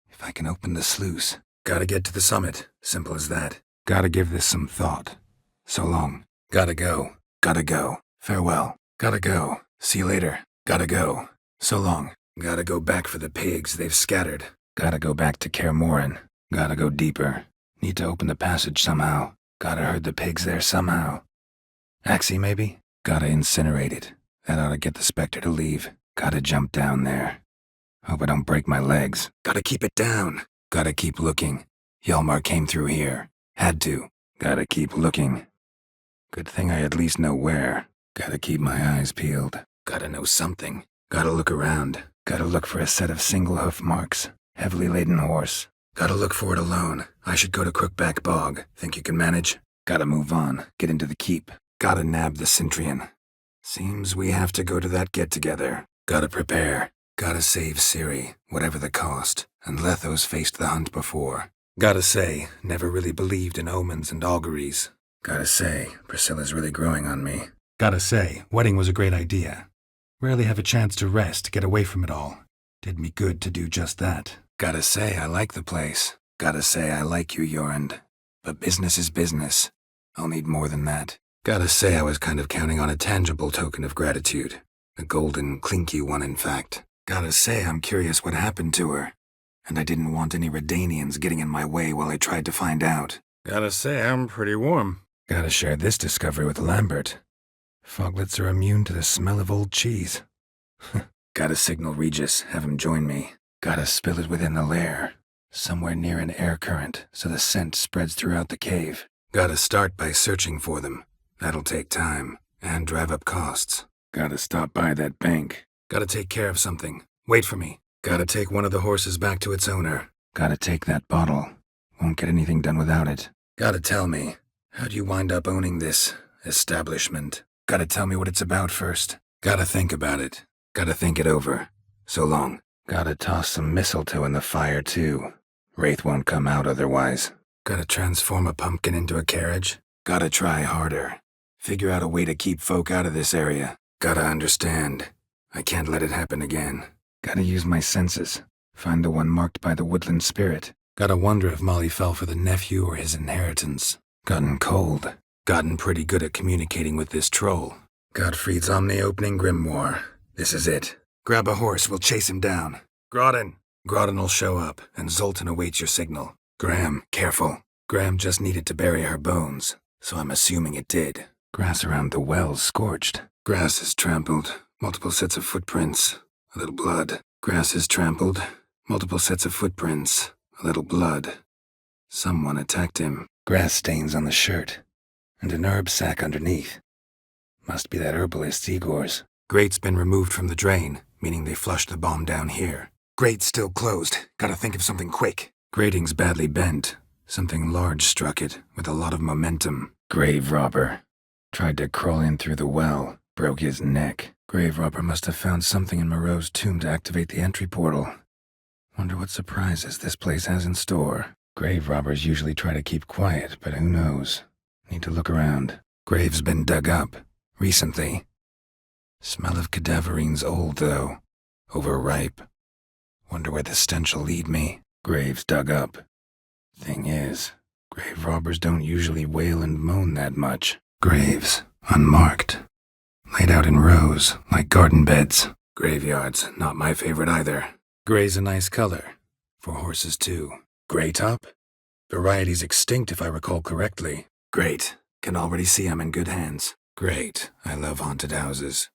If I can open the sluice. Gotta get to the summit. Simple as that. Gotta give this some thought. So long. Gotta go. Gotta go. Farewell. Gotta go. See you later. Gotta go. So long. Gotta go back for the pigs. They've scattered. Gotta go back to Kaer Morhen. Gotta go deeper. Need to open the passage somehow. Gotta herd the pigs there somehow. Axie, maybe? Gotta incinerate it. That ought to get the Spectre to leave. Gotta jump down there. Hope I don't break my legs. Gotta keep it down. Gotta keep looking. Hjalmar came through here. Had to. Gotta keep looking. Good thing I at least know where. Gotta keep my eyes peeled. Gotta know something. Gotta look around. Gotta look for a set of single hoof marks. Heavily laden horse. Gotta look for it alone. I should go to Crookback Bog. Think you can manage? Gotta move on. Get into the keep. Gotta nab the Cintrian. Seems we have to go to that get-together. Gotta prepare. Gotta save Ciri, whatever the cost. And Lethos faced the hunt before. Gotta say, never really believed in omens and auguries. Gotta say, Priscilla's really growing on me. Gotta say, wedding was a great idea. Rarely have a chance to rest, get away from it all. Did me good to do just that. Gotta say, I like the place. Gotta say, I like you, Jorund. But business is business. I'll need more than that. Gotta say, I was kind of counting on a tangible token of gratitude. A golden, clinky one, in fact. Gotta say, I'm curious what happened to her. And I didn't want any Redanians getting in my way while I tried to find out. Gotta say, I'm pretty warm. Gotta share this discovery with Lambert. Foglets are immune to the smell of old cheese. Gotta signal Regis, have him join me. Gotta spill it within the lair, somewhere near an air current, so the scent spreads throughout the cave. Gotta start by searching for them. That'll take time, and drive up costs. Gotta stop by that bank. Gotta take care of something. Wait for me. Gotta take one of the horses back to its owner. Gotta take that bottle. Won't get anything done without it. Gotta tell me, how'd you wind up owning this establishment? Gotta tell me what it's about first. Gotta think about it. Gotta think it over. So long. Gotta toss some mistletoe in the fire, too. Wraith won't come out otherwise. Gotta transform a pumpkin into a carriage. Gotta try harder. Figure out a way to keep folk out of this area. Gotta understand. I can't let it happen again. Gotta use my senses. Find the one marked by the woodland spirit. Gotta wonder if Molly fell for the nephew or his inheritance. Gotten cold. Gotten pretty good at communicating with this troll. Gottfried's omni-opening grimoire. This is it. Grab a horse, we'll chase him down. Grodin. Grodin will show up, and Zoltan awaits your signal. Graham, careful. Graham just needed to bury her bones, so I'm assuming it did. Grass around the well's scorched. Grass is trampled. Multiple sets of footprints. A little blood. Grass is trampled. Multiple sets of footprints. A little blood. Someone attacked him. Grass stains on the shirt. And an herb sack underneath. Must be that herbalist Igor's. Grate's been removed from the drain, meaning they flushed the bomb down here. Grate's still closed. Gotta think of something quick. Grating's badly bent. Something large struck it, with a lot of momentum. Grave robber. Tried to crawl in through the well. Broke his neck. Grave robber must have found something in Moreau's tomb to activate the entry portal. Wonder what surprises this place has in store. Grave robbers usually try to keep quiet, but who knows? Need to look around. Grave's been dug up. Recently. Smell of cadaverine's old, though. Overripe. Wonder where the stench will lead me. Graves dug up. Thing is, grave robbers don't usually wail and moan that much. Graves, unmarked. Laid out in rows, like garden beds. Graveyards, not my favorite either. Gray's a nice color. For horses, too. Gray top? Variety's extinct if I recall correctly. Great. Can already see I'm in good hands. Great. I love haunted houses.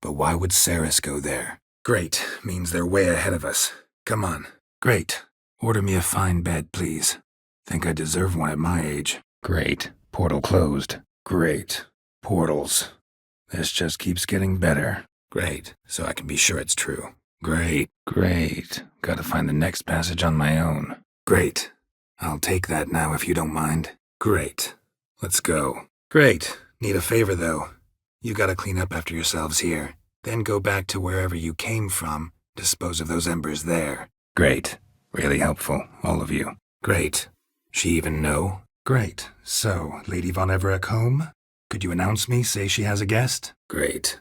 But why would Saris go there? Great. Means they're way ahead of us. Come on. Great. Order me a fine bed, please. Think I deserve one at my age. Great. Portal closed. Great. Portals. This just keeps getting better. Great. So I can be sure it's true. Great. Great. Gotta find the next passage on my own. Great. I'll take that now if you don't mind. Great. Let's go. Great. Need a favor, though. You gotta clean up after yourselves here. Then go back to wherever you came from. Dispose of those embers there. Great. Really helpful, all of you. Great. She even know? Great. So, Lady Von Everett home? Could you announce me, say she has a guest? Great.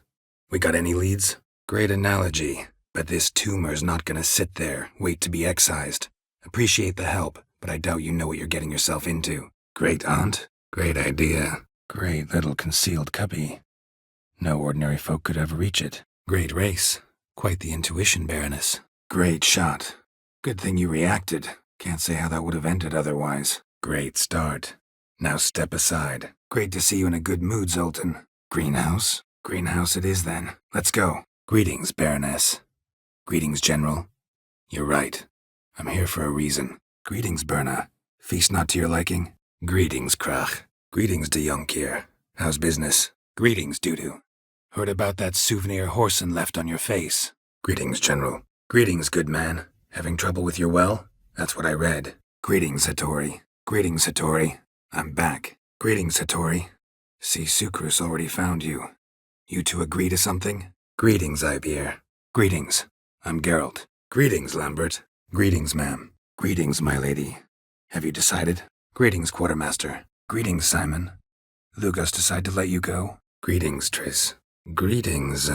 We got any leads? Great analogy. But this tumor's not gonna sit there, wait to be excised. Appreciate the help, but I doubt you know what you're getting yourself into. Great aunt? Great idea. Great little concealed cubby. No ordinary folk could ever reach it. Great race. Quite the intuition, Baroness. Great shot. Good thing you reacted. Can't say how that would have ended otherwise. Great start. Now step aside. Great to see you in a good mood, Zoltan. Greenhouse? Greenhouse it is then. Let's go. Greetings, Baroness. Greetings, General. You're right. I'm here for a reason. Greetings, Berna. Feast not to your liking? Greetings, Krach. Greetings, de Jonkheer. How's business? Greetings, Dudu. Heard about that souvenir Horsen left on your face. Greetings, General. Greetings, good man. Having trouble with your well? That's what I read. Greetings, Hattori. Greetings, Hattori. I'm back. Greetings, Hattori. See, Sucrus already found you. You two agree to something? Greetings, Ibeer. Greetings. I'm Geralt. Greetings, Lambert. Greetings, ma'am. Greetings, my lady. Have you decided? Greetings, Quartermaster. Greetings, Simon. Lugos decide to let you go? Greetings, Triss. Greetings,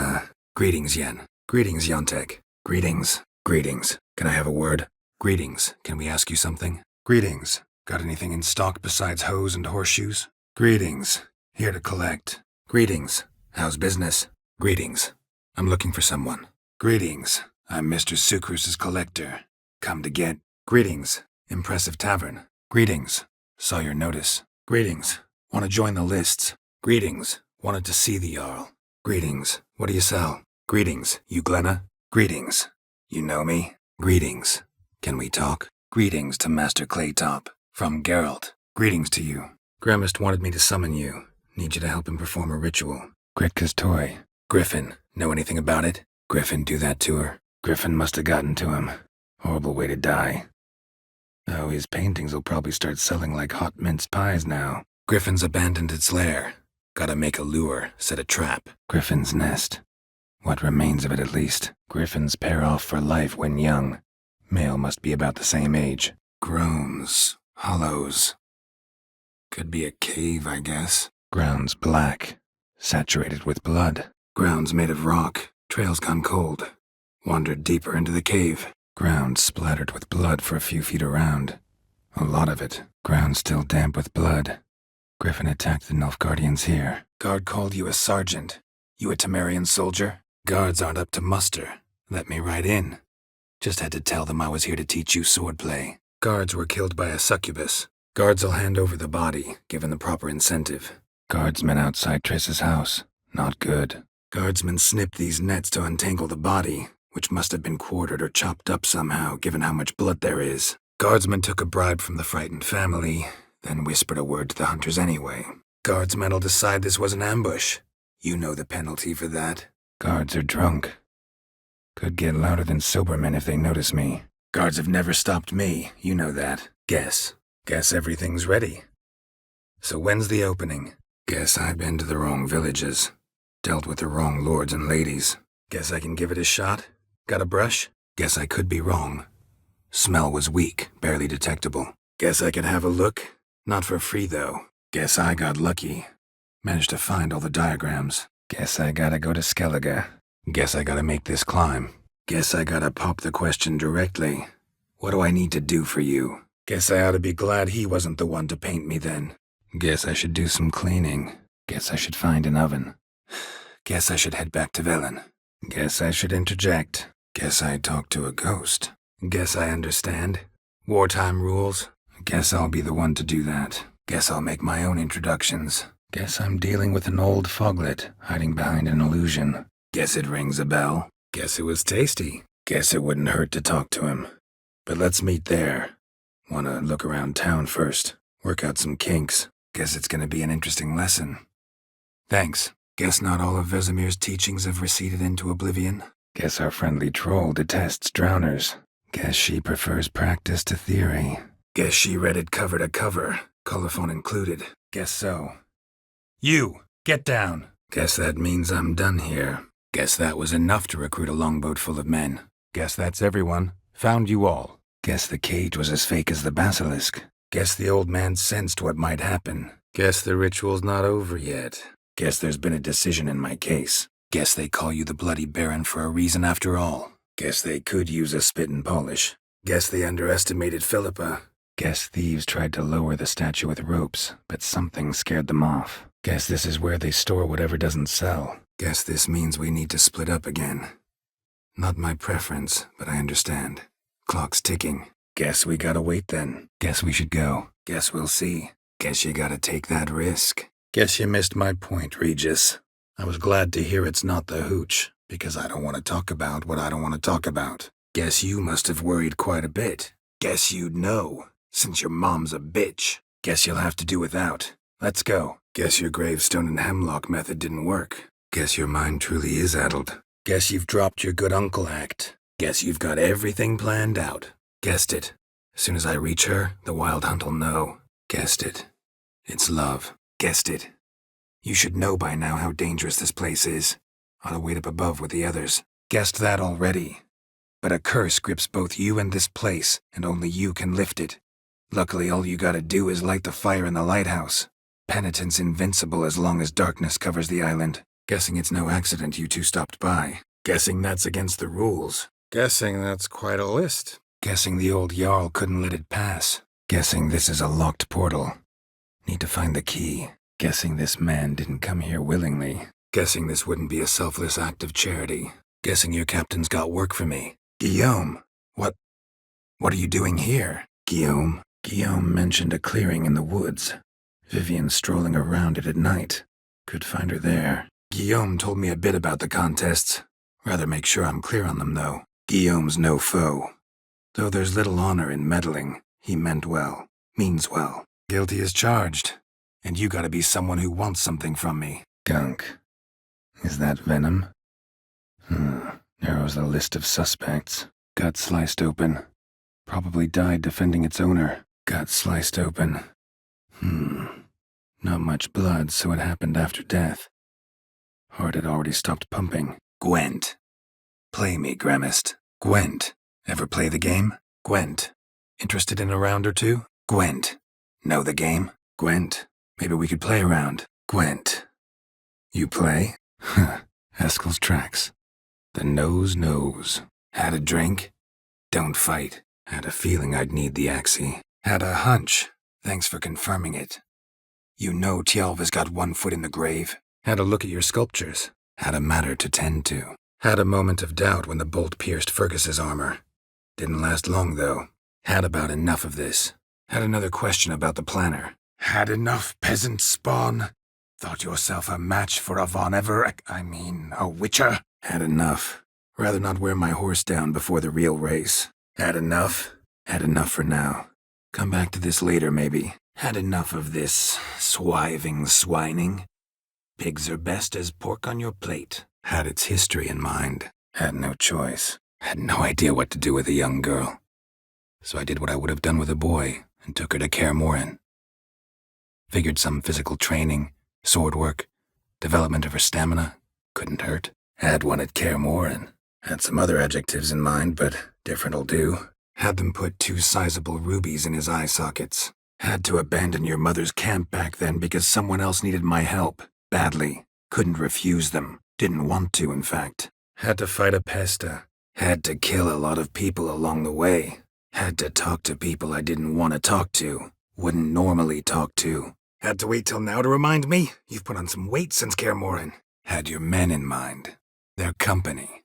Greetings, Yen. Greetings, Yontek. Greetings. Greetings. Can I have a word? Greetings. Can we ask you something? Greetings. Got anything in stock besides hose and horseshoes? Greetings. Here to collect. Greetings. How's business? Greetings. I'm looking for someone. Greetings. I'm Mr. Sucrus's collector. Come to get. Greetings. Impressive tavern. Greetings. Saw your notice. Greetings. Want to join the lists. Greetings. Wanted to see the Jarl. Greetings. What do you sell? Greetings. You Glenna? Greetings. You know me? Greetings. Can we talk? Greetings to Master Claytop. From Geralt. Greetings to you. Gramist wanted me to summon you. Need you to help him perform a ritual. Gritka's toy. Griffin. Know anything about it? Griffin do that to her. Griffin must have gotten to him. Horrible way to die. Oh, his paintings will probably start selling like hot mince pies now. Griffin's abandoned its lair. Gotta make a lure, set a trap. Griffin's nest. What remains of it at least. Griffins pair off for life when young. Male must be about the same age. Groans. Hollows. Could be a cave, I guess. Ground's black. Saturated with blood. Ground's made of rock. Trail's gone cold. Wandered deeper into the cave. Ground splattered with blood for a few feet around. A lot of it. Ground still damp with blood. Griffin attacked the Nilfgaardians here. Guard called you a sergeant. You a Temerian soldier? Guards aren't up to muster. Let me right in. Just had to tell them I was here to teach you swordplay. Guards were killed by a succubus. Guards'll hand over the body, given the proper incentive. Guardsmen outside Triss's house. Not good. Guardsmen snipped these nets to untangle the body, which must have been quartered or chopped up somehow, given how much blood there is. Guardsmen took a bribe from the frightened family, then whispered a word to the hunters anyway. Guardsmen'll decide this was an ambush. You know the penalty for that. Guards are drunk. Could get louder than sober men if they notice me. Guards have never stopped me, you know that. Guess everything's ready. So when's the opening? Guess I've been to the wrong villages. Dealt with the wrong lords and ladies. Guess I can give it a shot? Got a brush? Guess I could be wrong. Smell was weak, barely detectable. Guess I could have a look? Not for free, though. Guess I got lucky. Managed to find all the diagrams. Guess I gotta go to Skellige. Guess I gotta make this climb. Guess I gotta pop the question directly. What do I need to do for you? Guess I ought to be glad he wasn't the one to paint me then. Guess I should do some cleaning. Guess I should find an oven. Guess I should head back to Velen. Guess I should interject. Guess I'd talk to a ghost. Guess I understand. Wartime rules. Guess I'll be the one to do that. Guess I'll make my own introductions. Guess I'm dealing with an old foglet, hiding behind an illusion. Guess it rings a bell. Guess it was tasty. Guess it wouldn't hurt to talk to him. But let's meet there. Wanna look around town first. Work out some kinks. Guess it's gonna be an interesting lesson. Thanks. Guess not all of Vesemir's teachings have receded into oblivion. Guess our friendly troll detests drowners. Guess she prefers practice to theory. Guess she read it cover to cover, colophon included. Guess so. You, get down. Guess that means I'm done here. Guess that was enough to recruit a longboat full of men. Guess that's everyone. Found you all. Guess the cage was as fake as the basilisk. Guess the old man sensed what might happen. Guess the ritual's not over yet. Guess there's been a decision in my case. Guess they call you the Bloody Baron for a reason after all. Guess they could use a spit and polish. Guess they underestimated Philippa. Guess thieves tried to lower the statue with ropes, but something scared them off. Guess this is where they store whatever doesn't sell. Guess this means we need to split up again. Not my preference, but I understand. Clock's ticking. Guess we gotta wait then. Guess we should go. Guess we'll see. Guess you gotta take that risk. Guess you missed my point, Regis. I was glad to hear it's not the hooch, because I don't want to talk about what I don't want to talk about. Guess you must have worried quite a bit. Guess you'd know, since your mom's a bitch. Guess you'll have to do without. Let's go. Guess your gravestone and hemlock method didn't work. Guess your mind truly is addled. Guess you've dropped your good uncle act. Guess you've got everything planned out. Guessed it. As soon as I reach her, the wild hunt'll know. Guessed it. It's love. Guessed it. You should know by now how dangerous this place is. Ought to wait up above with the others. Guessed that already. But a curse grips both you and this place, and only you can lift it. Luckily, all you gotta do is light the fire in the lighthouse. Penitence invincible as long as darkness covers the island. Guessing it's no accident you two stopped by. Guessing that's against the rules. Guessing that's quite a list. Guessing the old Jarl couldn't let it pass. Guessing this is a locked portal. Need to find the key. Guessing this man didn't come here willingly. Guessing this wouldn't be a selfless act of charity. Guessing your captain's got work for me. Guillaume, what are you doing here? Guillaume Guillaume mentioned a clearing in the woods. Vivian strolling around it at night. Could find her there. Guillaume told me a bit about the contests. Rather make sure I'm clear on them, though. Guillaume's no foe. Though there's little honor in meddling, he meant well, means well. Guilty as charged. And you gotta be someone who wants something from me. Gunk. Is that venom? Narrows the list of suspects. Gut sliced open. Probably died defending its owner. Gut sliced open. Not much blood, so it happened after death. Heart had already stopped pumping. Gwent. Play me, Grimmist. Gwent. Ever play the game? Gwent. Interested in a round or two? Gwent. Know the game? Gwent. Maybe we could play a round. Gwent. You play? Eskel's tracks. The nose knows. Had a drink? Don't fight. Had a feeling I'd need the axie. Had a hunch. Thanks for confirming it. You know Tjalva's got one foot in the grave. Had a look at your sculptures. Had a matter to tend to. Had a moment of doubt when the bolt pierced Fergus's armor. Didn't last long, though. Had about enough of this. Had another question about the planner. Had enough, peasant spawn? Thought yourself a match for a a witcher? Had enough. Rather not wear my horse down before the real race. Had enough? Had enough for now. Come back to this later, maybe. Had enough of this swining. Pigs are best as pork on your plate. Had its history in mind. Had no choice. Had no idea what to do with a young girl. So I did what I would have done with a boy and took her to Kaer Morhen. Figured some physical training, sword work, development of her stamina couldn't hurt. Had one at Kaer Morhen. Had some other adjectives in mind, but different'll do. Had them put 2 sizable rubies in his eye sockets. Had to abandon your mother's camp back then because someone else needed my help. Badly. Couldn't refuse them. Didn't want to, in fact. Had to fight a pesta. Had to kill a lot of people along the way. Had to talk to people I didn't want to talk to. Wouldn't normally talk to. Had to wait till now to remind me? You've put on some weight since Kaer Morhen. Had your men in mind. Their company.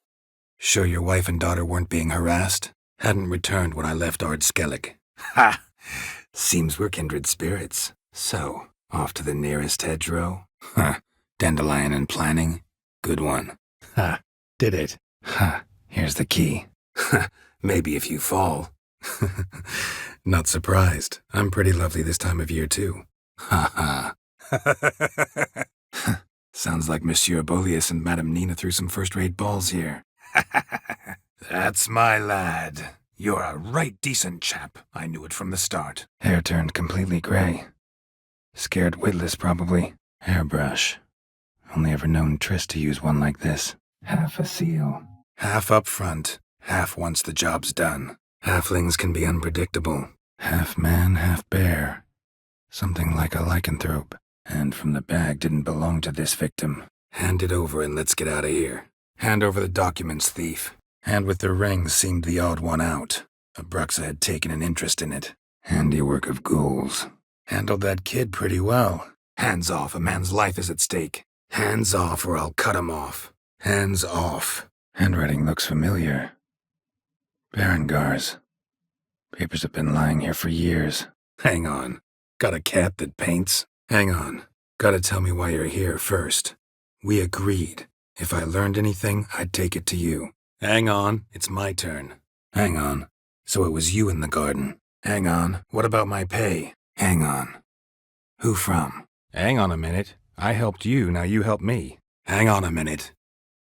Sure your wife and daughter weren't being harassed? Hadn't returned when I left Ard Skellig. Ha! Seems we're kindred spirits. So, off to the nearest hedgerow? Huh. Dandelion and planning? Good one. Ha. Did it. Ha. Here's the key. Ha. Maybe if you fall. Not surprised. I'm pretty lovely this time of year, too. Ha ha. Sounds like Monsieur Bolius and Madame Nina threw some first-rate balls here. That's my lad. You're a right decent chap. I knew it from the start. Hair turned completely gray. Scared witless, probably. Hairbrush. Only ever known Triss to use one like this. Half a seal. Half up front, half once the job's done. Halflings can be unpredictable. Half man, half bear. Something like a lycanthrope. And from the bag didn't belong to this victim. Hand it over and let's get out of here. Hand over the documents, thief. Hand with the ring seemed the odd one out. Abruxa had taken an interest in it. Handiwork of ghouls. Handled that kid pretty well. Hands off, a man's life is at stake. Hands off or I'll cut him off. Hands off. Handwriting looks familiar. Berengar's. Papers have been lying here for years. Hang on. Got a cat that paints? Hang on. Gotta tell me why you're here first. We agreed. If I learned anything, I'd take it to you. Hang on. It's my turn. Hang on. So it was you in the garden. Hang on. What about my pay? Hang on. Who from? Hang on a minute. I helped you, now you help me. Hang on a minute.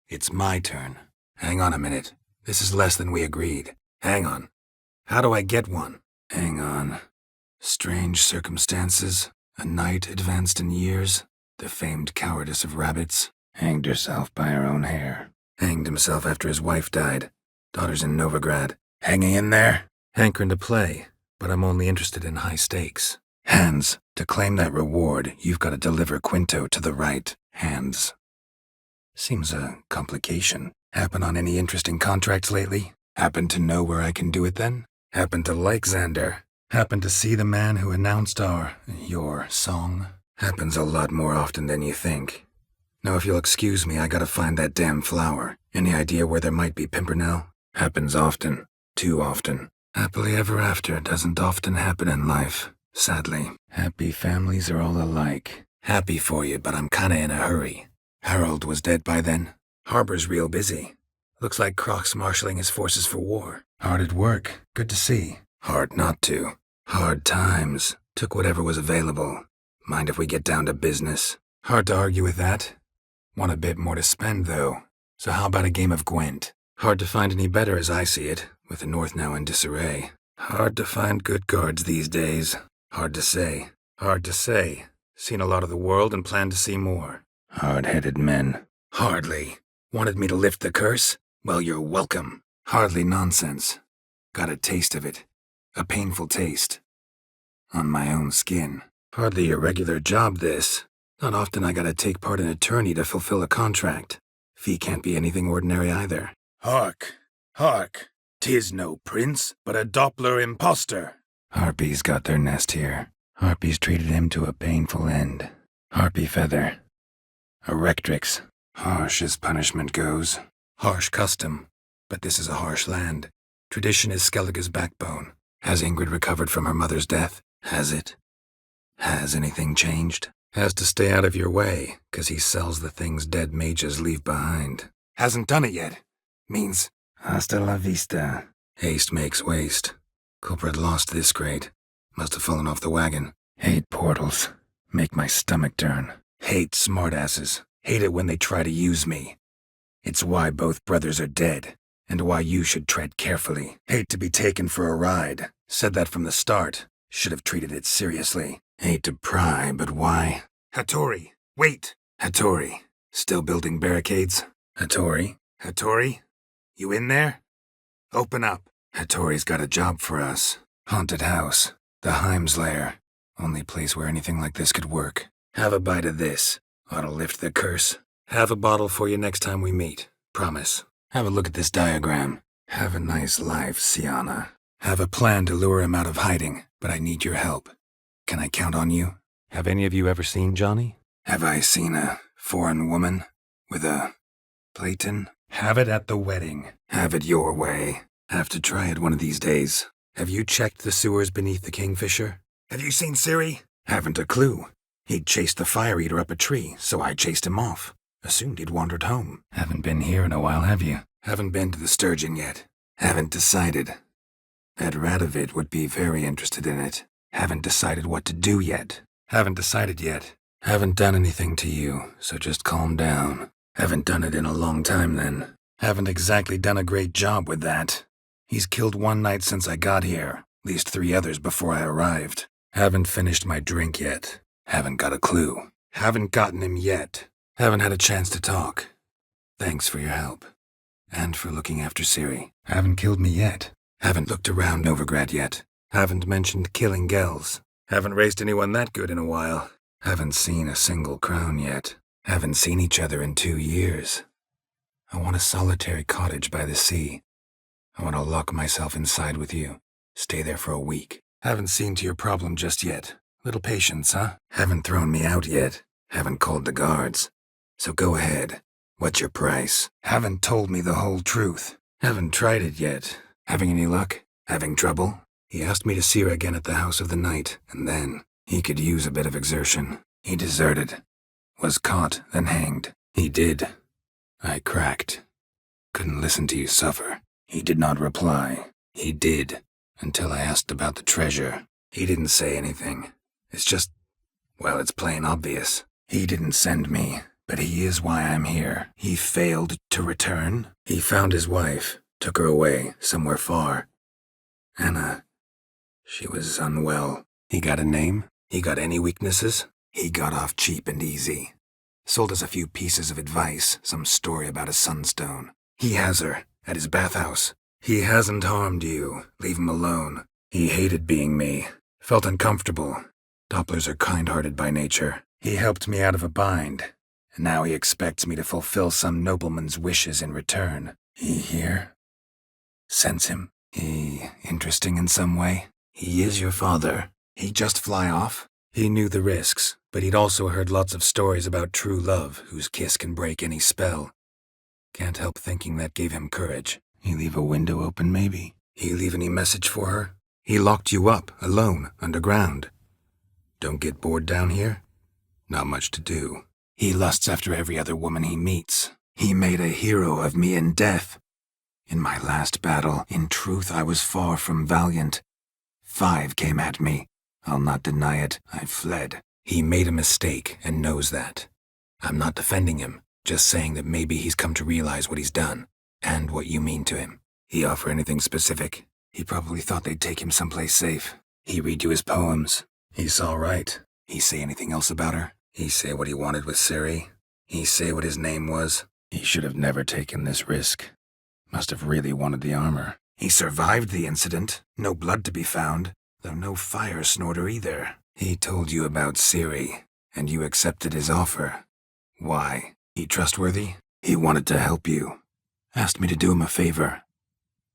It's my turn. Hang on a minute. This is less than we agreed. Hang on. How do I get one? Hang on. Strange circumstances. A knight advanced in years. The famed cowardice of rabbits. Hanged herself by her own hair. Hanged himself after his wife died. Daughter's in Novigrad. Hanging in there? Hankering to play, but I'm only interested in high stakes. Hands. To claim that reward, you've got to deliver Quinto to the right hands. Seems a complication. Happen on any interesting contracts lately? Happen to know where I can do it then? Happen to like Xander? Happen to see the man who announced your song? Happens a lot more often than you think. Now if you'll excuse me, I gotta find that damn flower. Any idea where there might be Pimpernel? Happens often. Too often. Happily ever after doesn't often happen in life, sadly. Happy families are all alike. Happy for you, but I'm kinda in a hurry. Harold was dead by then. Harbor's real busy. Looks like Croc's marshalling his forces for war. Hard at work. Good to see. Hard not to. Hard times. Took whatever was available. Mind if we get down to business? Hard to argue with that. Want a bit more to spend, though. So how about a game of Gwent? Hard to find any better as I see it, with the North now in disarray. Hard to find good guards these days. Hard to say. Hard to say. Seen a lot of the world and plan to see more. Hard-headed men. Hardly. Wanted me to lift the curse? Well, you're welcome. Hardly nonsense. Got a taste of it. A painful taste. On my own skin. Hardly a regular job, this. Not often I gotta take part in a tourney to fulfill a contract. Fee can't be anything ordinary either. Hark, hark. 'Tis no prince, but a Doppler impostor. Harpies got their nest here. Harpies treated him to a painful end. Harpy feather. A rectrix. Harsh as punishment goes. Harsh custom. But this is a harsh land. Tradition is Skellige's backbone. Has Ingrid recovered from her mother's death? Has it? Has anything changed? Has to stay out of your way, 'cause he sells the things dead mages leave behind. Hasn't done it yet. Means hasta la vista. Haste makes waste. Culprit lost this great. Must have fallen off the wagon. Hate portals. Make my stomach turn. Hate smartasses. Hate it when they try to use me. It's why both brothers are dead, and why you should tread carefully. Hate to be taken for a ride. Said that from the start. Should have treated it seriously. Hate to pry, but why? Hattori, wait. Hattori, still building barricades? Hattori? Hattori, you in there? Open up. Hattori's got a job for us. Haunted house. The Heim's lair. Only place where anything like this could work. Have a bite of this. Ought to lift the curse. Have a bottle for you next time we meet. Promise. Have a look at this diagram. Have a nice life, Sienna. Have a plan to lure him out of hiding, but I need your help. Can I count on you? Have any of you ever seen Johnny? Have I seen a foreign woman with a Platon? Have it at the wedding. Have it your way. Have to try it one of these days. Have you checked the sewers beneath the Kingfisher? Have you seen Ciri? Haven't a clue. He'd chased the fire eater up a tree, so I chased him off. Assumed he'd wandered home. Haven't been here in a while, have you? Haven't been to the Sturgeon yet. Haven't decided. That Radovid would be very interested in it. Haven't decided what to do yet. Haven't decided yet. Haven't done anything to you, so just calm down. Haven't done it in a long time then. Haven't exactly done a great job with that. He's killed one knight since I got here, at least 3 others before I arrived. Haven't finished my drink yet. Haven't got a clue. Haven't gotten him yet. Haven't had a chance to talk. Thanks for your help. And for looking after Ciri. Haven't killed me yet. Haven't looked around Novigrad yet. Haven't mentioned killing Gels. Haven't raised anyone that good in a while. Haven't seen a single crown yet. Haven't seen each other in 2 years. I want a solitary cottage by the sea. I want to lock myself inside with you. Stay there for a week. Haven't seen to your problem just yet. Little patience, huh? Haven't thrown me out yet. Haven't called the guards. So go ahead. What's your price? Haven't told me the whole truth. Haven't tried it yet. Having any luck? Having trouble? He asked me to see her again at the House of the Night, and then he could use a bit of exertion. He deserted. Was caught, then hanged. He did. I cracked. Couldn't listen to you suffer. He did not reply. He did, until I asked about the treasure. He didn't say anything. It's just, well, it's plain obvious. He didn't send me, but he is why I'm here. He failed to return. He found his wife, took her away, somewhere far. Anna. She was unwell. He got a name? He got any weaknesses? He got off cheap and easy. Sold us a few pieces of advice, some story about a sunstone. He has her, at his bathhouse. He hasn't harmed you. Leave him alone. He hated being me. Felt uncomfortable. Dopplers are kind-hearted by nature. He helped me out of a bind. And now he expects me to fulfill some nobleman's wishes in return. He here? Sense him? He interesting in some way? He is your father. He'd just fly off? He knew the risks, but he'd also heard lots of stories about true love whose kiss can break any spell. Can't help thinking that gave him courage. He leave a window open, maybe? He leave any message for her? He locked you up, alone, underground. Don't get bored down here? Not much to do. He lusts after every other woman he meets. He made a hero of me in death. In my last battle, in truth, I was far from valiant. 5 came at me. I'll not deny it, I fled. He made a mistake and knows that. I'm not defending him, just saying that maybe he's come to realize what he's done, and what you mean to him. He offer anything specific? He probably thought they'd take him someplace safe. He read you his poems. He's all right. He say anything else about her? He say what he wanted with Ciri? He say what his name was? He should have never taken this risk. Must have really wanted the armor. He survived the incident. No blood to be found, though no fire snorter either. He told you about Ciri, and you accepted his offer. Why? He trustworthy? He wanted to help you. Asked me to do him a favor.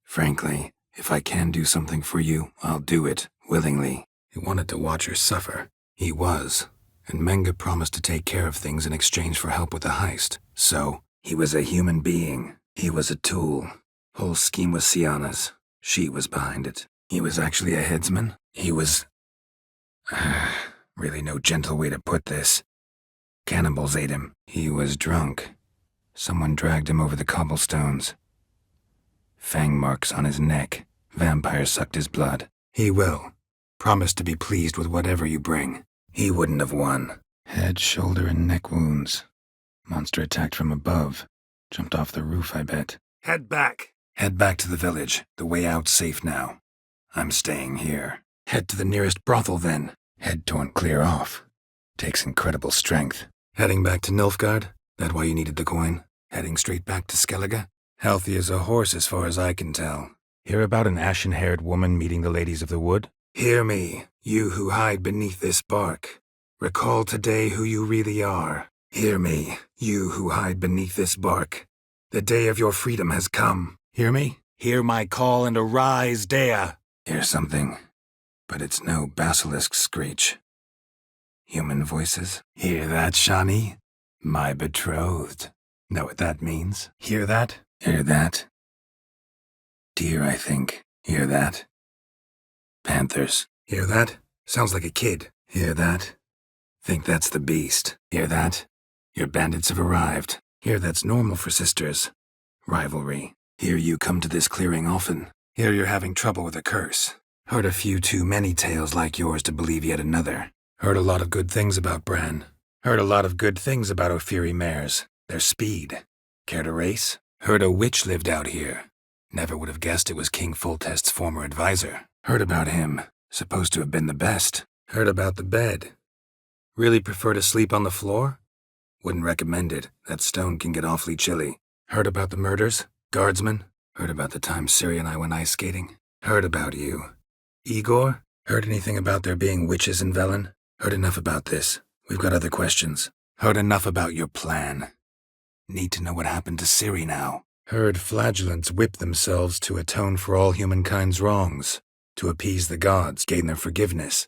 Frankly, if I can do something for you, I'll do it, willingly. He wanted to watch her suffer. He was. And Menga promised to take care of things in exchange for help with the heist. So, he was a human being. He was a tool. Whole scheme was Sienna's. She was behind it. He was actually a headsman. He was... really no gentle way to put this. Cannibals ate him. He was drunk. Someone dragged him over the cobblestones. Fang marks on his neck. Vampires sucked his blood. He will. Promise to be pleased with whatever you bring. He wouldn't have won. Head, shoulder, and neck wounds. Monster attacked from above. Jumped off the roof, I bet. Head back. Head back to the village. The way out's safe now. I'm staying here. Head to the nearest brothel then. Head torn clear off. Takes incredible strength. Heading back to Nilfgaard? That why you needed the coin? Heading straight back to Skellige? Healthy as a horse as far as I can tell. Hear about an ashen-haired woman meeting the ladies of the wood? Hear me, you who hide beneath this bark. Recall today who you really are. Hear me, you who hide beneath this bark. The day of your freedom has come. Hear me? Hear my call and arise, Dea. Hear something, but it's no basilisk screech. Human voices. Hear that, Shani? My betrothed. Know what that means? Hear that? Hear that? Deer, I think. Hear that? Panthers. Hear that? Sounds like a kid. Hear that? Think that's the beast. Hear that? Your bandits have arrived. Hear that's normal for sisters. Rivalry. Hear you come to this clearing often. Hear you're having trouble with a curse. Heard a few too many tales like yours to believe yet another. Heard a lot of good things about Bran. Heard a lot of good things about Ophiri mares. Their speed. Care to race? Heard a witch lived out here. Never would have guessed it was King Foltest's former advisor. Heard about him. Supposed to have been the best. Heard about the bed. Really prefer to sleep on the floor? Wouldn't recommend it. That stone can get awfully chilly. Heard about the murders? Guardsmen? Heard about the time Ciri and I went ice skating? Heard about you. Igor? Heard anything about there being witches in Velen? Heard enough about this. We've got other questions. Heard enough about your plan. Need to know what happened to Ciri now. Heard flagellants whip themselves to atone for all humankind's wrongs. To appease the gods, gain their forgiveness.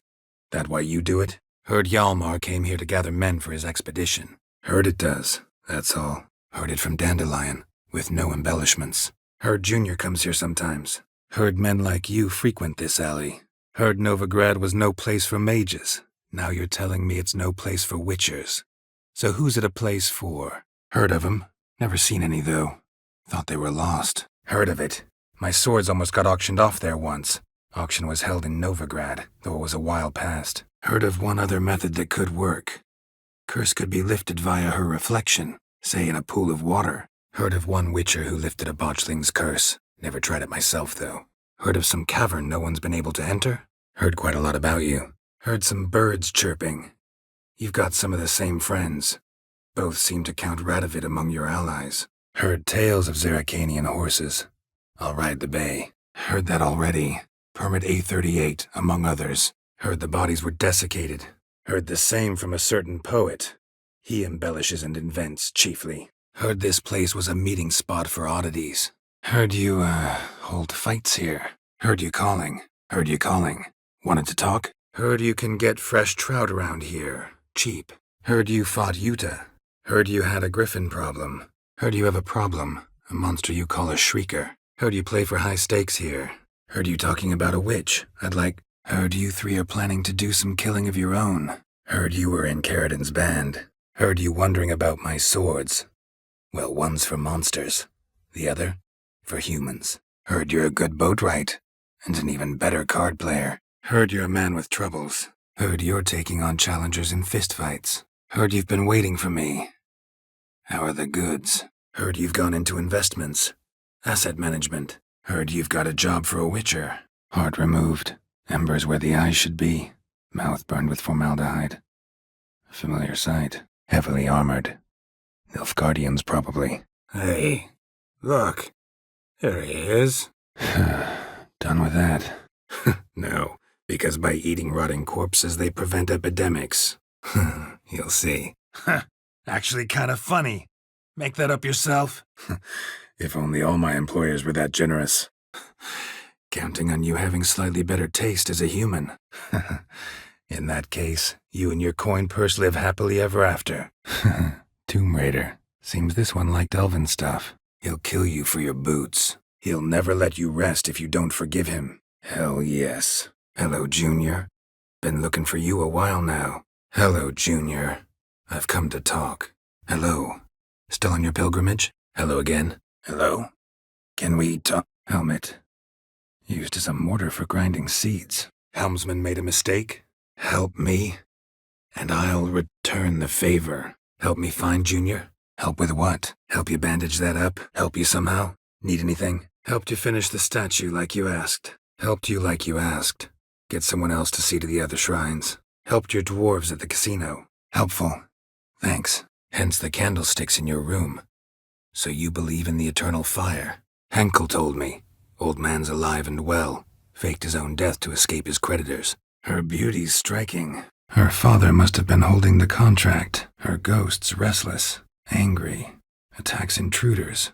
That why you do it? Heard Hjalmar came here to gather men for his expedition. Heard it does, that's all. Heard it from Dandelion, with no embellishments. Heard Junior comes here sometimes. Heard men like you frequent this alley. Heard Novigrad was no place for mages. Now you're telling me it's no place for witchers. So who's it a place for? Heard of 'em. Never seen any, though. Thought they were lost. Heard of it. My swords almost got auctioned off there once. Auction was held in Novigrad, though it was a while past. Heard of one other method that could work. Curse could be lifted via her reflection, say in a pool of water. Heard of one witcher who lifted a botchling's curse. Never tried it myself, though. Heard of some cavern no one's been able to enter? Heard quite a lot about you. Heard some birds chirping. You've got some of the same friends. Both seem to count Radovid among your allies. Heard tales of Zeracanian horses. I'll ride the bay. Heard that already. Permit A38, among others. Heard the bodies were desiccated. Heard the same from a certain poet. He embellishes and invents, chiefly. Heard this place was a meeting spot for oddities. Heard you, hold fights here. Heard you calling. Heard you calling. Wanted to talk? Heard you can get fresh trout around here. Cheap. Heard you fought Yuta. Heard you had a griffin problem. Heard you have a problem. A monster you call a shrieker. Heard you play for high stakes here. Heard you talking about a witch. Heard you three are planning to do some killing of your own. Heard you were in Carradin's band. Heard you wondering about my swords. Well, one's for monsters. The other, for humans. Heard you're a good boatwright, and an even better card player. Heard you're a man with troubles. Heard you're taking on challengers in fistfights. Heard you've been waiting for me. How are the goods? Heard you've gone into investments. Asset management. Heard you've got a job for a witcher. Heart removed, embers where the eyes should be, mouth burned with formaldehyde. A familiar sight, heavily armored. Nilfgaardians, probably. Hey, look. There he is. Done with that. No, because by eating rotting corpses they prevent epidemics. You'll see. Actually kind of funny. Make that up yourself? If only all my employers were that generous. Counting on you having slightly better taste as a human. In that case, you and your coin purse live happily ever after. Tomb Raider. Seems this one liked elven stuff. He'll kill you for your boots. He'll never let you rest if you don't forgive him. Hell yes. Hello, Junior. Been looking for you a while now. Hello, Junior. I've come to talk. Hello. Still on your pilgrimage? Hello again. Hello? Can we talk? Helmet. Used as a mortar for grinding seeds. Helmsman made a mistake? Help me, and I'll return the favor. Help me find Junior? Help with what? Help you bandage that up? Help you somehow? Need anything? Helped you finish the statue like you asked. Helped you like you asked. Get someone else to see to the other shrines. Helped your dwarves at the casino. Helpful. Thanks. Hence the candlesticks in your room. So you believe in the eternal fire. Henkel told me. Old man's alive and well. Faked his own death to escape his creditors. Her beauty's striking. Her father must have been holding the contract. Her ghost's restless, angry, attacks intruders.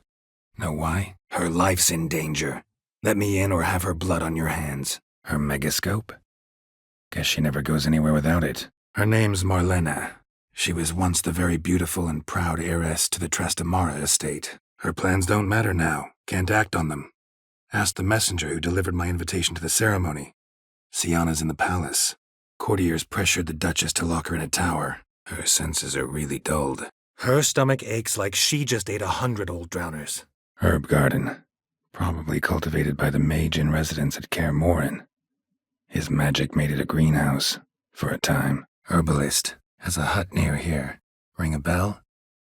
Know why? Her life's in danger. Let me in or have her blood on your hands. Her megascope? Guess she never goes anywhere without it. Her name's Marlena. She was once the very beautiful and proud heiress to the Trastamara estate. Her plans don't matter now. Can't act on them. Ask the messenger who delivered my invitation to the ceremony. Sienna's in the palace. Courtiers pressured the Duchess to lock her in a tower. Her senses are really dulled. Her stomach aches like she just ate 100 old drowners. Herb garden. Probably cultivated by the mage in residence at Kaer Morhen. His magic made it a greenhouse. For a time. Herbalist. Has a hut near here. Ring a bell?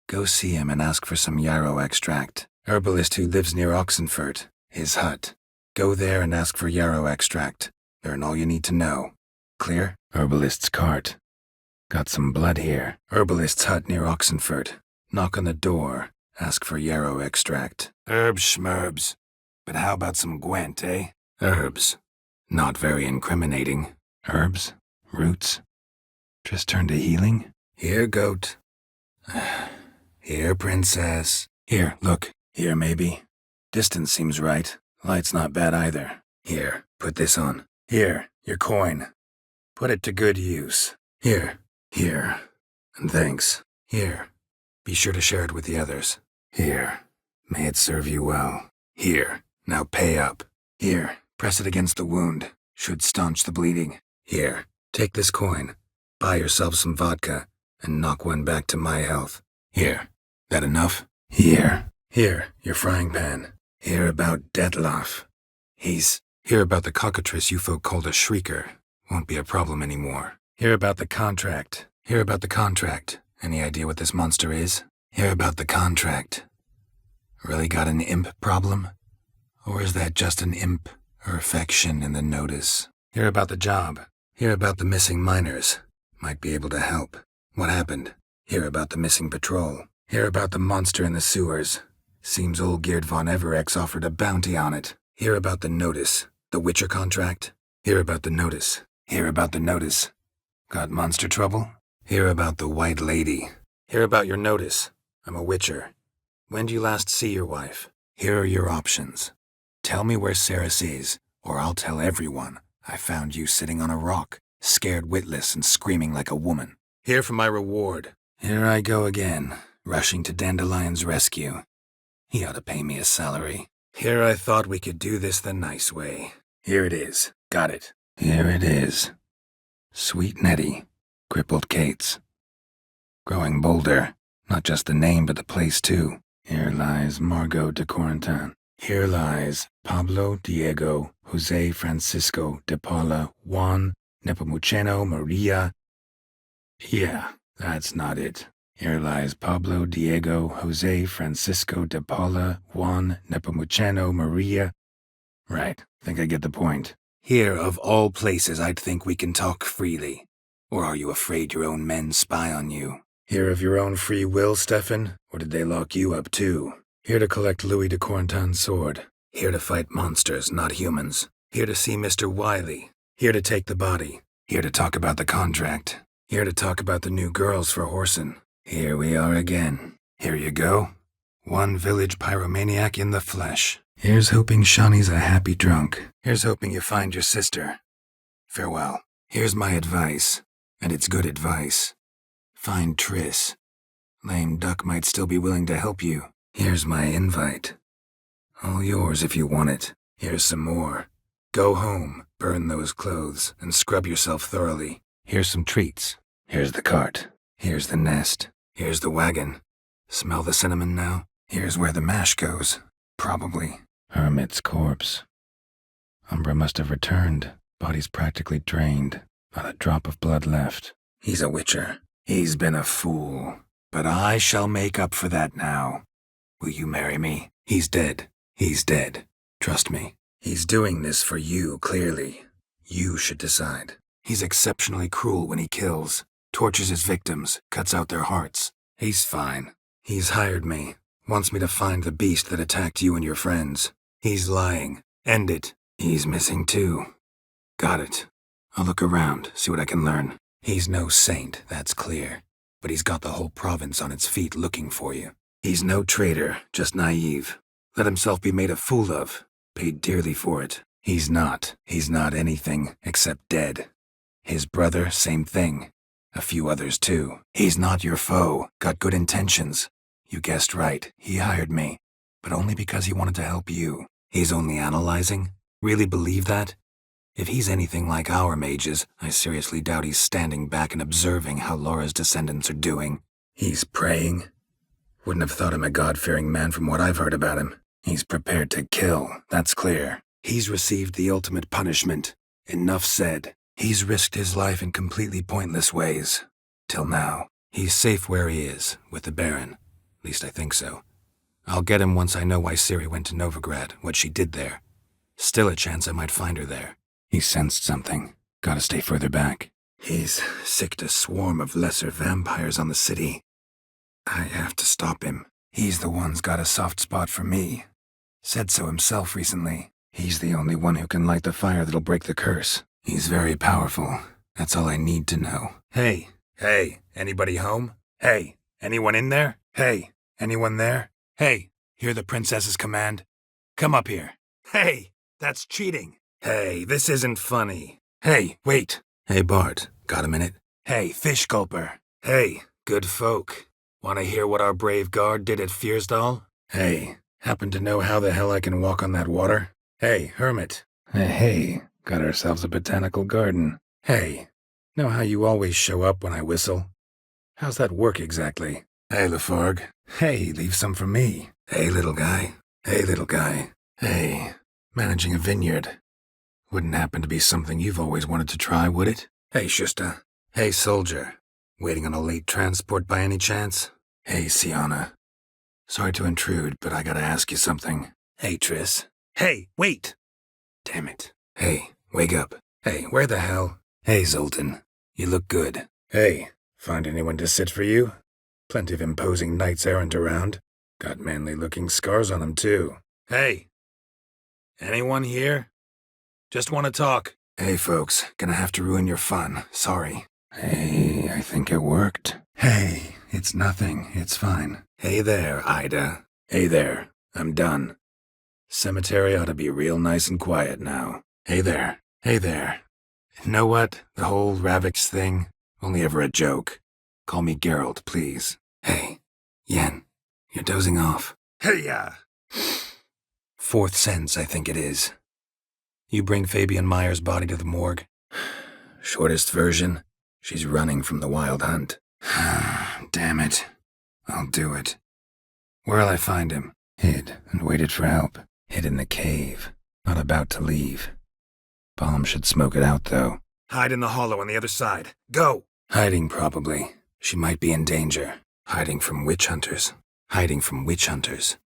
Go see him and ask for some yarrow extract. Herbalist who lives near Oxenfurt. His hut. Go there and ask for yarrow extract. Learn all you need to know. Clear? Herbalist's cart. Got some blood here. Herbalist's hut near Oxenfurt. Knock on the door. Ask for yarrow extract. Herbs schmerbs. But how about some Gwent, eh? Herbs. Not very incriminating. Herbs? Roots? Just turn to healing? Here, goat. Here, princess. Here, look. Here, maybe. Distance seems right. Light's not bad either. Here, put this on. Here, your coin. Put it to good use. Here. And thanks. Here. Be sure to share it with the others. Here. May it serve you well. Here. Now pay up. Here. Press it against the wound. Should staunch the bleeding. Here. Take this coin. Buy yourself some vodka, and knock one back to my health. Here. That enough? Here. Here, your frying pan. Hear about Detlef. Hear about the cockatrice you folk called a shrieker. Won't be a problem anymore. Hear about the contract. Any idea what this monster is? Hear about the contract. Really got an imp problem? Or is that just an imp or affection in the notice? Hear about the job. Hear about the missing miners. Might be able to help. What happened? Hear about the missing patrol. Hear about the monster in the sewers. Seems old Geert von Everex offered a bounty on it. Hear about the notice. The Witcher contract. Hear about the notice. Got monster trouble? Hear about the White Lady. Hear about your notice. I'm a Witcher. When do you last see your wife? Here are your options. Tell me where Ceres is, or I'll tell everyone I found you sitting on a rock, scared witless and screaming like a woman. Here for my reward. Here I go again, rushing to Dandelion's rescue. He ought to pay me a salary. Here I thought we could do this the nice way. Here it is. Got it. Here it is. Sweet Nettie. Crippled Kate's. Growing bolder. Not just the name, but the place, too. Here lies Margot de Corentin. Here lies Pablo Diego Jose Francisco de Paula Juan Nepomuceno Maria. Yeah, that's not it. Here lies Pablo Diego Jose Francisco de Paula Juan Nepomuceno Maria. Right, think I get the point. Here, of all places, I'd think we can talk freely. Or are you afraid your own men spy on you? Here of your own free will, Stefan? Or did they lock you up too? Here to collect Louis de Corentin's sword. Here to fight monsters, not humans. Here to see Mr. Wiley. Here to take the body. Here to talk about the contract. Here to talk about the new girls for Horson. Here we are again. Here you go. One village pyromaniac in the flesh. Here's hoping Shawnee's a happy drunk. Here's hoping you find your sister. Farewell. Here's my advice, and it's good advice. Find Triss. Lame Duck might still be willing to help you. Here's my invite. All yours if you want it. Here's some more. Go home, burn those clothes, and scrub yourself thoroughly. Here's some treats. Here's the cart. Here's the nest. Here's the wagon. Smell the cinnamon now? Here's where the mash goes. Probably. Hermit's corpse. Umbra must have returned. Body's practically drained. Not a drop of blood left. He's a witcher. He's been a fool. But I shall make up for that now. Will you marry me? He's dead. He's dead. Trust me. He's doing this for you, clearly. You should decide. He's exceptionally cruel when he kills. Tortures his victims. Cuts out their hearts. He's fine. He's hired me. Wants me to find the beast that attacked you and your friends. He's lying. End it. He's missing too. Got it. I'll look around, see what I can learn. He's no saint, that's clear. But he's got the whole province on its feet looking for you. He's no traitor, just naive. Let himself be made a fool of. Paid dearly for it. He's not. He's not anything except dead. His brother, same thing. A few others too. He's not your foe. Got good intentions. You guessed right. He hired me. But only because he wanted to help you. He's only analyzing? Really believe that? If he's anything like our mages, I seriously doubt he's standing back and observing how Laura's descendants are doing. He's praying? Wouldn't have thought him a God-fearing man from what I've heard about him. He's prepared to kill, that's clear. He's received the ultimate punishment. Enough said. He's risked his life in completely pointless ways. Till now. He's safe where he is, with the Baron. At least I think so. I'll get him once I know why Ciri went to Novigrad, what she did there. Still a chance I might find her there. He sensed something. Gotta stay further back. He's sicked a swarm of lesser vampires on the city. I have to stop him. He's the one's got a soft spot for me. Said so himself recently. He's the only one who can light the fire that'll break the curse. He's very powerful. That's all I need to know. Hey, anybody home? Hey, anyone in there? Hey, anyone there? Hey, hear the princess's command? Come up here. Hey, that's cheating. Hey, this isn't funny. Hey, wait. Hey, Bart, got a minute? Hey, fish gulper. Hey, good folk. Want to hear what our brave guard did at Fiersdal? Hey, happen to know how the hell I can walk on that water? Hey, hermit. Hey, got ourselves a botanical garden. Hey, know how you always show up when I whistle? How's that work exactly? Hey, Lafargue. Hey, leave some for me. Hey, little guy. Hey, little guy. Hey, managing a vineyard. Wouldn't happen to be something you've always wanted to try, would it? Hey, Shusta. Hey, soldier. Waiting on a late transport by any chance? Hey, Sienna. Sorry to intrude, but I gotta ask you something. Hey, Triss. Hey, wait! Damn it. Hey, wake up. Hey, where the hell? Hey, Zoltan. You look good. Hey, find anyone to sit for you? Plenty of imposing knights errant around. Got manly-looking scars on them, too. Hey! Anyone here? Just want to talk. Hey, folks. Gonna have to ruin your fun. Sorry. Hey, I think it worked. Hey, it's nothing. It's fine. Hey there, Ida. Hey there. I'm done. Cemetery ought to be real nice and quiet now. Hey there. Hey there. Know what? The whole Ravix thing? Only ever a joke. Call me Geralt, please. Hey, Yen. You're dozing off. Hey-ya! Fourth sense, I think it is. You bring Fabian Meyer's body to the morgue. Shortest version. She's running from the wild hunt. Damn it. I'll do it. Where'll I find him? Hid and waited for help. Hid in the cave. Not about to leave. Bomb should smoke it out, though. Hide in the hollow on the other side. Go! Hiding, probably. She might be in danger. Hiding from witch hunters. Hiding from witch hunters.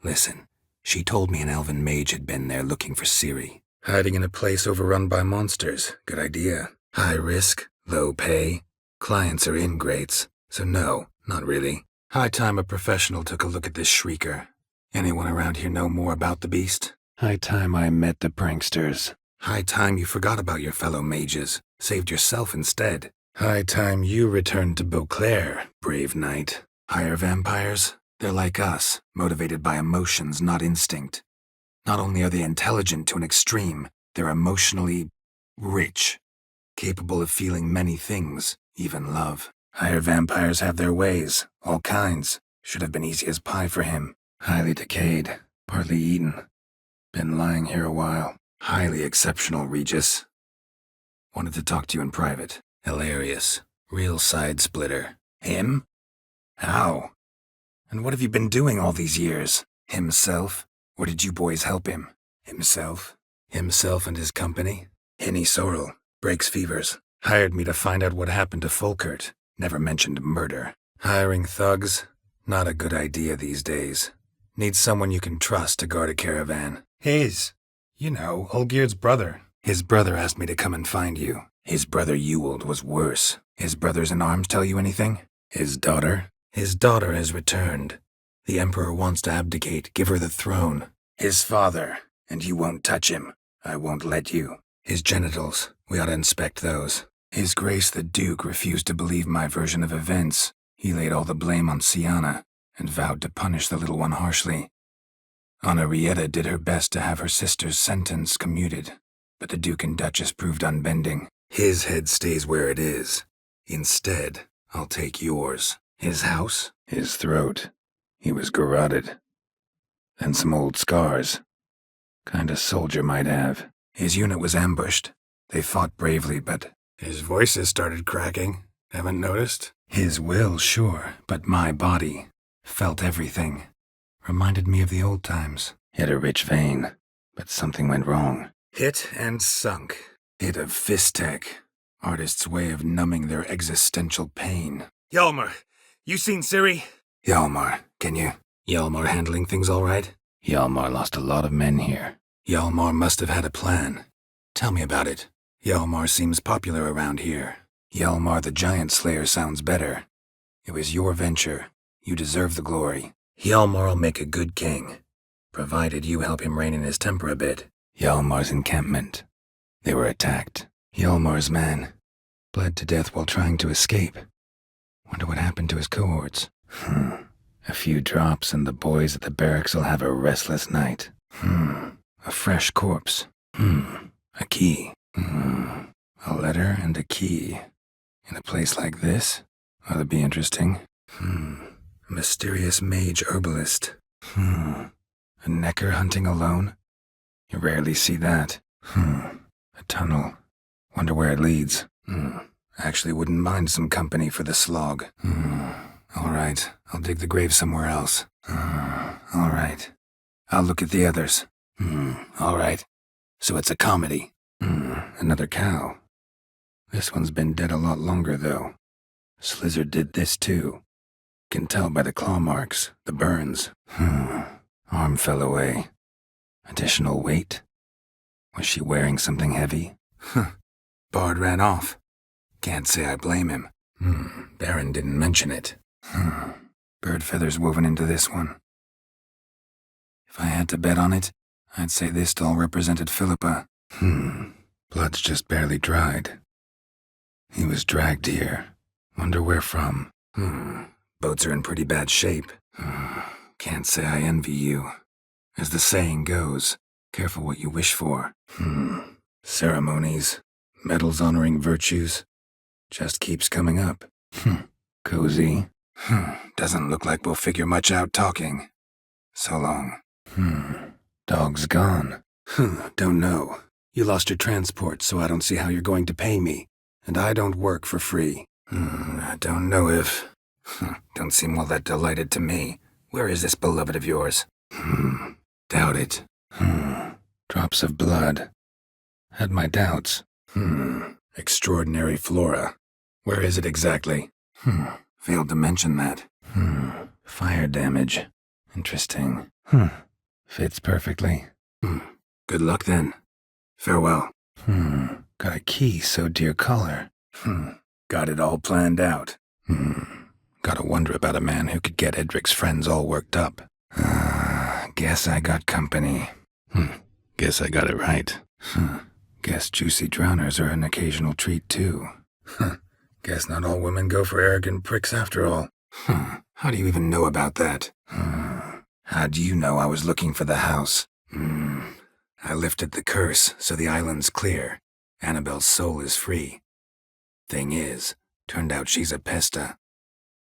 Listen, she told me an elven mage had been there looking for Ciri. Hiding in a place overrun by monsters. Good idea. High risk, low pay. Clients are ingrates, so no, not really. High time a professional took a look at this shrieker. Anyone around here know more about the beast? High time I met the pranksters. High time you forgot about your fellow mages, saved yourself instead. High time you returned to Beauclair, brave knight. Higher vampires? They're like us, motivated by emotions, not instinct. Not only are they intelligent to an extreme, they're emotionally rich, capable of feeling many things, even love. Higher vampires have their ways, all kinds. Should have been easy as pie for him. Highly decayed, partly eaten. Been lying here a while. Highly exceptional, Regis. Wanted to talk to you in private. Hilarious. Real side splitter. Him? How? And what have you been doing all these years? Himself? Or did you boys help him? Himself? Himself and his company? Henny Sorrel. Breaks fevers. Hired me to find out what happened to Folkert. Never mentioned murder. Hiring thugs? Not a good idea these days. Need someone you can trust to guard a caravan. His. You know, Olgerd's brother. His brother asked me to come and find you. His brother Ewald was worse. His brothers in arms tell you anything? His daughter? His daughter has returned. The Emperor wants to abdicate, give her the throne. His father, and you won't touch him. I won't let you. His genitals, we ought to inspect those. His Grace the Duke refused to believe my version of events. He laid all the blame on Sienna, and vowed to punish the little one harshly. Henrietta did her best to have her sister's sentence commuted, but the Duke and Duchess proved unbending. His head stays where it is. Instead, I'll take yours. His house? His throat. He was garroted. Then some old scars. Kind a soldier might have. His unit was ambushed. They fought bravely, but his voices started cracking. Haven't noticed? His will, sure, but my body felt everything. Reminded me of the old times. Hit a rich vein, but something went wrong. Hit and sunk. Hit of Fistek. Artist's way of numbing their existential pain. Hjalmar, you seen Ciri? Hjalmar, can you? Hjalmar handling things all right? Hjalmar lost a lot of men here. Hjalmar must have had a plan. Tell me about it. Hjalmar seems popular around here. Hjalmar the Giant Slayer sounds better. It was your venture. You deserve the glory. Hjalmar'll make a good king, provided you help him rein in his temper a bit. Hjalmar's encampment. They were attacked. Hjalmar's man bled to death while trying to escape. Wonder what happened to his cohorts. A few drops and the boys at the barracks will have a restless night. A fresh corpse. A key. A letter and a key. In a place like this? Ought to be interesting. A mysterious mage herbalist. A necker hunting alone? You rarely see that. A tunnel. Wonder where it leads. Actually wouldn't mind some company for the slog. All right, I'll dig the grave somewhere else. All right. I'll look at the others. All right. So it's a comedy. Another cow. This one's been dead a lot longer, though. Slizzard did this, too. Can tell by the claw marks, the burns. Arm fell away. Additional weight? Was she wearing something heavy? Bard ran off. Can't say I blame him. Baron didn't mention it. Bird feathers woven into this one. If I had to bet on it, I'd say this doll represented Philippa. Blood's just barely dried. He was dragged here. Wonder where from. Boats are in pretty bad shape. Can't say I envy you. As the saying goes, careful what you wish for. Ceremonies, medals honoring virtues. Just keeps coming up. Cozy. Doesn't look like we'll figure much out talking. So long. Dog's gone. Don't know. You lost your transport, so I don't see how you're going to pay me. and I don't work for free. I don't know if... Don't seem all that delighted to me. Where is this beloved of yours? Doubt it. Drops of blood. Had my doubts. Extraordinary flora. Where is it exactly? Failed to mention that. Fire damage. Interesting. Fits perfectly. Good luck then. Farewell. Got a key so dear color. Got it all planned out. Gotta wonder about a man who could get Edric's friends all worked up. Guess I got company. Guess I got it right. Guess juicy drowners are an occasional treat too. Guess not all women go for arrogant pricks after all. How do you even know about that? How do you know I was looking for the house? I lifted the curse, so the island's clear. Annabelle's soul is free. Thing is, turned out she's a pesta.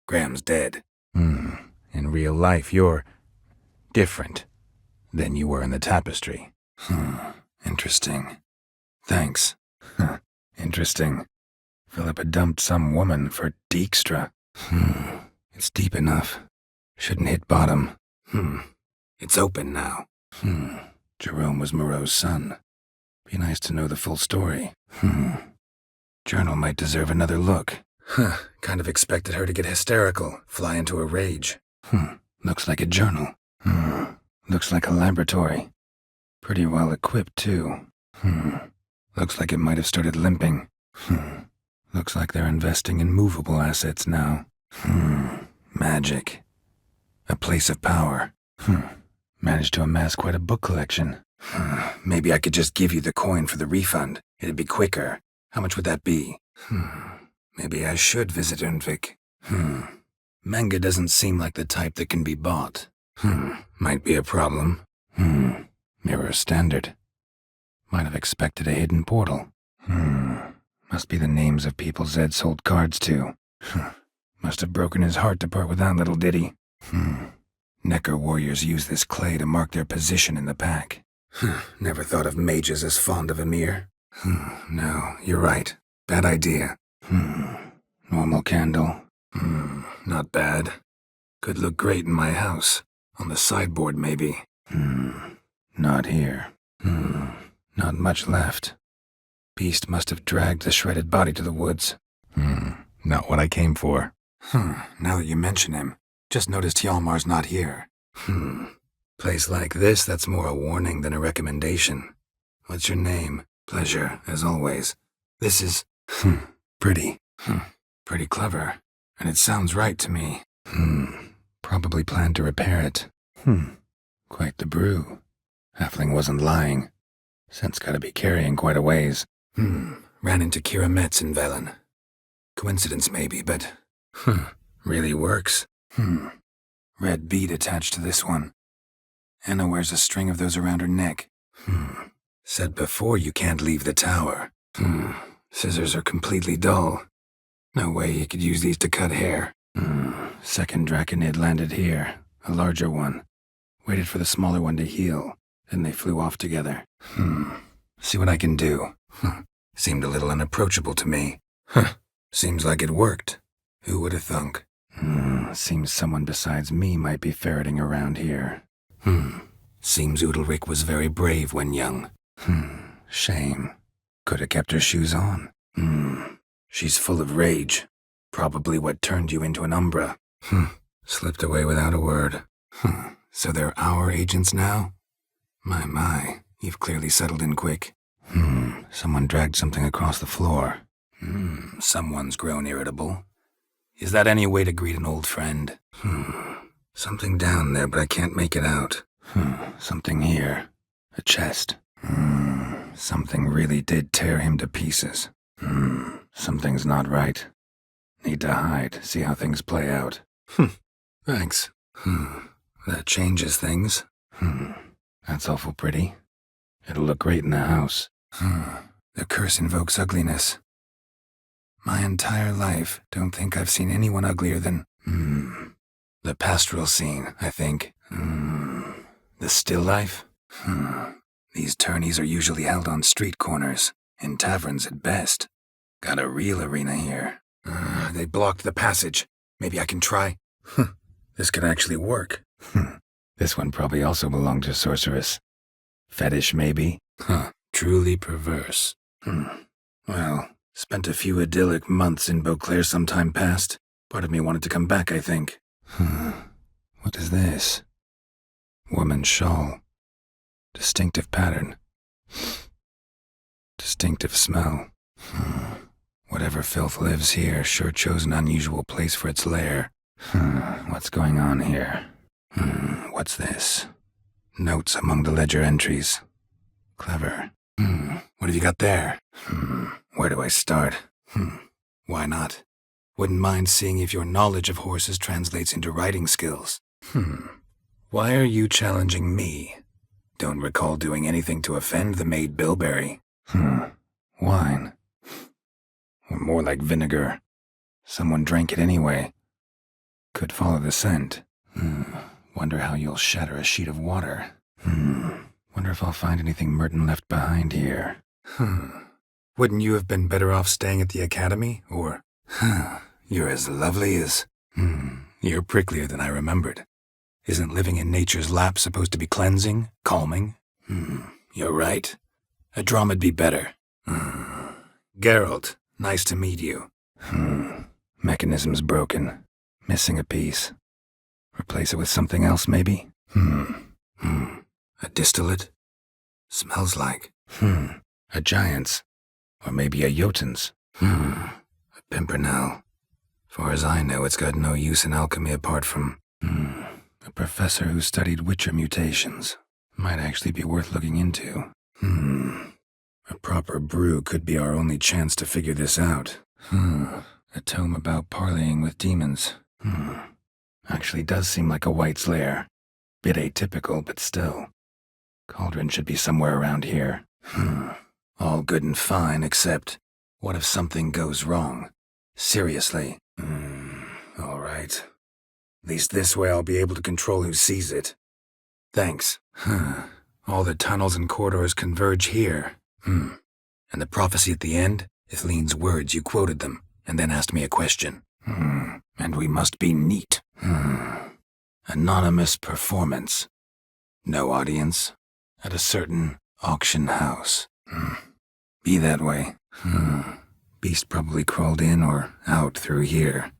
Graham's dead. In real life, you're different than you were in the tapestry. Interesting. Thanks. Interesting. Philippa dumped some woman for Dijkstra. It's deep enough. Shouldn't hit bottom. It's open now. Jerome was Moreau's son. Be nice to know the full story. Journal might deserve another look. Kind of expected her to get hysterical, fly into a rage. Looks like a journal. Looks like a laboratory. Pretty well equipped, too. Looks like it might have started limping. Looks like they're investing in movable assets now. Magic. A place of power. Managed to amass quite a book collection. Maybe I could just give you the coin for the refund. It'd be quicker. How much would that be? Maybe I should visit Undvik. Manga doesn't seem like the type that can be bought. Might be a problem. Mirror standard. Might have expected a hidden portal. Must be the names of people Zed sold cards to. Must have broken his heart to part with that little ditty. Necker warriors use this clay to mark their position in the pack. Never thought of mages as fond of Emir. No, you're right. Bad idea. Normal candle. Not bad. Could look great in my house. On the sideboard, maybe. Not here. Not much left. Beast must have dragged the shredded body to the woods. Not what I came for. Now that you mention him, just noticed Hjalmar's not here. Place like this, that's more a warning than a recommendation. What's your name? Pleasure, as always. This is... pretty. Pretty clever. And it sounds right to me. Probably planned to repair it. Quite the brew. Halfling wasn't lying. Scent's gotta be carrying quite a ways. Ran into Kira Metz in Velen. Coincidence maybe, but... really works. Red bead attached to this one. Anna wears a string of those around her neck. Said before you can't leave the tower. Scissors are completely dull. No way you could use these to cut hair. Second Draconid landed here. A larger one. Waited for the smaller one to heal. Then they flew off together. See what I can do. Seemed a little unapproachable to me. Seems like it worked. Who would have thunk? Seems someone besides me might be ferreting around here. Seems Udalric was very brave when young. Shame. Could have kept her shoes on. She's full of rage. Probably what turned you into an Umbra. Slipped away without a word. So they're our agents now? My, you've clearly settled in quick. Someone dragged something across the floor. Someone's grown irritable. Is that any way to greet an old friend? Something down there, but I can't make it out. Something here. A chest. Something really did tear him to pieces. Something's not right. Need to hide, see how things play out. Thanks. That changes things. That's awful pretty. It'll look great in the house. The curse invokes ugliness. My entire life, don't think I've seen anyone uglier than... the pastoral scene, I think. The still life? These tourneys are usually held on street corners, in taverns at best. Got a real arena here. They blocked the passage. Maybe I can try. This could actually work. This one probably also belonged to Sorceress. Fetish, maybe? Truly perverse. Well, spent a few idyllic months in Beauclair some time past. Part of me wanted to come back, I think. What is this? Woman's shawl. Distinctive pattern. Distinctive smell. Whatever filth lives here sure chose an unusual place for its lair. What's going on here? What's this? Notes among the ledger entries. Clever. What have you got there? Where do I start? Why not? Wouldn't mind seeing if your knowledge of horses translates into riding skills. Why are you challenging me? Don't recall doing anything to offend the maid Bilberry. Wine. Or more like vinegar. Someone drank it anyway. Could follow the scent. Wonder how you'll shatter a sheet of water. Wonder if I'll find anything Merton left behind here. Wouldn't you have been better off staying at the academy? Or, you're as lovely as... You're pricklier than I remembered. Isn't living in nature's lap supposed to be cleansing, calming? You're right. A drama'd be better. Geralt, nice to meet you. Mechanism's broken. Missing a piece. Replace it with something else, maybe? A distillate? Smells like. A giant's. Or maybe a Jotun's. A pimpernel. Far as I know, it's got no use in alchemy apart from... A professor who studied witcher mutations. Might actually be worth looking into. A proper brew could be our only chance to figure this out. A tome about parleying with demons. Actually does seem like a White's lair. Bit atypical, but still. Cauldron should be somewhere around here. All good and fine, except... What if something goes wrong? Seriously. All right. At least this way I'll be able to control who sees it. Thanks. All the tunnels and corridors converge here. And the prophecy at the end? Ithlinne's words, you quoted them, and then asked me a question. And we must be neat. Anonymous performance. No audience. At a certain auction house. Be that way. Beast probably crawled in or out through here.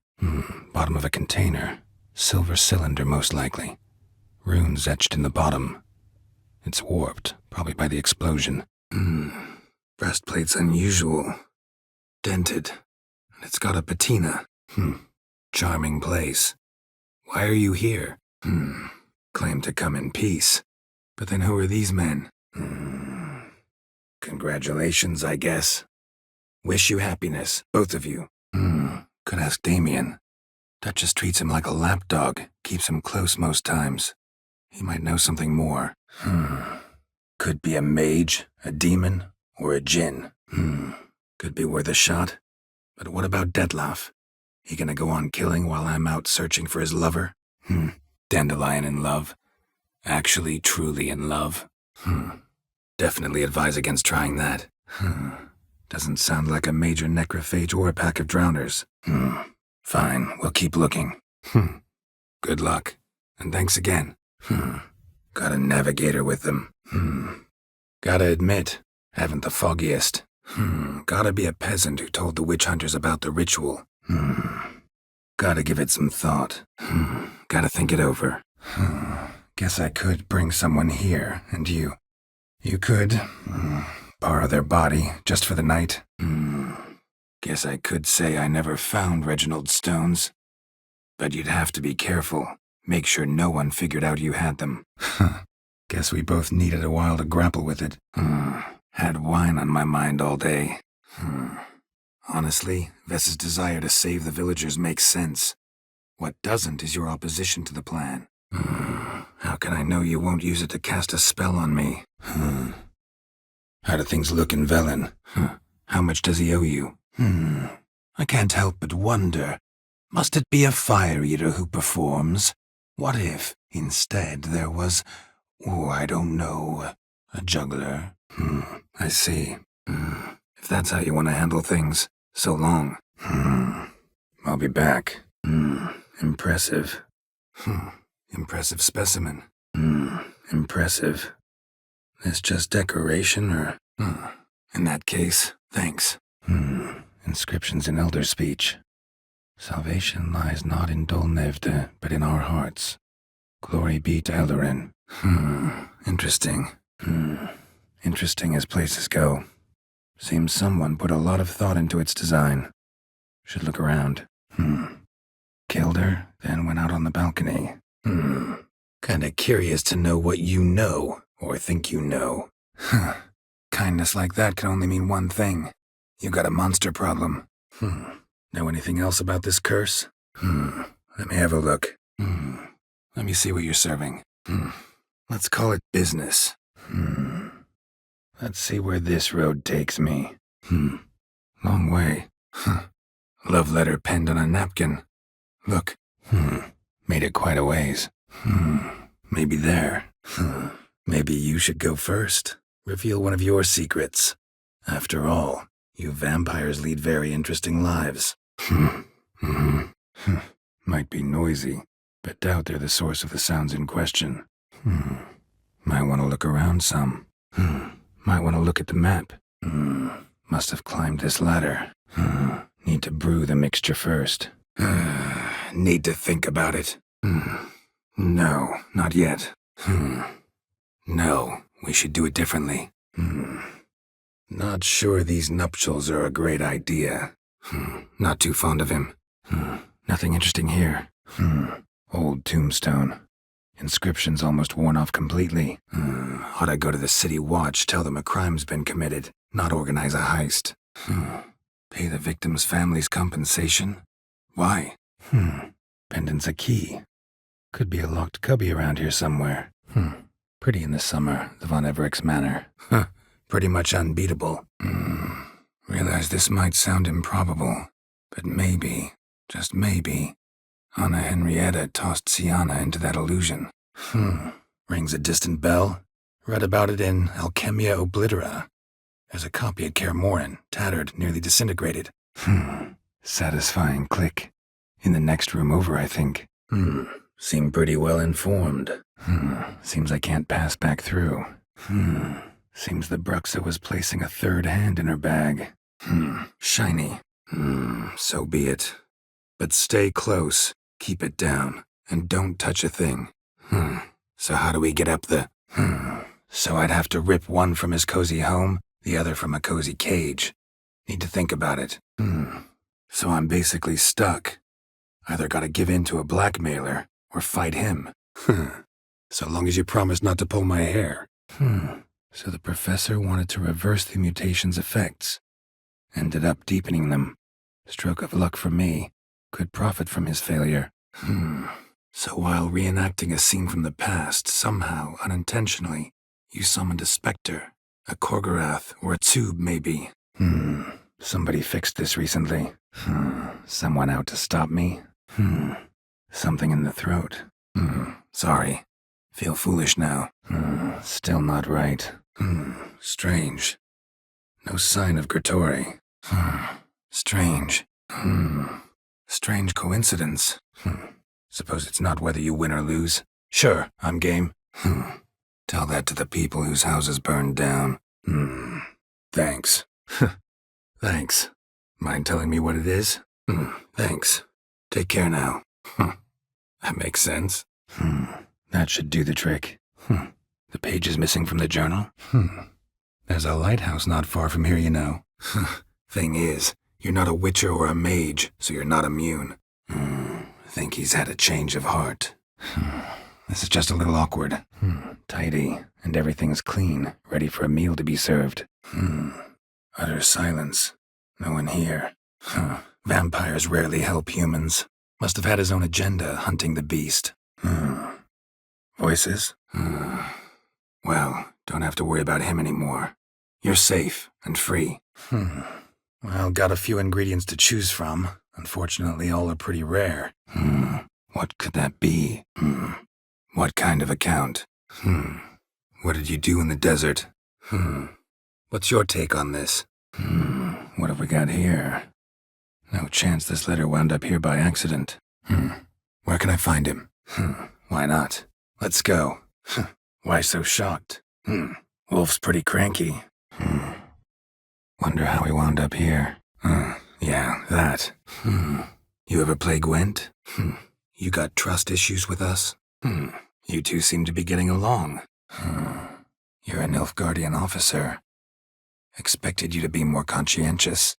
Bottom of a container. Silver cylinder, most likely. Runes etched in the bottom. It's warped, probably by the explosion. Breastplate's unusual. Dented. And it's got a patina. Charming place. Why are you here? Claim to come in peace. But then who are these men? Congratulations, I guess. Wish you happiness, both of you. Could ask Damien. Duchess treats him like a lapdog, keeps him close most times. He might know something more. Could be a mage, a demon, or a djinn. Could be worth a shot. But what about Detlef? He gonna go on killing while I'm out searching for his lover? Dandelion in love. Actually, truly in love. Definitely advise against trying that. Doesn't sound like a major necrophage or a pack of drowners. Fine, we'll keep looking. Good luck. And thanks again. Got a navigator with them. Gotta admit, haven't the foggiest. Gotta be a peasant who told the witch hunters about the ritual. Gotta give it some thought. Gotta think it over. Guess I could bring someone here, and you could borrow their body just for the night. Guess I could say I never found Reginald's stones. But you'd have to be careful. Make sure no one figured out you had them. Guess we both needed a while to grapple with it. Had wine on my mind all day. Honestly, Vess's desire to save the villagers makes sense. What doesn't is your opposition to the plan. How can I know you won't use it to cast a spell on me? How do things look in Velen? How much does he owe you? I can't help but wonder. Must it be a fire eater who performs? What if, instead, there was, I don't know, a juggler? I see. If that's how you want to handle things, So long. I'll be back. Impressive. Impressive specimen. Impressive. This just decoration, or... In that case, thanks. Inscriptions in Elder speech. Salvation lies not in Dolnevde, but in our hearts. Glory be to Eldarin. Interesting. Interesting as places go. Seems someone put a lot of thought into its design. Should look around. Killed her, then went out on the balcony. Kinda curious to know what you know, or think you know. Kindness like that can only mean one thing. You got a monster problem. Know anything else about this curse? Let me have a look. Let me see what you're serving. Let's call it business. Let's see where this road takes me. Long way. Love letter penned on a napkin. Look. Made it quite a ways. Maybe there. Maybe you should go first. Reveal one of your secrets. After all, you vampires lead very interesting lives. Might be noisy, but doubt they're the source of the sounds in question. Might want to look around some. Might want to look at the map. Must have climbed this ladder. Need to brew the mixture first. Need to think about it. No, not yet. No, we should do it differently. Not sure these nuptials are a great idea. Not too fond of him. Nothing interesting here. Old tombstone. Inscriptions almost worn off completely. Ought to go to the city watch, tell them a crime's been committed, not organize a heist. Pay the victim's family's compensation? Why? Pendant's a key. Could be a locked cubby around here somewhere. Pretty in the summer, the Von Everett's manor. Pretty much unbeatable. Realize this might sound improbable, but maybe, just maybe, Anna Henrietta tossed Sienna into that illusion. Rings a distant bell. Read about it in Alchemia Oblitera. There's a copy at Kaer Morhen, tattered, nearly disintegrated. Satisfying click. In the next room over, I think. Seem pretty well informed. Seems I can't pass back through. Seems the Bruxa was placing a third hand in her bag. Shiny. So be it. But stay close, keep it down, and don't touch a thing. So how do we get up the... So I'd have to rip one from his cozy home, the other from a cozy cage. Need to think about it. So I'm basically stuck. Either gotta give in to a blackmailer, or fight him. So long as you promise not to pull my hair. So the professor wanted to reverse the mutation's effects. Ended up deepening them. Stroke of luck for me. Could profit from his failure. So while reenacting a scene from the past, somehow, unintentionally, you summoned a specter, a Korgorath, or a tube, maybe. Somebody fixed this recently. Someone out to stop me. Something in the throat. Sorry. Feel foolish now. Still not right. Strange. No sign of Gertori. Strange. Strange coincidence. Suppose it's not whether you win or lose. Sure, I'm game. Tell that to the people whose houses burned down. Thanks. Thanks. Mind telling me what it is? Thanks. Take care now. That makes sense. That should do the trick. The page is missing from the journal? There's a lighthouse not far from here, you know. Thing is, you're not a witcher or a mage, so you're not immune. Think he's had a change of heart. This is just a little awkward. Tidy, and everything's clean, ready for a meal to be served. Utter silence. No one here. Vampires rarely help humans. Must have had his own agenda, hunting the beast. Voices? Well, don't have to worry about him anymore. You're safe and free. Well, got a few ingredients to choose from. Unfortunately, all are pretty rare. What could that be? What kind of account? What did you do in the desert? What's your take on this? What have we got here? No chance this letter wound up here by accident. Where can I find him? Why not? Let's go. Why so shocked? Wolf's pretty cranky. Wonder how he wound up here. Yeah, that. You ever play Gwent? You got trust issues with us? You two seem to be getting along. You're a Nilfgaardian officer. Expected you to be more conscientious.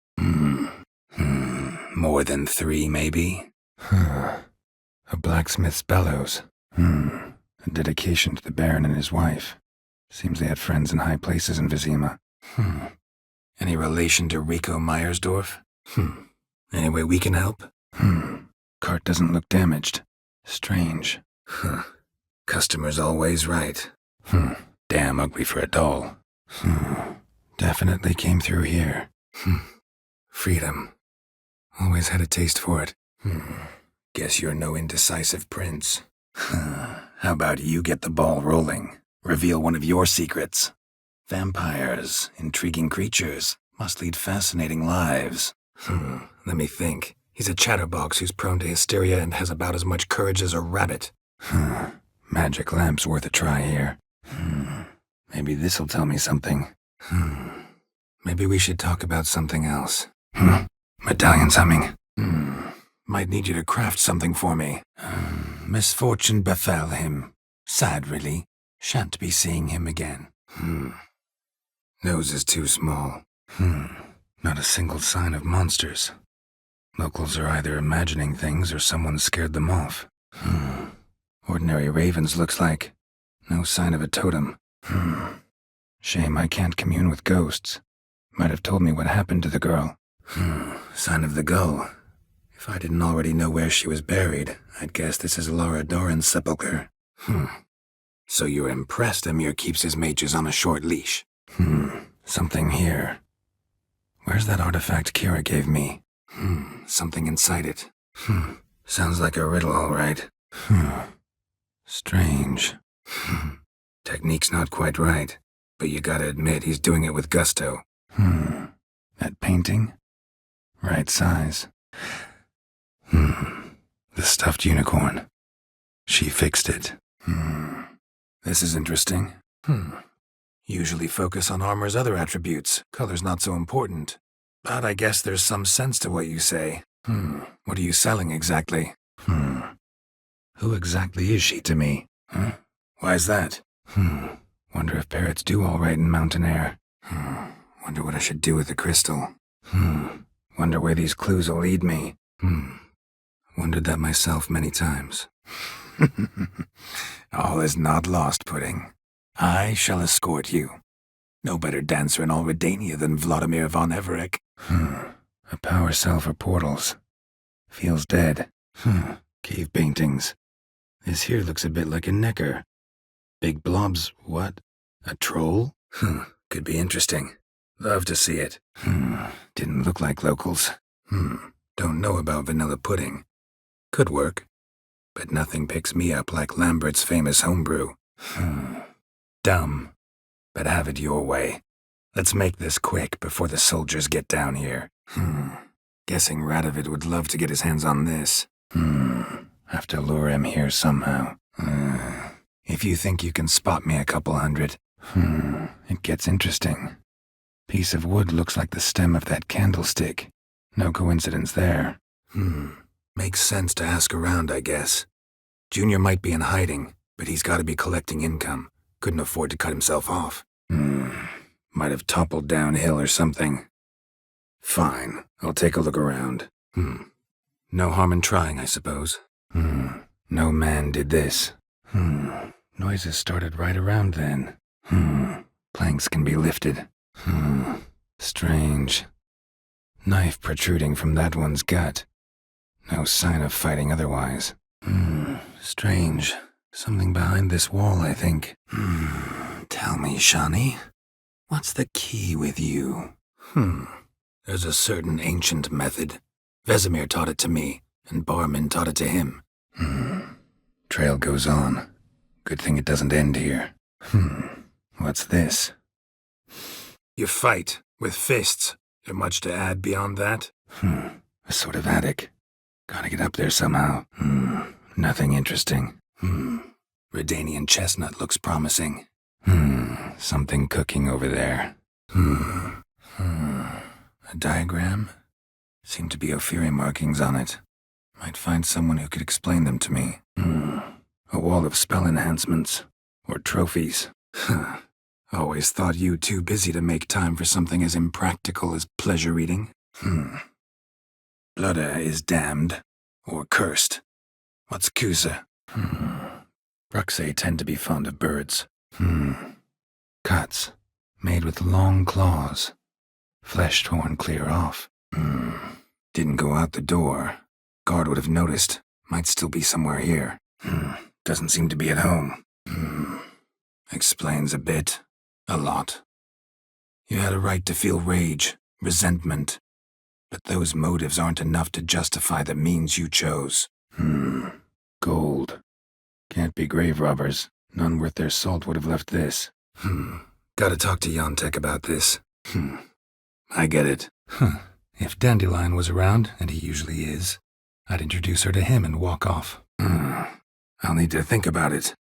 More than 3, maybe? A blacksmith's bellows. A dedication to the Baron and his wife. Seems they had friends in high places in Vizima. Any relation to Rico Meyersdorf? Any way we can help? Cart doesn't look damaged. Strange. Customer's always right. Damn ugly for a doll. Definitely came through here. Freedom. Always had a taste for it. Guess you're no indecisive prince. How about you get the ball rolling? Reveal one of your secrets. Vampires, intriguing creatures, must lead fascinating lives. Let me think. He's a chatterbox who's prone to hysteria and has about as much courage as a rabbit. Magic lamp's worth a try here. Maybe this'll tell me something. Maybe we should talk about something else. Medallion's humming. Might need you to craft something for me. Misfortune befell him. Sad, really. Shan't be seeing him again. Nose is too small. Not a single sign of monsters. Locals are either imagining things or someone scared them off. Ordinary ravens looks like. No sign of a totem. Shame I can't commune with ghosts. Might have told me what happened to the girl. Sign of the gull. If I didn't already know where she was buried, I'd guess this is Laura Doran's sepulcher. So you're impressed Emir keeps his mages on a short leash? Something here. Where's that artifact Kira gave me? Something inside it. Sounds like a riddle, all right. Strange. Technique's not quite right, but you gotta admit he's doing it with gusto. That painting? Right size. The stuffed unicorn. She fixed it. This is interesting. Usually focus on armor's other attributes. Color's not so important. But I guess there's some sense to what you say. What are you selling exactly? Who exactly is she to me? Why's that? Wonder if parrots do all right in mountain air. Wonder what I should do with the crystal. Wonder where these clues will lead me. Wondered that myself many times. All is not lost, Pudding. I shall escort you. No better dancer in all Redania than Vladimir von Everek. A power cell for portals. Feels dead. Cave paintings. This here looks a bit like a necker. Big blobs, what? A troll? Could be interesting. Love to see it. Didn't look like locals. Don't know about vanilla pudding. Could work. But nothing picks me up like Lambert's famous homebrew. Dumb. But have it your way. Let's make this quick before the soldiers get down here. Guessing Radovid would love to get his hands on this. Have to lure him here somehow. If you think you can spot me a couple hundred. It gets interesting. Piece of wood looks like the stem of that candlestick. No coincidence there. Makes sense to ask around, I guess. Junior might be in hiding, but he's got to be collecting income. Couldn't afford to cut himself off. Might have toppled downhill or something. Fine, I'll take a look around. No harm in trying, I suppose. No man did this. Noises started right around then. Planks can be lifted. Strange. Knife protruding from that one's gut. No sign of fighting otherwise. Strange. Something behind this wall, I think. Tell me, Shani, what's the key with you? There's a certain ancient method. Vesemir taught it to me, and Barman taught it to him. Trail goes on. Good thing it doesn't end here. What's this? You fight, with fists. There much to add beyond that? A sort of attic. Gotta get up there somehow. Nothing interesting. Redanian chestnut looks promising. Something cooking over there. A diagram? Seem to be Ophiri markings on it. Might find someone who could explain them to me. A wall of spell enhancements. Or trophies. Always thought you too busy to make time for something as impractical as pleasure reading. Blooda is damned. Or cursed. What's Kusa? Bruxae tend to be fond of birds. Cuts. Made with long claws. Flesh torn clear off. Didn't go out the door. Guard would have noticed. Might still be somewhere here. Doesn't seem to be at home. Explains a bit. A lot. You had a right to feel rage, resentment. But those motives aren't enough to justify the means you chose. Gold. Can't be grave robbers. None worth their salt would have left this. Gotta talk to Yontek about this. I get it. If Dandelion was around, and he usually is, I'd introduce her to him and walk off. I'll need to think about it.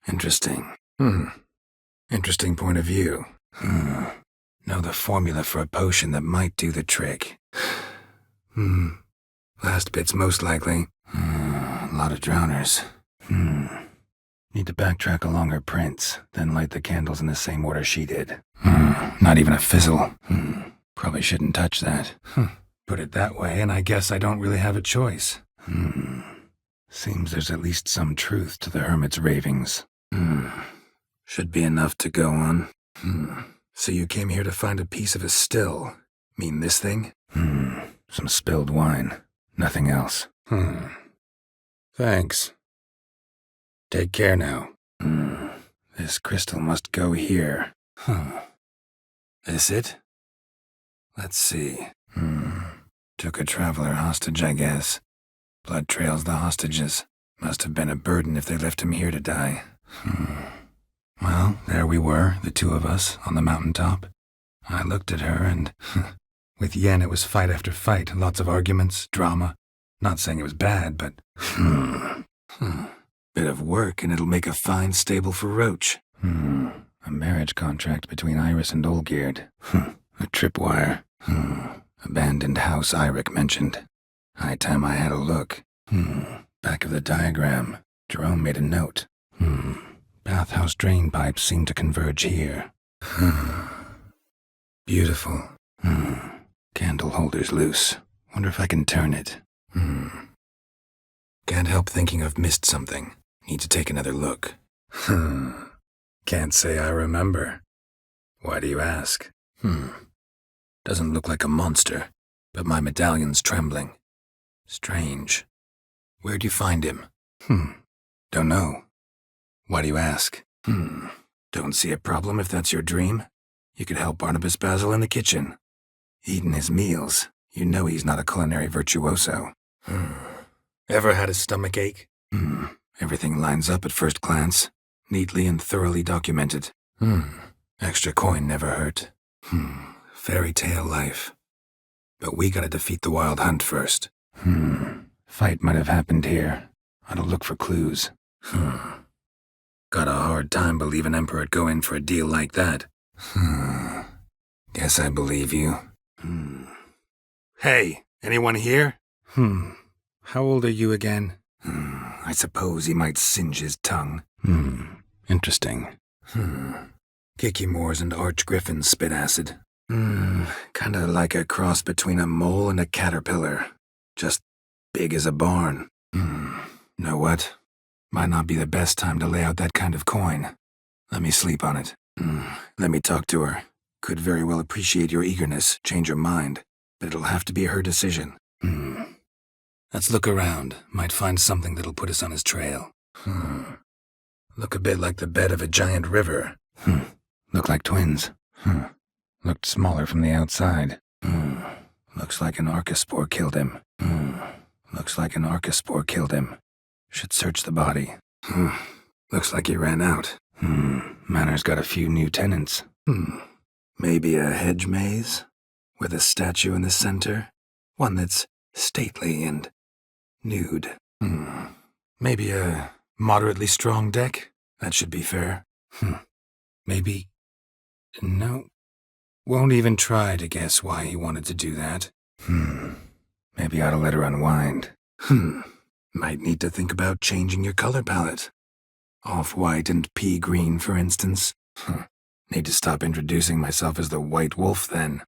Interesting. Interesting point of view. Know the formula for a potion that might do the trick. Last bit's most likely. A lot of drowners. Need to backtrack along her prints, then light the candles in the same order she did. Not even a fizzle. Probably shouldn't touch that. Put it that way, and I guess I don't really have a choice. Seems there's at least some truth to the hermit's ravings. Should be enough to go on. So you came here to find a piece of a still. Mean this thing? Some spilled wine. Nothing else. Thanks. Take care now. This crystal must go here. This it? Let's see. Took a traveler hostage, I guess. Blood trails the hostages. Must have been a burden if they left him here to die. Well, there we were, the two of us, on the mountaintop. I looked at her and... with Yen it was fight after fight, lots of arguments, drama. Not saying it was bad, but... Bit of work and it'll make a fine stable for Roach. A marriage contract between Iris and Olgierd. A tripwire. Abandoned house Eirik mentioned. High time I had a look. Back of the diagram. Jerome made a note. Bathhouse drain pipes seem to converge here. Beautiful. Candle holder's loose. Wonder if I can turn it. Can't help thinking I've missed something. Need to take another look. Can't say I remember. Why do you ask? Doesn't look like a monster, but my medallion's trembling. Strange. Where'd you find him? Don't know. Why do you ask? Don't see a problem if that's your dream. You could help Barnabas Basil in the kitchen. Eating his meals. You know he's not a culinary virtuoso. Ever had a stomach ache? Everything lines up at first glance. Neatly and thoroughly documented. Extra coin never hurt. Fairy tale life. But we gotta defeat the Wild Hunt first. Fight might have happened here. Ought to look for clues. Got a hard time believing Emperor'd go in for a deal like that. Guess I believe you. Hey, anyone here? How old are you again? I suppose he might singe his tongue. Interesting. Kikimores and archgriffins spit acid. Kinda like a cross between a mole and a caterpillar. Just big as a barn. Know what? Might not be the best time to lay out that kind of coin. Let me sleep on it. Let me talk to her. Could very well appreciate your eagerness, change her mind, but it'll have to be her decision. Let's look around. Might find something that'll put us on his trail. Look a bit like the bed of a giant river. Look like twins. Looked smaller from the outside. Looks like an archospore killed him. Looks like an archospore killed him. Should search the body. Looks like he ran out. Manor's got a few new tenants. Maybe a hedge maze? With a statue in the center? One that's stately and nude. Maybe a moderately strong deck? That should be fair. Maybe... No. Won't even try to guess why he wanted to do that. Maybe I ought to let her unwind. Might need to think about changing your color palette. Off-white and pea green, for instance. Need to stop introducing myself as the White Wolf, then.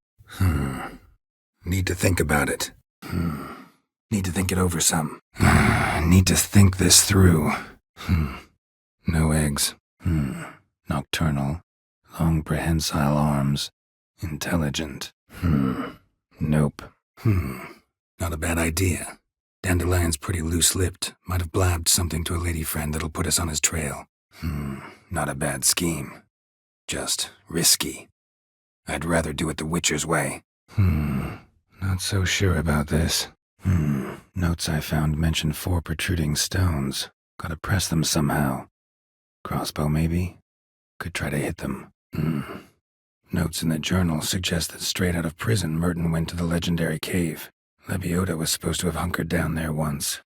Need to think about it. Need to think it over some. Need to think this through. No eggs. Nocturnal. Long prehensile arms. Intelligent. Nope. Not a bad idea. Dandelion's pretty loose-lipped. Might have blabbed something to a lady friend that'll put us on his trail. Not a bad scheme. Just risky. I'd rather do it the Witcher's way. Not so sure about this. Notes I found mention 4 protruding stones. Gotta press them somehow. Crossbow, maybe? Could try to hit them. Notes in the journal suggest that straight out of prison, Merton went to the legendary cave. Lebioda was supposed to have hunkered down there once.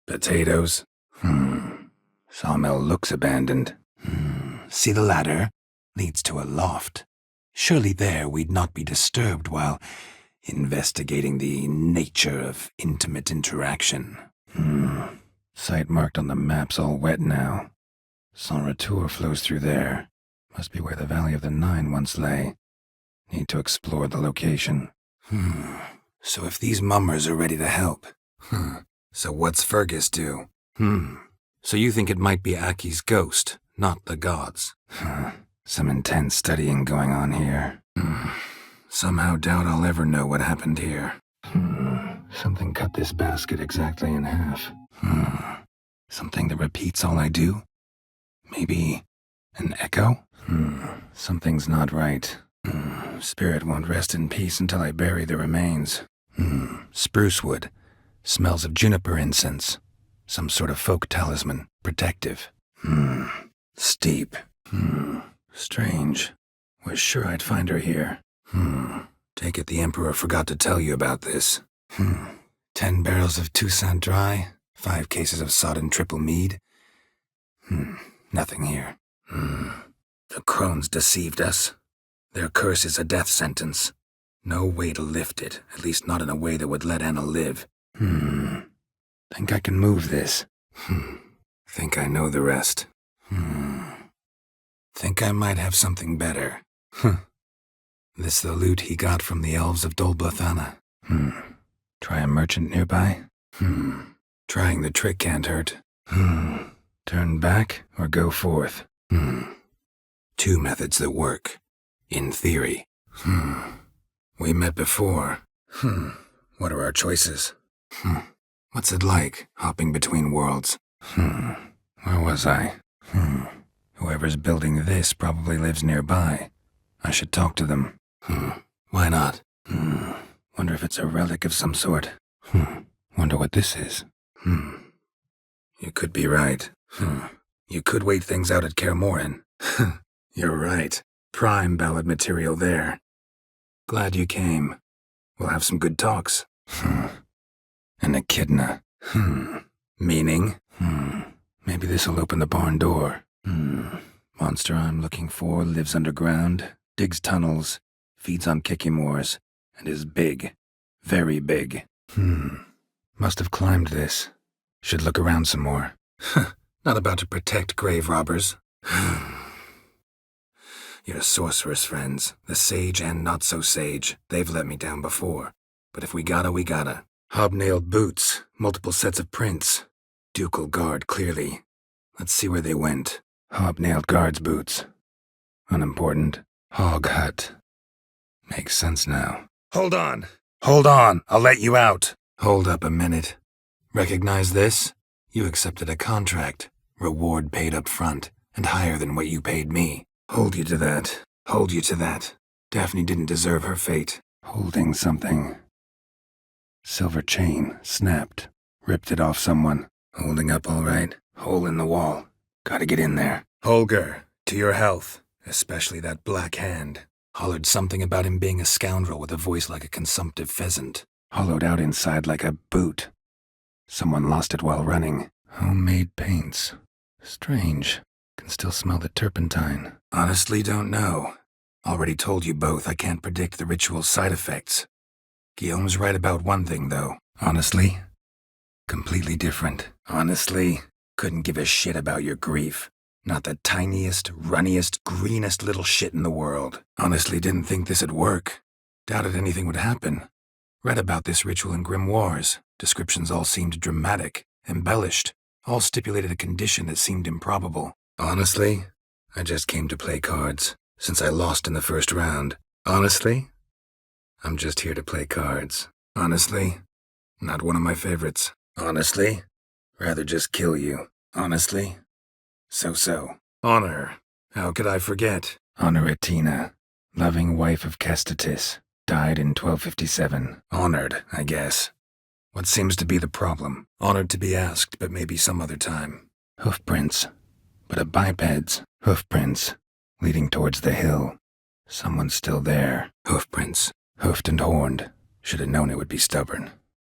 Potatoes? Sawmill looks abandoned. See the ladder? Leads to a loft. Surely there we'd not be disturbed while investigating the nature of intimate interaction. Site marked on the map's all wet now. Sans Retour flows through there. Must be where the Valley of the Nine once lay. Need to explore the location. So if these mummers are ready to help, so what's Fergus do? So you think it might be Aki's ghost, not the gods? Some intense studying going on here. Somehow doubt I'll ever know what happened here. Something cut this basket exactly in half. Something that repeats all I do? Maybe an echo? Something's not right. Spirit won't rest in peace until I bury the remains. Spruce wood. Smells of juniper incense. Some sort of folk talisman. Protective. Steep. Strange. Was sure I'd find her here. Take it the Emperor forgot to tell you about this. 10 barrels of Toussaint dry. 5 cases of sodden triple mead. Nothing here. The crones deceived us. Their curse is a death sentence. No way to lift it, at least not in a way that would let Anna live. Think I can move this? Think I know the rest. Think I might have something better. This the loot he got from the elves of Dol Blathanna. Try a merchant nearby? Trying the trick can't hurt. Turn back or go forth? 2 methods that work. In theory. We met before. What are our choices? What's it like, hopping between worlds? Where was I? Whoever's building this probably lives nearby. I should talk to them. Why not? Wonder if it's a relic of some sort. Wonder what this is. You could be right. You could wait things out at Kaer Morhen. You're right. Prime ballad material there. Glad you came. We'll have some good talks. An echidna. Meaning? Maybe this'll open the barn door. Monster I'm looking for lives underground, digs tunnels, feeds on kikimores, and is big. Very big. Must have climbed this. Should look around some more. Not about to protect grave robbers. Your sorceress friends, the sage and not-so-sage, they've let me down before. But if we gotta, we gotta. Hobnailed boots, multiple sets of prints. Ducal guard, clearly. Let's see where they went. Hobnailed guard's boots. Unimportant. Hog hut. Makes sense now. Hold on! Hold on! I'll let you out! Hold up a minute. Recognize this? You accepted a contract. Reward paid up front, and higher than what you paid me. Hold you to that. Hold you to that. Daphne didn't deserve her fate. Holding something. Silver chain. Snapped. Ripped it off someone. Holding up all right. Hole in the wall. Gotta get in there. Holger, to your health. Especially that black hand. Hollered something about him being a scoundrel with a voice like a consumptive pheasant. Hollowed out inside like a boot. Someone lost it while running. Homemade paints. Strange. Can still smell the turpentine. Honestly, don't know. Already told you both I can't predict the ritual's side effects. Guillaume's right about one thing, though. Honestly, completely different. Honestly, couldn't give a shit about your grief. Not the tiniest, runniest, greenest little shit in the world. Honestly, didn't think this'd work. Doubted anything would happen. Read about this ritual in grimoires. Descriptions all seemed dramatic, embellished. All stipulated a condition that seemed improbable. Honestly, I just came to play cards, since I lost in the first round. Honestly, I'm just here to play cards. Honestly, not one of my favorites. Honestly, rather just kill you. Honestly, so. Honor. How could I forget? Honoratina, loving wife of Kestatis, died in 1257. Honored, I guess. What seems to be the problem? Honored to be asked, but maybe some other time. Hoofprints, but a biped's. Hoofprints, leading towards the hill. Someone's still there. Hoofprints. Hoofed and horned. Should have known it would be stubborn.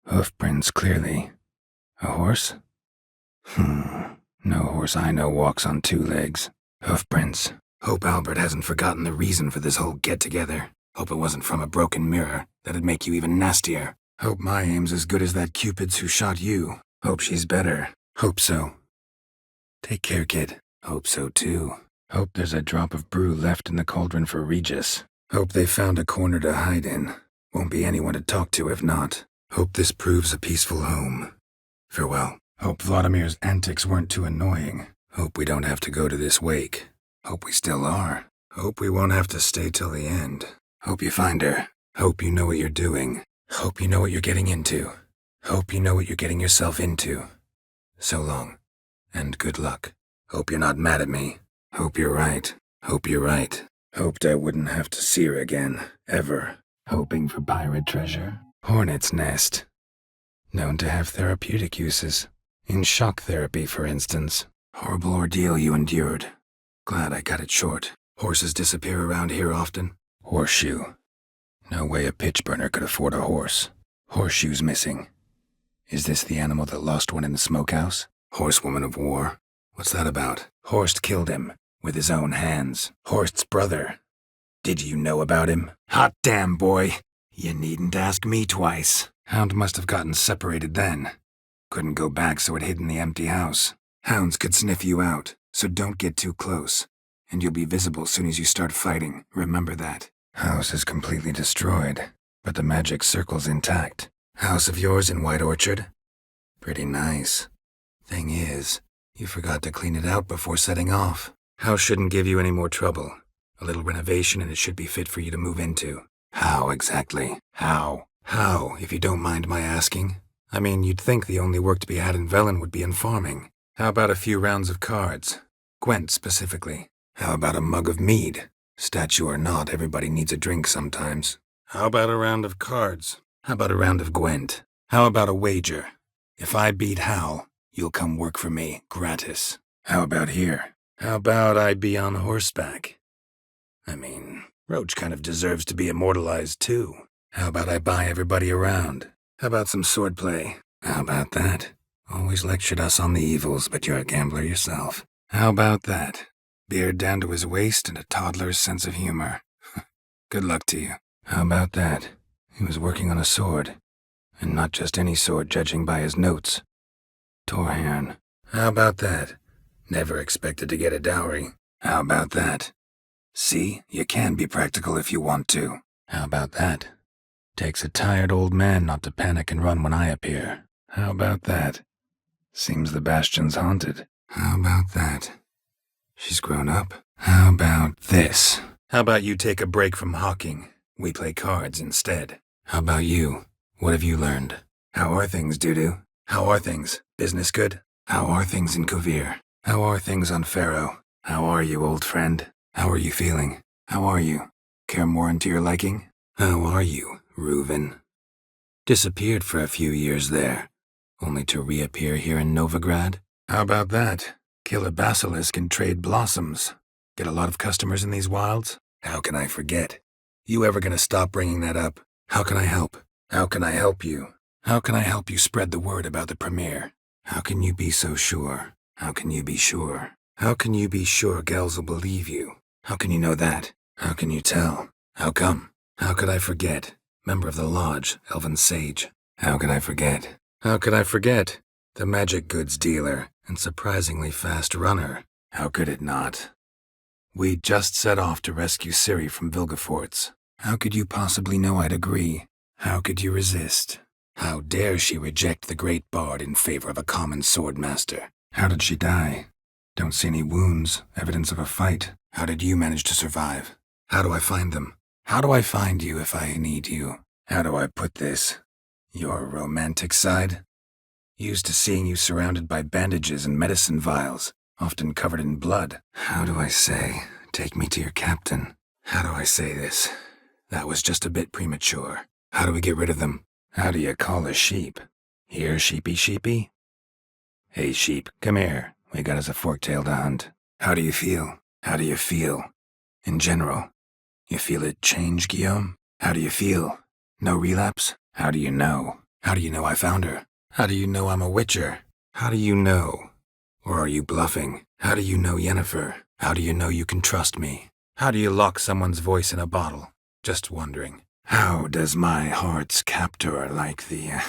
Hoofprints, clearly. A horse? No horse I know walks on two legs. Hoofprints. Hope Albert hasn't forgotten the reason for this whole get-together. Hope it wasn't from a broken mirror. That'd make you even nastier. Hope my aim's as good as that Cupid's who shot you. Hope she's better. Hope so. Take care, kid. Hope so, too. Hope there's a drop of brew left in the cauldron for Regis. Hope they found a corner to hide in. Won't be anyone to talk to if not. Hope this proves a peaceful home. Farewell. Hope Vladimir's antics weren't too annoying. Hope we don't have to go to this wake. Hope we still are. Hope we won't have to stay till the end. Hope you find her. Hope you know what you're doing. Hope you know what you're getting into. Hope you know what you're getting yourself into. So long. And good luck. Hope you're not mad at me. Hope you're right. Hope you're right. Hoped I wouldn't have to see her again. Ever. Hoping for pirate treasure. Hornet's nest. Known to have therapeutic uses. In shock therapy, for instance. Horrible ordeal you endured. Glad I cut it short. Horses disappear around here often. Horseshoe. No way a pitch burner could afford a horse. Horseshoe's missing. Is this the animal that lost one in the smokehouse? Horsewoman of war. What's that about? Horst killed him. With his own hands. Horst's brother. Did you know about him? Hot damn, boy. You needn't ask me twice. Hound must have gotten separated then. Couldn't go back, so it hid in the empty house. Hounds could sniff you out, so don't get too close. And you'll be visible soon as you start fighting. Remember that. House is completely destroyed, but the magic circle's intact. House of yours in White Orchard? Pretty nice. Thing is, you forgot to clean it out before setting off. House shouldn't give you any more trouble. A little renovation and it should be fit for you to move into. How exactly? How? How, if you don't mind my asking? I mean, you'd think the only work to be had in Velen would be in farming. How about a few rounds of cards? Gwent specifically. How about a mug of mead? Statue or not, everybody needs a drink sometimes. How about a round of cards? How about a round of Gwent? How about a wager? If I beat Hal, you'll come work for me, gratis. How about here? How about I be on horseback? I mean, Roach kind of deserves to be immortalized too. How about I buy everybody around? How about some swordplay? How about that? Always lectured us on the evils, but you're a gambler yourself. How about that? Beard down to his waist and a toddler's sense of humor. Good luck to you. How about that? He was working on a sword. And not just any sword, judging by his notes. Torhern. How about that? Never expected to get a dowry. How about that? See, you can be practical if you want to. How about that? Takes a tired old man not to panic and run when I appear. How about that? Seems the bastion's haunted. How about that? She's grown up. How about this? How about you take a break from hawking? We play cards instead. How about you? What have you learned? How are things, Dudu? How are things? Business good? How are things in Kovir? How are things on Pharaoh? How are you, old friend? How are you feeling? How are you? Care more into your liking? How are you, Reuven? Disappeared for a few years there, only to reappear here in Novigrad? How about that? Kill a basilisk and trade blossoms. Get a lot of customers in these wilds? How can I forget? You ever gonna stop bringing that up? How can I help? How can I help you? How can I help you spread the word about the premiere? How can you be so sure? How can you be sure? How can you be sure Gels will believe you? How can you know that? How can you tell? How come? How could I forget? Member of the Lodge, Elven Sage. How could I forget? How could I forget? The magic goods dealer and surprisingly fast runner. How could it not? We just set off to rescue Ciri from Vilgefortz. How could you possibly know I'd agree? How could you resist? How dare she reject the great bard in favor of a common swordmaster? How did she die? Don't see any wounds, evidence of a fight. How did you manage to survive? How do I find them? How do I find you if I need you? How do I put this? Your romantic side? Used to seeing you surrounded by bandages and medicine vials, often covered in blood. How do I say, take me to your captain? How do I say this? That was just a bit premature. How do we get rid of them? How do you call a sheep? Here, sheepy sheepy? Hey sheep, come here. We got us a fork-tail to hunt. How do you feel? How do you feel? In general. You feel it change, Guillaume? How do you feel? No relapse? How do you know? How do you know I found her? How do you know I'm a witcher? How do you know? Or are you bluffing? How do you know Yennefer? How do you know you can trust me? How do you lock someone's voice in a bottle? Just wondering. How does my heart's captor like the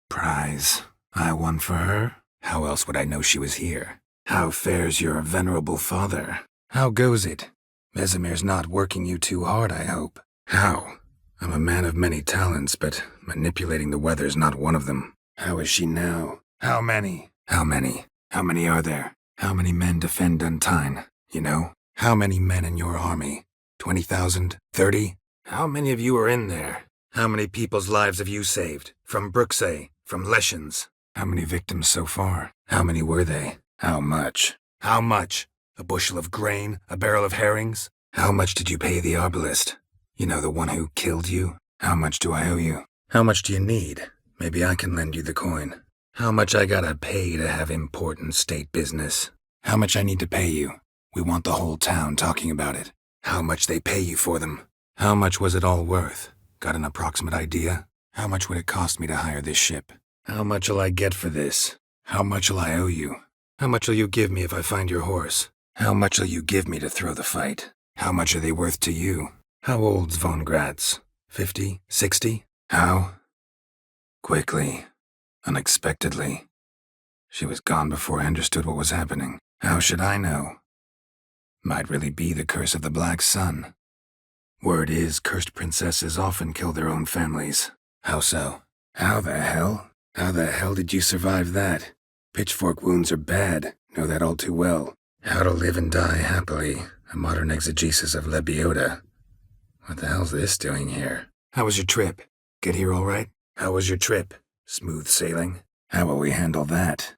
prize I won for her? How else would I know she was here? How fares your venerable father? How goes it? Vesemir's not working you too hard, I hope. How? I'm a man of many talents, but manipulating the weather's not one of them. How is she now? How many? How many? How many are there? How many men defend Duntine? You know? How many men in your army? 20,000? 30? How many of you are in there? How many people's lives have you saved? From Bruxay? From Leshens? How many victims so far? How many were they? How much? How much? A bushel of grain? A barrel of herrings? How much did you pay the arbalist? You know, the one who killed you? How much do I owe you? How much do you need? Maybe I can lend you the coin. How much I gotta pay to have important state business? How much I need to pay you? We want the whole town talking about it. How much they pay you for them? How much was it all worth? Got an approximate idea? How much would it cost me to hire this ship? How much'll I get for this? How much'll I owe you? How much'll you give me if I find your horse? How much'll you give me to throw the fight? How much are they worth to you? How old's Von Gratz? 50? 60? How? Quickly. Unexpectedly. She was gone before I understood what was happening. How should I know? Might really be the curse of the Black Sun. Word is, cursed princesses often kill their own families. How so? How the hell? How the hell did you survive that? Pitchfork wounds are bad, know that all too well. How to live and die happily, a modern exegesis of Lebioda. What the hell's this doing here? How was your trip? Get here all right? How was your trip? Smooth sailing? How will we handle that?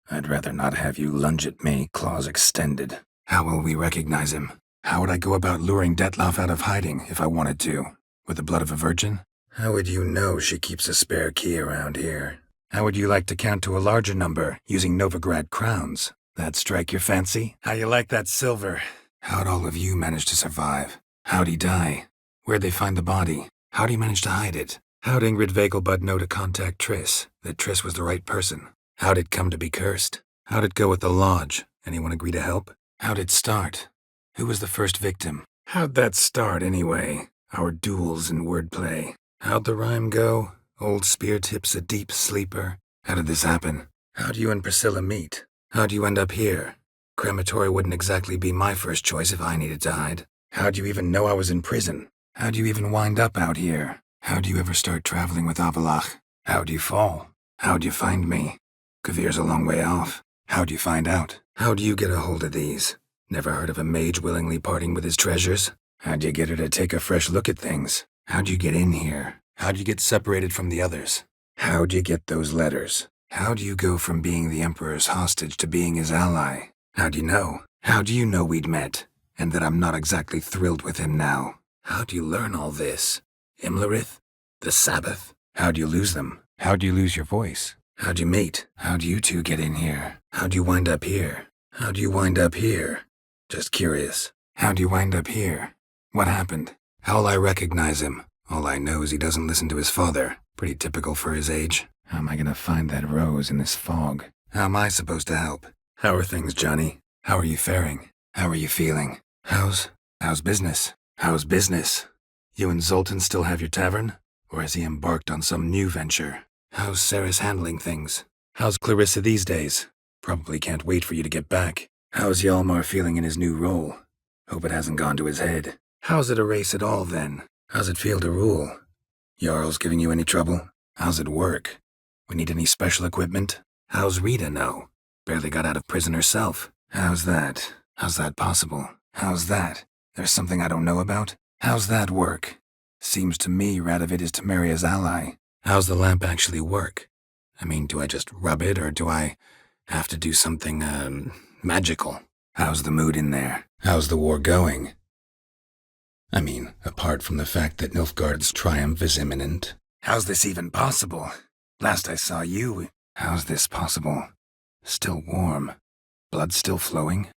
I'd rather not have you lunge at me, claws extended. How will we recognize him? How would I go about luring Detloff out of hiding if I wanted to? With the blood of a virgin? How would you know she keeps a spare key around here? How would you like to count to a larger number using Novigrad crowns? That strike your fancy? How you like that silver? How'd all of you manage to survive? How'd he die? Where'd they find the body? How'd he manage to hide it? How'd Ingrid Vegelbud know to contact Triss, that Triss was the right person? How'd it come to be cursed? How'd it go with the Lodge? Anyone agree to help? How'd it start? Who was the first victim? How'd that start, anyway? Our duels and wordplay. How'd the rhyme go? Old spear tips a deep sleeper. How did this happen? How'd you and Priscilla meet? How'd you end up here? Crematory wouldn't exactly be my first choice if I needed to hide. How'd you even know I was in prison? How'd you even wind up out here? How'd you ever start traveling with Avalach? How'd you fall? How'd you find me? Kavir's a long way off. How'd you find out? How'd you get a hold of these? Never heard of a mage willingly parting with his treasures? How'd you get her to take a fresh look at things? How'd you get in here? How'd you get separated from the others? How'd you get those letters? How'd you go from being the Emperor's hostage to being his ally? How'd you know? How do you know we'd met, and that I'm not exactly thrilled with him now? How'd you learn all this? Imlerith? The Sabbath? How'd you lose them? How'd you lose your voice? How'd you meet? How'd you two get in here? How'd you wind up here? How'd you wind up here? Just curious. How'd you wind up here? What happened? How'll I recognize him? All I know is he doesn't listen to his father. Pretty typical for his age. How am I gonna find that rose in this fog? How am I supposed to help? How are things, Johnny? How are you faring? How are you feeling? How's business? How's business? You and Zoltan still have your tavern? Or has he embarked on some new venture? How's Sarah's handling things? How's Clarissa these days? Probably can't wait for you to get back. How's Hjalmar feeling in his new role? Hope it hasn't gone to his head. How's it a race at all, then? How's it feel to rule? Jarl's giving you any trouble? How's it work? We need any special equipment? How's Rita know? Barely got out of prison herself. How's that? How's that possible? How's that? There's something I don't know about? How's that work? Seems to me Radovid is Temeria's ally. How's the lamp actually work? I mean, do I just rub it, or do I have to do something, magical? How's the mood in there? How's the war going? I mean, apart from the fact that Nilfgaard's triumph is imminent. How's this even possible? Last I saw you... How's this possible? Still warm. Blood still flowing?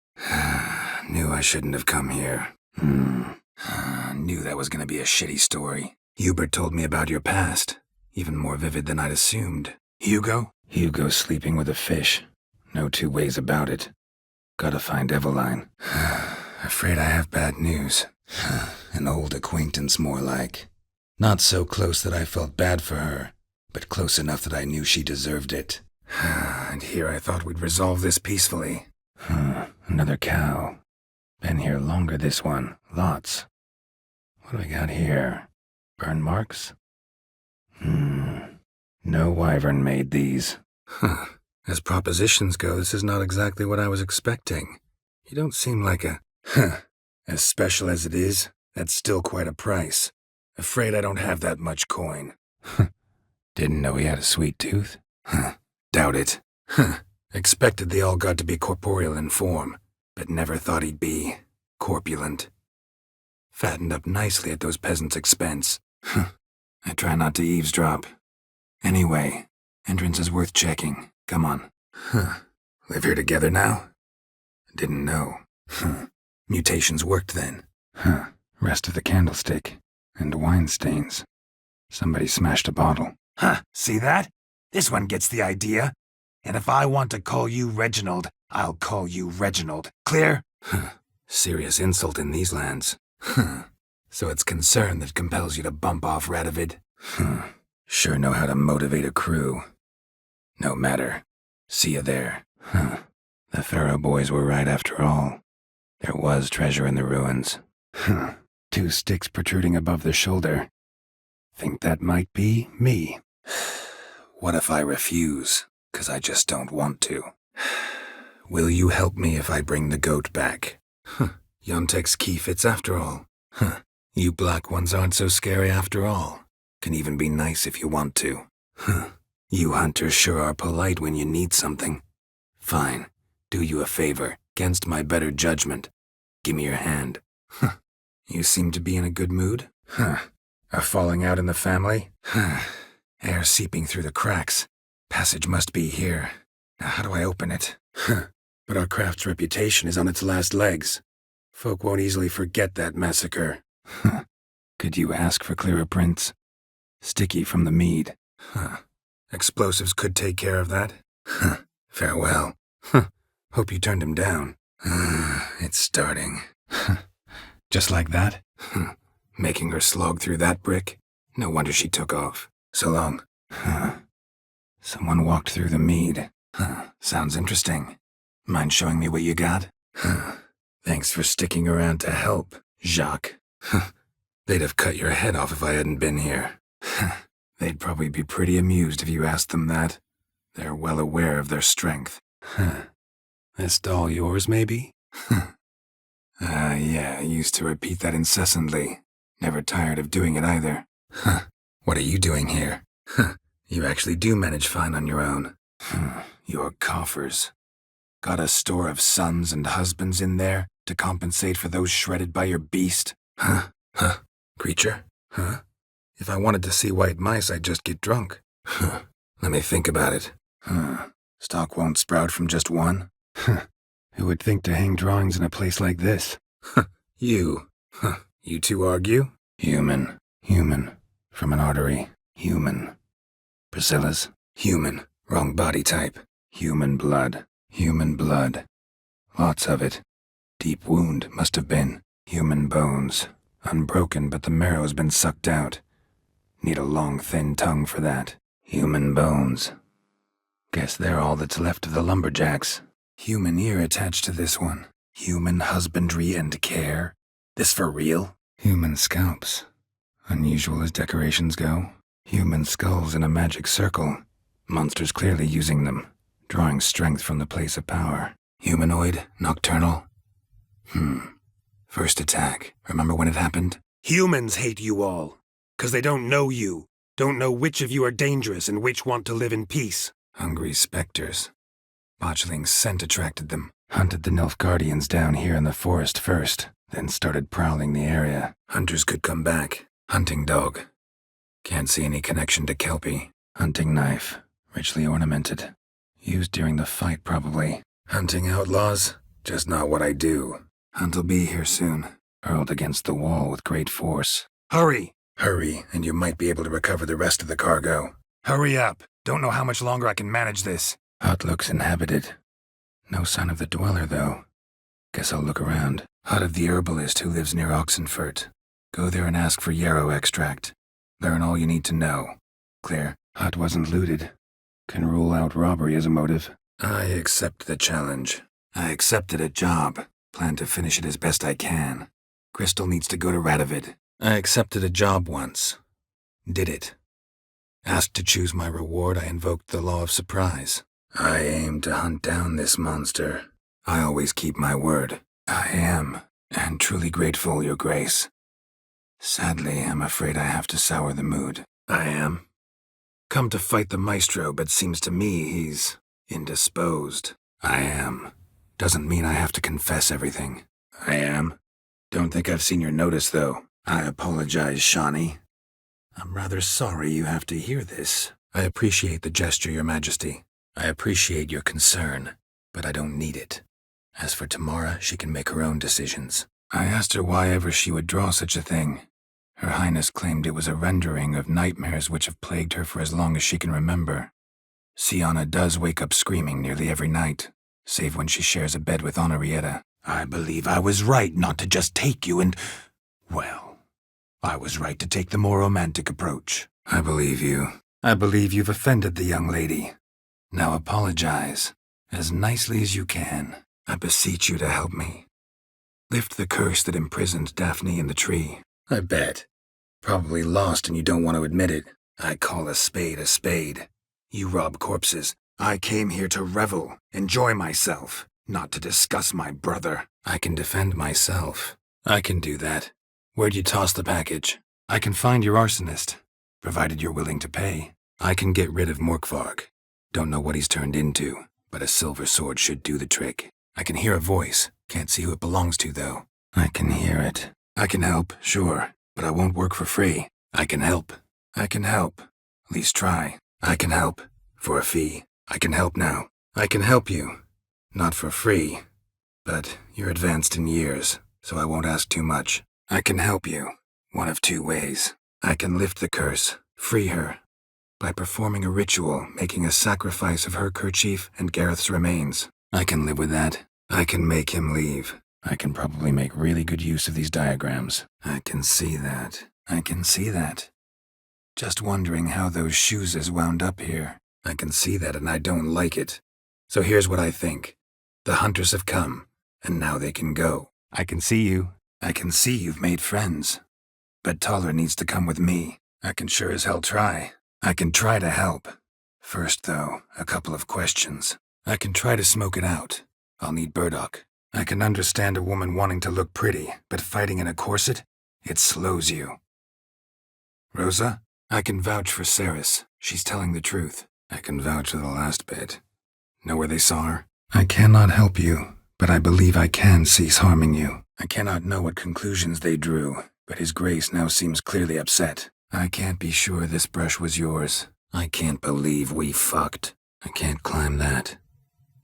Knew I shouldn't have come here. Knew that was gonna be a shitty story. Hubert told me about your past. Even more vivid than I'd assumed. Hugo? Hugo's sleeping with a fish. No two ways about it. Gotta find Eveline. Afraid I have bad news. An old acquaintance, more like. Not so close that I felt bad for her, but close enough that I knew she deserved it. And here I thought we'd resolve this peacefully. Another cow. Been here longer, this one. Lots. What do we got here? Burn marks? No wyvern made these. As propositions go, this is not exactly what I was expecting. You don't seem like a... As special as it is, that's still quite a price. Afraid I don't have that much coin. Didn't know he had a sweet tooth? Doubt it. Expected the all-god to be corporeal in form, but never thought he'd be corpulent. Fattened up nicely at those peasants' expense. I try not to eavesdrop. Anyway, entrance is worth checking. Come on. Live here together now? Didn't know. Mutations worked then. Rest of the candlestick. And wine stains. Somebody smashed a bottle. See that? This one gets the idea. And if I want to call you Reginald, I'll call you Reginald. Clear? Serious insult in these lands. So it's concern that compels you to bump off Radovid? Sure know how to motivate a crew. No matter. See you there. The Pharaoh boys were right after all. There was treasure in the ruins. 2 sticks protruding above the shoulder. Think that might be me. What if I refuse? 'Cause I just don't want to. Will you help me if I bring the goat back? Yontek's key fits after all. You black ones aren't so scary after all. Can even be nice if you want to. You hunters sure are polite when you need something. Fine. Do you a favor, against my better judgment. Give me your hand. You seem to be in a good mood? A falling out in the family? Air seeping through the cracks. Passage must be here. Now how do I open it? But our craft's reputation is on its last legs. Folk won't easily forget that massacre. Could you ask for clearer prints? Sticky from the mead. Explosives could take care of that. Farewell. Hope you turned him down. It's starting. Just like that? Making her slog through that brick? No wonder she took off. So long. Someone walked through the mead. Sounds interesting. Mind showing me what you got? Thanks for sticking around to help, Jacques. They'd have cut your head off if I hadn't been here. They'd probably be pretty amused if you asked them that. They're well aware of their strength. This doll yours, maybe? Yeah, I used to repeat that incessantly. Never tired of doing it either. What are you doing here? You actually do manage fine on your own. Your coffers. Got a store of sons and husbands in there to compensate for those shredded by your beast? Creature? If I wanted to see white mice, I'd just get drunk. Let me think about it. Stock won't sprout from just one? Who would think to hang drawings in a place like this? You. You two argue? Human. Human. From an artery. Human. Priscilla's. Human. Wrong body type. Human blood. Human blood. Lots of it. Deep wound, must have been. Human bones. Unbroken, but the marrow's been sucked out. Need a long, thin tongue for that. Human bones. Guess they're all that's left of the lumberjacks. Human ear attached to this one. Human husbandry and care. This for real? Human scalps. Unusual as decorations go. Human skulls in a magic circle. Monsters clearly using them, drawing strength from the place of power. Humanoid, nocturnal. First attack. Remember when it happened? Humans hate you all, 'cause they don't know you, don't know which of you are dangerous and which want to live in peace. Hungry specters. Botchling's scent attracted them. Hunted the Nilfgaardians down here in the forest first, then started prowling the area. Hunters could come back. Hunting dog. Can't see any connection to Kelpie. Hunting knife, richly ornamented. Used during the fight, probably. Hunting outlaws? Just not what I do. Hunt'll be here soon. Hurled against the wall with great force. Hurry! Hurry, and you might be able to recover the rest of the cargo. Hurry up. Don't know how much longer I can manage this. Hut looks inhabited. No sign of the dweller, though. Guess I'll look around. Hut of the herbalist who lives near Oxenfurt. Go there and ask for yarrow extract. Learn all you need to know. Clear? Hut wasn't looted. Can rule out robbery as a motive. I accept the challenge. I accepted a job. Plan to finish it as best I can. Crystal needs to go to Radovid. I accepted a job once. Did it. Asked to choose my reward, I invoked the law of surprise. I aim to hunt down this monster. I always keep my word. I am, and truly grateful, Your Grace. Sadly, I'm afraid I have to sour the mood. I am. Come to fight the Maestro, but seems to me he's indisposed. I am. Doesn't mean I have to confess everything. I am. Don't think I've seen your notice, though. I apologize, Shawnee. I'm rather sorry you have to hear this. I appreciate the gesture, Your Majesty. I appreciate your concern, but I don't need it. As for Tamara, she can make her own decisions. I asked her why ever she would draw such a thing. Her Highness claimed it was a rendering of nightmares which have plagued her for as long as she can remember. Sienna does wake up screaming nearly every night, save when she shares a bed with Henrietta. I believe I was right not to just take you and... well, I was right to take the more romantic approach. I believe you. I believe you've offended the young lady. Now apologize, as nicely as you can. I beseech you to help me. Lift the curse that imprisoned Daphne in the tree. I bet. Probably lost and you don't want to admit it. I call a spade a spade. You rob corpses. I came here to revel, enjoy myself, not to discuss my brother. I can defend myself. I can do that. Where'd you toss the package? I can find your arsonist, provided you're willing to pay. I can get rid of Morkvarg. Don't know what he's turned into, but a silver sword should do the trick. I can hear a voice. Can't see who it belongs to, though. I can hear it. I can help, sure, but I won't work for free. I can help. I can help. At least try. I can help. For a fee. I can help now. I can help you. Not for free. But you're advanced in years, so I won't ask too much. I can help you. One of two ways. I can lift the curse, free her, by performing a ritual, making a sacrifice of her kerchief and Gareth's remains. I can live with that. I can make him leave. I can probably make really good use of these diagrams. I can see that. I can see that. Just wondering how those shoes wound up here. I can see that and I don't like it. So here's what I think. The hunters have come, and now they can go. I can see you. I can see you've made friends. But Toller needs to come with me. I can sure as hell try. I can try to help. First, though, a couple of questions. I can try to smoke it out. I'll need burdock. I can understand a woman wanting to look pretty, but fighting in a corset, it slows you. Rosa, I can vouch for Ceres. She's telling the truth. I can vouch for the last bit. Know where they saw her? I cannot help you, but I believe I can cease harming you. I cannot know what conclusions they drew, but His Grace now seems clearly upset. I can't be sure this brush was yours. I can't believe we fucked. I can't climb that.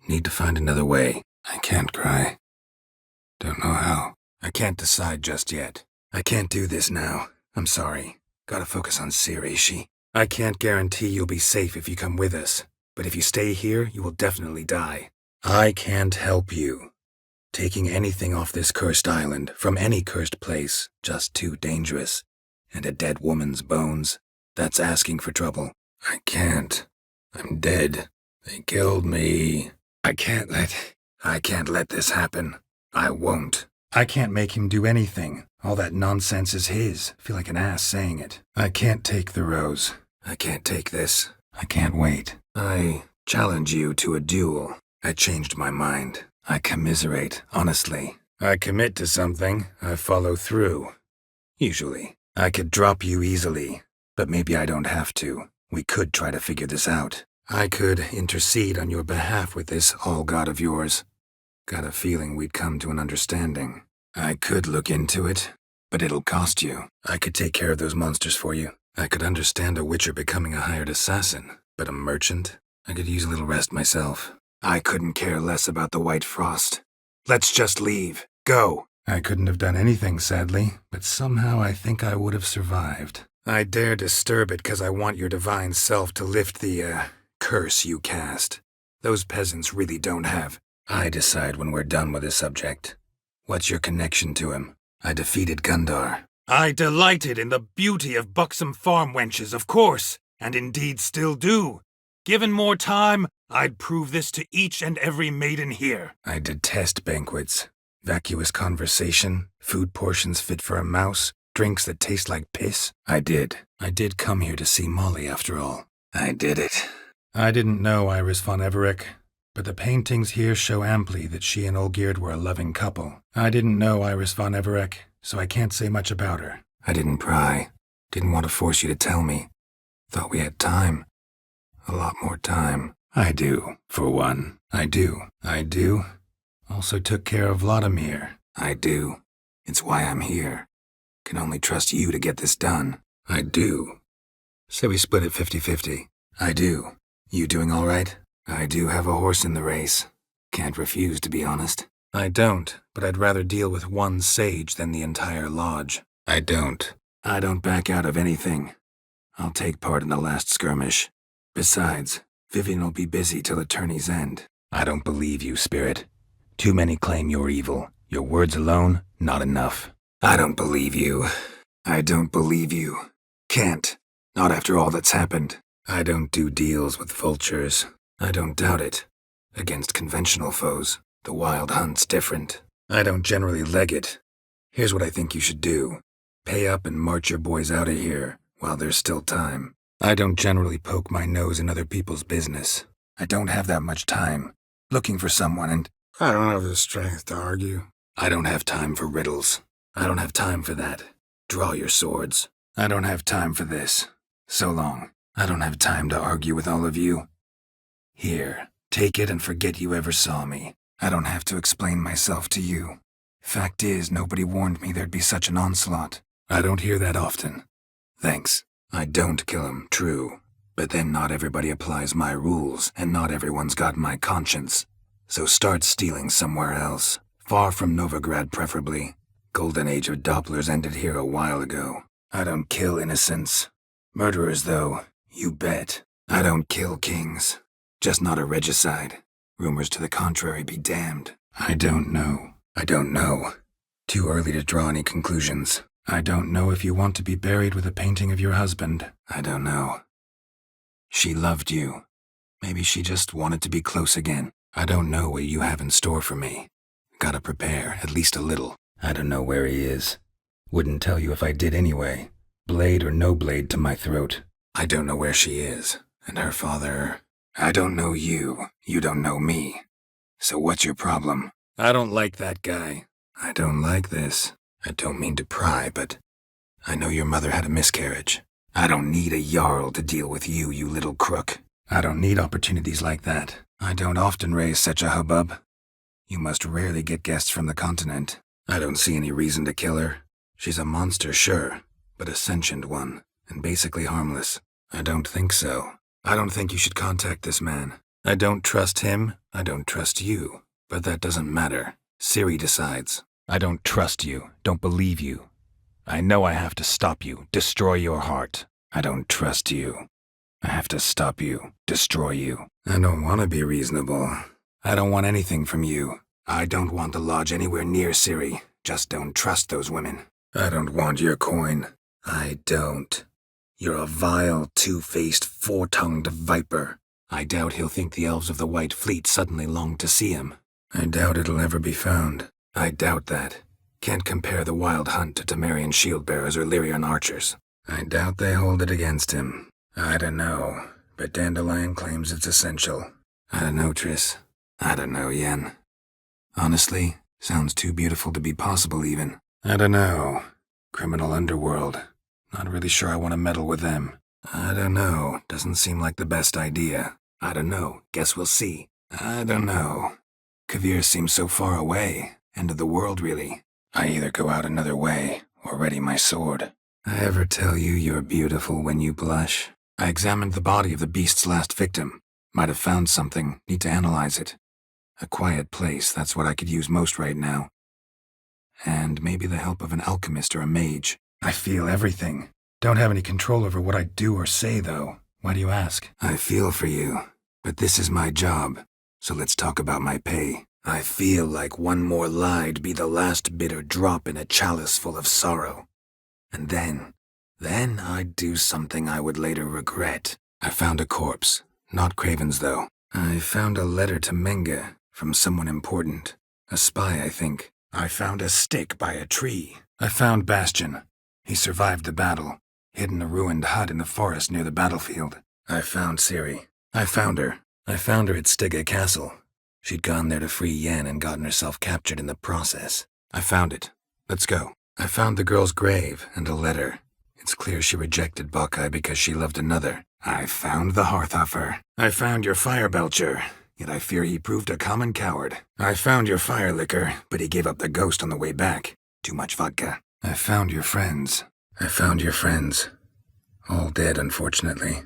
Need to find another way. I can't cry. Don't know how. I can't decide just yet. I can't do this now. I'm sorry. Gotta focus on Ciri. I can't guarantee you'll be safe if you come with us, but if you stay here, you will definitely die. I can't help you. Taking anything off this cursed island, from any cursed place, just too dangerous. And a dead woman's bones, that's asking for trouble. I can't. I'm dead. They killed me. I can't let this happen. I won't. I can't make him do anything. All that nonsense is his. Feel like an ass saying it. I can't take the rose. I can't take this. I can't wait. I challenge you to a duel. I changed my mind. I commiserate, honestly. I commit to something. I follow through. Usually. I could drop you easily, but maybe I don't have to. We could try to figure this out. I could intercede on your behalf with this all-god of yours. Got a feeling we'd come to an understanding. I could look into it, but it'll cost you. I could take care of those monsters for you. I could understand a witcher becoming a hired assassin, but a merchant? I could use a little rest myself. I couldn't care less about the White Frost. Let's just leave. Go. I couldn't have done anything, sadly, but somehow I think I would have survived. I dare disturb it because I want your divine self to lift the, curse you cast. Those peasants really don't have. I decide when we're done with this subject. What's your connection to him? I defeated Gundar. I delighted in the beauty of buxom farm wenches, of course, and indeed still do. Given more time, I'd prove this to each and every maiden here. I detest banquets. Vacuous conversation, food portions fit for a mouse, drinks that taste like piss. I did come here to see Molly after all. I did it. I didn't know Iris von Everec, but the paintings here show amply that she and Olgierd were a loving couple. I didn't know Iris von Everec, so I can't say much about her. I didn't pry. Didn't want to force you to tell me. Thought we had time. A lot more time. I do, for one. I do. Also took care of Vladimir. I do. It's why I'm here. Can only trust you to get this done. I do. Say we split it 50-50. I do. You doing all right? I do have a horse in the race. Can't refuse, to be honest. I don't, but I'd rather deal with one sage than the entire lodge. I don't back out of anything. I'll take part in the last skirmish. Besides, Vivian will be busy till attorney's end. I don't believe you, Spirit. Too many claim you're evil. Your words alone, not enough. I don't believe you. I don't believe you. Can't. Not after all that's happened. I don't do deals with vultures. I don't doubt it. Against conventional foes, the wild hunt's different. I don't generally leg it. Here's what I think you should do. Pay up and march your boys out of here while there's still time. I don't generally poke my nose in other people's business. I don't have that much time. Looking for someone and I don't have the strength to argue. I don't have time for riddles. I don't have time for that. Draw your swords. I don't have time for this. So long. I don't have time to argue with all of you. Here, take it and forget you ever saw me. I don't have to explain myself to you. Fact is, nobody warned me there'd be such an onslaught. I don't hear that often. Thanks. I don't kill him, true. But then not everybody applies my rules, and not everyone's got my conscience. So start stealing somewhere else. Far from Novigrad, preferably. Golden age of Dopplers ended here a while ago. I don't kill innocents. Murderers, though, you bet. I don't kill kings. Just not a regicide. Rumors to the contrary be damned. I don't know. Too early to draw any conclusions. I don't know if you want to be buried with a painting of your husband. I don't know. She loved you. Maybe she just wanted to be close again. I don't know what you have in store for me. Gotta prepare, at least a little. I don't know where he is. Wouldn't tell you if I did anyway. Blade or no blade to my throat. I don't know where she is. And her father... I don't know you. You don't know me. So what's your problem? I don't like that guy. I don't like this. I don't mean to pry, but... I know your mother had a miscarriage. I don't need a Jarl to deal with you, you little crook. I don't need opportunities like that. I don't often raise such a hubbub. You must rarely get guests from the continent. I don't see any reason to kill her. She's a monster, sure, but a sentient one, and basically harmless. I don't think so. I don't think you should contact this man. I don't trust him, I don't trust you. But that doesn't matter. Ciri decides. I don't trust you, don't believe you. I know I have to stop you, destroy your heart. I don't trust you. I have to stop you, destroy you. I don't want to be reasonable. I don't want anything from you. I don't want the lodge anywhere near Ciri. Just don't trust those women. I don't want your coin. I don't. You're a vile, two-faced, four-tongued viper. I doubt he'll think the elves of the White Fleet suddenly long to see him. I doubt it'll ever be found. I doubt that. Can't compare the Wild Hunt to Temerian shield-bearers or Lyrian archers. I doubt they hold it against him. I don't know, but Dandelion claims it's essential. I don't know, Triss. I don't know, Yen. Honestly, sounds too beautiful to be possible even. I don't know. Criminal underworld. Not really sure I want to meddle with them. I don't know. Doesn't seem like the best idea. I don't know. Guess we'll see. I don't know. Kavir seems so far away. End of the world, really. I either go out another way, or ready my sword. I ever tell you you're beautiful when you blush? I examined the body of the beast's last victim. Might have found something. Need to analyze it. A quiet place, that's what I could use most right now. And maybe the help of an alchemist or a mage. I feel everything. Don't have any control over what I do or say, though. Why do you ask? I feel for you, but this is my job, so let's talk about my pay. I feel like one more lie'd be the last bitter drop in a chalice full of sorrow. And then I'd do something I would later regret. I found a corpse. Not Craven's, though. I found a letter to Menge from someone important. A spy, I think. I found a stick by a tree. I found Bastion. He survived the battle, hid in a ruined hut in the forest near the battlefield. I found Ciri. I found her. I found her at Stygia Castle. She'd gone there to free Yen and gotten herself captured in the process. I found it. Let's go. I found the girl's grave and a letter. It's clear she rejected Buckeye because she loved another. I found the Hearthhuffer. I found your Firebelcher, yet I fear he proved a common coward. I found your Firelicker, but he gave up the ghost on the way back. Too much vodka. I found your friends. I found your friends. All dead, unfortunately.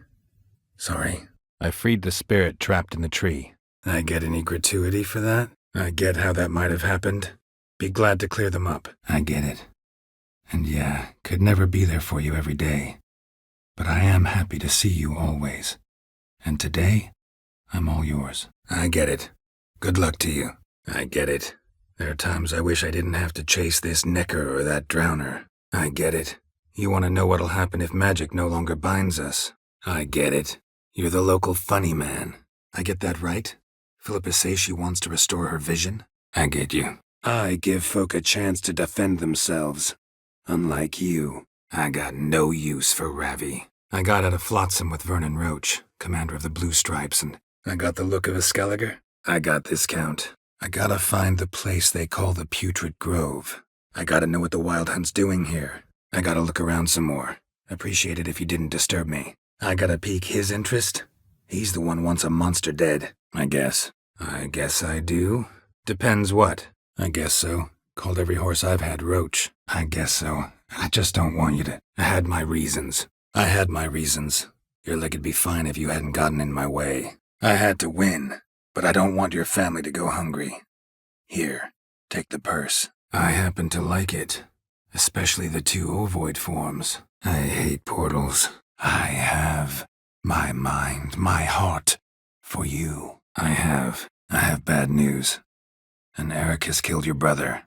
Sorry. I freed the spirit trapped in the tree. I get any gratuity for that? I get how that might have happened. Be glad to clear them up. I get it. And yeah, could never be there for you every day. But I am happy to see you always. And today, I'm all yours. I get it. Good luck to you. I get it. There are times I wish I didn't have to chase this Necker or that Drowner. I get it. You want to know what'll happen if magic no longer binds us. I get it. You're the local funny man. I get that right? Philippa says she wants to restore her vision? I get you. I give folk a chance to defend themselves. Unlike you, I got no use for Ravi. I got out of Flotsam with Vernon Roach, commander of the Blue Stripes, and I got the look of a Skelliger. I got this count. I gotta find the place they call the Putrid Grove. I gotta know what the Wild Hunt's doing here. I gotta look around some more. Appreciate it if you didn't disturb me. I gotta pique his interest. He's the one wants a monster dead, I guess. I guess I do. Depends what. I guess so. Called every horse I've had Roach. I guess so. I just don't want you to. I had my reasons. Your leg would be fine if you hadn't gotten in my way. I had to win, but I don't want your family to go hungry. Here, take the purse. I happen to like it, especially the 2 ovoid forms. I hate portals. I have my mind, my heart, for you. I have bad news. An Eric has killed your brother.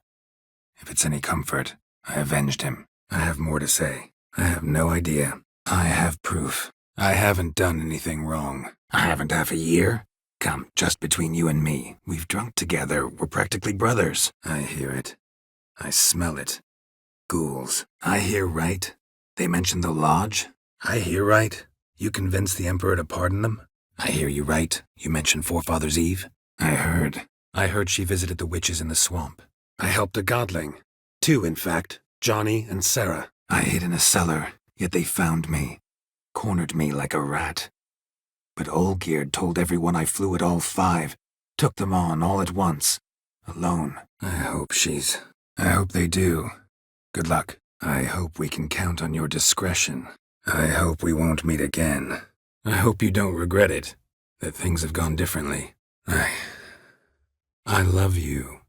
If it's any comfort, I avenged him. I have more to say. I have no idea. I have proof. I haven't done anything wrong. I haven't half a year. Come, just between you and me. We've drunk together. We're practically brothers. I hear it. I smell it. Ghouls. I hear right. They mentioned the lodge. I hear right. You convinced the Emperor to pardon them? I hear you right. You mentioned Forefather's Eve. I heard. I heard she visited the witches in the swamp. I helped a godling. 2, in fact. Johnny and Sarah. I hid in a cellar, yet they found me. Cornered me like a rat. But Olgierd told everyone I flew at all 5. Took them on all at once. Alone. I hope they do. Good luck. I hope we can count on your discretion. I hope we won't meet again. I hope you don't regret it. That things have gone differently. I love you.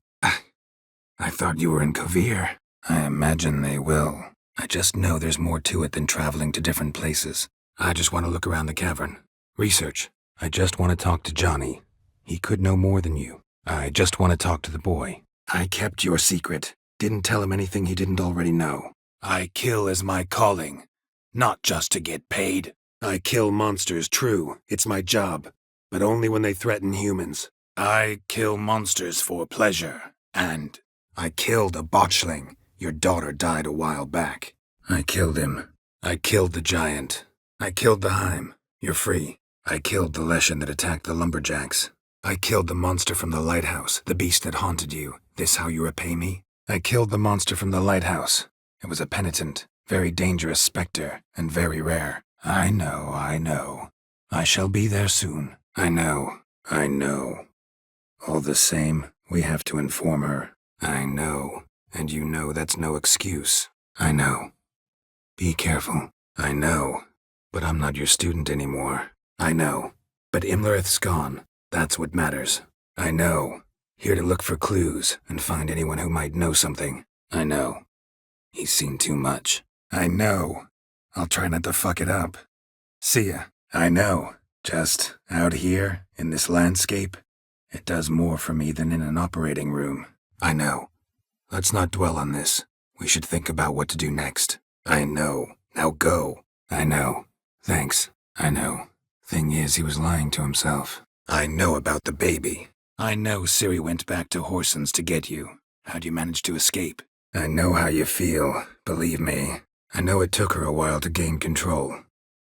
I thought you were in Kavir. I imagine they will. I just know there's more to it than traveling to different places. I just want to look around the cavern. Research. I just want to talk to Johnny. He could know more than you. I just want to talk to the boy. I kept your secret. Didn't tell him anything he didn't already know. I kill as my calling, not just to get paid. I kill monsters, true, it's my job, but only when they threaten humans. I kill monsters for pleasure, and I killed a botchling. Your daughter died a while back. I killed him. I killed the giant. I killed the Heim. You're free. I killed the Leshen that attacked the lumberjacks. I killed the monster from the lighthouse, the beast that haunted you. This how you repay me? I killed the monster from the lighthouse. It was a penitent, very dangerous specter, and very rare. I know, I know. I shall be there soon. I know, I know. All the same, we have to inform her. I know, and you know that's no excuse. I know. Be careful. I know. But I'm not your student anymore. I know. But Imlerith's gone. That's what matters. I know. Here to look for clues and find anyone who might know something. I know. He's seen too much. I know. I'll try not to fuck it up. See ya. I know. Just out here, in this landscape, it does more for me than in an operating room. I know. Let's not dwell on this. We should think about what to do next. I know. Now go. I know. Thanks. I know. Thing is, he was lying to himself. I know about the baby. I know Ciri went back to Horson's to get you. How'd you manage to escape? I know how you feel, believe me. I know it took her a while to gain control.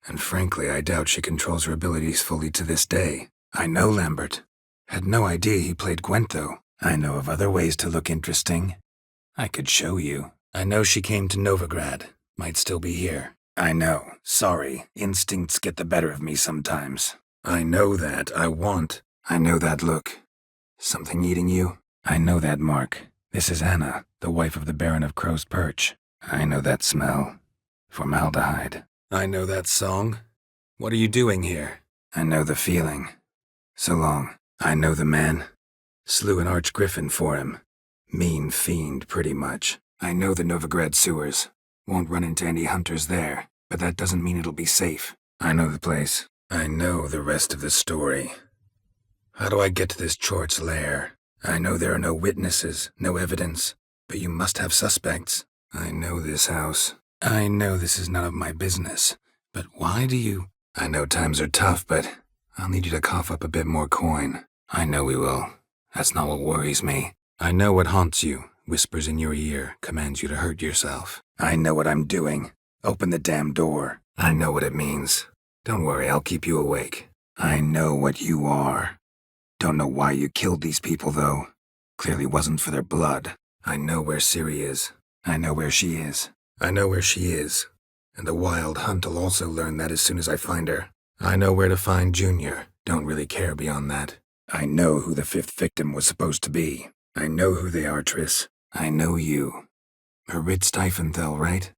And frankly, I doubt she controls her abilities fully to this day. I know Lambert. Had no idea he played Gwent, though. I know of other ways to look interesting. I could show you. I know she came to Novigrad. Might still be here. I know. Sorry. Instincts get the better of me sometimes. I know that. I know that look. Something eating you? I know that mark. This is Anna, the wife of the Baron of Crow's Perch. I know that smell. Formaldehyde. I know that song. What are you doing here? I know the feeling. So long. I know the man. Slew an archgriffin for him. Mean fiend, pretty much. I know the Novigrad sewers. Won't run into any hunters there, but that doesn't mean it'll be safe. I know the place. I know the rest of the story. How do I get to this Chort's lair? I know there are no witnesses, no evidence, but you must have suspects. I know this house. I know this is none of my business, but why do you... I know times are tough, but I'll need you to cough up a bit more coin. I know we will. That's not what worries me. I know what haunts you, whispers in your ear, commands you to hurt yourself. I know what I'm doing. Open the damn door. I know what it means. Don't worry, I'll keep you awake. I know what you are. Don't know why you killed these people, though. Clearly wasn't for their blood. I know where Ciri is. I know where she is. I know where she is. And the Wild Hunt will also learn that as soon as I find her. I know where to find Junior. Don't really care beyond that. I know who the fifth victim was supposed to be. I know who they are, Triss. I know you. Marit Stiefenthal, right?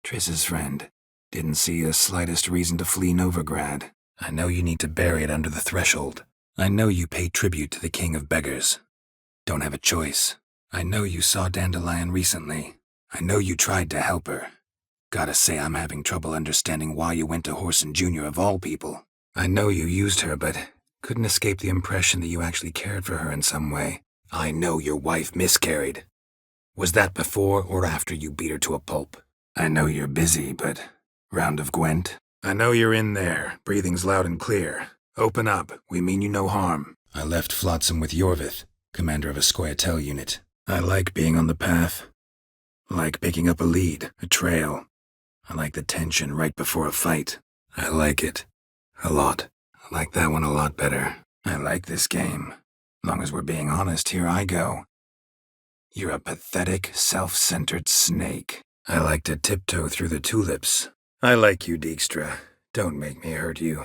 Triss's friend. Didn't see the slightest reason to flee Novigrad. I know you need to bury it under the threshold. I know you pay tribute to the King of Beggars. Don't have a choice. I know you saw Dandelion recently. I know you tried to help her. Gotta say I'm having trouble understanding why you went to Horson Jr. of all people. I know you used her, but couldn't escape the impression that you actually cared for her in some way. I know your wife miscarried. Was that before or after you beat her to a pulp? I know you're busy, but... Round of Gwent? I know you're in there. Breathing's loud and clear. Open up. We mean you no harm. I left Flotsam with Yorvith, commander of a Scoia'tael unit. I like being on the path. Like picking up a lead, a trail. I like the tension right before a fight. I like it. A lot. I like that one a lot better. I like this game. Long as we're being honest, here I go. You're a pathetic, self-centered snake. I like to tiptoe through the tulips. I like you, Dijkstra. Don't make me hurt you.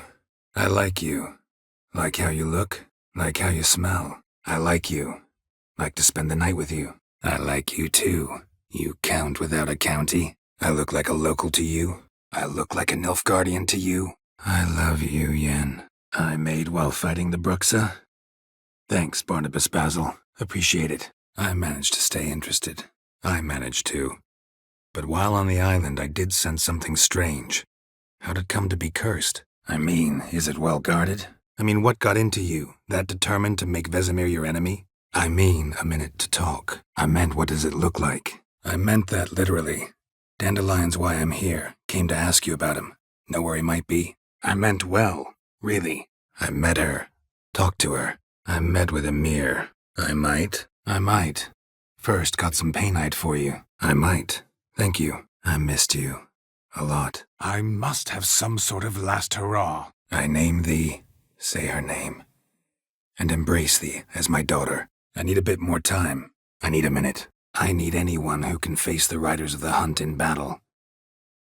I like you. Like how you look. Like how you smell. I like you. Like to spend the night with you. I like you too. You count without a county. I look like a local to you. I look like a Nilfgaardian to you. I love you, Yen. I made while fighting the Bruxa. Thanks, Barnabas Basil. Appreciate it. I managed to stay interested. I managed to. But while on the island, I did sense something strange. How'd it come to be cursed? I mean, is it well guarded? I mean, what got into you, that determined to make Vesemir your enemy? I mean, a minute to talk. I meant, what does it look like? I meant that literally. Dandelion's why I'm here. Came to ask you about him. Know where he might be? I meant well, really. I met her. Talked to her. I met with Emir. I might. First, got some painite for you. I might. Thank you. I missed you. A lot. I must have some sort of last hurrah. I name thee, say her name, and embrace thee as my daughter. I need a bit more time. I need a minute. I need anyone who can face the riders of the hunt in battle.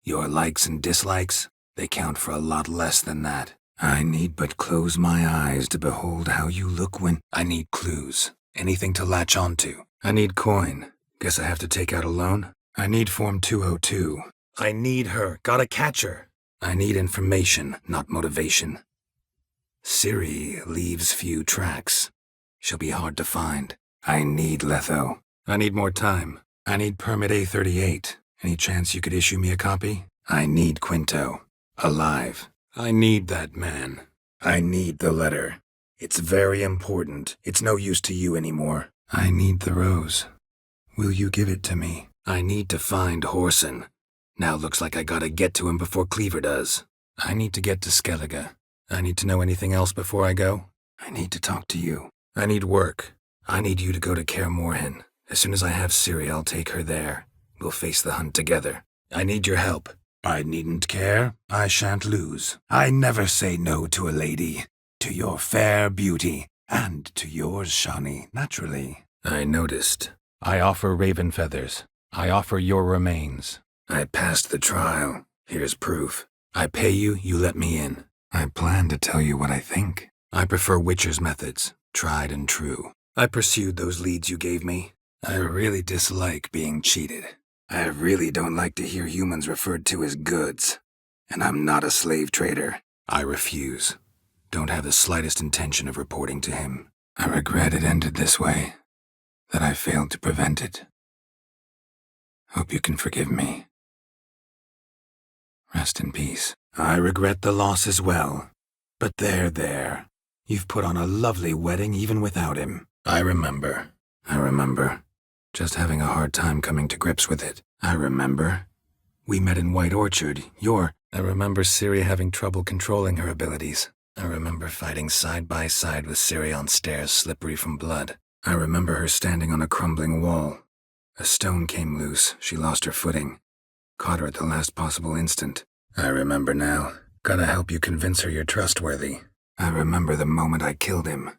Your likes and dislikes, they count for a lot less than that. I need but close my eyes to behold how you look when... I need clues. Anything to latch onto. I need coin. Guess I have to take out a loan. I need Form 202. I need her. Gotta catch her. I need information, not motivation. Ciri leaves few tracks. She'll be hard to find. I need Letho. I need more time. I need Permit A38. Any chance you could issue me a copy? I need Quinto. Alive. I need that man. I need the letter. It's very important. It's no use to you anymore. I need the rose. Will you give it to me? I need to find Whoreson. Now looks like I gotta get to him before Cleaver does. I need to get to Skellige. I need to know anything else before I go. I need to talk to you. I need work. I need you to go to Kaer Morhen. As soon as I have Ciri, I'll take her there. We'll face the hunt together. I need your help. I needn't care. I shan't lose. I never say no to a lady. To your fair beauty. And to yours, Shani, naturally. I noticed. I offer raven feathers. I offer your remains. I passed the trial. Here's proof. I pay you, you let me in. I plan to tell you what I think. I prefer Witcher's methods, tried and true. I pursued those leads you gave me. I really dislike being cheated. I really don't like to hear humans referred to as goods. And I'm not a slave trader. I refuse. Don't have the slightest intention of reporting to him. I regret it ended this way. That I failed to prevent it. Hope you can forgive me. Rest in peace. I regret the loss as well. But there. You've put on a lovely wedding even without him. I remember. Just having a hard time coming to grips with it. I remember. We met in White Orchard. I remember Ciri having trouble controlling her abilities. I remember fighting side by side with Ciri on stairs slippery from blood. I remember her standing on a crumbling wall. A stone came loose. She lost her footing. Caught her at the last possible instant. I remember now. Gotta help you convince her you're trustworthy. I remember the moment I killed him.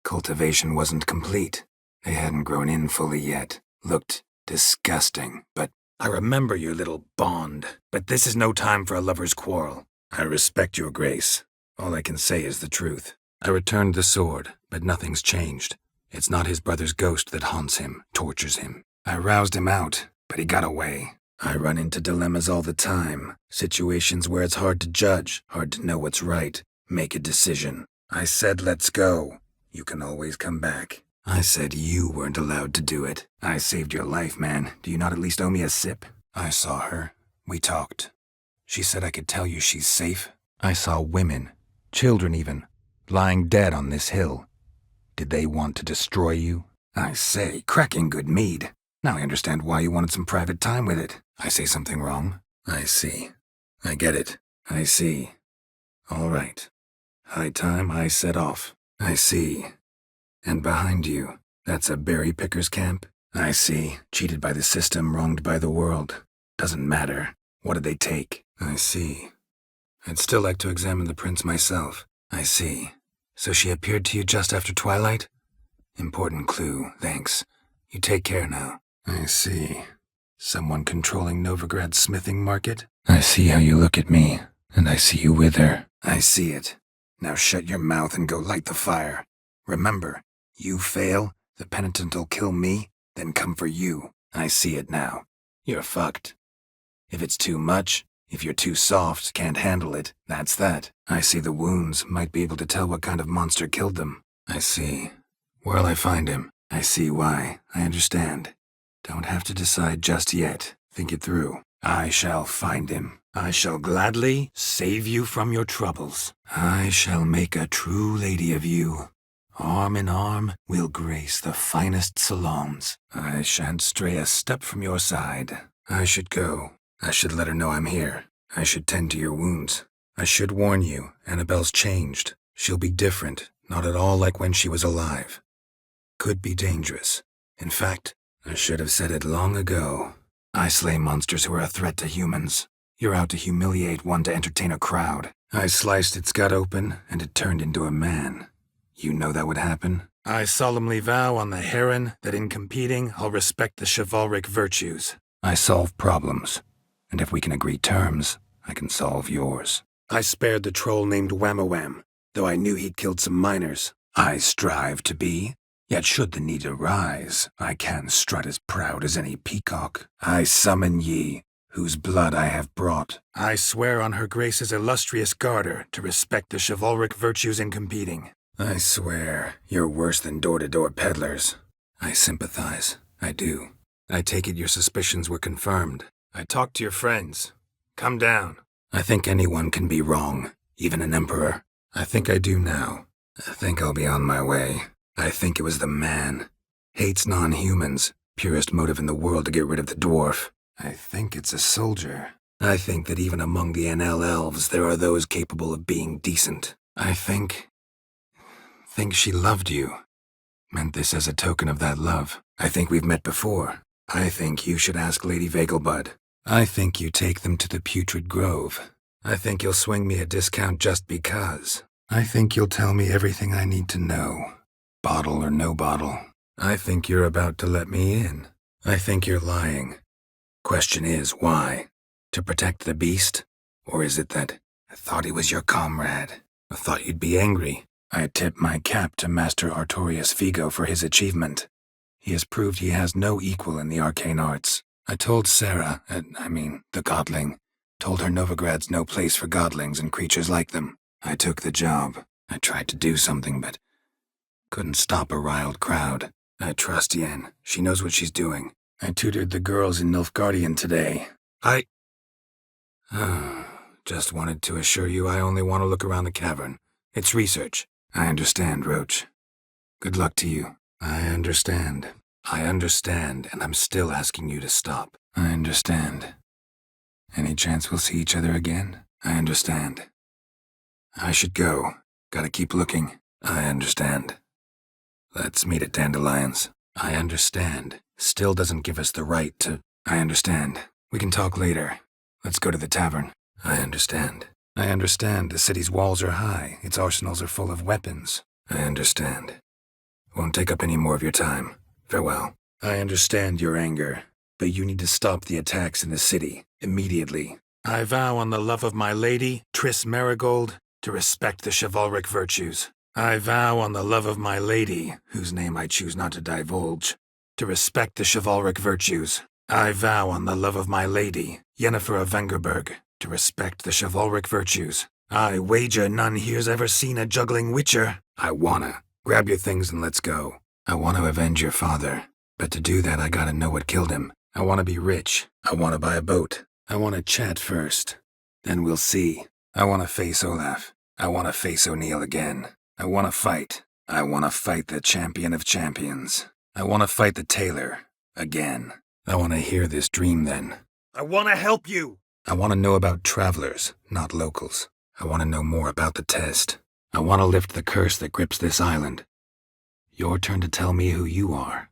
Cultivation wasn't complete. They hadn't grown in fully yet. Looked disgusting, but I remember your little bond. But this is no time for a lover's quarrel. I respect your grace. All I can say is the truth. I returned the sword, but nothing's changed. It's not his brother's ghost that haunts him, tortures him. I roused him out, but he got away. I run into dilemmas all the time. Situations where it's hard to judge, hard to know what's right. Make a decision. I said let's go. You can always come back. I said you weren't allowed to do it. I saved your life, man. Do you not at least owe me a sip? I saw her. We talked. She said I could tell you she's safe. I saw women, children even, lying dead on this hill. Did they want to destroy you? I say, cracking good mead. Now I understand why you wanted some private time with it. I say something wrong? I see. I get it. I see. All right. High time I set off. I see. And behind you, that's a berry picker's camp? I see. Cheated by the system, wronged by the world. Doesn't matter. What did they take? I see. I'd still like to examine the prints myself. I see. So she appeared to you just after twilight? Important clue, thanks. You take care now. I see. Someone controlling Novigrad's smithing market? I see how you look at me, and I see you with her. I see it. Now shut your mouth and go light the fire. Remember, you fail, the penitent'll kill me, then come for you. I see it now. You're fucked. If it's too much, if you're too soft, can't handle it, that's that. I see the wounds, might be able to tell what kind of monster killed them. I see. Where'll I find him? I see why. I understand. Don't have to decide just yet. Think it through. I shall find him. I shall gladly save you from your troubles. I shall make a true lady of you. Arm in arm, we'll grace the finest salons. I shan't stray a step from your side. I should go. I should let her know I'm here. I should tend to your wounds. I should warn you, Annabelle's changed. She'll be different, not at all like when she was alive. Could be dangerous. In fact, I should have said it long ago. I slay monsters who are a threat to humans. You're out to humiliate one to entertain a crowd. I sliced its gut open, and it turned into a man. You know that would happen? I solemnly vow on the heron that in competing I'll respect the chivalric virtues. I solve problems, and if we can agree terms, I can solve yours. I spared the troll named Whamawam, though I knew he'd killed some miners. I strive to be, yet should the need arise, I can strut as proud as any peacock. I summon ye, whose blood I have brought. I swear on her grace's illustrious garter to respect the chivalric virtues in competing. I swear, you're worse than door-to-door peddlers. I sympathize. I do. I take it your suspicions were confirmed. I talked to your friends. Come down. I think anyone can be wrong, even an emperor. I think I do now. I think I'll be on my way. I think it was the man. Hates non-humans. Purest motive in the world to get rid of the dwarf. I think it's a soldier. I think that even among the NL elves there are those capable of being decent. I think she loved you. Meant this as a token of that love. I think we've met before. I think you should ask Lady Vegelbud. I think you take them to the Putrid Grove. I think you'll swing me a discount just because. I think you'll tell me everything I need to know. Bottle or no bottle. I think you're about to let me in. I think you're lying. Question is, why? To protect the beast? Or is it that I thought he was your comrade? I thought you'd be angry. I tip my cap to Master Artorius Figo for his achievement. He has proved he has no equal in the arcane arts. I told Sarah, the godling, told her Novigrad's no place for godlings and creatures like them. I took the job. I tried to do something, but couldn't stop a riled crowd. I trust Yen. She knows what she's doing. I tutored the girls in Nilfgaardian today. Just wanted to assure you I only want to look around the cavern. It's research. I understand, Roach. Good luck to you. I understand. I understand, and I'm still asking you to stop. I understand. Any chance we'll see each other again? I understand. I should go. Gotta keep looking. I understand. Let's meet at Dandelions. I understand. Still doesn't give us the right to... I understand. We can talk later. Let's go to the tavern. I understand. I understand. The city's walls are high. Its arsenals are full of weapons. I understand. Won't take up any more of your time. Farewell. I understand your anger, but you need to stop the attacks in the city, immediately. I vow on the love of my lady, Triss Marigold, to respect the chivalric virtues. I vow on the love of my lady, whose name I choose not to divulge, to respect the chivalric virtues. I vow on the love of my lady, Yennefer of Vengerberg, to respect the chivalric virtues. I wager none here's ever seen a juggling witcher. I wanna. Grab your things and let's go. I want to avenge your father, but to do that I gotta know what killed him. I want to be rich. I want to buy a boat. I want to chat first. Then we'll see. I want to face Olaf. I want to face O'Neill again. I want to fight. I want to fight the champion of champions. I want to fight the tailor. Again. I want to hear this dream then. I want to help you. I want to know about travelers, not locals. I want to know more about the test. I want to lift the curse that grips this island. Your turn to tell me who you are.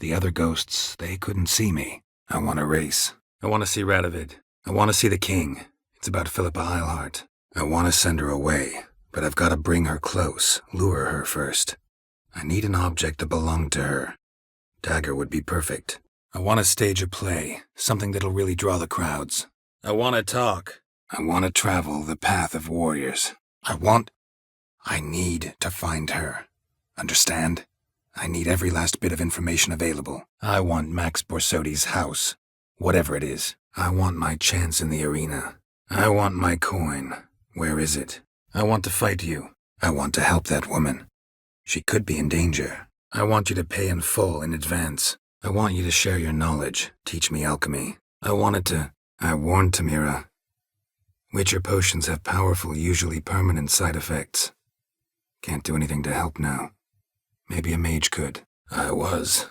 The other ghosts, they couldn't see me. I want to race. I want to see Radovid. I want to see the king. It's about Philippa Eilhart. I want to send her away, but I've got to bring her close, lure her first. I need an object that belonged to her. Dagger would be perfect. I want to stage a play, something that'll really draw the crowds. I want to talk. I want to travel the path of warriors. I need to find her. Understand? I need every last bit of information available. I want Max Borsodi's house. Whatever it is. I want my chance in the arena. I want my coin. Where is it? I want to fight you. I want to help that woman. She could be in danger. I want you to pay in full in advance. I want you to share your knowledge, teach me alchemy. I warned Tamira. Witcher potions have powerful, usually permanent side effects. Can't do anything to help now. Maybe a mage could. I was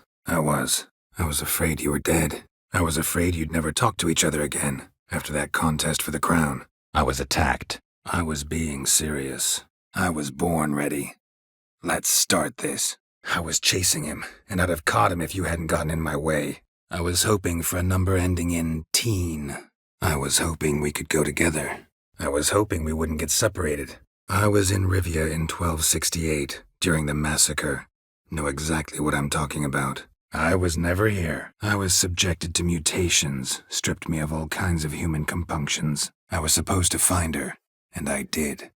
afraid you were dead. I was afraid you'd never talk to each other again after that contest for the crown. I was attacked. I was being serious. I was born ready. Let's start this. I was chasing him, and I'd have caught him if you hadn't gotten in my way. I was hoping for a number ending in teen. I was hoping we could go together. I was hoping we wouldn't get separated. I was in Rivia in 1268, during the massacre. Know exactly what I'm talking about. I was never here. I was subjected to mutations, stripped me of all kinds of human compunctions. I was supposed to find her, and I did.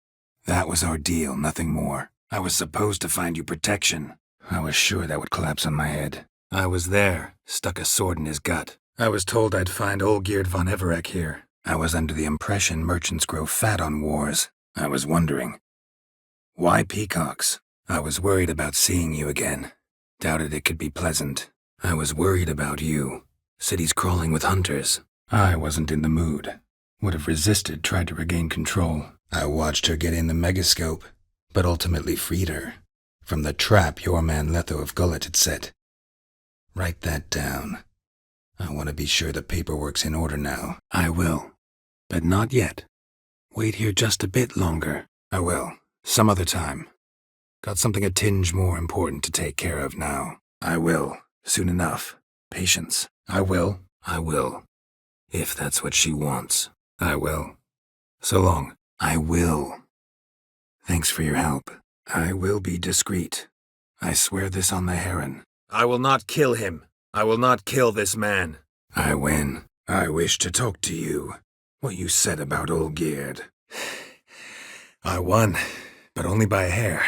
That was our deal, nothing more. I was supposed to find you protection. I was sure that would collapse on my head. I was there, stuck a sword in his gut. I was told I'd find Olgierd von Everec here. I was under the impression merchants grow fat on wars. I was wondering, why peacocks? I was worried about seeing you again. Doubted it could be pleasant. I was worried about you. Cities crawling with hunters. I wasn't in the mood. Would have resisted, tried to regain control. I watched her get in the megascope, but ultimately freed her. From the trap your man Letho of Gullet had set. Write that down. I want to be sure the paperwork's in order now. I will. But not yet. Wait here just a bit longer. I will. Some other time. Got something a tinge more important to take care of now. I will. Soon enough. Patience. I will. If that's what she wants. I will. So long. I will. Thanks for your help. I will be discreet. I swear this on the Heron. I will not kill him. I will not kill this man. I win. I wish to talk to you. What you said about Olgierd. I won, but only by a hair.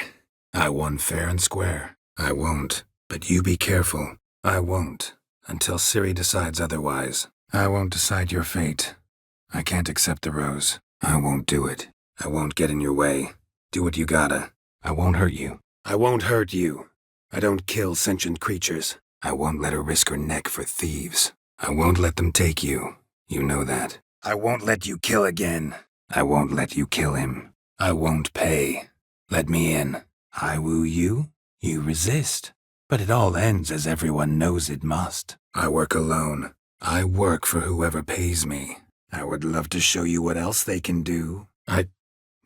I won fair and square. I won't, but you be careful. I won't, until Ciri decides otherwise. I won't decide your fate. I can't accept the rose. I won't do it. I won't get in your way. Do what you gotta. I won't hurt you. I won't hurt you. I don't kill sentient creatures. I won't let her risk her neck for thieves. I won't let them take you. You know that. I won't let you kill again. I won't let you kill him. I won't pay. Let me in. I woo you. You resist. But it all ends as everyone knows it must. I work alone. I work for whoever pays me. I would love to show you what else they can do. I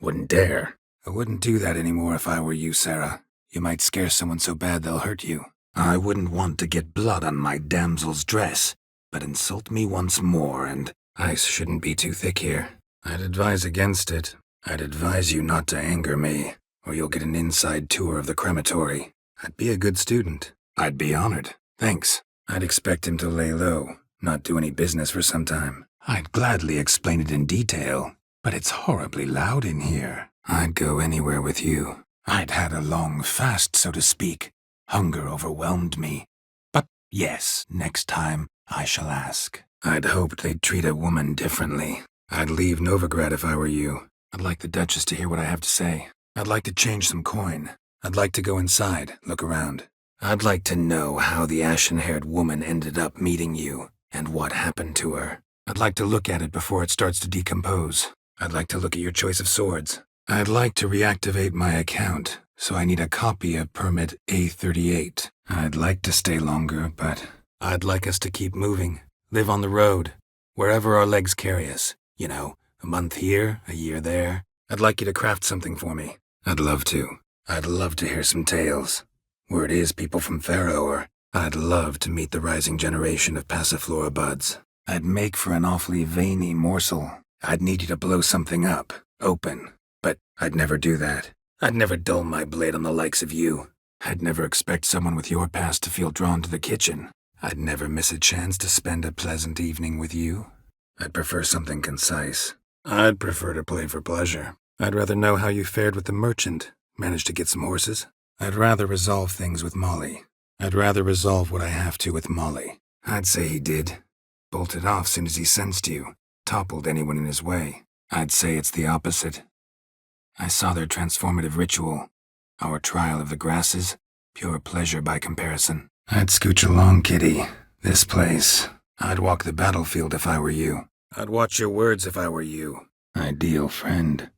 wouldn't dare. I wouldn't do that anymore if I were you, Sarah. You might scare someone so bad they'll hurt you. I wouldn't want to get blood on my damsel's dress, but insult me once more and ice shouldn't be too thick here. I'd advise against it. I'd advise you not to anger me, or you'll get an inside tour of the crematory. I'd be a good student. I'd be honored. Thanks. I'd expect him to lay low, not do any business for some time. I'd gladly explain it in detail, but it's horribly loud in here. I'd go anywhere with you. I'd had a long fast, so to speak. Hunger overwhelmed me. But yes, next time I shall ask. I'd hoped they'd treat a woman differently. I'd leave Novigrad if I were you. I'd like the Duchess to hear what I have to say. I'd like to change some coin. I'd like to go inside, look around. I'd like to know how the ashen-haired woman ended up meeting you, and what happened to her. I'd like to look at it before it starts to decompose. I'd like to look at your choice of swords. I'd like to reactivate my account, so I need a copy of Permit A38. I'd like to stay longer, but I'd like us to keep moving. Live on the road, wherever our legs carry us. You know, a month here, a year there. I'd like you to craft something for me. I'd love to. I'd love to hear some tales. Word is people from Pharaoh, or I'd love to meet the rising generation of Passiflora buds. I'd make for an awfully veiny morsel. I'd need you to blow something up, open. But I'd never do that. I'd never dull my blade on the likes of you. I'd never expect someone with your past to feel drawn to the kitchen. I'd never miss a chance to spend a pleasant evening with you. I'd prefer something concise. I'd prefer to play for pleasure. I'd rather know how you fared with the merchant. Managed to get some horses? I'd rather resolve things with Molly. I'd rather resolve what I have to with Molly. I'd say he did. Bolted off soon as he sensed you. Toppled anyone in his way. I'd say it's the opposite. I saw their transformative ritual. Our trial of the grasses. Pure pleasure by comparison. I'd scooch along, kitty. This place. I'd walk the battlefield if I were you. I'd watch your words if I were you. Ideal friend.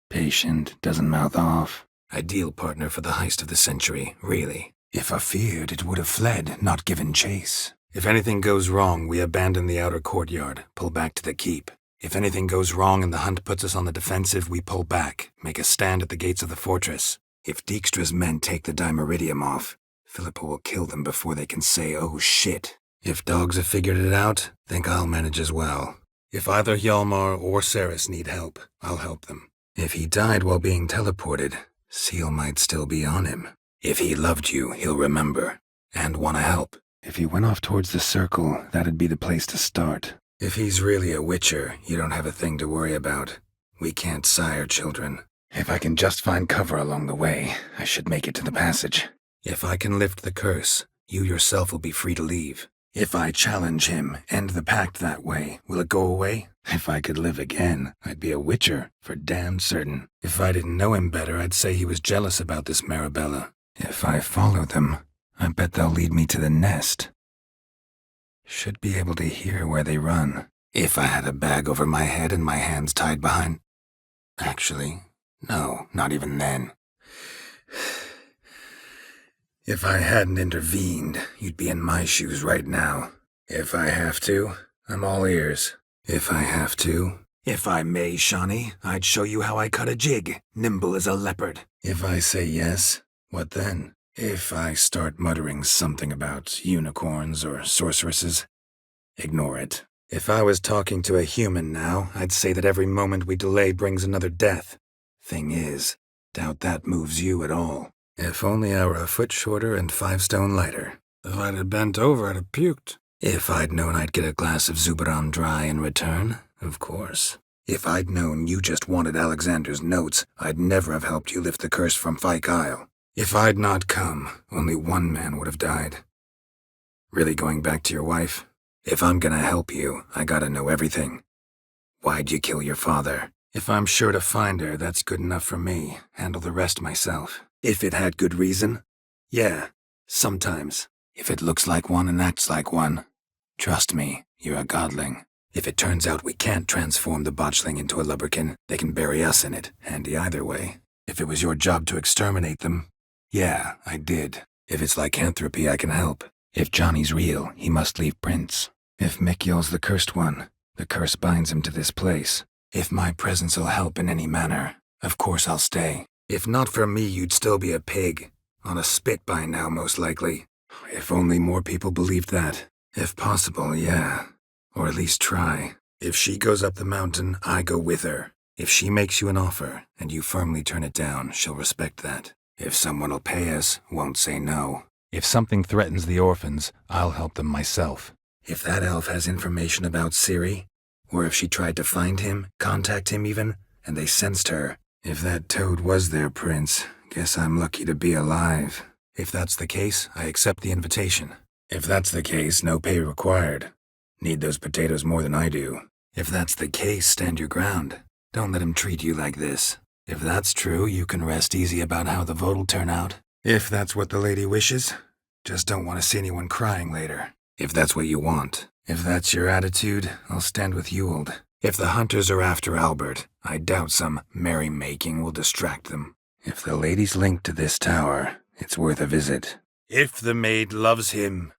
Patient, doesn't mouth off. Ideal partner for the heist of the century, really. If I feared, it would have fled, not given chase. If anything goes wrong, we abandon the outer courtyard, pull back to the keep. If anything goes wrong and the hunt puts us on the defensive, we pull back, make a stand at the gates of the fortress. If Dijkstra's men take the Dimeridium off, Philippa will kill them before they can say, oh shit. If dogs have figured it out, think I'll manage as well. If either Hjalmar or Ceres need help, I'll help them. If he died while being teleported, Seal might still be on him. If he loved you, he'll remember, and want to help. If he went off towards the circle, that'd be the place to start. If he's really a witcher, you don't have a thing to worry about. We can't sire children. If I can just find cover along the way, I should make it to the passage. If I can lift the curse, you yourself will be free to leave. If I challenge him, end the pact that way, will it go away? If I could live again, I'd be a witcher, for damn certain. If I didn't know him better, I'd say he was jealous about this Marabella. If I follow them, I bet they'll lead me to the nest. Should be able to hear where they run. If I had a bag over my head and my hands tied behind... Actually, no, not even then. If I hadn't intervened, you'd be in my shoes right now. If I have to, I'm all ears. If I have to... If I may, Shawnee, I'd show you how I cut a jig, nimble as a leopard. If I say yes, what then? If I start muttering something about unicorns or sorceresses, ignore it. If I was talking to a human now, I'd say that every moment we delay brings another death. Thing is, doubt that moves you at all. If only I were a foot shorter and 5 stone lighter. If I'd have bent over, I'd have puked. If I'd known I'd get a glass of Zubaran dry in return, of course. If I'd known you just wanted Alexander's notes, I'd never have helped you lift the curse from Fyke Isle. If I'd not come, only one man would have died. Really going back to your wife? If I'm gonna help you, I gotta know everything. Why'd you kill your father? If I'm sure to find her, that's good enough for me. Handle the rest myself. If it had good reason? Yeah, sometimes. If it looks like one and acts like one, trust me, you're a godling. If it turns out we can't transform the botchling into a lubberkin, they can bury us in it, handy either way. If it was your job to exterminate them, yeah, I did. If it's lycanthropy, I can help. If Johnny's real, he must leave prints. If Mikyol's the cursed one, the curse binds him to this place. If my presence'll help in any manner, of course I'll stay. If not for me, you'd still be a pig. On a spit by now, most likely. If only more people believed that. If possible, yeah. Or at least try. If she goes up the mountain, I go with her. If she makes you an offer, and you firmly turn it down, she'll respect that. If someone'll pay us, won't say no. If something threatens the orphans, I'll help them myself. If that elf has information about Ciri, or if she tried to find him, contact him even, and they sensed her. If that toad was their prince, guess I'm lucky to be alive. If that's the case, I accept the invitation. If that's the case, no pay required. Need those potatoes more than I do. If that's the case, stand your ground. Don't let him treat you like this. If that's true, you can rest easy about how the vote'll turn out. If that's what the lady wishes, just don't want to see anyone crying later. If that's what you want. If that's your attitude, I'll stand with Ewald. If the hunters are after Albert, I doubt some merrymaking will distract them. If the lady's linked to this tower, it's worth a visit. If the maid loves him,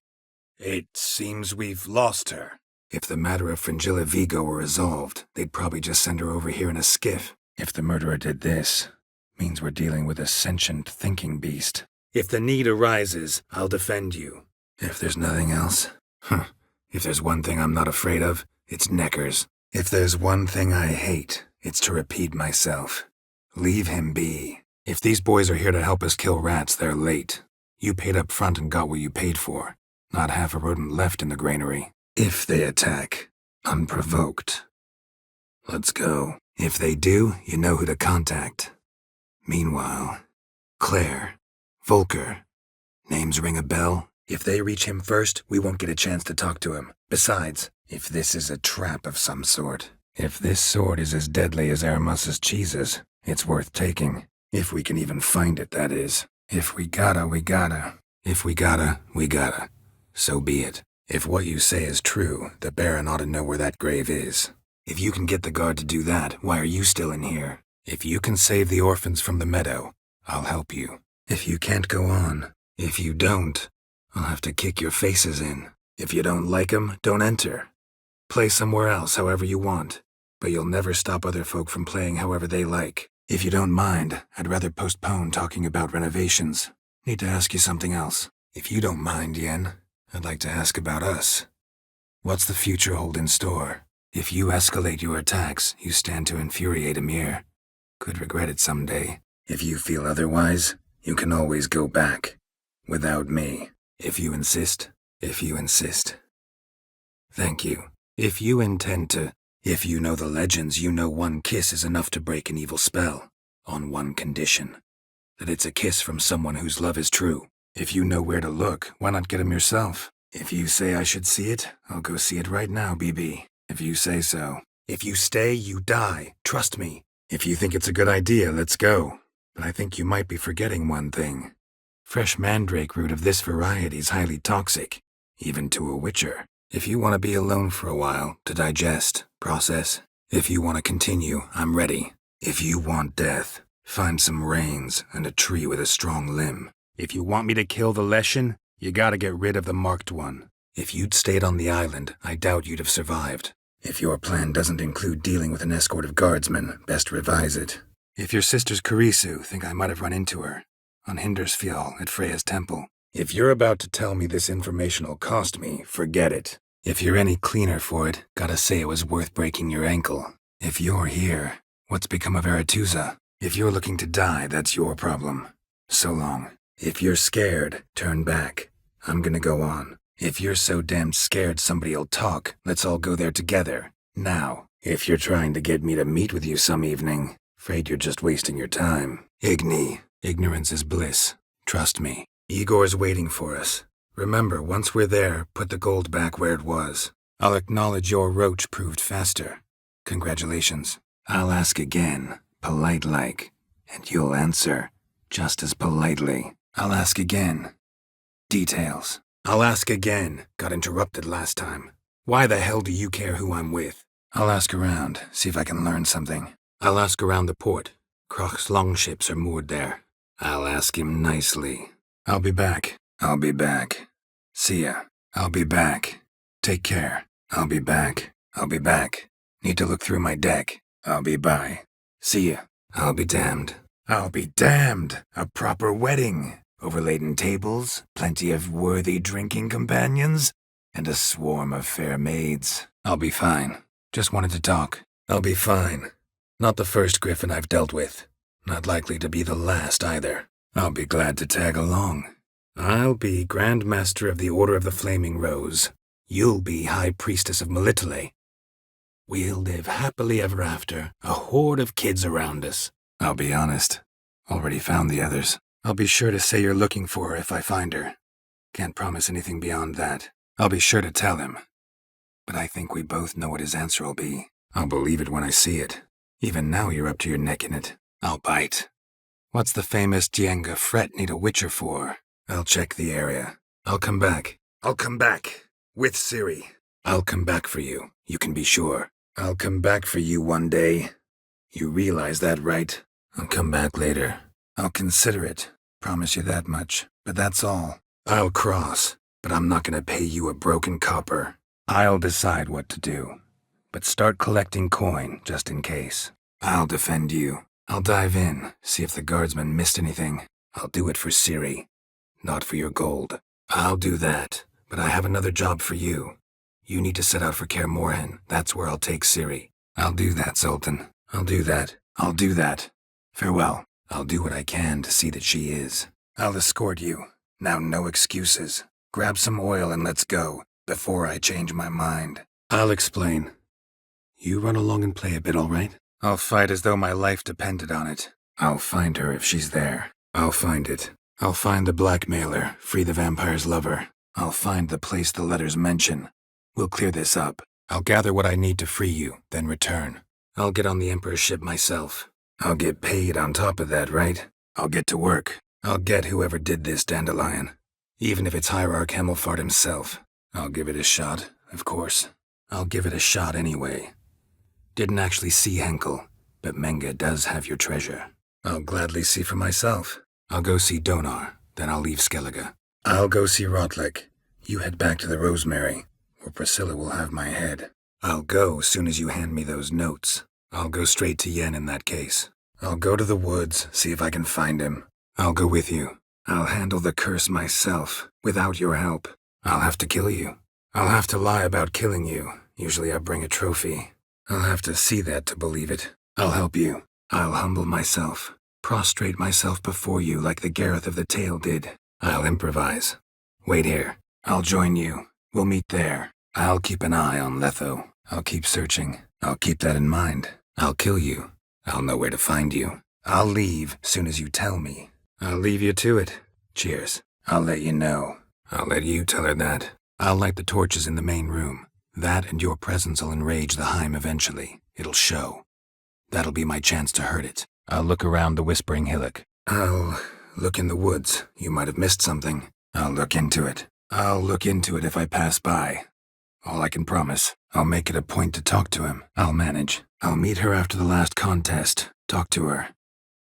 it seems we've lost her. If the matter of Fringilla Vigo were resolved, they'd probably just send her over here in a skiff. If the murderer did this, means we're dealing with a sentient thinking beast. If the need arises, I'll defend you. If there's nothing else, if there's one thing I'm not afraid of, it's neckers. If there's one thing I hate, it's to repeat myself. Leave him be. If these boys are here to help us kill rats, they're late. You paid up front and got what you paid for. Not half a rodent left in the granary. If they attack, unprovoked, let's go. If they do, you know who to contact. Meanwhile, Claire, Volker, names ring a bell? If they reach him first, we won't get a chance to talk to him. Besides, if this is a trap of some sort, if this sword is as deadly as Aramus's cheeses, it's worth taking. If we can even find it, that is. If we gotta, we gotta. If we gotta, we gotta. So be it. If what you say is true, the Baron ought to know where that grave is. If you can get the guard to do that, why are you still in here? If you can save the orphans from the meadow, I'll help you. If you can't go on, if you don't, I'll have to kick your faces in. If you don't like 'em, don't enter. Play somewhere else however you want, but you'll never stop other folk from playing however they like. If you don't mind, I'd rather postpone talking about renovations. Need to ask you something else. If you don't mind, Yen, I'd like to ask about us. What's the future hold in store? If you escalate your attacks, you stand to infuriate Emir. Could regret it someday. If you feel otherwise, you can always go back. Without me. If you insist. If you insist. Thank you. If you intend to. If you know the legends, you know one kiss is enough to break an evil spell. On one condition. That it's a kiss from someone whose love is true. If you know where to look, why not get him yourself? If you say I should see it, I'll go see it right now, BB. If you say so. If you stay, you die. Trust me. If you think it's a good idea, let's go. But I think you might be forgetting one thing. Fresh mandrake root of this variety is highly toxic, even to a witcher. If you want to be alone for a while, to digest, process. If you want to continue, I'm ready. If you want death, find some reins and a tree with a strong limb. If you want me to kill the Leshen, you gotta get rid of the marked one. If you'd stayed on the island, I doubt you'd have survived. If your plan doesn't include dealing with an escort of guardsmen, best revise it. If your sister's Karisu think I might have run into her, on Hindersfjall at Freya's temple. If you're about to tell me this information'll cost me, forget it. If you're any cleaner for it, gotta say it was worth breaking your ankle. If you're here, what's become of Aretuza? If you're looking to die, that's your problem. So long. If you're scared, turn back. I'm gonna go on. If you're so damn scared somebody'll talk, let's all go there together. Now. If you're trying to get me to meet with you some evening, afraid you're just wasting your time. Igni. Ignorance is bliss. Trust me. Igor's waiting for us. Remember, once we're there, put the gold back where it was. I'll acknowledge your roach proved faster. Congratulations. I'll ask again, polite-like, and you'll answer, just as politely. I'll ask again. Details. I'll ask again. Got interrupted last time. Why the hell do you care who I'm with? I'll ask around, see if I can learn something. I'll ask around the port. Krach's longships are moored there. I'll ask him nicely. I'll be back. I'll be back. See ya. I'll be back. Take care. I'll be back. I'll be back. Need to look through my deck. I'll be by. See ya. I'll be damned. I'll be damned. A proper wedding. Overladen tables, plenty of worthy drinking companions, and a swarm of fair maids. I'll be fine. Just wanted to talk. I'll be fine. Not the first griffin I've dealt with. Not likely to be the last either. I'll be glad to tag along. I'll be Grand Master of the Order of the Flaming Rose. You'll be High Priestess of Melitele. We'll live happily ever after, a horde of kids around us. I'll be honest. Already found the others. I'll be sure to say you're looking for her if I find her. Can't promise anything beyond that. I'll be sure to tell him. But I think we both know what his answer will be. I'll believe it when I see it. Even now you're up to your neck in it. I'll bite. What's the famous Dienga Fret need a witcher for? I'll check the area. I'll come back. I'll come back. With Ciri. I'll come back for you. You can be sure. I'll come back for you one day. You realize that, right? I'll come back later. I'll consider it. Promise you that much. But that's all. I'll cross. But I'm not gonna pay you a broken copper. I'll decide what to do. But start collecting coin, just in case. I'll defend you. I'll dive in, see if the guardsmen missed anything. I'll do it for Ciri. Not for your gold. I'll do that. But I have another job for you. You need to set out for Kaer Morhen. That's where I'll take Ciri. I'll do that, Sultan. I'll do that. I'll do that. Farewell. I'll do what I can to see that she is. I'll escort you. Now no excuses. Grab some oil and let's go, before I change my mind. I'll explain. You run along and play a bit, all right? I'll fight as though my life depended on it. I'll find her if she's there. I'll find it. I'll find the blackmailer, free the vampire's lover. I'll find the place the letters mention. We'll clear this up. I'll gather what I need to free you, then return. I'll get on the Emperor's ship myself. I'll get paid on top of that, right? I'll get to work. I'll get whoever did this, Dandelion. Even if it's Hierarch Hemelfart himself. I'll give it a shot, of course. I'll give it a shot anyway. Didn't actually see Henkel, but Menge does have your treasure. I'll gladly see for myself. I'll go see Donar, then I'll leave Skellige. I'll go see Rotlick. You head back to the Rosemary, or Priscilla will have my head. I'll go soon as you hand me those notes. I'll go straight to Yen in that case. I'll go to the woods, see if I can find him. I'll go with you. I'll handle the curse myself, without your help. I'll have to kill you. I'll have to lie about killing you. Usually I bring a trophy. I'll have to see that to believe it. I'll help you. I'll humble myself. Prostrate myself before you like the Geralt of the tale did. I'll improvise. Wait here. I'll join you. We'll meet there. I'll keep an eye on Letho. I'll keep searching. I'll keep that in mind. I'll kill you. I'll know where to find you. I'll leave soon as you tell me. I'll leave you to it. Cheers. I'll let you know. I'll let you tell her that. I'll light the torches in the main room. That and your presence'll enrage the Heim eventually. It'll show. That'll be my chance to hurt it. I'll look around the Whispering Hillock. I'll look in the woods. You might have missed something. I'll look into it. I'll look into it if I pass by. All I can promise, I'll make it a point to talk to him. I'll manage. I'll meet her after the last contest. Talk to her.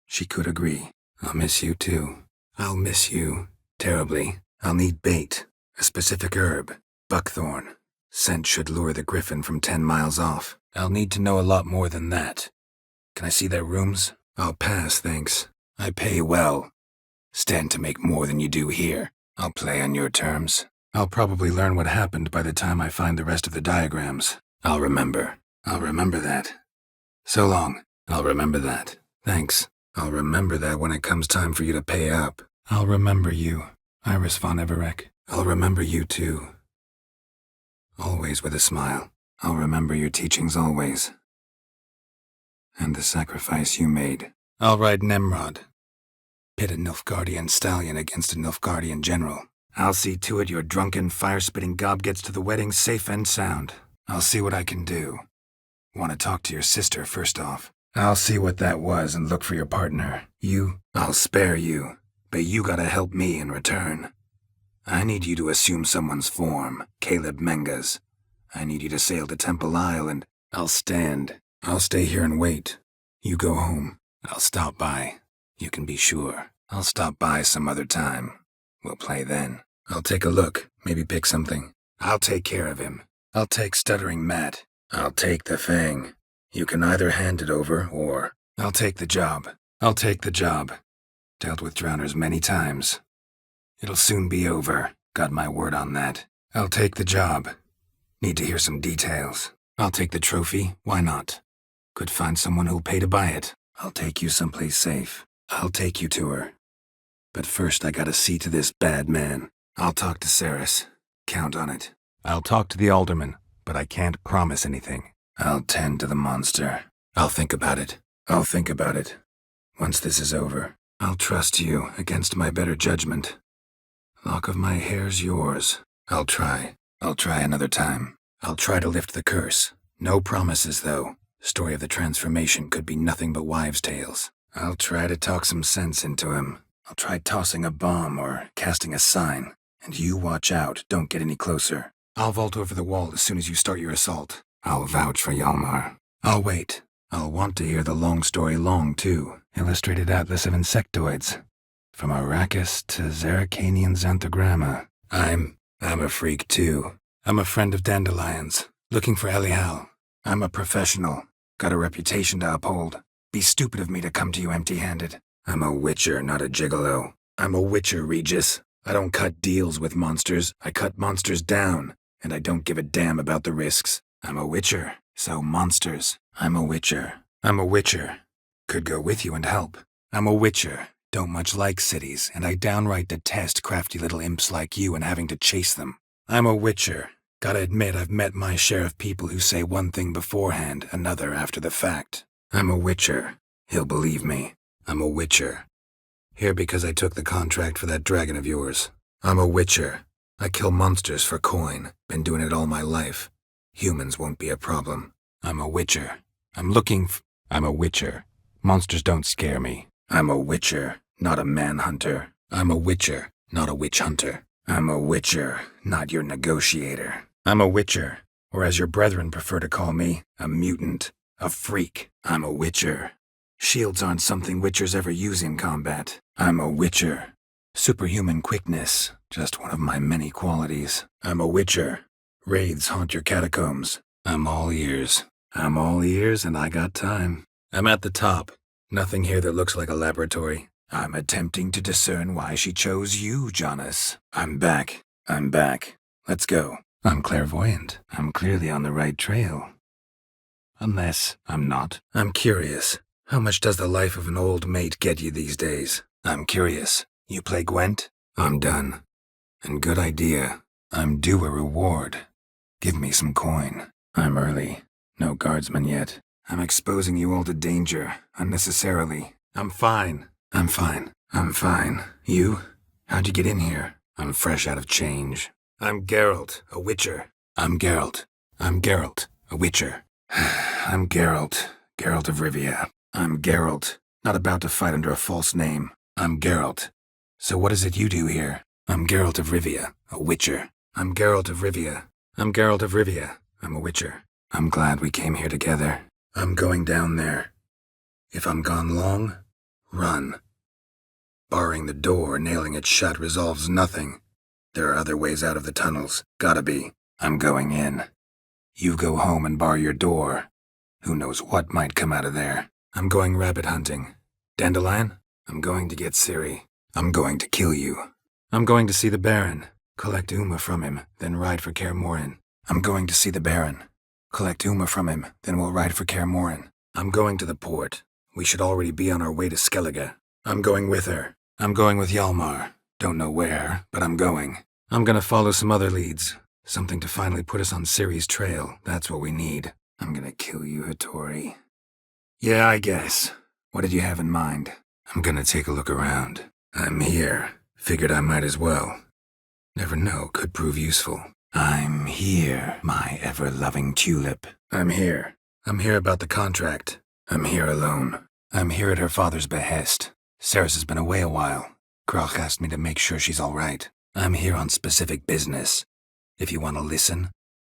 She could agree. I'll miss you too. I'll miss you. Terribly. I'll need bait. A specific herb. Buckthorn. Scent should lure the griffin from 10 miles off. I'll need to know a lot more than that. Can I see their rooms? I'll pass, thanks. I pay well. Stand to make more than you do here. I'll play on your terms. I'll probably learn what happened by the time I find the rest of the diagrams. I'll remember. I'll remember that. So long. I'll remember that. Thanks. I'll remember that when it comes time for you to pay up. I'll remember you, Iris von Everek. I'll remember you too. Always with a smile. I'll remember your teachings always. And the sacrifice you made. I'll ride Nemrod. Pit a Nilfgaardian stallion against a Nilfgaardian general. I'll see to it your drunken, fire-spitting gob gets to the wedding safe and sound. I'll see what I can do. Want to talk to your sister first off. I'll see what that was and look for your partner. I'll spare you, but you gotta help me in return. I need you to assume someone's form, Caleb Menge's. I need you to sail to Temple Isle and I'll stand. I'll stay here and wait. You go home. I'll stop by. You can be sure. I'll stop by some other time. We'll play then. I'll take a look, maybe pick something. I'll take care of him. I'll take Stuttering Matt. I'll take the thing. You can either hand it over or... I'll take the job. I'll take the job. Dealt with drowners many times. It'll soon be over. Got my word on that. I'll take the job. Need to hear some details. I'll take the trophy. Why not? Could find someone who'll pay to buy it. I'll take you someplace safe. I'll take you to her. But first I gotta see to this bad man. I'll talk to Saris. Count on it. I'll talk to the alderman, but I can't promise anything. I'll tend to the monster. I'll think about it. I'll think about it. Once this is over, I'll trust you against my better judgment. Lock of my hair's yours. I'll try. I'll try another time. I'll try to lift the curse. No promises, though. Story of the transformation could be nothing but wives' tales. I'll try to talk some sense into him. I'll try tossing a bomb or casting a sign. And you watch out, don't get any closer. I'll vault over the wall as soon as you start your assault. I'll vouch for Hjalmar. I'll wait. I'll want to hear the long story long, too. Illustrated Atlas of Insectoids. From Arrakis to Zeracanian Xanthogramma. I'm a freak, too. I'm a friend of dandelions. Looking for Elihal. I'm a professional. Got a reputation to uphold. Be stupid of me to come to you empty-handed. I'm a witcher, not a gigolo. I'm a witcher, Regis. I don't cut deals with monsters. I cut monsters down. And I don't give a damn about the risks. I'm a witcher, so monsters. I'm a witcher. I'm a witcher. Could go with you and help. I'm a witcher. Don't much like cities, and I downright detest crafty little imps like you and having to chase them. I'm a witcher. Gotta admit I've met my share of people who say one thing beforehand, another after the fact. I'm a witcher. He'll believe me. I'm a witcher. Here because I took the contract for that dragon of yours. I'm a witcher. I kill monsters for coin. Been doing it all my life. Humans won't be a problem. I'm a witcher. I'm a witcher. Monsters don't scare me. I'm a witcher, not a manhunter. I'm a witcher, not a witch hunter. I'm a witcher, not your negotiator. I'm a witcher, or as your brethren prefer to call me, a mutant, a freak. I'm a witcher. Shields aren't something witchers ever use in combat. I'm a witcher. Superhuman quickness, just one of my many qualities. I'm a witcher. Wraiths haunt your catacombs. I'm all ears. I'm all ears and I got time. I'm at the top. Nothing here that looks like a laboratory. I'm attempting to discern why she chose you, Jonas. I'm back. I'm back. Let's go. I'm clairvoyant. I'm clearly on the right trail. Unless I'm not. I'm curious. How much does the life of an old mate get you these days? I'm curious. You play Gwent? I'm done. And good idea. I'm due a reward. Give me some coin. I'm early. No guardsmen yet. I'm exposing you all to danger, unnecessarily. I'm fine. I'm fine. I'm fine. You? How'd you get in here? I'm fresh out of change. I'm Geralt, a witcher. I'm Geralt. I'm Geralt, a witcher. I'm Geralt. Geralt of Rivia. I'm Geralt, not about to fight under a false name. I'm Geralt. So what is it you do here? I'm Geralt of Rivia, a witcher. I'm Geralt of Rivia. I'm Geralt of Rivia. I'm a witcher. I'm glad we came here together. I'm going down there. If I'm gone long, run. Barring the door, nailing it shut resolves nothing. There are other ways out of the tunnels. Gotta be. I'm going in. You go home and bar your door. Who knows what might come out of there. I'm going rabbit hunting. Dandelion? I'm going to get Ciri. I'm going to kill you. I'm going to see the Baron. Collect Uma from him, then ride for Kaer Morhen. I'm going to see the Baron. Collect Uma from him, then we'll ride for Kaer Morhen. I'm going to the port. We should already be on our way to Skellige. I'm going with her. I'm going with Hjalmar. Don't know where, but I'm going. I'm gonna follow some other leads. Something to finally put us on Ciri's trail. That's what we need. I'm gonna kill you, Hattori. Yeah, I guess. What did you have in mind? I'm gonna take a look around. I'm here. Figured I might as well. Never know, could prove useful. I'm here, my ever-loving tulip. I'm here. I'm here about the contract. I'm here alone. I'm here at her father's behest. Ceres has been away a while. Kroch asked me to make sure she's all right. I'm here on specific business. If you want to listen,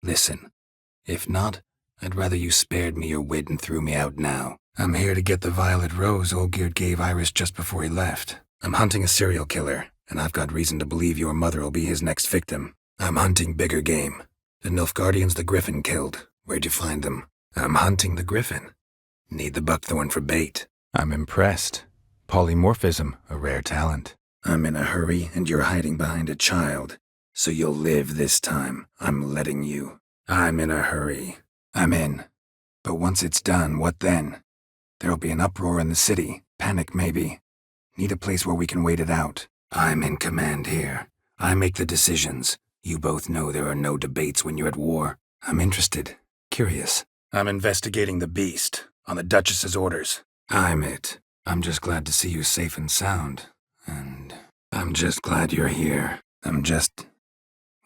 listen. If not, I'd rather you spared me your wit and threw me out now. I'm here to get the violet rose Olgierd gave Iris just before he left. I'm hunting a serial killer, and I've got reason to believe your mother will be his next victim. I'm hunting bigger game. The Nilfgaardians the Griffin killed. Where'd you find them? I'm hunting the Griffin. Need the buckthorn for bait. I'm impressed. Polymorphism, a rare talent. I'm in a hurry, and you're hiding behind a child. So you'll live this time. I'm letting you. I'm in a hurry. I'm in. But once it's done, what then? There'll be an uproar in the city. Panic, maybe. Need a place where we can wait it out. I'm in command here. I make the decisions. You both know there are no debates when you're at war. I'm interested. Curious. I'm investigating the beast. On the Duchess's orders. I'm it. I'm just glad to see you safe and sound. And I'm just glad you're here. I'm just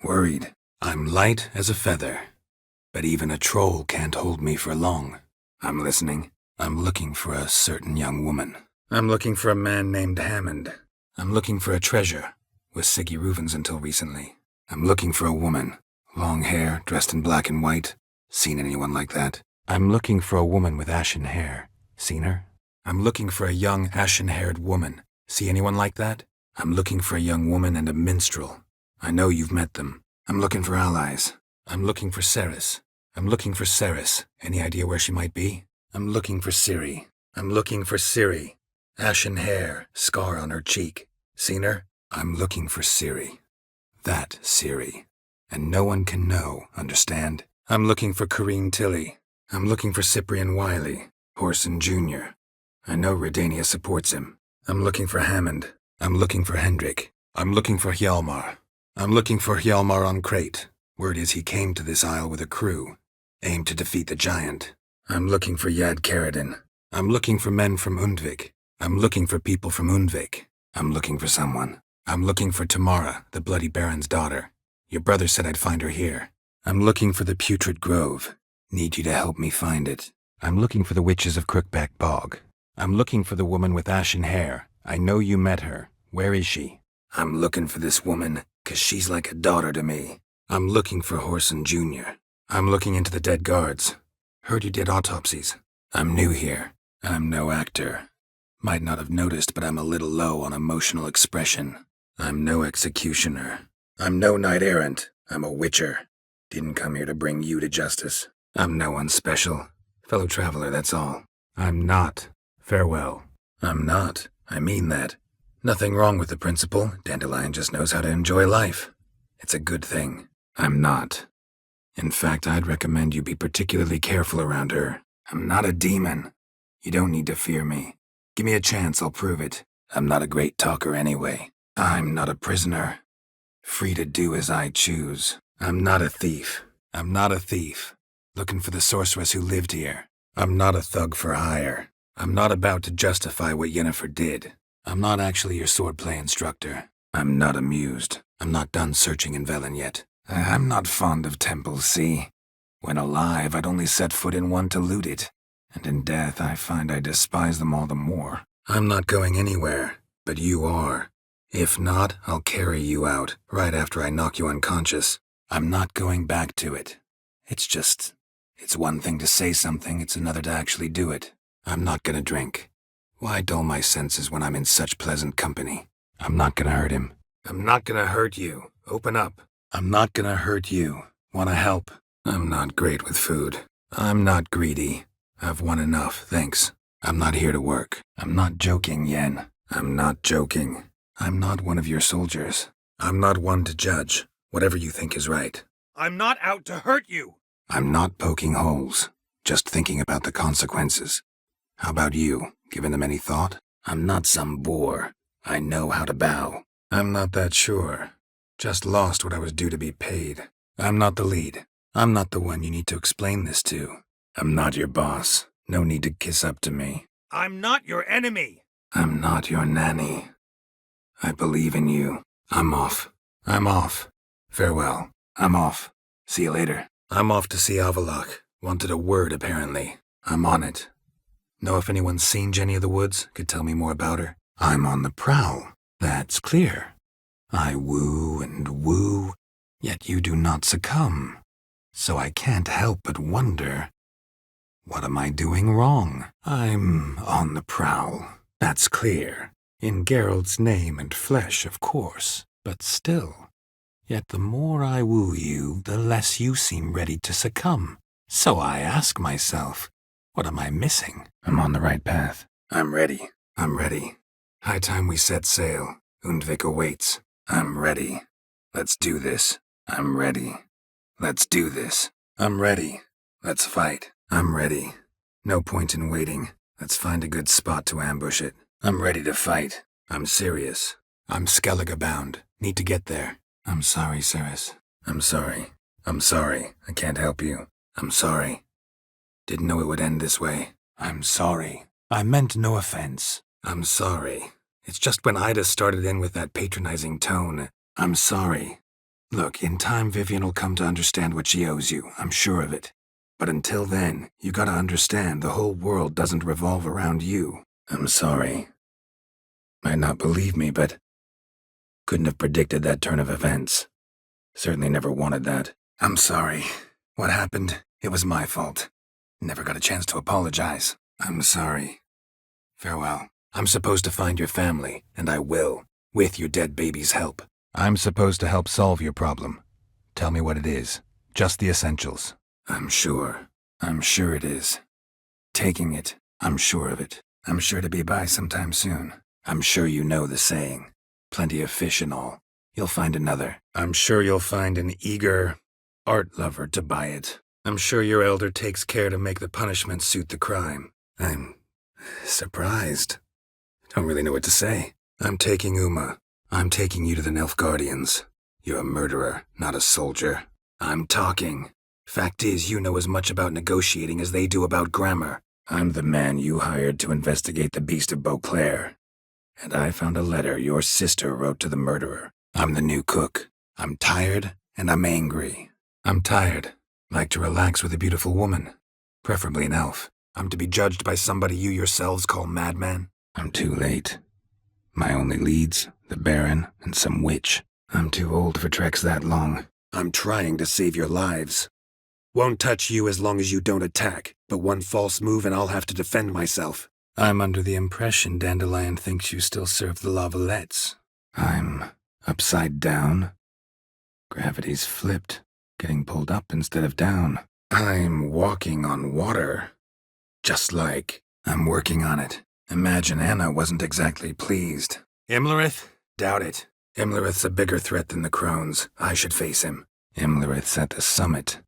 worried. I'm light as a feather. But even a troll can't hold me for long. I'm listening. I'm looking for a certain young woman. I'm looking for a man named Hammond. I'm looking for a treasure. Was Siggy Reuven's until recently. I'm looking for a woman. Long hair, dressed in black and white. Seen anyone like that? I'm looking for a woman with ashen hair. Seen her? I'm looking for a young, ashen-haired woman. See anyone like that? I'm looking for a young woman and a minstrel. I know you've met them. I'm looking for allies. I'm looking for Ceres. I'm looking for Ceres. Any idea where she might be? I'm looking for Ciri. I'm looking for Ciri. Ashen hair, scar on her cheek. Seen her? I'm looking for Ciri. That Ciri. And no one can know, understand? I'm looking for Corrine Tilly. I'm looking for Cyprian Wiley. Horson Jr. I know Redania supports him. I'm looking for Hammond. I'm looking for Hendrik. I'm looking for Hjalmar. I'm looking for Hjalmar on Crate. Word is he came to this isle with a crew. Aimed to defeat the giant. I'm looking for Yad Karadin. I'm looking for men from Undvik. I'm looking for people from Undvik. I'm looking for someone. I'm looking for Tamara, the Bloody Baron's daughter. Your brother said I'd find her here. I'm looking for the Putrid Grove. Need you to help me find it. I'm looking for the witches of Crookback Bog. I'm looking for the woman with ashen hair. I know you met her. Where is she? I'm looking for this woman, 'cause she's like a daughter to me. I'm looking for Horson Jr. I'm looking into the dead guards. Heard you did autopsies. I'm new here. I'm no actor. Might not have noticed, but I'm a little low on emotional expression. I'm no executioner. I'm no knight errant. I'm a witcher. Didn't come here to bring you to justice. I'm no one special. Fellow traveler, that's all. I'm not. Farewell. I'm not. I mean that. Nothing wrong with the principle. Dandelion just knows how to enjoy life. It's a good thing. I'm not. In fact, I'd recommend you be particularly careful around her. I'm not a demon. You don't need to fear me. Give me a chance, I'll prove it. I'm not a great talker anyway. I'm not a prisoner. Free to do as I choose. I'm not a thief. I'm not a thief. Looking for the sorceress who lived here. I'm not a thug for hire. I'm not about to justify what Yennefer did. I'm not actually your swordplay instructor. I'm not amused. I'm not done searching in Velen yet. I'm not fond of temples, see? When alive, I'd only set foot in one to loot it. And in death, I find I despise them all the more. I'm not going anywhere, but you are. If not, I'll carry you out, right after I knock you unconscious. I'm not going back to it. It's one thing to say something, it's another to actually do it. I'm not gonna drink. Why dull my senses when I'm in such pleasant company? I'm not gonna hurt him. I'm not gonna hurt you. Open up. I'm not gonna hurt you. Wanna help? I'm not great with food. I'm not greedy. I've won enough, thanks. I'm not here to work. I'm not joking, Yen. I'm not joking. I'm not one of your soldiers. I'm not one to judge. Whatever you think is right. I'm not out to hurt you. I'm not poking holes. Just thinking about the consequences. How about you? Given them any thought? I'm not some boor. I know how to bow. I'm not that sure. Just lost what I was due to be paid. I'm not the lead. I'm not the one you need to explain this to. I'm not your boss. No need to kiss up to me. I'm not your enemy. I'm not your nanny. I believe in you. I'm off. I'm off. Farewell. I'm off. See you later. I'm off to see Avalok. Wanted a word, apparently. I'm on it. Know if anyone's seen Jenny of the Woods? Could tell me more about her? I'm on the prowl. That's clear. I woo and woo, yet you do not succumb. So I can't help but wonder, what am I doing wrong? I'm on the prowl. That's clear. In Geralt's name and flesh, of course. But still. Yet the more I woo you, the less you seem ready to succumb. So I ask myself, what am I missing? I'm on the right path. I'm ready. I'm ready. High time we set sail. Undvik awaits. I'm ready. Let's do this. I'm ready. Let's do this. I'm ready. Let's fight. I'm ready. No point in waiting. Let's find a good spot to ambush it. I'm ready to fight. I'm serious. I'm Skellige bound. Need to get there. I'm sorry, Ceres. I'm sorry. I'm sorry. I can't help you. I'm sorry. Didn't know it would end this way. I'm sorry. I meant no offense. I'm sorry. It's just when Ida started in with that patronizing tone. I'm sorry. Look, in time Vivian will come to understand what she owes you. I'm sure of it. But until then, you gotta understand the whole world doesn't revolve around you. I'm sorry. Might not believe me, but couldn't have predicted that turn of events. Certainly never wanted that. I'm sorry. What happened? It was my fault. Never got a chance to apologize. I'm sorry. Farewell. I'm supposed to find your family, and I will, with your dead baby's help. I'm supposed to help solve your problem. Tell me what it is. Just the essentials. I'm sure. I'm sure it is. Taking it. I'm sure of it. I'm sure to be by sometime soon. I'm sure you know the saying. Plenty of fish and all. You'll find another. I'm sure you'll find an eager art lover to buy it. I'm sure your elder takes care to make the punishment suit the crime. I'm surprised. Don't really know what to say. I'm taking Uma. I'm taking you to the Nilfgaardians. You're a murderer, not a soldier. I'm talking. Fact is, you know as much about negotiating as they do about grammar. I'm the man you hired to investigate the Beast of Beauclair. And I found a letter your sister wrote to the murderer. I'm the new cook. I'm tired, and I'm angry. I'm tired. Like to relax with a beautiful woman. Preferably an elf. I'm to be judged by somebody you yourselves call madman. I'm too late. My only leads, the Baron and some witch. I'm too old for treks that long. I'm trying to save your lives. Won't touch you as long as you don't attack, but one false move and I'll have to defend myself. I'm under the impression Dandelion thinks you still serve the Lavalettes. I'm upside down. Gravity's flipped, getting pulled up instead of down. I'm walking on water. Just like... I'm working on it. Imagine Anna wasn't exactly pleased. Imlerith? Doubt it. Imlerith's a bigger threat than the crones. I should face him. Imlerith's at the summit.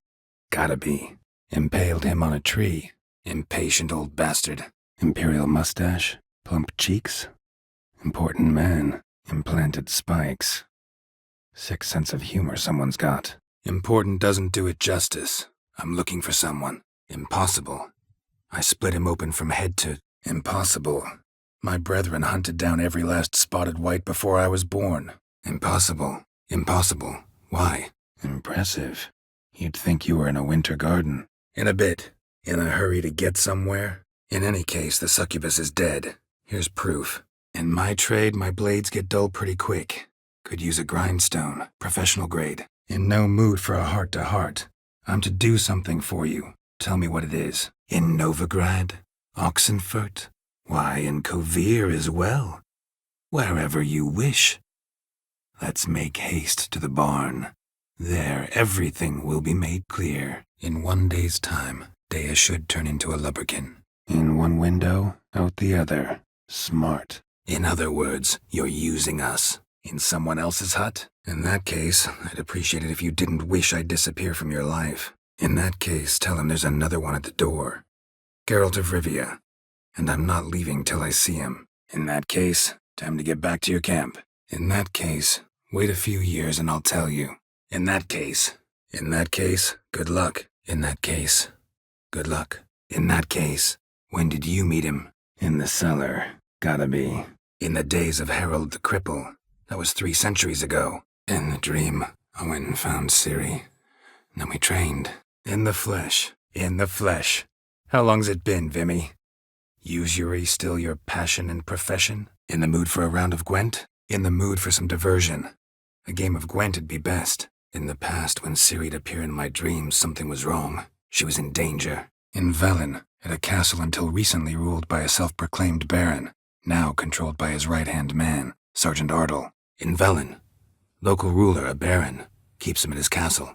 Gotta be. Impaled him on a tree. Impatient old bastard. Imperial mustache. Plump cheeks. Important man. Implanted spikes. Sick sense of humor someone's got. Important doesn't do it justice. I'm looking for someone. Impossible. I split him open from head to... Impossible. My brethren hunted down every last spotted white before I was born. Impossible. Impossible. Why? Impressive. You'd think you were in a winter garden. In a bit. In a hurry to get somewhere. In any case, the succubus is dead. Here's proof. In my trade, my blades get dull pretty quick. Could use a grindstone, professional grade. In no mood for a heart-to-heart. I'm to do something for you. Tell me what it is. In Novigrad? Oxenfurt? Why, in Kovir as well. Wherever you wish. Let's make haste to the barn. There, everything will be made clear. In 1 day's time, Dea should turn into a lubberkin. In one window, out the other. Smart. In other words, you're using us. In someone else's hut? In that case, I'd appreciate it if you didn't wish I'd disappear from your life. In that case, tell him there's another one at the door. Geralt of Rivia. And I'm not leaving till I see him. In that case, time to get back to your camp. In that case, wait a few years and I'll tell you. In that case, good luck. In that case, good luck. In that case, when did you meet him? In the cellar. Gotta be. In the days of Harold the Cripple. That was 3 centuries ago. In the dream, I went and found Ciri. Then we trained. In the flesh. In the flesh. How long's it been, Vimy? Usury still your passion and profession? In the mood for a round of Gwent? In the mood for some diversion? A game of Gwent'd be best. In the past, when Ciri'd appear in my dreams, something was wrong. She was in danger. In Velen, at a castle until recently ruled by a self-proclaimed baron, now controlled by his right-hand man, Sergeant Ardle. In Velen, local ruler, a baron, keeps him at his castle.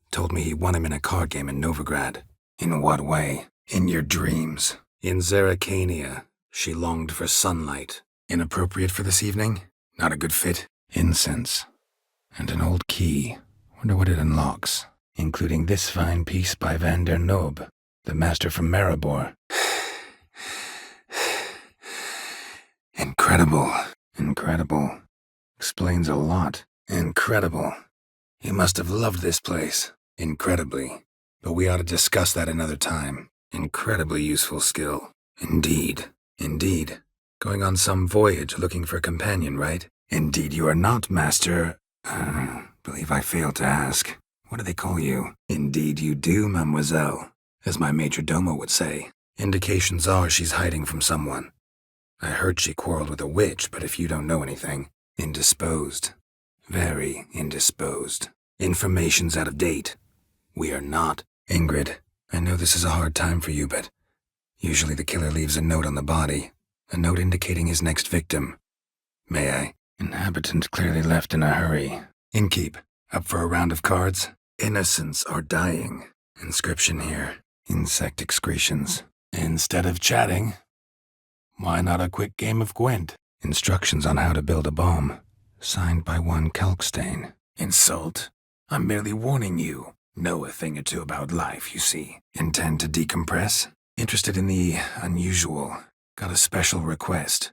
Told me he won him in a card game in Novigrad. In what way? In your dreams. In Zeracania, she longed for sunlight. Inappropriate for this evening? Not a good fit? Incense. And an old key. Wonder what it unlocks. Including this fine piece by Van der Nob, the master from Maribor. Incredible. Incredible. Explains a lot. Incredible. He must have loved this place. Incredibly. But we ought to discuss that another time. Incredibly useful skill. Indeed. Indeed. Going on some voyage looking for a companion, right? Indeed you are not, Master... believe I failed to ask. What do they call you? Indeed you do, mademoiselle. As my major domo would say. Indications are she's hiding from someone. I heard she quarreled with a witch, but if you don't know anything... Indisposed. Very indisposed. Information's out of date. We are not. Ingrid, I know this is a hard time for you, but usually the killer leaves a note on the body. A note indicating his next victim. May I? Inhabitant clearly left in a hurry. Innkeep, up for a round of cards? Innocents are dying. Inscription here. Insect excretions. Instead of chatting, why not a quick game of Gwent? Instructions on how to build a bomb. Signed by one Kalkstain. Insult? I'm merely warning you. Know a thing or two about life, you see. Intend to decompress? Interested in the unusual. Got a special request.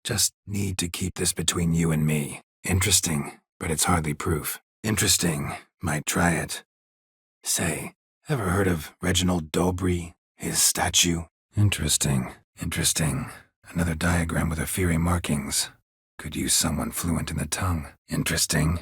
Just need to keep this between you and me. Interesting, but it's hardly proof. Interesting. Might try it. Say, ever heard of Reginald Dobry? His statue? Interesting. Interesting. Another diagram with Afiri markings. Could use someone fluent in the tongue. Interesting.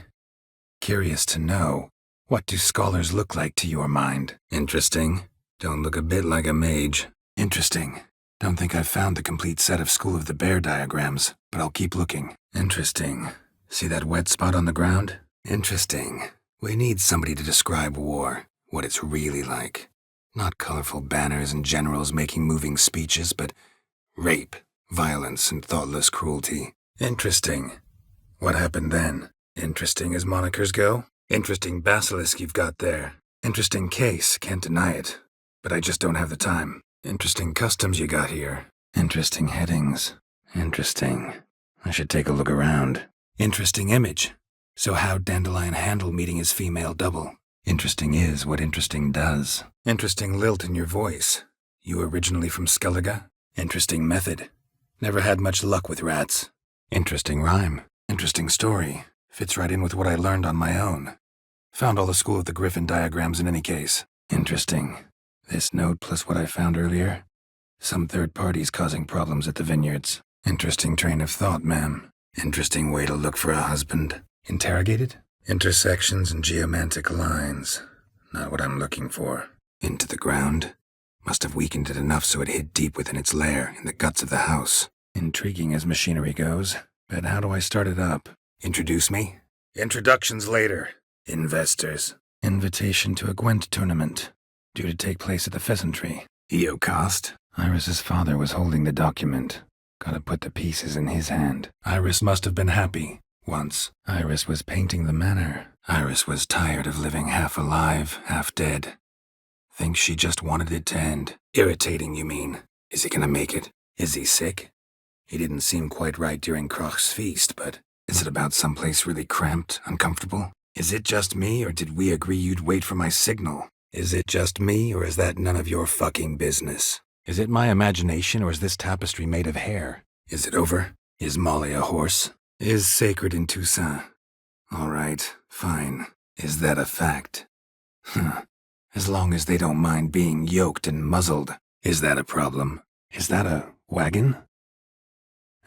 Curious to know, what do scholars look like to your mind? Interesting. Don't look a bit like a mage. Interesting. Don't think I've found the complete set of School of the Bear diagrams, but I'll keep looking. Interesting. See that wet spot on the ground? Interesting. We need somebody to describe war, what it's really like. Not colorful banners and generals making moving speeches, but rape, violence, and thoughtless cruelty. Interesting. What happened then? Interesting as monikers go? Interesting basilisk you've got there. Interesting case, can't deny it. But I just don't have the time. Interesting customs you got here. Interesting headings. Interesting. I should take a look around. Interesting image. So how'd Dandelion handle meeting his female double? Interesting is what interesting does. Interesting lilt in your voice. You originally from Skellige? Interesting method. Never had much luck with rats. Interesting rhyme. Interesting story. Fits right in with what I learned on my own. Found all the School of the Griffin diagrams in any case. Interesting. This note plus what I found earlier. Some third parties causing problems at the vineyards. Interesting train of thought, ma'am. Interesting way to look for a husband. Interrogated? Intersections and geomantic lines. Not what I'm looking for. Into the ground. Must have weakened it enough so it hid deep within its lair, in the guts of the house. Intriguing as machinery goes, but how do I start it up? Introduce me? Introductions later. Investors. Invitation to a Gwent tournament, due to take place at the Pheasantry. EO cost? Iris's father was holding the document. Gotta put the pieces in his hand. Iris must have been happy. Once. Iris was painting the manor. Iris was tired of living half alive, half dead. Thinks she just wanted it to end. Irritating, you mean? Is he gonna make it? Is he sick? He didn't seem quite right during Kroch's feast, but is it about someplace really cramped, uncomfortable? Is it just me, or did we agree you'd wait for my signal? Is it just me, or is that none of your fucking business? Is it my imagination, or is this tapestry made of hair? Is it over? Is Molly a horse? Is sacred in Toussaint? All right, fine. Is that a fact? As long as they don't mind being yoked and muzzled. Is that a problem? Is that a wagon?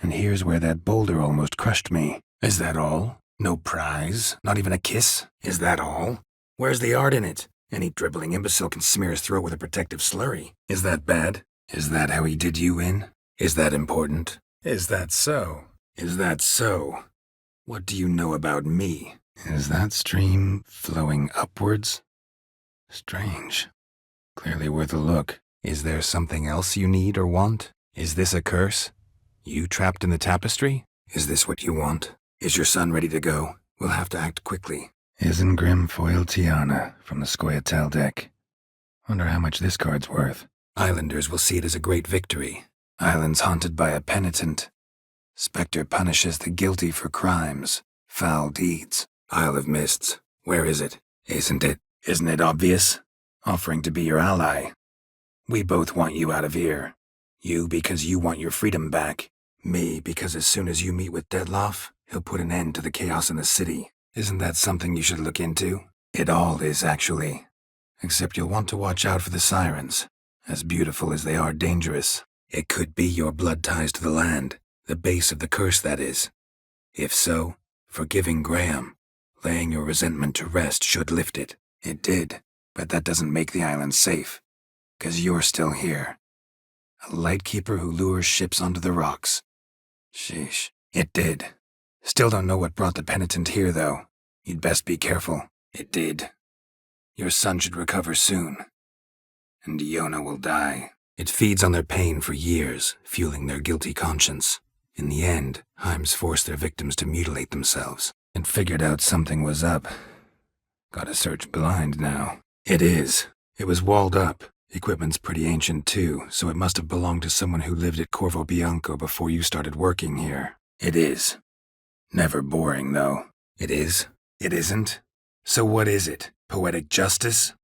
And here's where that boulder almost crushed me. Is that all? No prize? Not even a kiss? Is that all? Where's the art in it? Any dribbling imbecile can smear his throat with a protective slurry. Is that bad? Is that how he did you in? Is that important? Is that so? Is that so? What do you know about me? Is that stream flowing upwards? Strange. Clearly worth a look. Is there something else you need or want? Is this a curse? You trapped in the tapestry? Is this what you want? Is your son ready to go? We'll have to act quickly. Isengrim foil Tiana from the Scoia'tael deck. Wonder how much this card's worth. Islanders will see it as a great victory. Islands haunted by a penitent. Spectre punishes the guilty for crimes, foul deeds. Isle of Mists. Where is it? Isn't it obvious? Offering to be your ally. We both want you out of here. You because you want your freedom back. Me because as soon as you meet with Dettlaff, he'll put an end to the chaos in the city. Isn't that something you should look into? It all is, actually. Except you'll want to watch out for the sirens. As beautiful as they are dangerous. It could be your blood ties to the land. The base of the curse, that is. If so, forgiving Graham, laying your resentment to rest should lift it. It did, but that doesn't make the island safe. 'Cause you're still here. A lightkeeper who lures ships onto the rocks. Sheesh. It did. Still don't know what brought the penitent here, though. You'd best be careful. It did. Your son should recover soon. And Iona will die. It feeds on their pain for years, fueling their guilty conscience. In the end, Heims forced their victims to mutilate themselves, and figured out something was up. Gotta search blind now. It is. It was walled up. Equipment's pretty ancient too, so it must have belonged to someone who lived at Corvo Bianco before you started working here. It is. Never boring, though. It is? It isn't? So what is it? Poetic justice?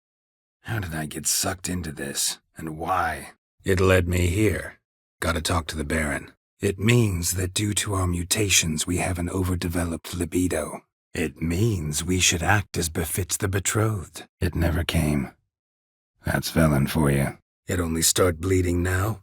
How did I get sucked into this, and why? It led me here. Gotta talk to the Baron. It means that due to our mutations we have an overdeveloped libido. It means we should act as befits the betrothed. It never came. That's Velen for you. It only start bleeding now?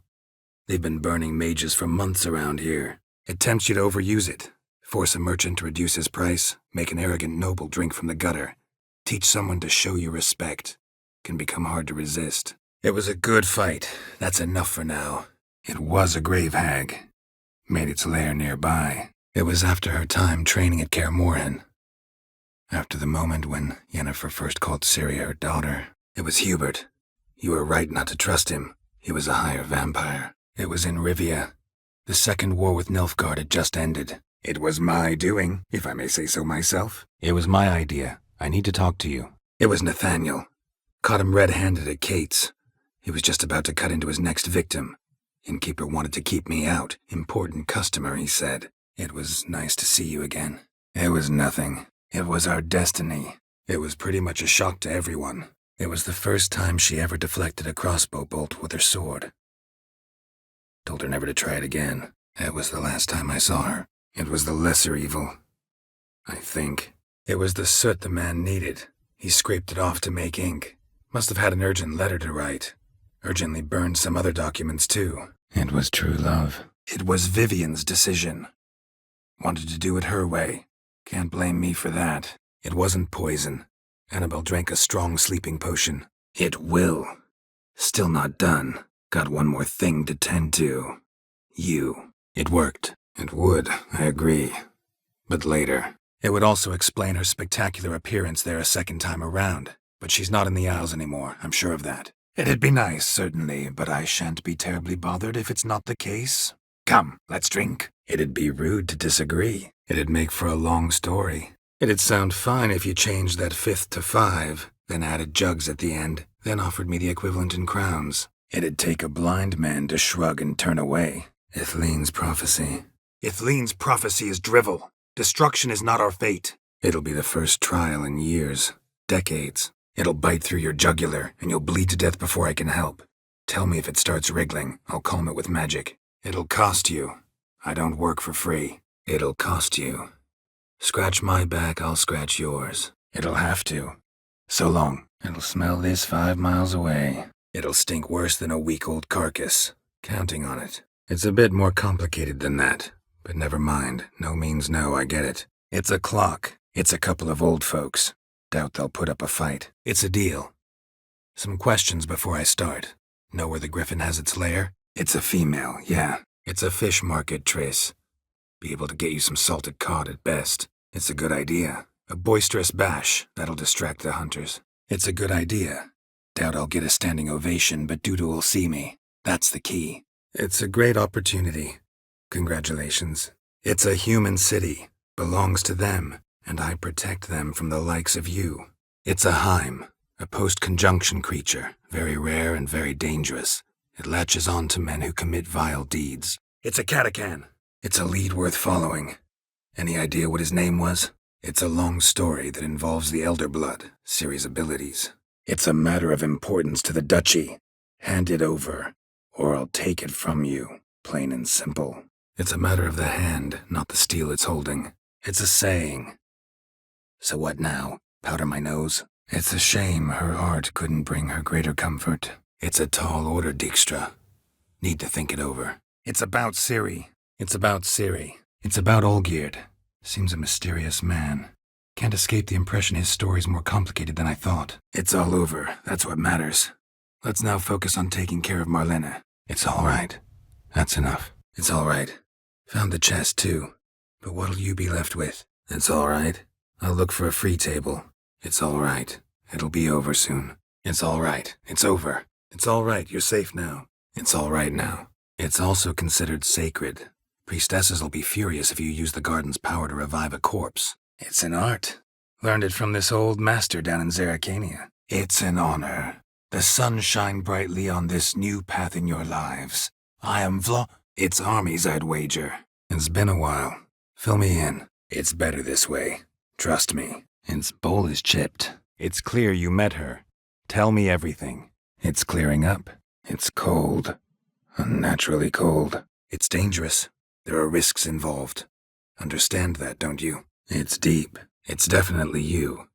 They've been burning mages for months around here. It tempts you to overuse it. Force a merchant to reduce his price, make an arrogant noble drink from the gutter. Teach someone to show you respect. Can become hard to resist. It was a good fight. That's enough for now. It was a grave hag. Made its lair nearby. It was after her time training at Kaer Morhen. After the moment when Yennefer first called Ciri her daughter. It was Hubert. You were right not to trust him. He was a higher vampire. It was in Rivia. The second war with Nilfgaard had just ended. It was my doing, if I may say so myself. It was my idea. I need to talk to you. It was Nathaniel. Caught him red-handed at Kate's. He was just about to cut into his next victim. Innkeeper wanted to keep me out. Important customer, he said. It was nice to see you again. It was nothing. It was our destiny. It was pretty much a shock to everyone. It was the first time she ever deflected a crossbow bolt with her sword. Told her never to try it again. That was the last time I saw her. It was the lesser evil. I think. It was the soot the man needed. He scraped it off to make ink. Must have had an urgent letter to write. Urgently burned some other documents too. It was true love. It was Vivian's decision. Wanted to do it her way. Can't blame me for that. It wasn't poison. Annabelle drank a strong sleeping potion. It will. Still not done. Got one more thing to tend to. You. It worked. It would, I agree. But later. It would also explain her spectacular appearance there a second time around. But she's not in the Isles anymore, I'm sure of that. It'd be nice, certainly, but I shan't be terribly bothered if it's not the case. Come, let's drink. It'd be rude to disagree. It'd make for a long story. It'd sound fine if you changed that fifth to 5, then added jugs at the end, then offered me the equivalent in crowns. It'd take a blind man to shrug and turn away. Ithleen's prophecy. Ithleen's prophecy is drivel. Destruction is not our fate. It'll be the first trial in years. Decades. It'll bite through your jugular, and you'll bleed to death before I can help. Tell me if it starts wriggling. I'll calm it with magic. It'll cost you. I don't work for free. It'll cost you. Scratch my back, I'll scratch yours. It'll have to. So long. It'll smell this 5 miles away. It'll stink worse than a week-old carcass. Counting on it. It's a bit more complicated than that. But never mind. No means no, I get it. It's a clock. It's a couple of old folks. Doubt they'll put up a fight. It's a deal. Some questions before I start. Know where the griffin has its lair? It's a female, yeah. It's a fish market, Trace. Be able to get you some salted cod at best. It's a good idea. A boisterous bash, that'll distract the hunters. It's a good idea. Doubt I'll get a standing ovation, but Dudu will see me. That's the key. It's a great opportunity. Congratulations. It's a human city. Belongs to them, and I protect them from the likes of you. It's a Heim, a post-conjunction creature, very rare and very dangerous. It latches on to men who commit vile deeds. It's a Catacan. It's a lead worth following. Any idea what his name was? It's a long story that involves the Elder Blood, Ciri's abilities. It's a matter of importance to the Duchy. Hand it over, or I'll take it from you, plain and simple. It's a matter of the hand, not the steel it's holding. It's a saying. So what now? Powder my nose? It's a shame her art couldn't bring her greater comfort. It's a tall order, Dijkstra. Need to think it over. It's about Ciri. It's about Ciri. It's about Olgierd. Seems a mysterious man. Can't escape the impression his story's more complicated than I thought. It's all over. That's what matters. Let's now focus on taking care of Marlena. It's all right. That's enough. It's all right. Found the chest, too. But what'll you be left with? It's all right. I'll look for a free table. It's all right. It'll be over soon. It's all right. It's over. It's all right. You're safe now. It's all right now. It's also considered sacred. Priestesses will be furious if you use the garden's power to revive a corpse. It's an art. Learned it from this old master down in Zerrikania. It's an honor. The sun shine brightly on this new path in your lives. I am It's armies, I'd wager. It's been a while. Fill me in. It's better this way. Trust me. Its bowl is chipped. It's clear you met her. Tell me everything. It's clearing up. It's cold. Unnaturally cold. It's dangerous. There are risks involved. Understand that, don't you? It's deep. It's definitely you.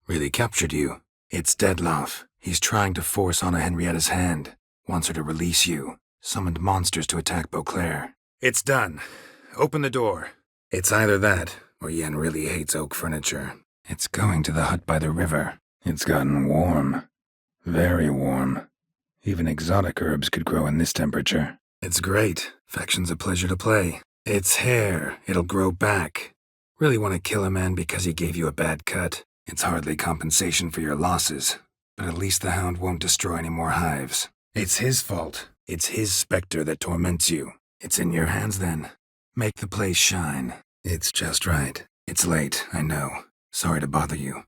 Really captured you. It's Deadloff. He's trying to force Anna Henrietta's hand. Wants her to release you. Summoned monsters to attack Beauclair. It's done. Open the door. It's either that, or Yen really hates oak furniture. It's going to the hut by the river. It's gotten warm. Very warm. Even exotic herbs could grow in this temperature. It's great. Faction's a pleasure to play. It's hair. It'll grow back. Really want to kill a man because he gave you a bad cut? It's hardly compensation for your losses, but at least the hound won't destroy any more hives. It's his fault. It's his specter that torments you. It's in your hands then. Make the place shine. It's just right. It's late, I know. Sorry to bother you.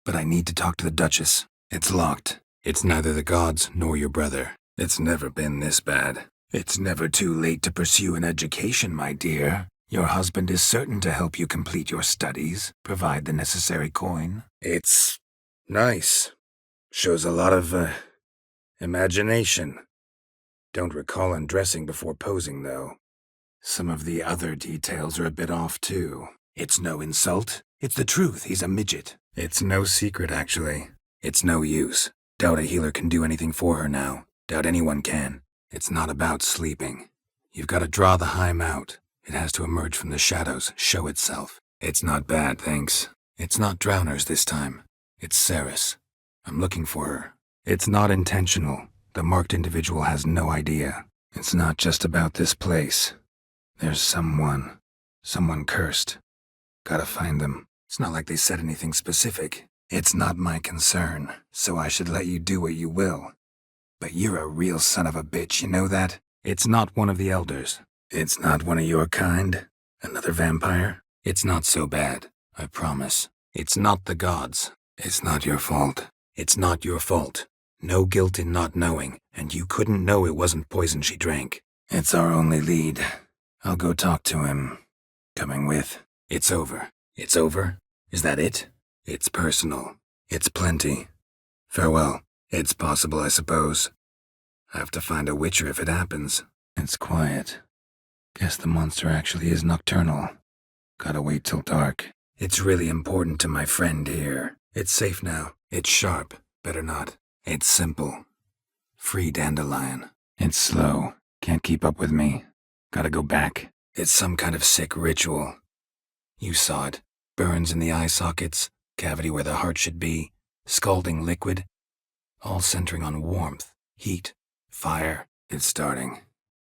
But I need to talk to the Duchess. It's locked. It's neither the gods nor your brother. It's never been this bad. It's never too late to pursue an education, my dear. Your husband is certain to help you complete your studies, provide the necessary coin. It's nice. Shows a lot of, imagination. Don't recall undressing before posing, though. Some of the other details are a bit off, too. It's no insult. It's the truth. He's a midget. It's no secret, actually. It's no use. Doubt a healer can do anything for her now. Doubt anyone can. It's not about sleeping. You've got to draw the Heim out. It has to emerge from the shadows, show itself. It's not bad, thanks. It's not drowners this time. It's Ceres. I'm looking for her. It's not intentional. The marked individual has no idea. It's not just about this place. There's someone cursed. Gotta find them. It's not like they said anything specific. It's not my concern, so I should let you do what you will. But you're a real son of a bitch, you know that? It's not one of the elders. It's not one of your kind? Another vampire? It's not so bad, I promise. It's not the gods. It's not your fault. It's not your fault. No guilt in not knowing, and you couldn't know it wasn't poison she drank. It's our only lead. I'll go talk to him. Coming with. It's over. It's over? Is that it? It's personal. It's plenty. Farewell. It's possible, I suppose. I have to find a witcher if it happens. It's quiet. Guess the monster actually is nocturnal. Gotta wait till dark. It's really important to my friend here. It's safe now. It's sharp. Better not. It's simple. Free dandelion. It's slow. Can't keep up with me. Gotta go back. It's some kind of sick ritual. You saw it. Burns in the eye sockets, cavity where the heart should be, scalding liquid. All centering on warmth, heat, fire. It's starting.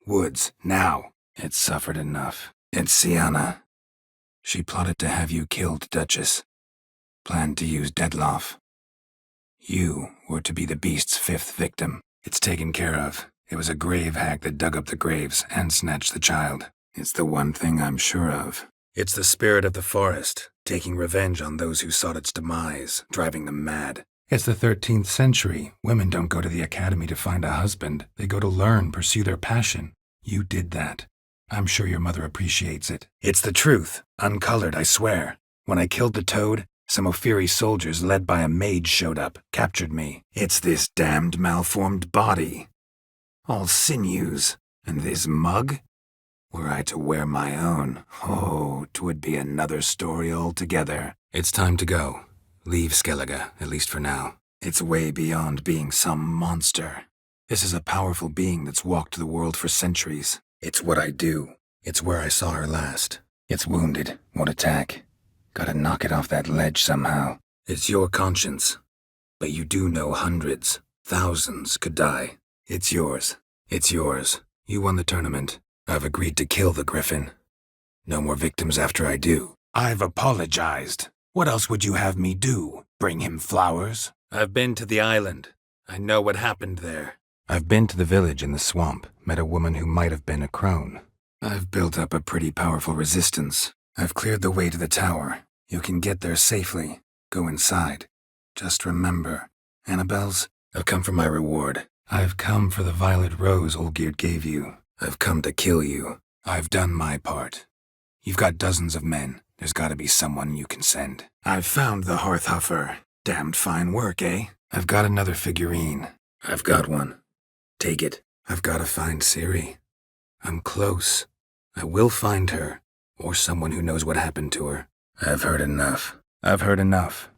Woods, now. It's suffered enough. It's Sienna. She plotted to have you killed, Duchess. Planned to use Deadloff. You were to be the beast's fifth victim. It's taken care of. It was a grave hag that dug up the graves and snatched the child. It's the one thing I'm sure of. It's the spirit of the forest, taking revenge on those who sought its demise, driving them mad. It's the 13th century. Women don't go to the academy to find a husband. They go to learn, pursue their passion. You did that. I'm sure your mother appreciates it. It's the truth. Uncolored, I swear. When I killed the toad, some Ophiri soldiers led by a mage showed up, captured me. It's this damned malformed body. All sinews. And this mug? Were I to wear my own, oh, 'twould be another story altogether. It's time to go. Leave Skellige, at least for now. It's way beyond being some monster. This is a powerful being that's walked the world for centuries. It's what I do. It's where I saw her last. It's wounded, won't attack. Gotta knock it off that ledge somehow. It's your conscience. But you do know hundreds, thousands could die. It's yours. It's yours. You won the tournament. I've agreed to kill the griffin. No more victims after I do. I've apologized. What else would you have me do? Bring him flowers? I've been to the island. I know what happened there. I've been to the village in the swamp, met a woman who might have been a crone. I've built up a pretty powerful resistance. I've cleared the way to the tower. You can get there safely. Go inside. Just remember, Annabelle's, I've come for my reward. I've come for the violet rose Olgierd gave you. I've come to kill you. I've done my part. You've got dozens of men. There's gotta be someone you can send. I've found the Hearthhuffer. Damned fine work, eh? I've got another figurine. I've got one. Take it. I've gotta find Ciri. I'm close. I will find her, or someone who knows what happened to her. I've heard enough. I've heard enough.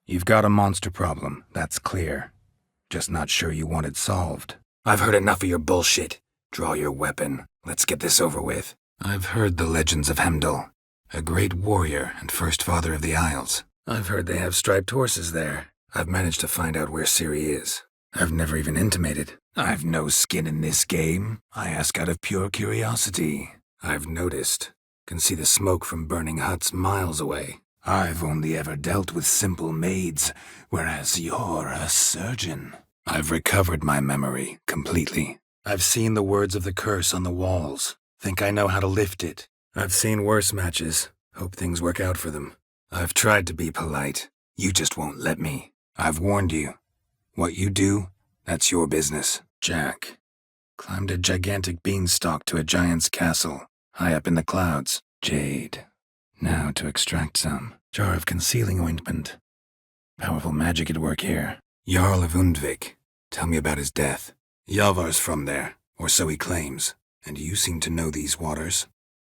You've got a monster problem, that's clear. Just not sure you want it solved. I've heard enough of your bullshit. Draw your weapon. Let's get this over with. I've heard the legends of Heimdall, a great warrior and first father of the Isles. I've heard they have striped horses there. I've managed to find out where Ciri is. I've never even intimated. I've no skin in this game. I ask out of pure curiosity. I've noticed. Can see the smoke from burning huts miles away. I've only ever dealt with simple maids, whereas you're a surgeon. I've recovered my memory completely. I've seen the words of the curse on the walls. Think I know how to lift it. I've seen worse matches. Hope things work out for them. I've tried to be polite. You just won't let me. I've warned you. What you do, that's your business. Jack climbed a gigantic beanstalk to a giant's castle, high up in the clouds. Jade. Now to extract some. Jar of concealing ointment. Powerful magic at work here. Jarl of Undvik. Tell me about his death. Yavar's from there, or so he claims. And you seem to know these waters.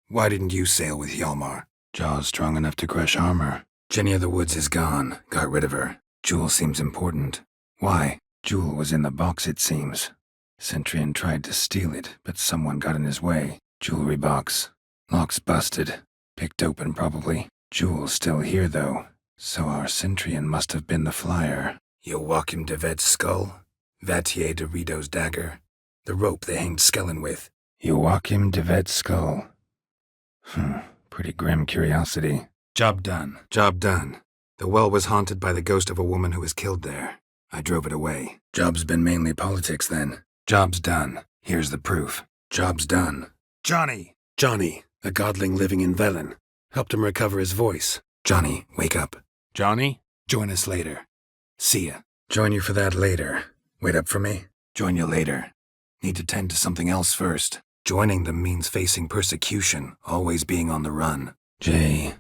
Why didn't you sail with Hjalmar? Jaws strong enough to crush armor. Jenny of the Woods is gone. Got rid of her. Jewel seems important. Why? Jewel was in the box, it seems. Centurion tried to steal it, but someone got in his way. Jewelry box. Lock's busted. Picked open, probably. Jewel's still here, though. So our Centurion must have been the flyer. Joachim de Vet's skull? Vatier de Rideau's dagger? The rope they hanged Skellen with? Joachim de Vet's skull. Pretty grim curiosity. Job done. Job done. The well was haunted by the ghost of a woman who was killed there. I drove it away. Job's been mainly politics then. Job's done. Here's the proof. Job's done. Johnny! Johnny, a godling living in Velen. Helped him recover his voice. Johnny, wake up. Johnny? Join us later. See ya. Join you for that later. Wait up for me. Join you later. Need to tend to something else first. Joining them means facing persecution, always being on the run. Jonna.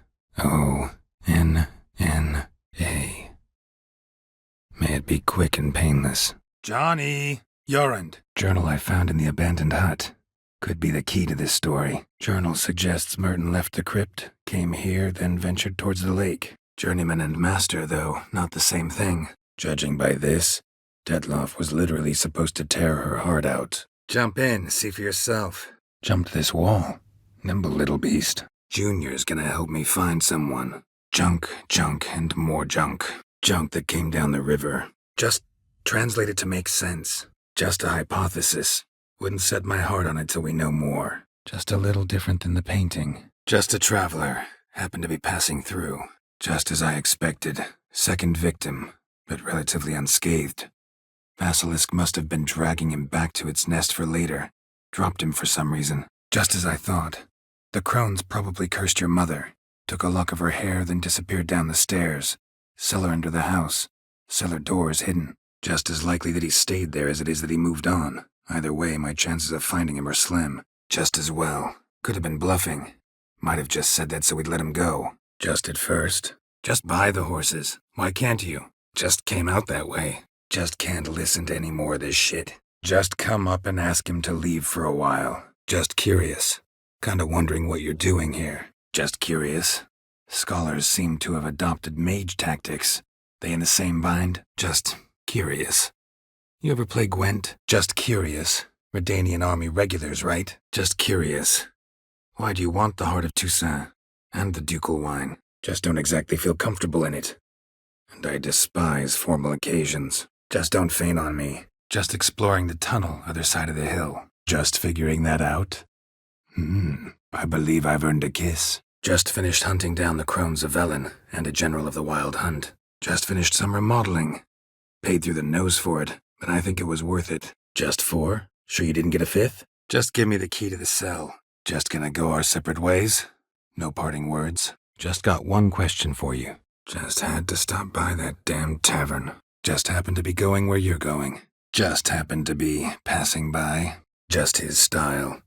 May it be quick and painless. Johnny! Jorund. Journal I found in the abandoned hut. Could be the key to this story. Journal suggests Merton left the crypt, came here, then ventured towards the lake. Journeyman and master, though, not the same thing. Judging by this, Detloff was literally supposed to tear her heart out. Jump in, see for yourself. Jumped this wall. Nimble little beast. Junior's gonna help me find someone. Junk, and more junk. Junk that came down the river. Just translate it to make sense. Just a hypothesis. Wouldn't set my heart on it till we know more. Just a little different than the painting. Just a traveler. Happened to be passing through. Just as I expected. Second victim, but relatively unscathed. Basilisk must have been dragging him back to its nest for later. Dropped him for some reason. Just as I thought. The crones probably cursed your mother. Took a lock of her hair, then disappeared down the stairs. Cellar under the house. Cellar doors hidden. Just as likely that he stayed there as it is that he moved on. Either way, my chances of finding him are slim. Just as well. Could have been bluffing. Might have just said that so we'd let him go. Just at first. Just buy the horses. Why can't you? Just came out that way. Just can't listen to any more of this shit. Just come up and ask him to leave for a while. Just curious. Kinda wondering what you're doing here. Just curious. Scholars seem to have adopted mage tactics. They in the same bind? Just curious. You ever play Gwent? Just curious. Redanian army regulars, right? Just curious. Why do you want the heart of Toussaint? And the ducal wine? Just don't exactly feel comfortable in it. And I despise formal occasions. Just don't feign on me. Just exploring the tunnel, other side of the hill. Just figuring that out? I believe I've earned a kiss. Just finished hunting down the crones of Velen and a general of the Wild Hunt. Just finished some remodeling. Paid through the nose for it, but I think it was worth it. Just 4? Sure you didn't get a 5th? Just give me the key to the cell. Just gonna go our separate ways? No parting words. Just got one question for you. Just had to stop by that damn tavern. Just happened to be going where you're going. Just happened to be passing by. Just his style.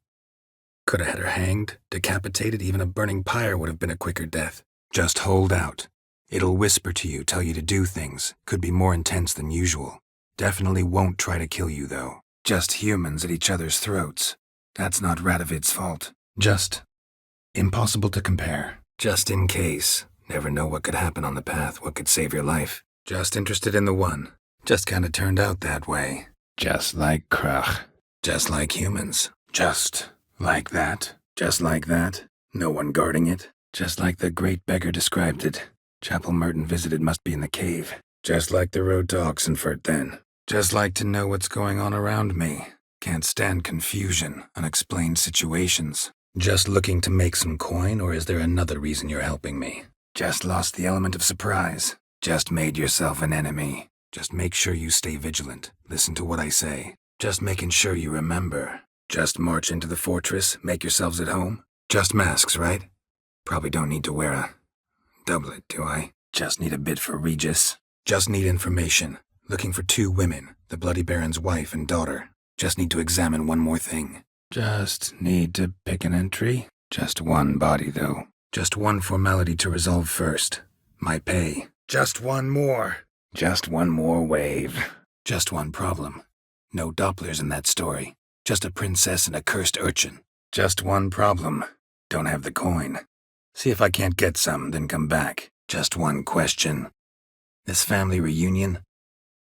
Coulda had her hanged, decapitated, even a burning pyre would have been a quicker death. Just hold out. It'll whisper to you, tell you to do things. Could be more intense than usual. Definitely won't try to kill you, though. Just humans at each other's throats. That's not Radovid's fault. Just impossible to compare. Just in case. Never know what could happen on the path, what could save your life. Just interested in the one. Just kinda turned out that way. Just like Krach. Just like humans. Just like that. Just like that. No one guarding it. Just like the great beggar described it. Chapel Merton visited must be in the cave. Just like the road to Oxenfurt then. Just like to know what's going on around me. Can't stand confusion, unexplained situations. Just looking to make some coin, or is there another reason you're helping me? Just lost the element of surprise. Just made yourself an enemy. Just make sure you stay vigilant. Listen to what I say. Just making sure you remember. Just march into the fortress, make yourselves at home. Just masks, right? Probably don't need to wear a doublet, do I? Just need a bit for Regis. Just need information. Looking for 2 women, the Bloody Baron's wife and daughter. Just need to examine one more thing. Just need to pick an entry. Just one body, though. Just one formality to resolve first. My pay. Just one more. Just one more wave. Just one problem. No Dopplers in that story. Just a princess and a cursed urchin. Just one problem. Don't have the coin. See if I can't get some, then come back. Just one question. This family reunion?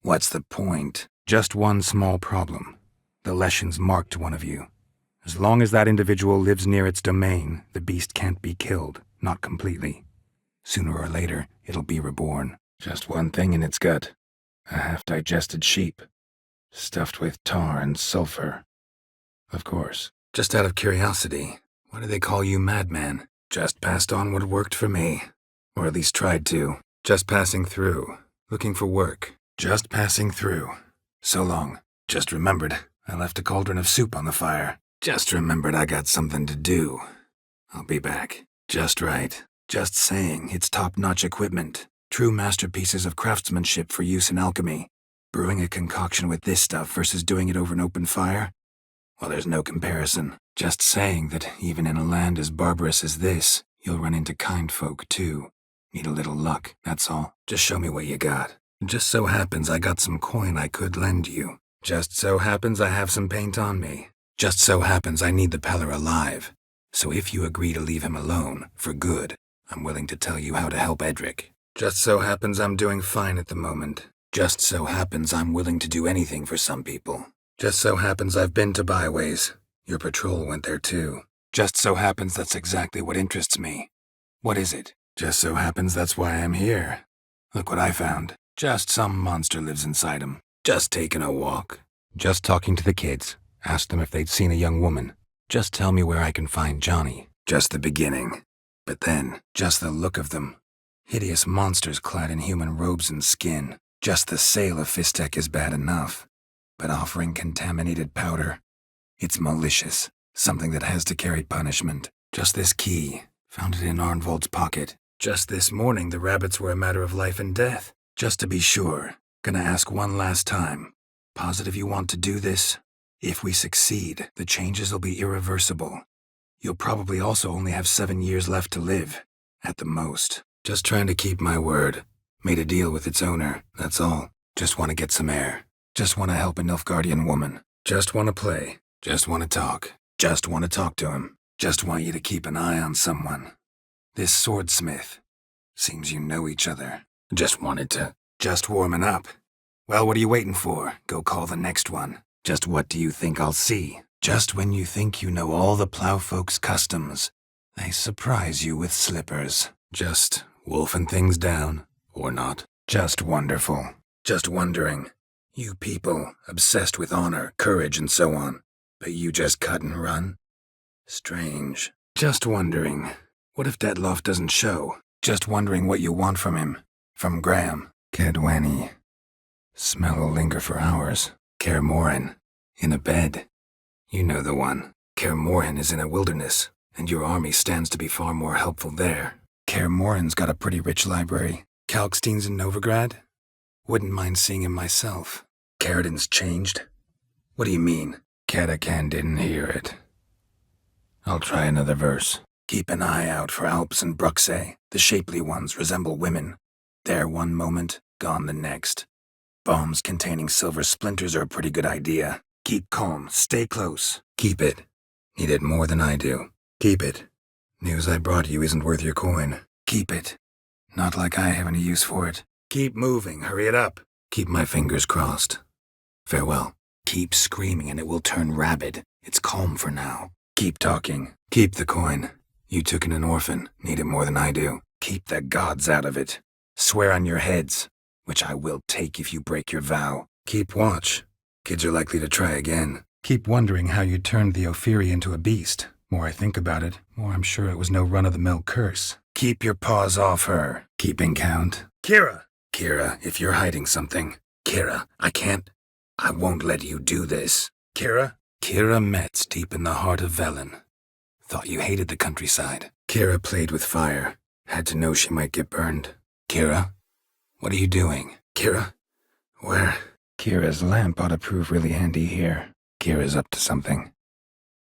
What's the point? Just one small problem. The Leshens marked one of you. As long as that individual lives near its domain, the beast can't be killed, not completely. Sooner or later, it'll be reborn. Just one thing in its gut. A half-digested sheep. Stuffed with tar and sulfur. Of course. Just out of curiosity, why do they call you Madman? Just passed on what worked for me. Or at least tried to. Just passing through. Looking for work. Just passing through. So long. Just remembered I left a cauldron of soup on the fire. Just remembered I got something to do. I'll be back. Just right. Just saying, it's top-notch equipment. True masterpieces of craftsmanship for use in alchemy. Brewing a concoction with this stuff versus doing it over an open fire? Well, there's no comparison. Just saying that even in a land as barbarous as this, you'll run into kind folk, too. Need a little luck, that's all. Just show me what you got. It just so happens I got some coin I could lend you. Just so happens I have some paint on me. Just so happens I need the Peller alive. So if you agree to leave him alone, for good, I'm willing to tell you how to help Edric. Just so happens I'm doing fine at the moment. Just so happens I'm willing to do anything for some people. Just so happens I've been to Byways. Your patrol went there too. Just so happens that's exactly what interests me. What is it? Just so happens that's why I'm here. Look what I found. Just some monster lives inside him. Just taking a walk. Just talking to the kids. Asked them if they'd seen a young woman. Just tell me where I can find Johnny. Just the beginning. But then, just the look of them. Hideous monsters clad in human robes and skin. Just the sale of Fistek is bad enough. But offering contaminated powder, it's malicious. Something that has to carry punishment. Just this key. Found it in Arnvold's pocket. Just this morning the rabbits were a matter of life and death. Just to be sure, gonna ask one last time. Positive you want to do this? If we succeed, the changes will be irreversible. You'll probably also only have 7 years left to live. At the most. Just trying to keep my word. Made a deal with its owner, that's all. Just want to get some air. Just want to help a Nilfgaardian woman. Just want to play. Just want to talk. Just want to talk to him. Just want you to keep an eye on someone. This swordsmith. Seems you know each other. Just wanted to. Just warming up. Well, what are you waiting for? Go call the next one. Just what do you think I'll see? Just when you think you know all the plowfolk's customs, they surprise you with slippers. Just wolfing things down. Or not. Just wonderful. Just wondering. You people, obsessed with honor, courage, and so on. But you just cut and run? Strange. Just wondering. What if Detloff doesn't show? Just wondering what you want from him. From Graham. Kedwani. Smell will linger for hours. Kaer Morhen. In a bed. You know the one. Kaer Morhen is in a wilderness, and your army stands to be far more helpful there. Kaer Morhen's got a pretty rich library. Kalkstein's in Novigrad? Wouldn't mind seeing him myself. Karadin's changed? What do you mean? Katakan didn't hear it. I'll try another verse. Keep an eye out for Alps and Bruxay. The shapely ones resemble women. There one moment, gone the next. Bombs containing silver splinters are a pretty good idea. Keep calm, stay close. Keep it. Need it more than I do. Keep it. News I brought you isn't worth your coin. Keep it. Not like I have any use for it. Keep moving, hurry it up. Keep my fingers crossed. Farewell. Keep screaming and it will turn rabid. It's calm for now. Keep talking. Keep the coin. You took in an orphan. Need it more than I do. Keep the gods out of it. Swear on your heads, which I will take if you break your vow. Keep watch. Kids are likely to try again. Keep wondering how you turned the Ophiri into a beast. More I think about it, more I'm sure it was no run-of-the-mill curse. Keep your paws off her. Keeping count. Kira! Kira, if you're hiding something. Kira, I won't let you do this. Kira? Kira Metz deep in the heart of Velen. Thought you hated the countryside. Kira played with fire. Had to know she might get burned. Kira? What are you doing? Kira? Where? Kira's lamp ought to prove really handy here. Kira's up to something.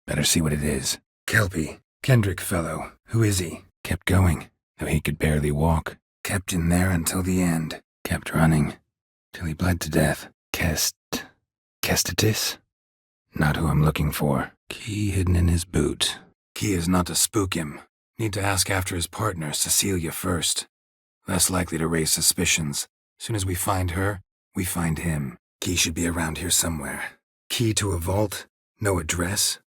Better see what it is. Kelpie. Kendrick fellow. Who is he? Kept going, though he could barely walk. Kept in there until the end. Kept running, till he bled to death. Kestitis? Not who I'm looking for. Key hidden in his boot. Key is not to spook him. Need to ask after his partner, Cecilia, first. Less likely to raise suspicions. Soon as we find her, we find him. Key should be around here somewhere. Key to a vault? No address?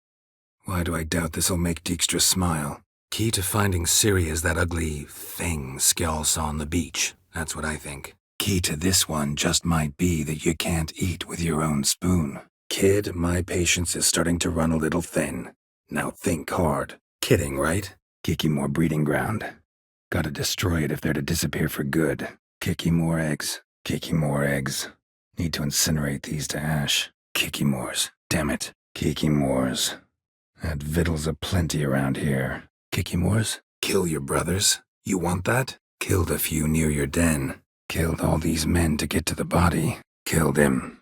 Why do I doubt this'll make Dijkstra smile? Key to finding Ciri is that ugly thing Skjall saw on the beach. That's what I think. Key to this one just might be that you can't eat with your own spoon. Kid, my patience is starting to run a little thin. Now think hard. Kidding, right? Kikimore breeding ground. Gotta destroy it if they're to disappear for good. Kikimore eggs. Kikimore eggs. Need to incinerate these to ash. Kikimores. Damn it. Kikimores. That victuals aplenty around here. Kikimores? Kill your brothers. You want that? Killed a few near your den. Killed all these men to get to the body. Killed him.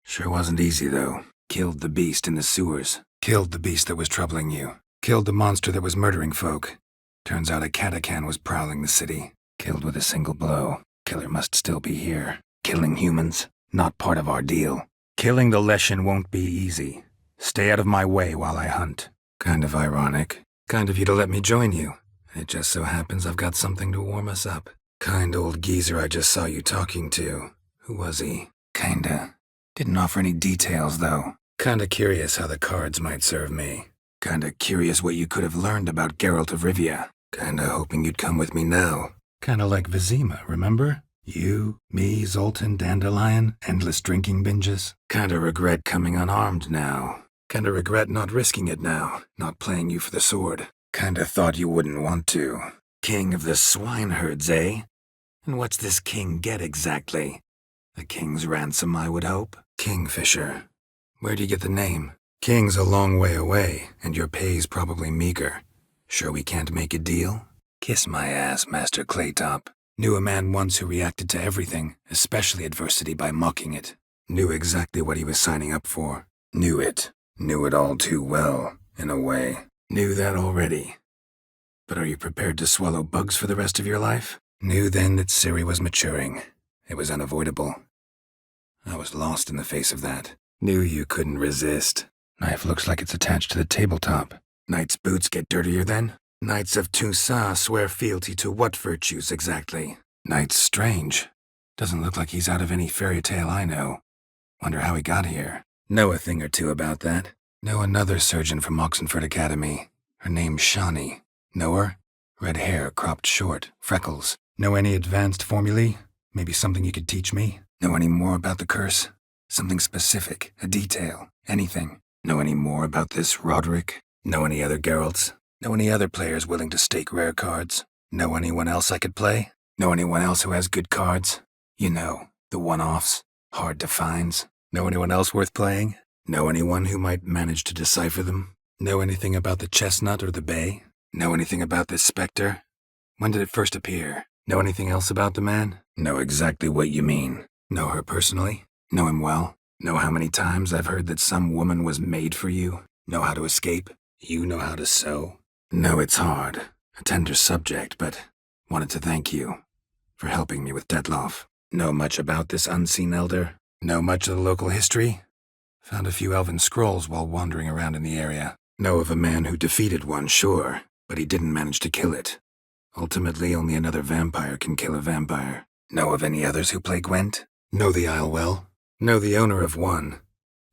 Sure wasn't easy, though. Killed the beast in the sewers. Killed the beast that was troubling you. Killed the monster that was murdering folk. Turns out a Katakan was prowling the city. Killed with a single blow. Killer must still be here. Killing humans, not part of our deal. Killing the Leshen won't be easy. Stay out of my way while I hunt. Kind of ironic. Kind of you to let me join you. It just so happens I've got something to warm us up. Kind old geezer I just saw you talking to. Who was he? Kinda. Didn't offer any details, though. Kinda curious how the cards might serve me. Kinda curious what you could have learned about Geralt of Rivia. Kinda hoping you'd come with me now. Kinda like Vizima, remember? You, me, Zoltan, Dandelion, endless drinking binges. Kinda regret coming unarmed now. Kinda regret not risking it now, not playing you for the sword. Kinda thought you wouldn't want to. King of the swineherds, eh? And what's this king get exactly? A king's ransom, I would hope? Kingfisher. Where'd you get the name? King's a long way away, and your pay's probably meager. Sure we can't make a deal? Kiss my ass, Master Claytop. Knew a man once who reacted to everything, especially adversity, by mocking it. Knew exactly what he was signing up for. Knew it. Knew it all too well, in a way. Knew that already. But are you prepared to swallow bugs for the rest of your life? Knew then that Ciri was maturing. It was unavoidable. I was lost in the face of that. Knew you couldn't resist. Knife looks like it's attached to the tabletop. Knight's boots get dirtier then? Knights of Toussaint swear fealty to what virtues exactly? Knight's strange. Doesn't look like he's out of any fairy tale I know. Wonder how he got here. Know a thing or two about that. Know another surgeon from Oxenford Academy. Her name's Shawnee. Know her? Red hair, cropped short, freckles. Know any advanced formulae? Maybe something you could teach me? Know any more about the curse? Something specific, a detail, anything. Know any more about this Roderick? Know any other Geralts? Know any other players willing to stake rare cards? Know anyone else I could play? Know anyone else who has good cards? You know, the one-offs, hard to find. Know anyone else worth playing? Know anyone who might manage to decipher them? Know anything about the chestnut or the bay? Know anything about this specter? When did it first appear? Know anything else about the man? Know exactly what you mean. Know her personally? Know him well? Know how many times I've heard that some woman was made for you? Know how to escape? You know how to sew? Know it's hard, a tender subject, but wanted to thank you for helping me with Detloff. Know much about this unseen elder? Know much of the local history? Found a few elven scrolls while wandering around in the area. Know of a man who defeated one, sure, but he didn't manage to kill it. Ultimately, only another vampire can kill a vampire. Know of any others who play Gwent? Know the Isle well? Know the owner of one,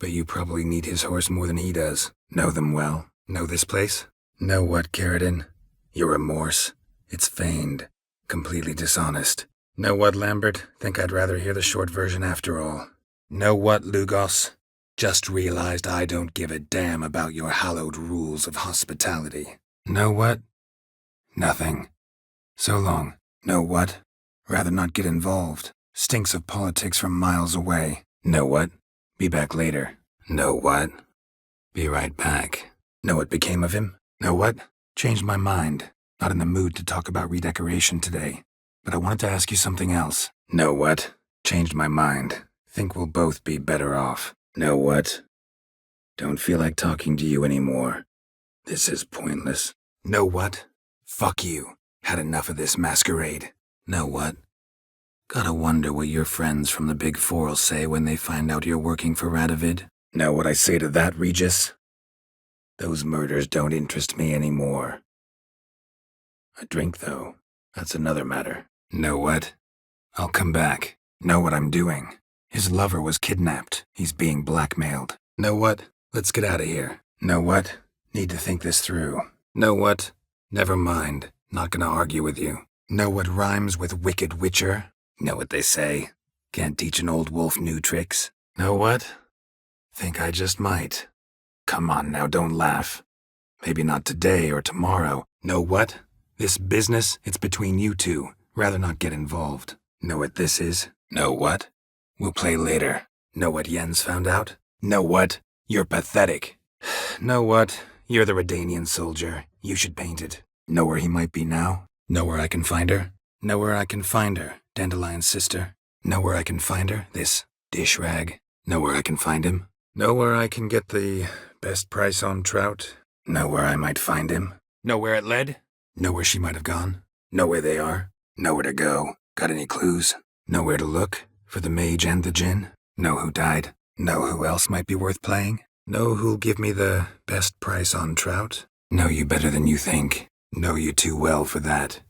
but you probably need his horse more than he does. Know them well? Know this place? Know what, Carradine? Your remorse? It's feigned. Completely dishonest. Know what, Lambert? Think I'd rather hear the short version after all. Know what, Lugos? Just realized I don't give a damn about your hallowed rules of hospitality. Know what? Nothing. So long. Know what? Rather not get involved. Stinks of politics from miles away. Know what? Be back later. Know what? Be right back. Know what became of him? Know what? Changed my mind. Not in the mood to talk about redecoration today. But I wanted to ask you something else. Know what? Changed my mind. Think we'll both be better off. Know what? Don't feel like talking to you anymore. This is pointless. Know what? Fuck you. Had enough of this masquerade. Know what? Gotta wonder what your friends from the Big Four'll say when they find out you're working for Radovid. Know what I say to that, Regis? Those murders don't interest me anymore. A drink, though, that's another matter. Know what? I'll come back. Know what I'm doing. His lover was kidnapped. He's being blackmailed. Know what? Let's get out of here. Know what? Need to think this through. Know what? Never mind. Not gonna argue with you. Know what rhymes with wicked witcher? Know what they say? Can't teach an old wolf new tricks. Know what? Think I just might. Come on now, don't laugh. Maybe not today or tomorrow. Know what? This business, it's between you two. Rather not get involved. Know what this is? Know what? We'll play later. Know what Jens found out? Know what? You're pathetic. Know what? You're the Redanian soldier. You should paint it. Know where he might be now? Know where I can find her? Know where I can find her, Dandelion's sister. Know where I can find her, this dish rag. Know where I can find him. Know where I can get the best price on trout? Know where I might find him. Know where it led? Know where she might have gone. Know where they are. Know where to go. Got any clues? Know where to look for the mage and the djinn. Know who died. Know who else might be worth playing. Know who'll give me the best price on trout? Know you better than you think. Know you too well for that.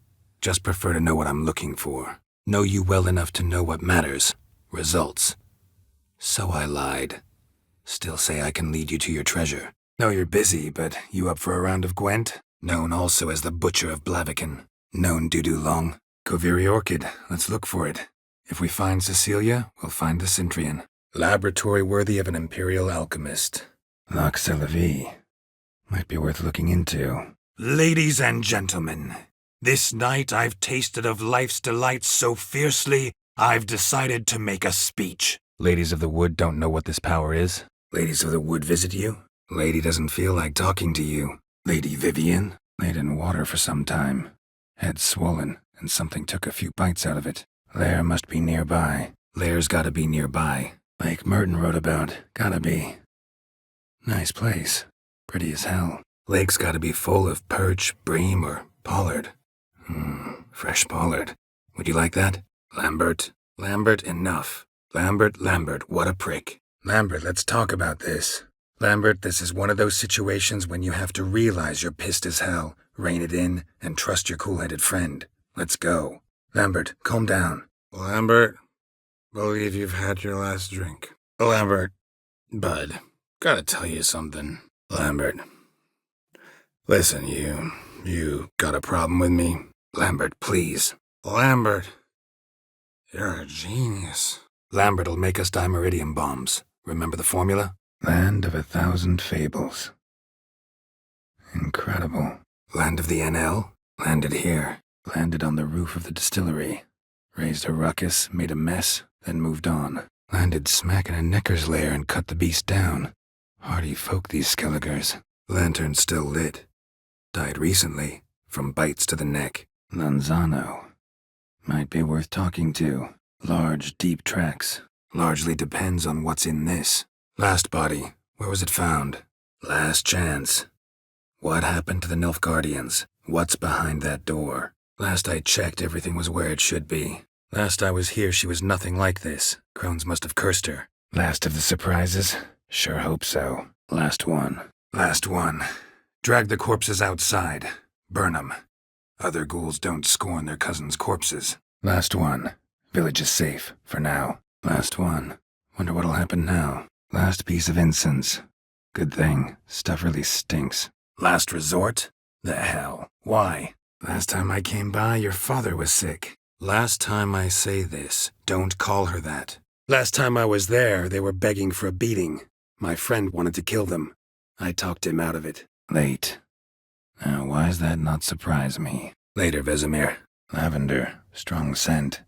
Just prefer to know what I'm looking for. Know you well enough to know what matters. Results. So I lied. Still say I can lead you to your treasure. Know you're busy, but you up for a round of Gwent? Known also as the Butcher of Blaviken. Known Dudu Long. Koviri Orchid, let's look for it. If we find Cecilia, we'll find the Cintrian. Laboratory worthy of an imperial alchemist. Loch Celavi. Might be worth looking into. Ladies and gentlemen, this night I've tasted of life's delights so fiercely, I've decided to make a speech. Ladies of the Wood don't know what this power is? Ladies of the Wood visit you? Lady doesn't feel like talking to you. Lady Vivian? Laid in water for some time. Head swollen, and something took a few bites out of it. Lair must be nearby. Lair's gotta be nearby. Like Merton wrote about. Gotta be. Nice place. Pretty as hell. Lake's gotta be full of perch, bream, or pollard. Fresh pollard. Would you like that? Lambert? Lambert, enough. Lambert, what a prick. Lambert, let's talk about this. Lambert, this is one of those situations when you have to realize you're pissed as hell, rein it in, and trust your cool-headed friend. Let's go. Lambert, calm down. Lambert, believe you've had your last drink. Lambert, bud, gotta tell you something. Lambert. Listen, you got a problem with me? Lambert, please. Lambert, you're a genius. Lambert'll make us dimeridium bombs. Remember the formula? Land of 1,000 fables. Incredible. Land of the NL? Landed here. Landed on the roof of the distillery. Raised a ruckus, made a mess, then moved on. Landed smack in a necker's lair and cut the beast down. Hardy folk, these Skelligers. Lantern's still lit. Died recently, from bites to the neck. Lanzano. Might be worth talking to. Large, deep tracks. Largely depends on what's in this. Last body, where was it found? Last chance. What happened to the Nilfgaardians? What's behind that door? Last I checked, everything was where it should be. Last I was here, she was nothing like this. Crones must have cursed her. Last of the surprises? Sure hope so. Last one. Last one. Drag the corpses outside. Burn 'em. Other ghouls don't scorn their cousins' corpses. Last one. Village is safe, for now. Last one. Wonder what'll happen now. Last piece of incense. Good thing. Stuff really stinks. Last resort? The hell. Why? Last time I came by, your father was sick. Last time I say this, don't call her that. Last time I was there, they were begging for a beating. My friend wanted to kill them. I talked him out of it. Late. Now, why does that not surprise me? Later, Vesemir. Lavender, strong scent.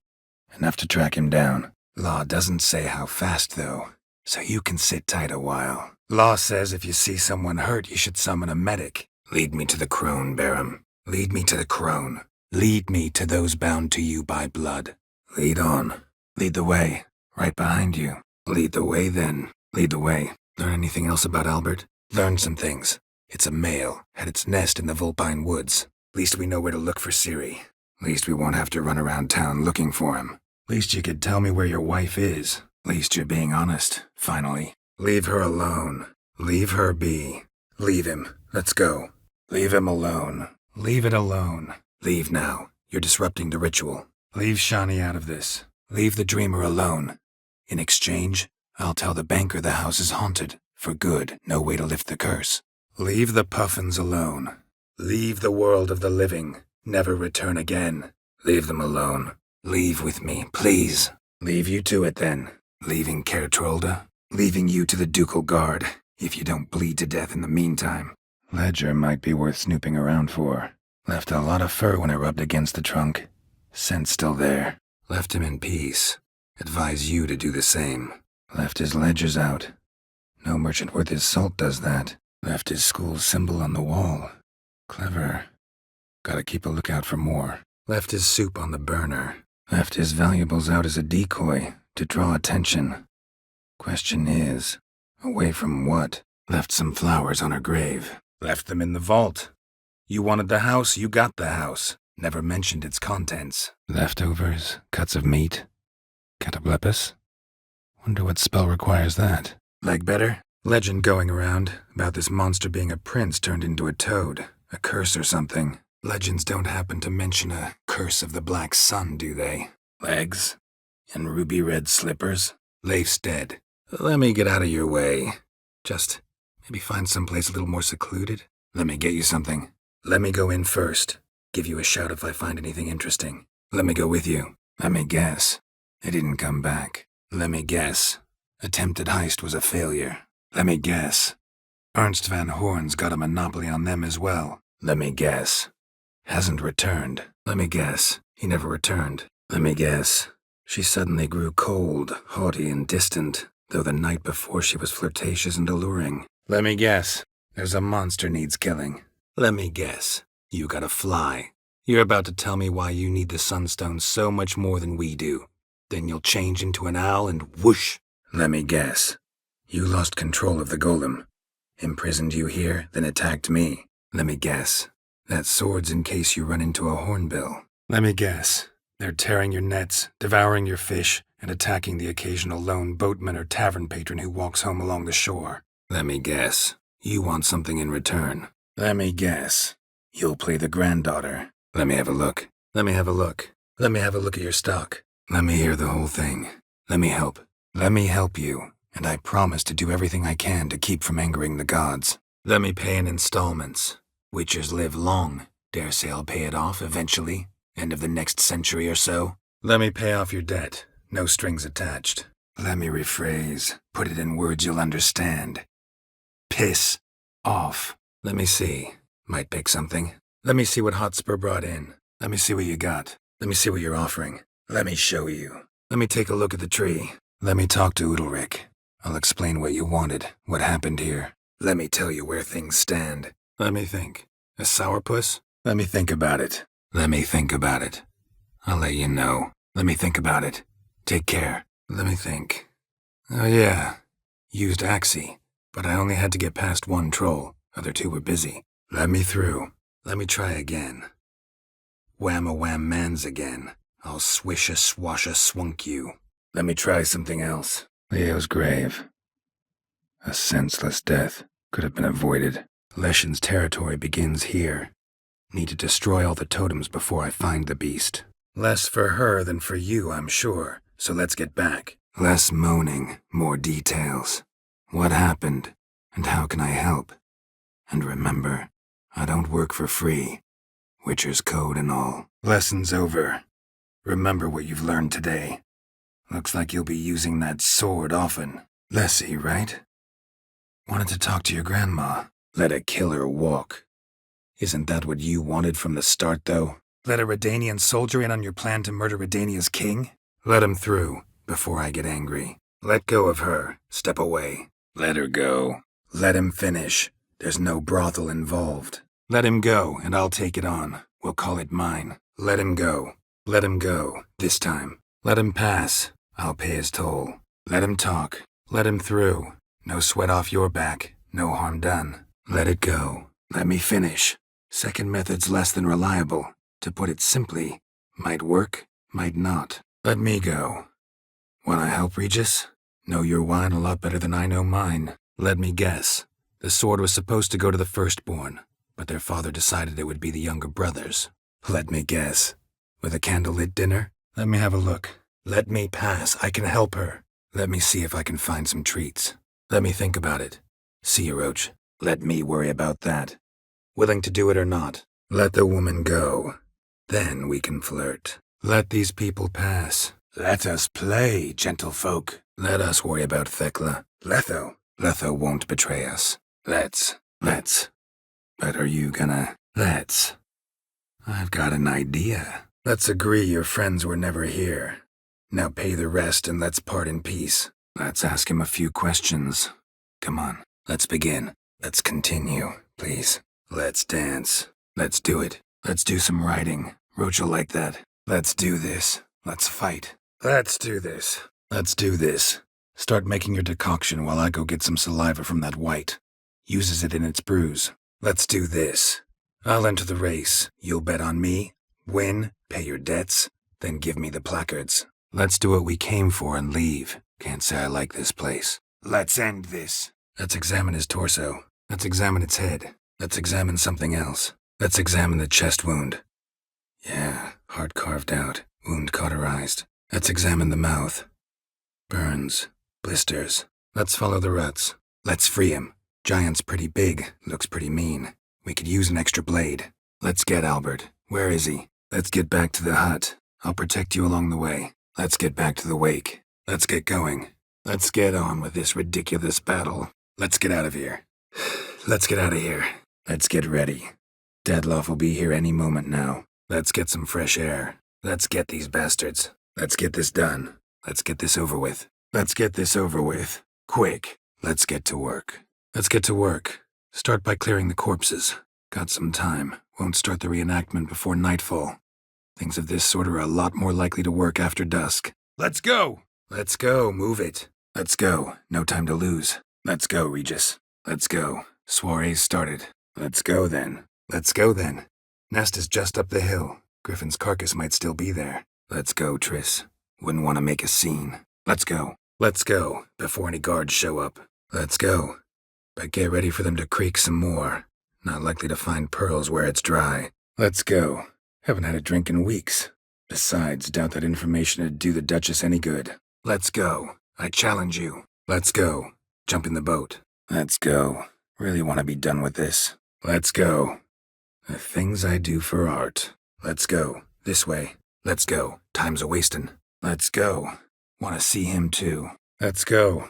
Enough to track him down. Law doesn't say how fast, though, so you can sit tight a while. Law says if you see someone hurt, you should summon a medic. Lead me to the crone, Barum. Lead me to the crone. Lead me to those bound to you by blood. Lead on. Lead the way. Right behind you. Lead the way, then. Lead the way. Learn anything else about Albert? Learn some things. It's a male, had its nest in the Vulpine Woods. Least we know where to look for Ciri. Least we won't have to run around town looking for him. Least you could tell me where your wife is. Least you're being honest, finally. Leave her alone. Leave her be. Leave him. Let's go. Leave him alone. Leave it alone. Leave now. You're disrupting the ritual. Leave Shani out of this. Leave the dreamer alone. In exchange, I'll tell the banker the house is haunted. For good, no way to lift the curse. Leave the Puffins alone. Leave the world of the living. Never return again. Leave them alone. Leave with me, please. Leave you to it, then. Leaving Kertrolda. Leaving you to the Ducal Guard, if you don't bleed to death in the meantime. Ledger might be worth snooping around for. Left a lot of fur when I rubbed against the trunk. Scent's still there. Left him in peace. Advise you to do the same. Left his ledgers out. No merchant worth his salt does that. Left his school symbol on the wall. Clever. Gotta keep a lookout for more. Left his soup on the burner. Left his valuables out as a decoy, to draw attention. Question is, away from what? Left some flowers on her grave. Left them in the vault. You wanted the house, you got the house. Never mentioned its contents. Leftovers, cuts of meat. Cataplepis? Wonder what spell requires that. Like better? Legend going around about this monster being a prince turned into a toad. A curse or something. Legends don't happen to mention a curse of the Black Sun, do they? Legs? And ruby-red slippers? Leif's dead. Let me get out of your way. Just maybe find someplace a little more secluded. Let me get you something. Let me go in first. Give you a shout if I find anything interesting. Let me go with you. Let me guess. They didn't come back. Let me guess. Attempted heist was a failure. Let me guess. Ernst Van Horn's got a monopoly on them as well. Let me guess. Hasn't returned. Let me guess. He never returned. Let me guess. She suddenly grew cold, haughty, and distant, though the night before she was flirtatious and alluring. Let me guess. There's a monster needs killing. Let me guess. You got a fly. You're about to tell me why you need the Sunstone so much more than we do. Then you'll change into an owl and whoosh. Let me guess. You lost control of the golem. Imprisoned you here, then attacked me. Let me guess. That sword's in case you run into a hornbill. Let me guess. They're tearing your nets, devouring your fish, and attacking the occasional lone boatman or tavern patron who walks home along the shore. Let me guess. You want something in return. Let me guess. You'll play the granddaughter. Let me have a look. Let me have a look. Let me have a look at your stock. Let me hear the whole thing. Let me help. Let me help you, and I promise to do everything I can to keep from angering the gods. Let me pay in installments. Witchers live long. Dare say I'll pay it off eventually. End of the next century or so. Let me pay off your debt. No strings attached. Let me rephrase. Put it in words you'll understand. Piss off. Let me see. Might pick something. Let me see what Hotspur brought in. Let me see what you got. Let me see what you're offering. Let me show you. Let me take a look at the tree. Let me talk to Udalric. I'll explain what you wanted, what happened here. Let me tell you where things stand. Let me think. A sourpuss? Let me think about it. Let me think about it. I'll let you know. Let me think about it. Take care. Let me think. Oh yeah. Used Axie, but I only had to get past one troll. Other two were busy. Let me through. Let me try again. Wham-a-wham mans again. I'll swish-a-swash-a-swunk you. Let me try something else. Leo's grave. A senseless death could have been avoided. Leshen's territory begins here. Need to destroy all the totems before I find the beast. Less for her than for you, I'm sure, so let's get back. Less moaning, more details. What happened, and how can I help? And remember, I don't work for free. Witcher's code and all. Lesson's over. Remember what you've learned today. Looks like you'll be using that sword often. Lessie, right? Wanted to talk to your grandma. Let a killer walk. Isn't that what you wanted from the start, though? Let a Redanian soldier in on your plan to murder Redania's king? Let him through, before I get angry. Let go of her. Step away. Let her go. Let him finish. There's no brothel involved. Let him go, and I'll take it on. We'll call it mine. Let him go. Let him go. This time. Let him pass. I'll pay his toll. Let him talk. Let him through. No sweat off your back. No harm done. Let it go. Let me finish. Second method's less than reliable. To put it simply, might work, might not. Let me go. Wanna help, Regis? Know your wine a lot better than I know mine. Let me guess. The sword was supposed to go to the firstborn, but their father decided it would be the younger brothers. Let me guess. With a candlelit dinner? Let me have a look. Let me pass. I can help her. Let me see if I can find some treats. Let me think about it. See you, Roach. Let me worry about that. Willing to do it or not? Let the woman go. Then we can flirt. Let these people pass. Let us play, gentlefolk. Let us worry about Thekla. Letho won't betray us. Let's. But are you gonna... Let's. I've got an idea. Let's agree your friends were never here. Now pay the rest and let's part in peace. Let's ask him a few questions. Come on, let's begin. Let's continue, please. Let's dance. Let's do it. Let's do some riding. Roach will like that. Let's do this. Let's fight. Let's do this. Let's do this. Start making your decoction while I go get some saliva from that white. Uses it in its brews. Let's do this. I'll enter the race. You'll bet on me, win, pay your debts, then give me the placards. Let's do what we came for and leave. Can't say I like this place. Let's end this. Let's examine his torso. Let's examine its head. Let's examine something else. Let's examine the chest wound. Yeah, heart carved out, wound cauterized. Let's examine the mouth. Burns, blisters. Let's follow the ruts. Let's free him. Giant's pretty big, looks pretty mean. We could use an extra blade. Let's get Albert. Where is he? Let's get back to the hut. I'll protect you along the way. Let's get back to the wake. Let's get going. Let's get on with this ridiculous battle. Let's get out of here. Let's get out of here. Let's get ready. Deadloff will be here any moment now. Let's get some fresh air. Let's get these bastards. Let's get this done. Let's get this over with. Let's get this over with. Quick. Let's get to work. Let's get to work. Start by clearing the corpses. Got some time. Won't start the reenactment before nightfall. Things of this sort are a lot more likely to work after dusk. Let's go! Let's go, move it. Let's go, no time to lose. Let's go, Regis. Let's go. Soiree's started. Let's go then. Let's go then. Nest is just up the hill. Griffin's carcass might still be there. Let's go, Triss. Wouldn't want to make a scene. Let's go. Let's go, before any guards show up. Let's go. But get ready for them to creak some more. Not likely to find pearls where it's dry. Let's go. Haven't had a drink in weeks. Besides, doubt that information would do the Duchess any good. Let's go. I challenge you. Let's go. Jump in the boat. Let's go. Really want to be done with this. Let's go. The things I do for art. Let's go. This way. Let's go. Time's a-wastin'. Let's go. Want to see him too. Let's go.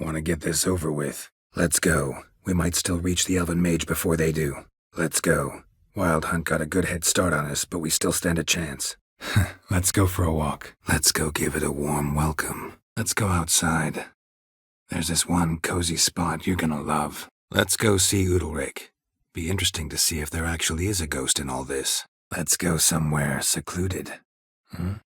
Want to get this over with. Let's go. We might still reach the Elven Mage before they do. Let's go. Wild Hunt got a good head start on us, but we still stand a chance. Let's go for a walk. Let's go give it a warm welcome. Let's go outside. There's this one cozy spot you're gonna love. Let's go see Udalric. Be interesting to see if there actually is a ghost in all this. Let's go somewhere secluded.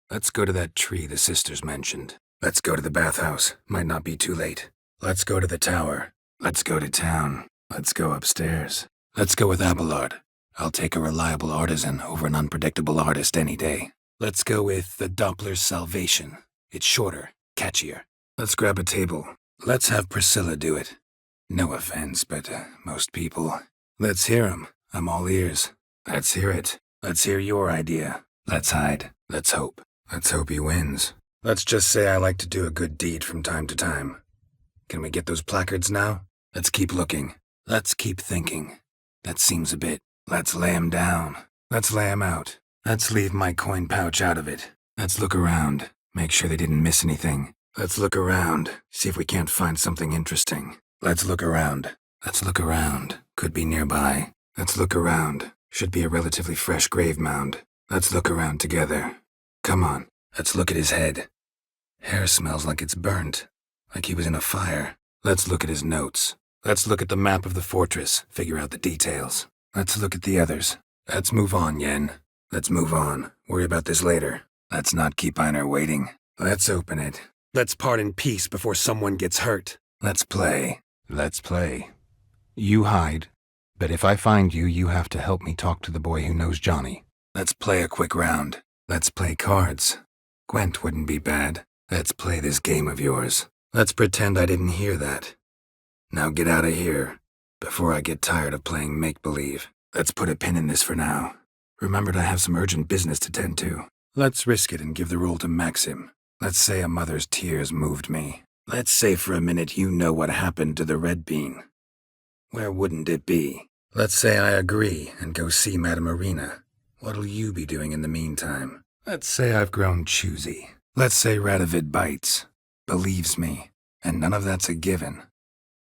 Let's go to that tree the sisters mentioned. Let's go to the bathhouse. Might not be too late. Let's go to the tower. Let's go to town. Let's go upstairs. Let's go with Abelard. I'll take a reliable artisan over an unpredictable artist any day. Let's go with the Doppler's Salvation. It's shorter, catchier. Let's grab a table. Let's have Priscilla do it. No offense, but most people. Let's hear 'em. I'm all ears. Let's hear it. Let's hear your idea. Let's hide. Let's hope. Let's hope he wins. Let's just say I like to do a good deed from time to time. Can we get those placards now? Let's keep looking. Let's keep thinking. That seems a bit. Let's lay 'em down. Let's lay 'em out. Let's leave my coin pouch out of it. Let's look around. Make sure they didn't miss anything. Let's look around. See if we can't find something interesting. Let's look around. Let's look around. Could be nearby. Let's look around. Should be a relatively fresh grave mound. Let's look around together. Come on. Let's look at his head. Hair smells like it's burnt. Like he was in a fire. Let's look at his notes. Let's look at the map of the fortress. Figure out the details. Let's look at the others. Let's move on, Yen. Let's move on. Worry about this later. Let's not keep Einar waiting. Let's open it. Let's part in peace before someone gets hurt. Let's play. Let's play. You hide, but if I find you, you have to help me talk to the boy who knows Johnny. Let's play a quick round. Let's play cards. Gwent wouldn't be bad. Let's play this game of yours. Let's pretend I didn't hear that. Now get out of here, before I get tired of playing make-believe. Let's put a pin in this for now. Remembered I have some urgent business to tend to. Let's risk it and give the role to Maxim. Let's say a mother's tears moved me. Let's say for a minute you know what happened to the Red Bean. Where wouldn't it be? Let's say I agree and go see Madame Arena. What'll you be doing in the meantime? Let's say I've grown choosy. Let's say Radovid bites, believes me, and none of that's a given.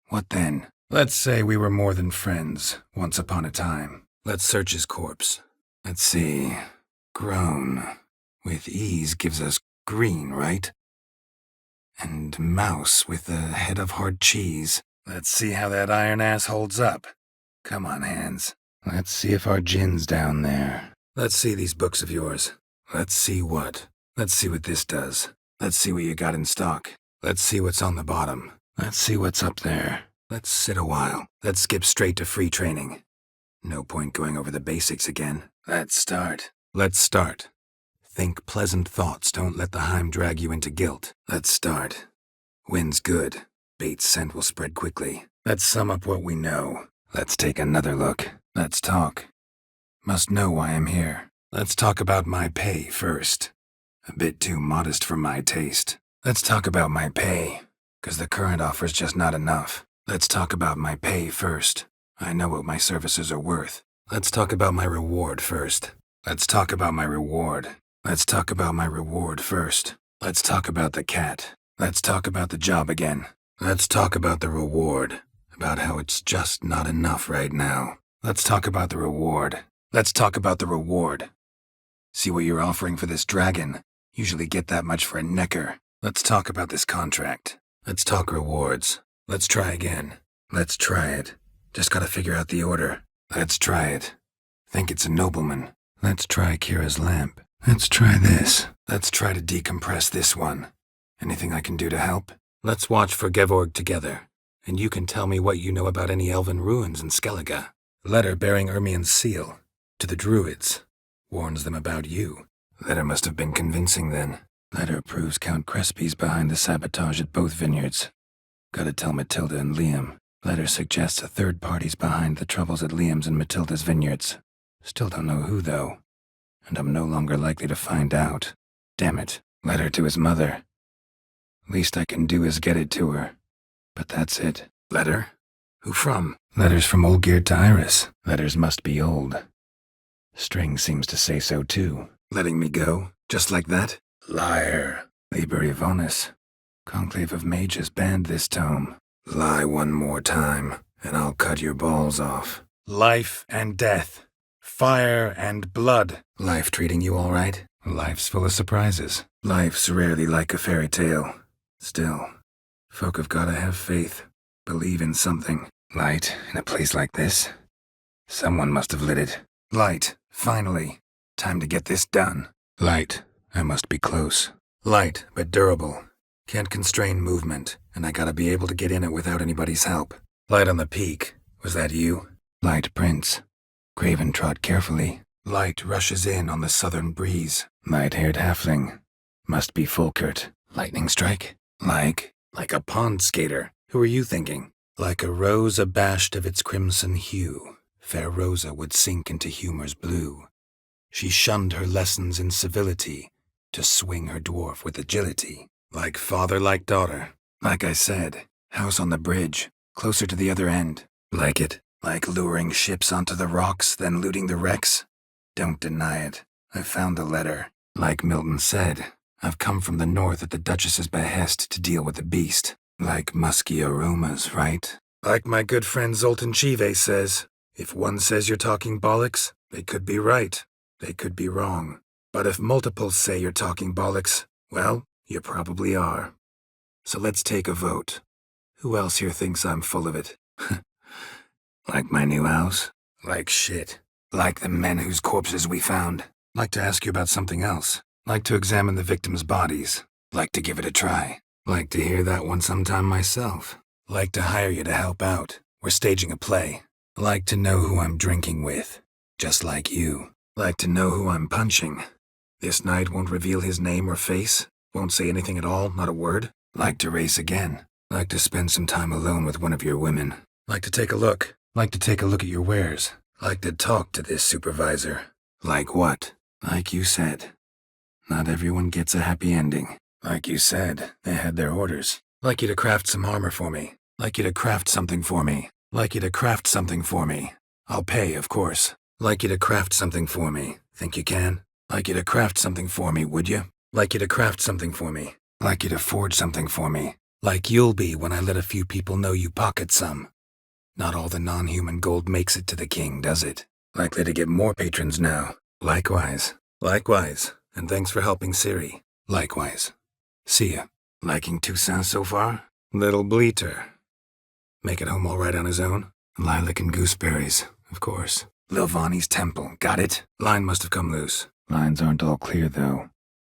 What then? Let's say we were more than friends, once upon a time. Let's search his corpse. Let's see. Grown. With ease gives us green, right? And mouse with a head of hard cheese. Let's see how that iron ass holds up. Come on, hands. Let's see if our gin's down there. Let's see these books of yours. Let's see what. Let's see what this does. Let's see what you got in stock. Let's see what's on the bottom. Let's see what's up there. Let's sit a while. Let's skip straight to free training. No point going over the basics again. Let's start. Let's start. Think pleasant thoughts, don't let the Heim drag you into guilt. Let's start. Wind's good. Bait's scent will spread quickly. Let's sum up what we know. Let's take another look. Let's talk. Must know why I'm here. Let's talk about my pay first. A bit too modest for my taste. Let's talk about my pay, 'cause the current offer's just not enough. Let's talk about my pay first. I know what my services are worth. Let's talk about my reward first. Let's talk about my reward. Let's talk about my reward first. Let's talk about the cat. Let's talk about the job again. Let's talk about the reward. About how it's just not enough right now. Let's talk about the reward. Let's talk about the reward. See what you're offering for this dragon. Usually get that much for a necker. Let's talk about this contract. Let's talk rewards. Let's try again. Let's try it. Just gotta figure out the order. Let's try it. Think it's a nobleman. Let's try Kira's lamp. Let's try this. Let's try to decompress this one. Anything I can do to help? Let's watch for Gevorg together, and you can tell me what you know about any elven ruins in Skellige. Letter bearing Ermien's seal. To the druids. Warns them about you. Letter must have been convincing then. Letter proves Count Crespi's behind the sabotage at both vineyards. Gotta tell Matilda and Liam. Letter suggests a third party's behind the troubles at Liam's and Matilda's vineyards. Still don't know who, though. And I'm no longer likely to find out. Damn it. Letter to his mother. Least I can do is get it to her. But that's it. Letter? Who from? Letters from Olgierd to Iris. Letters must be old. String seems to say so, too. Letting me go? Just like that? Liar. Liber Yvonis. Conclave of Mages banned this tome. Lie one more time, and I'll cut your balls off. Life and death. Fire and blood. Life treating you all right? Life's full of surprises. Life's rarely like a fairy tale. Still, folk have gotta have faith. Believe in something. Light in a place like this? Someone must have lit it. Light, finally. Time to get this done. Light, I must be close. Light, but durable. Can't constrain movement, and I gotta be able to get in it without anybody's help. Light on the peak. Was that you? Light Prince. Craven trod carefully. Light rushes in on the southern breeze. Light-haired halfling. Must be Fulkert. Lightning strike? Like a pond skater. Who are you thinking? Like a rose abashed of its crimson hue, fair Rosa would sink into humor's blue. She shunned her lessons in civility, to swing her dwarf with agility. Like father, like daughter. Like I said, house on the bridge, closer to the other end. Like it. Like luring ships onto the rocks, then looting the wrecks. Don't deny it. I found the letter. Like Milton said, I've come from the north at the Duchess's behest to deal with the beast. Like musky aromas, right? Like my good friend Zoltan Chive says, if one says you're talking bollocks, they could be right. They could be wrong. But if multiples say you're talking bollocks, well, you probably are. So let's take a vote. Who else here thinks I'm full of it? Like my new house? Like shit. Like the men whose corpses we found? Like to ask you about something else. Like to examine the victims' bodies. Like to give it a try? Like to hear that one sometime myself. Like to hire you to help out. We're staging a play. Like to know who I'm drinking with. Just like you. Like to know who I'm punching. This night won't reveal his name or face. Won't say anything at all, not a word. Like to race again? Like to spend some time alone with one of your women. Like to take a look. Like to take a look at your wares. Like to talk to this supervisor. Like what? Like you said. Not everyone gets a happy ending. Like you said, they had their orders. Like you to craft some armor for me. Like you to craft something for me. Like you to craft something for me. I'll pay, of course. Like you to craft something for me. Think you can? Like you to craft something for me, would you? Like you to craft something for me. Like you to forge something for me. Like you'll be when I let a few people know you pocket some. Not all the non-human gold makes it to the king, does it? Likely to get more patrons now. Likewise. Likewise. And thanks for helping Siri. Likewise. See ya. Liking Toussaint so far? Little bleater. Make it home all right on his own? Lilac and gooseberries, Of course. Lilvani's temple, got it? Line must have come loose. Lines aren't all clear, though.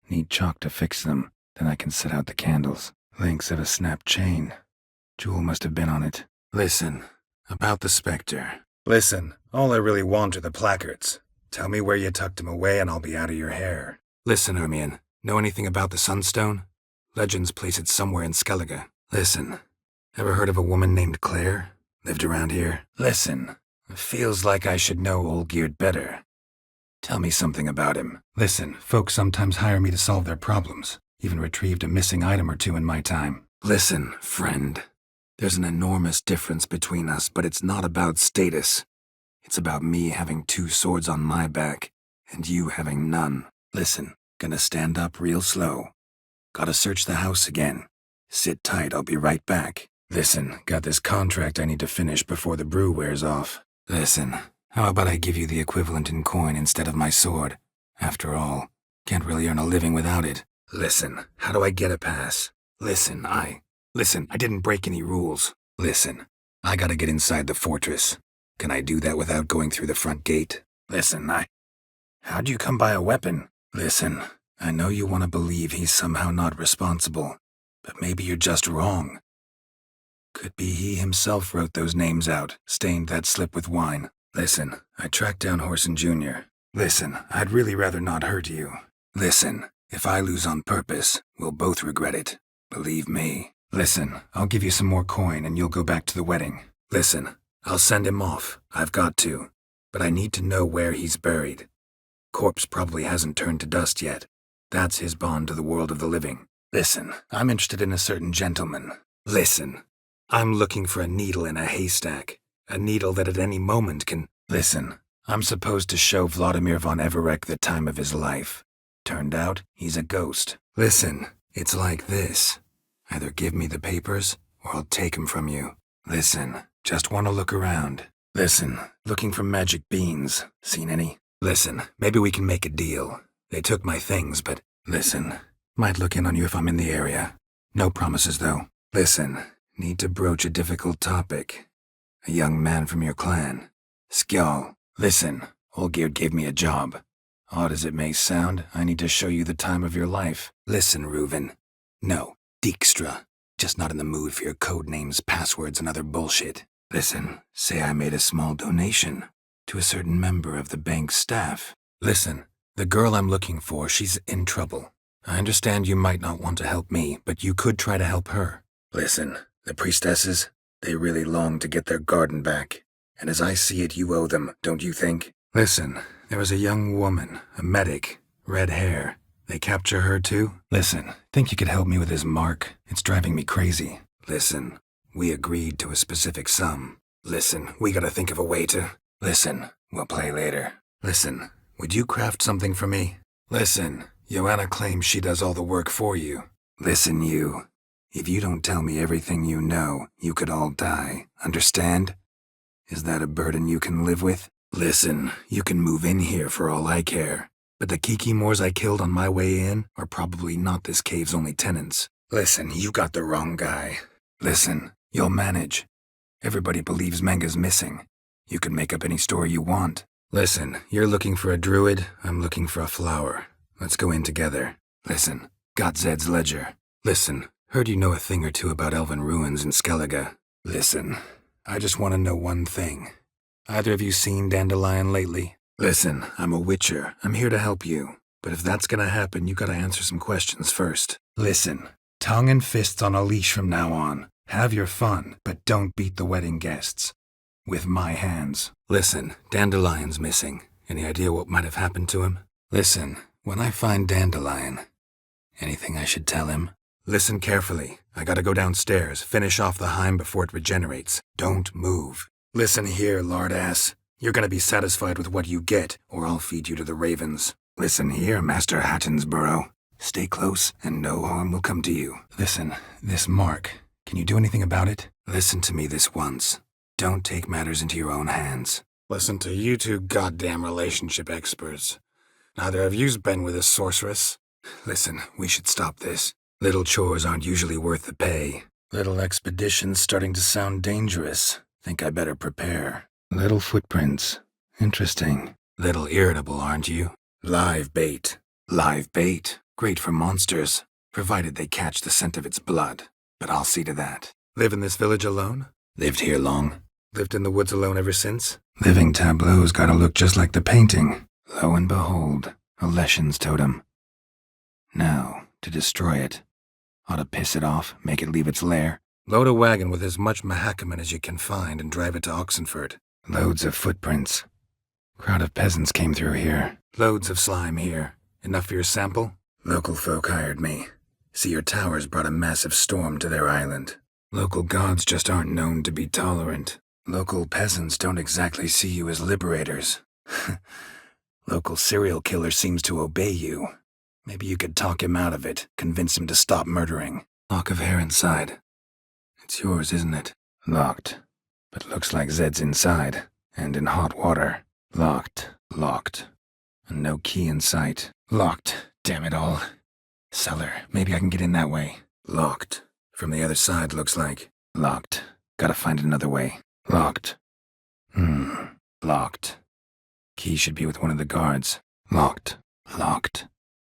Need chalk to fix them, then I can set out the candles. Links of a snapped chain. Jewel must have been on it. Listen, about the Spectre. Listen, all I really want are the placards. Tell me where you tucked them away and I'll be out of your hair. Listen, Ermion, know anything about the Sunstone? Legends place it somewhere in Skellige. Listen, ever heard of a woman named Claire? Lived around here? Listen, it feels like I should know Olgierd better. Tell me something about him. Listen, folks sometimes hire me to solve their problems. Even retrieved a missing item or two in my time. Listen, friend. There's an enormous difference between us, but it's not about status. It's about me having 2 swords on my back, and you having none. Listen, gonna stand up real slow. Gotta search the house again. Sit tight, I'll be right back. Listen, got this contract I need to finish before the brew wears off. Listen, how about I give you the equivalent in coin instead of my sword? After all, can't really earn a living without it. Listen, how do I get a pass? Listen, I didn't break any rules. Listen, I gotta get inside the fortress. Can I do that without going through the front gate? Listen, how'd you come by a weapon? Listen, I know you want to believe he's somehow not responsible, but maybe you're just wrong. Could be he himself wrote those names out, stained that slip with wine. Listen, I tracked down Horson Jr. Listen, I'd really rather not hurt you. Listen, if I lose on purpose, we'll both regret it. Believe me. Listen, I'll give you some more coin and you'll go back to the wedding. Listen, I'll send him off. I've got to. But I need to know where he's buried. Corpse probably hasn't turned to dust yet. That's his bond to the world of the living. Listen, I'm interested in a certain gentleman. Listen, I'm looking for a needle in a haystack. A needle that at any moment can... Listen, I'm supposed to show Vladimir von Everek the time of his life. Turned out, he's a ghost. Listen, it's like this. Either give me the papers, or I'll take 'em from you. Listen, just want to look around. Listen, looking for magic beans. Seen any? Listen, maybe we can make a deal. They took my things, but listen, might look in on you if I'm in the area. No promises, though. Listen, need to broach a difficult topic. A young man from your clan. Skjall. Listen, Olgierd gave me a job. Odd as it may sound, I need to show you the time of your life. Listen, Reuven. No, Dijkstra. Just not in the mood for your code names, passwords, and other bullshit. Listen, say I made a small donation to a certain member of the bank's staff. Listen, the girl I'm looking for, she's in trouble. I understand you might not want to help me, but you could try to help her. Listen, the priestesses, they really long to get their garden back. And as I see it, you owe them, don't you think? Listen, there was a young woman, a medic, red hair. They capture her too? Listen, think you could help me with his mark? It's driving me crazy. Listen, we agreed to a specific sum. Listen, we gotta think of a way to... Listen, we'll play later. Listen, would you craft something for me? Listen, Joanna claims she does all the work for you. Listen, you. If you don't tell me everything you know, you could all die. Understand? Is that a burden you can live with? Listen, you can move in here for all I care. But the Kikimores I killed on my way in are probably not this cave's only tenants. Listen, you got the wrong guy. Listen, you'll manage. Everybody believes Menga's missing. You can make up any story you want. Listen, you're looking for a druid, I'm looking for a flower. Let's go in together. Listen, got Zed's ledger. Listen, heard you know a thing or two about elven ruins in Skellige. Listen, I just want to know one thing. Either of you seen Dandelion lately? Listen, I'm a witcher. I'm here to help you. But if that's gonna happen, you gotta answer some questions first. Listen, tongue and fists on a leash from now on. Have your fun, but don't beat the wedding guests. With my hands. Listen, Dandelion's missing. Any idea what might have happened to him? Listen, when I find Dandelion, anything I should tell him? Listen carefully. I gotta go downstairs, finish off the Heim before it regenerates. Don't move. Listen here, lardass. You're gonna be satisfied with what you get, or I'll feed you to the ravens. Listen here, Master Hattonsborough. Stay close, and no harm will come to you. Listen, this mark, can you do anything about it? Listen to me this once. Don't take matters into your own hands. Listen to you two goddamn relationship experts. Neither of you's been with a sorceress. Listen, we should stop this. Little chores aren't usually worth the pay. Little expedition's starting to sound dangerous. Think I better prepare. Little footprints. Interesting. Little irritable, aren't you? Live bait. Live bait. Great for monsters, provided they catch the scent of its blood. But I'll see to that. Live in this village alone? Lived here long. Lived in the woods alone ever since? Living tableau's gotta look just like the painting. Lo and behold, a Leshen's totem. Now, to destroy it. Ought to piss it off, make it leave its lair. Load a wagon with as much mahakaman as you can find and drive it to Oxenford. Loads of footprints. Crowd of peasants came through here. Loads of slime here. Enough for your sample? Local folk hired me. See, your towers brought a massive storm to their island. Local gods just aren't known to be tolerant. Local peasants don't exactly see you as liberators. Local serial killer seems to obey you. Maybe you could talk him out of it, convince him to stop murdering. Lock of hair inside. It's yours, isn't it? Locked. But looks like Zed's inside, and in hot water. Locked. Locked. And no key in sight. Locked. Damn it all. Cellar. Maybe I can get in that way. Locked. From the other side, looks like. Locked. Gotta find another way. Locked. Locked. Key should be with one of the guards. Locked. Locked.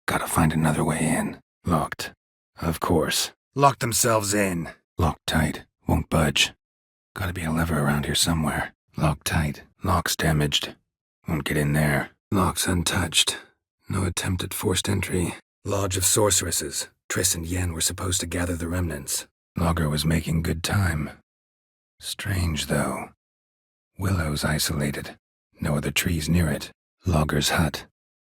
Gotta find another way in. Locked. Of course. Locked themselves in. Locked tight. Won't budge. Gotta be a lever around here somewhere. Locked tight. Lock's damaged. Won't get in there. Lock's untouched. No attempt at forced entry. Lodge of Sorceresses. Triss and Yen were supposed to gather the remnants. Logger was making good time. Strange, though. Willow's isolated. No other trees near it. Logger's hut.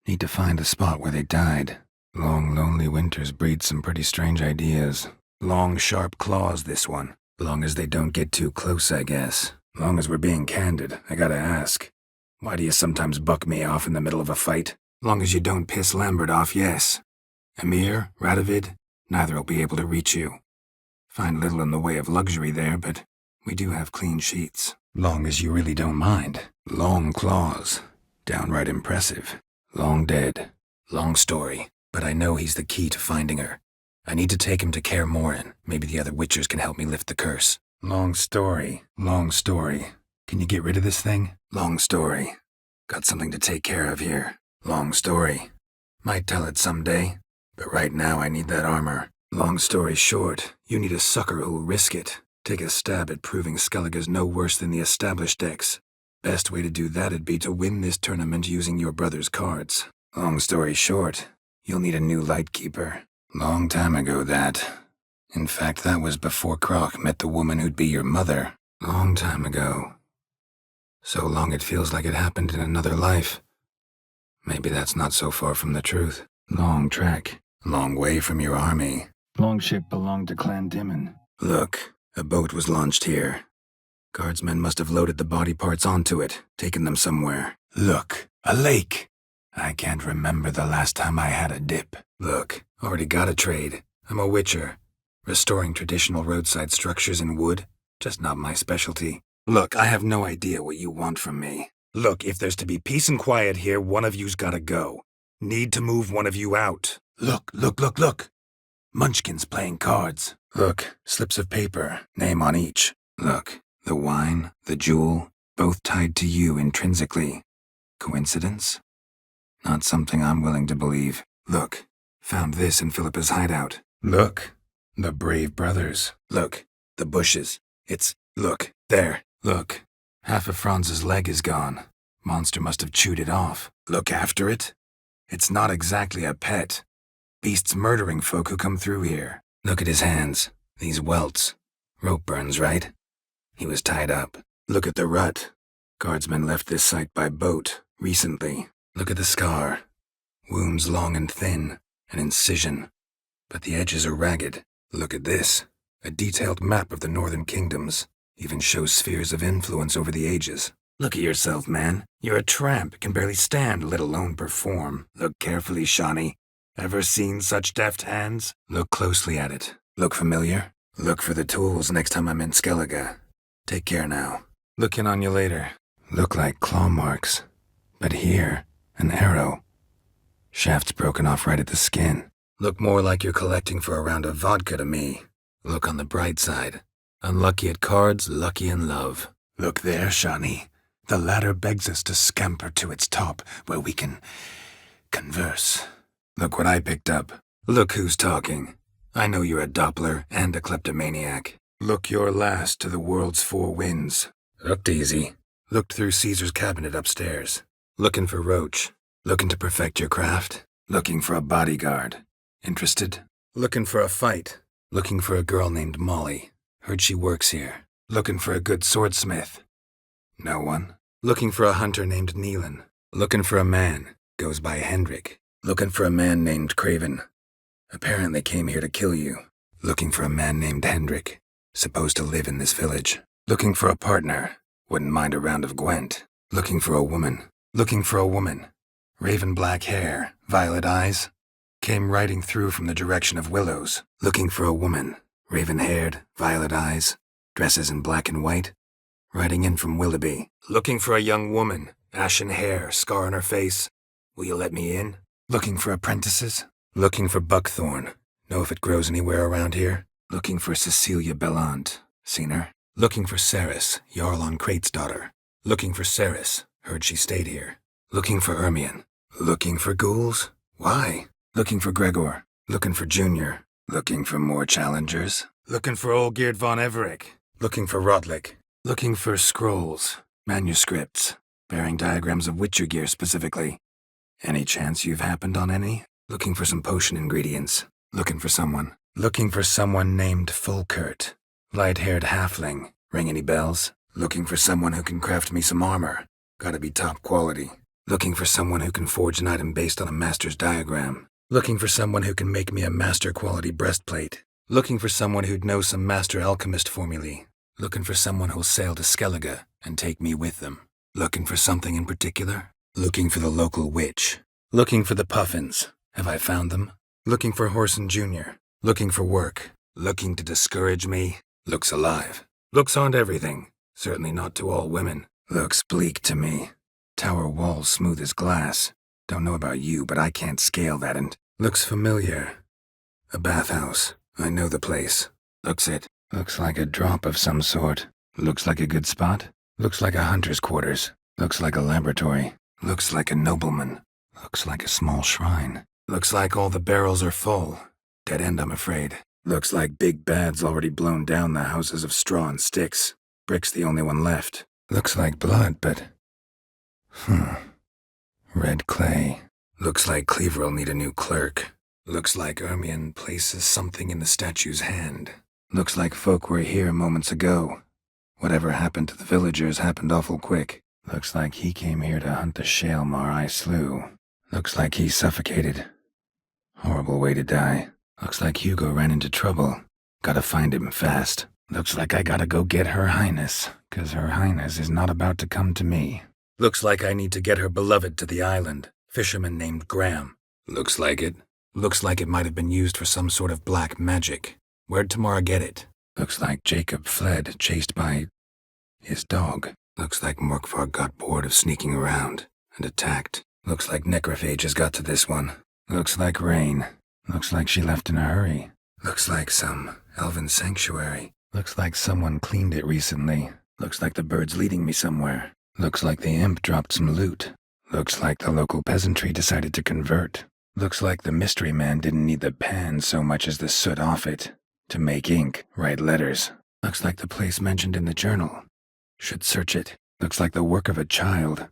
Need to find the spot where they died. Long, lonely winters breed some pretty strange ideas. Long, sharp claws, this one. Long as they don't get too close, I guess. Long as we're being candid, I gotta ask. Why do you sometimes buck me off in the middle of a fight? Long as you don't piss Lambert off, yes. Emir, Radovid, neither will be able to reach you. Find little in the way of luxury there, but we do have clean sheets. Long as you really don't mind. Long claws. Downright impressive. Long dead. Long story. But I know he's the key to finding her. I need to take him to Kaer Morhen. Maybe the other witchers can help me lift the curse. Long story. Long story. Can you get rid of this thing? Long story. Got something to take care of here. Long story. Might tell it someday. But right now I need that armor. Long story short, you need a sucker who'll risk it. Take a stab at proving Skellige's no worse than the established decks. Best way to do that'd be to win this tournament using your brother's cards. Long story short, you'll need a new lightkeeper. Long time ago, that. In fact, that was before Croc met the woman who'd be your mother. Long time ago. So long it feels like it happened in another life. Maybe that's not so far from the truth. Long trek. Long way from your army. Longship belonged to Clan Dimon. Look, a boat was launched here. Guardsmen must have loaded the body parts onto it, taken them somewhere. Look, a lake. I can't remember the last time I had a dip. Look, already got a trade. I'm a witcher. Restoring traditional roadside structures in wood, just not my specialty. Look, I have no idea what you want from me. Look, if there's to be peace and quiet here, one of you's gotta go. Need to move one of you out. Look. Munchkins playing cards. Look, slips of paper, name on each. Look, the wine, the jewel, both tied to you intrinsically. Coincidence? Not something I'm willing to believe. Look, found this in Philippa's hideout. Look, the brave brothers. Look, the bushes. Look, there. Look, half of Franz's leg is gone. Monster must have chewed it off. Look after it. It's not exactly a pet. Beast's murdering folk who come through here. Look at his hands. These welts. Rope burns, right? He was tied up. Look at the rut. Guardsmen left this site by boat, recently. Look at the scar. Wounds long and thin. An incision. But the edges are ragged. Look at this. A detailed map of the northern kingdoms. Even shows spheres of influence over the ages. Look at yourself, man. You're a tramp, can barely stand, let alone perform. Look carefully, Shawnee. Ever seen such deft hands? Look closely at it. Look familiar? Look for the tools next time I'm in Skellige. Take care now. Look in on you later. Look like claw marks. But here, an arrow. Shaft's broken off right at the skin. Look more like you're collecting for a round of vodka to me. Look on the bright side. Unlucky at cards, lucky in love. Look there, Shawnee. The ladder begs us to scamper to its top, where we can converse. Look what I picked up. Look who's talking. I know you're a Doppler and a kleptomaniac. Look your last to the world's four winds. Looked easy. Looked through Caesar's cabinet upstairs. Looking for Roach. Looking to perfect your craft. Looking for a bodyguard. Interested? Looking for a fight. Looking for a girl named Molly. Heard she works here. Looking for a good swordsmith. No one. Looking for a hunter named Neelan. Looking for a man. Goes by Hendrik. Looking for a man named Craven. Apparently came here to kill you. Looking for a man named Hendrik. Supposed to live in this village. Looking for a partner. Wouldn't mind a round of Gwent. Looking for a woman. Looking for a woman. Raven black hair, violet eyes. Came riding through from the direction of Willows. Looking for a woman. Raven-haired, violet eyes. Dresses in black and white. Riding in from Willoughby. Looking for a young woman. Ashen hair, scar on her face. Will you let me in? Looking for apprentices. Looking for buckthorn. Know if it grows anywhere around here? Looking for Cecilia Bellant. Seen her? Looking for Ceres, Jarl on Crate's daughter. Looking for Ceres. Heard she stayed here. Looking for Ermion. Looking for ghouls? Why? Looking for Gregor. Looking for Junior. Looking for more challengers. Looking for Olgierd von Everich. Looking for Rotlick. Looking for scrolls, manuscripts, bearing diagrams of Witcher gear specifically. Any chance you've happened on any? Looking for some potion ingredients. Looking for someone. Looking for someone named Fulkert. Light-haired halfling. Ring any bells? Looking for someone who can craft me some armor. Gotta be top quality. Looking for someone who can forge an item based on a master's diagram. Looking for someone who can make me a master-quality breastplate. Looking for someone who'd know some master alchemist formulae. Looking for someone who'll sail to Skellige and take me with them. Looking for something in particular? Looking for the local witch. Looking for the Puffins. Have I found them? Looking for Horson Jr. Looking for work. Looking to discourage me. Looks alive. Looks aren't everything. Certainly not to all women. Looks bleak to me. Tower walls smooth as glass. Don't know about you, but I can't scale that and... Looks familiar. A bathhouse. I know the place. Looks it. Looks like a drop of some sort. Looks like a good spot. Looks like a hunter's quarters. Looks like a laboratory. Looks like a nobleman. Looks like a small shrine. Looks like all the barrels are full. Dead end, I'm afraid. Looks like Big Bad's already blown down the houses of straw and sticks. Brick's the only one left. Looks like blood, but... Red clay. Looks like Cleaver'll need a new clerk. Looks like Ermion places something in the statue's hand. Looks like folk were here moments ago. Whatever happened to the villagers happened awful quick. Looks like he came here to hunt the Shaelmar I slew. Looks like he suffocated. Horrible way to die. Looks like Hugo ran into trouble. Gotta find him fast. Looks like I gotta go get Her Highness, 'cause Her Highness is not about to come to me. Looks like I need to get her beloved to the island. Fisherman named Graham. Looks like it. Looks like it might have been used for some sort of black magic. Where'd Tamara get it? Looks like Jacob fled, chased by his dog. Looks like Morkvarg got bored of sneaking around and attacked. Looks like necrophages got to this one. Looks like rain. Looks like she left in a hurry. Looks like some elven sanctuary. Looks like someone cleaned it recently. Looks like the bird's leading me somewhere. Looks like the imp dropped some loot. Looks like the local peasantry decided to convert. Looks like the mystery man didn't need the pan so much as the soot off it to make ink, write letters. Looks like the place mentioned in the journal. Should search it. Looks like the work of a child,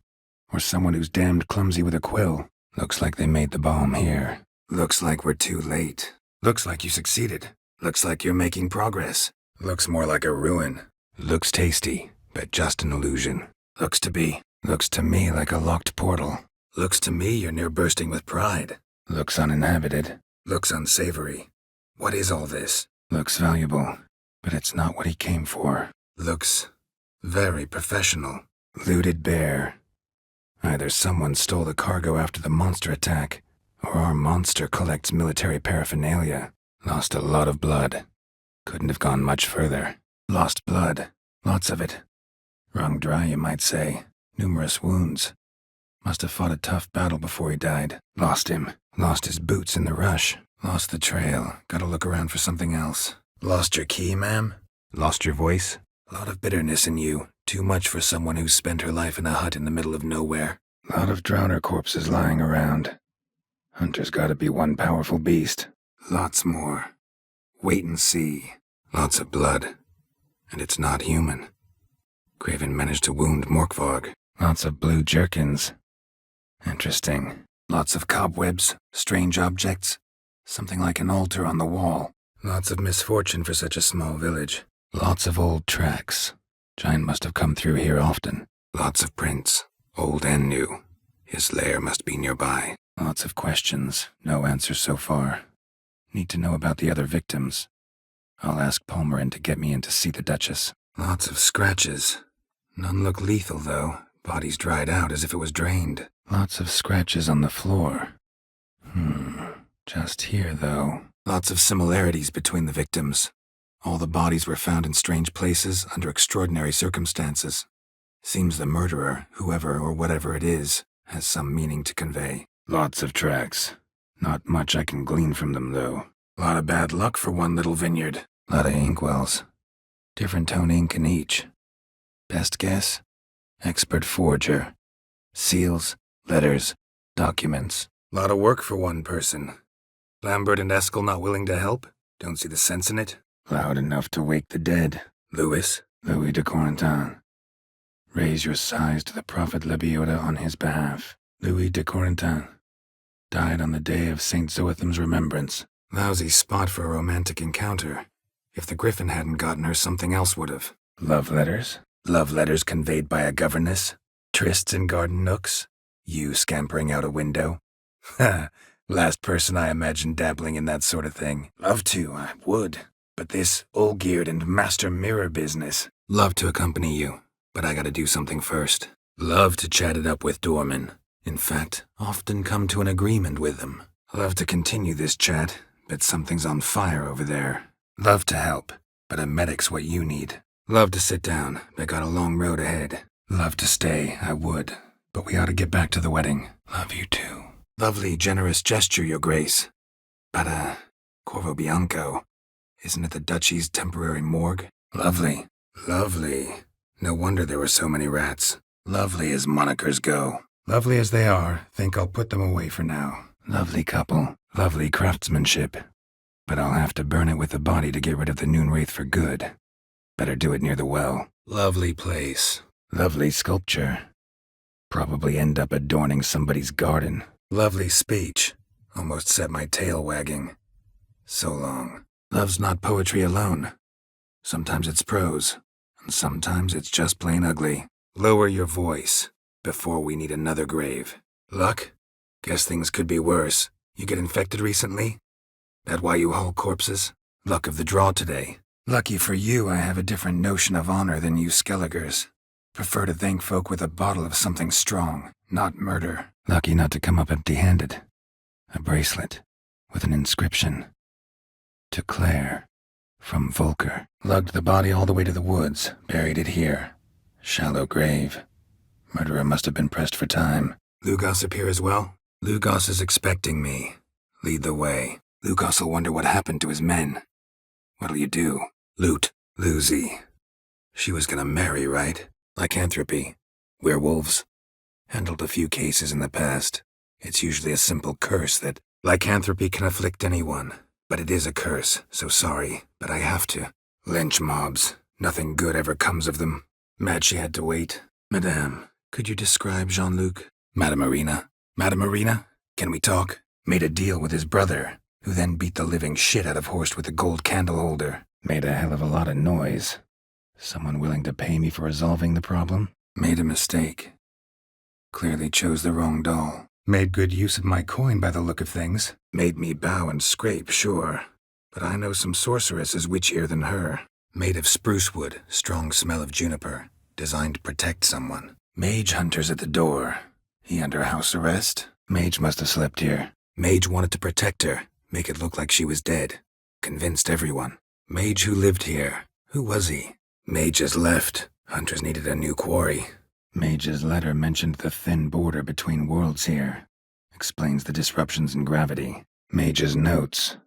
or someone who's damned clumsy with a quill. Looks like they made the bomb here. Looks like we're too late. Looks like you succeeded. Looks like you're making progress. Looks more like a ruin. Looks tasty, but just an illusion. Looks to be. Looks to me like a locked portal. Looks to me you're near bursting with pride. Looks uninhabited. Looks unsavory. What is all this? Looks valuable, but it's not what he came for. Looks very professional. Looted bear. Either someone stole the cargo after the monster attack, or our monster collects military paraphernalia. Lost a lot of blood. Couldn't have gone much further. Lost blood. Lots of it. Wrung dry, you might say. Numerous wounds. Must have fought a tough battle before he died. Lost him. Lost his boots in the rush. Lost the trail. Gotta look around for something else. Lost your key, ma'am? Lost your voice? A lot of bitterness in you. Too much for someone who's spent her life in a hut in the middle of nowhere. Lot of drowner corpses lying around. Hunter's gotta be one powerful beast. Lots more. Wait and see. Lots of blood. And it's not human. Craven managed to wound Morkvarg. Lots of blue jerkins. Interesting. Lots of cobwebs, strange objects. Something like an altar on the wall. Lots of misfortune for such a small village. Lots of old tracks. Giant must have come through here often. Lots of prints, old and new. His lair must be nearby. Lots of questions, no answers so far. Need to know about the other victims. I'll ask Palmerin to get me in to see the Duchess. Lots of scratches. None look lethal, though. Bodies dried out as if it was drained. Lots of scratches on the floor. Just here, though. Lots of similarities between the victims. All the bodies were found in strange places under extraordinary circumstances. Seems the murderer, whoever or whatever it is, has some meaning to convey. Lots of tracks. Not much I can glean from them, though. Lot of bad luck for one little vineyard. Lot of inkwells. Different tone ink in each. Best guess? Expert forger. Seals, letters, documents. Lot of work for one person. Lambert and Eskel not willing to help? Don't see the sense in it? Loud enough to wake the dead. Louis? Louis de Corentin. Raise your sighs to the prophet Lebioda on his behalf. Louis de Corentin. Died on the day of St. Zoetham's remembrance. Lousy spot for a romantic encounter. If the griffin hadn't gotten her, something else would have. Love letters? Love letters conveyed by a governess? Trysts in garden nooks? You scampering out a window? Ha! Last person I imagined dabbling in that sort of thing. Love to, I would. But this all-geared and master mirror business. Love to accompany you, but I gotta do something first. Love to chat it up with Dorman. In fact, often come to an agreement with them. Love to continue this chat, but something's on fire over there. Love to help, but a medic's what you need. Love to sit down, but got a long road ahead. Love to stay, I would, but we ought to get back to the wedding. Love you too. Lovely, generous gesture, Your Grace. But, Corvo Bianco, isn't it the Duchy's temporary morgue? Lovely. Lovely. No wonder there were so many rats. Lovely as monikers go. Lovely as they are, think I'll put them away for now. Lovely couple. Lovely craftsmanship. But I'll have to burn it with the body to get rid of the Noonwraith for good. Better do it near the well. Lovely place. Lovely sculpture. Probably end up adorning somebody's garden. Lovely speech. Almost set my tail wagging. So long. Love's not poetry alone. Sometimes it's prose, and sometimes it's just plain ugly. Lower your voice before we need another grave. Luck? Guess things could be worse. You get infected recently? That why you haul corpses? Luck of the draw today. Lucky for you, I have a different notion of honor than you Skelligers. Prefer to thank folk with a bottle of something strong, not murder. Lucky not to come up empty-handed. A bracelet with an inscription. To Claire. From Volker. Lugged the body all the way to the woods, buried it here. Shallow grave. Murderer must have been pressed for time. Lugos appear as well? Lugos is expecting me. Lead the way. Lugos will wonder what happened to his men. What'll you do? Loot. Lucy. She was gonna marry, right? Lycanthropy. Werewolves. Handled a few cases in the past. It's usually a simple curse that lycanthropy can afflict anyone. But it is a curse, so sorry, but I have to. Lynch mobs. Nothing good ever comes of them. Mad she had to wait. Madame, could you describe Jean-Luc? Madame Arena. Madame Arena? Can we talk? Made a deal with his brother, who then beat the living shit out of Horst with a gold candle holder. Made a hell of a lot of noise. Someone willing to pay me for resolving the problem? Made a mistake. Clearly chose the wrong doll. Made good use of my coin by the look of things. Made me bow and scrape, sure. But I know some sorceresses witchier than her. Made of spruce wood, strong smell of juniper. Designed to protect someone. Mage hunter's at the door. He under house arrest? Mage must have slept here. Mage wanted to protect her, make it look like she was dead. Convinced everyone. Mage who lived here. Who was he? Mage has left. Hunters needed a new quarry. Mage's letter mentioned the thin border between worlds here. Explains the disruptions in gravity. Mage's notes.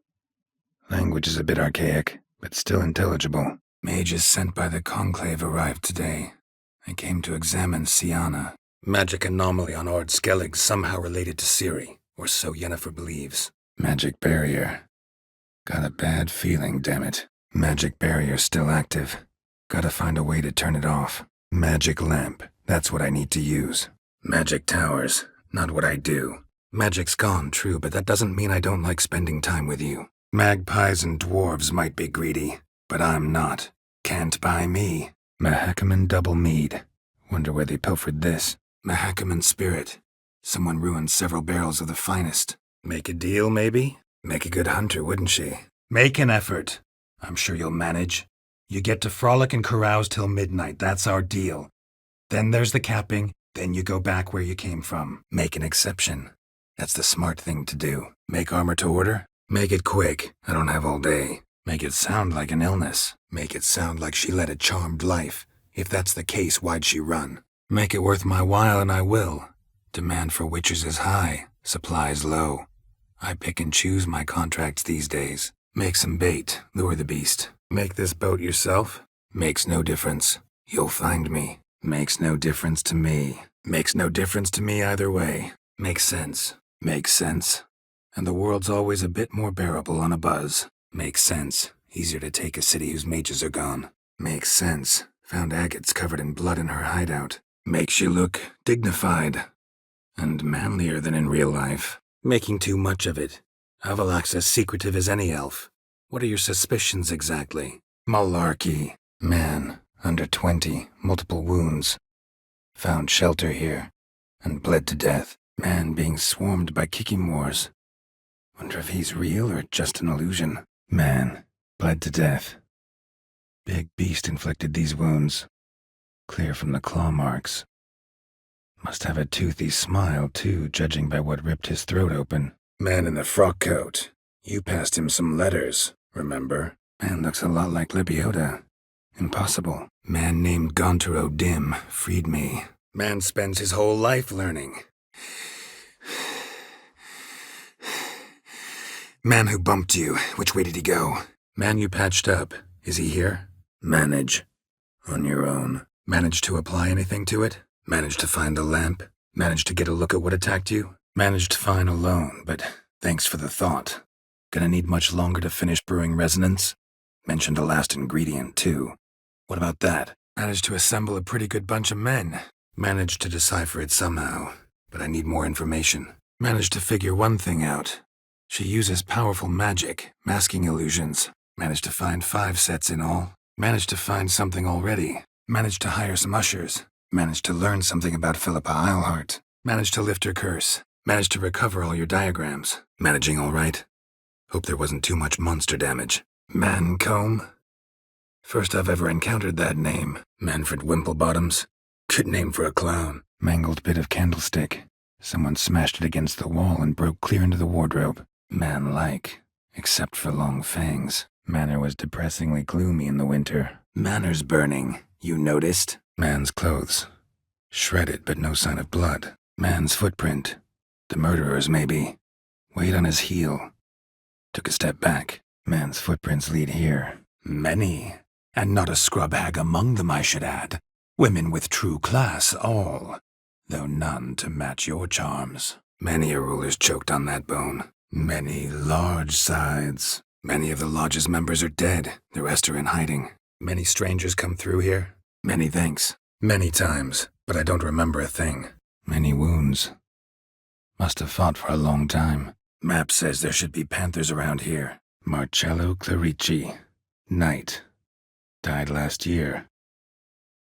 Language is a bit archaic, but still intelligible. Mages sent by the Conclave arrived today. I came to examine Siana. Magic anomaly on Ord Skellig somehow related to Ciri, or so Yennefer believes. Magic barrier. Got a bad feeling, damn it. Magic barrier still active. Gotta find a way to turn it off. Magic lamp. That's what I need to use. Magic towers. Not what I do. Magic's gone, true, but that doesn't mean I don't like spending time with you. Magpies and dwarves might be greedy, but I'm not. Can't buy me. Mahakaman double mead. Wonder where they pilfered this. Mahakaman spirit. Someone ruined several barrels of the finest. Make a deal, maybe? Make a good hunter, wouldn't she? Make an effort. I'm sure you'll manage. You get to frolic and carouse till midnight, that's our deal. Then there's the capping, then you go back where you came from. Make an exception. That's the smart thing to do. Make armor to order? Make it quick. I don't have all day. Make it sound like an illness. Make it sound like she led a charmed life. If that's the case, why'd she run? Make it worth my while and I will. Demand for witchers is high, supplies low. I pick and choose my contracts these days. Make some bait, lure the beast. Make this boat yourself? Makes no difference. You'll find me. Makes no difference to me. Makes no difference to me either way. Makes sense. Makes sense. And the world's always a bit more bearable on a buzz. Makes sense. Easier to take a city whose mages are gone. Makes sense. Found agates covered in blood in her hideout. Makes you look dignified. And manlier than in real life. Making too much of it. Avalak's as secretive as any elf. What are your suspicions exactly? Malarkey. Man, under 20, multiple wounds. Found shelter here, and bled to death. Man being swarmed by Kikimors. Wonder if he's real or just an illusion. Man, bled to death. Big beast inflicted these wounds. Clear from the claw marks. Must have a toothy smile, too, judging by what ripped his throat open. Man in the frock coat. You passed him some letters, remember? Man looks a lot like Lebiota. Impossible. Man named Gontaro Dim freed me. Man spends his whole life learning. Man who bumped you, which way did he go? Man you patched up, is he here? Manage. On your own. Managed to apply anything to it? Managed to find the lamp? Managed to get a look at what attacked you? Managed fine alone, but thanks for the thought. Gonna need much longer to finish brewing resonance? Mentioned a last ingredient, too. What about that? Managed to assemble a pretty good bunch of men. Managed to decipher it somehow, but I need more information. Managed to figure one thing out. She uses powerful magic, masking illusions. Managed to find 5 sets in all. Managed to find something already. Managed to hire some ushers. Managed to learn something about Philippa Eilhart. Managed to lift her curse. Managed to recover all your diagrams. Managing all right? Hope there wasn't too much monster damage. Mancomb? First I've ever encountered that name. Manfred Wimplebottoms. Good name for a clown. Mangled bit of candlestick. Someone smashed it against the wall and broke clear into the wardrobe. Man-like, except for long fangs. Manor was depressingly gloomy in the winter. Manor's burning, you noticed? Man's clothes. Shredded, but no sign of blood. Man's footprint. The murderer's, maybe. Weight on his heel. Took a step back. Man's footprints lead here. Many. And not a scrub hag among them, I should add. Women with true class, all. Though none to match your charms. Many a ruler's choked on that bone. Many large sides. Many of the lodge's members are dead. The rest are in hiding. Many strangers come through here. Many thanks. Many times, but I don't remember a thing. Many wounds. Must have fought for a long time. Map says there should be panthers around here. Marcello Clarici. Knight. Died last year.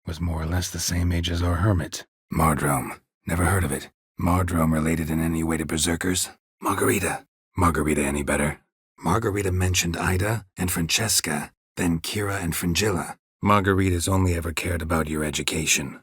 Was more or less the same age as our hermit. Mardrome. Never heard of it. Mardrome related in any way to berserkers? Margarita. Margarita any better? Margarita mentioned Ida and Francesca, then Kira and Fringilla. Margarita's only ever cared about your education.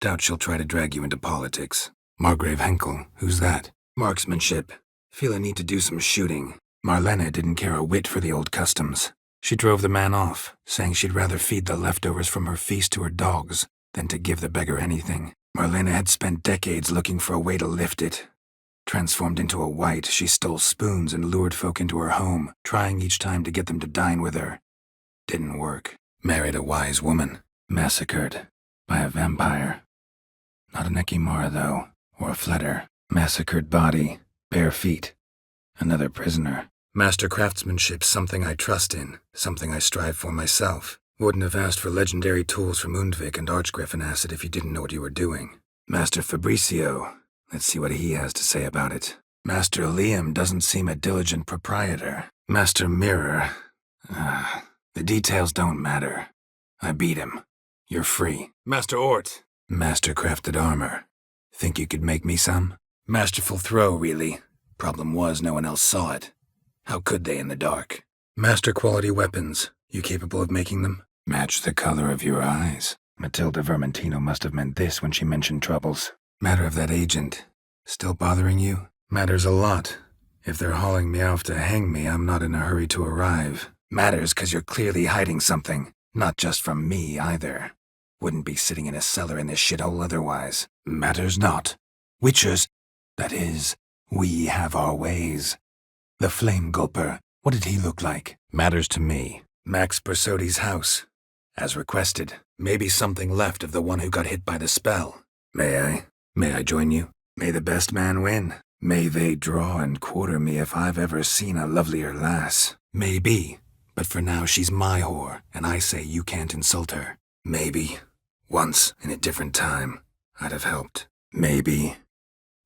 Doubt she'll try to drag you into politics. Margrave Henkel. Who's that? Marksmanship. Feel a need to do some shooting. Marlena didn't care a whit for the old customs. She drove the man off, saying she'd rather feed the leftovers from her feast to her dogs than to give the beggar anything. Marlena had spent decades looking for a way to lift it. Transformed into a wight, she stole spoons and lured folk into her home, trying each time to get them to dine with her. Didn't work. Married a wise woman. Massacred. By a vampire. Not an Ekimara, though, or a Fletter. Massacred body. Bare feet. Another prisoner. Master craftsmanship's something I trust in, something I strive for myself. Wouldn't have asked for legendary tools from Undvik and Archgriffin acid if you didn't know what you were doing. Master Fabricio, let's see what he has to say about it. Master Liam doesn't seem a diligent proprietor. Master Mirror, the details don't matter. I beat him. You're free. Master Ort. Master crafted armor. Think you could make me some? Masterful throw, really. Problem was no one else saw it. How could they in the dark? Master quality weapons. You capable of making them? Match the color of your eyes. Matilda Vermentino must have meant this when she mentioned troubles. Matter of that agent. Still bothering you? Matters a lot. If they're hauling me off to hang me, I'm not in a hurry to arrive. Matters 'cause you're clearly hiding something. Not just from me, either. Wouldn't be sitting in a cellar in this shithole otherwise. Matters not. Witchers, that is, we have our ways. The Flame Gulper, what did he look like? Matters to me. Max Bersodi's house. As requested. Maybe something left of the one who got hit by the spell. May I? May I join you? May the best man win. May they draw and quarter me if I've ever seen a lovelier lass. Maybe. But for now she's my whore, and I say you can't insult her. Maybe. Once, in a different time, I'd have helped. Maybe.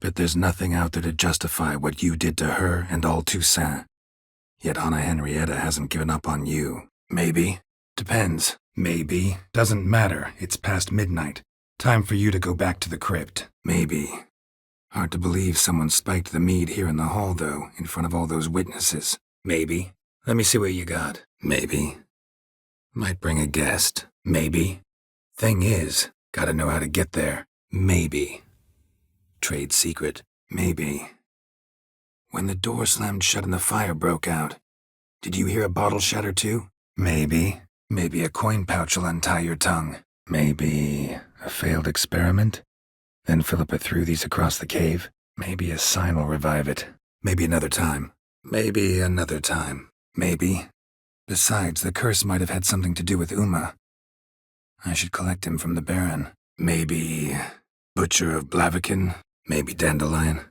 But there's nothing out there to justify what you did to her and all Toussaint. Yet Anna Henrietta hasn't given up on you. Maybe. Depends. Maybe. Doesn't matter. It's past midnight. Time for you to go back to the crypt. Maybe. Hard to believe someone spiked the mead here in the hall, though, in front of all those witnesses. Maybe. Let me see what you got. Maybe. Might bring a guest. Maybe. Thing is, gotta know how to get there. Maybe. Trade secret. Maybe. When the door slammed shut and the fire broke out, did you hear a bottle shatter too? Maybe. Maybe a coin pouch will untie your tongue. Maybe a failed experiment? Then Philippa threw these across the cave? Maybe a sign will revive it. Maybe another time. Maybe another time. Maybe. Besides, the curse might have had something to do with Uma. I should collect him from the Baron. Maybe Butcher of Blaviken. Maybe Dandelion.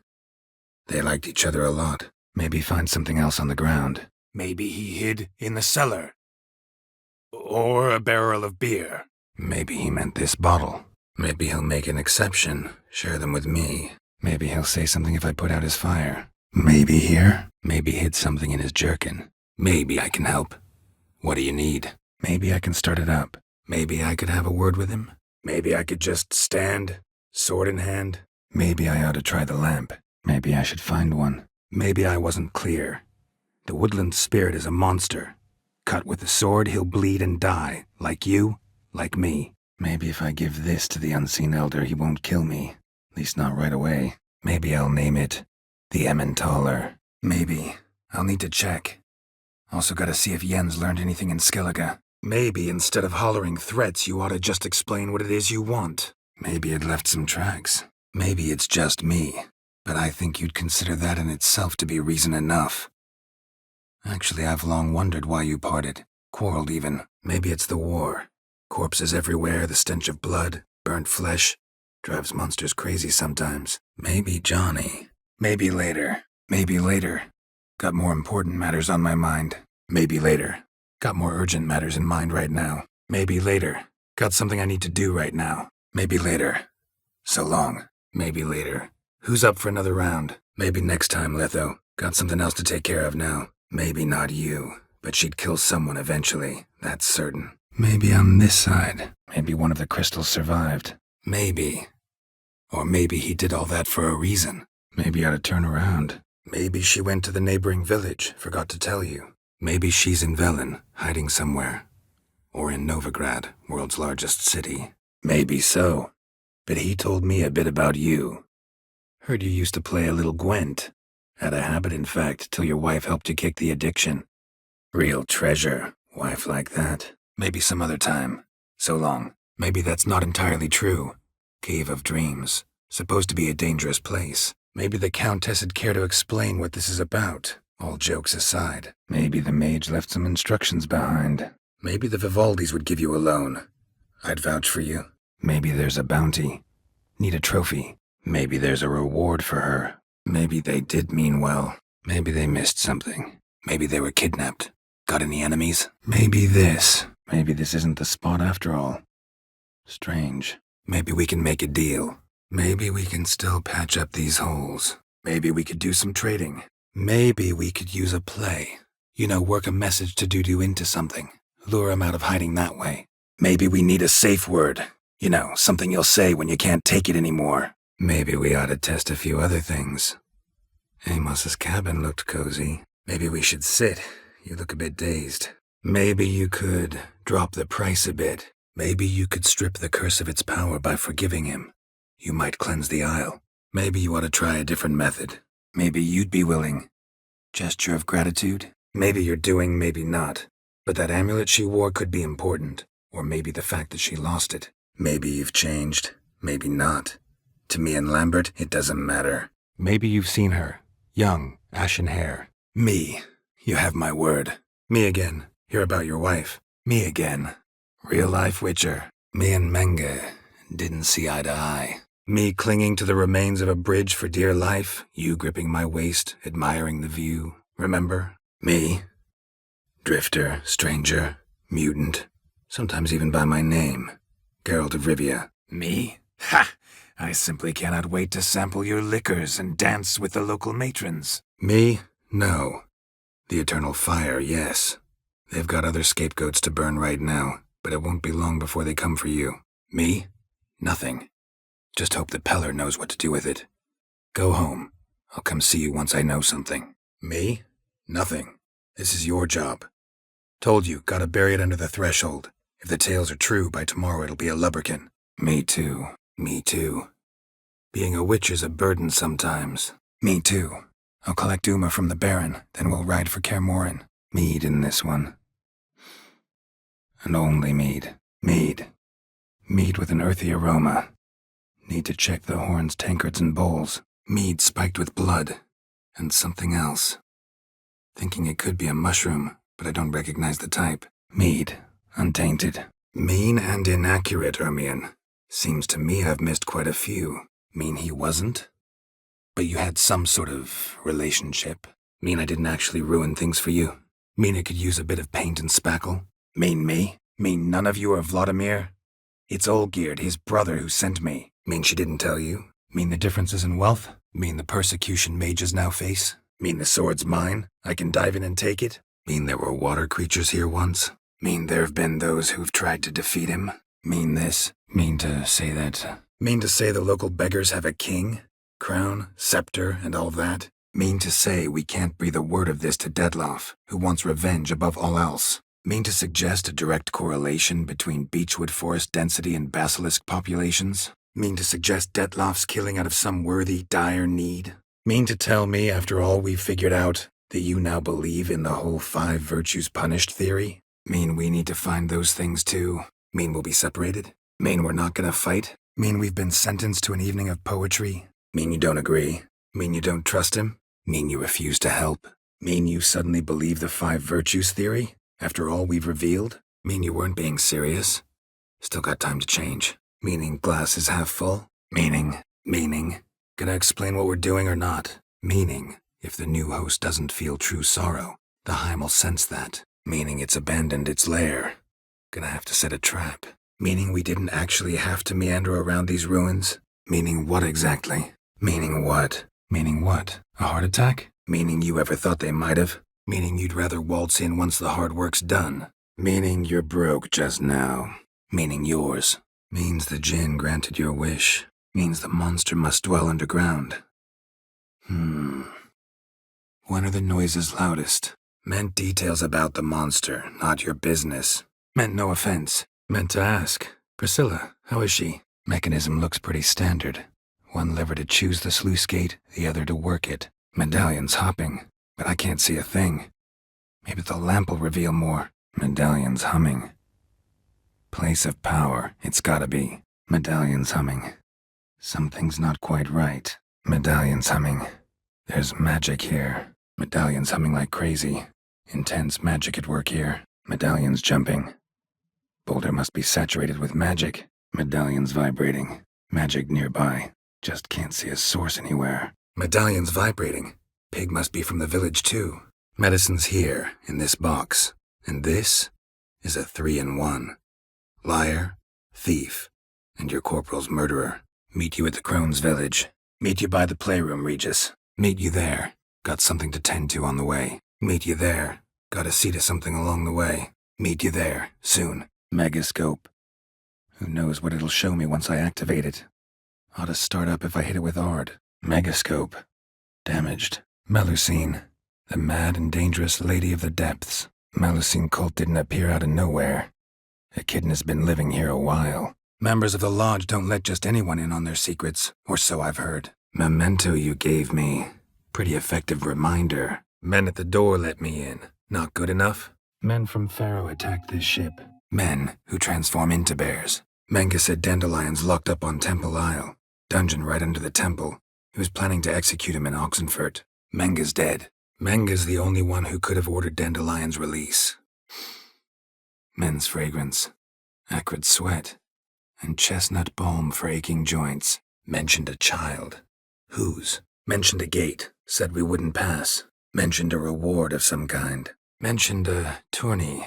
They liked each other a lot. Maybe find something else on the ground. Maybe he hid in the cellar. Or a barrel of beer. Maybe he meant this bottle. Maybe he'll make an exception, share them with me. Maybe he'll say something if I put out his fire. Maybe here. Maybe hid something in his jerkin. Maybe I can help. What do you need? Maybe I can start it up. Maybe I could have a word with him. Maybe I could just stand, sword in hand. Maybe I ought to try the lamp. Maybe I should find one. Maybe I wasn't clear. The woodland spirit is a monster. Cut with the sword, he'll bleed and die. Like you, like me. Maybe if I give this to the unseen elder, he won't kill me. At least not right away. Maybe I'll name it the Emmentaler. Maybe. I'll need to check. Also gotta see if Jens learned anything in Skellige. Maybe instead of hollering threats, you ought to just explain what it is you want. Maybe it left some tracks. Maybe it's just me, but I think you'd consider that in itself to be reason enough. Actually, I've long wondered why you parted. Quarreled even. Maybe it's the war. Corpses everywhere, the stench of blood, burnt flesh. Drives monsters crazy sometimes. Maybe Johnny. Maybe later. Maybe later. Got more important matters on my mind. Maybe later. Got more urgent matters in mind right now. Maybe later. Got something I need to do right now. Maybe later. So long. Maybe later. Who's up for another round? Maybe next time, Letho. Got something else to take care of now. Maybe not you, but she'd kill someone eventually. That's certain. Maybe on this side. Maybe one of the crystals survived. Maybe. Or maybe he did all that for a reason. Maybe I ought to turn around. Maybe she went to the neighboring village, forgot to tell you. Maybe she's in Velen, hiding somewhere. Or in Novigrad, world's largest city. Maybe so. But he told me a bit about you. Heard you used to play a little Gwent. Had a habit, in fact, till your wife helped you kick the addiction. Real treasure, wife like that. Maybe some other time. So long. Maybe that's not entirely true. Cave of Dreams. Supposed to be a dangerous place. Maybe the Countess'd care to explain what this is about. All jokes aside. Maybe the mage left some instructions behind. Maybe the Vivaldis would give you a loan. I'd vouch for you. Maybe there's a bounty. Need a trophy. Maybe there's a reward for her. Maybe they did mean well. Maybe they missed something. Maybe they were kidnapped. Got any enemies? Maybe this. Maybe this isn't the spot after all. Strange. Maybe we can make a deal. Maybe we can still patch up these holes. Maybe we could do some trading. Maybe we could use a play. Work a message to Dudu into something. Lure him out of hiding that way. Maybe we need a safe word. Something you'll say when you can't take it anymore. Maybe we ought to test a few other things. Amos's cabin looked cozy. Maybe we should sit. You look a bit dazed. Maybe you could drop the price a bit. Maybe you could strip the curse of its power by forgiving him. You might cleanse the isle. Maybe you ought to try a different method. Maybe you'd be willing. Gesture of gratitude? Maybe you're doing, maybe not. But that amulet she wore could be important. Or maybe the fact that she lost it. Maybe you've changed. Maybe not. To me and Lambert, it doesn't matter. Maybe you've seen her. Young, ashen hair. Me. You have my word. Me again. Hear about your wife. Me again. Real-life Witcher. Me and Menge didn't see eye to eye. Me clinging to the remains of a bridge for dear life, you gripping my waist, admiring the view. Remember? Me. Drifter, stranger, mutant, sometimes even by my name. Geralt of Rivia. Me? Ha! I simply cannot wait to sample your liquors and dance with the local matrons. Me? No. The eternal fire, yes. They've got other scapegoats to burn right now, but it won't be long before they come for you. Me? Nothing. Just hope that Peller knows what to do with it. Go home. I'll come see you once I know something. Me? Nothing. This is your job. Told you, gotta bury it under the threshold. If the tales are true, by tomorrow it'll be a lubberkin. Me too. Me too. Being a witch is a burden sometimes. Me too. I'll collect Uma from the Baron, then we'll ride for Kaer Morhen. Mead in this one. And only mead. Mead. Mead with an earthy aroma. Need to check the horns, tankards, and bowls. Mead spiked with blood. And something else. Thinking it could be a mushroom, but I don't recognize the type. Mead. Untainted. Mean and inaccurate, Ermion. Seems to me I've missed quite a few. Mean he wasn't? But you had some sort of relationship. Mean I didn't actually ruin things for you. Mean I could use a bit of paint and spackle. Mean me? Mean none of you are Vladimir? It's Olgierd, his brother, who sent me. Mean she didn't tell you? Mean the differences in wealth? Mean the persecution mages now face? Mean the sword's mine? I can dive in and take it? Mean there were water creatures here once? Mean there've been those who've tried to defeat him? Mean this? Mean to say that... Mean to say the local beggars have a king? Crown, scepter, and all that? Mean to say we can't breathe a word of this to Detloff, who wants revenge above all else? Mean to suggest a direct correlation between beechwood forest density and basilisk populations? Mean to suggest Detloff's killing out of some worthy, dire need? Mean to tell me, after all we've figured out, That you now believe in the whole 5 virtues punished theory? Mean we need to find those things too? Mean we'll be separated? Mean we're not gonna fight? Mean we've been sentenced to an evening of poetry? Mean you don't agree? Mean you don't trust him? Mean you refuse to help? Mean you suddenly believe the 5 virtues theory? After all we've revealed? Mean you weren't being serious? Still got time to change. Meaning glass is half full? Meaning. Gonna explain what we're doing or not? Meaning, if the new host doesn't feel true sorrow, the Heim will sense that. Meaning it's abandoned its lair. Gonna have to set a trap. Meaning we didn't actually have to meander around these ruins? Meaning what exactly? Meaning what? Meaning what? A heart attack? Meaning you ever thought they might have? Meaning you'd rather waltz in once the hard work's done? Meaning you're broke just now? Meaning yours? Means the djinn granted your wish? Means the monster must dwell underground? When are the noises loudest? Meant details about the monster, not your business. Meant no offense. Meant to ask. Priscilla, how is she? Mechanism looks pretty standard. One lever to choose the sluice gate, the other to work it. Medallion's hopping, but I can't see a thing. Maybe the lamp will reveal more. Medallion's humming. Place of power, it's gotta be. Medallion's humming. Something's not quite right. Medallion's humming. There's magic here. Medallion's humming like crazy. Intense magic at work here. Medallion's jumping. Boulder must be saturated with magic. Medallion's vibrating. Magic nearby. Just can't see a source anywhere. Medallion's vibrating. Pig must be from the village too. Medicine's here, in this box. And this is a 3-in-1. Liar, thief, and your corporal's murderer. Meet you at the Crone's village. Meet you by the playroom, Regis. Meet you there. Got something to tend to on the way. Meet you there. Gotta see to something along the way. Meet you there, soon. Megascope. Who knows what it'll show me once I activate it. Ought to start up if I hit it with Ard. Megascope. Damaged. Melusine. The mad and dangerous lady of the depths. Melusine cult didn't appear out of nowhere. Echidna's been living here a while. Members of the Lodge don't let just anyone in on their secrets, or so I've heard. Memento you gave me. Pretty effective reminder. Men at the door let me in. Not good enough? Men from Pharaoh attacked this ship. Men who transform into bears. Menga said Dandelion's locked up on Temple Isle. Dungeon right under the temple. He was planning to execute him in Oxenfurt. Menga's dead. Menga's the only one who could have ordered Dandelion's release. Men's fragrance. Acrid sweat. And chestnut balm for aching joints. Mentioned a child. Whose? Mentioned a gate. Said we wouldn't pass. Mentioned a reward of some kind. Mentioned a tourney.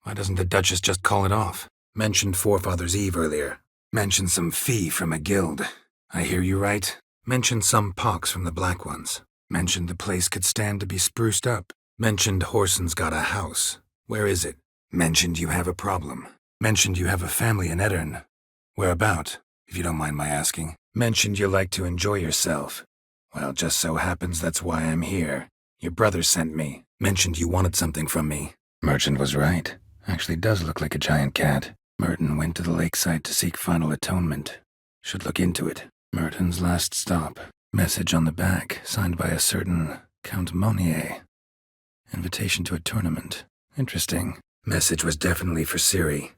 Why doesn't the Duchess just call it off? Mentioned Forefather's Eve earlier. Mentioned some fee from a guild. I hear you right? Mentioned some pox from the Black Ones. Mentioned the place could stand to be spruced up. Mentioned Horson's got a house. Where is it? Mentioned you have a problem. Mentioned you have a family in Eddern. Whereabout, if you don't mind my asking. Mentioned you like to enjoy yourself. Well, just so happens that's why I'm here. Your brother sent me. Mentioned you wanted something from me. Merchant was right. Actually does look like a giant cat. Merton went to the lakeside to seek final atonement. Should look into it. Merton's last stop. Message on the back, signed by a certain Count Monnier. Invitation to a tournament. Interesting. Message was definitely for Ciri.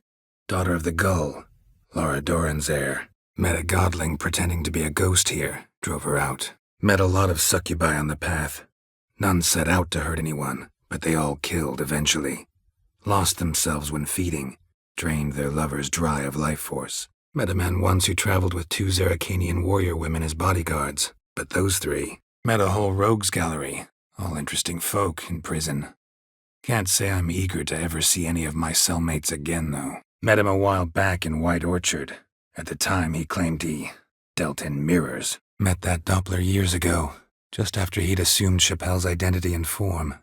Daughter of the Gull. Laura Doran's heir. Met a godling pretending to be a ghost here. Drove her out. Met a lot of succubi on the path. None set out to hurt anyone, but they all killed eventually. Lost themselves when feeding. Drained their lovers dry of life force. Met a man once who traveled with 2 Zeracanian warrior women as bodyguards. But those 3. Met a whole rogues gallery. All interesting folk in prison. Can't say I'm eager to ever see any of my cellmates again, though. Met him a while back in White Orchard. At the time, he claimed he dealt in mirrors. Met that Doppler years ago, just after he'd assumed Chappelle's identity and form.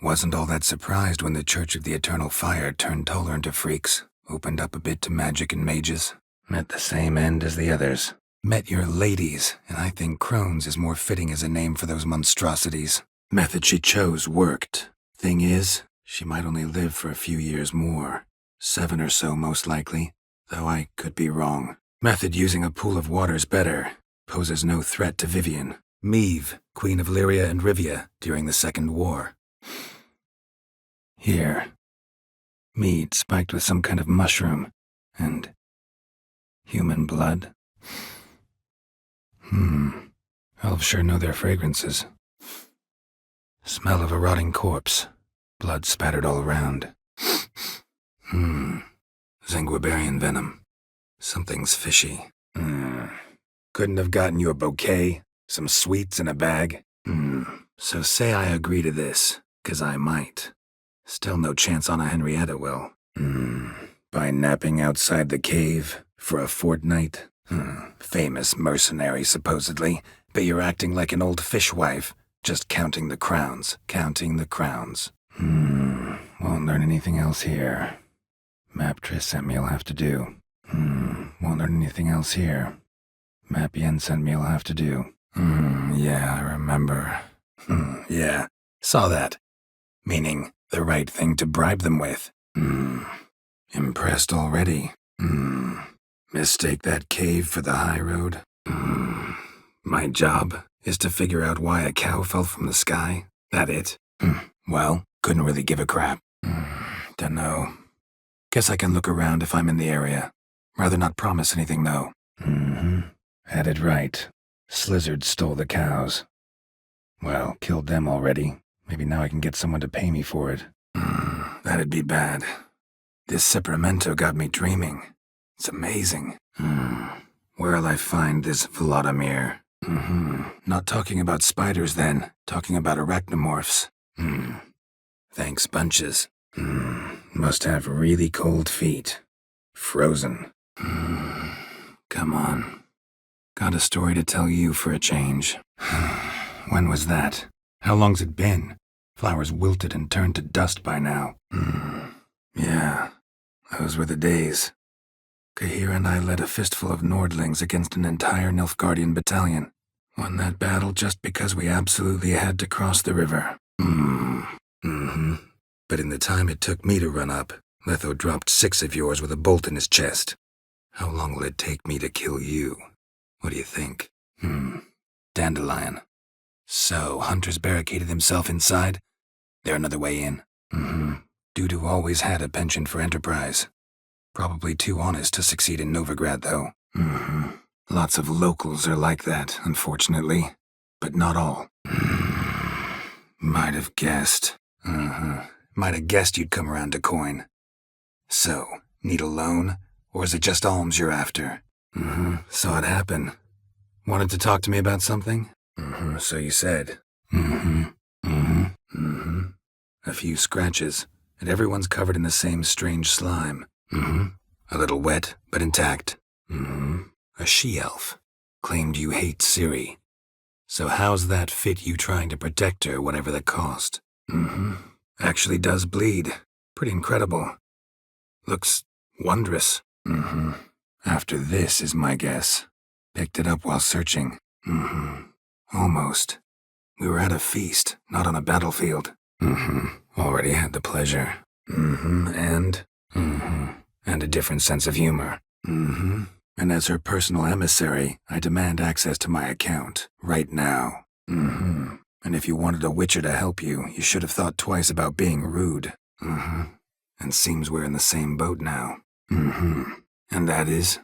Wasn't all that surprised when the Church of the Eternal Fire turned tolerant of freaks, opened up a bit to magic and mages. Met the same end as the others. Met your ladies, and I think Crohn's is more fitting as a name for those monstrosities. Method she chose worked. Thing is, she might only live for a few years more. 7 or so most likely, though I could be wrong. Method using a pool of water's better. Poses no threat to Vivian. Meve, Queen of Lyria and Rivia during the Second War. Here. Mead spiked with some kind of mushroom. And human blood. Elves sure know their fragrances. Smell of a rotting corpse. Blood spattered all around. Zinguiberian venom. Something's fishy. Couldn't have gotten you a bouquet? Some sweets in a bag? So say I agree to this, 'cause I might. Still no chance Anna Henrietta will. By napping outside the cave for a fortnight? Famous mercenary, supposedly, but you're acting like an old fishwife, just counting the crowns. Won't learn anything else here. Map Triss sent me'll have to do. Won't learn anything else here. Map Yen sent me'll have to do. Yeah, I remember. Yeah, saw that. Meaning, the right thing to bribe them with. Impressed already. Mistake that cave for the high road. My job is to figure out why a cow fell from the sky. That it? Well, couldn't really give a crap. Dunno. Guess I can look around if I'm in the area. Rather not promise anything, though. Had it right. Slizzard stole the cows. Well, killed them already. Maybe now I can get someone to pay me for it. That'd be bad. This Sacramento got me dreaming. It's amazing. Where'll I find this Vladimir? Not talking about spiders then. Talking about arachnomorphs. Thanks bunches. Must have really cold feet. Frozen. Come on. Got a story to tell you for a change. When was that? How long's it been? Flowers wilted and turned to dust by now. Yeah, those were the days. Kahir and I led a fistful of Nordlings against an entire Nilfgaardian battalion. Won that battle just because we absolutely had to cross the river. But in the time it took me to run up, Letho dropped 6 of yours with a bolt in his chest. How long will it take me to kill you? What do you think? Dandelion. So, Hunter's barricaded himself inside? There another way in? Dudu always had a penchant for enterprise. Probably too honest to succeed in Novigrad, though. Lots of locals are like that, unfortunately. But not all. Might have guessed. Might have guessed you'd come around to coin. So, need a loan? Or is it just alms you're after? Saw it happen. Wanted to talk to me about something? So you said. A few scratches, and everyone's covered in the same strange slime. A little wet, but intact. A she-elf. Claimed you hate Ciri. So how's that fit you trying to protect her, whatever the cost? Actually does bleed. Pretty incredible. Looks wondrous. After this is my guess. Picked it up while searching. Almost. We were at a feast, not on a battlefield. Already had the pleasure. And a different sense of humor. And as her personal emissary, I demand access to my account, right now. And if you wanted a witcher to help you, you should have thought twice about being rude. And seems we're in the same boat now. And that is?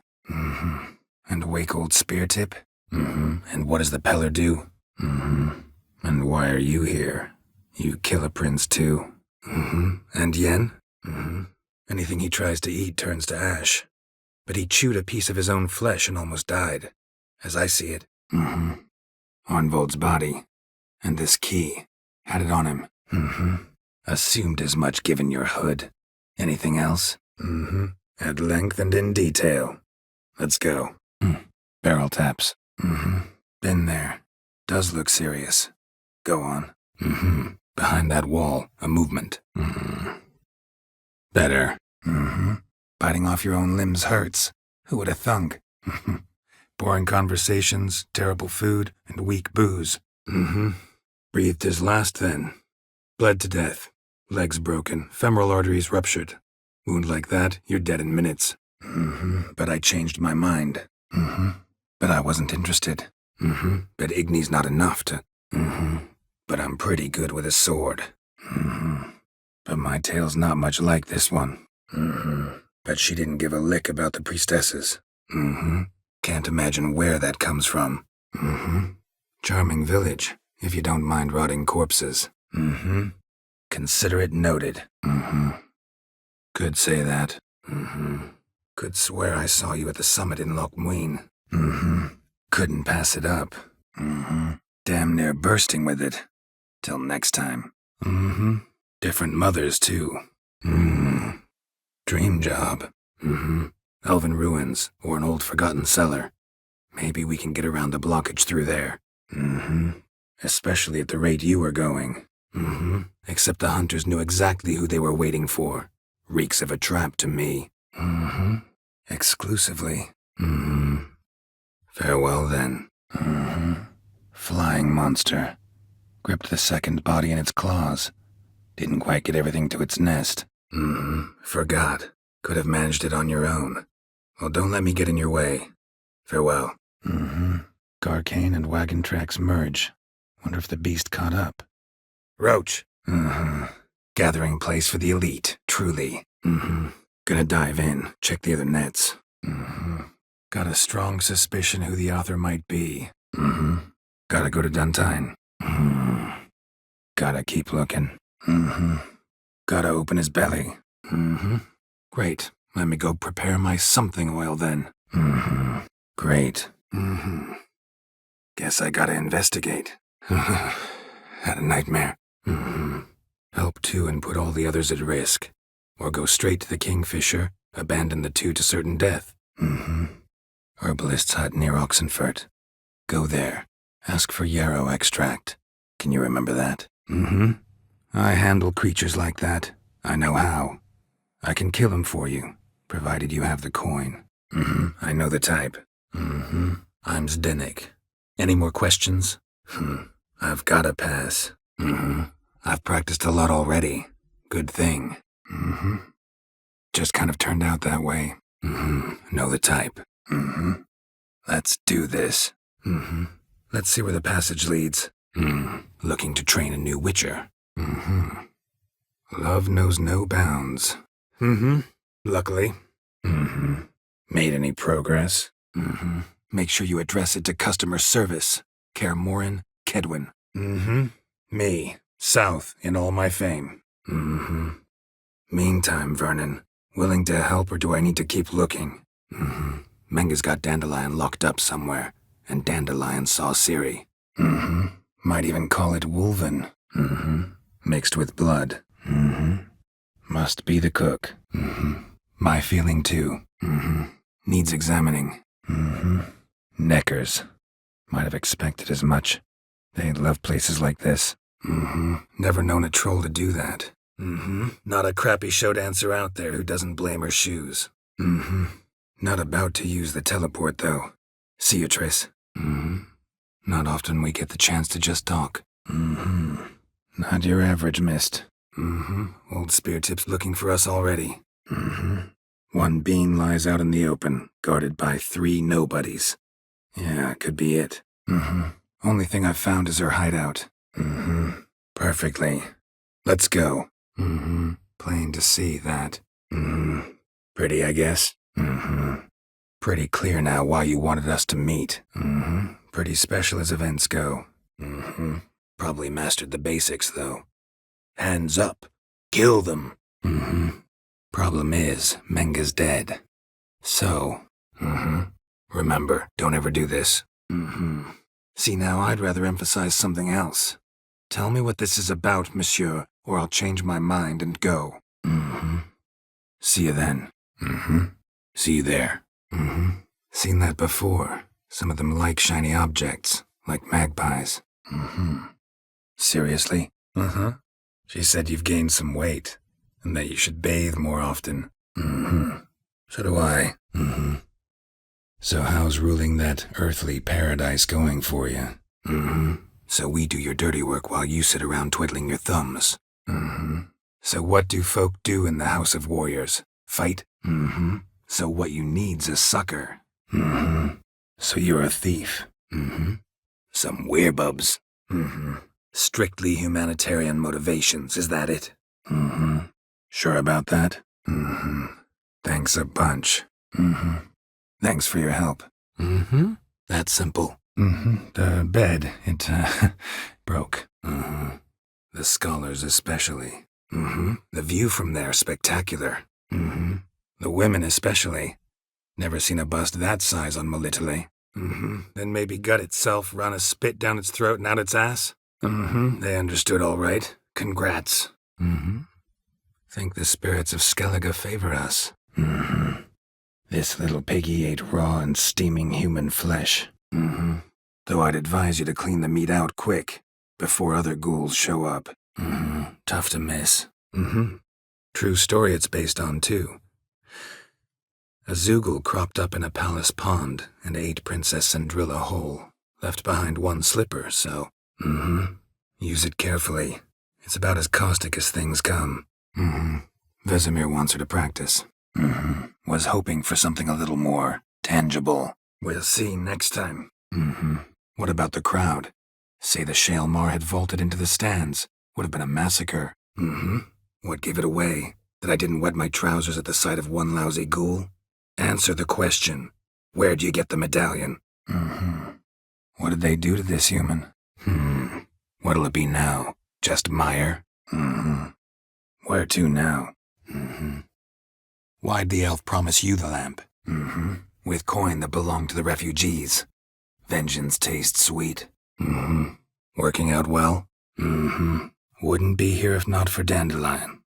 And wake old spear tip? And what does the Peller do? And why are you here? You kill a prince too? And Yen? Anything he tries to eat turns to ash. But he chewed a piece of his own flesh and almost died. As I see it. Arnvold's body. And this key. Had it on him. Assumed as much given your hood. Anything else? At length and in detail. Let's go. Barrel taps. Been there. Does look serious. Go on. Behind that wall, a movement. Better. Biting off your own limbs hurts. Who would have thunk? Boring conversations, terrible food, and weak booze. Breathed his last then. Bled to death. Legs broken, femoral arteries ruptured. Wound like that, you're dead in minutes. But I changed my mind. But I wasn't interested. But Igni's not enough to... But I'm pretty good with a sword. But my tale's not much like this one. But she didn't give a lick about the priestesses. Can't imagine where that comes from. Charming village, if you don't mind rotting corpses. Consider it noted. Could say that. Could swear I saw you at the summit in Loch Muin. Couldn't pass it up. Damn near bursting with it. Till next time. Different mothers, too. Dream job. Elven ruins, or an old forgotten cellar. Maybe we can get around the blockage through there. Especially at the rate you were going. Except the hunters knew exactly who they were waiting for. Reeks of a trap to me. Exclusively. Farewell, then. Flying monster. Gripped the second body in its claws. Didn't quite get everything to its nest. Forgot. Could have managed it on your own. Well, don't let me get in your way. Farewell. Garcane and wagon tracks merge. Wonder if the beast caught up. Roach. Gathering place for the elite, truly. Gonna dive in, check the other nets. Got a strong suspicion who the author might be. Gotta go to Duntine. Gotta keep looking. Gotta open his belly. Great. Let me go prepare my something oil then. Great. Guess I gotta investigate. Had a nightmare. Help two and put all the others at risk. Or go straight to the Kingfisher, abandon the two to certain death. Herbalist's hut near Oxenfurt. Go there. Ask for yarrow extract. Can you remember that? I handle creatures like that. I know how. I can kill him for you, provided you have the coin. I know the type. I'm Zdenek. Any more questions? I've gotta pass. I've practiced a lot already. Good thing. Just kind of turned out that way. Know the type. Let's do this. Let's see where the passage leads. Looking to train a new witcher. Love knows no bounds. Luckily. Made any progress? Make sure you address it to customer service. Kaer Morhen, Kedwin. Me, south in all my fame. Meantime, Vernon, willing to help or do I need to keep looking? Menga's got Dandelion locked up somewhere, and Dandelion saw Ciri. Might even call it Wolven. Mixed with blood. Must be the cook. My feeling too. Needs examining. Neckers. Might have expected as much. They love places like this. Never known a troll to do that. Not a crappy show dancer out there who doesn't blame her shoes. Not about to use the teleport, though. See you, Triss. Not often we get the chance to just talk. Not your average mist. Old spear tip's looking for us already. One bean lies out in the open, guarded by 3 nobodies. Yeah, could be it. Only thing I've found is her hideout. Perfectly. Let's go. Plain to see that. Pretty, I guess. Pretty clear now why you wanted us to meet. Pretty special as events go. Probably mastered the basics, though. Hands up. Kill them. Problem is, Menga's dead. So, remember, don't ever do this. See, now I'd rather emphasize something else. Tell me what this is about, monsieur, or I'll change my mind and go. See you then. See you there. Seen that before. Some of them like shiny objects, like magpies. Seriously? She said you've gained some weight, and that you should bathe more often. So do I. So how's ruling that earthly paradise going for you? So we do your dirty work while you sit around twiddling your thumbs. So what do folk do in the House of Warriors? Fight? So what you need's a sucker. So you're a thief. Some werebubs. Strictly humanitarian motivations, is that it? Sure about that? Thanks a bunch. Thanks for your help. That's simple. The bed, it, broke. The scholars especially. The view from there spectacular. The women especially. Never seen a bust that size on Melitele. Then maybe gut itself, run a spit down its throat and out its ass? They understood all right. Congrats. Think the spirits of Skellige favor us. This little piggy ate raw and steaming human flesh. Though I'd advise you to clean the meat out quick, before other ghouls show up. Tough to miss. True story it's based on, too. A Zoogle cropped up in a palace pond and ate Princess Sandrilla whole. Left behind one slipper, so... Use it carefully. It's about as caustic as things come. Vesemir wants her to practice. Was hoping for something a little more tangible. We'll see next time. What about the crowd? Say the Shaelmar had vaulted into the stands. Would have been a massacre. What gave it away? That I didn't wet my trousers at the sight of one lousy ghoul? Answer the question. Where'd you get the medallion? What did they do to this human? What'll it be now? Just mire? Where to now? Why'd the elf promise you the lamp? With coin that belonged to the refugees. Vengeance tastes sweet. Working out well? Wouldn't be here if not for Dandelion.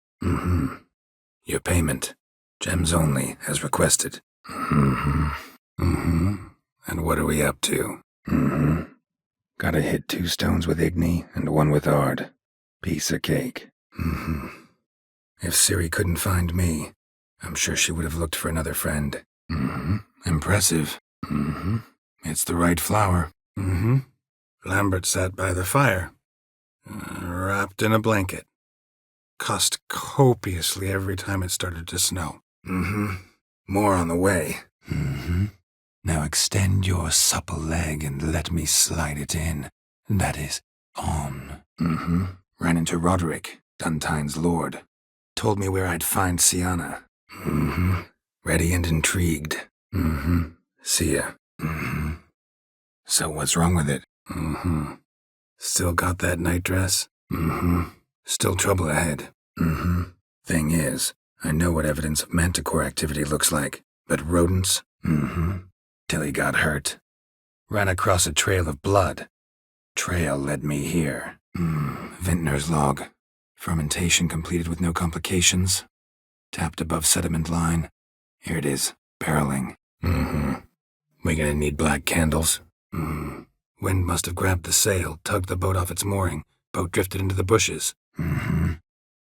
Your payment. Gems only, as requested. And what are we up to? Gotta hit 2 stones with Igni and 1 with Ard. Piece of cake. If Ciri couldn't find me, I'm sure she would have looked for another friend. Impressive. It's the right flower. Lambert sat by the fire, wrapped in a blanket. Cussed copiously every time it started to snow. More on the way. Now extend your supple leg and let me slide it in. That is, on. Ran into Roderick, Duntine's lord. Told me where I'd find Sienna. Ready and intrigued. See ya. So what's wrong with it? Still got that night dress? Still trouble ahead. Thing is, I know what evidence of manticore activity looks like, but rodents? Till he got hurt. Ran across a trail of blood. Trail led me here. Vintner's log. Fermentation completed with no complications. Tapped above sediment line. Here it is, barreling. We gonna need black candles? Wind must have grabbed the sail, tugged the boat off its mooring. Boat drifted into the bushes.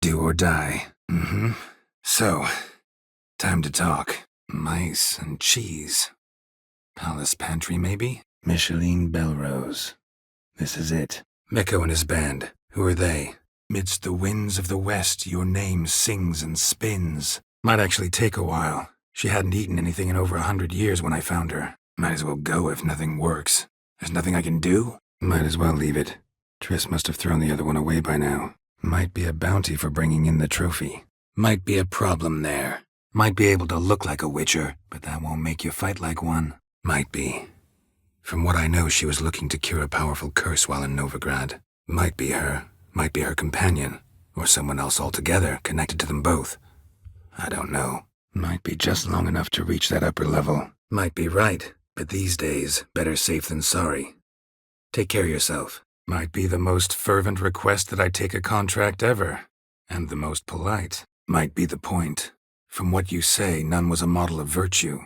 Do or die. So, time to talk. Mice and cheese. Palace pantry, maybe? Micheline Belrose. This is it. Mikko and his band. Who are they? Midst the winds of the west, your name sings and spins. Might actually take a while. She hadn't eaten anything in over 100 years when I found her. Might as well go if nothing works. There's nothing I can do? Might as well leave it. Triss must have thrown the other one away by now. Might be a bounty for bringing in the trophy. Might be a problem there. Might be able to look like a witcher, but that won't make you fight like one. Might be. From what I know, she was looking to cure a powerful curse while in Novigrad. Might be her. Might be her companion. Or someone else altogether, connected to them both. I don't know. Might be just long enough to reach that upper level. Might be right, but these days, better safe than sorry. Take care of yourself. Might be the most fervent request that I take a contract ever. And the most polite. Might be the point. From what you say, none was a model of virtue.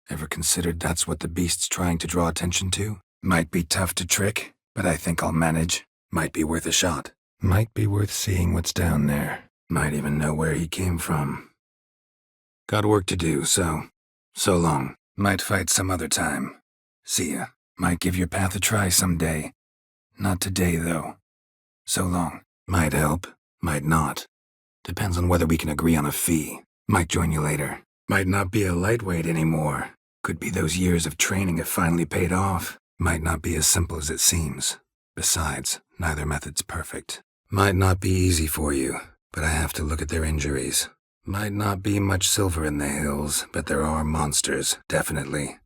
Ever considered that's what the beast's trying to draw attention to? Might be tough to trick, but I think I'll manage. Might be worth a shot. Might be worth seeing what's down there. Might even know where he came from. Got work to do, so long. Might fight some other time. See ya. Might give your path a try someday. Not today, though. So long. Might help, might not. Depends on whether we can agree on a fee. Might join you later. Might not be a lightweight anymore. Could be those years of training have finally paid off. Might not be as simple as it seems. Besides, neither method's perfect. Might not be easy for you, but I have to look at their injuries. Might not be much silver in the hills, but there are monsters, definitely.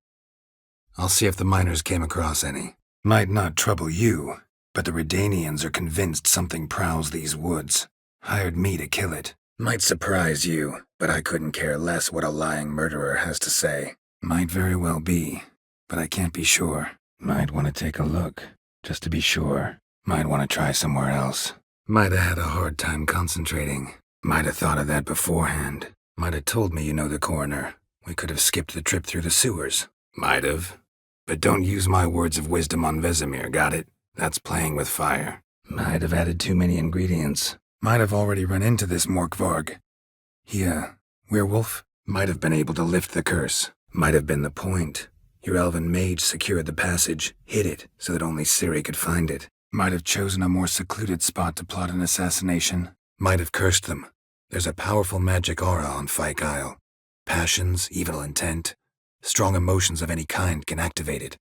I'll see if the miners came across any. Might not trouble you, but the Redanians are convinced something prowls these woods. Hired me to kill it. Might surprise you, but I couldn't care less what a lying murderer has to say. Might very well be, but I can't be sure. Might want to take a look, just to be sure. Might want to try somewhere else. Might have had a hard time concentrating. Might have thought of that beforehand. Might have told me you know the coroner. We could have skipped the trip through the sewers. Might have. But don't use my words of wisdom on Vesemir, got it? That's playing with fire. Might have added too many ingredients. Might have already run into this Morkvarg. He, werewolf? Might have been able to lift the curse. Might have been the point. Your elven mage secured the passage, hid it, so that only Ciri could find it. Might have chosen a more secluded spot to plot an assassination. Might have cursed them. There's a powerful magic aura on Fyke Isle. Passions, evil intent, strong emotions of any kind can activate it.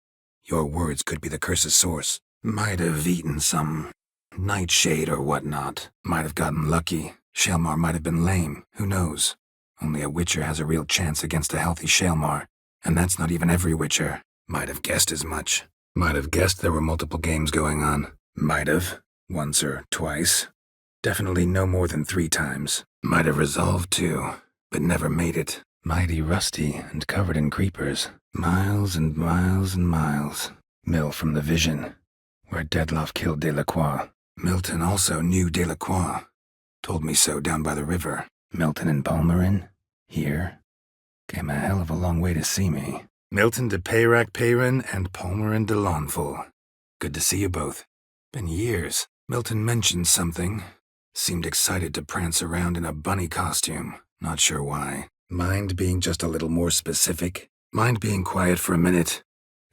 Your words could be the curse's source. Might have eaten some nightshade or whatnot. Might have gotten lucky. Shalmar might have been lame. Who knows? Only a witcher has a real chance against a healthy Shalmar. And that's not even every witcher. Might have guessed as much. Might have guessed there were multiple games going on. Might have. Once or twice. Definitely no more than 3 times. Might have resolved to, but never made it. Mighty rusty and covered in creepers. Miles and miles and miles. Mill from the Vision, where Deadloff killed Delacroix. Milton also knew Delacroix. Told me so down by the river. Milton and Palmerin? Here? Came a hell of a long way to see me. Milton de Peyrac Peyrin and Palmerin de Lawnful. Good to see you both. Been years. Milton mentioned something. Seemed excited to prance around in a bunny costume. Not sure why. Mind being just a little more specific? Mind being quiet for a minute?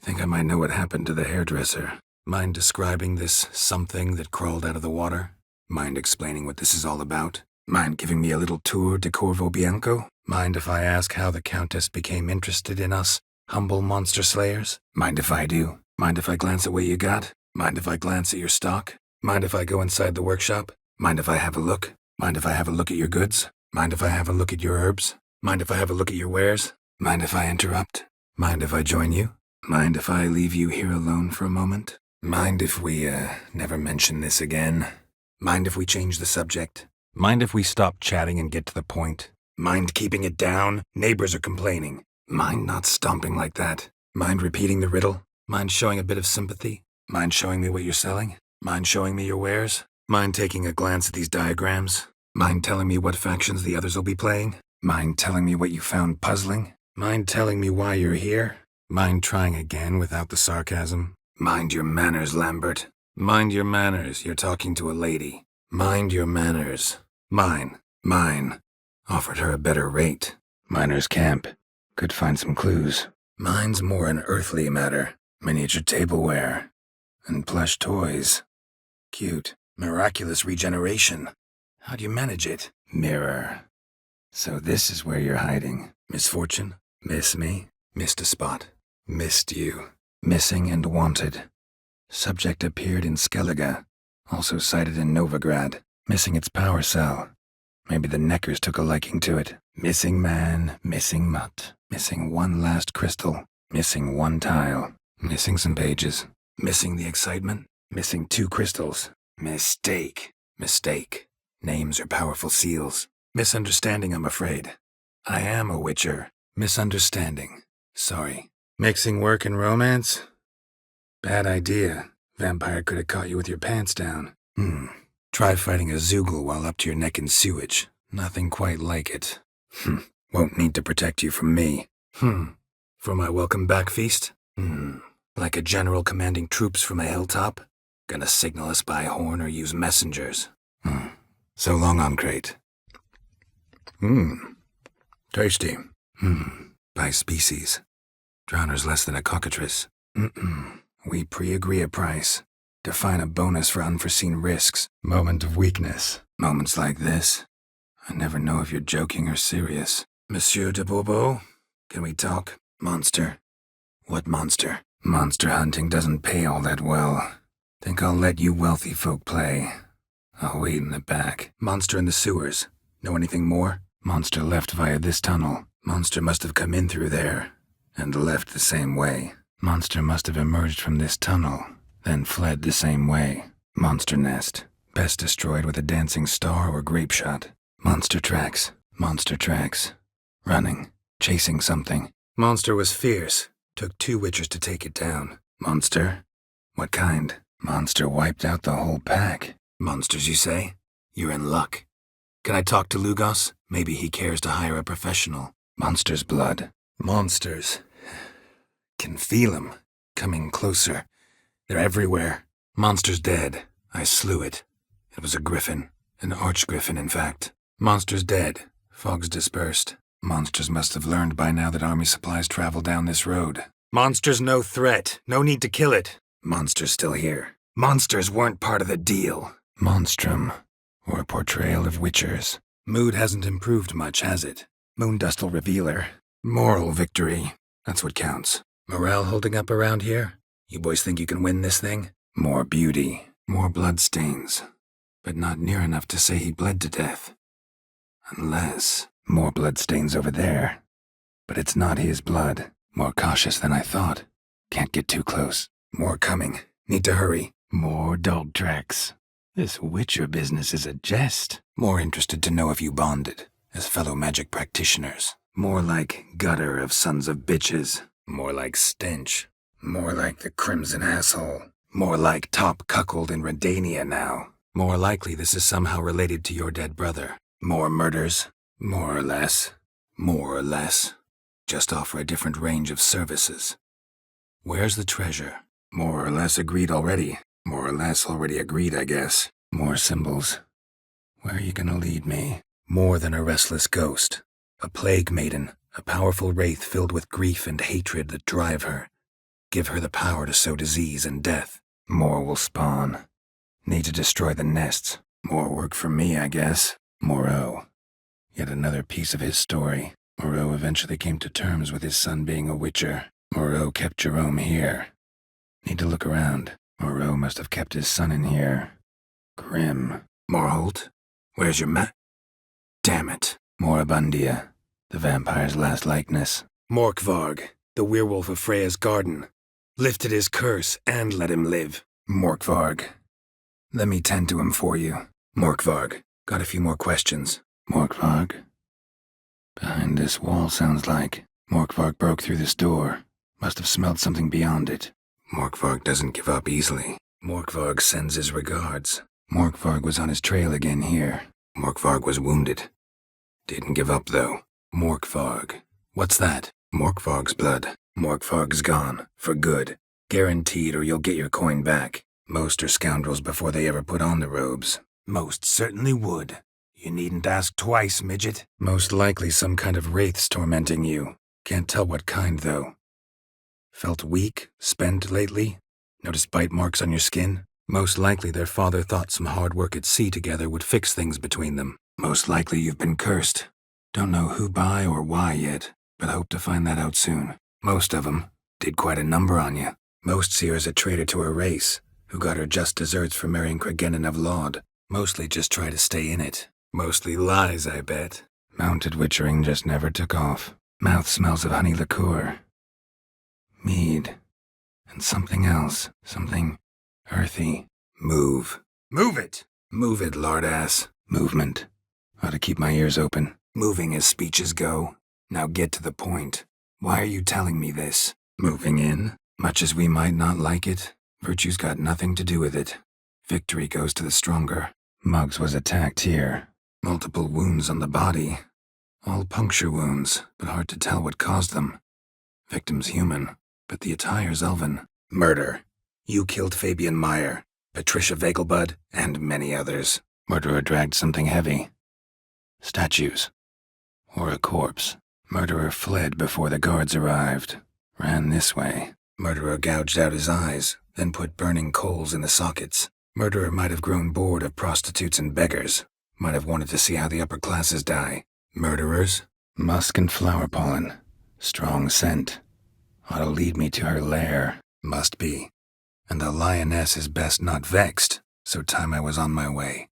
Think I might know what happened to the hairdresser. Mind describing this something that crawled out of the water? Mind explaining what this is all about? Mind giving me a little tour de Corvo Bianco? Mind if I ask how the Countess became interested in us, humble monster slayers? Mind if I do? Mind if I glance at what you got? Mind if I glance at your stock? Mind if I go inside the workshop? Mind if I have a look? Mind if I have a look at your goods? Mind if I have a look at your herbs? Mind if I have a look at your wares? Mind if I interrupt? Mind if I join you? Mind if I leave you here alone for a moment? Mind if we, never mention this again? Mind if we change the subject? Mind if we stop chatting and get to the point? Mind keeping it down? Neighbors are complaining. Mind not stomping like that? Mind repeating the riddle? Mind showing a bit of sympathy? Mind showing me what you're selling? Mind showing me your wares? Mind taking a glance at these diagrams? Mind telling me what factions the others will be playing? Mind telling me what you found puzzling? Mind telling me why you're here? Mind trying again without the sarcasm? Mind your manners, Lambert. Mind your manners, you're talking to a lady. Mind your manners. Mine. Offered her a better rate. Miner's camp. Could find some clues. Mine's more an earthly matter. Miniature tableware. And plush toys. Cute. Miraculous regeneration. How'd you manage it? Mirror. So this is where you're hiding. Misfortune? Miss me? Missed a spot. Missed you. Missing and wanted. Subject appeared in Skellige. Also sighted in Novigrad. Missing its power cell. Maybe the Neckers took a liking to it. Missing man, missing mutt. Missing one last crystal. Missing one tile. Missing some pages. Missing the excitement? Missing 2 crystals. Mistake. Names are powerful seals. Misunderstanding, I'm afraid. I am a witcher. Misunderstanding. Sorry. Mixing work and romance? Bad idea. Vampire could have caught you with your pants down. Try fighting a Zoogle while up to your neck in sewage. Nothing quite like it. Won't need to protect you from me. For my welcome back feast? Like a general commanding troops from a hilltop? Gonna signal us by horn or use messengers? So long on crate. Tasty. By species. Drowner's less than a cockatrice. We pre-agree a price. Define a bonus for unforeseen risks. Moment of weakness. Moments like this. I never know if you're joking or serious. Monsieur de Bourbeau, can we talk? Monster. What monster? Monster hunting doesn't pay all that well. Think I'll let you wealthy folk play. I'll wait in the back. Monster in the sewers. Know anything more? Monster left via this tunnel. Monster must have come in through there. And left the same way. Monster must have emerged from this tunnel, then fled the same way. Monster nest. Best destroyed with a dancing star or grape shot. Monster tracks. Monster tracks. Running. Chasing something. Monster was fierce. Took 2 witchers to take it down. Monster? What kind? Monster wiped out the whole pack. Monsters, you say? You're in luck. Can I talk to Lugos? Maybe he cares to hire a professional. Monster's blood. Monsters. Can feel 'em. Coming closer. They're everywhere. Monster's dead. I slew it. It was a griffin. An archgriffin, in fact. Monster's dead. Fog's dispersed. Monsters must have learned by now that army supplies travel down this road. Monster's no threat. No need to kill it. Monster's still here. Monsters weren't part of the deal. Monstrum, or a portrayal of witchers. Mood hasn't improved much, has it? Moondust'll reveal her. Moral victory. That's what counts. Morale holding up around here? You boys think you can win this thing? More beauty, more bloodstains, but not near enough to say he bled to death. Unless more bloodstains over there. But it's not his blood. More cautious than I thought. Can't get too close. More coming. Need to hurry. More dog tracks. This witcher business is a jest. More interested to know if you bonded, as fellow magic practitioners. More like gutter of sons of bitches. More like stench. More like the crimson asshole. More like top cuckold in Redania now. More likely this is somehow related to your dead brother. More murders. More or less. More or less. Just offer a different range of services. Where's the treasure? More or less agreed already. More or less already agreed, I guess. More symbols. Where are you gonna lead me? More than a restless ghost. A plague maiden. A powerful wraith filled with grief and hatred that drive her. Give her the power to sow disease and death. More will spawn. Need to destroy the nests. More work for me, I guess. Moreau. Yet another piece of his story. Moreau eventually came to terms with his son being a witcher. Moreau kept Jerome here. Need to look around. Moreau must have kept his son in here. Grim. Morholt? Where's your Damn it. Moribundia. The vampire's last likeness. Morkvarg, the werewolf of Freya's garden. Lifted his curse and let him live. Morkvarg. Let me tend to him for you. Morkvarg, got a few more questions. Morkvarg? Behind this wall, sounds like. Morkvarg broke through this door. Must have smelled something beyond it. Morkvarg doesn't give up easily. Morkvarg sends his regards. Morkvarg was on his trail again here. Morkvarg was wounded. Didn't give up, though. Morkvarg. What's that? Morkvarg's blood. Morkvarg's gone. For good. Guaranteed, or you'll get your coin back. Most are scoundrels before they ever put on the robes. Most certainly would. You needn't ask twice, midget. Most likely some kind of wraiths tormenting you. Can't tell what kind, though. Felt weak, spent lately? Notice bite marks on your skin? Most likely their father thought some hard work at sea together would fix things between them. Most likely you've been cursed. Don't know who by or why yet, but hope to find that out soon. Most of 'em did quite a number on you. Most see her as a traitor to her race, who got her just deserts for marrying Cregennan of Laud. Mostly just try to stay in it. Mostly lies, I bet. Mounted witchering just never took off. Mouth smells of honey liqueur. Mead. And something else. Something earthy. Move. Move it! Move it, lardass. Movement. Ought to keep my ears open. Moving as speeches go. Now get to the point. Why are you telling me this? Moving in. Much as we might not like it, virtue's got nothing to do with it. Victory goes to the stronger. Muggs was attacked here. Multiple wounds on the body. All puncture wounds, but hard to tell what caused them. Victim's human, but the attire's elven. Murder. You killed Fabian Meyer, Patricia Vegelbud, and many others. Murderer dragged something heavy. Statues. Or a corpse. Murderer fled before the guards arrived. Ran this way. Murderer gouged out his eyes, then put burning coals in the sockets. Murderer might have grown bored of prostitutes and beggars. Might have wanted to see how the upper classes die. Murderers? Musk and flower pollen. Strong scent. Ought to lead me to her lair. Must be. And the lioness is best not vexed, so time I was on my way.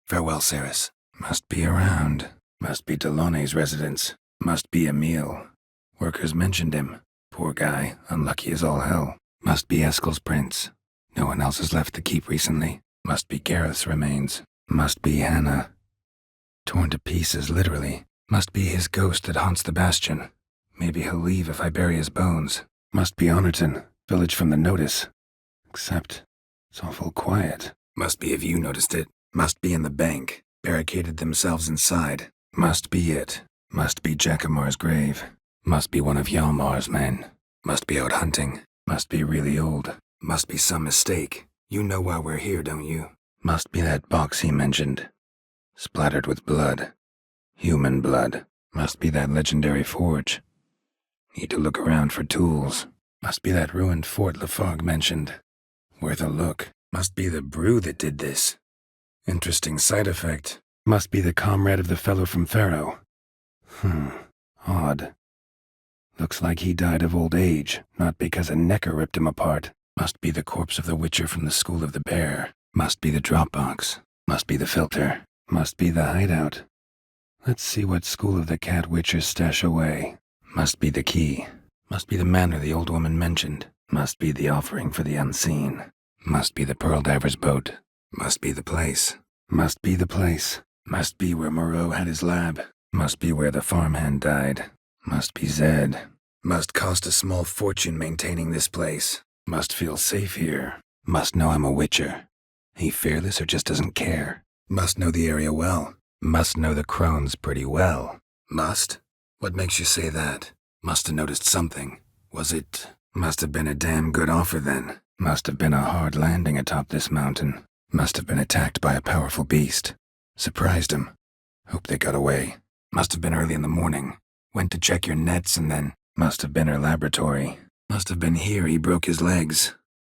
Farewell, Ceres. Must be around. Must be Delaunay's residence. Must be Emil. Workers mentioned him. Poor guy, unlucky as all hell. Must be Eskel's prince. No one else has left the keep recently. Must be Gareth's remains. Must be Hannah. Torn to pieces, literally. Must be his ghost that haunts the bastion. Maybe he'll leave if I bury his bones. Must be Honorton, village from the notice. Except, it's awful quiet. Must be if you noticed it. Must be in the bank. Barricaded themselves inside. Must be it. Must be Jacamar's grave. Must be one of Hjalmar's men. Must be out hunting. Must be really old. Must be some mistake. You know why we're here, don't you? Must be that box he mentioned. Splattered with blood. Human blood. Must be that legendary forge. Need to look around for tools. Must be that ruined fort Lafargue mentioned. Worth a look. Must be the brew that did this. Interesting side effect. Must be the comrade of the fellow from Pharaoh. Odd. Looks like he died of old age, not because a necker ripped him apart. Must be the corpse of the Witcher from the School of the Bear. Must be the drop box. Must be the filter. Must be the hideout. Let's see what School of the Cat Witchers stash away. Must be the key. Must be the manor the old woman mentioned. Must be the offering for the unseen. Must be the Pearl Diver's boat. Must be the place. Must be the place. Must be where Moreau had his lab. Must be where the farmhand died. Must be Zed. Must cost a small fortune maintaining this place. Must feel safe here. Must know I'm a Witcher. He fearless or just doesn't care? Must know the area well. Must know the crones pretty well. Must? What makes you say that? Must have noticed something. Was it? Must have been a damn good offer then. Must have been a hard landing atop this mountain. Must have been attacked by a powerful beast. Surprised him. Hope they got away. Must have been early in the morning. Went to check your nets and then... Must have been her laboratory. Must have been here he broke his legs.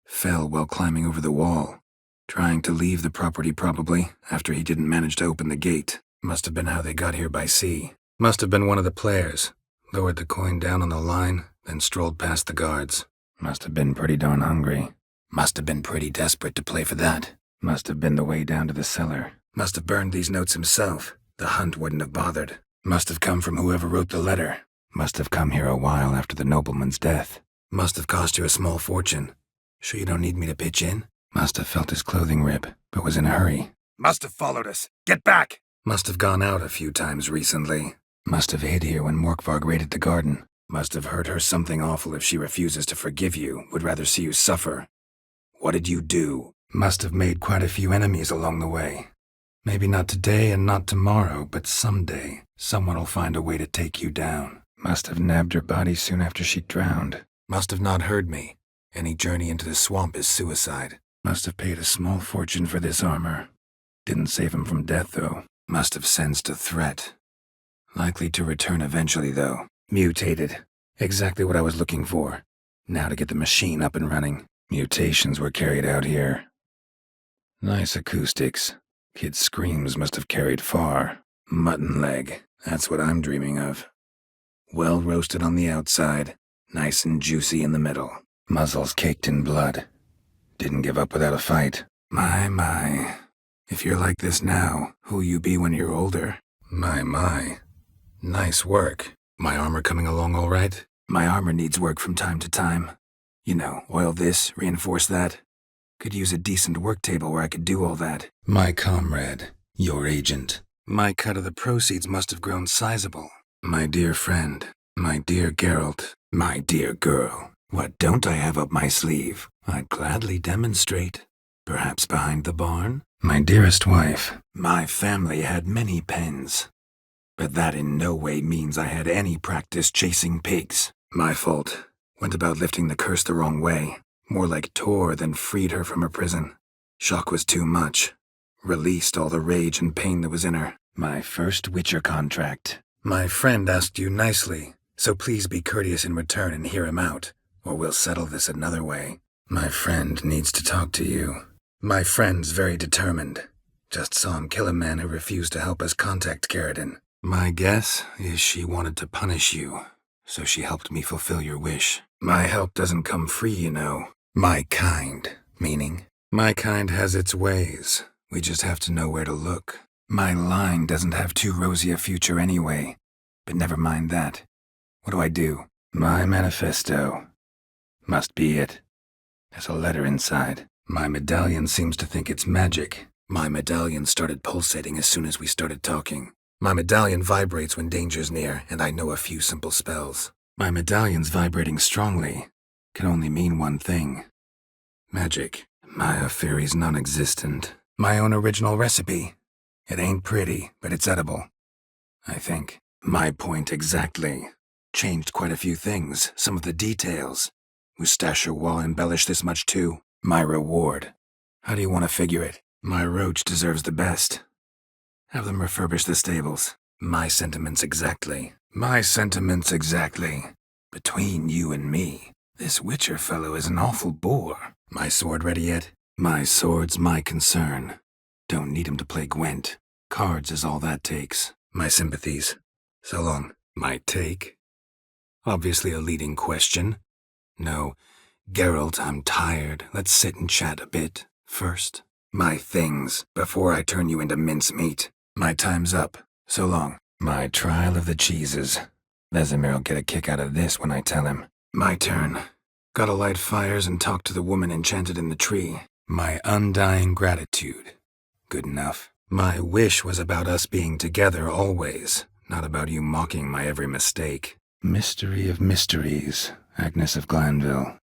Fell while climbing over the wall. Trying to leave the property probably, after he didn't manage to open the gate. Must have been how they got here by sea. Must have been one of the players. Lowered the coin down on the line, then strolled past the guards. Must have been pretty darn hungry. Must have been pretty desperate to play for that. Must have been the way down to the cellar. Must have burned these notes himself. The hunt wouldn't have bothered. Must have come from whoever wrote the letter. Must have come here a while after the nobleman's death. Must have cost you a small fortune. Sure you don't need me to pitch in? Must have felt his clothing rip, but was in a hurry. Must have followed us. Get back! Must have gone out a few times recently. Must have hid here when Morkvarg raided the garden. Must have heard her something awful if she refuses to forgive you, would rather see you suffer. What did you do? Must have made quite a few enemies along the way. Maybe not today and not tomorrow, but someday, someone will find a way to take you down. Must have nabbed her body soon after she drowned. Must have not heard me. Any journey into the swamp is suicide. Must have paid a small fortune for this armor. Didn't save him from death, though. Must have sensed a threat. Likely to return eventually, though. Mutated. Exactly what I was looking for. Now to get the machine up and running. Mutations were carried out here. Nice acoustics. Kid's screams must have carried far. Mutton leg. That's what I'm dreaming of. Well roasted on the outside. Nice and juicy in the middle. Muzzles caked in blood. Didn't give up without a fight. My. If you're like this now, who'll you be when you're older? My. Nice work. My armor coming along all right? My armor needs work from time to time. You know, oil this, reinforce that. Could use a decent work table where I could do all that. My comrade, your agent. My cut of the proceeds must have grown sizable. My dear friend, my dear Geralt, my dear girl. What don't I have up my sleeve? I'd gladly demonstrate. Perhaps behind the barn? My dearest wife. My family had many pens. But that in no way means I had any practice chasing pigs. My fault. Went about lifting the curse the wrong way. More like tore than freed her from her prison. Shock was too much. Released all the rage and pain that was in her. My first Witcher contract. My friend asked you nicely, so please be courteous in return and hear him out, or we'll settle this another way. My friend needs to talk to you. My friend's very determined. Just saw him kill a man who refused to help us contact Carradine. My guess is she wanted to punish you, so she helped me fulfill your wish. My help doesn't come free, you know. My kind, meaning? My kind has its ways. We just have to know where to look. My line doesn't have too rosy a future anyway. But never mind that. What do I do? My manifesto. Must be it. There's a letter inside. My medallion seems to think it's magic. My medallion started pulsating as soon as we started talking. My medallion vibrates when danger's near, and I know a few simple spells. My medallion's vibrating strongly. Can only mean one thing. Magic. My fairy's non-existent. My own original recipe. It ain't pretty, but it's edible. I think. My point exactly. Changed quite a few things, some of the details. Mustachio wall embellished this much too. My reward. How do you want to figure it? My roach deserves the best. Have them refurbish the stables. My sentiments exactly. My sentiments exactly. Between you and me, this Witcher fellow is an awful bore. My sword ready yet? My sword's my concern. Don't need him to play Gwent. Cards is all that takes. My sympathies. So long. My take? Obviously a leading question. No. Geralt, I'm tired. Let's sit and chat a bit first. My things, before I turn you into mincemeat. My time's up. So long. My trial of the cheeses. Vesemir'll get a kick out of this when I tell him. My turn. Gotta light fires and talk to the woman enchanted in the tree. My undying gratitude. Good enough. My wish was about us being together always, not about you mocking my every mistake. Mystery of mysteries, Agnes of Glanville.